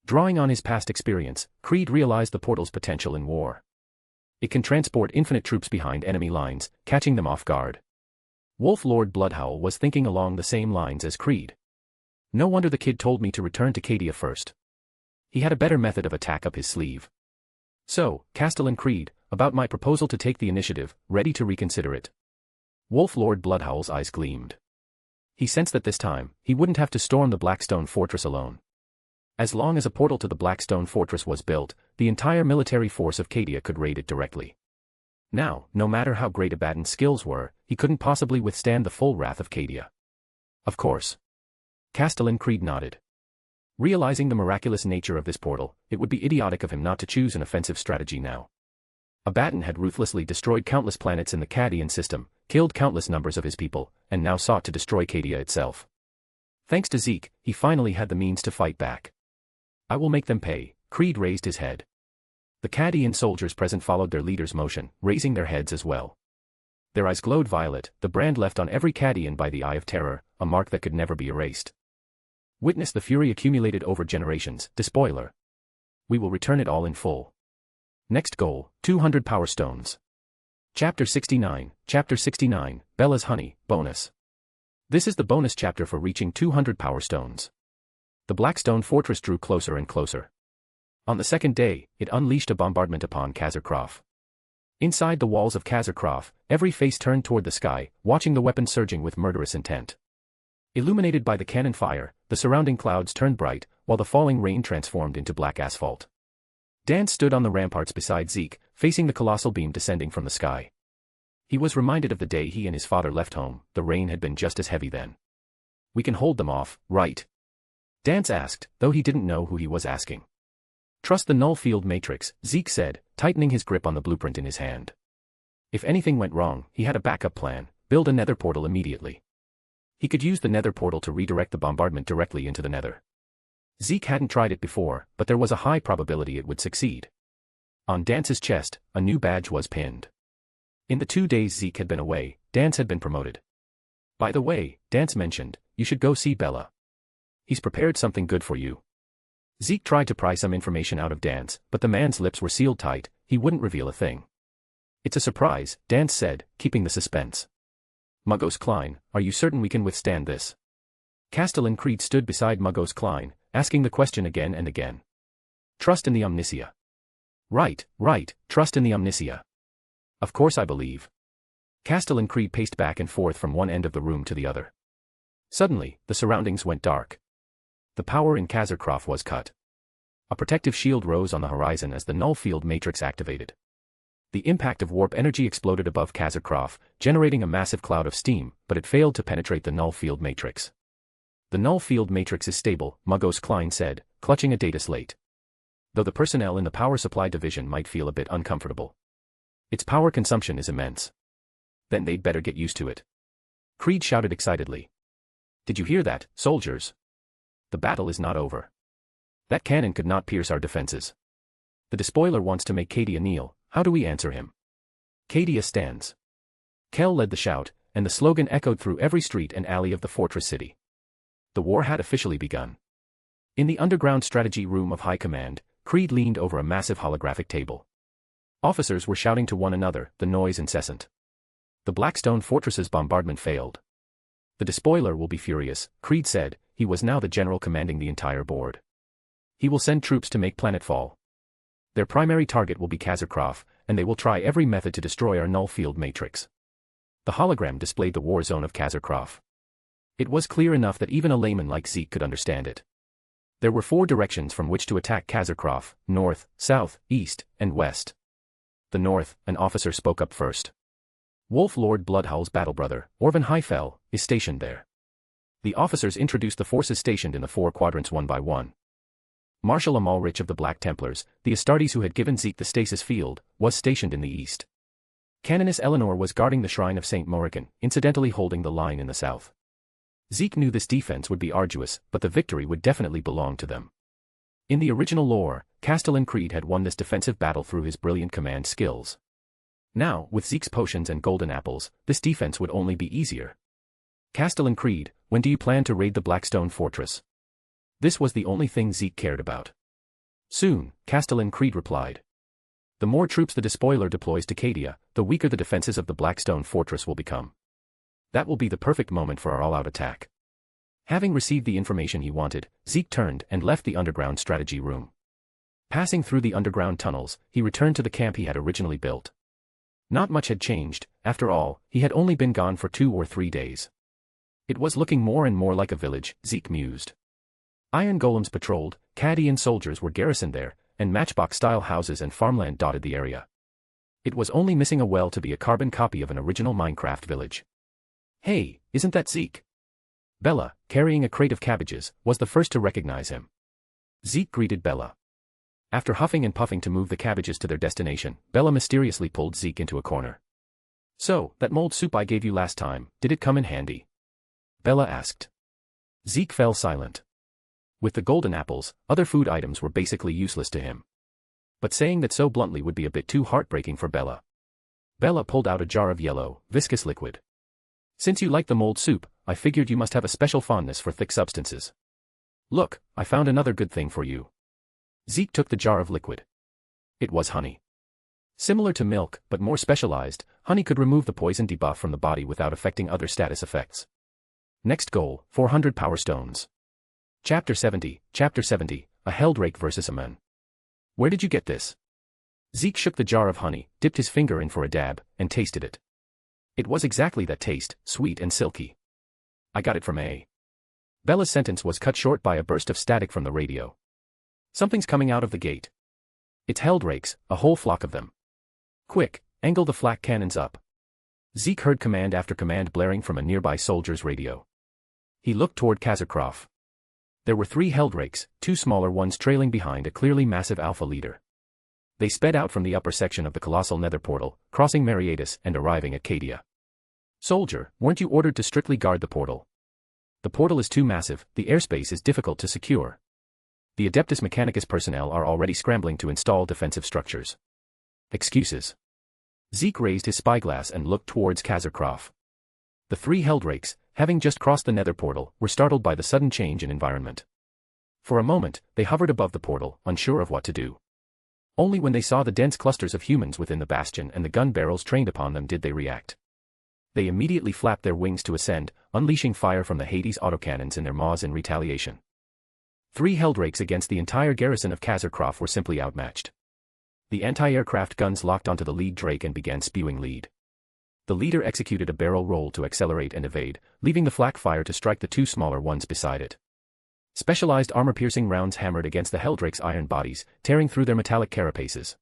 Drawing on his past experience, Creed realized the portal's potential in war. It can transport infinite troops behind enemy lines, catching them off guard. Wolf Lord Bloodhowl was thinking along the same lines as Creed. No wonder the kid told me to return to Cadia first. He had a better method of attack up his sleeve. So, Castellan Creed, about my proposal to take the initiative, ready to reconsider it. Wolf Lord Bloodhowl's eyes gleamed. He sensed that this time, he wouldn't have to storm the Blackstone Fortress alone. As long as a portal to the Blackstone Fortress was built, the entire military force of Cadia could raid it directly. Now, no matter how great Abaddon's skills were, he couldn't possibly withstand the full wrath of Cadia. Of course. Castellan Creed nodded. Realizing the miraculous nature of this portal, it would be idiotic of him not to choose an offensive strategy now. Abaddon had ruthlessly destroyed countless planets in the Cadian system, killed countless numbers of his people, and now sought to destroy Cadia itself. Thanks to Zeke, he finally had the means to fight back. I will make them pay. Creed raised his head. The Cadian soldiers present followed their leader's motion, raising their heads as well. Their eyes glowed violet, the brand left on every Cadian by the Eye of Terror, a mark that could never be erased. Witness the fury accumulated over generations, despoiler. We will return it all in full. Next goal, 200 Power Stones. Chapter 69, Bella's Honey, bonus. This is the bonus chapter for reaching 200 Power Stones. The Blackstone Fortress drew closer and closer. On the second day, it unleashed a bombardment upon Khazar-Krov. Inside the walls of Khazar-Krov, every face turned toward the sky, watching the weapon surging with murderous intent. Illuminated by the cannon fire, the surrounding clouds turned bright, while the falling rain transformed into black asphalt. Dan stood on the ramparts beside Zeke, facing the colossal beam descending from the sky. He was reminded of the day he and his father left home. The rain had been just as heavy then. We can hold them off, right? Dance asked, though he didn't know who he was asking. Trust the null field matrix, Zeke said, tightening his grip on the blueprint in his hand. If anything went wrong, he had a backup plan: build a nether portal immediately. He could use the nether portal to redirect the bombardment directly into the nether. Zeke hadn't tried it before, but there was a high probability it would succeed. On Dance's chest, a new badge was pinned. In the 2 days Zeke had been away, Dance had been promoted. By the way, Dance mentioned, you should go see Bella. He's prepared something good for you. Zeke tried to pry some information out of Dance, but the man's lips were sealed tight, he wouldn't reveal a thing. It's a surprise, Dance said, keeping the suspense. Muggos Klein, are you certain we can withstand this? Castellan Creed stood beside Muggos Klein, asking the question again and again. Trust in the Omnissiah. Right, trust in the Omnissiah. Of course I believe. Castellan Creed paced back and forth from one end of the room to the other. Suddenly, the surroundings went dark. The power in Khazar-Krov was cut. A protective shield rose on the horizon as the null field matrix activated. The impact of warp energy exploded above Khazar-Krov, generating a massive cloud of steam, but it failed to penetrate the null field matrix. The null field matrix is stable, Muggos Klein said, clutching a data slate. Though the personnel in the power supply division might feel a bit uncomfortable. Its power consumption is immense. Then they'd better get used to it. Creed shouted excitedly. Did you hear that, soldiers? The battle is not over. That cannon could not pierce our defenses. The despoiler wants to make Cadia kneel. How do we answer him? Cadia stands. Kel led the shout, and the slogan echoed through every street and alley of the fortress city. The war had officially begun. In the underground strategy room of High Command, Creed leaned over a massive holographic table. Officers were shouting to one another, the noise incessant. The Blackstone Fortress's bombardment failed. The despoiler will be furious, Creed said. He was now the general commanding the entire board. He will send troops to make planetfall. Their primary target will be Khazar-Krov, and they will try every method to destroy our null field matrix. The hologram displayed the war zone of Khazar-Krov. It was clear enough that even a layman like Zeke could understand it. There were 4 directions from which to attack Khazar-Krov: north, south, east, and west. The north, an officer spoke up first. Wolf Lord Bloodhowl's battle brother, Orvan Highfell, is stationed there. The officers introduced the forces stationed in the 4 quadrants one by one. Marshal Amalrich of the Black Templars, the Astartes who had given Zeke the stasis field, was stationed in the east. Canoness Eleanor was guarding the shrine of St. Maurican, incidentally holding the line in the south. Zeke knew this defense would be arduous, but the victory would definitely belong to them. In the original lore, Castellan Creed had won this defensive battle through his brilliant command skills. Now, with Zeke's potions and golden apples, this defense would only be easier. Castellan Creed, when do you plan to raid the Blackstone Fortress? This was the only thing Zeke cared about. Soon, Castellan Creed replied. The more troops the despoiler deploys to Cadia, the weaker the defenses of the Blackstone Fortress will become. That will be the perfect moment for our all-out attack. Having received the information he wanted, Zeke turned and left the underground strategy room. Passing through the underground tunnels, he returned to the camp he had originally built. Not much had changed, after all, he had only been gone for 2 or 3 days. It was looking more and more like a village, Zeke mused. Iron Golems patrolled, Cadian soldiers were garrisoned there, and matchbox-style houses and farmland dotted the area. It was only missing a well to be a carbon copy of an original Minecraft village. Hey, isn't that Zeke? Bella, carrying a crate of cabbages, was the first to recognize him. Zeke greeted Bella. After huffing and puffing to move the cabbages to their destination, Bella mysteriously pulled Zeke into a corner. So, that mold soup I gave you last time, did it come in handy? Bella asked. Zeke fell silent. With the golden apples, other food items were basically useless to him. But saying that so bluntly would be a bit too heartbreaking for Bella. Bella pulled out a jar of yellow, viscous liquid. Since you like the mold soup, I figured you must have a special fondness for thick substances. Look, I found another good thing for you. Zeke took the jar of liquid. It was honey. Similar to milk, but more specialized, honey could remove the poison debuff from the body without affecting other status effects. Next goal, 400 power stones. Chapter 70, a Heldrake versus a man. Where did you get this? Zeke shook the jar of honey, dipped his finger in for a dab, and tasted it. It was exactly that taste, sweet and silky. I got it from A. Bella's sentence was cut short by a burst of static from the radio. Something's coming out of the gate. It's Heldrakes, a whole flock of them. Quick, angle the flak cannons up. Zeke heard command after command blaring from a nearby soldier's radio. He looked toward Kazakrof. There were 3 Heldrakes, 2 smaller ones trailing behind a clearly massive alpha leader. They sped out from the upper section of the colossal nether portal, crossing Mariatis and arriving at Cadia. Soldier, weren't you ordered to strictly guard the portal? The portal is too massive, the airspace is difficult to secure. The Adeptus Mechanicus personnel are already scrambling to install defensive structures. Excuses. Zeke raised his spyglass and looked towards Kazakrof. The 3 Heldrakes, having just crossed the nether portal, were startled by the sudden change in environment. For a moment, they hovered above the portal, unsure of what to do. Only when they saw the dense clusters of humans within the bastion and the gun barrels trained upon them did they react. They immediately flapped their wings to ascend, unleashing fire from the Hades autocannons in their maws in retaliation. 3 Heldrakes against the entire garrison of Kazakrof were simply outmatched. The anti-aircraft guns locked onto the lead Drake and began spewing lead. The leader executed a barrel roll to accelerate and evade, leaving the flak fire to strike the 2 smaller ones beside it. Specialized armor-piercing rounds hammered against the Heldrake's iron bodies, tearing through their metallic carapaces.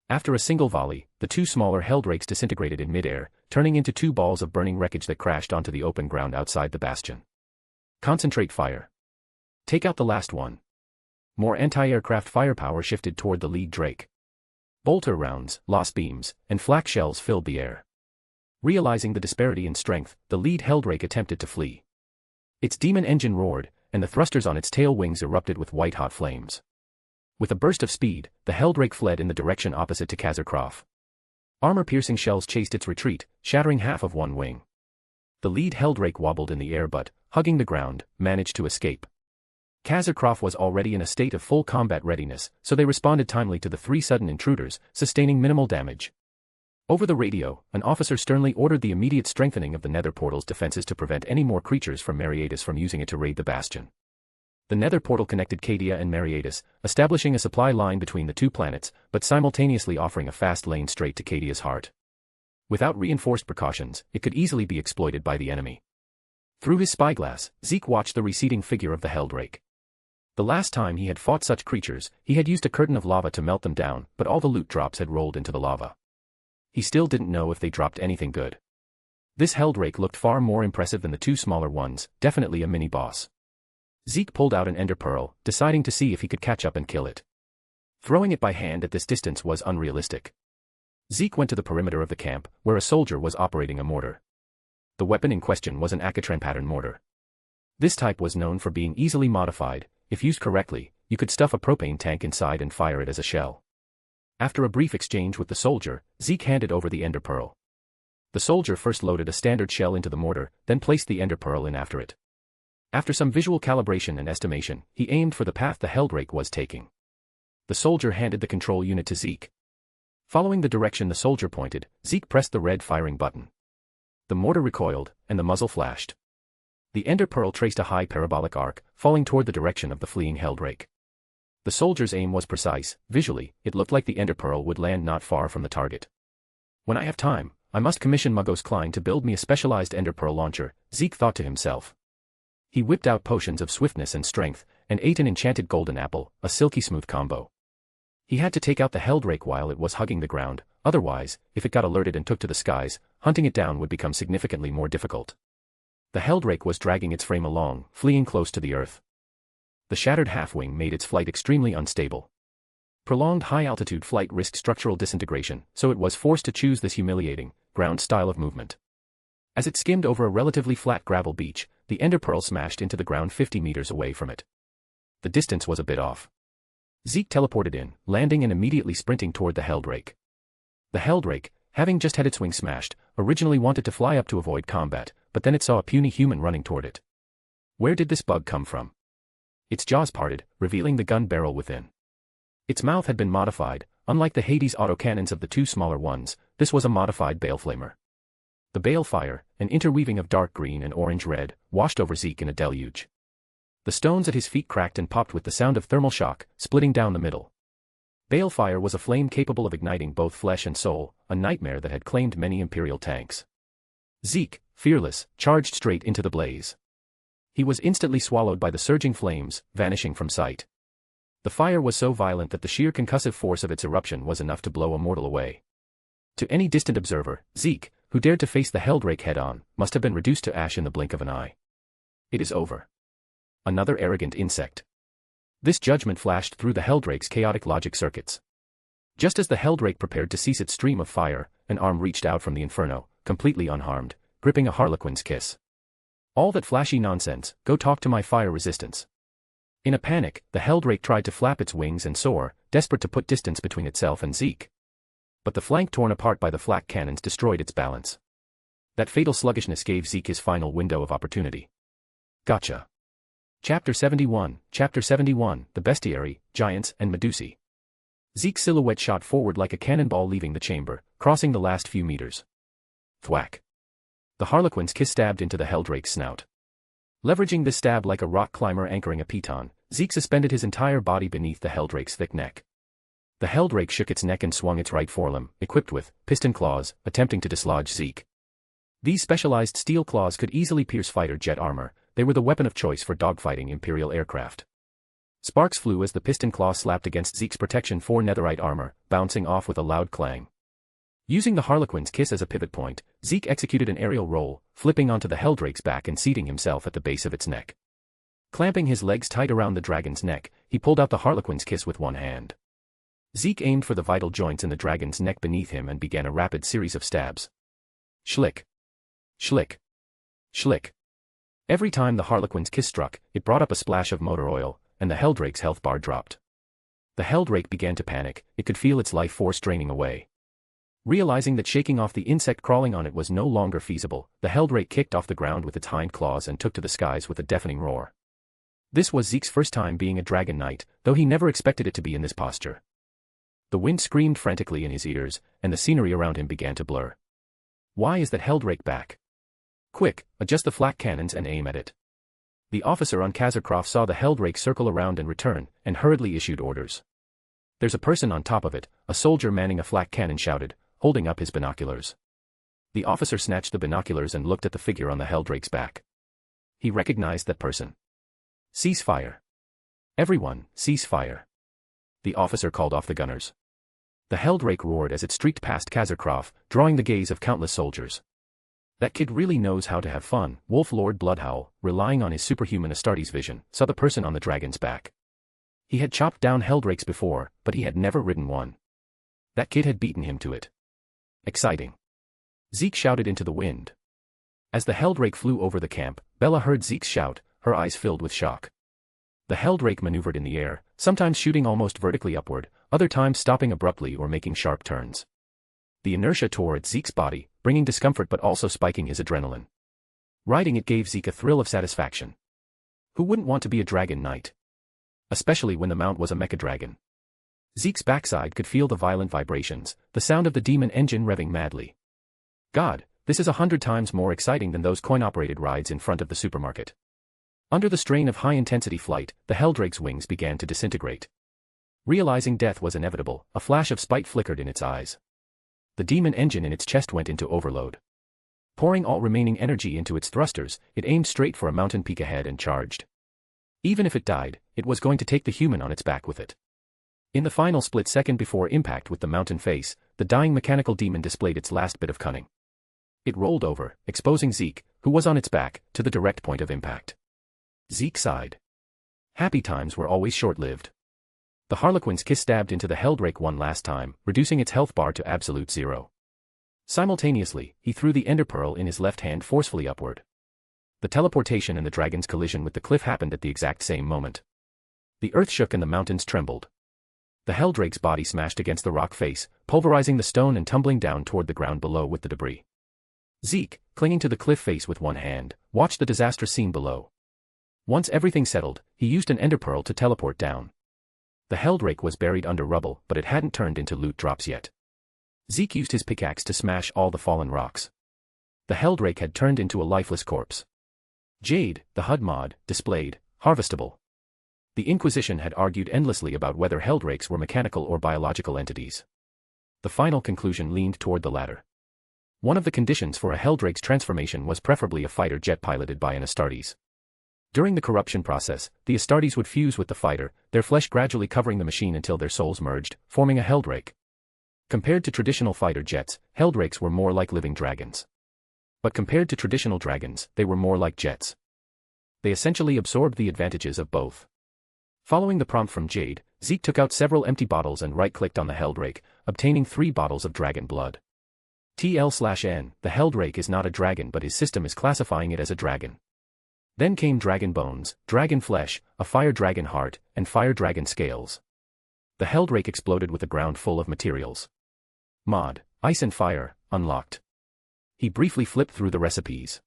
After a single volley, the 2 smaller Heldrakes disintegrated in midair, turning into 2 balls of burning wreckage that crashed onto the open ground outside the bastion. Concentrate fire. Take out the last one. More anti-aircraft firepower shifted toward the lead Drake. Bolter rounds, lost beams, and flak shells filled the air. Realizing the disparity in strength, the lead Heldrake attempted to flee. Its demon engine roared, and the thrusters on its tail wings erupted with white-hot flames. With a burst of speed, the Heldrake fled in the direction opposite to Kazakrof. Armor-piercing shells chased its retreat, shattering half of one wing. The lead Heldrake wobbled in the air but, hugging the ground, managed to escape. Kazakrof was already in a state of full combat readiness, so they responded timely to the 3 sudden intruders, sustaining minimal damage. Over the radio, an officer sternly ordered the immediate strengthening of the nether portal's defenses to prevent any more creatures from Mariatis from using it to raid the bastion. The nether portal connected Cadia and Mariatis, establishing a supply line between the 2 planets, but simultaneously offering a fast lane straight to Cadia's heart. Without reinforced precautions, it could easily be exploited by the enemy. Through his spyglass, Zeke watched the receding figure of the Heldrake. The last time he had fought such creatures, he had used a curtain of lava to melt them down, but all the loot drops had rolled into the lava. He still didn't know if they dropped anything good. This Heldrake looked far more impressive than the two smaller ones, definitely a mini-boss. Zeke pulled out an ender pearl, deciding to see if he could catch up and kill it. Throwing it by hand at this distance was unrealistic. Zeke went to the perimeter of the camp, where a soldier was operating a mortar. The weapon in question was an Acatran pattern mortar. This type was known for being easily modified. If used correctly, you could stuff a propane tank inside and fire it as a shell. After a brief exchange with the soldier, Zeke handed over the ender pearl. The soldier first loaded a standard shell into the mortar, then placed the ender pearl in after it. After some visual calibration and estimation, he aimed for the path the Heldrake was taking. The soldier handed the control unit to Zeke. Following the direction the soldier pointed, Zeke pressed the red firing button. The mortar recoiled, and the muzzle flashed. The ender pearl traced a high parabolic arc, falling toward the direction of the fleeing Heldrake. The soldier's aim was precise. Visually, it looked like the ender pearl would land not far from the target. When I have time, I must commission Muggos Klein to build me a specialized ender pearl launcher, Zeke thought to himself. He whipped out potions of swiftness and strength, and ate an enchanted golden apple, a silky smooth combo. He had to take out the Heldrake while it was hugging the ground, otherwise, if it got alerted and took to the skies, hunting it down would become significantly more difficult. The Heldrake was dragging its frame along, fleeing close to the earth. The shattered half-wing made its flight extremely unstable. Prolonged high-altitude flight risked structural disintegration, so it was forced to choose this humiliating, ground style of movement. As it skimmed over a relatively flat gravel beach, the ender pearl smashed into the ground 50 meters away from it. The distance was a bit off. Zeke teleported in, landing and immediately sprinting toward the Heldrake. The Heldrake, having just had its wing smashed, originally wanted to fly up to avoid combat, but then it saw a puny human running toward it. Where did this bug come from? Its jaws parted, revealing the gun barrel within. Its mouth had been modified. Unlike the Hades autocannons of the two smaller ones, this was a modified baleflamer. The balefire, an interweaving of dark green and orange-red, washed over Zeke in a deluge. The stones at his feet cracked and popped with the sound of thermal shock, splitting down the middle. Balefire was a flame capable of igniting both flesh and soul, a nightmare that had claimed many Imperial tanks. Zeke, fearless, charged straight into the blaze. He was instantly swallowed by the surging flames, vanishing from sight. The fire was so violent that the sheer concussive force of its eruption was enough to blow a mortal away. To any distant observer, Zeke, who dared to face the Heldrake head-on, must have been reduced to ash in the blink of an eye. It is over. Another arrogant insect. This judgment flashed through the Heldrake's chaotic logic circuits. Just as the Heldrake prepared to cease its stream of fire, an arm reached out from the inferno, completely unharmed, gripping a harlequin's kiss. All that flashy nonsense, go talk to my fire resistance. In a panic, the Heldrake tried to flap its wings and soar, desperate to put distance between itself and Zeke. But the flank torn apart by the flak cannons destroyed its balance. That fatal sluggishness gave Zeke his final window of opportunity. Gotcha. Chapter 71, The Bestiary, Giants and Medusae. Zeke's silhouette shot forward like a cannonball leaving the chamber, crossing the last few meters. Thwack. The harlequin's kiss stabbed into the Heldrake's snout. Leveraging this stab like a rock climber anchoring a piton, Zeke suspended his entire body beneath the Heldrake's thick neck. The Heldrake shook its neck and swung its right forelimb, equipped with piston claws, attempting to dislodge Zeke. These specialized steel claws could easily pierce fighter jet armor. They were the weapon of choice for dogfighting Imperial aircraft. Sparks flew as the piston claw slapped against Zeke's Protection 4 netherite armor, bouncing off with a loud clang. Using the harlequin's kiss as a pivot point, Zeke executed an aerial roll, flipping onto the Heldrake's back and seating himself at the base of its neck. Clamping his legs tight around the dragon's neck, he pulled out the harlequin's kiss with one hand. Zeke aimed for the vital joints in the dragon's neck beneath him and began a rapid series of stabs. Schlick. Schlick. Schlick. Every time the harlequin's kiss struck, it brought up a splash of motor oil, and the Heldrake's health bar dropped. The Heldrake began to panic. It could feel its life force draining away. Realizing that shaking off the insect crawling on it was no longer feasible, the Heldrake kicked off the ground with its hind claws and took to the skies with a deafening roar. This was Zeke's first time being a dragon knight, though he never expected it to be in this posture. The wind screamed frantically in his ears, and the scenery around him began to blur. Why is that Heldrake back? Quick, adjust the flak cannons and aim at it. The officer on Kazarkroft saw the Heldrake circle around and return, and hurriedly issued orders. There's a person on top of it, a soldier manning a flak cannon shouted, holding up his binoculars. The officer snatched the binoculars and looked at the figure on the Heldrake's back. He recognized that person. Cease fire. Everyone, cease fire. The officer called off the gunners. The Heldrake roared as it streaked past Kazarkrof, drawing the gaze of countless soldiers. That kid really knows how to have fun. Wolf Lord Bloodhowl, relying on his superhuman Astartes vision, saw the person on the dragon's back. He had chopped down Heldrakes before, but he had never ridden one. That kid had beaten him to it. Exciting. Zeke shouted into the wind. As the Heldrake flew over the camp, Bella heard Zeke's shout, her eyes filled with shock. The Heldrake maneuvered in the air, sometimes shooting almost vertically upward, other times stopping abruptly or making sharp turns. The inertia tore at Zeke's body, bringing discomfort but also spiking his adrenaline. Riding it gave Zeke a thrill of satisfaction. Who wouldn't want to be a dragon knight? Especially when the mount was a mecha-dragon. Zeke's backside could feel the violent vibrations, the sound of the demon engine revving madly. God, this is 100 times more exciting than those coin-operated rides in front of the supermarket. Under the strain of high-intensity flight, the Heldrake's wings began to disintegrate. Realizing death was inevitable, a flash of spite flickered in its eyes. The demon engine in its chest went into overload. Pouring all remaining energy into its thrusters, it aimed straight for a mountain peak ahead and charged. Even if it died, it was going to take the human on its back with it. In the final split second before impact with the mountain face, the dying mechanical demon displayed its last bit of cunning. It rolled over, exposing Zeke, who was on its back, to the direct point of impact. Zeke sighed. Happy times were always short-lived. The Harlequin's kiss stabbed into the Heldrake one last time, reducing its health bar to absolute 0. Simultaneously, he threw the Ender Pearl in his left hand forcefully upward. The teleportation and the dragon's collision with the cliff happened at the exact same moment. The earth shook and the mountains trembled. The Heldrake's body smashed against the rock face, pulverizing the stone and tumbling down toward the ground below with the debris. Zeke, clinging to the cliff face with one hand, watched the disastrous scene below. Once everything settled, he used an Ender Pearl to teleport down. The Heldrake was buried under rubble, but it hadn't turned into loot drops yet. Zeke used his pickaxe to smash all the fallen rocks. The Heldrake had turned into a lifeless corpse. Jade, the HUD mod, displayed, harvestable. The Inquisition had argued endlessly about whether Heldrakes were mechanical or biological entities. The final conclusion leaned toward the latter. One of the conditions for a Heldrake's transformation was preferably a fighter jet piloted by an Astartes. During the corruption process, the Astartes would fuse with the fighter, their flesh gradually covering the machine until their souls merged, forming a Heldrake. Compared to traditional fighter jets, Heldrakes were more like living dragons. But compared to traditional dragons, they were more like jets. They essentially absorbed the advantages of both. Following the prompt from Jade, Zeke took out several empty bottles and right-clicked on the Heldrake, obtaining 3 bottles of dragon blood. TL/N, the Heldrake is not a dragon but his system is classifying it as a dragon. Then came dragon bones, dragon flesh, a fire dragon heart, and fire dragon scales. The Heldrake exploded with a ground full of materials. Mod, Ice and Fire, unlocked. He briefly flipped through the recipes.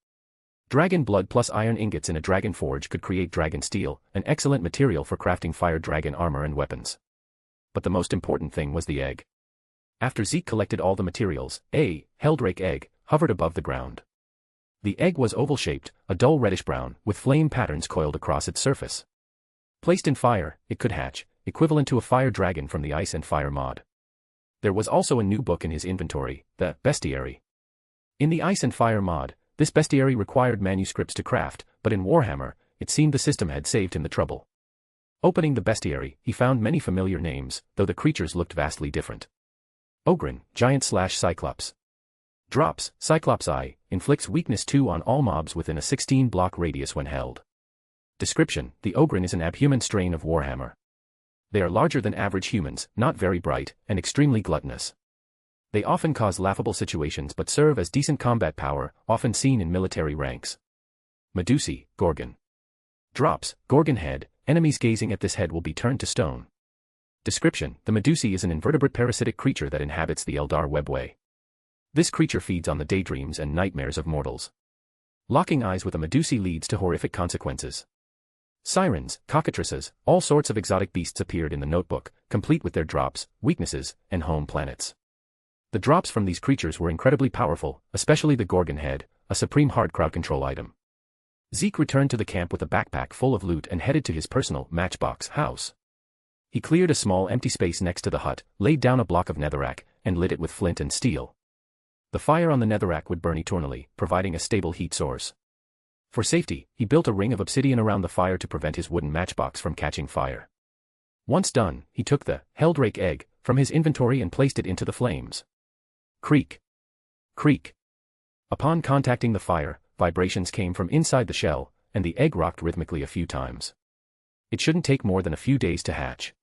Dragon blood plus iron ingots in a dragon forge could create dragon steel, an excellent material for crafting fire dragon armor and weapons. But the most important thing was the egg. After Zeke collected all the materials, a Heldrake egg hovered above the ground. The egg was oval-shaped, a dull reddish-brown, with flame patterns coiled across its surface. Placed in fire, it could hatch, equivalent to a fire dragon from the Ice and Fire mod. There was also a new book in his inventory, the Bestiary. In the Ice and Fire mod, this bestiary required manuscripts to craft, but in Warhammer, it seemed the system had saved him the trouble. Opening the bestiary, he found many familiar names, though the creatures looked vastly different. Ogren, Giant/Cyclops. Drops, Cyclops Eye, inflicts weakness 2 on all mobs within a 16-block radius when held. Description: the Ogren is an abhuman strain of Warhammer. They are larger than average humans, not very bright, and extremely gluttonous. They often cause laughable situations but serve as decent combat power, often seen in military ranks. Medusi, Gorgon. Drops, Gorgon head, enemies gazing at this head will be turned to stone. Description: the Medusi is an invertebrate parasitic creature that inhabits the Eldar webway. This creature feeds on the daydreams and nightmares of mortals. Locking eyes with a Medusi leads to horrific consequences. Sirens, cockatrices, all sorts of exotic beasts appeared in the notebook, complete with their drops, weaknesses, and home planets. The drops from these creatures were incredibly powerful, especially the Gorgon head, a supreme hard crowd control item. Zeke returned to the camp with a backpack full of loot and headed to his personal Matchbox house. He cleared a small empty space next to the hut, laid down a block of netherrack, and lit it with flint and steel. The fire on the netherrack would burn eternally, providing a stable heat source. For safety, he built a ring of obsidian around the fire to prevent his wooden matchbox from catching fire. Once done, he took the Heldrake egg, from his inventory and placed it into the flames. Creak. Creak. Upon contacting the fire, vibrations came from inside the shell, and the egg rocked rhythmically a few times. It shouldn't take more than a few days to hatch.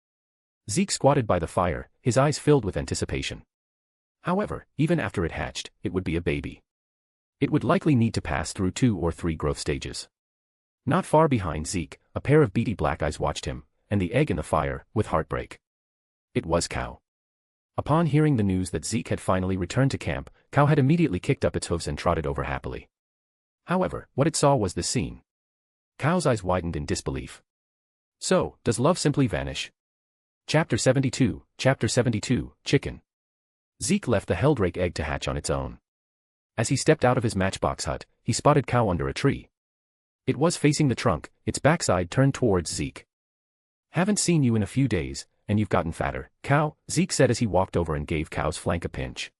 Zeke squatted by the fire, his eyes filled with anticipation. However, even after it hatched, it would be a baby. It would likely need to pass through 2 or 3 growth stages. Not far behind Zeke, a pair of beady black eyes watched him, and the egg in the fire, with heartbreak. It was Cow. Upon hearing the news that Zeke had finally returned to camp, Cow had immediately kicked up its hooves and trotted over happily. However, what it saw was this scene. Cow's eyes widened in disbelief. So, does love simply vanish? Chapter 72, Chicken. Zeke left the Heldrake egg to hatch on its own. As he stepped out of his matchbox hut, he spotted Cow under a tree. It was facing the trunk, its backside turned towards Zeke. Haven't seen you in a few days, and you've gotten fatter, Cow, Zeke said as he walked over and gave Cow's flank a pinch.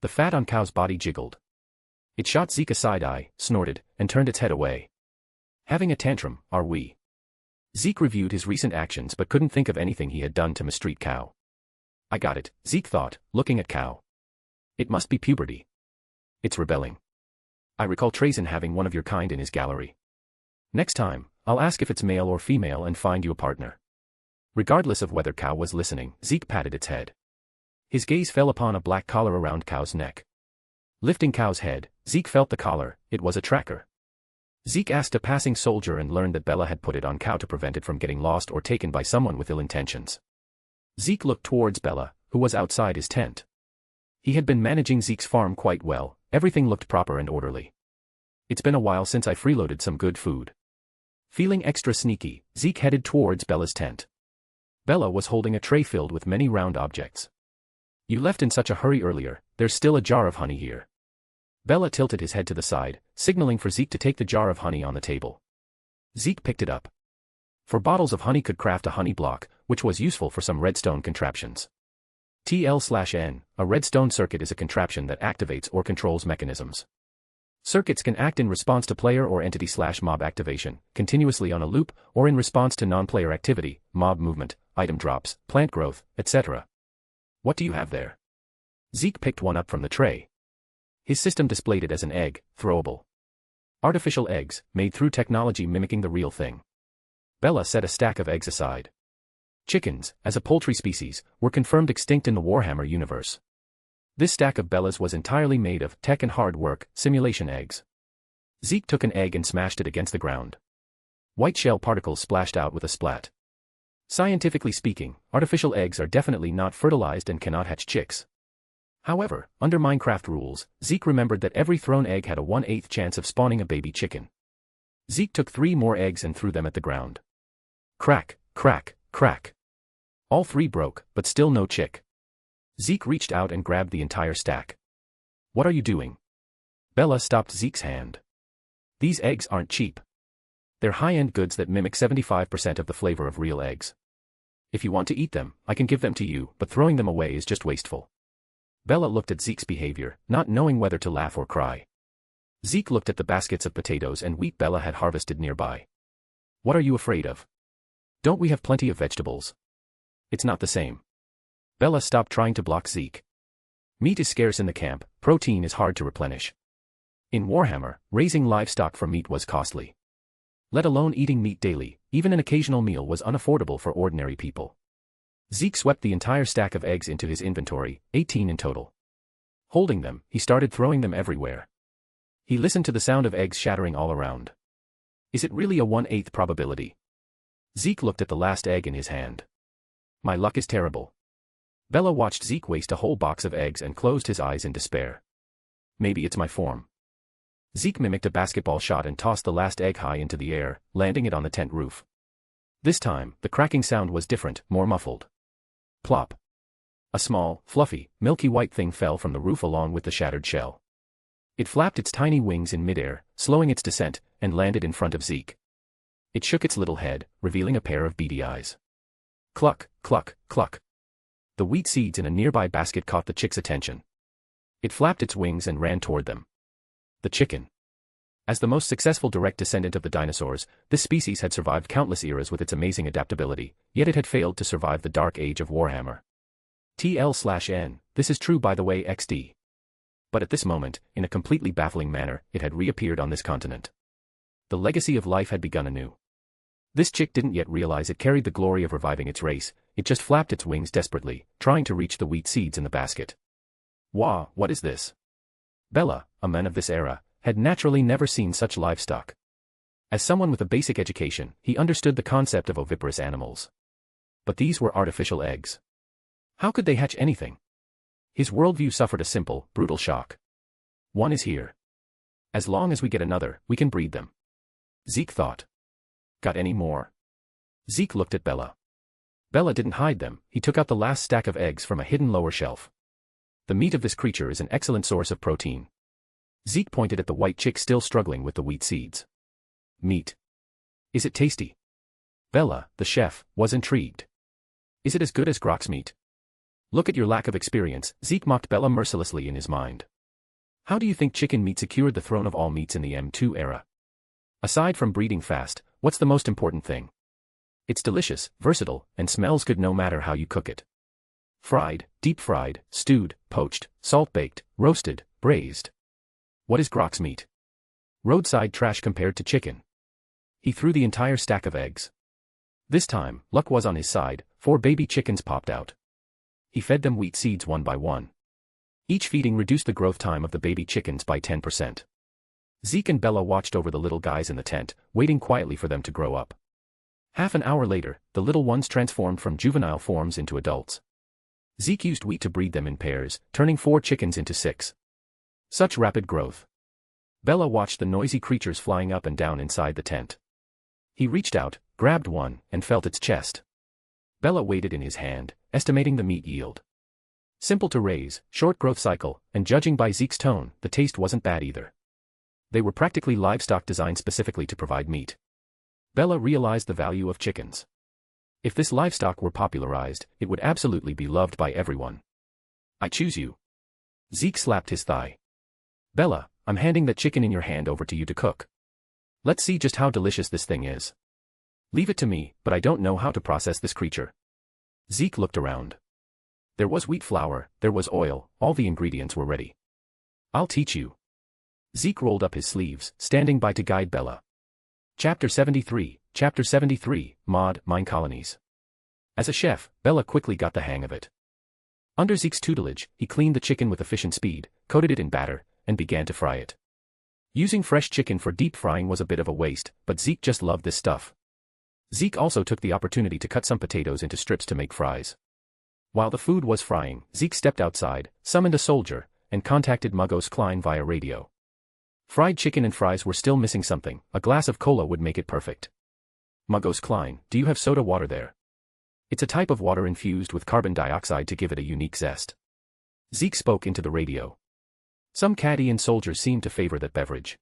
The fat on Cow's body jiggled. It shot Zeke a side eye, snorted, and turned its head away. Having a tantrum, are we? Zeke reviewed his recent actions but couldn't think of anything he had done to mistreat Cow. I got it, Zeke thought, looking at Cow. It must be puberty. It's rebelling. I recall Trazen having one of your kind in his gallery. Next time, I'll ask if it's male or female and find you a partner. Regardless of whether Cow was listening, Zeke patted its head. His gaze fell upon a black collar around Cow's neck. Lifting Cow's head, Zeke felt the collar. It was a tracker. Zeke asked a passing soldier and learned that Bella had put it on Cow to prevent it from getting lost or taken by someone with ill intentions. Zeke looked towards Bella, who was outside his tent. He had been managing Zeke's farm quite well, everything looked proper and orderly. It's been a while since I freeloaded some good food. Feeling extra sneaky, Zeke headed towards Bella's tent. Bella was holding a tray filled with many round objects. You left in such a hurry earlier, there's still a jar of honey here. Bella tilted his head to the side, signaling for Zeke to take the jar of honey on the table. Zeke picked it up. 4 bottles of honey could craft a honey block, which was useful for some redstone contraptions. TL/N, a redstone circuit is a contraption that activates or controls mechanisms. Circuits can act in response to player or entity/mob activation, continuously on a loop, or in response to non-player activity, mob movement, item drops, plant growth, etc. What do you have there? Zeke picked one up from the tray. His system displayed it as an egg, throwable. Artificial eggs, made through technology mimicking the real thing. Bella set a stack of eggs aside. Chickens, as a poultry species, were confirmed extinct in the Warhammer universe. This stack of Bella's was entirely made of tech and hard work, simulation eggs. Zeke took an egg and smashed it against the ground. White shell particles splashed out with a splat. Scientifically speaking, artificial eggs are definitely not fertilized and cannot hatch chicks. However, under Minecraft rules, Zeke remembered that every thrown egg had a 1/8 chance of spawning a baby chicken. Zeke took 3 more eggs and threw them at the ground. Crack, crack, crack. All 3 broke, but still no chick. Zeke reached out and grabbed the entire stack. What are you doing? Bella stopped Zeke's hand. These eggs aren't cheap. They're high-end goods that mimic 75% of the flavor of real eggs. If you want to eat them, I can give them to you, but throwing them away is just wasteful. Bella looked at Zeke's behavior, not knowing whether to laugh or cry. Zeke looked at the baskets of potatoes and wheat Bella had harvested nearby. What are you afraid of? Don't we have plenty of vegetables? It's not the same. Bella stopped trying to block Zeke. Meat is scarce in the camp, protein is hard to replenish. In Warhammer, raising livestock for meat was costly. Let alone eating meat daily, even an occasional meal was unaffordable for ordinary people. Zeke swept the entire stack of eggs into his inventory, 18 in total. Holding them, he started throwing them everywhere. He listened to the sound of eggs shattering all around. Is it really a 1/8 probability? Zeke looked at the last egg in his hand. My luck is terrible. Bella watched Zeke waste a whole box of eggs and closed his eyes in despair. Maybe it's my form. Zeke mimicked a basketball shot and tossed the last egg high into the air, landing it on the tent roof. This time, the cracking sound was different, more muffled. Plop. A small, fluffy, milky white thing fell from the roof along with the shattered shell. It flapped its tiny wings in midair, slowing its descent, and landed in front of Zeke. It shook its little head, revealing a pair of beady eyes. Cluck, cluck, cluck. The wheat seeds in a nearby basket caught the chick's attention. It flapped its wings and ran toward them. The chicken. As the most successful direct descendant of the dinosaurs, this species had survived countless eras with its amazing adaptability, yet it had failed to survive the dark age of Warhammer. TL/N, this is true by the way XD. But at this moment, in a completely baffling manner, it had reappeared on this continent. The legacy of life had begun anew. This chick didn't yet realize it carried the glory of reviving its race, it just flapped its wings desperately, trying to reach the wheat seeds in the basket. Wah, what is this? Bella, a man of this era, had naturally never seen such livestock. As someone with a basic education, he understood the concept of oviparous animals. But these were artificial eggs. How could they hatch anything? His worldview suffered a simple, brutal shock. One is here. As long as we get another, we can breed them. Zeke thought. Got any more? Zeke looked at Bella. Bella didn't hide them, he took out the last stack of eggs from a hidden lower shelf. The meat of this creature is an excellent source of protein. Zeke pointed at the white chick still struggling with the wheat seeds. Meat. Is it tasty? Bella, the chef, was intrigued. Is it as good as Grok's meat? Look at your lack of experience, Zeke mocked Bella mercilessly in his mind. How do you think chicken meat secured the throne of all meats in the M2 era? Aside from breeding fast, what's the most important thing? It's delicious, versatile, and smells good no matter how you cook it. Fried, deep-fried, stewed, poached, salt-baked, roasted, braised. What is Grok's meat? Roadside trash compared to chicken. He threw the entire stack of eggs. This time, luck was on his side, 4 baby chickens popped out. He fed them wheat seeds one by one. Each feeding reduced the growth time of the baby chickens by 10%. Zeke and Bella watched over the little guys in the tent, waiting quietly for them to grow up. Half an hour later, the little ones transformed from juvenile forms into adults. Zeke used wheat to breed them in pairs, turning 4 chickens into 6. Such rapid growth. Bella watched the noisy creatures flying up and down inside the tent. He reached out, grabbed one, and felt its chest. Bella weighed it in his hand, estimating the meat yield. Simple to raise, short growth cycle, and judging by Zeke's tone, the taste wasn't bad either. They were practically livestock designed specifically to provide meat. Bella realized the value of chickens. If this livestock were popularized, it would absolutely be loved by everyone. I choose you. Zeke slapped his thigh. Bella, I'm handing that chicken in your hand over to you to cook. Let's see just how delicious this thing is. Leave it to me, but I don't know how to process this creature. Zeke looked around. There was wheat flour, there was oil, all the ingredients were ready. I'll teach you. Zeke rolled up his sleeves, standing by to guide Bella. Chapter 73, Mod, Mine Colonies. As a chef, Bella quickly got the hang of it. Under Zeke's tutelage, he cleaned the chicken with efficient speed, coated it in batter, and began to fry it. Using fresh chicken for deep frying was a bit of a waste, but Zeke just loved this stuff. Zeke also took the opportunity to cut some potatoes into strips to make fries. While the food was frying, Zeke stepped outside, summoned a soldier, and contacted Mugos Klein via radio. Fried chicken and fries were still missing something, a glass of cola would make it perfect. Mugos Klein, do you have soda water there? It's a type of water infused with carbon dioxide to give it a unique zest. Zeke spoke into the radio. Some Cadian soldiers seemed to favor that beverage.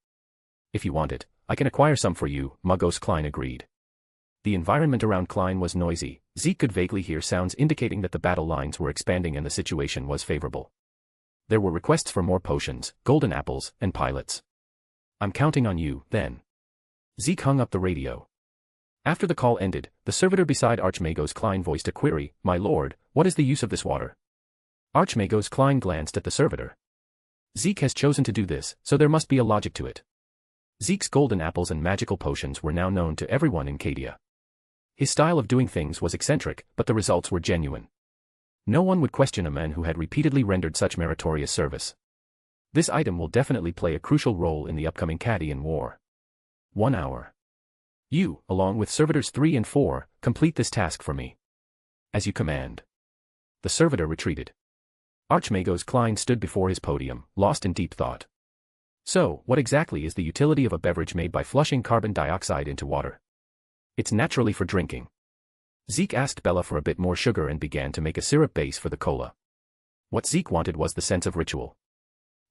If you want it, I can acquire some for you, Mugos Klein agreed. The environment around Klein was noisy, Zeke could vaguely hear sounds indicating that the battle lines were expanding and the situation was favorable. There were requests for more potions, golden apples, and pilots. I'm counting on you, then. Zeke hung up the radio. After the call ended, the servitor beside Archmagos Klein voiced a query, My lord, what is the use of this water? Archmagos Klein glanced at the servitor. Zeke has chosen to do this, so there must be a logic to it. Zeke's golden apples and magical potions were now known to everyone in Cadia. His style of doing things was eccentric, but the results were genuine. No one would question a man who had repeatedly rendered such meritorious service. This item will definitely play a crucial role in the upcoming Cadian War. 1 hour. You, along with servitors 3 and 4, complete this task for me. As you command. The servitor retreated. Archmagos Klein stood before his podium, lost in deep thought. So, what exactly is the utility of a beverage made by flushing carbon dioxide into water? It's naturally for drinking. Zeke asked Bella for a bit more sugar and began to make a syrup base for the cola. What Zeke wanted was the sense of ritual.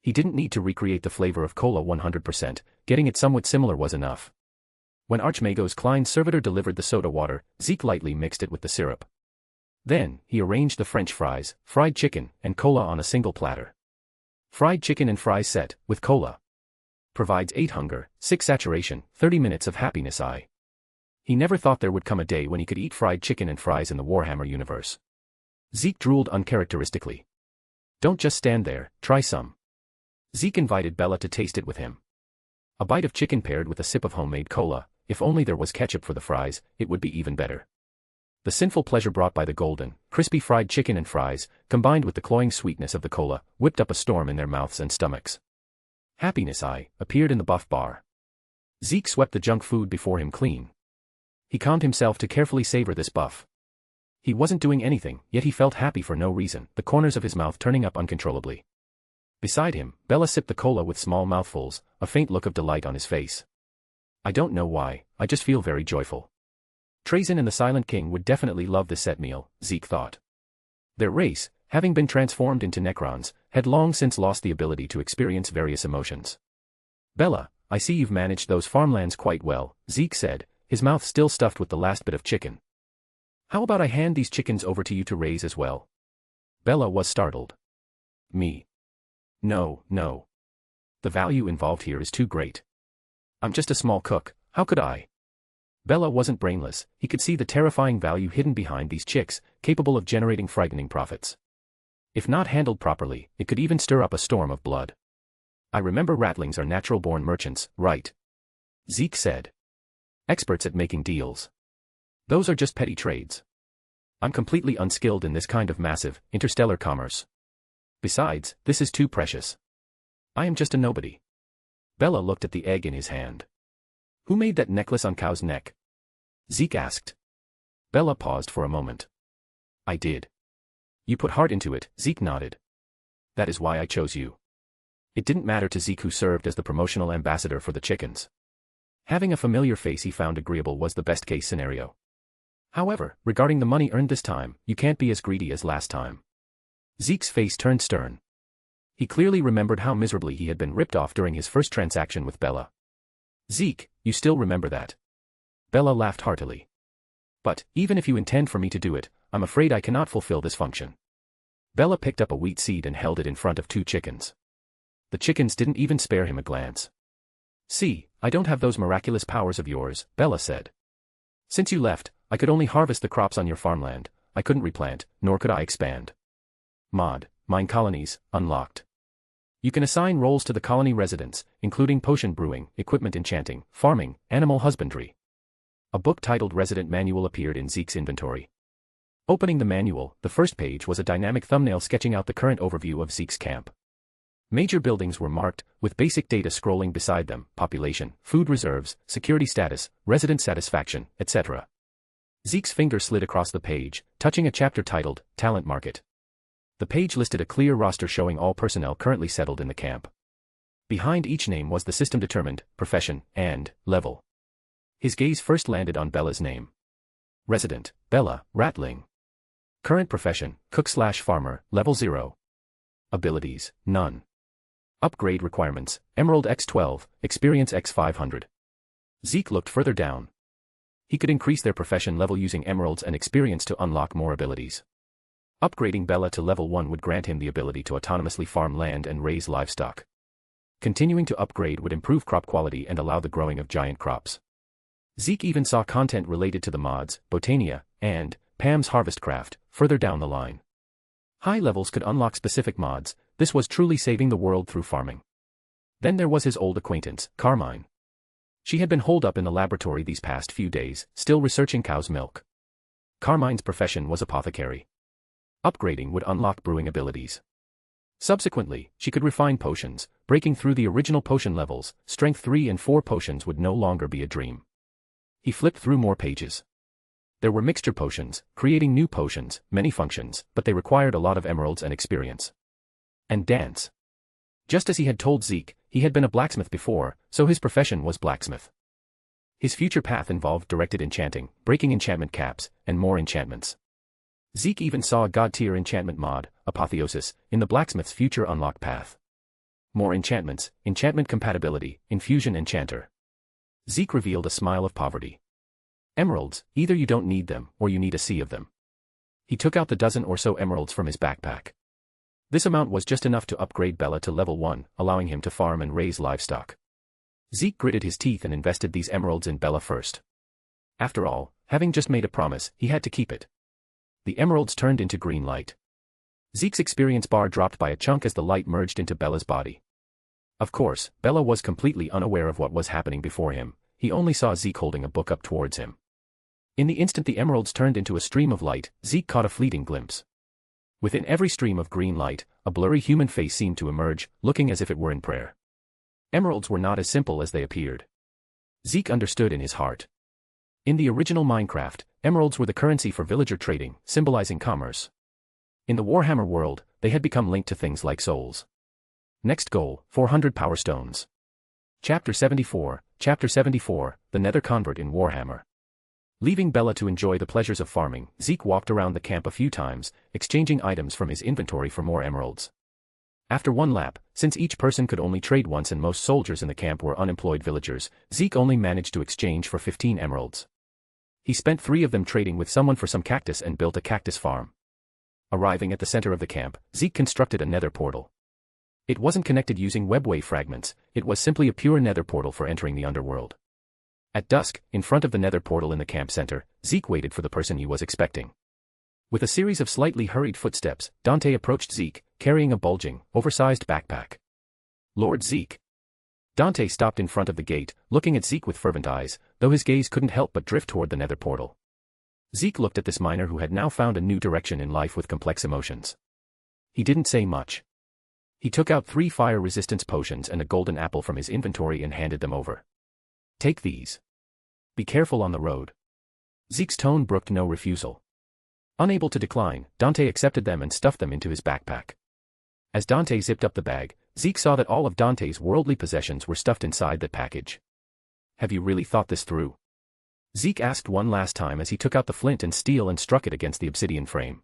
He didn't need to recreate the flavor of cola 100%, getting it somewhat similar was enough. When Archmagos Klein's servitor delivered the soda water, Zeke lightly mixed it with the syrup. Then, he arranged the French fries, fried chicken, and cola on a single platter. Fried chicken and fries set, with cola. Provides 8 hunger, 6 saturation, 30 minutes of happiness. He never thought there would come a day when he could eat fried chicken and fries in the Warhammer universe. Zeke drooled uncharacteristically. Don't just stand there, try some. Zeke invited Bella to taste it with him. A bite of chicken paired with a sip of homemade cola, if only there was ketchup for the fries, it would be even better. The sinful pleasure brought by the golden, crispy fried chicken and fries, combined with the cloying sweetness of the cola, whipped up a storm in their mouths and stomachs. Happiness appeared in the buff bar. Zeke swept the junk food before him clean. He calmed himself to carefully savor this buff. He wasn't doing anything, yet he felt happy for no reason, the corners of his mouth turning up uncontrollably. Beside him, Bella sipped the cola with small mouthfuls, a faint look of delight on his face. I don't know why, I just feel very joyful. Trazyn and the Silent King would definitely love this set meal, Zeke thought. Their race, having been transformed into Necrons, had long since lost the ability to experience various emotions. Bella, I see you've managed those farmlands quite well, Zeke said, his mouth still stuffed with the last bit of chicken. How about I hand these chickens over to you to raise as well? Bella was startled. Me? No. The value involved here is too great. I'm just a small cook, how could I? Bella wasn't brainless, he could see the terrifying value hidden behind these chicks, capable of generating frightening profits. If not handled properly, it could even stir up a storm of blood. I remember ratlings are natural-born merchants, right? Zeke said. Experts at making deals. Those are just petty trades. I'm completely unskilled in this kind of massive, interstellar commerce. Besides, this is too precious. I am just a nobody. Bella looked at the egg in his hand. Who made that necklace on Cow's neck? Zeke asked. Bella paused for a moment. I did. You put heart into it, Zeke nodded. That is why I chose you. It didn't matter to Zeke who served as the promotional ambassador for the chickens. Having a familiar face he found agreeable was the best-case scenario. However, regarding the money earned this time, you can't be as greedy as last time. Zeke's face turned stern. He clearly remembered how miserably he had been ripped off during his first transaction with Bella. Zeke, you still remember that? Bella laughed heartily. But, even if you intend for me to do it, I'm afraid I cannot fulfill this function. Bella picked up a wheat seed and held it in front of two chickens. The chickens didn't even spare him a glance. See, I don't have those miraculous powers of yours, Bella said. Since you left, I could only harvest the crops on your farmland, I couldn't replant, nor could I expand. Mine colonies, unlocked. You can assign roles to the colony residents, including potion brewing, equipment enchanting, farming, animal husbandry. A book titled Resident Manual appeared in Zeke's inventory. Opening the manual, the first page was a dynamic thumbnail sketching out the current overview of Zeke's camp. Major buildings were marked, with basic data scrolling beside them: population, food reserves, security status, resident satisfaction, etc. Zeke's finger slid across the page, touching a chapter titled Talent Market. The page listed a clear roster showing all personnel currently settled in the camp. Behind each name was the system-determined profession and level. His gaze first landed on Bella's name. Resident, Bella, Ratling. Current profession, cook/farmer, level 0. Abilities, none. Upgrade requirements, Emerald X12, Experience X500. Zeke looked further down. He could increase their profession level using emeralds and experience to unlock more abilities. Upgrading Bella to level 1 would grant him the ability to autonomously farm land and raise livestock. Continuing to upgrade would improve crop quality and allow the growing of giant crops. Zeke even saw content related to the mods, Botania, and Pam's Harvestcraft, further down the line. High levels could unlock specific mods, this was truly saving the world through farming. Then there was his old acquaintance, Carmine. She had been holed up in the laboratory these past few days, still researching cow's milk. Carmine's profession was apothecary. Upgrading would unlock brewing abilities. Subsequently, she could refine potions, breaking through the original potion levels. Strength 3 and 4 potions would no longer be a dream. He flipped through more pages. There were mixture potions, creating new potions, many functions, but they required a lot of emeralds and experience. And dance. Just as he had told Zeke, he had been a blacksmith before, so his profession was blacksmith. His future path involved directed enchanting, breaking enchantment caps, and more enchantments. Zeke even saw a god-tier enchantment mod, Apotheosis, in the blacksmith's future unlock path. More enchantments, enchantment compatibility, infusion enchanter. Zeke revealed a smile of poverty. Emeralds, either you don't need them, or you need a sea of them. He took out the dozen or so emeralds from his backpack. This amount was just enough to upgrade Bella to level 1, allowing him to farm and raise livestock. Zeke gritted his teeth and invested these emeralds in Bella first. After all, having just made a promise, he had to keep it. The emeralds turned into green light. Zeke's experience bar dropped by a chunk as the light merged into Bella's body. Of course, Bella was completely unaware of what was happening before him. He only saw Zeke holding a book up towards him. In the instant the emeralds turned into a stream of light, Zeke caught a fleeting glimpse. Within every stream of green light, a blurry human face seemed to emerge, looking as if it were in prayer. Emeralds were not as simple as they appeared. Zeke understood in his heart. In the original Minecraft, emeralds were the currency for villager trading, symbolizing commerce. In the Warhammer world, they had become linked to things like souls. Next goal, 400 power stones. Chapter 74, The Nether Convert in Warhammer. Leaving Bella to enjoy the pleasures of farming, Zeke walked around the camp a few times, exchanging items from his inventory for more emeralds. After one lap, since each person could only trade once and most soldiers in the camp were unemployed villagers, Zeke only managed to exchange for 15 emeralds. He spent 3 of them trading with someone for some cactus and built a cactus farm. Arriving at the center of the camp, Zeke constructed a nether portal. It wasn't connected using webway fragments, it was simply a pure nether portal for entering the underworld. At dusk, in front of the nether portal in the camp center, Zeke waited for the person he was expecting. With a series of slightly hurried footsteps, Dante approached Zeke, carrying a bulging, oversized backpack. Lord Zeke. Dante stopped in front of the gate, looking at Zeke with fervent eyes, though his gaze couldn't help but drift toward the nether portal. Zeke looked at this miner who had now found a new direction in life with complex emotions. He didn't say much. He took out 3 fire resistance potions and a golden apple from his inventory and handed them over. Take these. Be careful on the road. Zeke's tone brooked no refusal. Unable to decline, Dante accepted them and stuffed them into his backpack. As Dante zipped up the bag, Zeke saw that all of Dante's worldly possessions were stuffed inside that package. Have you really thought this through? Zeke asked one last time as he took out the flint and steel and struck it against the obsidian frame.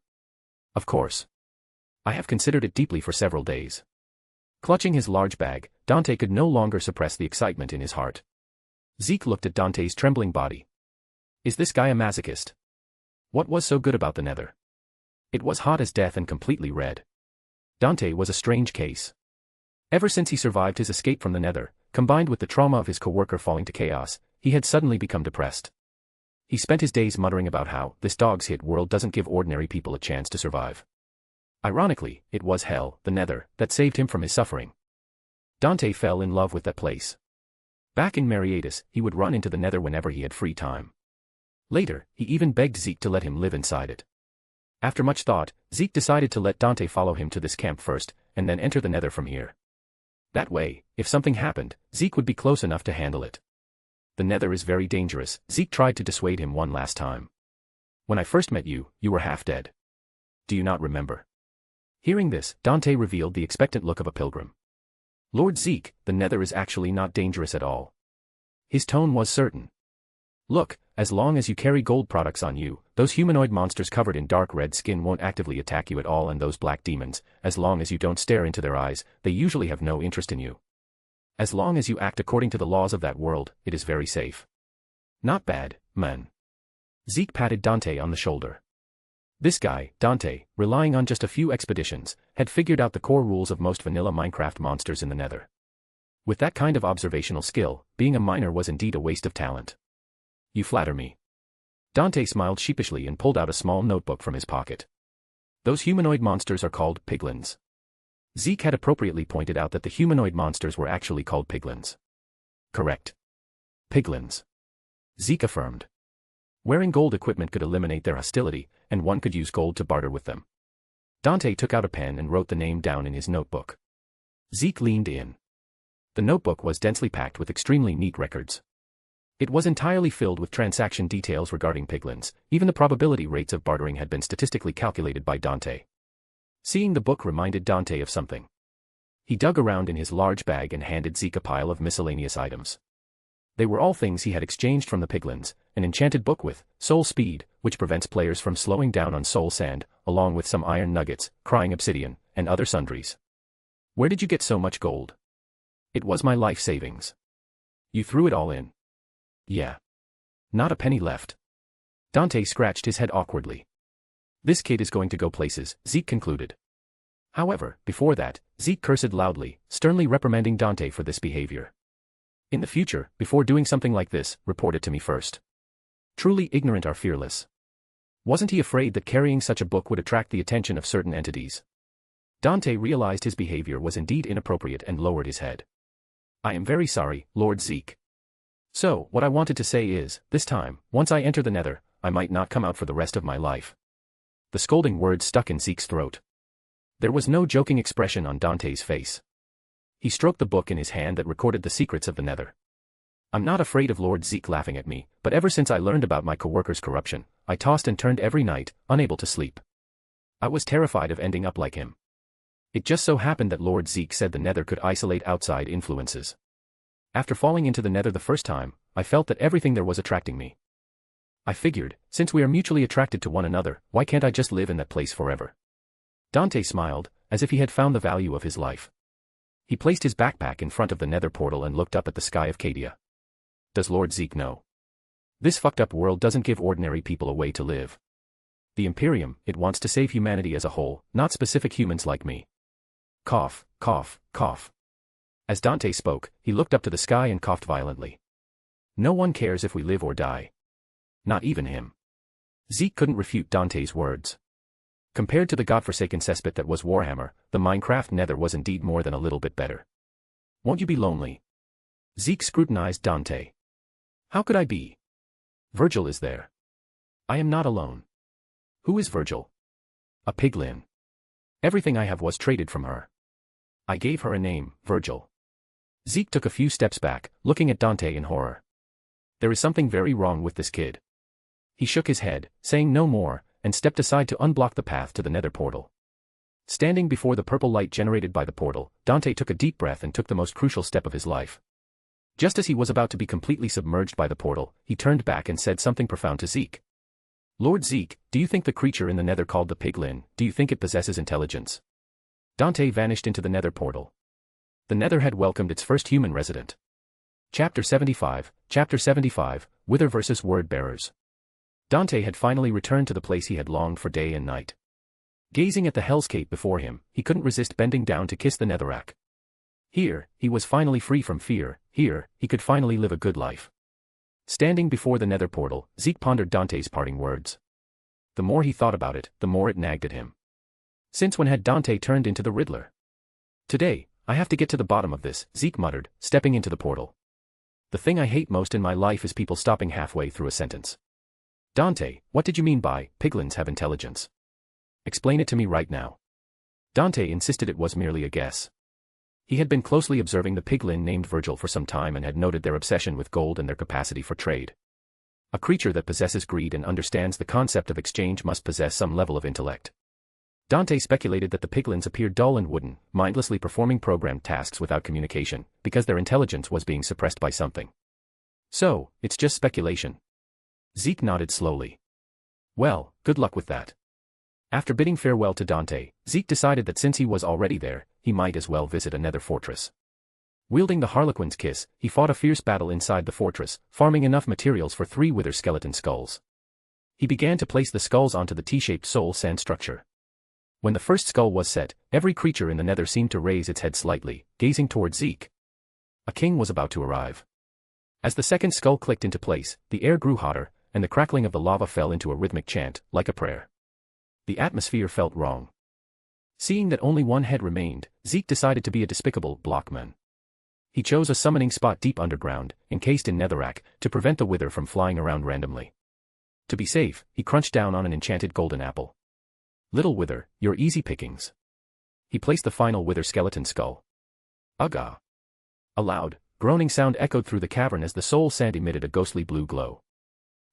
Of course. I have considered it deeply for several days. Clutching his large bag, Dante could no longer suppress the excitement in his heart. Zeke looked at Dante's trembling body. Is this guy a masochist? What was so good about the nether? It was hot as death and completely red. Dante was a strange case. Ever since he survived his escape from the nether, combined with the trauma of his coworker falling to chaos, he had suddenly become depressed. He spent his days muttering about how this dog's hit world doesn't give ordinary people a chance to survive. Ironically, it was hell, the nether, that saved him from his suffering. Dante fell in love with that place. Back in Mariatus, he would run into the nether whenever he had free time. Later, he even begged Zeke to let him live inside it. After much thought, Zeke decided to let Dante follow him to this camp first, and then enter the nether from here. That way, if something happened, Zeke would be close enough to handle it. The nether is very dangerous, Zeke tried to dissuade him one last time. When I first met you, you were half dead. Do you not remember? Hearing this, Dante revealed the expectant look of a pilgrim. Lord Zeke, the nether is actually not dangerous at all. His tone was certain. Look, as long as you carry gold products on you, those humanoid monsters covered in dark red skin won't actively attack you at all, and those black demons, as long as you don't stare into their eyes, they usually have no interest in you. As long as you act according to the laws of that world, it is very safe. Not bad, man. Zeke patted Dante on the shoulder. This guy, Dante, relying on just a few expeditions, had figured out the core rules of most vanilla Minecraft monsters in the nether. With that kind of observational skill, being a miner was indeed a waste of talent. You flatter me. Dante smiled sheepishly and pulled out a small notebook from his pocket. Those humanoid monsters are called piglins. Zeke had appropriately pointed out that the humanoid monsters were actually called piglins. Correct. Piglins. Zeke affirmed. Wearing gold equipment could eliminate their hostility, and one could use gold to barter with them. Dante took out a pen and wrote the name down in his notebook. Zeke leaned in. The notebook was densely packed with extremely neat records. It was entirely filled with transaction details regarding piglins, even the probability rates of bartering had been statistically calculated by Dante. Seeing the book reminded Dante of something. He dug around in his large bag and handed Zeke a pile of miscellaneous items. They were all things he had exchanged from the piglins, an enchanted book with soul speed, which prevents players from slowing down on soul sand, along with some iron nuggets, crying obsidian, and other sundries. Where did you get so much gold? It was my life savings. You threw it all in. Yeah. Not a penny left. Dante scratched his head awkwardly. This kid is going to go places, Zeke concluded. However, before that, Zeke cursed loudly, sternly reprimanding Dante for this behavior. In the future, before doing something like this, report it to me first. Truly ignorant are fearless. Wasn't he afraid that carrying such a book would attract the attention of certain entities? Dante realized his behavior was indeed inappropriate and lowered his head. I am very sorry, Lord Zeke. So, what I wanted to say is, this time, once I enter the Nether, I might not come out for the rest of my life. The scolding words stuck in Zeke's throat. There was no joking expression on Dante's face. He stroked the book in his hand that recorded the secrets of the Nether. I'm not afraid of Lord Zeke laughing at me, but ever since I learned about my co-worker's corruption, I tossed and turned every night, unable to sleep. I was terrified of ending up like him. It just so happened that Lord Zeke said the Nether could isolate outside influences. After falling into the Nether the first time, I felt that everything there was attracting me. I figured, since we are mutually attracted to one another, why can't I just live in that place forever? Dante smiled, as if he had found the value of his life. He placed his backpack in front of the Nether portal and looked up at the sky of Cadia. Does Lord Zeke know? This fucked up world doesn't give ordinary people a way to live. The Imperium, it wants to save humanity as a whole, not specific humans like me. Cough, cough, cough. As Dante spoke, he looked up to the sky and coughed violently. No one cares if we live or die. Not even him. Zeke couldn't refute Dante's words. Compared to the godforsaken cesspit that was Warhammer, the Minecraft Nether was indeed more than a little bit better. Won't you be lonely? Zeke scrutinized Dante. How could I be? Virgil is there. I am not alone. Who is Virgil? A piglin. Everything I have was traded from her. I gave her a name, Virgil. Zeke took a few steps back, looking at Dante in horror. There is something very wrong with this kid. He shook his head, saying no more, and stepped aside to unblock the path to the Nether portal. Standing before the purple light generated by the portal, Dante took a deep breath and took the most crucial step of his life. Just as he was about to be completely submerged by the portal, he turned back and said something profound to Zeke. Lord Zeke, do you think the creature in the Nether called the piglin, do you think it possesses intelligence? Dante vanished into the Nether portal. The Nether had welcomed its first human resident. Chapter 75, Wither vs. Word-bearers. Dante had finally returned to the place he had longed for day and night. Gazing at the hellscape before him, he couldn't resist bending down to kiss the netherrack. Here, he was finally free from fear, here, he could finally live a good life. Standing before the Nether portal, Zeke pondered Dante's parting words. The more he thought about it, the more it nagged at him. Since when had Dante turned into the Riddler? Today, I have to get to the bottom of this, Zeke muttered, stepping into the portal. The thing I hate most in my life is people stopping halfway through a sentence. Dante, what did you mean by, piglins have intelligence? Explain it to me right now. Dante insisted it was merely a guess. He had been closely observing the piglin named Virgil for some time and had noted their obsession with gold and their capacity for trade. A creature that possesses greed and understands the concept of exchange must possess some level of intellect. Dante speculated that the piglins appeared dull and wooden, mindlessly performing programmed tasks without communication, because their intelligence was being suppressed by something. So, it's just speculation. Zeke nodded slowly. Well, good luck with that. After bidding farewell to Dante, Zeke decided that since he was already there, he might as well visit a Nether fortress. Wielding the Harlequin's Kiss, he fought a fierce battle inside the fortress, farming enough materials for 3 wither skeleton skulls. He began to place the skulls onto the T-shaped soul sand structure. When the first skull was set, every creature in the Nether seemed to raise its head slightly, gazing towards Zeke. A king was about to arrive. As the second skull clicked into place, the air grew hotter, and the crackling of the lava fell into a rhythmic chant, like a prayer. The atmosphere felt wrong. Seeing that only one head remained, Zeke decided to be a despicable blockman. He chose a summoning spot deep underground, encased in netherrack, to prevent the wither from flying around randomly. To be safe, he crunched down on an enchanted golden apple. Little wither, you're easy pickings. He placed the final wither skeleton skull. Ugga! A loud, groaning sound echoed through the cavern as the soul sand emitted a ghostly blue glow.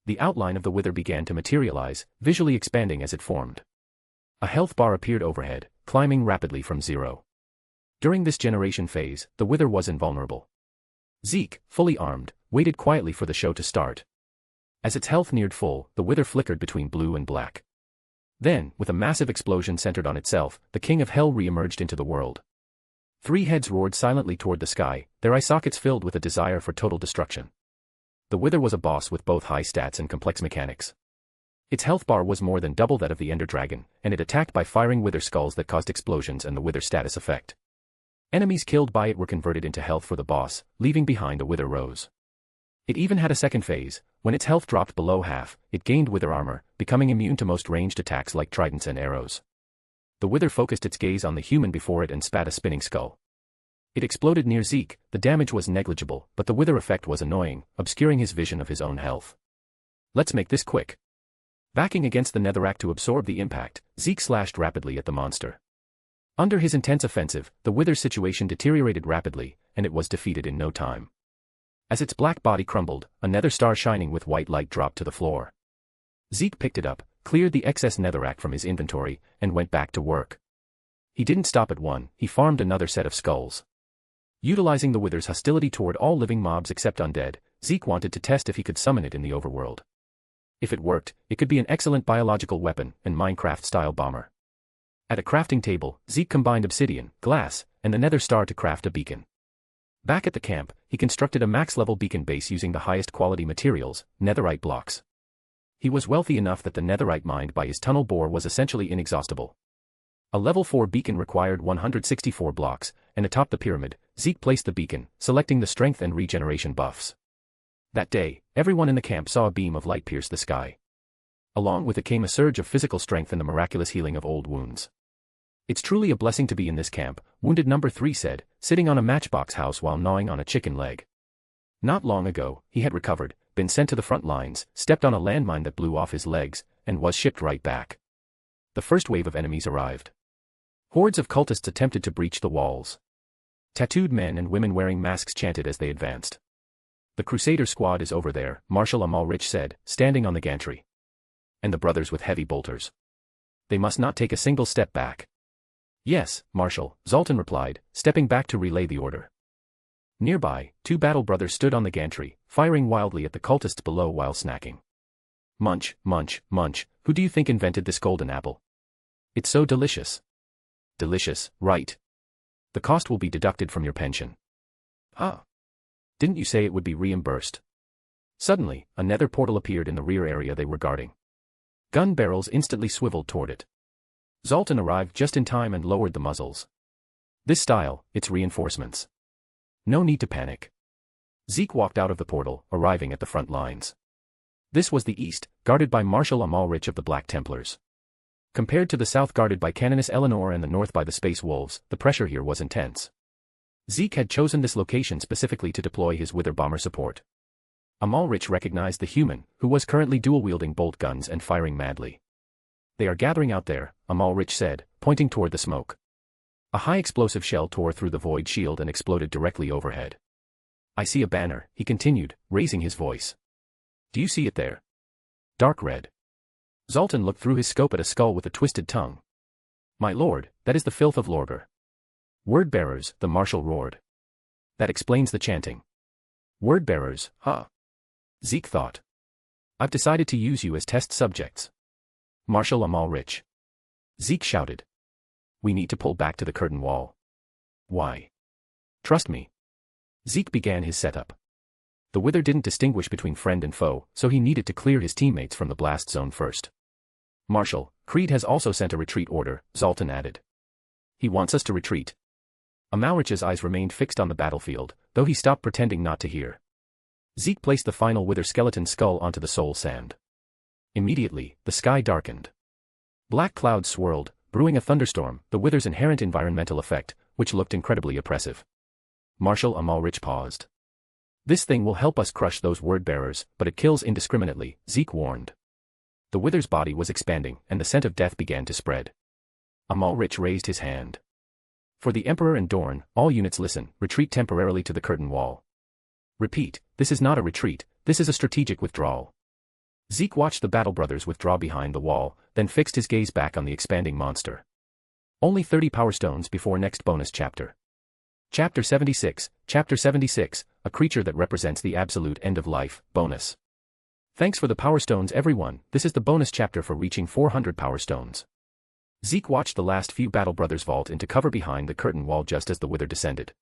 The outline of the wither began to materialize, visually expanding as it formed. A health bar appeared overhead, climbing rapidly from 0. During this generation phase, the wither was invulnerable. Zeke, fully armed, waited quietly for the show to start. As its health neared full, the wither flickered between blue and black. Then, with a massive explosion centered on itself, the King of Hell re-emerged into the world. 3 heads roared silently toward the sky, their eye sockets filled with a desire for total destruction. The wither was a boss with both high stats and complex mechanics. Its health bar was more than double that of the Ender Dragon, and it attacked by firing wither skulls that caused explosions and the wither status effect. Enemies killed by it were converted into health for the boss, leaving behind a wither rose. It even had a second phase, When its health dropped below half, it gained wither armor, becoming immune to most ranged attacks like tridents and arrows. The wither focused its gaze on the human before it and spat a spinning skull. It exploded near Zeke. The damage was negligible, but the wither effect was annoying, obscuring his vision of his own health. Let's make this quick. Backing against the netherrack to absorb the impact, Zeke slashed rapidly at the monster. Under his intense offensive, the wither's situation deteriorated rapidly, and it was defeated in no time. As its black body crumbled, a nether star shining with white light dropped to the floor. Zeke picked it up, cleared the excess netherrack from his inventory, and went back to work. He didn't stop at one, he farmed another set of skulls. Utilizing the wither's hostility toward all living mobs except undead, Zeke wanted to test if he could summon it in the overworld. If it worked, it could be an excellent biological weapon and Minecraft-style bomber. At a crafting table, Zeke combined obsidian, glass, and the nether star to craft a beacon. Back at the camp, he constructed a max-level beacon base using the highest quality materials, netherite blocks. He was wealthy enough that the netherite mined by his tunnel bore was essentially inexhaustible. A level 4 beacon required 164 blocks, and atop the pyramid, Zeke placed the beacon, selecting the strength and regeneration buffs. That day, everyone in the camp saw a beam of light pierce the sky. Along with it came a surge of physical strength and the miraculous healing of old wounds. It's truly a blessing to be in this camp, Wounded Number 3 said, sitting on a matchbox house while gnawing on a chicken leg. Not long ago, he had recovered, been sent to the front lines, stepped on a landmine that blew off his legs, and was shipped right back. The first wave of enemies arrived. Hordes of cultists attempted to breach the walls. Tattooed men and women wearing masks chanted as they advanced. The Crusader squad is over there, Marshal Amalrich said, standing on the gantry. And the brothers with heavy bolters. They must not take a single step back. Yes, Marshal, Zoltan replied, stepping back to relay the order. Nearby, 2 battle brothers stood on the gantry, firing wildly at the cultists below while snacking. Munch, munch, munch, who do you think invented this golden apple? It's so delicious. Delicious, right? The cost will be deducted from your pension. Ah. Didn't you say it would be reimbursed? Suddenly, a nether portal appeared in the rear area they were guarding. Gun barrels instantly swiveled toward it. Zoltan arrived just in time and lowered the muzzles. This style, its reinforcements. No need to panic. Zeke walked out of the portal, arriving at the front lines. This was the east, guarded by Marshal Amalrich of the Black Templars. Compared to the south guarded by Canoness Eleanor and the north by the Space Wolves, the pressure here was intense. Zeke had chosen this location specifically to deploy his Wither Bomber support. Amalrich recognized the human, who was currently dual-wielding bolt guns and firing madly. They are gathering out there, Amalrich said, pointing toward the smoke. A high-explosive shell tore through the void shield and exploded directly overhead. I see a banner, he continued, raising his voice. Do you see it there? Dark red. Zoltan looked through his scope at a skull with a twisted tongue. My lord, that is the filth of Lorgar. Word-bearers, the marshal roared. That explains the chanting. Word-bearers, huh? Zeke thought. I've decided to use you as test subjects. Marshal Amalrich. Zeke shouted. We need to pull back to the curtain wall. Why? Trust me. Zeke began his setup. The Wither didn't distinguish between friend and foe, so he needed to clear his teammates from the blast zone first. Marshal, Creed has also sent a retreat order, Zoltan added. He wants us to retreat. Amalrich's eyes remained fixed on the battlefield, though he stopped pretending not to hear. Zeke placed the final Wither skeleton skull onto the soul sand. Immediately, the sky darkened. Black clouds swirled, brewing a thunderstorm, the Wither's inherent environmental effect, which looked incredibly oppressive. Marshal Amalrich paused. This thing will help us crush those word-bearers, but it kills indiscriminately, Zeke warned. The Wither's body was expanding, and the scent of death began to spread. Amalrich raised his hand. For the Emperor and Dorn, all units listen, retreat temporarily to the curtain wall. Repeat, this is not a retreat, this is a strategic withdrawal. Zeke watched the battle brothers withdraw behind the wall, then fixed his gaze back on the expanding monster. Only 30 power stones before next bonus chapter. Chapter 76, a creature that represents the absolute end of life, bonus. Thanks for the power stones everyone, this is the bonus chapter for reaching 400 power stones. Zeke watched the last few battle brothers vault into cover behind the curtain wall just as the Wither descended.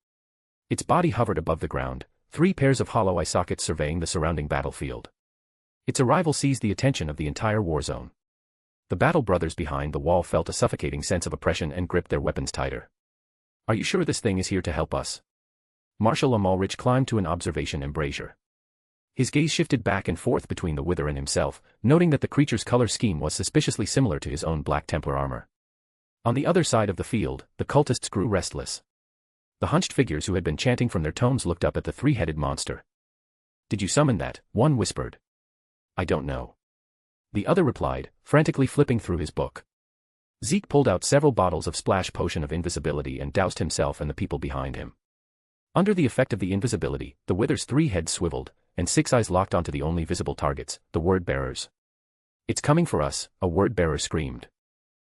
Its body hovered above the ground, 3 pairs of hollow eye sockets surveying the surrounding battlefield. Its arrival seized the attention of the entire war zone. The battle brothers behind the wall felt a suffocating sense of oppression and gripped their weapons tighter. Are you sure this thing is here to help us? Marshal Amalrich climbed to an observation embrasure. His gaze shifted back and forth between the Wither and himself, noting that the creature's color scheme was suspiciously similar to his own Black Templar armor. On the other side of the field, the cultists grew restless. The hunched figures who had been chanting from their tomes looked up at the three-headed monster. "Did you summon that?" one whispered. "I don't know." The other replied, frantically flipping through his book. Zeke pulled out several bottles of splash potion of invisibility and doused himself and the people behind him. Under the effect of the invisibility, the Wither's three heads swiveled, and six eyes locked onto the only visible targets, the word-bearers. "It's coming for us," a word-bearer screamed.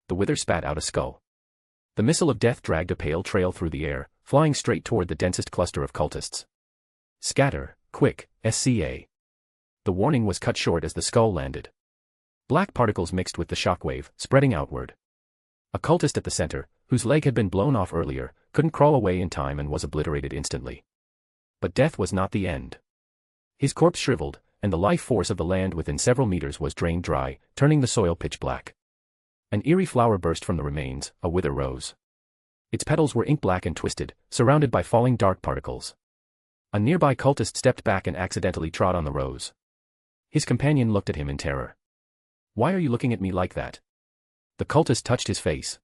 The Wither spat out a skull. The missile of death dragged a pale trail through the air, flying straight toward the densest cluster of cultists. "Scatter, quick, SCA." The warning was cut short as the skull landed. Black particles mixed with the shockwave, spreading outward. A cultist at the center, whose leg had been blown off earlier, couldn't crawl away in time and was obliterated instantly. But death was not the end. His corpse shriveled, and the life force of the land within several meters was drained dry, turning the soil pitch black. An eerie flower burst from the remains, a wither rose. Its petals were ink-black and twisted, surrounded by falling dark particles. A nearby cultist stepped back and accidentally trod on the rose. His companion looked at him in terror. "Why are you looking at me like that?" The cultist touched his face.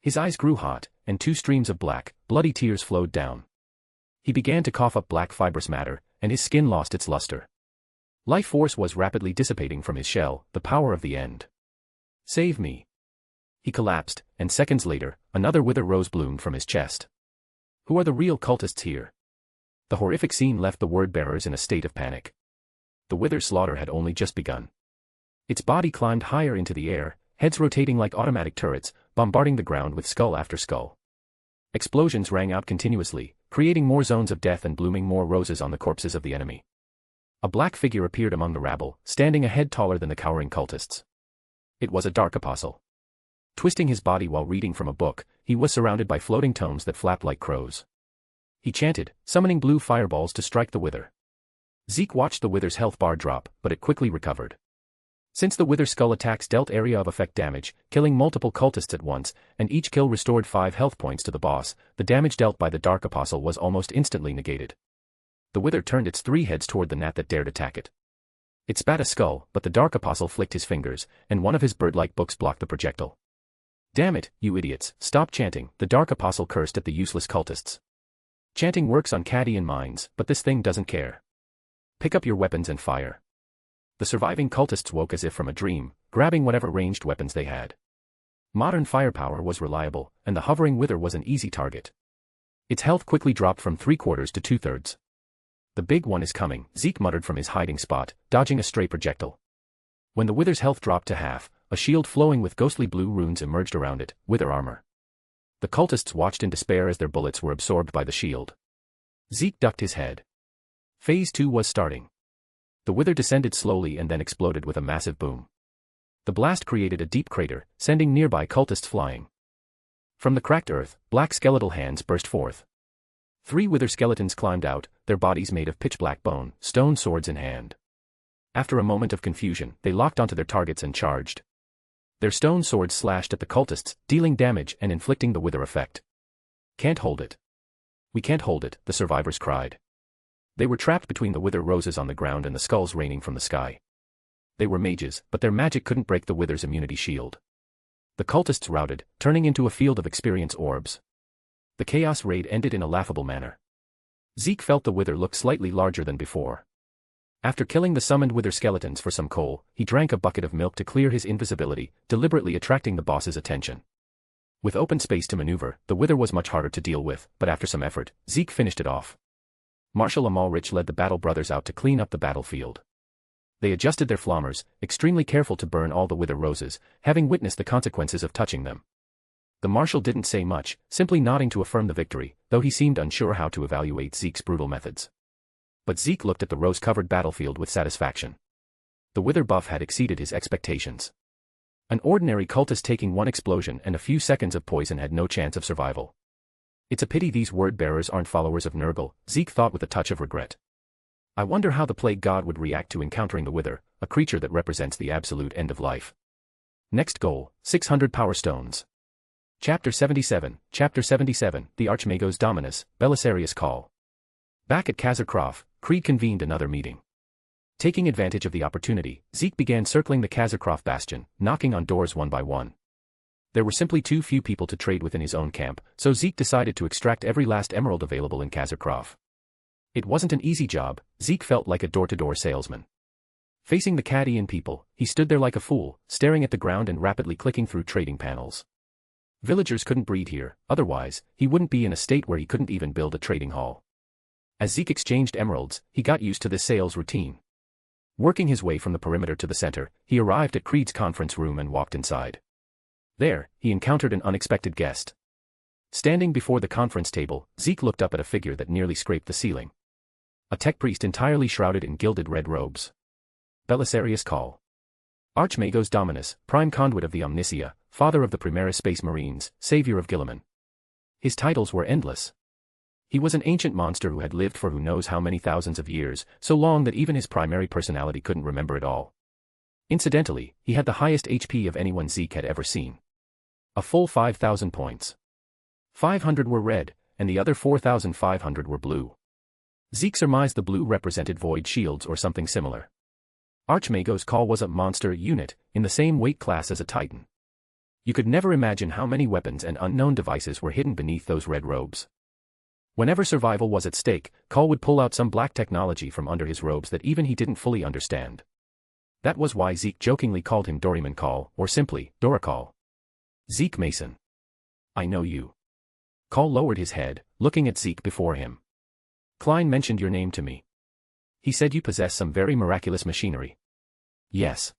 His eyes grew hot, and two streams of black, bloody tears flowed down. He began to cough up black fibrous matter, and his skin lost its luster. Life force was rapidly dissipating from his shell, the power of the end. "Save me." He collapsed, and seconds later, another wither rose bloomed from his chest. Who are the real cultists here? The horrific scene left the word-bearers in a state of panic. The wither's slaughter had only just begun. Its body climbed higher into the air, heads rotating like automatic turrets, bombarding the ground with skull after skull. Explosions rang out continuously, creating more zones of death and blooming more roses on the corpses of the enemy. A black figure appeared among the rabble, standing a head taller than the cowering cultists. It was a dark apostle. Twisting his body while reading from a book, he was surrounded by floating tomes that flapped like crows. He chanted, summoning blue fireballs to strike the wither. Zeke watched the wither's health bar drop, but it quickly recovered. Since the wither skull attacks dealt area of effect damage, killing multiple cultists at once, and each kill restored 5 health points to the boss, the damage dealt by the Dark Apostle was almost instantly negated. The wither turned its 3 heads toward the gnat that dared attack it. It spat a skull, but the Dark Apostle flicked his fingers, and one of his bird-like books blocked the projectile. "Damn it, you idiots, stop chanting," the Dark Apostle cursed at the useless cultists. "Chanting works on Cadian minds, but this thing doesn't care. Pick up your weapons and fire." The surviving cultists woke as if from a dream, grabbing whatever ranged weapons they had. Modern firepower was reliable, and the hovering wither was an easy target. Its health quickly dropped from 3/4 to 2/3. "The big one is coming," Zeke muttered from his hiding spot, dodging a stray projectile. When the wither's health dropped to half, a shield flowing with ghostly blue runes emerged around it, wither armor. The cultists watched in despair as their bullets were absorbed by the shield. Zeke ducked his head. Phase 2 was starting. The wither descended slowly and then exploded with a massive boom. The blast created a deep crater, sending nearby cultists flying. From the cracked earth, black skeletal hands burst forth. 3 wither skeletons climbed out, their bodies made of pitch-black bone, stone swords in hand. After a moment of confusion, they locked onto their targets and charged. Their stone swords slashed at the cultists, dealing damage and inflicting the wither effect. "Can't hold it. We can't hold it," the survivors cried. They were trapped between the wither roses on the ground and the skulls raining from the sky. They were mages, but their magic couldn't break the wither's immunity shield. The cultists routed, turning into a field of experience orbs. The chaos raid ended in a laughable manner. Zeke felt the wither look slightly larger than before. After killing the summoned wither skeletons for some coal, he drank a bucket of milk to clear his invisibility, deliberately attracting the boss's attention. With open space to maneuver, the wither was much harder to deal with, but after some effort, Zeke finished it off. Marshal Amalrich led the Battle Brothers out to clean up the battlefield. They adjusted their flammers, extremely careful to burn all the wither roses, having witnessed the consequences of touching them. The Marshal didn't say much, simply nodding to affirm the victory, though he seemed unsure how to evaluate Zeke's brutal methods. But Zeke looked at the rose-covered battlefield with satisfaction. The wither buff had exceeded his expectations. An ordinary cultist taking one explosion and a few seconds of poison had no chance of survival. It's a pity these word-bearers aren't followers of Nurgle, Zeke thought with a touch of regret. I wonder how the Plague God would react to encountering the Wither, a creature that represents the absolute end of life. Next goal, 600 Power Stones. Chapter 77, The Archmagos Dominus, Belisarius Call. Back at Kazarkrof, Creed convened another meeting. Taking advantage of the opportunity, Zeke began circling the Kazakhrov bastion, knocking on doors one by one. There were simply too few people to trade with in his own camp, so Zeke decided to extract every last emerald available in Kazakhrov. It wasn't an easy job. Zeke felt like a door-to-door salesman. Facing the Cadian people, he stood there like a fool, staring at the ground and rapidly clicking through trading panels. Villagers couldn't breed here, otherwise, he wouldn't be in a state where he couldn't even build a trading hall. As Zeke exchanged emeralds, he got used to this sales routine. Working his way from the perimeter to the center, he arrived at Creed's conference room and walked inside. There, he encountered an unexpected guest. Standing before the conference table, Zeke looked up at a figure that nearly scraped the ceiling. A tech priest entirely shrouded in gilded red robes. Belisarius Call. Archmagos Dominus, prime conduit of the Omnissiah, father of the Primaris Space Marines, savior of Guilliman. His titles were endless. He was an ancient monster who had lived for who knows how many thousands of years, so long that even his primary personality couldn't remember it all. Incidentally, he had the highest HP of anyone Zeke had ever seen. A full 5,000 points. 500 were red, and the other 4,500 were blue. Zeke surmised the blue represented void shields or something similar. Archmagos Call was a monster unit, in the same weight class as a titan. You could never imagine how many weapons and unknown devices were hidden beneath those red robes. Whenever survival was at stake, Call would pull out some black technology from under his robes that even he didn't fully understand. That was why Zeke jokingly called him Doryman Call, or simply, Dora Call. Zeke Mason. I know you. Call lowered his head, looking at Zeke before him. Klein mentioned your name to me. He said you possess some very miraculous machinery. Yes.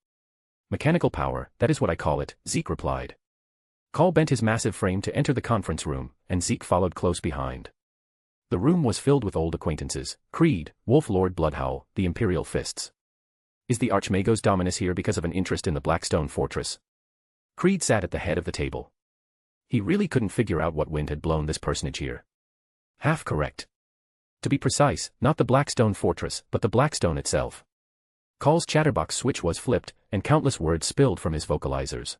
Mechanical power, that is what I call it, Zeke replied. Call bent his massive frame to enter the conference room, and Zeke followed close behind. The room was filled with old acquaintances, Creed, Wolf Lord Bloodhowl, the Imperial Fists. Is the Archmagos Dominus here because of an interest in the Blackstone Fortress? Creed sat at the head of the table. He really couldn't figure out what wind had blown this personage here. Half correct. To be precise, not the Blackstone Fortress, but the Blackstone itself. Call's chatterbox switch was flipped, and countless words spilled from his vocalizers.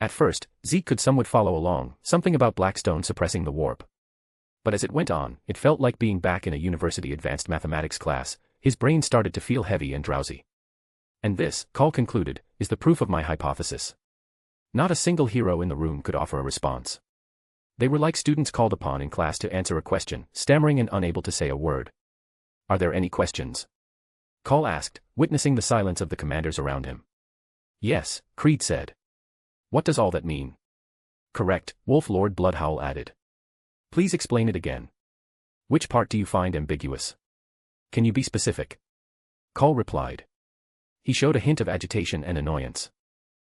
At first, Zeke could somewhat follow along, something about Blackstone suppressing the warp. But as it went on, it felt like being back in a university advanced mathematics class. His brain started to feel heavy and drowsy. And this, Call concluded, is the proof of my hypothesis. Not a single hero in the room could offer a response. They were like students called upon in class to answer a question, stammering and unable to say a word. Are there any questions? Call asked, witnessing the silence of the commanders around him. Yes, Creed said. What does all that mean? Correct, Wolf Lord Bloodhowl added. Please explain it again. Which part do you find ambiguous? Can you be specific? Call replied. He showed a hint of agitation and annoyance.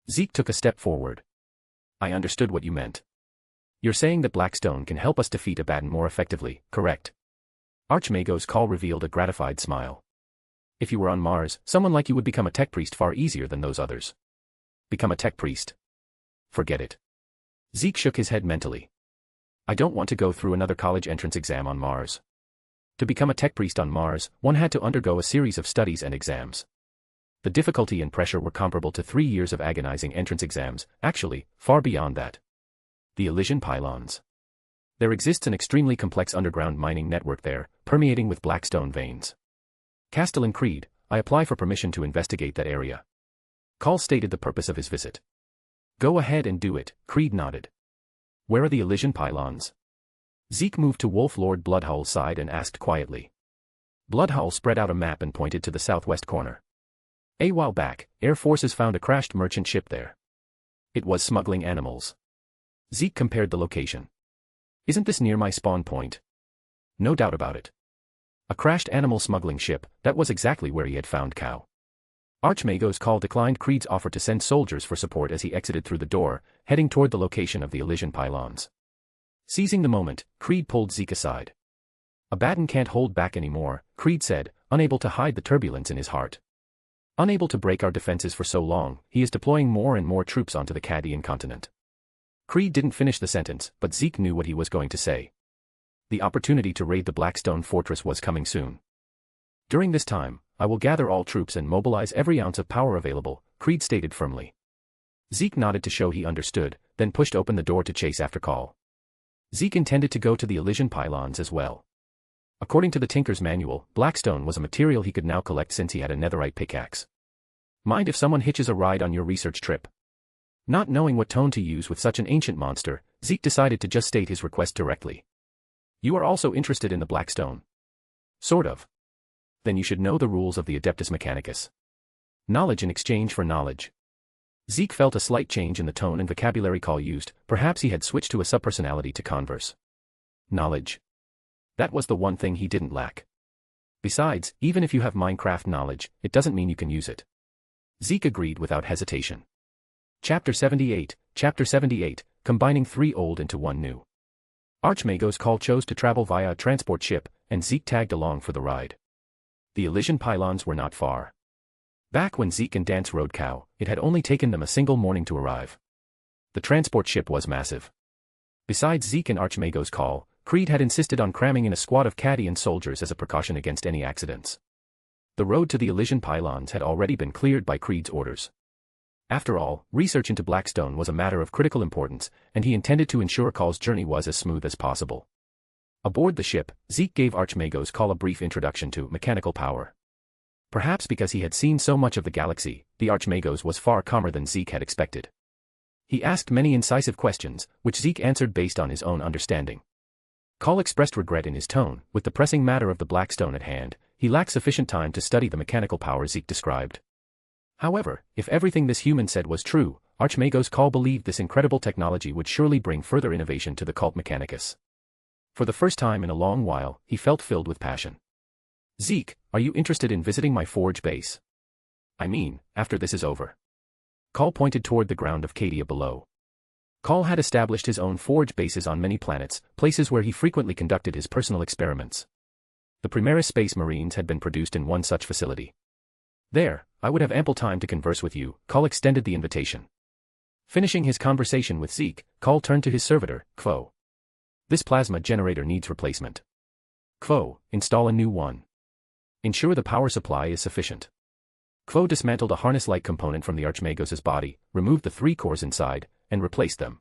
Zeke took a step forward. I understood what you meant. You're saying that Blackstone can help us defeat Abaddon more effectively, correct? Archmagos Call revealed a gratified smile. If you were on Mars, someone like you would become a tech priest far easier than those others. Become a tech priest? Forget it. Zeke shook his head mentally. I don't want to go through another college entrance exam on Mars. To become a tech priest on Mars, one had to undergo a series of studies and exams. The difficulty and pressure were comparable to 3 years of agonizing entrance exams, actually, far beyond that. The Elysian Pylons. There exists an extremely complex underground mining network there, permeating with Blackstone veins. Castellan Creed, I apply for permission to investigate that area. Call stated the purpose of his visit. Go ahead and do it, Creed nodded. Where are the Elysian Pylons? Zeke moved to Wolf Lord Bloodhowl's side and asked quietly. Bloodhowl spread out a map and pointed to the southwest corner. A while back, Air Forces found a crashed merchant ship there. It was smuggling animals. Zeke compared the location. Isn't this near my spawn point? No doubt about it. A crashed animal smuggling ship, that was exactly where he had found Cow. Archmagos Call declined Creed's offer to send soldiers for support as he exited through the door, heading toward the location of the Elysian Pylons. Seizing the moment, Creed pulled Zeke aside. Abaddon can't hold back anymore, Creed said, unable to hide the turbulence in his heart. Unable to break our defenses for so long, he is deploying more and more troops onto the Cadian continent. Creed didn't finish the sentence, but Zeke knew what he was going to say. The opportunity to raid the Blackstone Fortress was coming soon. During this time, I will gather all troops and mobilize every ounce of power available, Creed stated firmly. Zeke nodded to show he understood, then pushed open the door to chase after Call. Zeke intended to go to the Elysian Pylons as well. According to the Tinker's manual, blackstone was a material he could now collect since he had a netherite pickaxe. Mind if someone hitches a ride on your research trip? Not knowing what tone to use with such an ancient monster, Zeke decided to just state his request directly. You are also interested in the blackstone? Sort of. Then you should know the rules of the Adeptus Mechanicus. Knowledge in exchange for knowledge. Zeke felt a slight change in the tone and vocabulary Call used, perhaps he had switched to a subpersonality to converse. Knowledge. That was the one thing he didn't lack. Besides, even if you have Minecraft knowledge, it doesn't mean you can use it. Zeke agreed without hesitation. Chapter 78, combining 3 old into 1 new. Archmago's Call chose to travel via a transport ship, and Zeke tagged along for the ride. The Elysian pylons were not far. Back when Zeke and Dance rode Cow, it had only taken them a single morning to arrive. The transport ship was massive. Besides Zeke and Archmago's Call, Creed had insisted on cramming in a squad of Cadian soldiers as a precaution against any accidents. The road to the Elysian pylons had already been cleared by Creed's orders. After all, research into Blackstone was a matter of critical importance, and he intended to ensure Call's journey was as smooth as possible. Aboard the ship, Zeke gave Archmago's Call a brief introduction to mechanical power. Perhaps because he had seen so much of the galaxy, the Archmagos was far calmer than Zeke had expected. He asked many incisive questions, which Zeke answered based on his own understanding. Call expressed regret in his tone. With the pressing matter of the Blackstone at hand, he lacked sufficient time to study the mechanical power Zeke described. However, if everything this human said was true, Archmago's Call believed this incredible technology would surely bring further innovation to the cult Mechanicus. For the first time in a long while, he felt filled with passion. Zeke, are you interested in visiting my forge base? I mean, after this is over. Call pointed toward the ground of Cadia below. Call had established his own forge bases on many planets, places where he frequently conducted his personal experiments. The Primaris Space Marines had been produced in one such facility. There, I would have ample time to converse with you. Call extended the invitation. Finishing his conversation with Zeke, Call turned to his servitor, Quo. This plasma generator needs replacement. Quo, install a new one. Ensure the power supply is sufficient. Quo dismantled a harness-like component from the Archmagos' body, removed the 3 cores inside, and replaced them.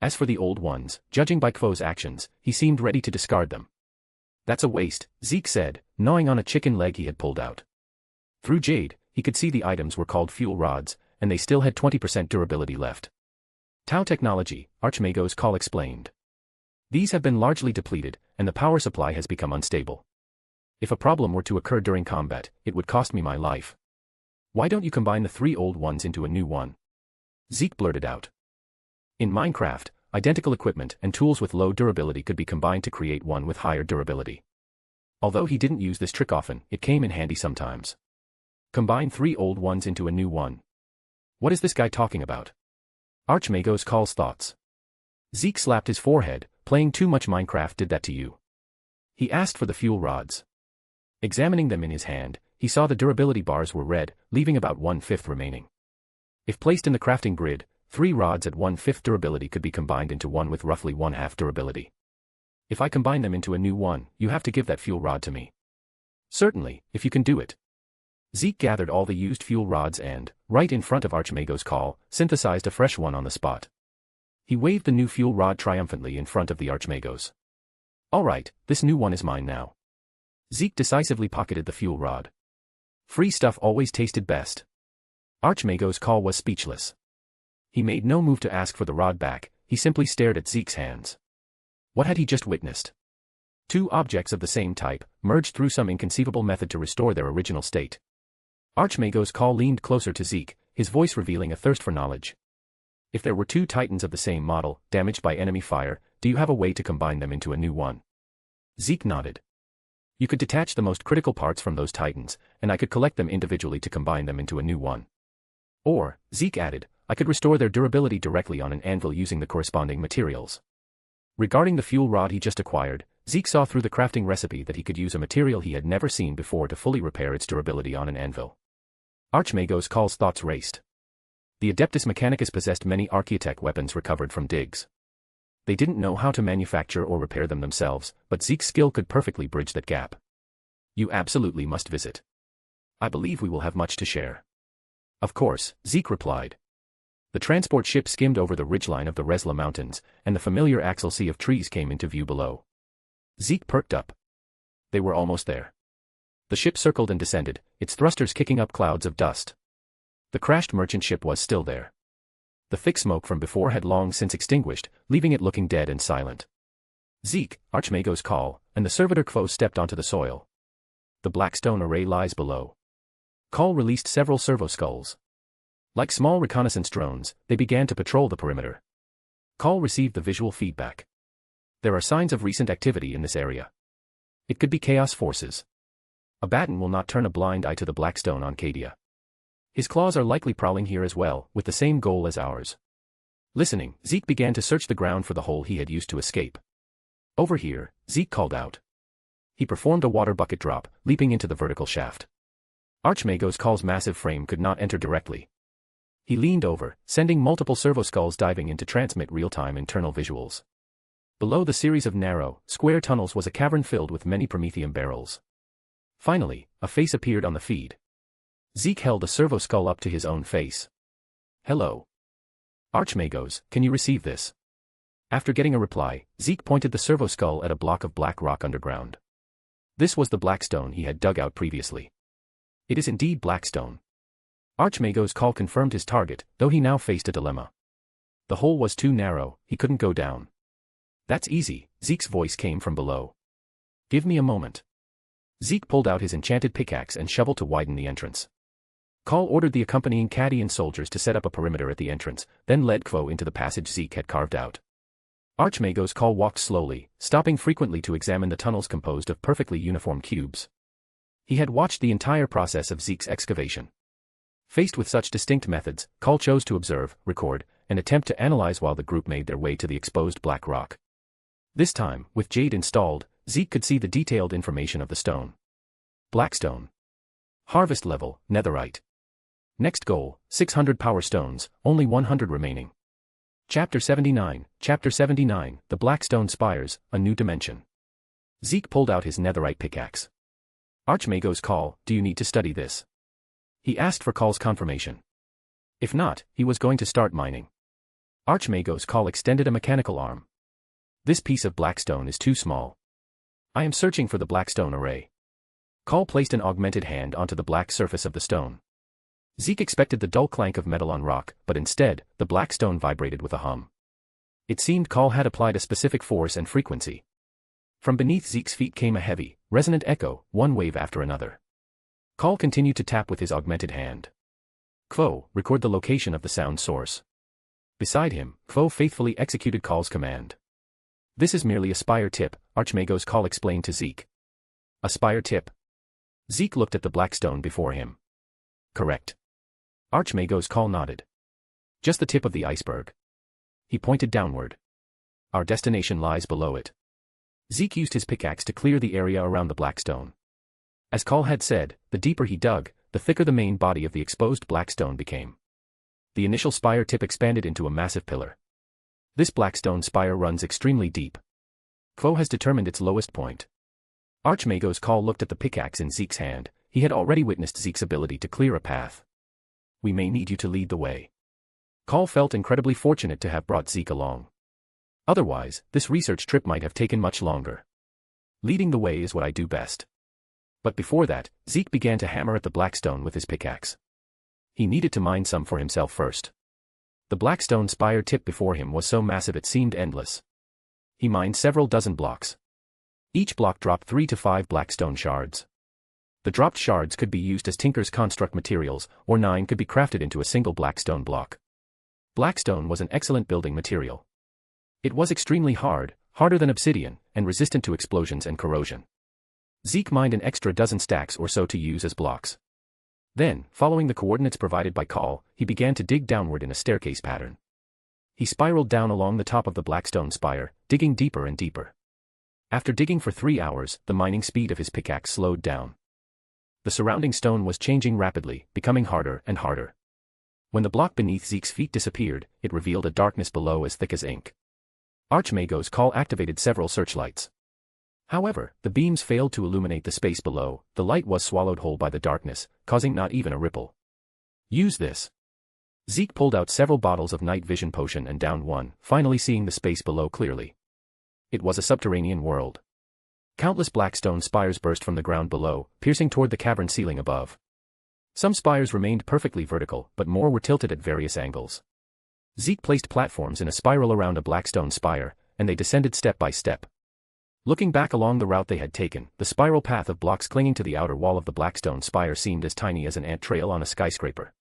As for the old ones, judging by Quo's actions, he seemed ready to discard them. That's a waste, Zeke said, gnawing on a chicken leg he had pulled out. Through Jade, he could see the items were called fuel rods, and they still had 20% durability left. Tau technology, Archmago's Call explained. These have been largely depleted, and the power supply has become unstable. If a problem were to occur during combat, it would cost me my life. Why don't you combine the 3 old ones into a new one? Zeke blurted out. In Minecraft, identical equipment and tools with low durability could be combined to create one with higher durability. Although he didn't use this trick often, it came in handy sometimes. Combine 3 old ones into a new one. What is this guy talking about? Archmago's Call's thoughts. Zeke slapped his forehead. Playing too much Minecraft did that to you. He asked for the fuel rods. Examining them in his hand, he saw the durability bars were red, leaving about 1/5 remaining. If placed in the crafting grid, 3 rods at 1/5 durability could be combined into one with roughly 1/2 durability. If I combine them into a new one, you have to give that fuel rod to me. Certainly, if you can do it. Zeke gathered all the used fuel rods and, right in front of Archmago's Call, synthesized a fresh one on the spot. He waved the new fuel rod triumphantly in front of the Archmagos. All right, this new one is mine now. Zeke decisively pocketed the fuel rod. Free stuff always tasted best. Archmago's Call was speechless. He made no move to ask for the rod back, he simply stared at Zeke's hands. What had he just witnessed? 2 objects of the same type, merged through some inconceivable method to restore their original state. Archmago's Call leaned closer to Zeke, his voice revealing a thirst for knowledge. If there were 2 titans of the same model, damaged by enemy fire, do you have a way to combine them into a new one? Zeke nodded. You could detach the most critical parts from those titans, and I could collect them individually to combine them into a new one. Or, Zeke added, I could restore their durability directly on an anvil using the corresponding materials. Regarding the fuel rod he just acquired, Zeke saw through the crafting recipe that he could use a material he had never seen before to fully repair its durability on an anvil. Archmago's Call's thoughts raced. The Adeptus Mechanicus possessed many archaeotech weapons recovered from digs. They didn't know how to manufacture or repair them themselves, but Zeke's skill could perfectly bridge that gap. You absolutely must visit. I believe we will have much to share. Of course, Zeke replied. The transport ship skimmed over the ridgeline of the Resla Mountains, and the familiar axle sea of trees came into view below. Zeke perked up. They were almost there. The ship circled and descended, its thrusters kicking up clouds of dust. The crashed merchant ship was still there. The thick smoke from before had long since extinguished, leaving it looking dead and silent. Zeke, Archmago's call, and the servitor Quo stepped onto the soil. The Blackstone array lies below. Call released several servo skulls. Like small reconnaissance drones, they began to patrol the perimeter. Call received the visual feedback. There are signs of recent activity in this area. It could be chaos forces. A batten will not turn a blind eye to the Blackstone on Cadia. His claws are likely prowling here as well, with the same goal as ours. Listening, Zeke began to search the ground for the hole he had used to escape. Over here, Zeke called out. He performed a water bucket drop, leaping into the vertical shaft. Archmago's call's massive frame could not enter directly. He leaned over, sending multiple servo skulls diving in to transmit real-time internal visuals. Below the series of narrow, square tunnels was a cavern filled with many promethium barrels. Finally, a face appeared on the feed. Zeke held a servo skull up to his own face. Hello. Archmagos, can you receive this? After getting a reply, Zeke pointed the servo skull at a block of black rock underground. This was the Blackstone he had dug out previously. It is indeed Blackstone. Archmago's call confirmed his target, though he now faced a dilemma. The hole was too narrow, he couldn't go down. That's easy, Zeke's voice came from below. Give me a moment. Zeke pulled out his enchanted pickaxe and shovel to widen the entrance. Call ordered the accompanying Cadian soldiers to set up a perimeter at the entrance, then led Quo into the passage Zeke had carved out. Archmago's call walked slowly, stopping frequently to examine the tunnels composed of perfectly uniform cubes. He had watched the entire process of Zeke's excavation. Faced with such distinct methods, Call chose to observe, record, and attempt to analyze while the group made their way to the exposed black rock. This time, with Jade installed, Zeke could see the detailed information of the stone. Blackstone. Harvest level, netherite. Next goal, 600 power stones, only 100 remaining. Chapter 79, The Blackstone Spires, A New Dimension. Zeke pulled out his netherite pickaxe. Archmago's call, do you need to study this? He asked for Call's confirmation. If not, he was going to start mining. Archmago's call extended a mechanical arm. This piece of Blackstone is too small. I am searching for the Blackstone array. Call placed an augmented hand onto the black surface of the stone. Zeke expected the dull clank of metal on rock, but instead, the Blackstone vibrated with a hum. It seemed Call had applied a specific force and frequency. From beneath Zeke's feet came a heavy, resonant echo, one wave after another. Call continued to tap with his augmented hand. Quo, record the location of the sound source. Beside him, Quo faithfully executed Call's command. This is merely a spire tip, Archmago's call explained to Zeke. A spire tip? Zeke looked at the Blackstone before him. Correct. Archmago's call nodded. Just the tip of the iceberg. He pointed downward. Our destination lies below it. Zeke used his pickaxe to clear the area around the Blackstone. As Call had said, the deeper he dug, the thicker the main body of the exposed Blackstone became. The initial spire tip expanded into a massive pillar. This Blackstone spire runs extremely deep. Quo has determined its lowest point. Archmago's call looked at the pickaxe in Zeke's hand. He had already witnessed Zeke's ability to clear a path. We may need you to lead the way. Call felt incredibly fortunate to have brought Zeke along. Otherwise, this research trip might have taken much longer. Leading the way is what I do best. But before that, Zeke began to hammer at the Blackstone with his pickaxe. He needed to mine some for himself first. The Blackstone spire tip before him was so massive it seemed endless. He mined several dozen blocks. Each block dropped 3 to 5 Blackstone shards. The dropped shards could be used as Tinker's construct materials, or 9 could be crafted into a single Blackstone block. Blackstone was an excellent building material. It was extremely hard, harder than obsidian, and resistant to explosions and corrosion. Zeke mined an extra dozen stacks or so to use as blocks. Then, following the coordinates provided by Call, he began to dig downward in a staircase pattern. He spiraled down along the top of the Blackstone spire, digging deeper and deeper. After digging for 3 hours, the mining speed of his pickaxe slowed down. The surrounding stone was changing rapidly, becoming harder and harder. When the block beneath Zeke's feet disappeared, it revealed a darkness below as thick as ink. Archmago's call activated several searchlights. However, the beams failed to illuminate the space below. The light was swallowed whole by the darkness, causing not even a ripple. Use this. Zeke pulled out several bottles of night vision potion and downed one, finally seeing the space below clearly. It was a subterranean world. Countless black stone spires burst from the ground below, piercing toward the cavern ceiling above. Some spires remained perfectly vertical, but more were tilted at various angles. Zeke placed platforms in a spiral around a black stone spire, and they descended step by step. Looking back along the route they had taken, the spiral path of blocks clinging to the outer wall of the blackstone spire seemed as tiny as an ant trail on a skyscraper.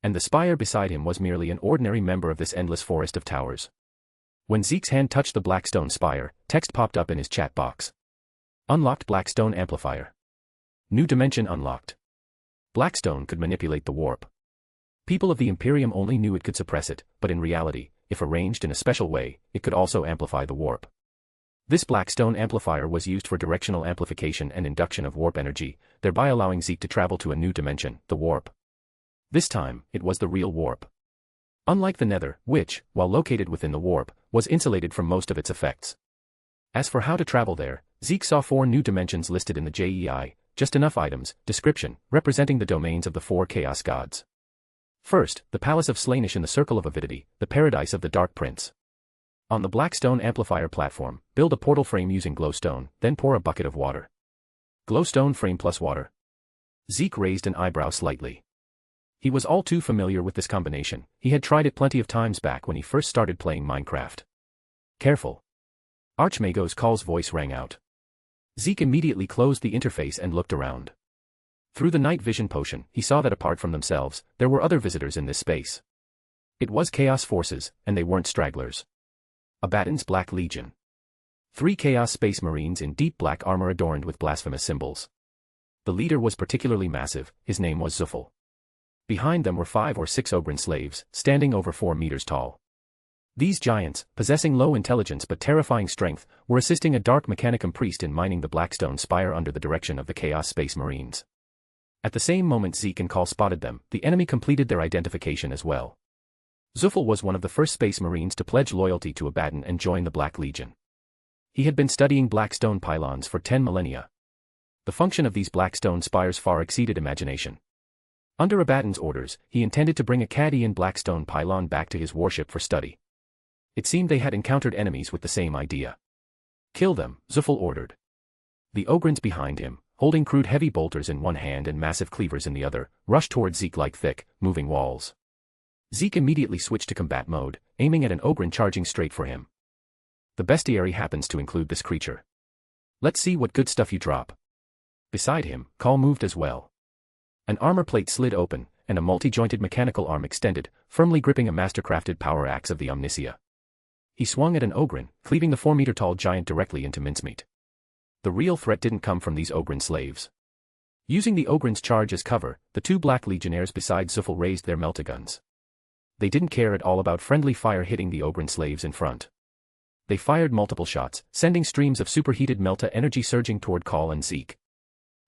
And the spire beside him was merely an ordinary member of this endless forest of towers. When Zeke's hand touched the blackstone spire, text popped up in his chat box. Unlocked Blackstone Amplifier. New dimension unlocked. Blackstone could manipulate the warp. People of the Imperium only knew it could suppress it, but in reality, if arranged in a special way, it could also amplify the warp. This Blackstone amplifier was used for directional amplification and induction of warp energy, thereby allowing Zeke to travel to a new dimension, the warp. This time, it was the real warp. Unlike the Nether, which, while located within the warp, was insulated from most of its effects. As for how to travel there, Zeke saw 4 new dimensions listed in the JEI, just enough items, description, representing the domains of the 4 chaos gods. First, the Palace of Slaanesh in the Circle of Avidity, the paradise of the Dark Prince. On the Blackstone amplifier platform, build a portal frame using glowstone, then pour a bucket of water. Glowstone frame plus water. Zeke raised an eyebrow slightly. He was all too familiar with this combination, he had tried it plenty of times back when he first started playing Minecraft. Careful. Archmago's Call's voice rang out. Zeke immediately closed the interface and looked around. Through the night vision potion, he saw that apart from themselves, there were other visitors in this space. It was Chaos Forces, and they weren't stragglers. Abaddon's Black Legion. 3 Chaos Space Marines in deep black armor adorned with blasphemous symbols. The leader was particularly massive, his name was Zuffel. Behind them were 5 or 6 Ogren slaves, standing over 4 meters tall. These giants, possessing low intelligence but terrifying strength, were assisting a dark Mechanicum priest in mining the Blackstone Spire under the direction of the Chaos Space Marines. At the same moment Zeke and Call spotted them, the enemy completed their identification as well. Zuffel was one of the first Space Marines to pledge loyalty to Abaddon and join the Black Legion. He had been studying Blackstone pylons for 10 millennia. The function of these Blackstone spires far exceeded imagination. Under Abaddon's orders, he intended to bring a Cadian Blackstone pylon back to his warship for study. It seemed they had encountered enemies with the same idea. Kill them, Zuffel ordered. The Ogrens behind him, holding crude heavy bolters in one hand and massive cleavers in the other, rushed toward Zeke like thick, moving walls. Zeke immediately switched to combat mode, aiming at an Ogren charging straight for him. The bestiary happens to include this creature. Let's see what good stuff you drop. Beside him, Call moved as well. An armor plate slid open, and a multi-jointed mechanical arm extended, firmly gripping a master-crafted power axe of the Omnissiah. He swung at an Ogren, cleaving the 4-meter-tall giant directly into mincemeat. The real threat didn't come from these Ogren slaves. Using the Ogren's charge as cover, the 2 Black Legionnaires beside Zuffel raised their meltaguns. They didn't care at all about friendly fire hitting the Ogren slaves in front. They fired multiple shots, sending streams of superheated melta energy surging toward Call and Zeke.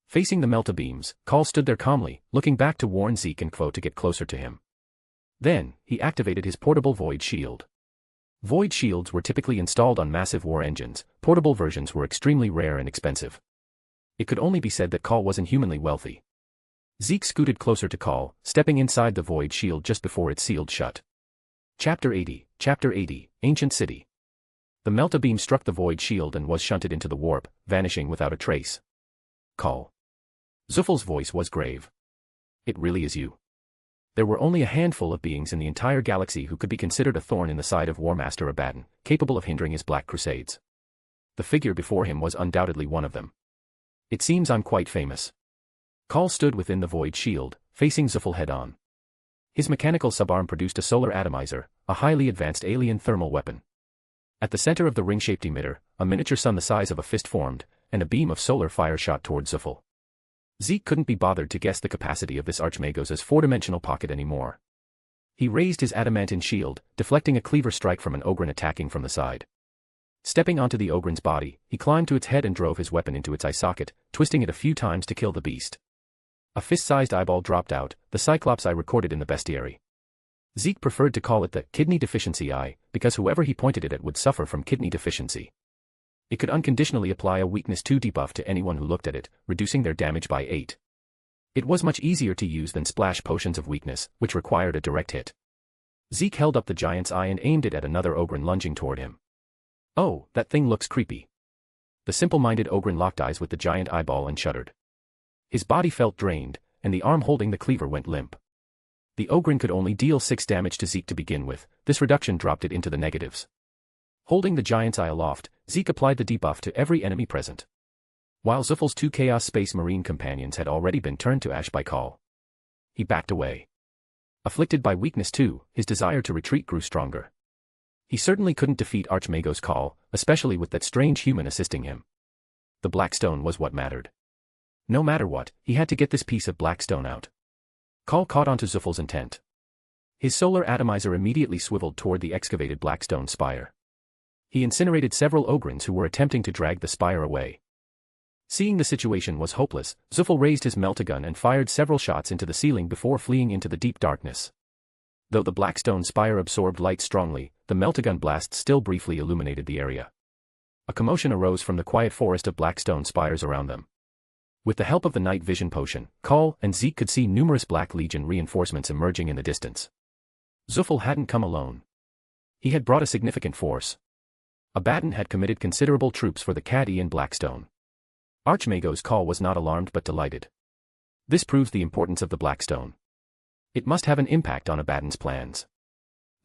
Facing the melta beams, Call stood there calmly, looking back to warn Zeke and Quo to get closer to him. Then, he activated his portable Void Shield. Void Shields were typically installed on massive war engines, portable versions were extremely rare and expensive. It could only be said that Call was inhumanly wealthy. Zeke scooted closer to Call, stepping inside the Void Shield just before it sealed shut. Chapter 80, Ancient City. The melta beam struck the Void Shield and was shunted into the warp, vanishing without a trace. Call. Zuffel's voice was grave. It really is you. There were only a handful of beings in the entire galaxy who could be considered a thorn in the side of War Master Abaddon, capable of hindering his Black Crusades. The figure before him was undoubtedly one of them. It seems I'm quite famous. Call stood within the Void Shield, facing Zuffel head-on. His mechanical subarm produced a solar atomizer, a highly advanced alien thermal weapon. At the center of the ring-shaped emitter, a miniature sun the size of a fist formed, and a beam of solar fire shot toward Zuffel. Zeke couldn't be bothered to guess the capacity of this Archmago's 4-dimensional pocket anymore. He raised his adamantine shield, deflecting a cleaver strike from an Ogren attacking from the side. Stepping onto the Ogren's body, he climbed to its head and drove his weapon into its eye socket, twisting it a few times to kill the beast. A fist-sized eyeball dropped out, the Cyclops eye recorded in the bestiary. Zeke preferred to call it the kidney deficiency eye, because whoever he pointed it at would suffer from kidney deficiency. It could unconditionally apply a weakness 2 debuff to anyone who looked at it, reducing their damage by 8. It was much easier to use than splash potions of weakness, which required a direct hit. Zeke held up the giant's eye and aimed it at another Ogren lunging toward him. Oh, that thing looks creepy. The simple-minded Ogren locked eyes with the giant eyeball and shuddered. His body felt drained, and the arm holding the cleaver went limp. The Ogren could only deal 6 damage to Zeke to begin with, this reduction dropped it into the negatives. Holding the giant's eye aloft, Zeke applied the debuff to every enemy present. While Zuffel's 2 Chaos Space Marine companions had already been turned to ash by Call. He backed away. Afflicted by weakness too, his desire to retreat grew stronger. He certainly couldn't defeat Archmago's Call, especially with that strange human assisting him. The Blackstone was what mattered. No matter what, he had to get this piece of Blackstone out. Call caught onto Zuffel's intent. His solar atomizer immediately swiveled toward the excavated Blackstone spire. He incinerated several Ogrens who were attempting to drag the spire away. Seeing the situation was hopeless, Zuffel raised his meltagun and fired several shots into the ceiling before fleeing into the deep darkness. Though the Blackstone spire absorbed light strongly, the meltagun blast still briefly illuminated the area. A commotion arose from the quiet forest of Blackstone spires around them. With the help of the night vision potion, Call and Zeke could see numerous Black Legion reinforcements emerging in the distance. Zuffel hadn't come alone. He had brought a significant force. Abaddon had committed considerable troops for the Cadia in Blackstone. Archmago's Call was not alarmed but delighted. This proves the importance of the Blackstone. It must have an impact on Abaddon's plans.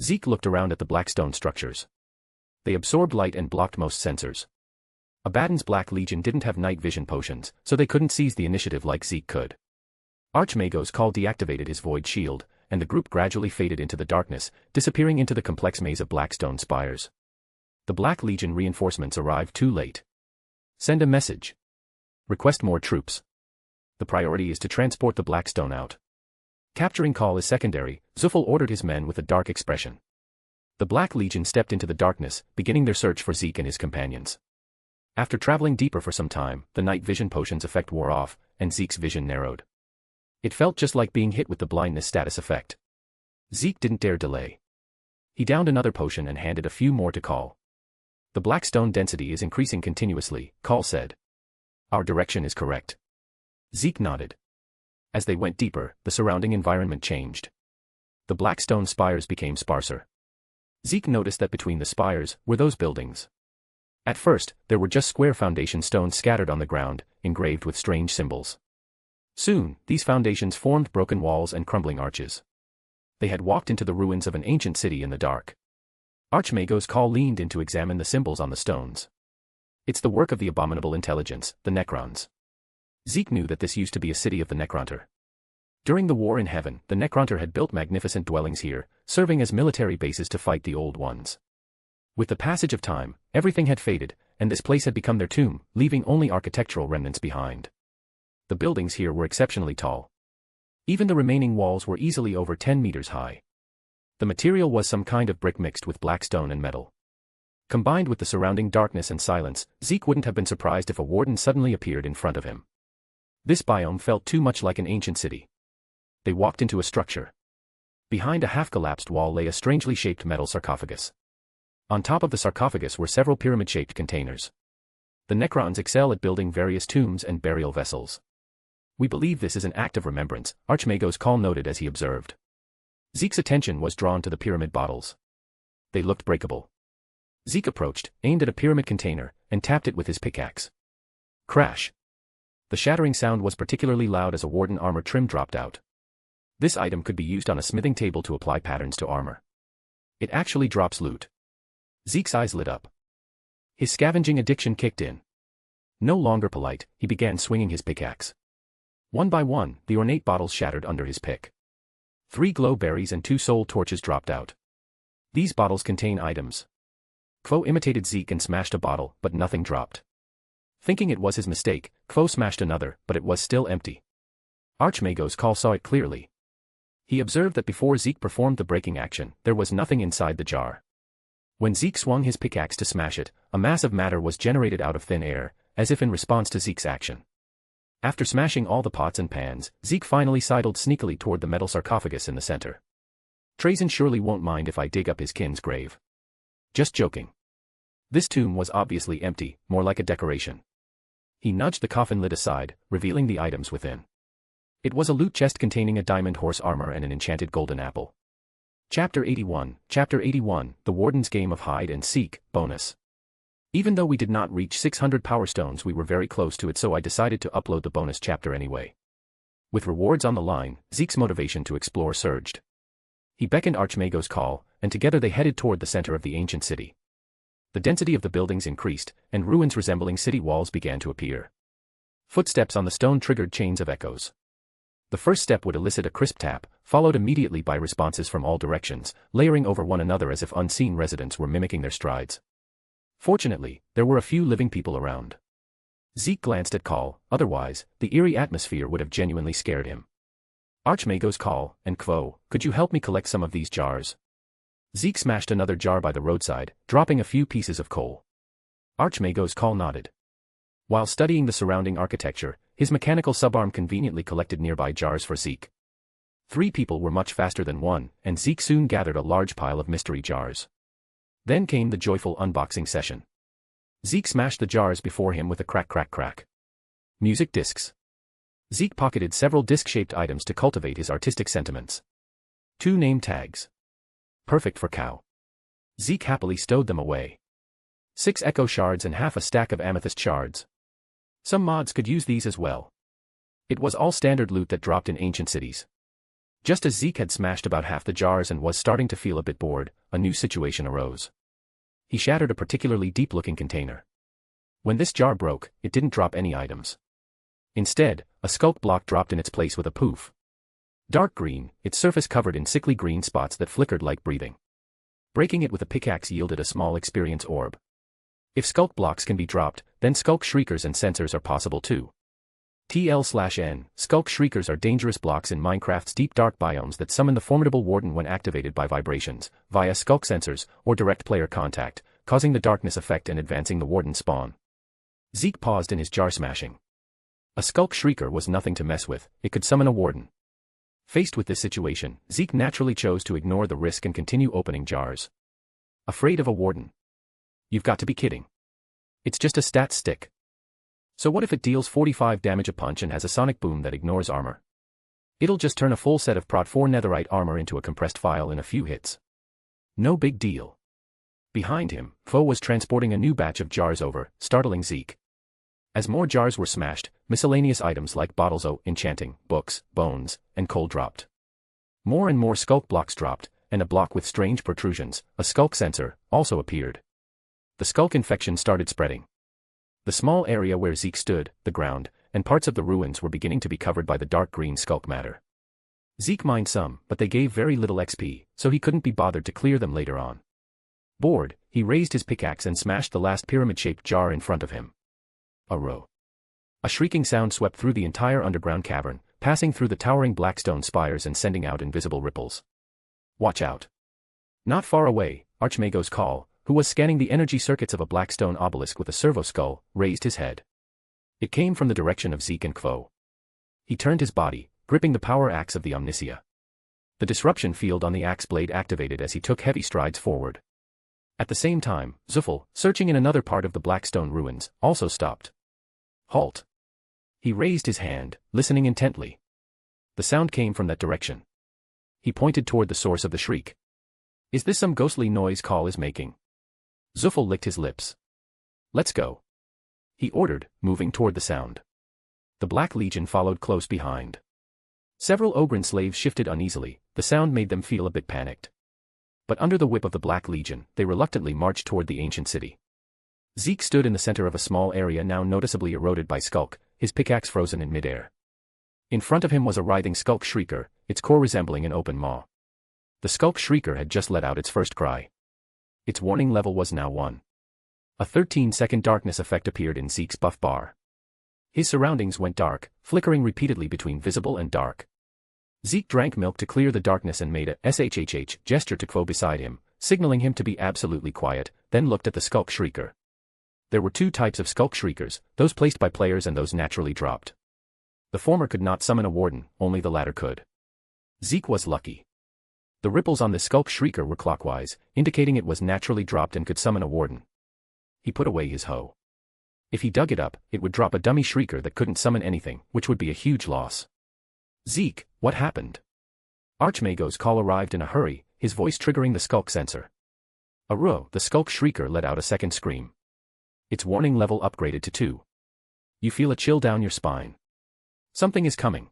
Zeke looked around at the Blackstone structures. They absorbed light and blocked most sensors. Abaddon's Black Legion didn't have night vision potions, so they couldn't seize the initiative like Zeke could. Archmago's Call deactivated his void shield, and the group gradually faded into the darkness, disappearing into the complex maze of Blackstone spires. The Black Legion reinforcements arrived too late. Send a message. Request more troops. The priority is to transport the Blackstone out. Capturing Call is secondary, Zuffel ordered his men with a dark expression. The Black Legion stepped into the darkness, beginning their search for Zeke and his companions. After traveling deeper for some time, the night vision potion's effect wore off, and Zeke's vision narrowed. It felt just like being hit with the blindness status effect. Zeke didn't dare delay. He downed another potion and handed a few more to Call. The Blackstone density is increasing continuously, Call said. Our direction is correct. Zeke nodded. As they went deeper, the surrounding environment changed. The Blackstone spires became sparser. Zeke noticed that between the spires were those buildings. At first, there were just square foundation stones scattered on the ground, engraved with strange symbols. Soon, these foundations formed broken walls and crumbling arches. They had walked into the ruins of an ancient city in the dark. Archmago's Call leaned in to examine the symbols on the stones. It's the work of the abominable intelligence, the Necrons. Zeke knew that this used to be a city of the Necronter. During the War in Heaven, the Necronter had built magnificent dwellings here, serving as military bases to fight the Old Ones. With the passage of time, everything had faded, and this place had become their tomb, leaving only architectural remnants behind. The buildings here were exceptionally tall. Even the remaining walls were easily over 10 meters high. The material was some kind of brick mixed with black stone and metal. Combined with the surrounding darkness and silence, Zeke wouldn't have been surprised if a warden suddenly appeared in front of him. This biome felt too much like an ancient city. They walked into a structure. Behind a half-collapsed wall lay a strangely shaped metal sarcophagus. On top of the sarcophagus were several pyramid-shaped containers. The Necrons excel at building various tombs and burial vessels. We believe this is an act of remembrance, Archmago's Call noted as he observed. Zeke's attention was drawn to the pyramid bottles. They looked breakable. Zeke approached, aimed at a pyramid container, and tapped it with his pickaxe. Crash. The shattering sound was particularly loud as a warden armor trim dropped out. This item could be used on a smithing table to apply patterns to armor. It actually drops loot. Zeke's eyes lit up. His scavenging addiction kicked in. No longer polite, he began swinging his pickaxe. One by one, the ornate bottles shattered under his pick. 3 glow berries and 2 soul torches dropped out. These bottles contain items. Kvo imitated Zeke and smashed a bottle, but nothing dropped. Thinking it was his mistake, Kvo smashed another, but it was still empty. Archmago's Call saw it clearly. He observed that before Zeke performed the breaking action, there was nothing inside the jar. When Zeke swung his pickaxe to smash it, a mass of matter was generated out of thin air, as if in response to Zeke's action. After smashing all the pots and pans, Zeke finally sidled sneakily toward the metal sarcophagus in the center. Trazen surely won't mind if I dig up his kin's grave. Just joking. This tomb was obviously empty, more like a decoration. He nudged the coffin lid aside, revealing the items within. It was a loot chest containing a diamond horse armor and an enchanted golden apple. Chapter 81, The Warden's Game of Hide and Seek, Bonus. Even though we did not reach 600 power stones, we were very close to it, so I decided to upload the bonus chapter anyway. With rewards on the line, Zeke's motivation to explore surged. He beckoned Archmago's call, and together they headed toward the center of the ancient city. The density of the buildings increased, and ruins resembling city walls began to appear. Footsteps on the stone triggered chains of echoes. The first step would elicit a crisp tap, followed immediately by responses from all directions, layering over one another as if unseen residents were mimicking their strides. Fortunately, there were a few living people around. Zeke glanced at Call, otherwise, the eerie atmosphere would have genuinely scared him. Archmago's Call, and Quo, could you help me collect some of these jars? Zeke smashed another jar by the roadside, dropping a few pieces of coal. Archmago's Call nodded. While studying the surrounding architecture, his mechanical subarm conveniently collected nearby jars for Zeke. 3 people were much faster than 1, and Zeke soon gathered a large pile of mystery jars. Then came the joyful unboxing session. Zeke smashed the jars before him with a crack crack crack. Music discs. Zeke pocketed several disc-shaped items to cultivate his artistic sentiments. 2 name tags. Perfect for cow. Zeke happily stowed them away. 6 echo shards and half a stack of amethyst shards. Some mods could use these as well. It was all standard loot that dropped in ancient cities. Just as Zeke had smashed about half the jars and was starting to feel a bit bored, a new situation arose. He shattered a particularly deep-looking container. When this jar broke, it didn't drop any items. Instead, a sculk block dropped in its place with a poof. Dark green, its surface covered in sickly green spots that flickered like breathing. Breaking it with a pickaxe yielded a small experience orb. If sculk blocks can be dropped, then sculk shriekers and sensors are possible too. TL/N, sculk shriekers are dangerous blocks in Minecraft's deep dark biomes that summon the formidable warden when activated by vibrations, via sculk sensors, or direct player contact, causing the darkness effect and advancing the warden's spawn. Zeke paused in his jar smashing. A sculk shrieker was nothing to mess with, it could summon a warden. Faced with this situation, Zeke naturally chose to ignore the risk and continue opening jars. Afraid of a warden? You've got to be kidding. It's just a stat stick. So what if it deals 45 damage a punch and has a sonic boom that ignores armor? It'll just turn a full set of Prot 4 netherite armor into a compressed file in a few hits. No big deal. Behind him, Foe was transporting a new batch of jars over, startling Zeke. As more jars were smashed, miscellaneous items like bottles of enchanting, books, bones, and coal dropped. More and more sculk blocks dropped, and a block with strange protrusions, a sculk sensor, also appeared. The sculk infection started spreading. The small area where Zeke stood, the ground, and parts of the ruins were beginning to be covered by the dark green sculk matter. Zeke mined some, but they gave very little XP, so he couldn't be bothered to clear them later on. Bored, he raised his pickaxe and smashed the last pyramid-shaped jar in front of him. A row. A shrieking sound swept through the entire underground cavern, passing through the towering blackstone spires and sending out invisible ripples. Watch out. Not far away, Archmago's Call, who was scanning the energy circuits of a blackstone obelisk with a servo skull, raised his head. It came from the direction of Zeke and Quo. He turned his body, gripping the power axe of the Omnissiah. The disruption field on the axe blade activated as he took heavy strides forward. At the same time, Zuffel, searching in another part of the blackstone ruins, also stopped. Halt. He raised his hand, listening intently. The sound came from that direction. He pointed toward the source of the shriek. Is this some ghostly noise Call is making? Zuffel licked his lips. Let's go. He ordered, moving toward the sound. The Black Legion followed close behind. Several Ogren slaves shifted uneasily, the sound made them feel a bit panicked. But under the whip of the Black Legion, they reluctantly marched toward the ancient city. Zeke stood in the center of a small area now noticeably eroded by sculk, his pickaxe frozen in midair. In front of him was a writhing sculk shrieker, its core resembling an open maw. The sculk shrieker had just let out its first cry. Its warning level was now 1. A 13-second darkness effect appeared in Zeke's buff bar. His surroundings went dark, flickering repeatedly between visible and dark. Zeke drank milk to clear the darkness and made a SHHH gesture to Quo beside him, signaling him to be absolutely quiet, then looked at the sculk shrieker. There were 2 types of sculk shriekers, those placed by players and those naturally dropped. The former could not summon a warden, only the latter could. Zeke was lucky. The ripples on the sculk shrieker were clockwise, indicating it was naturally dropped and could summon a warden. He put away his hoe. If he dug it up, it would drop a dummy shrieker that couldn't summon anything, which would be a huge loss. Zeke, what happened? Archmago's Call arrived in a hurry, his voice triggering the sculk sensor. The sculk shrieker let out a second scream. Its warning level upgraded to 2. You feel a chill down your spine. Something is coming.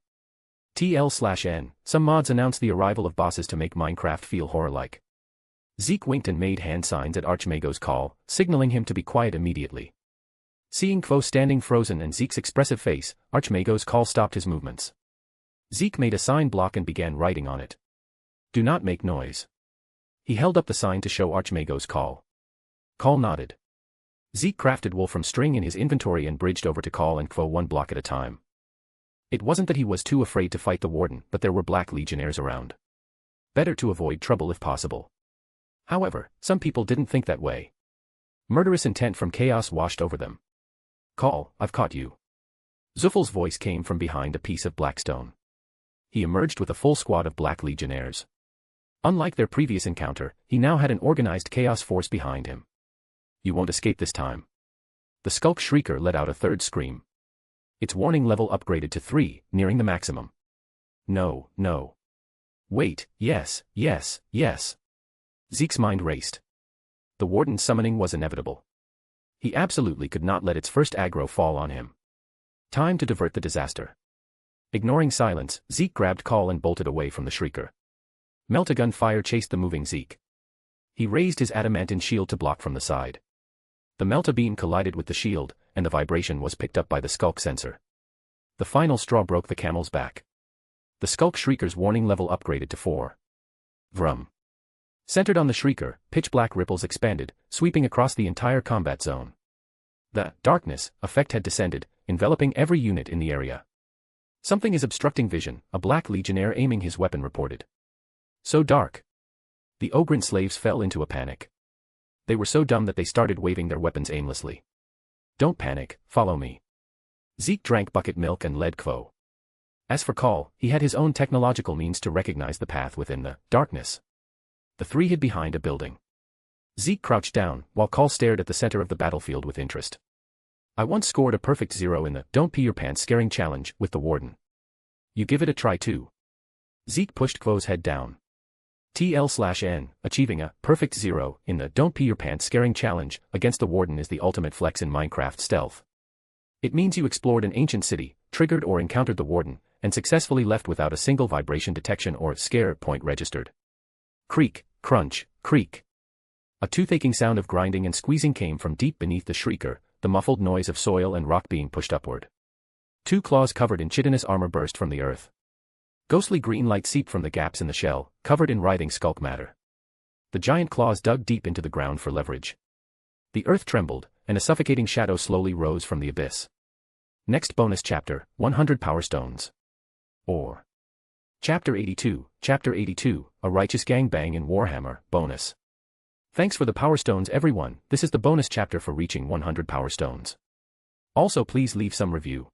TL/N, some mods announce the arrival of bosses to make Minecraft feel horror-like. Zeke winked and made hand signs at Archmago's call, signaling him to be quiet immediately. Seeing Quo standing frozen and Zeke's expressive face, Archmago's call stopped his movements. Zeke made a sign block and began writing on it. Do not make noise. He held up the sign to show Archmago's call. Call nodded. Zeke crafted wool from string in his inventory and bridged over to Call and Quo one block at a time. It wasn't that he was too afraid to fight the warden, but there were Black Legionnaires around. Better to avoid trouble if possible. However, some people didn't think that way. Murderous intent from chaos washed over them. Call, I've caught you. Zuffel's voice came from behind a piece of black stone. He emerged with a full squad of Black Legionnaires. Unlike their previous encounter, he now had an organized chaos force behind him. You won't escape this time. The Skulk Shrieker let out a third scream. Its warning level upgraded to 3, nearing the maximum. No, no. Wait, yes, yes, yes. Zeke's mind raced. The warden's summoning was inevitable. He absolutely could not let its first aggro fall on him. Time to divert the disaster. Ignoring silence, Zeke grabbed Call and bolted away from the Shrieker. Melt-a-gun fire chased the moving Zeke. He raised his adamantine shield to block from the side. The Melt-a-beam collided with the shield, and the vibration was picked up by the Skulk sensor. The final straw broke the camel's back. The Skulk Shrieker's warning level upgraded to 4. Vrum. Centered on the Shrieker, pitch-black ripples expanded, sweeping across the entire combat zone. The darkness effect had descended, enveloping every unit in the area. Something is obstructing vision, a Black Legionnaire aiming his weapon reported. So dark. The Ogren slaves fell into a panic. They were so dumb that they started waving their weapons aimlessly. Don't panic, follow me. Zeke drank bucket milk and led Quo. As for Call, he had his own technological means to recognize the path within the darkness. The three hid behind a building. Zeke crouched down, while Call stared at the center of the battlefield with interest. I once scored a perfect 0 in the Don't Pee Your Pants Scaring Challenge with the Warden. You give it a try too. Zeke pushed Quo's head down. TL/N, achieving a perfect 0 in the Don't Pee Your Pants Scaring Challenge against the Warden is the ultimate flex in Minecraft stealth. It means you explored an ancient city, triggered or encountered the Warden, and successfully left without a single vibration detection or scare point registered. Creak, crunch, creak. A toothacheing sound of grinding and squeezing came from deep beneath the Shrieker, the muffled noise of soil and rock being pushed upward. 2 claws covered in chitinous armor burst from the earth. Ghostly green light seeped from the gaps in the shell, covered in writhing skulk matter. The giant claws dug deep into the ground for leverage. The earth trembled, and a suffocating shadow slowly rose from the abyss. Next bonus chapter, 100 Power Stones. Or Chapter 82, a righteous gangbang in Warhammer, bonus. Thanks for the Power Stones everyone, this is the bonus chapter for reaching 100 Power Stones. Also please leave some review.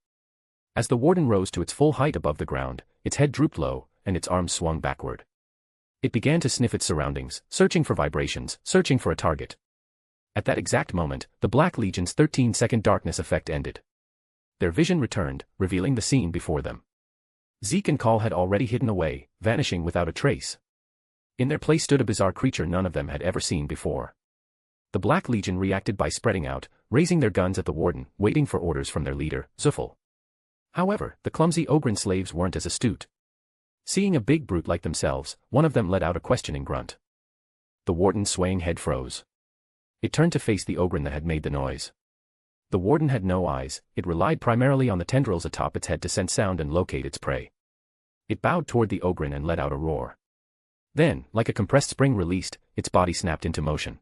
As the Warden rose to its full height above the ground, its head drooped low, and its arms swung backward. It began to sniff its surroundings, searching for vibrations, searching for a target. At that exact moment, the Black Legion's 13-second darkness effect ended. Their vision returned, revealing the scene before them. Zeke and Call had already hidden away, vanishing without a trace. In their place stood a bizarre creature none of them had ever seen before. The Black Legion reacted by spreading out, raising their guns at the Warden, waiting for orders from their leader, Zuffel. However, the clumsy Ogren slaves weren't as astute. Seeing a big brute like themselves, one of them let out a questioning grunt. The Warden's swaying head froze. It turned to face the Ogren that had made the noise. The Warden had no eyes, it relied primarily on the tendrils atop its head to sense sound and locate its prey. It bowed toward the Ogren and let out a roar. Then, like a compressed spring released, its body snapped into motion.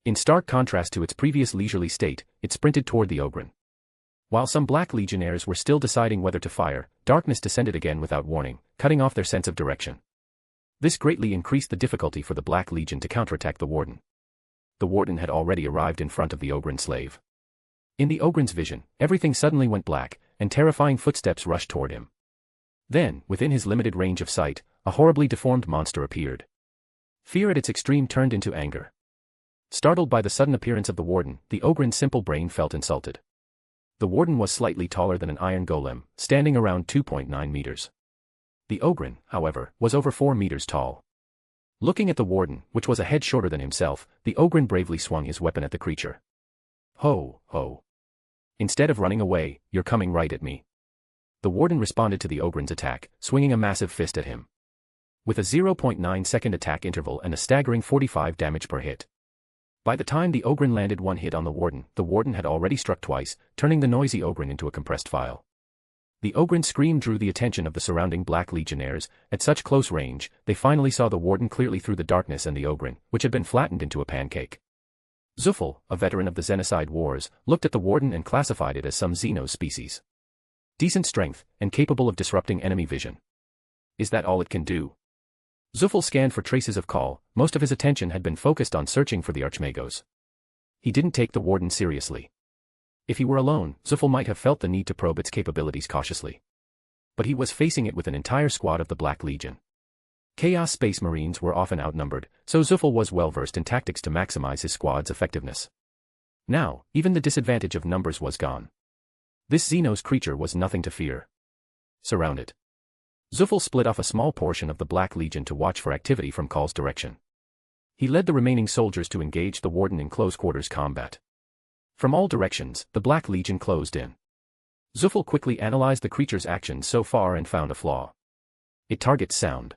In stark contrast to its previous leisurely state, it sprinted toward the Ogren. While some Black Legionnaires were still deciding whether to fire, darkness descended again without warning, cutting off their sense of direction. This greatly increased the difficulty for the Black Legion to counterattack the Warden. The Warden had already arrived in front of the Ogren slave. In the Ogren's vision, everything suddenly went black, and terrifying footsteps rushed toward him. Then, within his limited range of sight, a horribly deformed monster appeared. Fear at its extreme turned into anger. Startled by the sudden appearance of the Warden, the Ogren's simple brain felt insulted. The Warden was slightly taller than an Iron Golem, standing around 2.9 meters. The Ogren, however, was over 4 meters tall. Looking at the Warden, which was a head shorter than himself, the Ogren bravely swung his weapon at the creature. Ho, ho. Instead of running away, you're coming right at me. The warden responded to the Ogryn's attack, swinging a massive fist at him. With a 0.9-second attack interval and a staggering 45 damage per hit. By the time the Ogryn landed one hit on the warden had already struck twice, turning the noisy Ogryn into a compressed file. The Ogryn's scream drew the attention of the surrounding Black Legionnaires. At such close range, they finally saw the warden clearly through the darkness and the Ogryn, which had been flattened into a pancake. Zuffel, a veteran of the Xenocide Wars, looked at the warden and classified it as some Xeno species. Decent strength, and capable of disrupting enemy vision. Is that all it can do? Zuffel scanned for traces of call. Most of his attention had been focused on searching for the Archmagos. He didn't take the warden seriously. If he were alone, Zuffel might have felt the need to probe its capabilities cautiously. But he was facing it with an entire squad of the Black Legion. Chaos Space Marines were often outnumbered, so Zuffel was well versed in tactics to maximize his squad's effectiveness. Now, even the disadvantage of numbers was gone. This Xenos creature was nothing to fear. Surround it. Zuffel split off a small portion of the Black Legion to watch for activity from Call's direction. He led the remaining soldiers to engage the warden in close-quarters combat. From all directions, the Black Legion closed in. Zuffel quickly analyzed the creature's actions so far and found a flaw. It targets sound.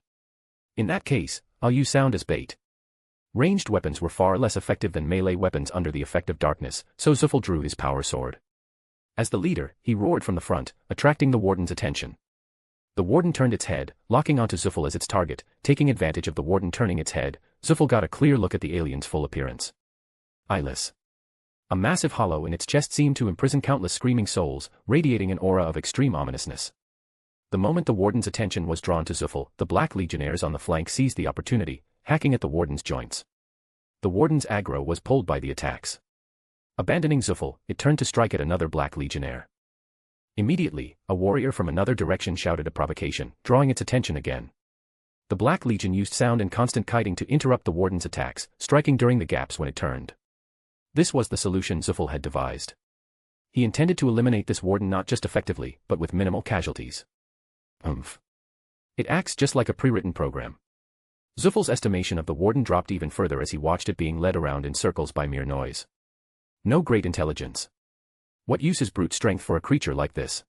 In that case, I'll use sound as bait. Ranged weapons were far less effective than melee weapons under the effect of darkness, so Zuffel drew his power sword. As the leader, he roared from the front, attracting the warden's attention. The warden turned its head, locking onto Zuffel as its target. Taking advantage of the warden turning its head, Zuffel got a clear look at the alien's full appearance. Eyeless. A massive hollow in its chest seemed to imprison countless screaming souls, radiating an aura of extreme ominousness. The moment the warden's attention was drawn to Zuffel, the Black Legionnaires on the flank seized the opportunity, hacking at the warden's joints. The warden's aggro was pulled by the attacks. Abandoning Zuffel, it turned to strike at another Black Legionnaire. Immediately, a warrior from another direction shouted a provocation, drawing its attention again. The Black Legion used sound and constant kiting to interrupt the warden's attacks, striking during the gaps when it turned. This was the solution Zuffel had devised. He intended to eliminate this warden not just effectively, but with minimal casualties. It acts just like a pre-written program. Zuffel's estimation of the warden dropped even further as he watched it being led around in circles by mere noise. No great intelligence. What use is brute strength for a creature like this?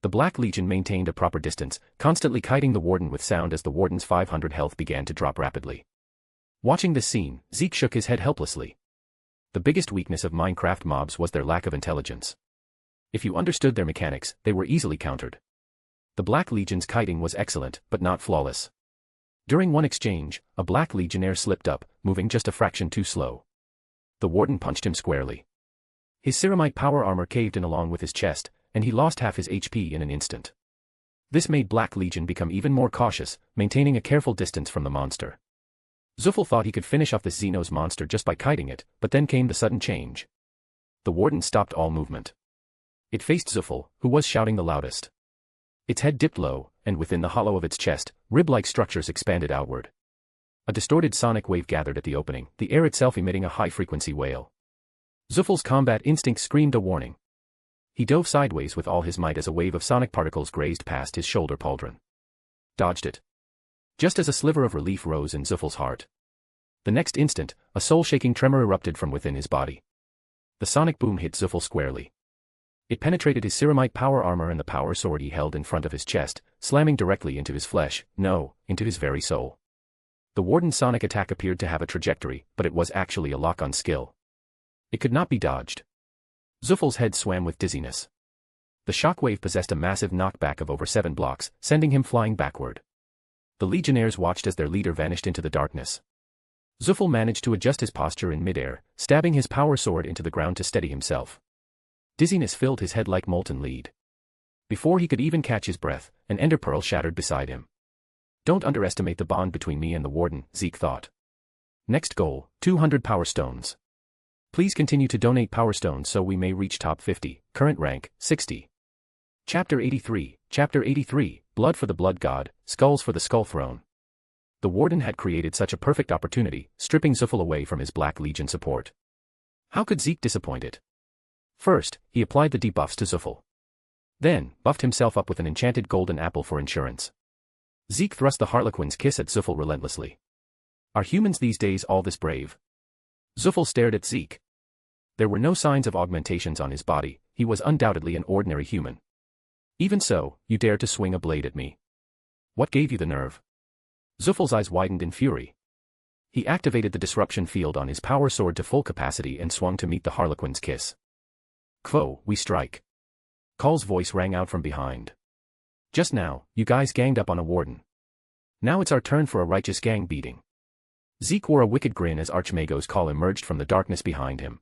The Black Legion maintained a proper distance, constantly kiting the warden with sound as the warden's 500 health began to drop rapidly. Watching this scene, Zeke shook his head helplessly. The biggest weakness of Minecraft mobs was their lack of intelligence. If you understood their mechanics, they were easily countered. The Black Legion's kiting was excellent, but not flawless. During one exchange, a Black Legionnaire slipped up, moving just a fraction too slow. The warden punched him squarely. His ceramite power armor caved in along with his chest, and he lost half his HP in an instant. This made Black Legion become even more cautious, maintaining a careful distance from the monster. Zuffel thought he could finish off this Xenos monster just by kiting it, but then came the sudden change. The warden stopped all movement. It faced Zuffel, who was shouting the loudest. Its head dipped low, and within the hollow of its chest, rib-like structures expanded outward. A distorted sonic wave gathered at the opening, the air itself emitting a high-frequency wail. Zuffel's combat instinct screamed a warning. He dove sideways with all his might as a wave of sonic particles grazed past his shoulder pauldron. Dodged it. Just as a sliver of relief rose in Zuffel's heart. The next instant, a soul-shaking tremor erupted from within his body. The sonic boom hit Zuffel squarely. It penetrated his ceramite power armor and the power sword he held in front of his chest, slamming directly into his flesh, no, into his very soul. The warden's sonic attack appeared to have a trajectory, but it was actually a lock-on skill. It could not be dodged. Zuffel's head swam with dizziness. The shockwave possessed a massive knockback of over 7 blocks, sending him flying backward. The Legionnaires watched as their leader vanished into the darkness. Zuffel managed to adjust his posture in midair, stabbing his power sword into the ground to steady himself. Dizziness filled his head like molten lead. Before he could even catch his breath, an ender pearl shattered beside him. Don't underestimate the bond between me and the warden, Zeke thought. Next goal, 200 power stones. Please continue to donate power stones so we may reach top 50, current rank, 60. Chapter 83, Blood for the Blood God, Skulls for the Skull Throne. The warden had created such a perfect opportunity, stripping Zuffel away from his Black Legion support. How could Zeke disappoint it? First, he applied the debuffs to Zuffel. Then, buffed himself up with an enchanted golden apple for insurance. Zeke thrust the Harlequin's kiss at Zuffel relentlessly. Are humans these days all this brave? Zuffel stared at Zeke. There were no signs of augmentations on his body, he was undoubtedly an ordinary human. Even so, you dared to swing a blade at me. What gave you the nerve? Zuffel's eyes widened in fury. He activated the disruption field on his power sword to full capacity and swung to meet the Harlequin's kiss. Quo, we strike. Call's voice rang out from behind. Just now, you guys ganged up on a warden. Now it's our turn for a righteous gang beating. Zeke wore a wicked grin as Archmago's call emerged from the darkness behind him.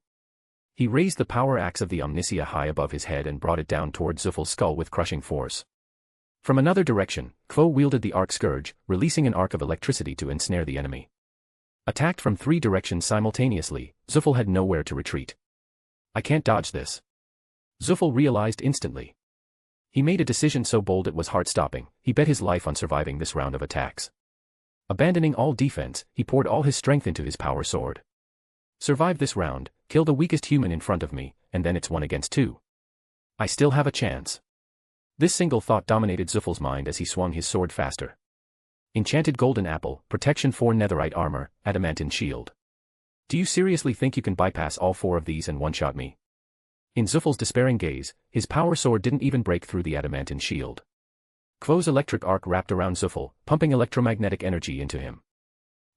He raised the power axe of the Omnissiah high above his head and brought it down toward Zuffel's skull with crushing force. From another direction, Quo wielded the arc scourge, releasing an arc of electricity to ensnare the enemy. Attacked from 3 directions simultaneously, Zuffel had nowhere to retreat. I can't dodge this. Zuffel realized instantly. He made a decision so bold it was heart-stopping. He bet his life on surviving this round of attacks. Abandoning all defense, he poured all his strength into his power sword. Survive this round, kill the weakest human in front of me, and then it's 1 against 2. I still have a chance. This single thought dominated Zuffel's mind as he swung his sword faster. Enchanted golden apple, protection 4 netherite armor, adamantine shield. Do you seriously think you can bypass all 4 of these and one-shot me? In Zuffel's despairing gaze, his power sword didn't even break through the adamantine shield. Quo's electric arc wrapped around Zuffel, pumping electromagnetic energy into him.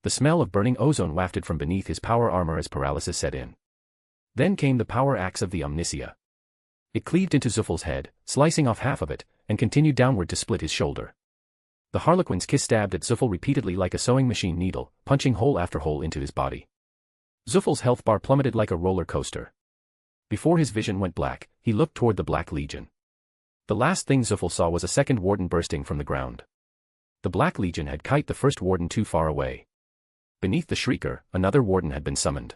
The smell of burning ozone wafted from beneath his power armor as paralysis set in. Then came the power axe of the Omnissiah. It cleaved into Zuffel's head, slicing off half of it, and continued downward to split his shoulder. The Harlequin's kiss stabbed at Zuffel repeatedly like a sewing machine needle, punching hole after hole into his body. Zuffel's health bar plummeted like a roller coaster. Before his vision went black, he looked toward the Black Legion. The last thing Zuffel saw was a second warden bursting from the ground. The Black Legion had kited the first warden too far away. Beneath the Shrieker, another warden had been summoned.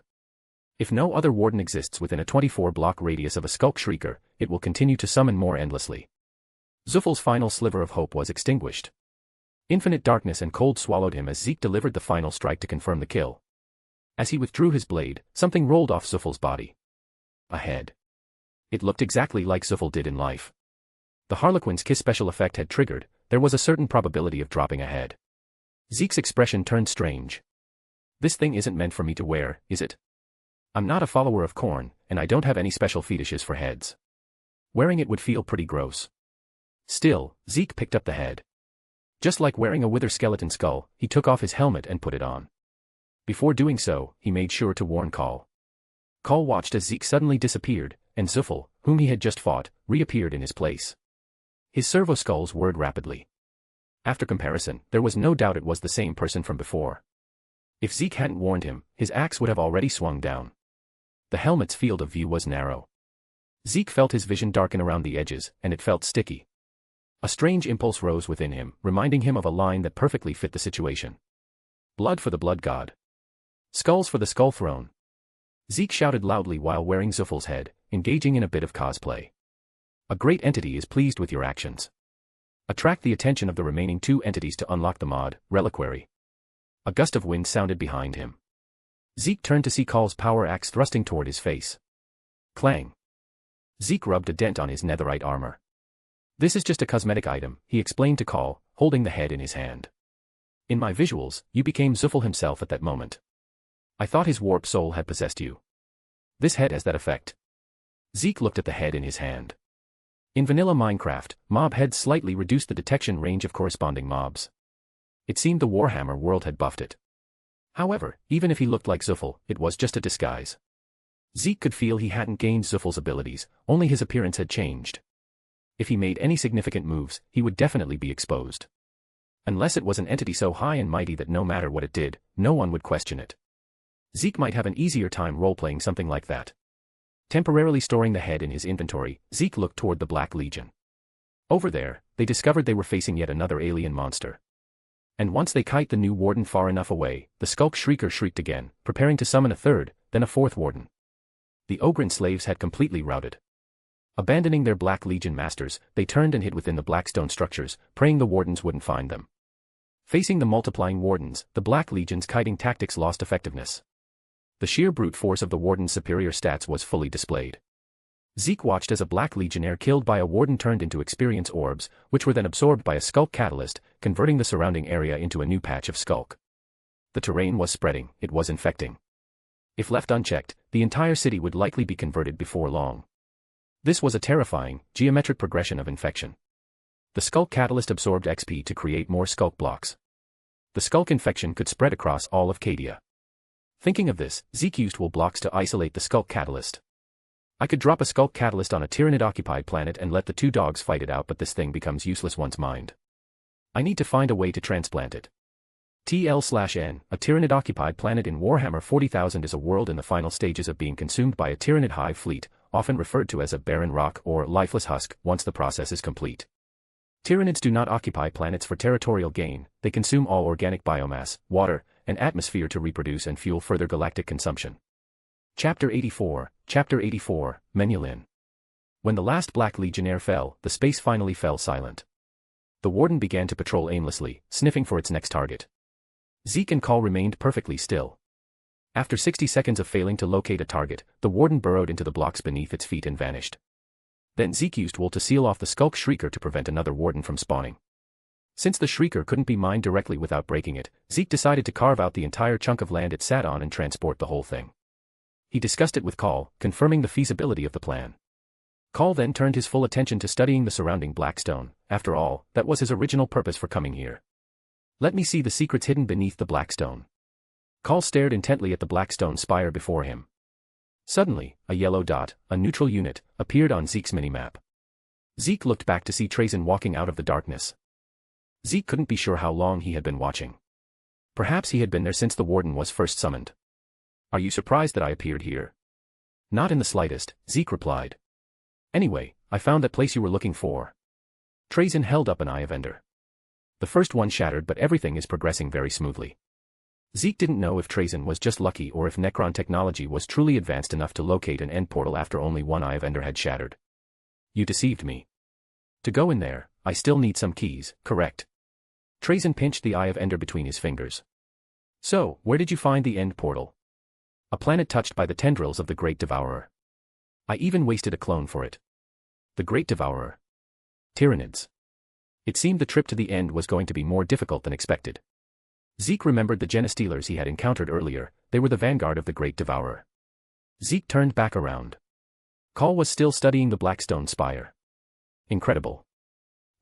If no other warden exists within a 24-block radius of a Skulk Shrieker, it will continue to summon more endlessly. Zuffel's final sliver of hope was extinguished. Infinite darkness and cold swallowed him as Zeke delivered the final strike to confirm the kill. As he withdrew his blade, something rolled off Zuffel's body. A head. It looked exactly like Zuffel did in life. The Harlequin's kiss special effect had triggered, there was a certain probability of dropping a head. Zeke's expression turned strange. This thing isn't meant for me to wear, is it? I'm not a follower of Khorne, and I don't have any special fetishes for heads. Wearing it would feel pretty gross. Still, Zeke picked up the head. Just like wearing a wither skeleton skull, he took off his helmet and put it on. Before doing so, he made sure to warn Khal. Khal watched as Zeke suddenly disappeared, and Zuffel, whom he had just fought, reappeared in his place. His servo skulls whirred rapidly. After comparison, there was no doubt it was the same person from before. If Zeke hadn't warned him, his axe would have already swung down. The helmet's field of view was narrow. Zeke felt his vision darken around the edges, and it felt sticky. A strange impulse rose within him, reminding him of a line that perfectly fit the situation. Blood for the blood god. Skulls for the skull throne. Zeke shouted loudly while wearing Zuffel's head, engaging in a bit of cosplay. A great entity is pleased with your actions. Attract the attention of the remaining 2 entities to unlock the mod, Reliquary. A gust of wind sounded behind him. Zeke turned to see Khal's power axe thrusting toward his face. Clang. Zeke rubbed a dent on his netherite armor. This is just a cosmetic item, he explained to Khal, holding the head in his hand. In my visuals, you became Zuffel himself at that moment. I thought his warp soul had possessed you. This head has that effect. Zeke looked at the head in his hand. In vanilla Minecraft, mob heads slightly reduced the detection range of corresponding mobs. It seemed the Warhammer world had buffed it. However, even if he looked like Zuffel, it was just a disguise. Zeke could feel he hadn't gained Zuffel's abilities, only his appearance had changed. If he made any significant moves, he would definitely be exposed. Unless it was an entity so high and mighty that no matter what it did, no one would question it. Zeke might have an easier time role-playing something like that. Temporarily storing the head in his inventory, Zeke looked toward the Black Legion. Over there, they discovered they were facing yet another alien monster. And once they kite the new warden far enough away, the Skulk Shrieker shrieked again, preparing to summon a third, then a fourth warden. The Ogren slaves had completely routed. Abandoning their Black Legion masters, they turned and hid within the Blackstone structures, praying the wardens wouldn't find them. Facing the multiplying wardens, the Black Legion's kiting tactics lost effectiveness. The sheer brute force of the warden's superior stats was fully displayed. Zeke watched as a Black Legionnaire killed by a warden turned into experience orbs, which were then absorbed by a Skulk catalyst, converting the surrounding area into a new patch of Skulk. The terrain was spreading, it was infecting. If left unchecked, the entire city would likely be converted before long. This was a terrifying, geometric progression of infection. The Skulk Catalyst absorbed XP to create more Skulk blocks. The Skulk infection could spread across all of Cadia. Thinking of this, Zeke used wool blocks to isolate the Skulk Catalyst. I could drop a Skulk Catalyst on a Tyranid-occupied planet and let the two dogs fight it out, but this thing becomes useless once mined. I need to find a way to transplant it. TL/N, a Tyranid-occupied planet in Warhammer 40,000 is a world in the final stages of being consumed by a Tyranid hive fleet, often referred to as a barren rock or lifeless husk once the process is complete. Tyranids do not occupy planets for territorial gain, they consume all organic biomass, water, and atmosphere to reproduce and fuel further galactic consumption. Chapter 84, Millennium. When the last Black Legionnaire fell, the space finally fell silent. The Warden began to patrol aimlessly, sniffing for its next target. Zeke and Call remained perfectly still. After 60 seconds of failing to locate a target, the Warden burrowed into the blocks beneath its feet and vanished. Then Zeke used wool to seal off the Skulk Shrieker to prevent another Warden from spawning. Since the Shrieker couldn't be mined directly without breaking it, Zeke decided to carve out the entire chunk of land it sat on and transport the whole thing. He discussed it with Call, confirming the feasibility of the plan. Call then turned his full attention to studying the surrounding Blackstone. After all, that was his original purpose for coming here. Let me see the secrets hidden beneath the Blackstone. Call stared intently at the Blackstone spire before him. Suddenly, a yellow dot, a neutral unit, appeared on Zeke's minimap. Zeke looked back to see Trazyn walking out of the darkness. Zeke couldn't be sure how long he had been watching. Perhaps he had been there since the Warden was first summoned. Are you surprised that I appeared here? Not in the slightest, Zeke replied. Anyway, I found that place you were looking for. Trazyn held up an eye of Ender. The first one shattered, but everything is progressing very smoothly. Zeke didn't know if Trazyn was just lucky or if Necron technology was truly advanced enough to locate an end portal after only one Eye of Ender had shattered. You deceived me. To go in there, I still need some keys, correct? Trazyn pinched the Eye of Ender between his fingers. So, where did you find the end portal? A planet touched by the tendrils of the Great Devourer. I even wasted a clone for it. The Great Devourer. Tyranids. It seemed the trip to the end was going to be more difficult than expected. Zeke remembered the Genestealers he had encountered earlier, they were the vanguard of the Great Devourer. Zeke turned back around. Call was still studying the Blackstone spire. Incredible.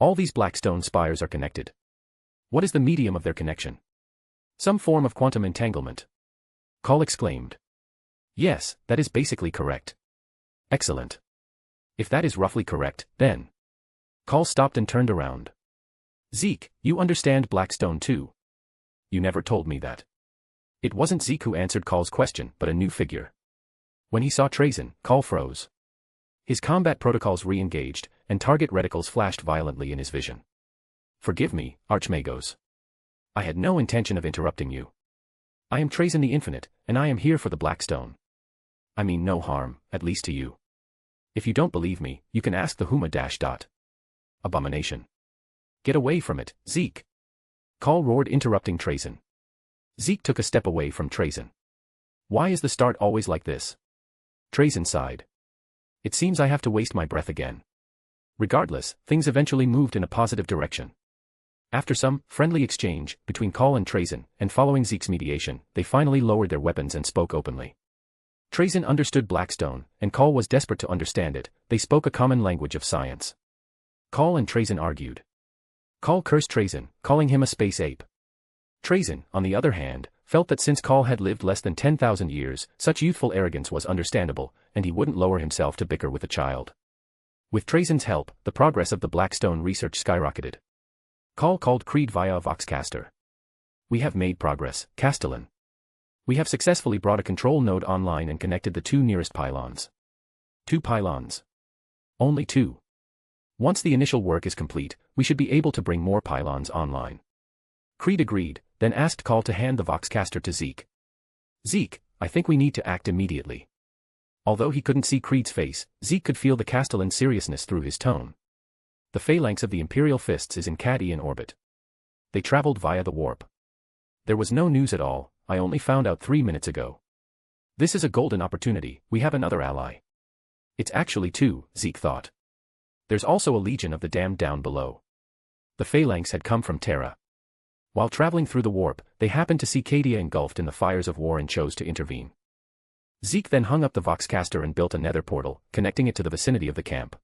All these Blackstone spires are connected. What is the medium of their connection? Some form of quantum entanglement. Call exclaimed. Yes, that is basically correct. Excellent. If that is roughly correct, then... Call stopped and turned around. Zeke, you understand Blackstone too. You never told me that. It wasn't Zeke who answered Call's question, but a new figure. When he saw Trazyn, Call froze. His combat protocols re-engaged, and target reticles flashed violently in his vision. Forgive me, Archmagos. I had no intention of interrupting you. I am Trazyn the Infinite, and I am here for the Blackstone. I mean no harm, at least to you. If you don't believe me, you can ask the Huma-. Abomination. Get away from it, Zeke. Call roared, interrupting Trazyn. Zeke took a step away from Trazyn. Why is the start always like this? Trazyn sighed. It seems I have to waste my breath again. Regardless, things eventually moved in a positive direction. After some friendly exchange between Call and Trazyn, and following Zeke's mediation, they finally lowered their weapons and spoke openly. Trazyn understood Blackstone, and Call was desperate to understand it. They spoke a common language of science. Call and Trazyn argued. Call cursed Trazyn, calling him a space ape. Trazyn, on the other hand, felt that since Call had lived less than 10,000 years, such youthful arrogance was understandable, and he wouldn't lower himself to bicker with a child. With Trazyn's help, the progress of the Blackstone research skyrocketed. Call called Creed via a Voxcaster. We have made progress, Castellan. We have successfully brought a control node online and connected the two nearest pylons. 2 pylons. Only 2. Once the initial work is complete, we should be able to bring more pylons online. Creed agreed, then asked Call to hand the Voxcaster to Zeke. Zeke, I think we need to act immediately. Although he couldn't see Creed's face, Zeke could feel the Castellan's seriousness through his tone. The phalanx of the Imperial Fists is in Cadian orbit. They traveled via the warp. There was no news at all, I only found out 3 minutes ago. This is a golden opportunity, we have another ally. It's actually 2, Zeke thought. There's also a legion of the damned down below. The phalanx had come from Terra. While traveling through the warp, they happened to see Cadia engulfed in the fires of war and chose to intervene. Zeke then hung up the Voxcaster and built a nether portal, connecting it to the vicinity of the camp.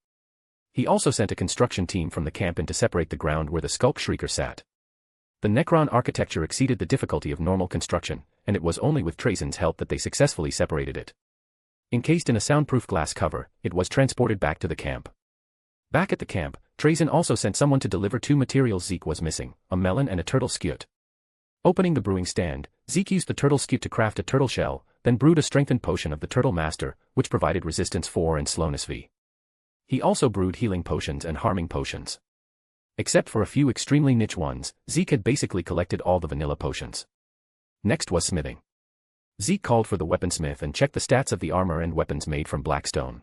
He also sent a construction team from the camp in to separate the ground where the Skulk Shrieker sat. The Necron architecture exceeded the difficulty of normal construction, and it was only with Trazen's help that they successfully separated it. Encased in a soundproof glass cover, it was transported back to the camp. Back at the camp, Trazen also sent someone to deliver 2 materials Zeke was missing, a melon and a turtle skewt. Opening the brewing stand, Zeke used the turtle skewt to craft a turtle shell, then brewed a strengthened potion of the Turtle Master, which provided resistance 4 and slowness V. He also brewed healing potions and harming potions. Except for a few extremely niche ones, Zeke had basically collected all the vanilla potions. Next was smithing. Zeke called for the weaponsmith and checked the stats of the armor and weapons made from black stone.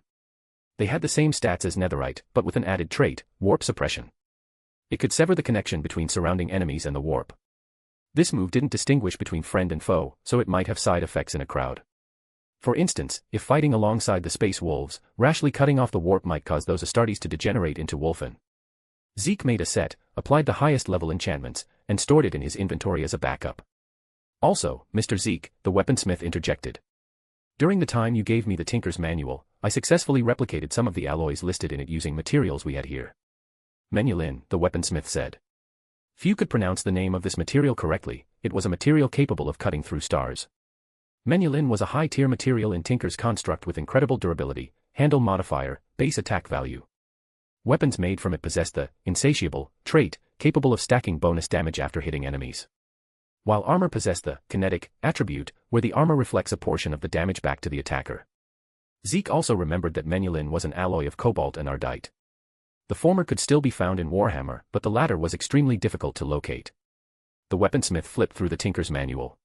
They had the same stats as netherite, but with an added trait, warp suppression. It could sever the connection between surrounding enemies and the warp. This move didn't distinguish between friend and foe, so it might have side effects in a crowd. For instance, if fighting alongside the space wolves, rashly cutting off the warp might cause those Astartes to degenerate into wolfen. Zeke made a set, applied the highest level enchantments, and stored it in his inventory as a backup. Also, Mr. Zeke, the weaponsmith interjected. During the time you gave me the Tinker's Manual, I successfully replicated some of the alloys listed in it using materials we had here. Menulin, the weaponsmith said. Few could pronounce the name of this material correctly. It was a material capable of cutting through stars. Menulin was a high-tier material in Tinker's construct with incredible durability, handle modifier, base attack value. Weapons made from it possessed the insatiable trait, capable of stacking bonus damage after hitting enemies. While armor possessed the kinetic attribute, where the armor reflects a portion of the damage back to the attacker. Zeke also remembered that Menulin was an alloy of cobalt and ardite. The former could still be found in Warhammer, but the latter was extremely difficult to locate. The weaponsmith flipped through the Tinker's Manual.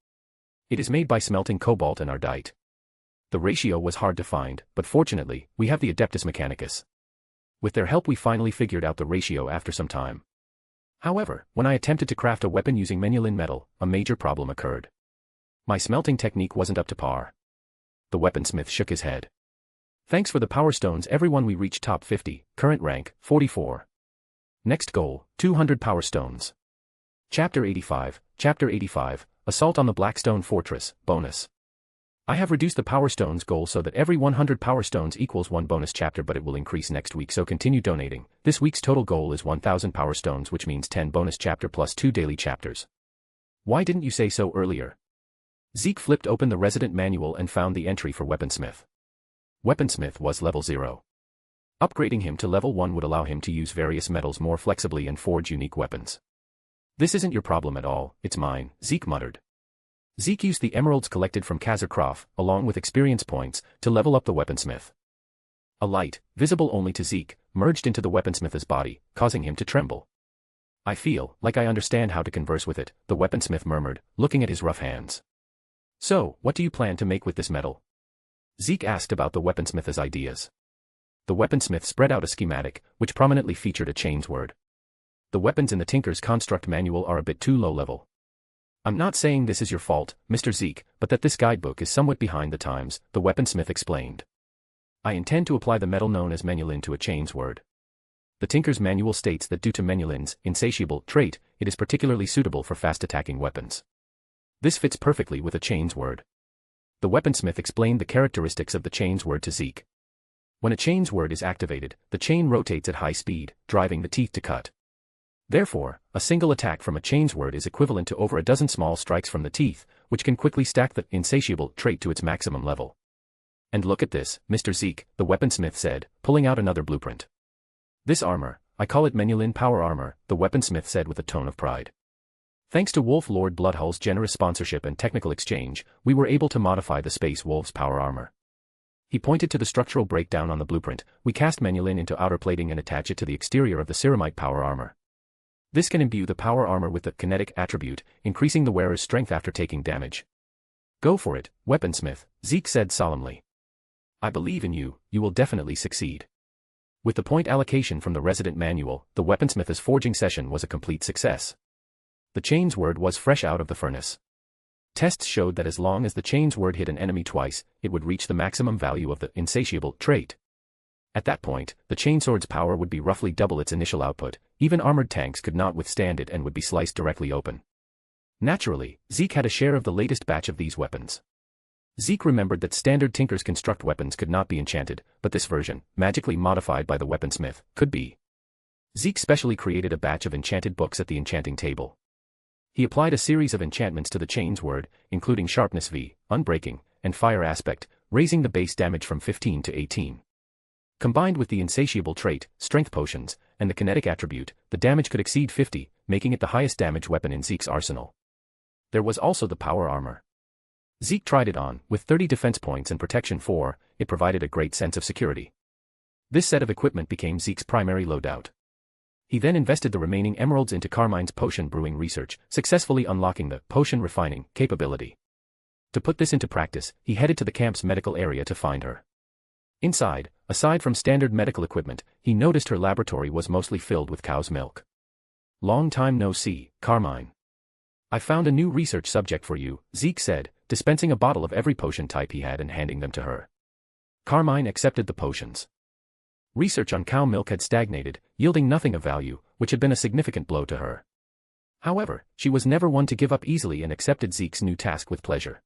It is made by smelting cobalt and ardite. The ratio was hard to find, but fortunately, we have the Adeptus Mechanicus. With their help we finally figured out the ratio after some time. However, when I attempted to craft a weapon using Menulin metal, a major problem occurred. My smelting technique wasn't up to par. The weaponsmith shook his head. Thanks for the power stones everyone, we reached top 50, current rank, 44. Next goal, 200 power stones. Chapter 85, Assault on the Blackstone Fortress, bonus. I have reduced the power stones goal so that every 100 power stones equals 1 bonus chapter, but it will increase next week, so continue donating. This week's total goal is 1000 power stones, which means 10 bonus chapter plus 2 daily chapters. Why didn't you say so earlier? Zeke flipped open the resident manual and found the entry for weaponsmith. Weaponsmith was level 0. Upgrading him to level 1 would allow him to use various metals more flexibly and forge unique weapons. This isn't your problem at all, it's mine, Zeke muttered. Zeke used the emeralds collected from Kazakrof, along with experience points, to level up the weaponsmith. A light, visible only to Zeke, merged into the weaponsmith's body, causing him to tremble. I feel like I understand how to converse with it, the weaponsmith murmured, looking at his rough hands. So, what do you plan to make with this metal? Zeke asked about the weaponsmith's ideas. The weaponsmith spread out a schematic, which prominently featured a chains word. The weapons in the Tinker's Construct Manual are a bit too low level. I'm not saying this is your fault, Mr. Zeke, but that this guidebook is somewhat behind the times, the weaponsmith explained. I intend to apply the metal known as Menulin to a chains word. The Tinker's Manual states that due to Menulin's insatiable trait, it is particularly suitable for fast-attacking weapons. This fits perfectly with a chains word. The weaponsmith explained the characteristics of the chains word to Zeke. When a chains word is activated, the chain rotates at high speed, driving the teeth to cut. Therefore, a single attack from a chains word is equivalent to over a dozen small strikes from the teeth, which can quickly stack the insatiable trait to its maximum level. And look at this, Mr. Zeke, the weaponsmith said, pulling out another blueprint. This armor, I call it Menulin Power Armor, the weaponsmith said with a tone of pride. Thanks to Wolf Lord Bloodhull's generous sponsorship and technical exchange, we were able to modify the Space Wolf's power armor. He pointed to the structural breakdown on the blueprint. We cast Menulin into outer plating and attach it to the exterior of the Ceramite power armor. This can imbue the power armor with the kinetic attribute, increasing the wearer's strength after taking damage. Go for it, weaponsmith, Zeke said solemnly. I believe in you, you will definitely succeed. With the point allocation from the resident manual, the weaponsmith's forging session was a complete success. The chains word was fresh out of the furnace. Tests showed that as long as the chains word hit an enemy twice, it would reach the maximum value of the insatiable trait. At that point, the chainsword's power would be roughly double its initial output. Even armored tanks could not withstand it and would be sliced directly open. Naturally, Zeke had a share of the latest batch of these weapons. Zeke remembered that standard tinkers construct weapons could not be enchanted, but this version, magically modified by the weaponsmith, could be. Zeke specially created a batch of enchanted books at the enchanting table. He applied a series of enchantments to the chains word, including sharpness V, unbreaking, and fire aspect, raising the base damage from 15 to 18. Combined with the insatiable trait, strength potions, and the kinetic attribute, the damage could exceed 50, making it the highest damage weapon in Zeke's arsenal. There was also the power armor. Zeke tried it on, with 30 defense points and protection 4, it provided a great sense of security. This set of equipment became Zeke's primary loadout. He then invested the remaining emeralds into Carmine's potion brewing research, successfully unlocking the potion refining capability. To put this into practice, he headed to the camp's medical area to find her. Inside, aside from standard medical equipment, he noticed her laboratory was mostly filled with cow's milk. Long time no see, Carmine. I found a new research subject for you, Zeke said, dispensing a bottle of every potion type he had and handing them to her. Carmine accepted the potions. Research on cow milk had stagnated, yielding nothing of value, which had been a significant blow to her. However, she was never one to give up easily and accepted Zeke's new task with pleasure.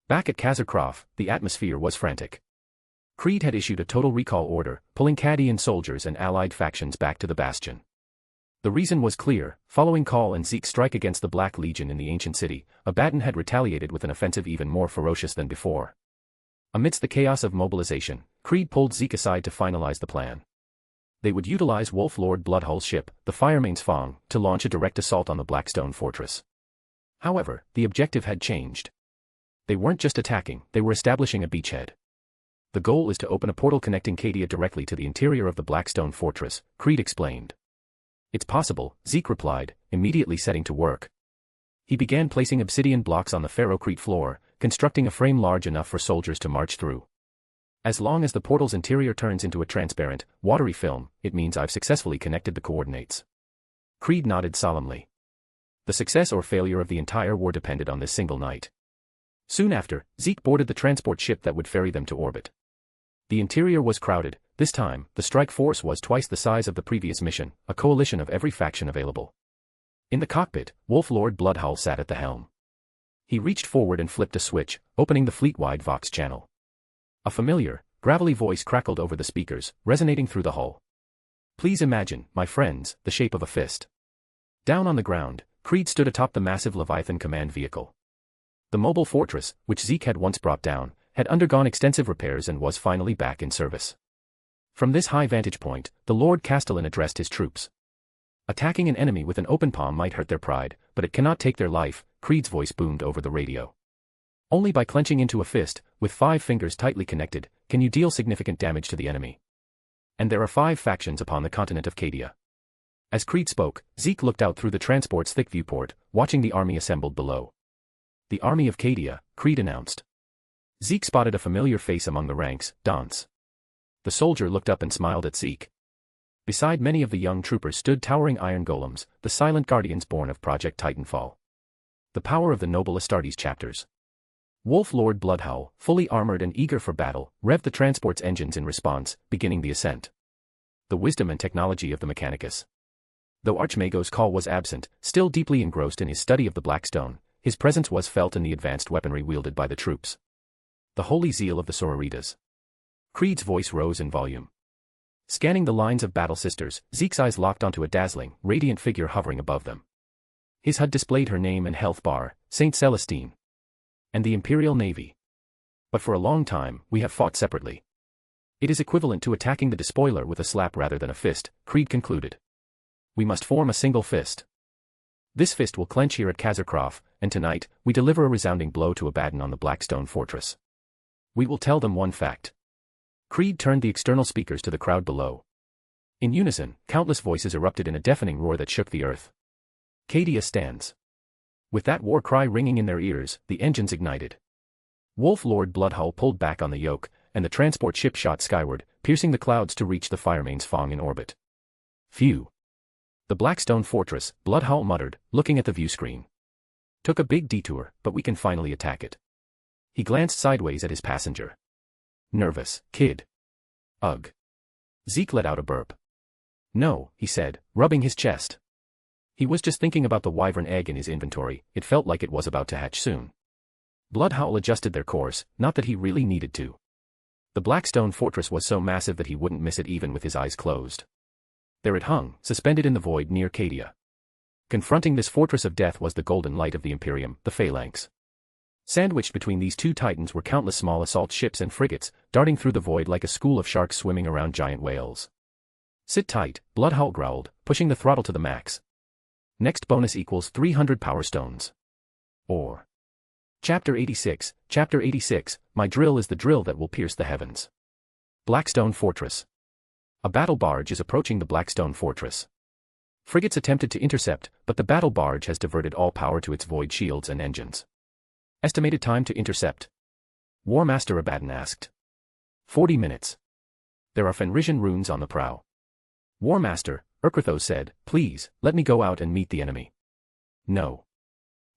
Back at Kazarkrof, the atmosphere was frantic. Creed had issued a total recall order, pulling Cadian soldiers and allied factions back to the Bastion. The reason was clear: following Call and Zeke's strike against the Black Legion in the ancient city, Abaddon had retaliated with an offensive even more ferocious than before. Amidst the chaos of mobilization, Creed pulled Zeke aside to finalize the plan. They would utilize Wolf Lord Bloodhull's ship, the Firemane's Fong, to launch a direct assault on the Blackstone Fortress. However, the objective had changed. They weren't just attacking, they were establishing a beachhead. The goal is to open a portal connecting Cadia directly to the interior of the Blackstone Fortress, Creed explained. It's possible, Zeke replied, immediately setting to work. He began placing obsidian blocks on the ferrocrete floor, constructing a frame large enough for soldiers to march through. As long as the portal's interior turns into a transparent, watery film, it means I've successfully connected the coordinates. Creed nodded solemnly. The success or failure of the entire war depended on this single night. Soon after, Zeke boarded the transport ship that would ferry them to orbit. The interior was crowded. This time, the strike force was twice the size of the previous mission, a coalition of every faction available. In the cockpit, Wolf Lord Bloodhull sat at the helm. He reached forward and flipped a switch, opening the fleet-wide Vox channel. A familiar, gravelly voice crackled over the speakers, resonating through the hull. Please imagine, my friends, the shape of a fist. Down on the ground, Creed stood atop the massive Leviathan command vehicle. The mobile fortress, which Zeke had once brought down, had undergone extensive repairs and was finally back in service. From this high vantage point, the Lord Castellan addressed his troops. Attacking an enemy with an open palm might hurt their pride, but it cannot take their life, Creed's voice boomed over the radio. Only by clenching into a fist, with 5 fingers tightly connected, can you deal significant damage to the enemy. And there are 5 factions upon the continent of Cadia. As Creed spoke, Zeke looked out through the transport's thick viewport, watching the army assembled below. The army of Cadia, Creed announced. Zeke spotted a familiar face among the ranks, Dance. The soldier looked up and smiled at Zeke. Beside many of the young troopers stood towering Iron Golems, the silent guardians born of Project Titanfall. The power of the noble Astartes chapters. Wolf Lord Bloodhull, fully armored and eager for battle, revved the transport's engines in response, beginning the ascent. The wisdom and technology of the Mechanicus. Though Archmago's call was absent, still deeply engrossed in his study of the Blackstone, his presence was felt in the advanced weaponry wielded by the troops. The holy zeal of the Sororitas. Creed's voice rose in volume. Scanning the lines of battle sisters, Zeke's eyes locked onto a dazzling, radiant figure hovering above them. His HUD displayed her name and health bar, Saint Celestine. And the Imperial Navy. But for a long time, we have fought separately. It is equivalent to attacking the despoiler with a slap rather than a fist, Creed concluded. We must form a single fist. This fist will clench here at Kazarkrof, and tonight, we deliver a resounding blow to Abaddon on the Blackstone Fortress. We will tell them one fact. Creed turned the external speakers to the crowd below. In unison, countless voices erupted in a deafening roar that shook the earth. Cadia stands. With that war cry ringing in their ears, the engines ignited. Wolf Lord Bloodhull pulled back on the yoke, and the transport ship shot skyward, piercing the clouds to reach the Firemane's Fong in orbit. Phew. The Blackstone Fortress, Bloodhull muttered, looking at the view screen. Took a big detour, but we can finally attack it. He glanced sideways at his passenger. Nervous, kid. Ugh. Zeke let out a burp. No, he said, rubbing his chest. He was just thinking about the wyvern egg in his inventory, it felt like it was about to hatch soon. Bloodhowl adjusted their course, not that he really needed to. The black stone fortress was so massive that he wouldn't miss it even with his eyes closed. There it hung, suspended in the void near Cadia. Confronting this fortress of death was the golden light of the Imperium, the Phalanx. Sandwiched between these two titans were countless small assault ships and frigates, darting through the void like a school of sharks swimming around giant whales. Sit tight, Bloodhowl growled, pushing the throttle to the max. Next bonus equals 300 power stones. Or. Chapter 86, my drill is the drill that will pierce the heavens. Blackstone Fortress. A battle barge is approaching the Blackstone Fortress. Frigates attempted to intercept, but the battle barge has diverted all power to its void shields and engines. Estimated time to intercept? War Master Abaddon asked. 40 minutes. There are Fenrisian runes on the prow. War Master, Urkrathos said, please, let me go out and meet the enemy. No.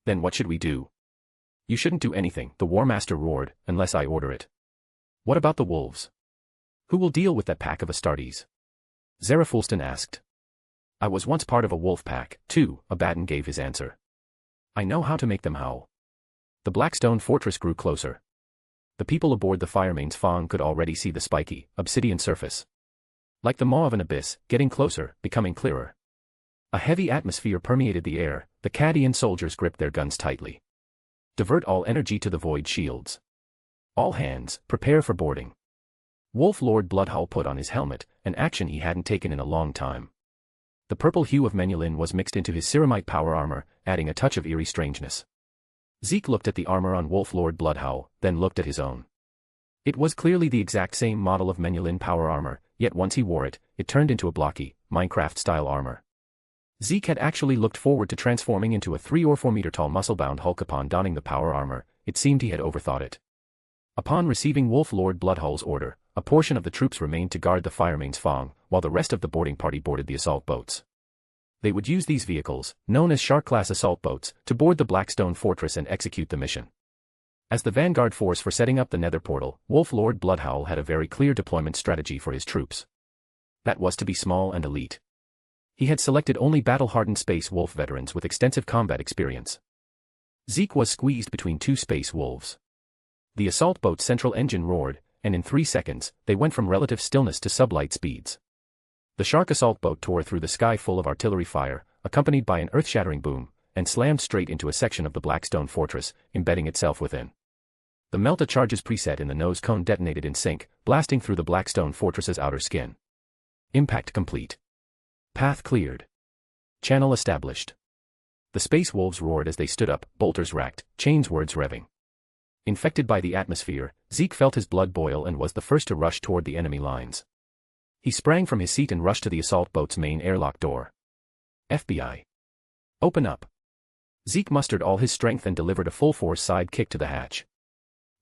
Then what should we do? You shouldn't do anything, the War Master roared, unless I order it. What about the wolves? Who will deal with that pack of Astartes? Zerafulston asked. I was once part of a wolf pack, too, Abaddon gave his answer. I know how to make them howl. The Blackstone Fortress grew closer. The people aboard the Firemane's Fong could already see the spiky, obsidian surface. Like the maw of an abyss, getting closer, becoming clearer. A heavy atmosphere permeated the air, the Cadian soldiers gripped their guns tightly. Divert all energy to the void shields. All hands, prepare for boarding. Wolf Lord Bloodhowl put on his helmet, an action he hadn't taken in a long time. The purple hue of Menulin was mixed into his ceramite power armor, adding a touch of eerie strangeness. Zeke looked at the armor on Wolf Lord Bloodhowl, then looked at his own. It was clearly the exact same model of Menulin power armor, yet once he wore it, it turned into a blocky, Minecraft-style armor. Zeke had actually looked forward to transforming into a 3 or 4 meter tall muscle-bound Hulk upon donning the power armor. It seemed he had overthought it. Upon receiving Wolf Lord Bloodhowl's order, a portion of the troops remained to guard the Firemane's Fong, while the rest of the boarding party boarded the assault boats. They would use these vehicles, known as Shark-class assault boats, to board the Blackstone Fortress and execute the mission. As the vanguard force for setting up the Nether Portal, Wolf Lord Bloodhowl had a very clear deployment strategy for his troops. That was to be small and elite. He had selected only battle-hardened Space Wolf veterans with extensive combat experience. Zeke was squeezed between two Space Wolves. The assault boat's central engine roared, and in 3 seconds, they went from relative stillness to sublight speeds. The Shark assault boat tore through the sky full of artillery fire, accompanied by an earth-shattering boom, and slammed straight into a section of the Blackstone Fortress, embedding itself within. The Melta Charges preset in the nose cone detonated in sync, blasting through the Blackstone Fortress's outer skin. Impact complete. Path cleared. Channel established. The Space Wolves roared as they stood up, bolters racked, chains words revving. Infected by the atmosphere, Zeke felt his blood boil and was the first to rush toward the enemy lines. He sprang from his seat and rushed to the assault boat's main airlock door. FBI. Open up. Zeke mustered all his strength and delivered a full-force side kick to the hatch.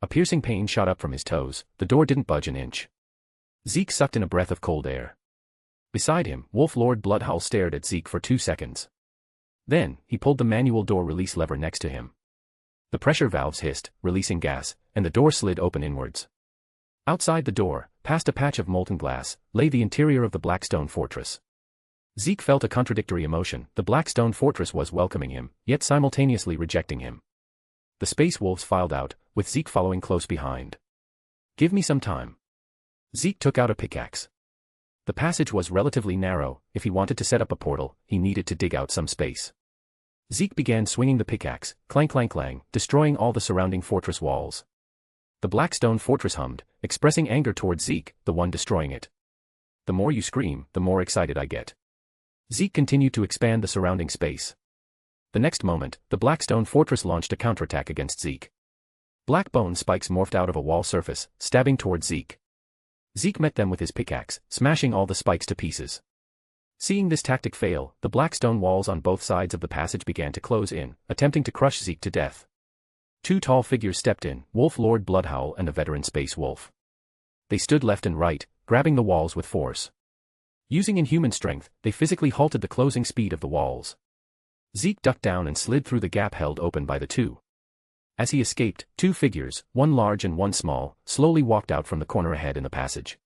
A piercing pain shot up from his toes, the door didn't budge an inch. Zeke sucked in a breath of cold air. Beside him, Wolf Lord Bloodhowl stared at Zeke for 2 seconds. Then, he pulled the manual door release lever next to him. The pressure valves hissed, releasing gas, and the door slid open inwards. Outside the door, past a patch of molten glass, lay the interior of the Blackstone Fortress. Zeke felt a contradictory emotion. The Blackstone Fortress was welcoming him, yet simultaneously rejecting him. The Space Wolves filed out, with Zeke following close behind. Give me some time. Zeke took out a pickaxe. The passage was relatively narrow. If he wanted to set up a portal, he needed to dig out some space. Zeke began swinging the pickaxe, clank clank clang, destroying all the surrounding fortress walls. The Blackstone Fortress hummed, expressing anger towards Zeke, the one destroying it. The more you scream, the more excited I get. Zeke continued to expand the surrounding space. The next moment, the Blackstone Fortress launched a counterattack against Zeke. Black bone spikes morphed out of a wall surface, stabbing towards Zeke. Zeke met them with his pickaxe, smashing all the spikes to pieces. Seeing this tactic fail, the Blackstone walls on both sides of the passage began to close in, attempting to crush Zeke to death. 2 tall figures stepped in, Wolf Lord Bloodhowl and a veteran Space Wolf. They stood left and right, grabbing the walls with force. Using inhuman strength, they physically halted the closing speed of the walls. Zeke ducked down and slid through the gap held open by the two. As he escaped, 2 figures, one large and one small, slowly walked out from the corner ahead in the passage.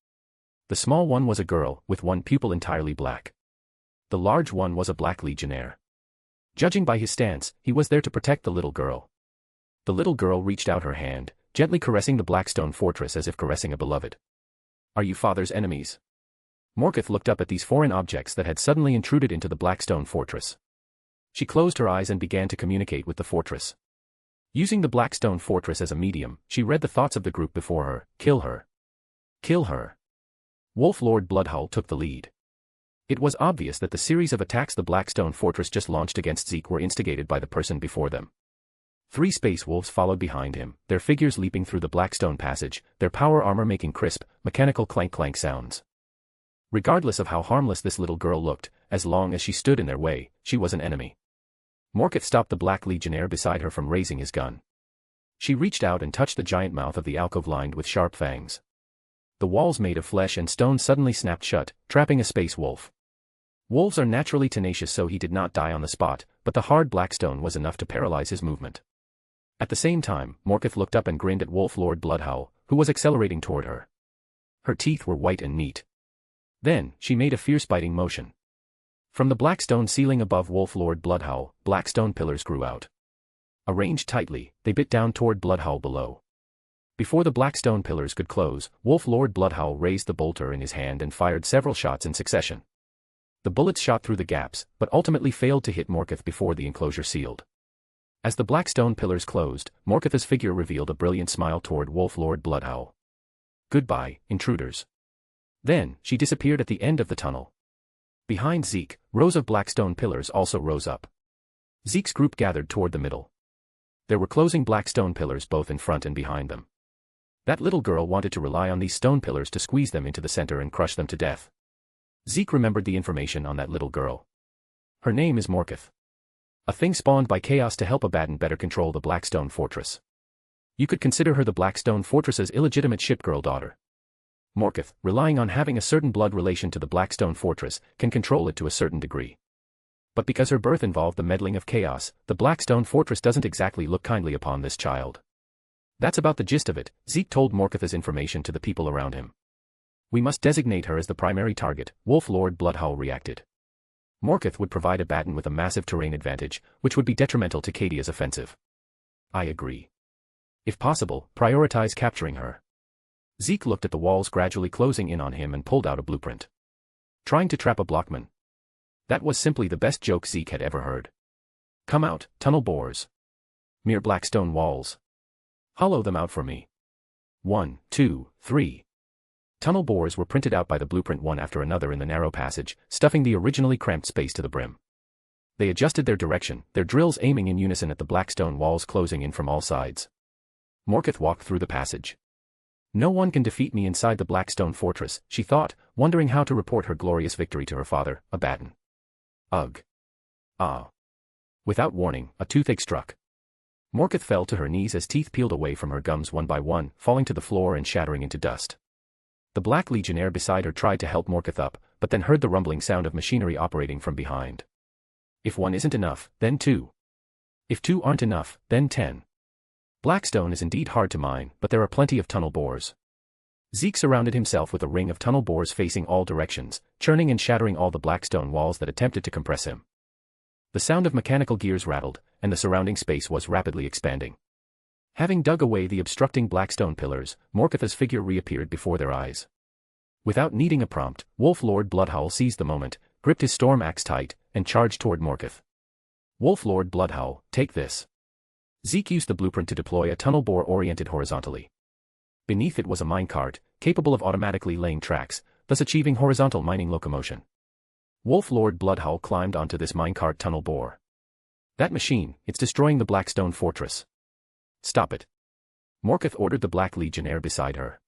The small one was a girl, with one pupil entirely black. The large one was a black legionnaire. Judging by his stance, he was there to protect the little girl. The little girl reached out her hand, gently caressing the Blackstone fortress as if caressing a beloved. Are you father's enemies? Morkith looked up at these foreign objects that had suddenly intruded into the Blackstone fortress. She closed her eyes and began to communicate with the fortress. Using the Blackstone fortress as a medium, she read the thoughts of the group before her. Kill her. Kill her. Wolf Lord Bloodhowl took the lead. It was obvious that the series of attacks the Blackstone fortress just launched against Zeke were instigated by the person before them. 3 space wolves followed behind him, their figures leaping through the Blackstone passage, their power armor making crisp, mechanical clank-clank sounds. Regardless of how harmless this little girl looked, as long as she stood in their way, she was an enemy. Morkith stopped the Black Legionnaire beside her from raising his gun. She reached out and touched the giant mouth of the alcove lined with sharp fangs. The walls made of flesh and stone suddenly snapped shut, trapping a space wolf. Wolves are naturally tenacious, so he did not die on the spot, but the hard black stone was enough to paralyze his movement. At the same time, Morkith looked up and grinned at Wolf Lord Bloodhowl, who was accelerating toward her. Her teeth were white and neat. Then, she made a fierce biting motion. From the black stone ceiling above Wolf Lord Bloodhowl, black stone pillars grew out. Arranged tightly, they bit down toward Bloodhowl below. Before the black stone pillars could close, Wolf Lord Bloodhowl raised the bolter in his hand and fired several shots in succession. The bullets shot through the gaps, but ultimately failed to hit Morkith before the enclosure sealed. As the black stone pillars closed, Morkith's figure revealed a brilliant smile toward Wolf Lord Bloodhowl. Goodbye, intruders. Then, she disappeared at the end of the tunnel. Behind Zeke, rows of black stone pillars also rose up. Zeke's group gathered toward the middle. There were closing black stone pillars both in front and behind them. That little girl wanted to rely on these stone pillars to squeeze them into the center and crush them to death. Zeke remembered the information on that little girl. Her name is Morkith. A thing spawned by chaos to help Abaddon better control the Blackstone Fortress. You could consider her the Blackstone Fortress's illegitimate shipgirl daughter. Morkith, relying on having a certain blood relation to the Blackstone Fortress, can control it to a certain degree. But because her birth involved the meddling of chaos, the Blackstone Fortress doesn't exactly look kindly upon this child. That's about the gist of it. Zeke told Morkith's information to the people around him. We must designate her as the primary target, Wolf Lord Bloodhowl reacted. Morkith would provide Abaddon with a massive terrain advantage, which would be detrimental to Cadia's offensive. I agree. If possible, prioritize capturing her. Zeke looked at the walls gradually closing in on him and pulled out a blueprint. Trying to trap a blockman. That was simply the best joke Zeke had ever heard. Come out, tunnel bores. Mere black stone walls. Hollow them out for me. 1, 2, 3. Tunnel bores were printed out by the blueprint one after another in the narrow passage, stuffing the originally cramped space to the brim. They adjusted their direction, their drills aiming in unison at the black stone walls closing in from all sides. Morkith walked through the passage. No one can defeat me inside the Blackstone Fortress, she thought, wondering how to report her glorious victory to her father, Abaddon. Ugh. Ah. Without warning, a toothache struck. Morkith fell to her knees as teeth peeled away from her gums one by one, falling to the floor and shattering into dust. The Black Legionnaire beside her tried to help Morkith up, but then heard the rumbling sound of machinery operating from behind. If 1 isn't enough, then 2. If 2 aren't enough, then 10. Blackstone is indeed hard to mine, but there are plenty of tunnel bores. Zeke surrounded himself with a ring of tunnel bores facing all directions, churning and shattering all the blackstone walls that attempted to compress him. The sound of mechanical gears rattled, and the surrounding space was rapidly expanding. Having dug away the obstructing blackstone pillars, Morkith's figure reappeared before their eyes. Without needing a prompt, Wolf Lord Bloodhowl seized the moment, gripped his storm axe tight, and charged toward Morkith. Wolf Lord Bloodhowl, take this. Zeke used the blueprint to deploy a tunnel bore oriented horizontally. Beneath it was a minecart, capable of automatically laying tracks, thus achieving horizontal mining locomotion. Wolf Lord Bloodhowl climbed onto this minecart tunnel bore. That machine, it's destroying the Blackstone Fortress. Stop it. Morkith ordered the Black Legionnaire beside her.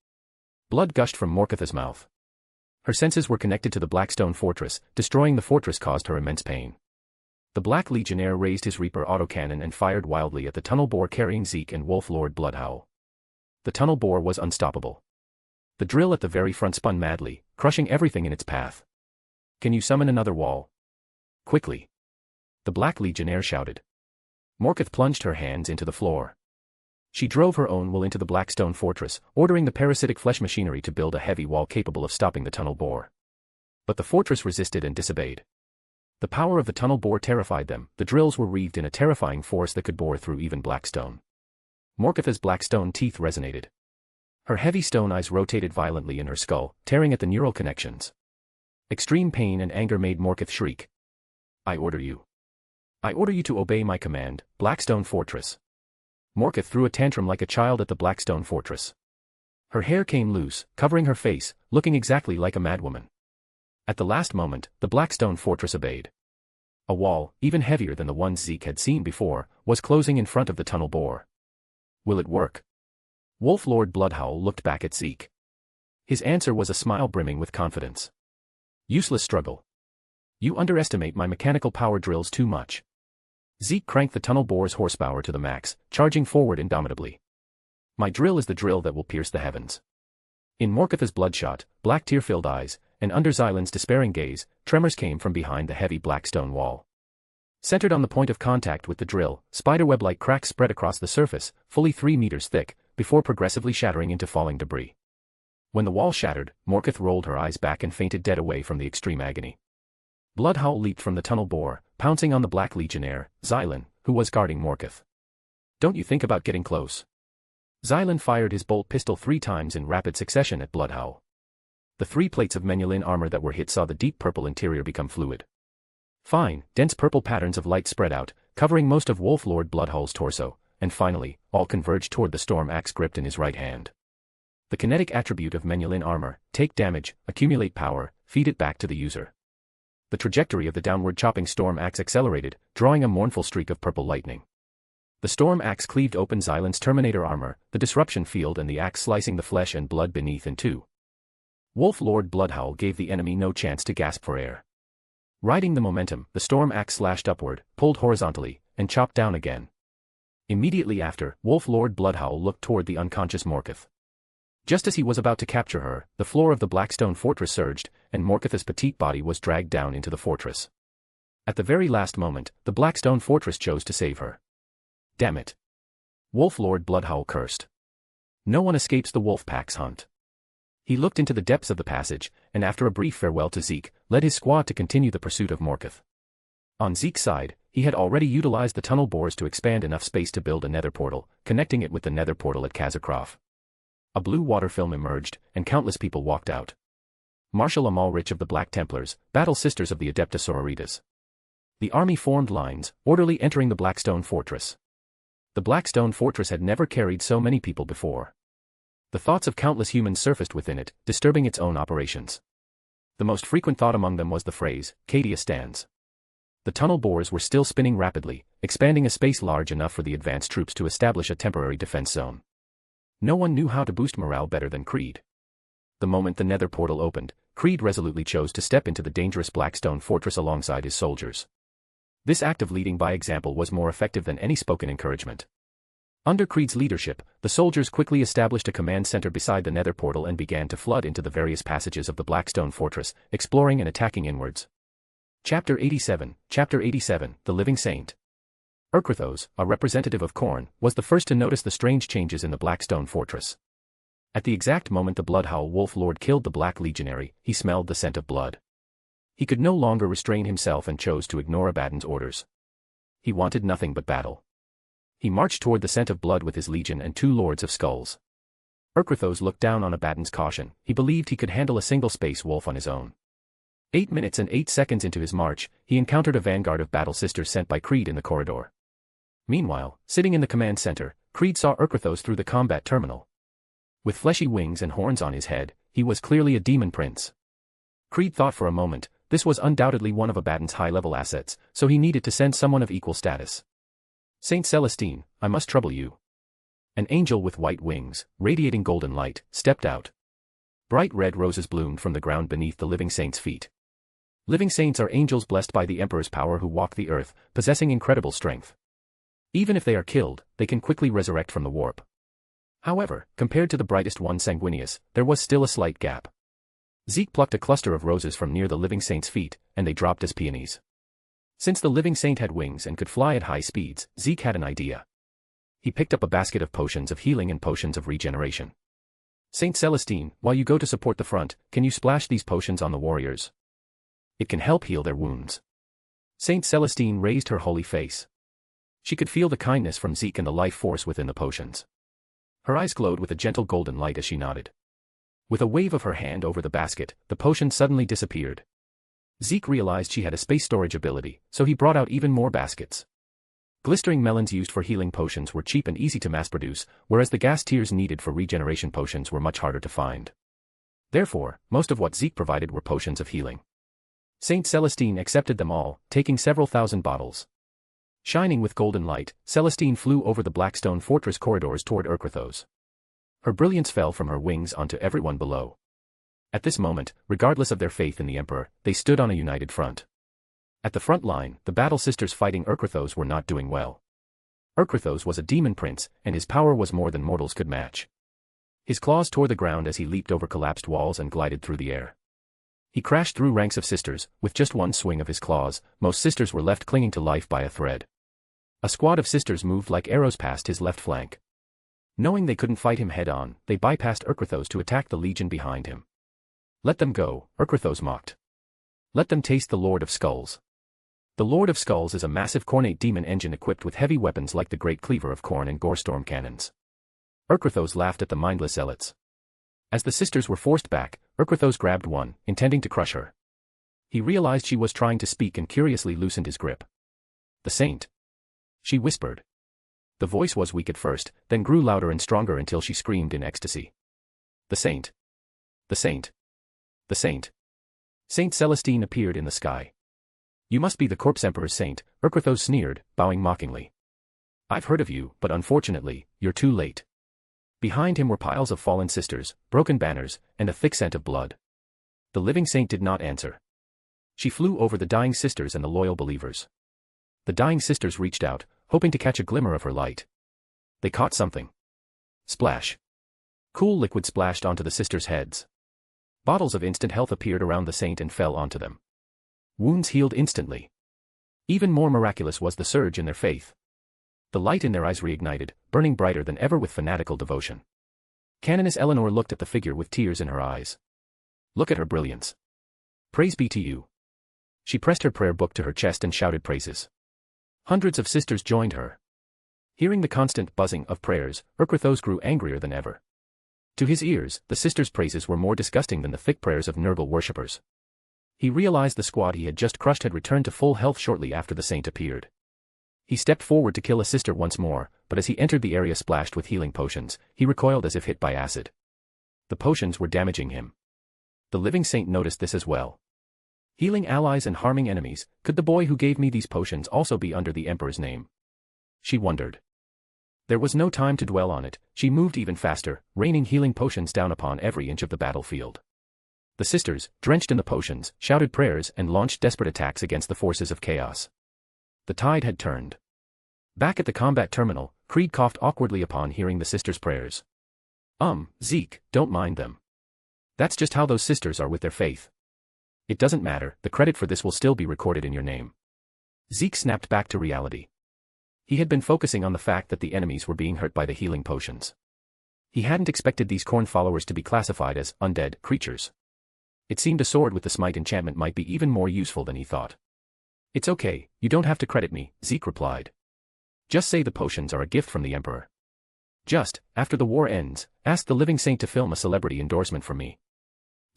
Blood gushed from Morkith's mouth. Her senses were connected to the Blackstone Fortress, destroying the fortress caused her immense pain. The Black Legionnaire raised his Reaper autocannon and fired wildly at the tunnel bore carrying Zeke and Wolf Lord Bloodhowl. The tunnel bore was unstoppable. The drill at the very front spun madly, crushing everything in its path. Can you summon another wall? Quickly. The Black Legionnaire shouted. Morkith plunged her hands into the floor. She drove her own will into the Blackstone Fortress, ordering the parasitic flesh machinery to build a heavy wall capable of stopping the tunnel bore. But the fortress resisted and disobeyed. The power of the tunnel bore terrified them, the drills were wreathed in a terrifying force that could bore through even blackstone. Morkatha's black stone teeth resonated. Her heavy stone eyes rotated violently in her skull, tearing at the neural connections. Extreme pain and anger made Morkath shriek. I order you. I order you to obey my command, Blackstone Fortress. Morkath threw a tantrum like a child at the Blackstone Fortress. Her hair came loose, covering her face, looking exactly like a madwoman. At the last moment, the Blackstone Fortress obeyed. A wall, even heavier than the one Zeke had seen before, was closing in front of the tunnel bore. Will it work? Wolf Lord Bloodhowl looked back at Zeke. His answer was a smile brimming with confidence. Useless struggle. You underestimate my mechanical power drills too much. Zeke cranked the tunnel bore's horsepower to the max, charging forward indomitably. My drill is the drill that will pierce the heavens. In Morkatha's bloodshot, black tear-filled eyes, and under Xylan's despairing gaze, tremors came from behind the heavy black stone wall. Centered on the point of contact with the drill, spiderweb-like cracks spread across the surface, fully 3 meters thick, before progressively shattering into falling debris. When the wall shattered, Morkath rolled her eyes back and fainted dead away from the extreme agony. Bloodhowl leaped from the tunnel bore, pouncing on the Black Legionnaire, Xylan, who was guarding Morkath. Don't you think about getting close? Xylan fired his bolt pistol 3 times in rapid succession at Bloodhowl. The 3 plates of Menulin armor that were hit saw the deep purple interior become fluid. Fine, dense purple patterns of light spread out, covering most of Wolf Lord Bloodhowl's torso, and finally, all converged toward the storm axe gripped in his right hand. The kinetic attribute of Menulin armor, take damage, accumulate power, feed it back to the user. The trajectory of the downward chopping storm axe accelerated, drawing a mournful streak of purple lightning. The storm axe cleaved open Xylan's Terminator armor, the disruption field and the axe slicing the flesh and blood beneath in two. Wolf Lord Bloodhowl gave the enemy no chance to gasp for air. Riding the momentum, the storm axe slashed upward, pulled horizontally, and chopped down again. Immediately after, Wolf Lord Bloodhowl looked toward the unconscious Morkath. Just as he was about to capture her, the floor of the Blackstone Fortress surged, and Morkatha's petite body was dragged down into the fortress. At the very last moment, the Blackstone Fortress chose to save her. Damn it. Wolf Lord Bloodhowl cursed. No one escapes the wolf pack's hunt. He looked into the depths of the passage, and after a brief farewell to Zeke, led his squad to continue the pursuit of Morkath. On Zeke's side, he had already utilized the tunnel bores to expand enough space to build a nether portal, connecting it with the nether portal at Kazakrof. A blue water film emerged, and countless people walked out. Marshal Amalrich of the Black Templars, battle sisters of the Adeptus Sororitas. The army formed lines, orderly entering the Blackstone Fortress. The Blackstone Fortress had never carried so many people before. The thoughts of countless humans surfaced within it, disturbing its own operations. The most frequent thought among them was the phrase, Cadia stands. The tunnel bores were still spinning rapidly, expanding a space large enough for the advanced troops to establish a temporary defense zone. No one knew how to boost morale better than Creed. The moment the nether portal opened, Creed resolutely chose to step into the dangerous Blackstone Fortress alongside his soldiers. This act of leading by example was more effective than any spoken encouragement. Under Creed's leadership, the soldiers quickly established a command center beside the nether portal and began to flood into the various passages of the Blackstone Fortress, exploring and attacking inwards. Chapter 87, The Living Saint. Urkrathos, a representative of Khorne, was the first to notice the strange changes in the Blackstone Fortress. At the exact moment the Bloodhowl Wolf Lord killed the Black Legionary, he smelled the scent of blood. He could no longer restrain himself and chose to ignore Abaddon's orders. He wanted nothing but battle. He marched toward the scent of blood with his legion and 2 Lords of Skulls. Urkrathos looked down on Abaddon's caution. He believed he could handle a single space wolf on his own. 8 minutes and 8 seconds into his march, he encountered a vanguard of battle sisters sent by Creed in the corridor. Meanwhile, sitting in the command center, Creed saw Urkrathos through the combat terminal. With fleshy wings and horns on his head, he was clearly a demon prince. Creed thought for a moment, this was undoubtedly one of Abaddon's high-level assets, so he needed to send someone of equal status. Saint Celestine, I must trouble you. An angel with white wings, radiating golden light, stepped out. Bright red roses bloomed from the ground beneath the living saint's feet. Living saints are angels blessed by the Emperor's power who walk the earth, possessing incredible strength. Even if they are killed, they can quickly resurrect from the warp. However, compared to the brightest one Sanguinius, there was still a slight gap. Zeke plucked a cluster of roses from near the living saint's feet, and they dropped as peonies. Since the living saint had wings and could fly at high speeds, Zeke had an idea. He picked up a basket of potions of healing and potions of regeneration. Saint Celestine, while you go to support the front, can you splash these potions on the warriors? It can help heal their wounds. Saint Celestine raised her holy face. She could feel the kindness from Zeke and the life force within the potions. Her eyes glowed with a gentle golden light as she nodded. With a wave of her hand over the basket, the potion suddenly disappeared. Zeke realized she had a space storage ability, so he brought out even more baskets. Glistering melons used for healing potions were cheap and easy to mass-produce, whereas the gas tears needed for regeneration potions were much harder to find. Therefore, most of what Zeke provided were potions of healing. Saint Celestine accepted them all, taking several thousand bottles. Shining with golden light, Celestine flew over the Blackstone Fortress corridors toward Urquithos. Her brilliance fell from her wings onto everyone below. At this moment, regardless of their faith in the Emperor, they stood on a united front. At the front line, the battle sisters fighting Urquithos were not doing well. Urquithos was a demon prince, and his power was more than mortals could match. His claws tore the ground as he leaped over collapsed walls and glided through the air. He crashed through ranks of sisters, with just one swing of his claws. Most sisters were left clinging to life by a thread. A squad of sisters moved like arrows past his left flank. Knowing they couldn't fight him head-on, they bypassed Urquithos to attack the legion behind him. "Let them go," Urquithos mocked. "Let them taste the Lord of Skulls." The Lord of Skulls is a massive cornate demon engine equipped with heavy weapons like the Great Cleaver of Khorne and Gorestorm cannons. Urquithos laughed at the mindless zealots. As the sisters were forced back, Urquithos grabbed one, intending to crush her. He realized she was trying to speak and curiously loosened his grip. "The Saint," she whispered. The voice was weak at first, then grew louder and stronger until she screamed in ecstasy. "The Saint! The Saint! The Saint!" Saint Celestine appeared in the sky. "You must be the Corpse Emperor's saint," Urquithos sneered, bowing mockingly. "I've heard of you, but unfortunately, you're too late." Behind him were piles of fallen sisters, broken banners, and a thick scent of blood. The living saint did not answer. She flew over the dying sisters and the loyal believers. The dying sisters reached out, hoping to catch a glimmer of her light. They caught something. Splash. Cool liquid splashed onto the sisters' heads. Bottles of instant health appeared around the saint and fell onto them. Wounds healed instantly. Even more miraculous was the surge in their faith. The light in their eyes reignited, burning brighter than ever with fanatical devotion. Canoness Eleanor looked at the figure with tears in her eyes. "Look at her brilliance. Praise be to you." She pressed her prayer book to her chest and shouted praises. Hundreds of sisters joined her. Hearing the constant buzzing of prayers, Urquithos grew angrier than ever. To his ears, the sisters' praises were more disgusting than the thick prayers of Nurgle worshippers. He realized the squad he had just crushed had returned to full health shortly after the saint appeared. He stepped forward to kill a sister once more, but as he entered the area splashed with healing potions, he recoiled as if hit by acid. The potions were damaging him. The living saint noticed this as well. Healing allies and harming enemies, could the boy who gave me these potions also be under the Emperor's name? She wondered. There was no time to dwell on it, she moved even faster, raining healing potions down upon every inch of the battlefield. The sisters, drenched in the potions, shouted prayers and launched desperate attacks against the forces of chaos. The tide had turned. Back at the combat terminal, Creed coughed awkwardly upon hearing the sisters' prayers. Zeke, don't mind them. That's just how those sisters are with their faith. It doesn't matter, the credit for this will still be recorded in your name." Zeke snapped back to reality. He had been focusing on the fact that the enemies were being hurt by the healing potions. He hadn't expected these Khorne followers to be classified as undead creatures. It seemed a sword with the smite enchantment might be even more useful than he thought. "It's okay, you don't have to credit me," Zeke replied. "Just say the potions are a gift from the Emperor. Just, after the war ends, ask the living saint to film a celebrity endorsement for me."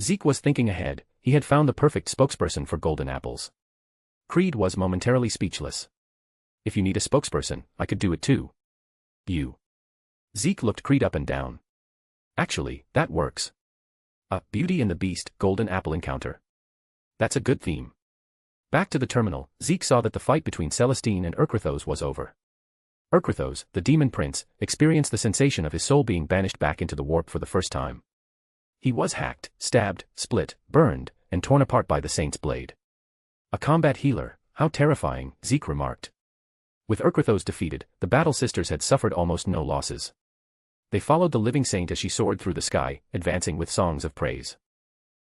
Zeke was thinking ahead, he had found the perfect spokesperson for golden apples. Creed was momentarily speechless. "If you need a spokesperson, I could do it too." "You." Zeke looked Creed up and down. "Actually, that works. A Beauty and the Beast golden apple encounter. That's a good theme." Back to the terminal, Zeke saw that the fight between Celestine and Urquithos was over. Urquithos, the demon prince, experienced the sensation of his soul being banished back into the warp for the first time. He was hacked, stabbed, split, burned, and torn apart by the saint's blade. "A combat healer, how terrifying," Zeke remarked. With Urquithos defeated, the battle sisters had suffered almost no losses. They followed the living saint as she soared through the sky, advancing with songs of praise.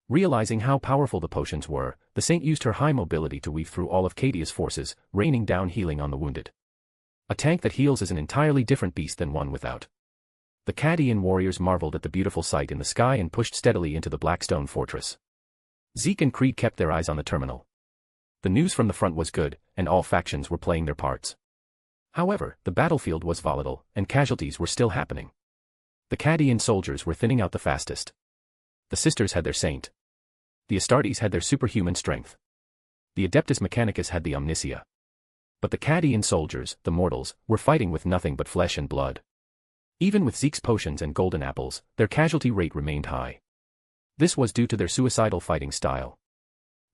Realizing how powerful the potions were, the saint used her high mobility to weave through all of Cadia's forces, raining down healing on the wounded. A tank that heals is an entirely different beast than one without. The Cadian warriors marveled at the beautiful sight in the sky and pushed steadily into the Blackstone fortress. Zeke and Creed kept their eyes on the terminal. The news from the front was good, and all factions were playing their parts. However, the battlefield was volatile, and casualties were still happening. The Cadian soldiers were thinning out the fastest. The Sisters had their saint. The Astartes had their superhuman strength. The Adeptus Mechanicus had the Omnissiah. But the Cadian soldiers, the mortals, were fighting with nothing but flesh and blood. Even with Zeke's potions and golden apples, their casualty rate remained high. This was due to their suicidal fighting style.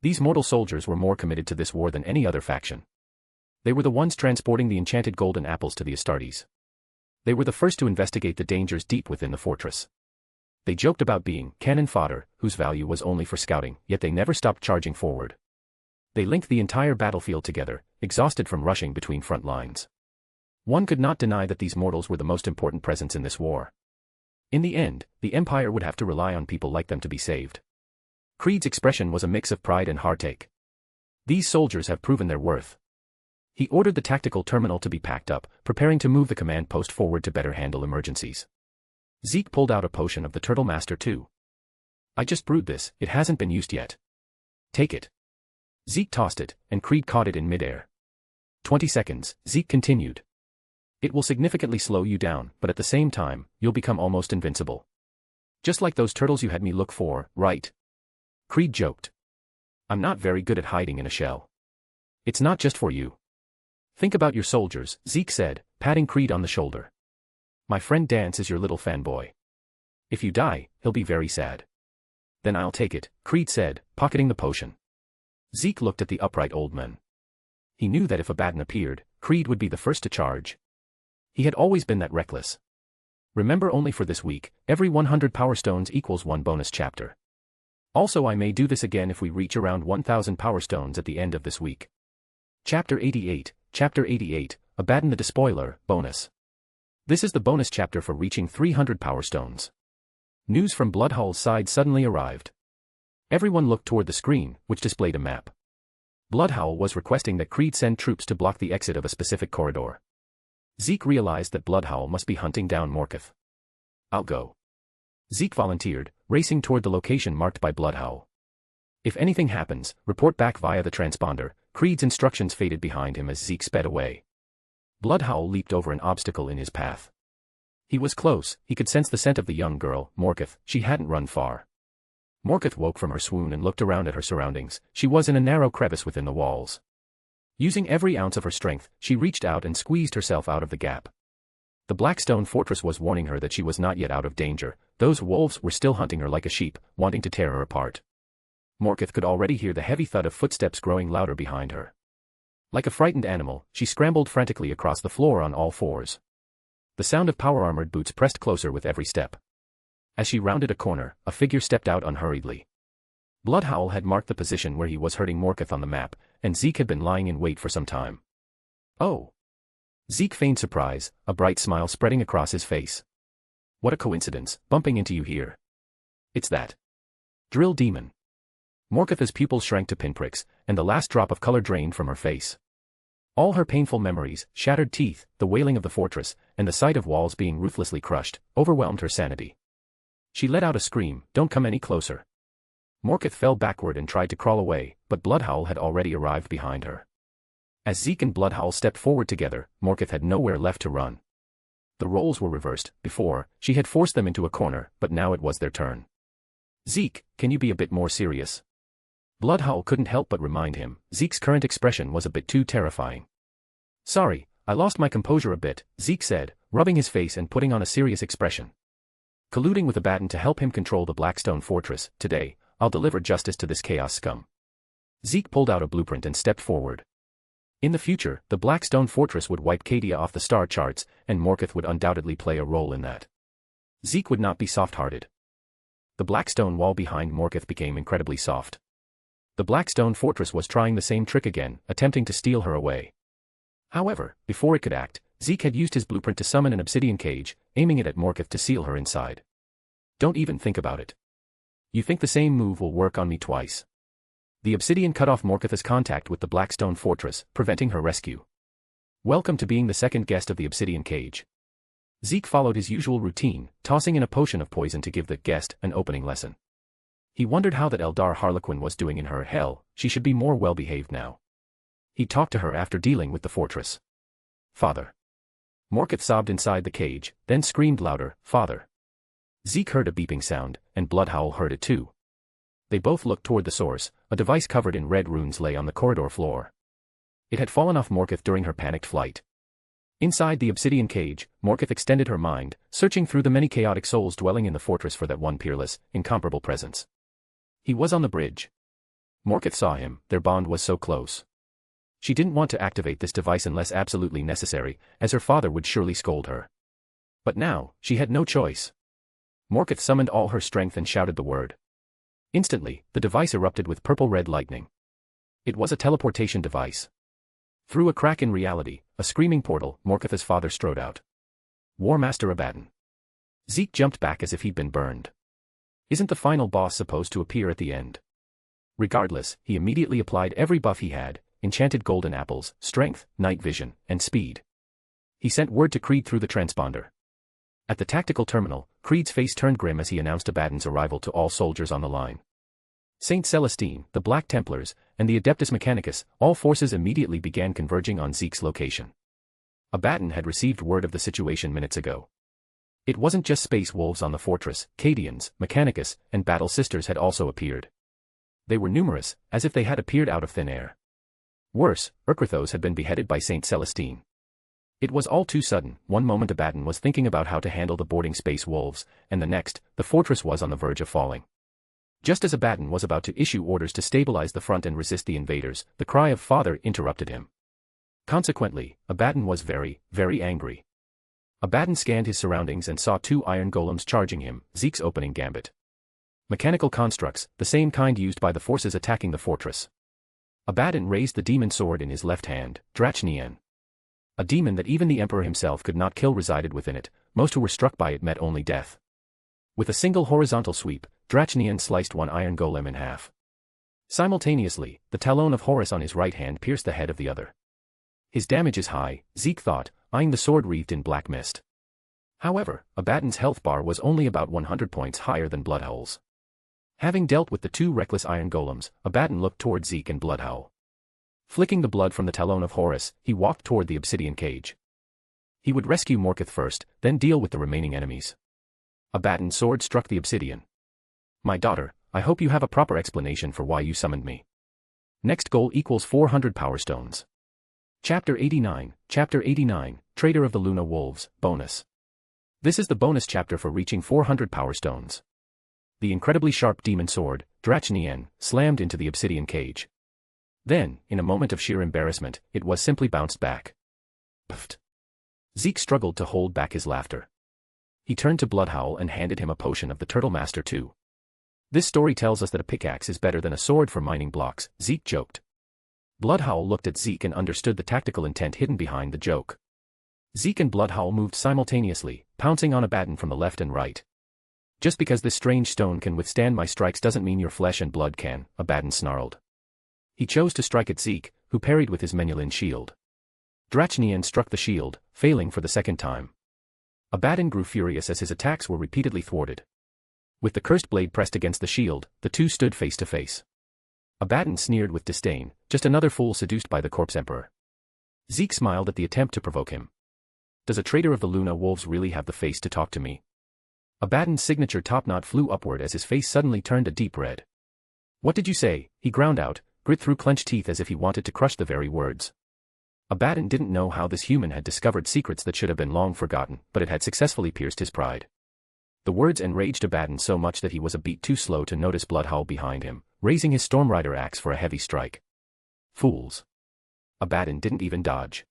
These mortal soldiers were more committed to this war than any other faction. They were the ones transporting the enchanted golden apples to the Astartes. They were the first to investigate the dangers deep within the fortress. They joked about being cannon fodder, whose value was only for scouting, yet they never stopped charging forward. They linked the entire battlefield together, exhausted from rushing between front lines. One could not deny that these mortals were the most important presence in this war. In the end, the Empire would have to rely on people like them to be saved. Creed's expression was a mix of pride and heartache. These soldiers have proven their worth. He ordered the tactical terminal to be packed up, preparing to move the command post forward to better handle emergencies. Zeke pulled out a potion of the Turtle Master too. I just brewed this, it hasn't been used yet. Take it. Zeke tossed it, and Creed caught it in midair. 20 seconds, Zeke continued. It will significantly slow you down, but at the same time, you'll become almost invincible. Just like those turtles you had me look for, right? Creed joked. I'm not very good at hiding in a shell. It's not just for you. Think about your soldiers, Zeke said, patting Creed on the shoulder. My friend Dance is your little fanboy. If you die, he'll be very sad. Then I'll take it, Creed said, pocketing the potion. Zeke looked at the upright old man. He knew that if Abaddon appeared, Creed would be the first to charge. He had always been that reckless. Remember, only for this week, every 100 power stones equals 1 bonus chapter. Also, I may do this again if we reach around 1,000 power stones at the end of this week. Chapter 88, Abaddon the Despoiler, bonus. This is the bonus chapter for reaching 300 power stones. News from Bloodhull's side suddenly arrived. Everyone looked toward the screen, which displayed a map. Bloodhull was requesting that Creed send troops to block the exit of a specific corridor. Zeke realized that Bloodhull must be hunting down Morketh. I'll go. Zeke volunteered, racing toward the location marked by Bloodhull. If anything happens, report back via the transponder. Creed's instructions faded behind him as Zeke sped away. Bloodhull leaped over an obstacle in his path. He was close, he could sense the scent of the young girl, Morketh. She hadn't run far. Morketh woke from her swoon and looked around at her surroundings. She was in a narrow crevice within the walls. Using every ounce of her strength, she reached out and squeezed herself out of the gap. The Blackstone fortress was warning her that she was not yet out of danger. Those wolves were still hunting her like a sheep, wanting to tear her apart. Morketh could already hear the heavy thud of footsteps growing louder behind her. Like a frightened animal, she scrambled frantically across the floor on all fours. The sound of power-armored boots pressed closer with every step. As she rounded a corner, a figure stepped out unhurriedly. Bloodhowl had marked the position where he was hurting Morketh on the map, and Zeke had been lying in wait for some time. Oh! Zeke feigned surprise, a bright smile spreading across his face. What a coincidence, bumping into you here. It's that drill demon. Morketh's pupils shrank to pinpricks, and the last drop of color drained from her face. All her painful memories, shattered teeth, the wailing of the fortress, and the sight of walls being ruthlessly crushed, overwhelmed her sanity. She let out a scream, "Don't come any closer." Morketh fell backward and tried to crawl away, but Bloodhowl had already arrived behind her. As Zeke and Bloodhowl stepped forward together, Morketh had nowhere left to run. The roles were reversed. Before, she had forced them into a corner, but now it was their turn. Zeke, can you be a bit more serious? Bloodhowl couldn't help but remind him, Zeke's current expression was a bit too terrifying. Sorry, I lost my composure a bit, Zeke said, rubbing his face and putting on a serious expression. Colluding with Abaddon to help him control the Blackstone Fortress, today, I'll deliver justice to this chaos scum. Zeke pulled out a blueprint and stepped forward. In the future, the Blackstone Fortress would wipe Cadia off the star charts, and Morketh would undoubtedly play a role in that. Zeke would not be soft-hearted. The Blackstone wall behind Morketh became incredibly soft. The Blackstone Fortress was trying the same trick again, attempting to steal her away. However, before it could act, Zeke had used his blueprint to summon an obsidian cage, aiming it at Morketh to seal her inside. Don't even think about it. You think the same move will work on me twice. The obsidian cut off Morketh's contact with the Blackstone Fortress, preventing her rescue. Welcome to being the second guest of the obsidian cage. Zeke followed his usual routine, tossing in a potion of poison to give the guest an opening lesson. He wondered how that Eldar Harlequin was doing in her hell. She should be more well-behaved now. He talked to her after dealing with the fortress. Father. Morkith sobbed inside the cage, then screamed louder, Father. Zeke heard a beeping sound, and Bloodhowl heard it too. They both looked toward the source. A device covered in red runes lay on the corridor floor. It had fallen off Morkith during her panicked flight. Inside the obsidian cage, Morkith extended her mind, searching through the many chaotic souls dwelling in the fortress for that one peerless, incomparable presence. He was on the bridge. Morkith saw him, their bond was so close. She didn't want to activate this device unless absolutely necessary, as her father would surely scold her. But now, she had no choice. Morkith summoned all her strength and shouted the word. Instantly, the device erupted with purple-red lightning. It was a teleportation device. Through a crack in reality, a screaming portal, Morkith's father strode out. War Master Abaddon. Zeke jumped back as if he'd been burned. Isn't the final boss supposed to appear at the end? Regardless, he immediately applied every buff he had, enchanted golden apples, strength, night vision, and speed. He sent word to Creed through the transponder. At the tactical terminal, Creed's face turned grim as he announced Abaddon's arrival to all soldiers on the line. Saint Celestine, the Black Templars, and the Adeptus Mechanicus, all forces immediately began converging on Zeke's location. Abaddon had received word of the situation minutes ago. It wasn't just space wolves on the fortress, Cadians, Mechanicus, and Battle Sisters had also appeared. They were numerous, as if they had appeared out of thin air. Worse, Urkrathos had been beheaded by Saint Celestine. It was all too sudden. One moment Abaddon was thinking about how to handle the boarding space wolves, and the next, the fortress was on the verge of falling. Just as Abaddon was about to issue orders to stabilize the front and resist the invaders, the cry of Father interrupted him. Consequently, Abaddon was very, very angry. Abaddon scanned his surroundings and saw 2 Iron Golems charging him, Zeke's opening gambit. Mechanical constructs, the same kind used by the forces attacking the fortress. Abaddon raised the demon sword in his left hand, Drachnien. A demon that even the Emperor himself could not kill resided within it. Most who were struck by it met only death. With a single horizontal sweep, Drachnien sliced one Iron Golem in half. Simultaneously, the talon of Horus on his right hand pierced the head of the other. His damage is high, Zeke thought, eyeing the sword wreathed in black mist. However, Abaddon's health bar was only about 100 points higher than Bloodhowl's. Having dealt with the 2 reckless Iron Golems, Abaddon looked toward Zeke and Bloodhowl. Flicking the blood from the talon of Horus, he walked toward the obsidian cage. He would rescue Morkith first, then deal with the remaining enemies. Abaddon's sword struck the obsidian. My daughter, I hope you have a proper explanation for why you summoned me. Next goal equals 400 power stones. Chapter 89, Trader of the Luna Wolves, bonus. This is the bonus chapter for reaching 400 power stones. The incredibly sharp demon sword, Drachnien, slammed into the obsidian cage. Then, in a moment of sheer embarrassment, it was simply bounced back. Pfft. Zeke struggled to hold back his laughter. He turned to Bloodhowl and handed him a potion of the Turtle Master too. This story tells us that a pickaxe is better than a sword for mining blocks, Zeke joked. Bloodhowl looked at Zeke and understood the tactical intent hidden behind the joke. Zeke and Bloodhowl moved simultaneously, pouncing on Abaddon from the left and right. Just because this strange stone can withstand my strikes doesn't mean your flesh and blood can, Abaddon snarled. He chose to strike at Zeke, who parried with his Menulin shield. Drachnien struck the shield, failing for the second time. Abaddon grew furious as his attacks were repeatedly thwarted. With the cursed blade pressed against the shield, the two stood face to face. Abaddon sneered with disdain, just another fool seduced by the corpse emperor. Zeke smiled at the attempt to provoke him. Does a trader of the Luna Wolves really have the face to talk to me? Abaddon's signature topknot flew upward as his face suddenly turned a deep red. What did you say? He ground out, grit through clenched teeth as if he wanted to crush the very words. Abaddon didn't know how this human had discovered secrets that should have been long forgotten, but it had successfully pierced his pride. The words enraged Abaddon so much that he was a beat too slow to notice Bloodhowl behind him, raising his Stormrider axe for a heavy strike. Fools. Abaddon didn't even dodge.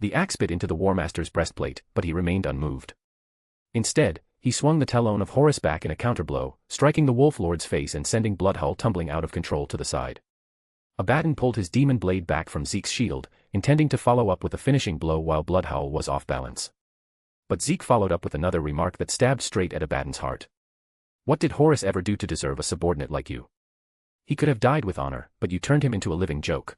The axe bit into the War Master's breastplate, but he remained unmoved. Instead, he swung the talon of Horus back in a counterblow, striking the Wolf Lord's face and sending Bloodhowl tumbling out of control to the side. Abaddon pulled his demon blade back from Zeke's shield, intending to follow up with a finishing blow while Bloodhowl was off balance. But Zeke followed up with another remark that stabbed straight at Abaddon's heart. What did Horus ever do to deserve a subordinate like you? He could have died with honor, but you turned him into a living joke.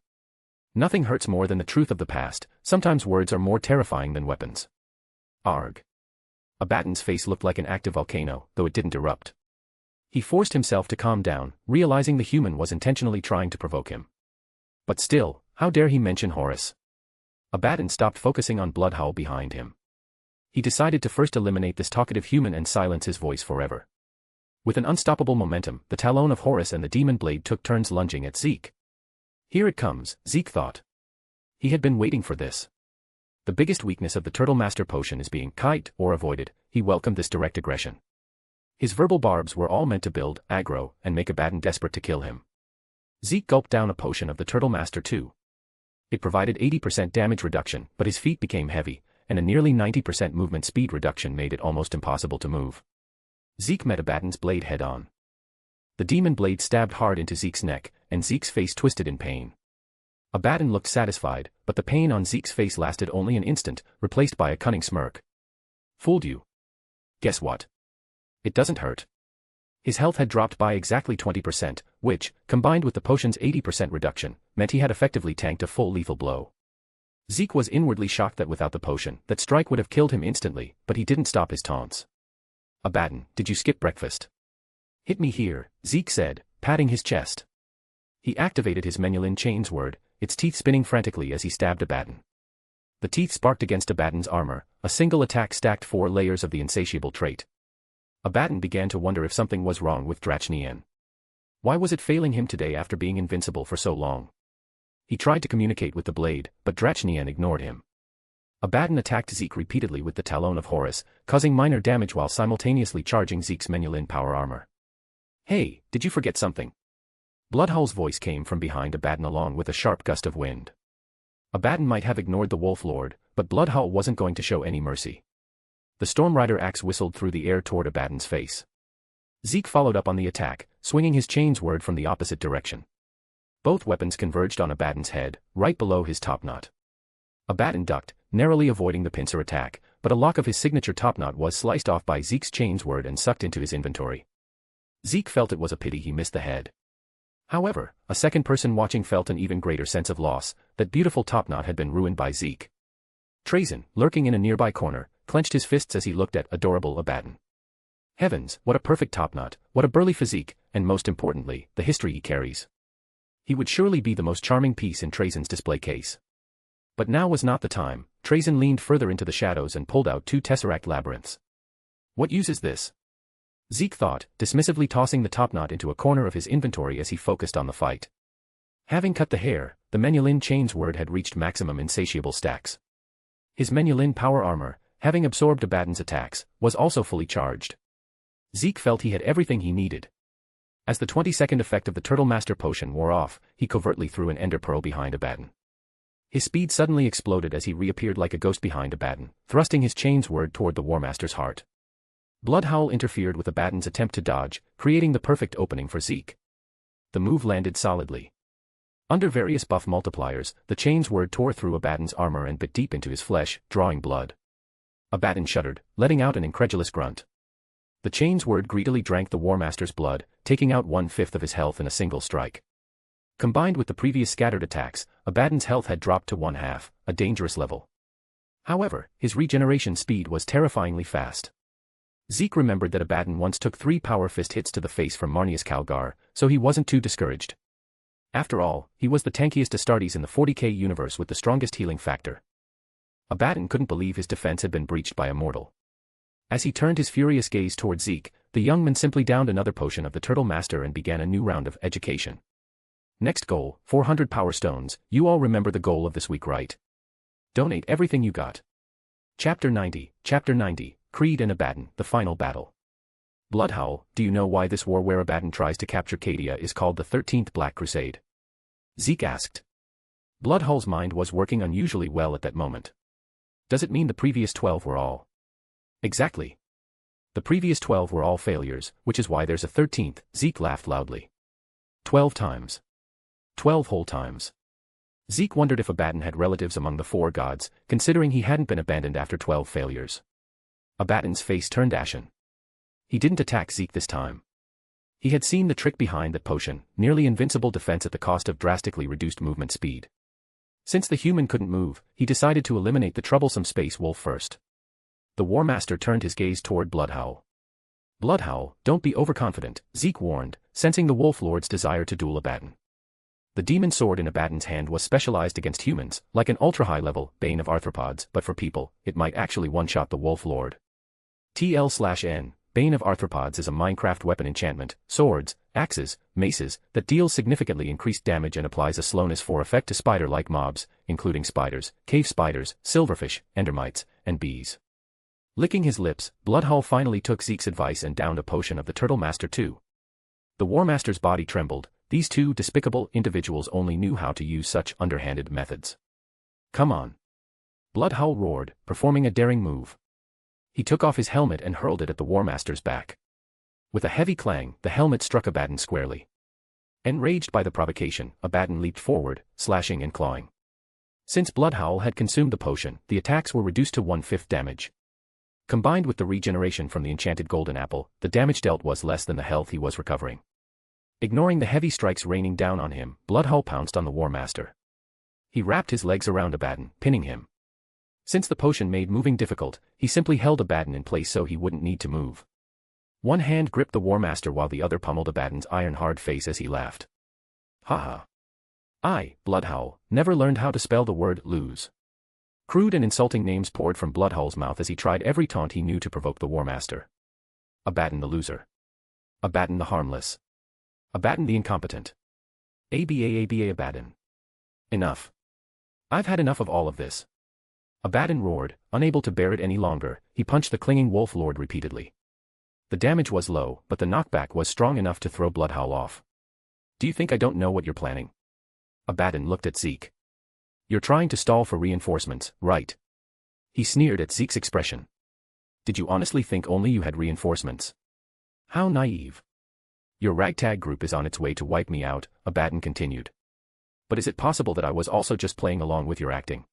Nothing hurts more than the truth of the past. Sometimes words are more terrifying than weapons. Arg. Abaddon's face looked like an active volcano, though it didn't erupt. He forced himself to calm down, realizing the human was intentionally trying to provoke him. But still, how dare he mention Horus? Abaddon stopped focusing on Bloodhowl behind him. He decided to first eliminate this talkative human and silence his voice forever. With an unstoppable momentum, the Talon of Horus and the Demon Blade took turns lunging at Zeke. Here it comes, Zeke thought. He had been waiting for this. The biggest weakness of the Turtle Master potion is being kite or avoided. He welcomed this direct aggression. His verbal barbs were all meant to build, aggro, and make Abaddon desperate to kill him. Zeke gulped down a potion of the Turtle Master too. It provided 80% damage reduction, but his feet became heavy, and a nearly 90% movement speed reduction made it almost impossible to move. Zeke met Abaddon's blade head-on. The demon blade stabbed hard into Zeke's neck, and Zeke's face twisted in pain. Abaddon looked satisfied, but the pain on Zeke's face lasted only an instant, replaced by a cunning smirk. Fooled you. Guess what? It doesn't hurt. His health had dropped by exactly 20%, which, combined with the potion's 80% reduction, meant he had effectively tanked a full lethal blow. Zeke was inwardly shocked that without the potion, that strike would have killed him instantly, but he didn't stop his taunts. Abaddon, did you skip breakfast? Hit me here, Zeke said, patting his chest. He activated his Menullin chains word, its teeth spinning frantically as he stabbed Abaddon. The teeth sparked against Abaddon's armor, a single attack stacked 4 layers of the insatiable trait. Abaddon began to wonder if something was wrong with Drachnien. Why was it failing him today after being invincible for so long? He tried to communicate with the blade, but Drachnien ignored him. Abaddon attacked Zeke repeatedly with the Talon of Horus, causing minor damage while simultaneously charging Zeke's Menullin power armor. Hey, did you forget something? Bloodhowl's voice came from behind Abaddon along with a sharp gust of wind. Abaddon might have ignored the Wolf Lord, but Bloodhowl wasn't going to show any mercy. The Stormrider axe whistled through the air toward Abaddon's face. Zeke followed up on the attack, swinging his chains word from the opposite direction. Both weapons converged on Abaddon's head, right below his topknot. Abaddon ducked, narrowly avoiding the pincer attack, but a lock of his signature topknot was sliced off by Zeke's chains word and sucked into his inventory. Zeke felt it was a pity he missed the head. However, a second person watching felt an even greater sense of loss. That beautiful topknot had been ruined by Zeke. Trazyn, lurking in a nearby corner, clenched his fists as he looked at adorable Abaddon. Heavens, what a perfect topknot, what a burly physique, and most importantly, the history he carries. He would surely be the most charming piece in Trazyn's display case. But now was not the time. Trazyn leaned further into the shadows and pulled out 2 tesseract labyrinths. What use is this? Zeke thought, dismissively tossing the topknot into a corner of his inventory as he focused on the fight. Having cut the hair, the Menullin chains word had reached maximum insatiable stacks. His Menullin power armor, having absorbed Abaddon's attacks, was also fully charged. Zeke felt he had everything he needed. As the 20-second effect of the Turtle Master potion wore off, he covertly threw an ender pearl behind Abaddon. His speed suddenly exploded as he reappeared like a ghost behind Abaddon, thrusting his chains word toward the War Master's heart. Bloodhowl interfered with Abaddon's attempt to dodge, creating the perfect opening for Zeke. The move landed solidly. Under various buff multipliers, the chains word tore through Abaddon's armor and bit deep into his flesh, drawing blood. Abaddon shuddered, letting out an incredulous grunt. The chains word greedily drank the War Master's blood, taking out 1/5 of his health in a single strike. Combined with the previous scattered attacks, Abaddon's health had dropped to 1/2, a dangerous level. However, his regeneration speed was terrifyingly fast. Zeke remembered that Abaddon once took 3 power fist hits to the face from Marneus Calgar, so he wasn't too discouraged. After all, he was the tankiest Astartes in the 40k universe with the strongest healing factor. Abaddon couldn't believe his defense had been breached by a mortal. As he turned his furious gaze toward Zeke, the young man simply downed another potion of the Turtle Master and began a new round of education. Next goal, 400 power stones. You all remember the goal of this week, right? Donate everything you got. Chapter 90, Creed and Abaddon, the final battle. Bloodhowl, do you know why this war where Abaddon tries to capture Cadia is called the 13th Black Crusade? Zeke asked. Bloodhowl's mind was working unusually well at that moment. Does it mean the previous 12 were all? Exactly. The previous 12 were all failures, which is why there's a 13th, Zeke laughed loudly. 12 times. 12 whole times. Zeke wondered if Abaddon had relatives among the 4 gods, considering he hadn't been abandoned after 12 failures. Abaddon's face turned ashen. He didn't attack Zeke this time. He had seen the trick behind that potion, nearly invincible defense at the cost of drastically reduced movement speed. Since the human couldn't move, he decided to eliminate the troublesome space wolf first. The War Master turned his gaze toward Bloodhowl. Bloodhowl, don't be overconfident, Zeke warned, sensing the Wolf Lord's desire to duel Abaddon. The demon sword in Abaddon's hand was specialized against humans, like an ultra-high-level Bane of Arthropods, but for people, it might actually one-shot the Wolf Lord. TL/N, Bane of Arthropods is a Minecraft weapon enchantment, swords, axes, maces, that deals significantly increased damage and applies a slowness 4 effect to spider-like mobs, including spiders, cave spiders, silverfish, endermites, and bees. Licking his lips, Bloodhull finally took Zeke's advice and downed a potion of the Turtle Master too. The War Master's body trembled. These two despicable individuals only knew how to use such underhanded methods. Come on. Bloodhull roared, performing a daring move. He took off his helmet and hurled it at the War Master's back. With a heavy clang, the helmet struck Abaddon squarely. Enraged by the provocation, Abaddon leaped forward, slashing and clawing. Since Bloodhowl had consumed the potion, the attacks were reduced to 1/5 damage. Combined with the regeneration from the enchanted golden apple, the damage dealt was less than the health he was recovering. Ignoring the heavy strikes raining down on him, Bloodhull pounced on the War Master. He wrapped his legs around Abaddon, pinning him. Since the potion made moving difficult, he simply held Abaddon in place so he wouldn't need to move. One hand gripped the War Master while the other pummeled Abaddon's iron-hard face as he laughed. Haha. I, Bloodhowl, never learned how to spell the word lose. Crude and insulting names poured from Bloodhull's mouth as he tried every taunt he knew to provoke the War Master. Abaddon the loser. Abaddon the harmless. Abaddon the incompetent. ABA Abaddon. Enough. I've had enough of all of this. Abaddon roared, unable to bear it any longer. He punched the clinging Wolf Lord repeatedly. The damage was low, but the knockback was strong enough to throw Bloodhowl off. Do you think I don't know what you're planning? Abaddon looked at Zeke. You're trying to stall for reinforcements, right? He sneered at Zeke's expression. Did you honestly think only you had reinforcements? How naive. Your ragtag group is on its way to wipe me out, Abaddon continued. But is it possible that I was also just playing along with your acting?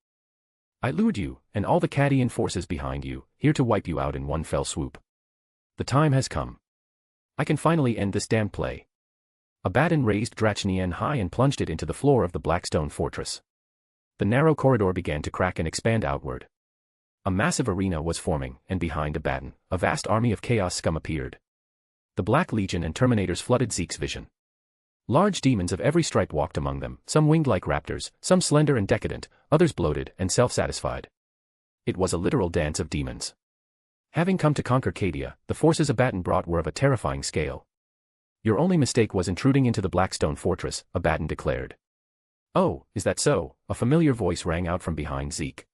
I lured you, and all the Cadian forces behind you, here to wipe you out in one fell swoop. The time has come. I can finally end this damned play. Abaddon raised Drachnien high and plunged it into the floor of the Blackstone Fortress. The narrow corridor began to crack and expand outward. A massive arena was forming, and behind Abaddon, a vast army of chaos scum appeared. The Black Legion and Terminators flooded Zeke's vision. Large demons of every stripe walked among them, some winged like raptors, some slender and decadent, others bloated and self-satisfied. It was a literal dance of demons. Having come to conquer Cadia, the forces Abaddon brought were of a terrifying scale. Your only mistake was intruding into the Blackstone Fortress, Abaddon declared. Oh, is that so? A familiar voice rang out from behind Zeke.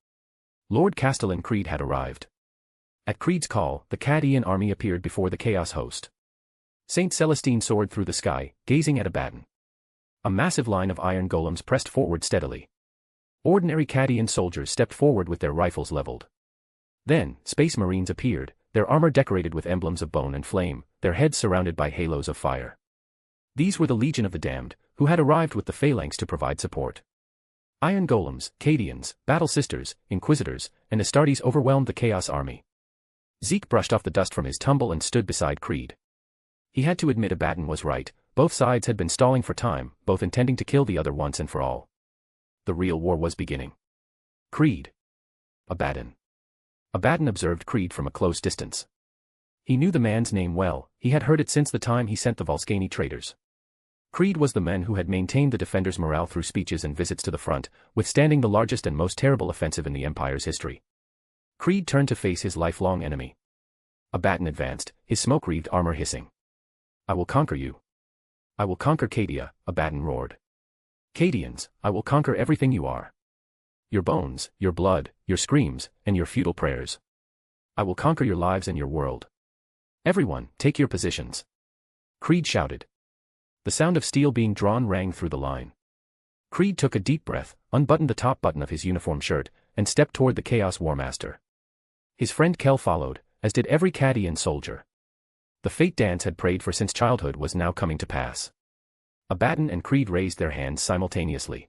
Lord Castellan Creed had arrived. At Creed's call, the Cadian army appeared before the Chaos host. Saint Celestine soared through the sky, gazing at Abaddon. A massive line of Iron Golems pressed forward steadily. Ordinary Cadian soldiers stepped forward with their rifles leveled. Then, Space Marines appeared, their armor decorated with emblems of bone and flame, their heads surrounded by halos of fire. These were the Legion of the Damned, who had arrived with the Phalanx to provide support. Iron Golems, Cadians, Battle Sisters, Inquisitors, and Astartes overwhelmed the Chaos army. Zeke brushed off the dust from his tumble and stood beside Creed. He had to admit Abaddon was right, both sides had been stalling for time, both intending to kill the other once and for all. The real war was beginning. Creed. Abaddon. Abaddon observed Creed from a close distance. He knew the man's name well, he had heard it since the time he sent the Volscani traitors. Creed was the man who had maintained the defenders' morale through speeches and visits to the front, withstanding the largest and most terrible offensive in the Empire's history. Creed turned to face his lifelong enemy. Abaddon advanced, his smoke-wreathed armor hissing. I will conquer you. I will conquer Cadia, Abaddon roared. Cadians, I will conquer everything you are. Your bones, your blood, your screams, and your futile prayers. I will conquer your lives and your world. Everyone, take your positions. Creed shouted. The sound of steel being drawn rang through the line. Creed took a deep breath, unbuttoned the top button of his uniform shirt, and stepped toward the Chaos War Master. His friend Kel followed, as did every Cadian soldier. The fate Dance had prayed for since childhood was now coming to pass. Abaddon and Creed raised their hands simultaneously.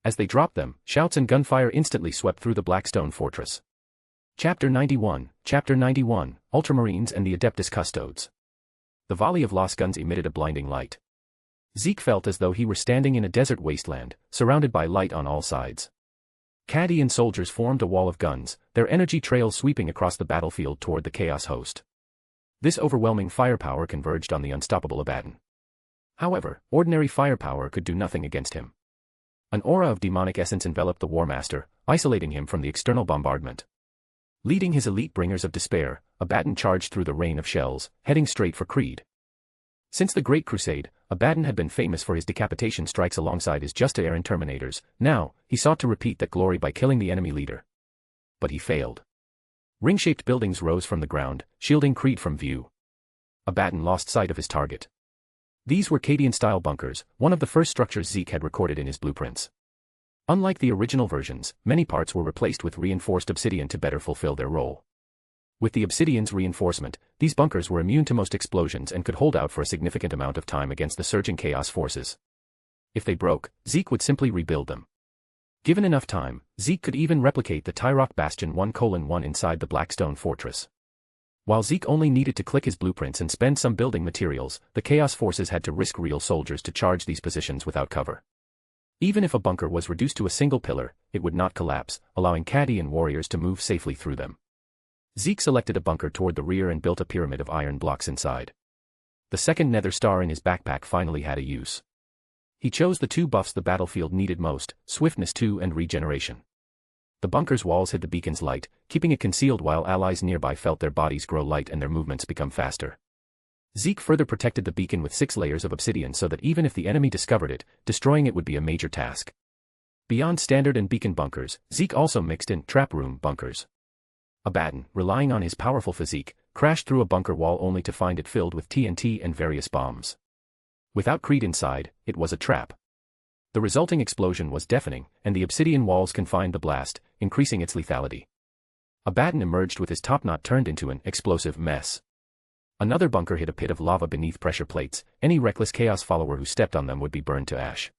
As they dropped them, shouts and gunfire instantly swept through the Blackstone Fortress. Chapter 91, Ultramarines and the Adeptus Custodes. The volley of lost guns emitted a blinding light. Zeke felt as though he were standing in a desert wasteland, surrounded by light on all sides. Cadian soldiers formed a wall of guns, their energy trails sweeping across the battlefield toward the Chaos host. This overwhelming firepower converged on the unstoppable Abaddon. However, ordinary firepower could do nothing against him. An aura of demonic essence enveloped the War Master, isolating him from the external bombardment. Leading his elite bringers of despair, Abaddon charged through the rain of shells, heading straight for Creed. Since the Great Crusade, Abaddon had been famous for his decapitation strikes alongside his just-to-Aaron Terminators. Now, he sought to repeat that glory by killing the enemy leader. But he failed. Ring-shaped buildings rose from the ground, shielding Creed from view. Abaddon lost sight of his target. These were Cadian-style bunkers, one of the first structures Zeke had recorded in his blueprints. Unlike the original versions, many parts were replaced with reinforced obsidian to better fulfill their role. With the obsidian's reinforcement, these bunkers were immune to most explosions and could hold out for a significant amount of time against the surging chaos forces. If they broke, Zeke would simply rebuild them. Given enough time, Zeke could even replicate the Tyrock Bastion 1:1 inside the Blackstone Fortress. While Zeke only needed to click his blueprints and spend some building materials, the chaos forces had to risk real soldiers to charge these positions without cover. Even if a bunker was reduced to a single pillar, it would not collapse, allowing Cadian warriors to move safely through them. Zeke selected a bunker toward the rear and built a pyramid of iron blocks inside. The second nether star in his backpack finally had a use. He chose the two buffs the battlefield needed most, Swiftness 2 and Regeneration. The bunker's walls hid the beacon's light, keeping it concealed while allies nearby felt their bodies grow light and their movements become faster. Zeke further protected the beacon with 6 layers of obsidian so that even if the enemy discovered it, destroying it would be a major task. Beyond standard and beacon bunkers, Zeke also mixed in trap room bunkers. Abaddon, relying on his powerful physique, crashed through a bunker wall only to find it filled with TNT and various bombs. Without Creed inside, it was a trap. The resulting explosion was deafening, and the obsidian walls confined the blast, increasing its lethality. Abaddon emerged with his top knot turned into an explosive mess. Another bunker hid a pit of lava beneath pressure plates. Any reckless chaos follower who stepped on them would be burned to ash.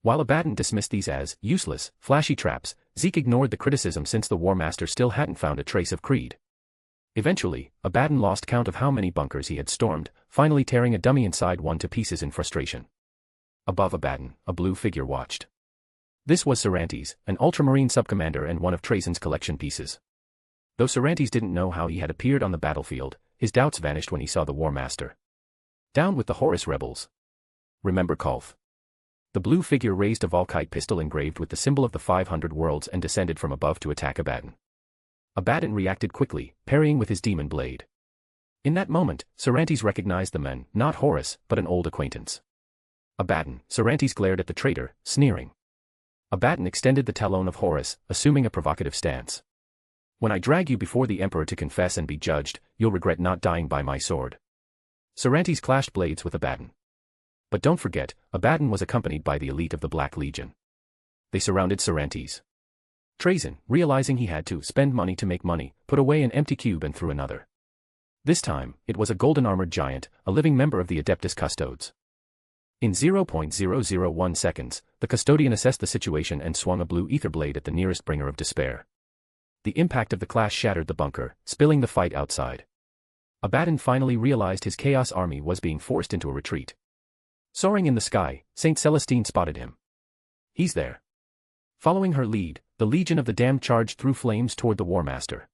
While Abaddon dismissed these as useless, flashy traps, Zeke ignored the criticism since the War Master still hadn't found a trace of Creed. Eventually, Abaddon lost count of how many bunkers he had stormed, finally tearing a dummy inside one to pieces in frustration. Above Abaddon, a blue figure watched. This was Cervantes, an ultramarine subcommander and one of Trajan's collection pieces. Though Cervantes didn't know how he had appeared on the battlefield, his doubts vanished when he saw the War Master. Down with the Horus rebels. Remember Kolth. The blue figure raised a Volkite pistol engraved with the symbol of the 500 worlds and descended from above to attack Abaddon. Abaddon reacted quickly, parrying with his demon blade. In that moment, Cervantes recognized the men, not Horus, but an old acquaintance. Abaddon, Cervantes glared at the traitor, sneering. Abaddon extended the talon of Horus, assuming a provocative stance. When I drag you before the Emperor to confess and be judged, you'll regret not dying by my sword. Cervantes clashed blades with Abaddon. But don't forget, Abaddon was accompanied by the elite of the Black Legion. They surrounded Cervantes. Trajan, realizing he had to spend money to make money, put away an empty cube and threw another. This time, it was a golden-armored giant, a living member of the Adeptus Custodes. In 0.001 seconds, the custodian assessed the situation and swung a blue ether blade at the nearest bringer of despair. The impact of the clash shattered the bunker, spilling the fight outside. Abaddon finally realized his Chaos army was being forced into a retreat. Soaring in the sky, Saint Celestine spotted him. He's there. Following her lead, the Legion of the Damned charged through flames toward the War Master.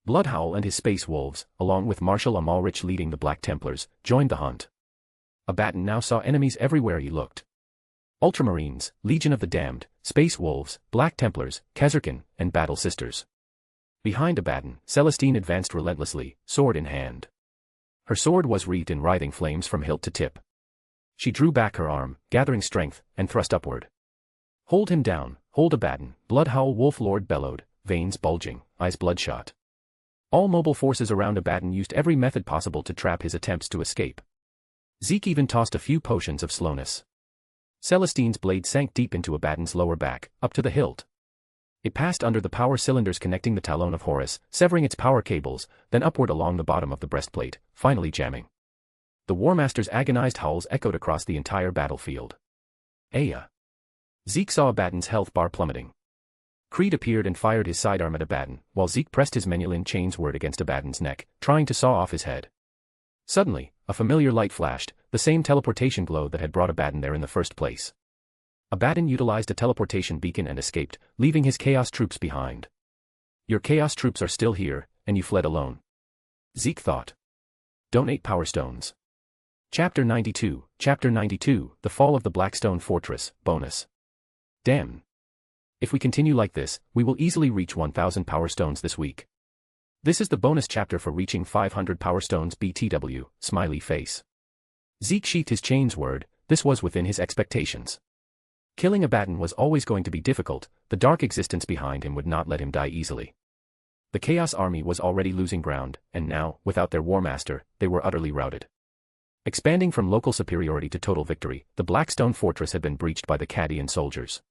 Bloodhowl and his Space Wolves, along with Marshal Amalrich leading the Black Templars, joined the hunt. Abaddon now saw enemies everywhere he looked. Ultramarines, Legion of the Damned, Space Wolves, Black Templars, Khazarkin, and Battle Sisters. Behind Abaddon, Celestine advanced relentlessly, sword in hand. Her sword was wreathed in writhing flames from hilt to tip. She drew back her arm, gathering strength, and thrust upward. Hold him down, hold Abaddon, Bloodhowl Wolf Lord bellowed, veins bulging, eyes bloodshot. All mobile forces around Abaddon used every method possible to trap his attempts to escape. Zeke even tossed a few potions of slowness. Celestine's blade sank deep into Abaddon's lower back, up to the hilt. It passed under the power cylinders connecting the talon of Horus, severing its power cables, then upward along the bottom of the breastplate, finally jamming. The War Master's agonized howls echoed across the entire battlefield. Aya. Zeke saw Abaddon's health bar plummeting. Creed appeared and fired his sidearm at Abaddon, while Zeke pressed his Menulin chains word against Abaddon's neck, trying to saw off his head. Suddenly, a familiar light flashed, the same teleportation glow that had brought Abaddon there in the first place. Abaddon utilized a teleportation beacon and escaped, leaving his Chaos troops behind. Your Chaos troops are still here, and you fled alone. Zeke thought. Donate Power Stones. Chapter 92, The Fall of the Blackstone Fortress, bonus. Damn. If we continue like this, we will easily reach 1000 power stones this week. This is the bonus chapter for reaching 500 power stones BTW, smiley face. Zeke sheathed his chains word, this was within his expectations. Killing Abaddon was always going to be difficult, the dark existence behind him would not let him die easily. The Chaos Army was already losing ground, and now, without their War Master, they were utterly routed. Expanding from local superiority to total victory, the Blackstone Fortress had been breached by the Cadian soldiers.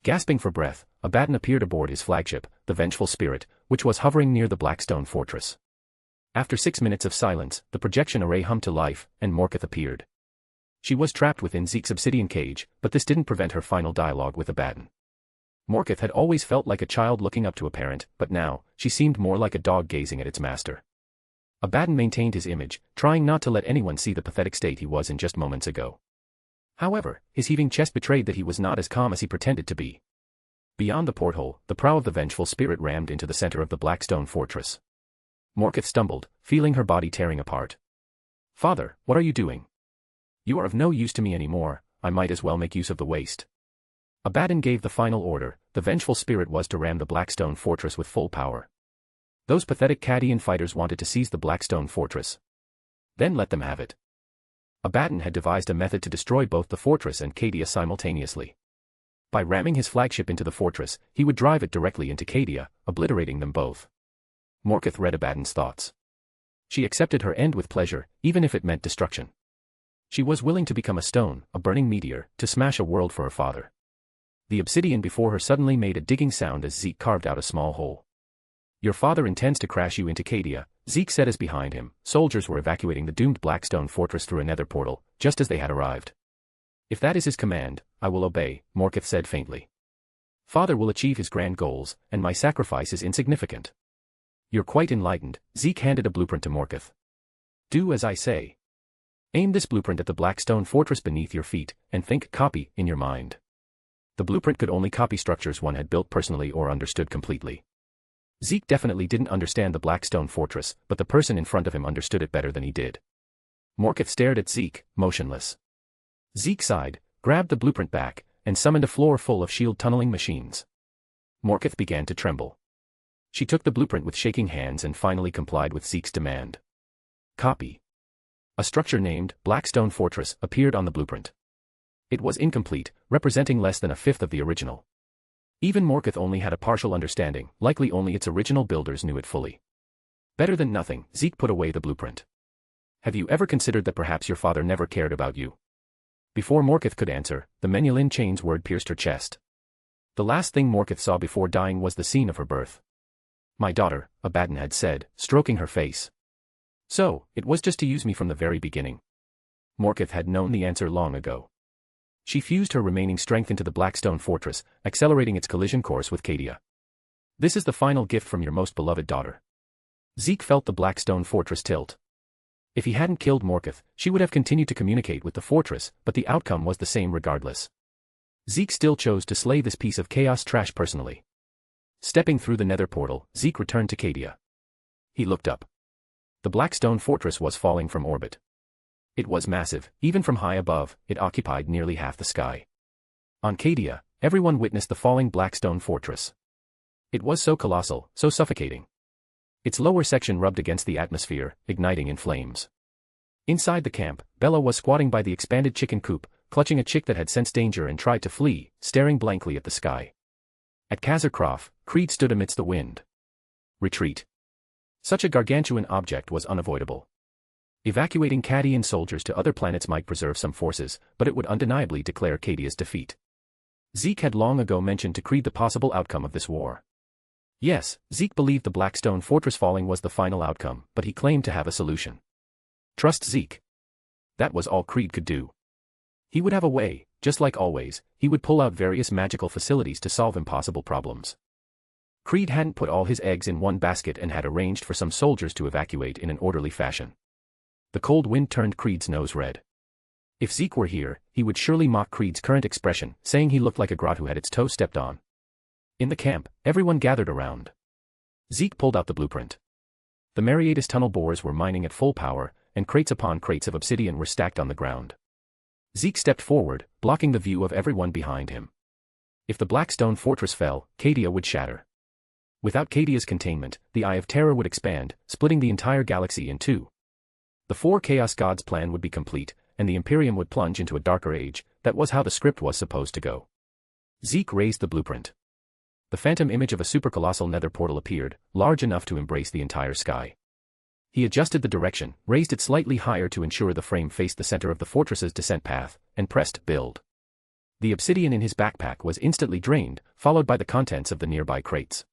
Gasping for breath, Abaddon appeared aboard his flagship, the Vengeful Spirit, which was hovering near the Blackstone Fortress. After 6 minutes of silence, the projection array hummed to life, and Morkith appeared. She was trapped within Zeke's obsidian cage, but this didn't prevent her final dialogue with Abaddon. Morkith had always felt like a child looking up to a parent, but now, she seemed more like a dog gazing at its master. Abaddon maintained his image, trying not to let anyone see the pathetic state he was in just moments ago. However, his heaving chest betrayed that he was not as calm as he pretended to be. Beyond the porthole, the prow of the Vengeful Spirit rammed into the center of the Blackstone Fortress. Morkith stumbled, feeling her body tearing apart. "Father, what are you doing? You are of no use to me anymore, I might as well make use of the waste." Abaddon gave the final order, the Vengeful Spirit was to ram the Blackstone Fortress with full power. Those pathetic Cadian fighters wanted to seize the Blackstone Fortress. Then let them have it. Abaddon had devised a method to destroy both the fortress and Cadia simultaneously. By ramming his flagship into the fortress, he would drive it directly into Cadia, obliterating them both. Morkith read Abaddon's thoughts. She accepted her end with pleasure, even if it meant destruction. She was willing to become a stone, a burning meteor, to smash a world for her father. The obsidian before her suddenly made a digging sound as Zeke carved out a small hole. "Your father intends to crash you into Cadia," Zeke said as behind him, soldiers were evacuating the doomed Blackstone Fortress through a nether portal, just as they had arrived. "If that is his command, I will obey," Morkith said faintly. "Father will achieve his grand goals, and my sacrifice is insignificant." "You're quite enlightened," Zeke handed a blueprint to Morkith. "Do as I say. Aim this blueprint at the Blackstone Fortress beneath your feet, and think copy in your mind." The blueprint could only copy structures one had built personally or understood completely. Zeke definitely didn't understand the Blackstone Fortress, but the person in front of him understood it better than he did. Morkith stared at Zeke, motionless. Zeke sighed, grabbed the blueprint back, and summoned a floor full of shield tunneling machines. Morkith began to tremble. She took the blueprint with shaking hands and finally complied with Zeke's demand. Copy. A structure named Blackstone Fortress appeared on the blueprint. It was incomplete, representing less than a fifth of the original. Even Morkith only had a partial understanding, likely only its original builders knew it fully. Better than nothing, Zeke put away the blueprint. "Have you ever considered that perhaps your father never cared about you?" Before Morkith could answer, the Menulin chains word pierced her chest. The last thing Morkith saw before dying was the scene of her birth. "My daughter," Abaddon had said, stroking her face. "So, it was just to use me from the very beginning." Morkith had known the answer long ago. She fused her remaining strength into the Blackstone Fortress, accelerating its collision course with Cadia. "This is the final gift from your most beloved daughter." Zeke felt the Blackstone Fortress tilt. If he hadn't killed Morkith, she would have continued to communicate with the fortress, but the outcome was the same regardless. Zeke still chose to slay this piece of chaos trash personally. Stepping through the nether portal, Zeke returned to Cadia. He looked up. The Blackstone Fortress was falling from orbit. It was massive, even from high above, it occupied nearly half the sky. On Cadia, everyone witnessed the falling Blackstone Fortress. It was so colossal, so suffocating. Its lower section rubbed against the atmosphere, igniting in flames. Inside the camp, Bella was squatting by the expanded chicken coop, clutching a chick that had sensed danger and tried to flee, staring blankly at the sky. At Kazarkrof, Creed stood amidst the wind. Retreat. Such a gargantuan object was unavoidable. Evacuating Cadian soldiers to other planets might preserve some forces, but it would undeniably declare Cadia's defeat. Zeke had long ago mentioned to Creed the possible outcome of this war. Yes, Zeke believed the Blackstone Fortress falling was the final outcome, but he claimed to have a solution. Trust Zeke. That was all Creed could do. He would have a way, just like always, he would pull out various magical facilities to solve impossible problems. Creed hadn't put all his eggs in one basket and had arranged for some soldiers to evacuate in an orderly fashion. The cold wind turned Creed's nose red. If Zeke were here, he would surely mock Creed's current expression, saying he looked like a grot who had its toe stepped on. In the camp, everyone gathered around. Zeke pulled out the blueprint. The Mariatis tunnel bores were mining at full power, and crates upon crates of obsidian were stacked on the ground. Zeke stepped forward, blocking the view of everyone behind him. If the black stone fortress fell, Cadia would shatter. Without Cadia's containment, the Eye of Terror would expand, splitting the entire galaxy in two. The four Chaos Gods' plan would be complete, and the Imperium would plunge into a darker age. That was how the script was supposed to go. Zeke raised the blueprint. The phantom image of a supercolossal nether portal appeared, large enough to embrace the entire sky. He adjusted the direction, raised it slightly higher to ensure the frame faced the center of the fortress's descent path, and pressed build. The obsidian in his backpack was instantly drained, followed by the contents of the nearby crates.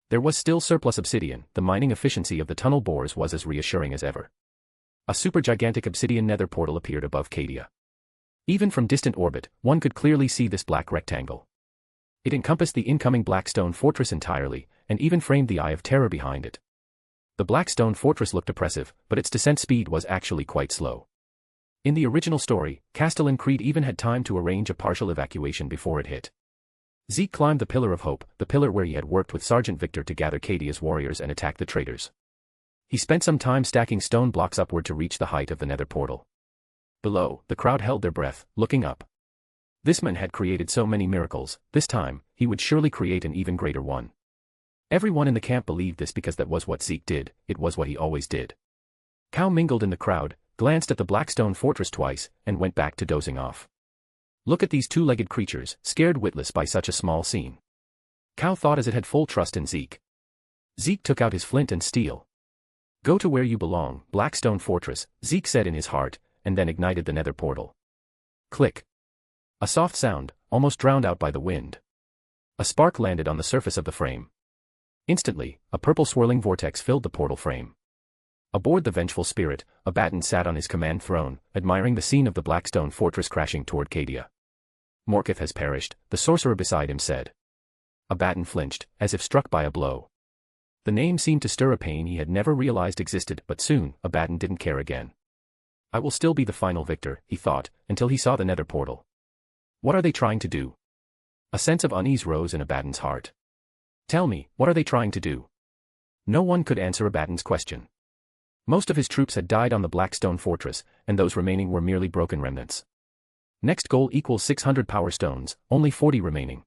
There was still surplus obsidian. The mining efficiency of the tunnel bores was as reassuring as ever. A supergigantic obsidian nether portal appeared above Cadia. Even from distant orbit, one could clearly see this black rectangle. It encompassed the incoming Blackstone fortress entirely, and even framed the Eye of Terror behind it. The Blackstone fortress looked oppressive, but its descent speed was actually quite slow. In the original story, Castellan Creed even had time to arrange a partial evacuation before it hit. Zeke climbed the Pillar of Hope, the pillar where he had worked with Sergeant Victor to gather Cadia's warriors and attack the traitors. He spent some time stacking stone blocks upward to reach the height of the nether portal. Below, the crowd held their breath, looking up. This man had created so many miracles. This time, he would surely create an even greater one. Everyone in the camp believed this because that was what Zeke did. It was what he always did. Cow mingled in the crowd, glanced at the Blackstone fortress twice, and went back to dozing off. Look at these two-legged creatures, scared witless by such a small scene. Cow thought as it had full trust in Zeke. Zeke took out his flint and steel. Go to where you belong, Blackstone fortress, Zeke said in his heart, and then ignited the nether portal. Click. A soft sound, almost drowned out by the wind. A spark landed on the surface of the frame. Instantly, a purple swirling vortex filled the portal frame. Aboard the vengeful spirit, Abaddon sat on his command throne, admiring the scene of the Blackstone fortress crashing toward Cadia. Morkith has perished, the sorcerer beside him said. Abaddon flinched, as if struck by a blow. The name seemed to stir a pain he had never realized existed, but soon, Abaddon didn't care again. I will still be the final victor, he thought, until he saw the nether portal. What are they trying to do? A sense of unease rose in Abaddon's heart. Tell me, what are they trying to do? No one could answer Abaddon's question. Most of his troops had died on the Blackstone fortress, and those remaining were merely broken remnants. Next goal equals 600 power stones, only 40 remaining.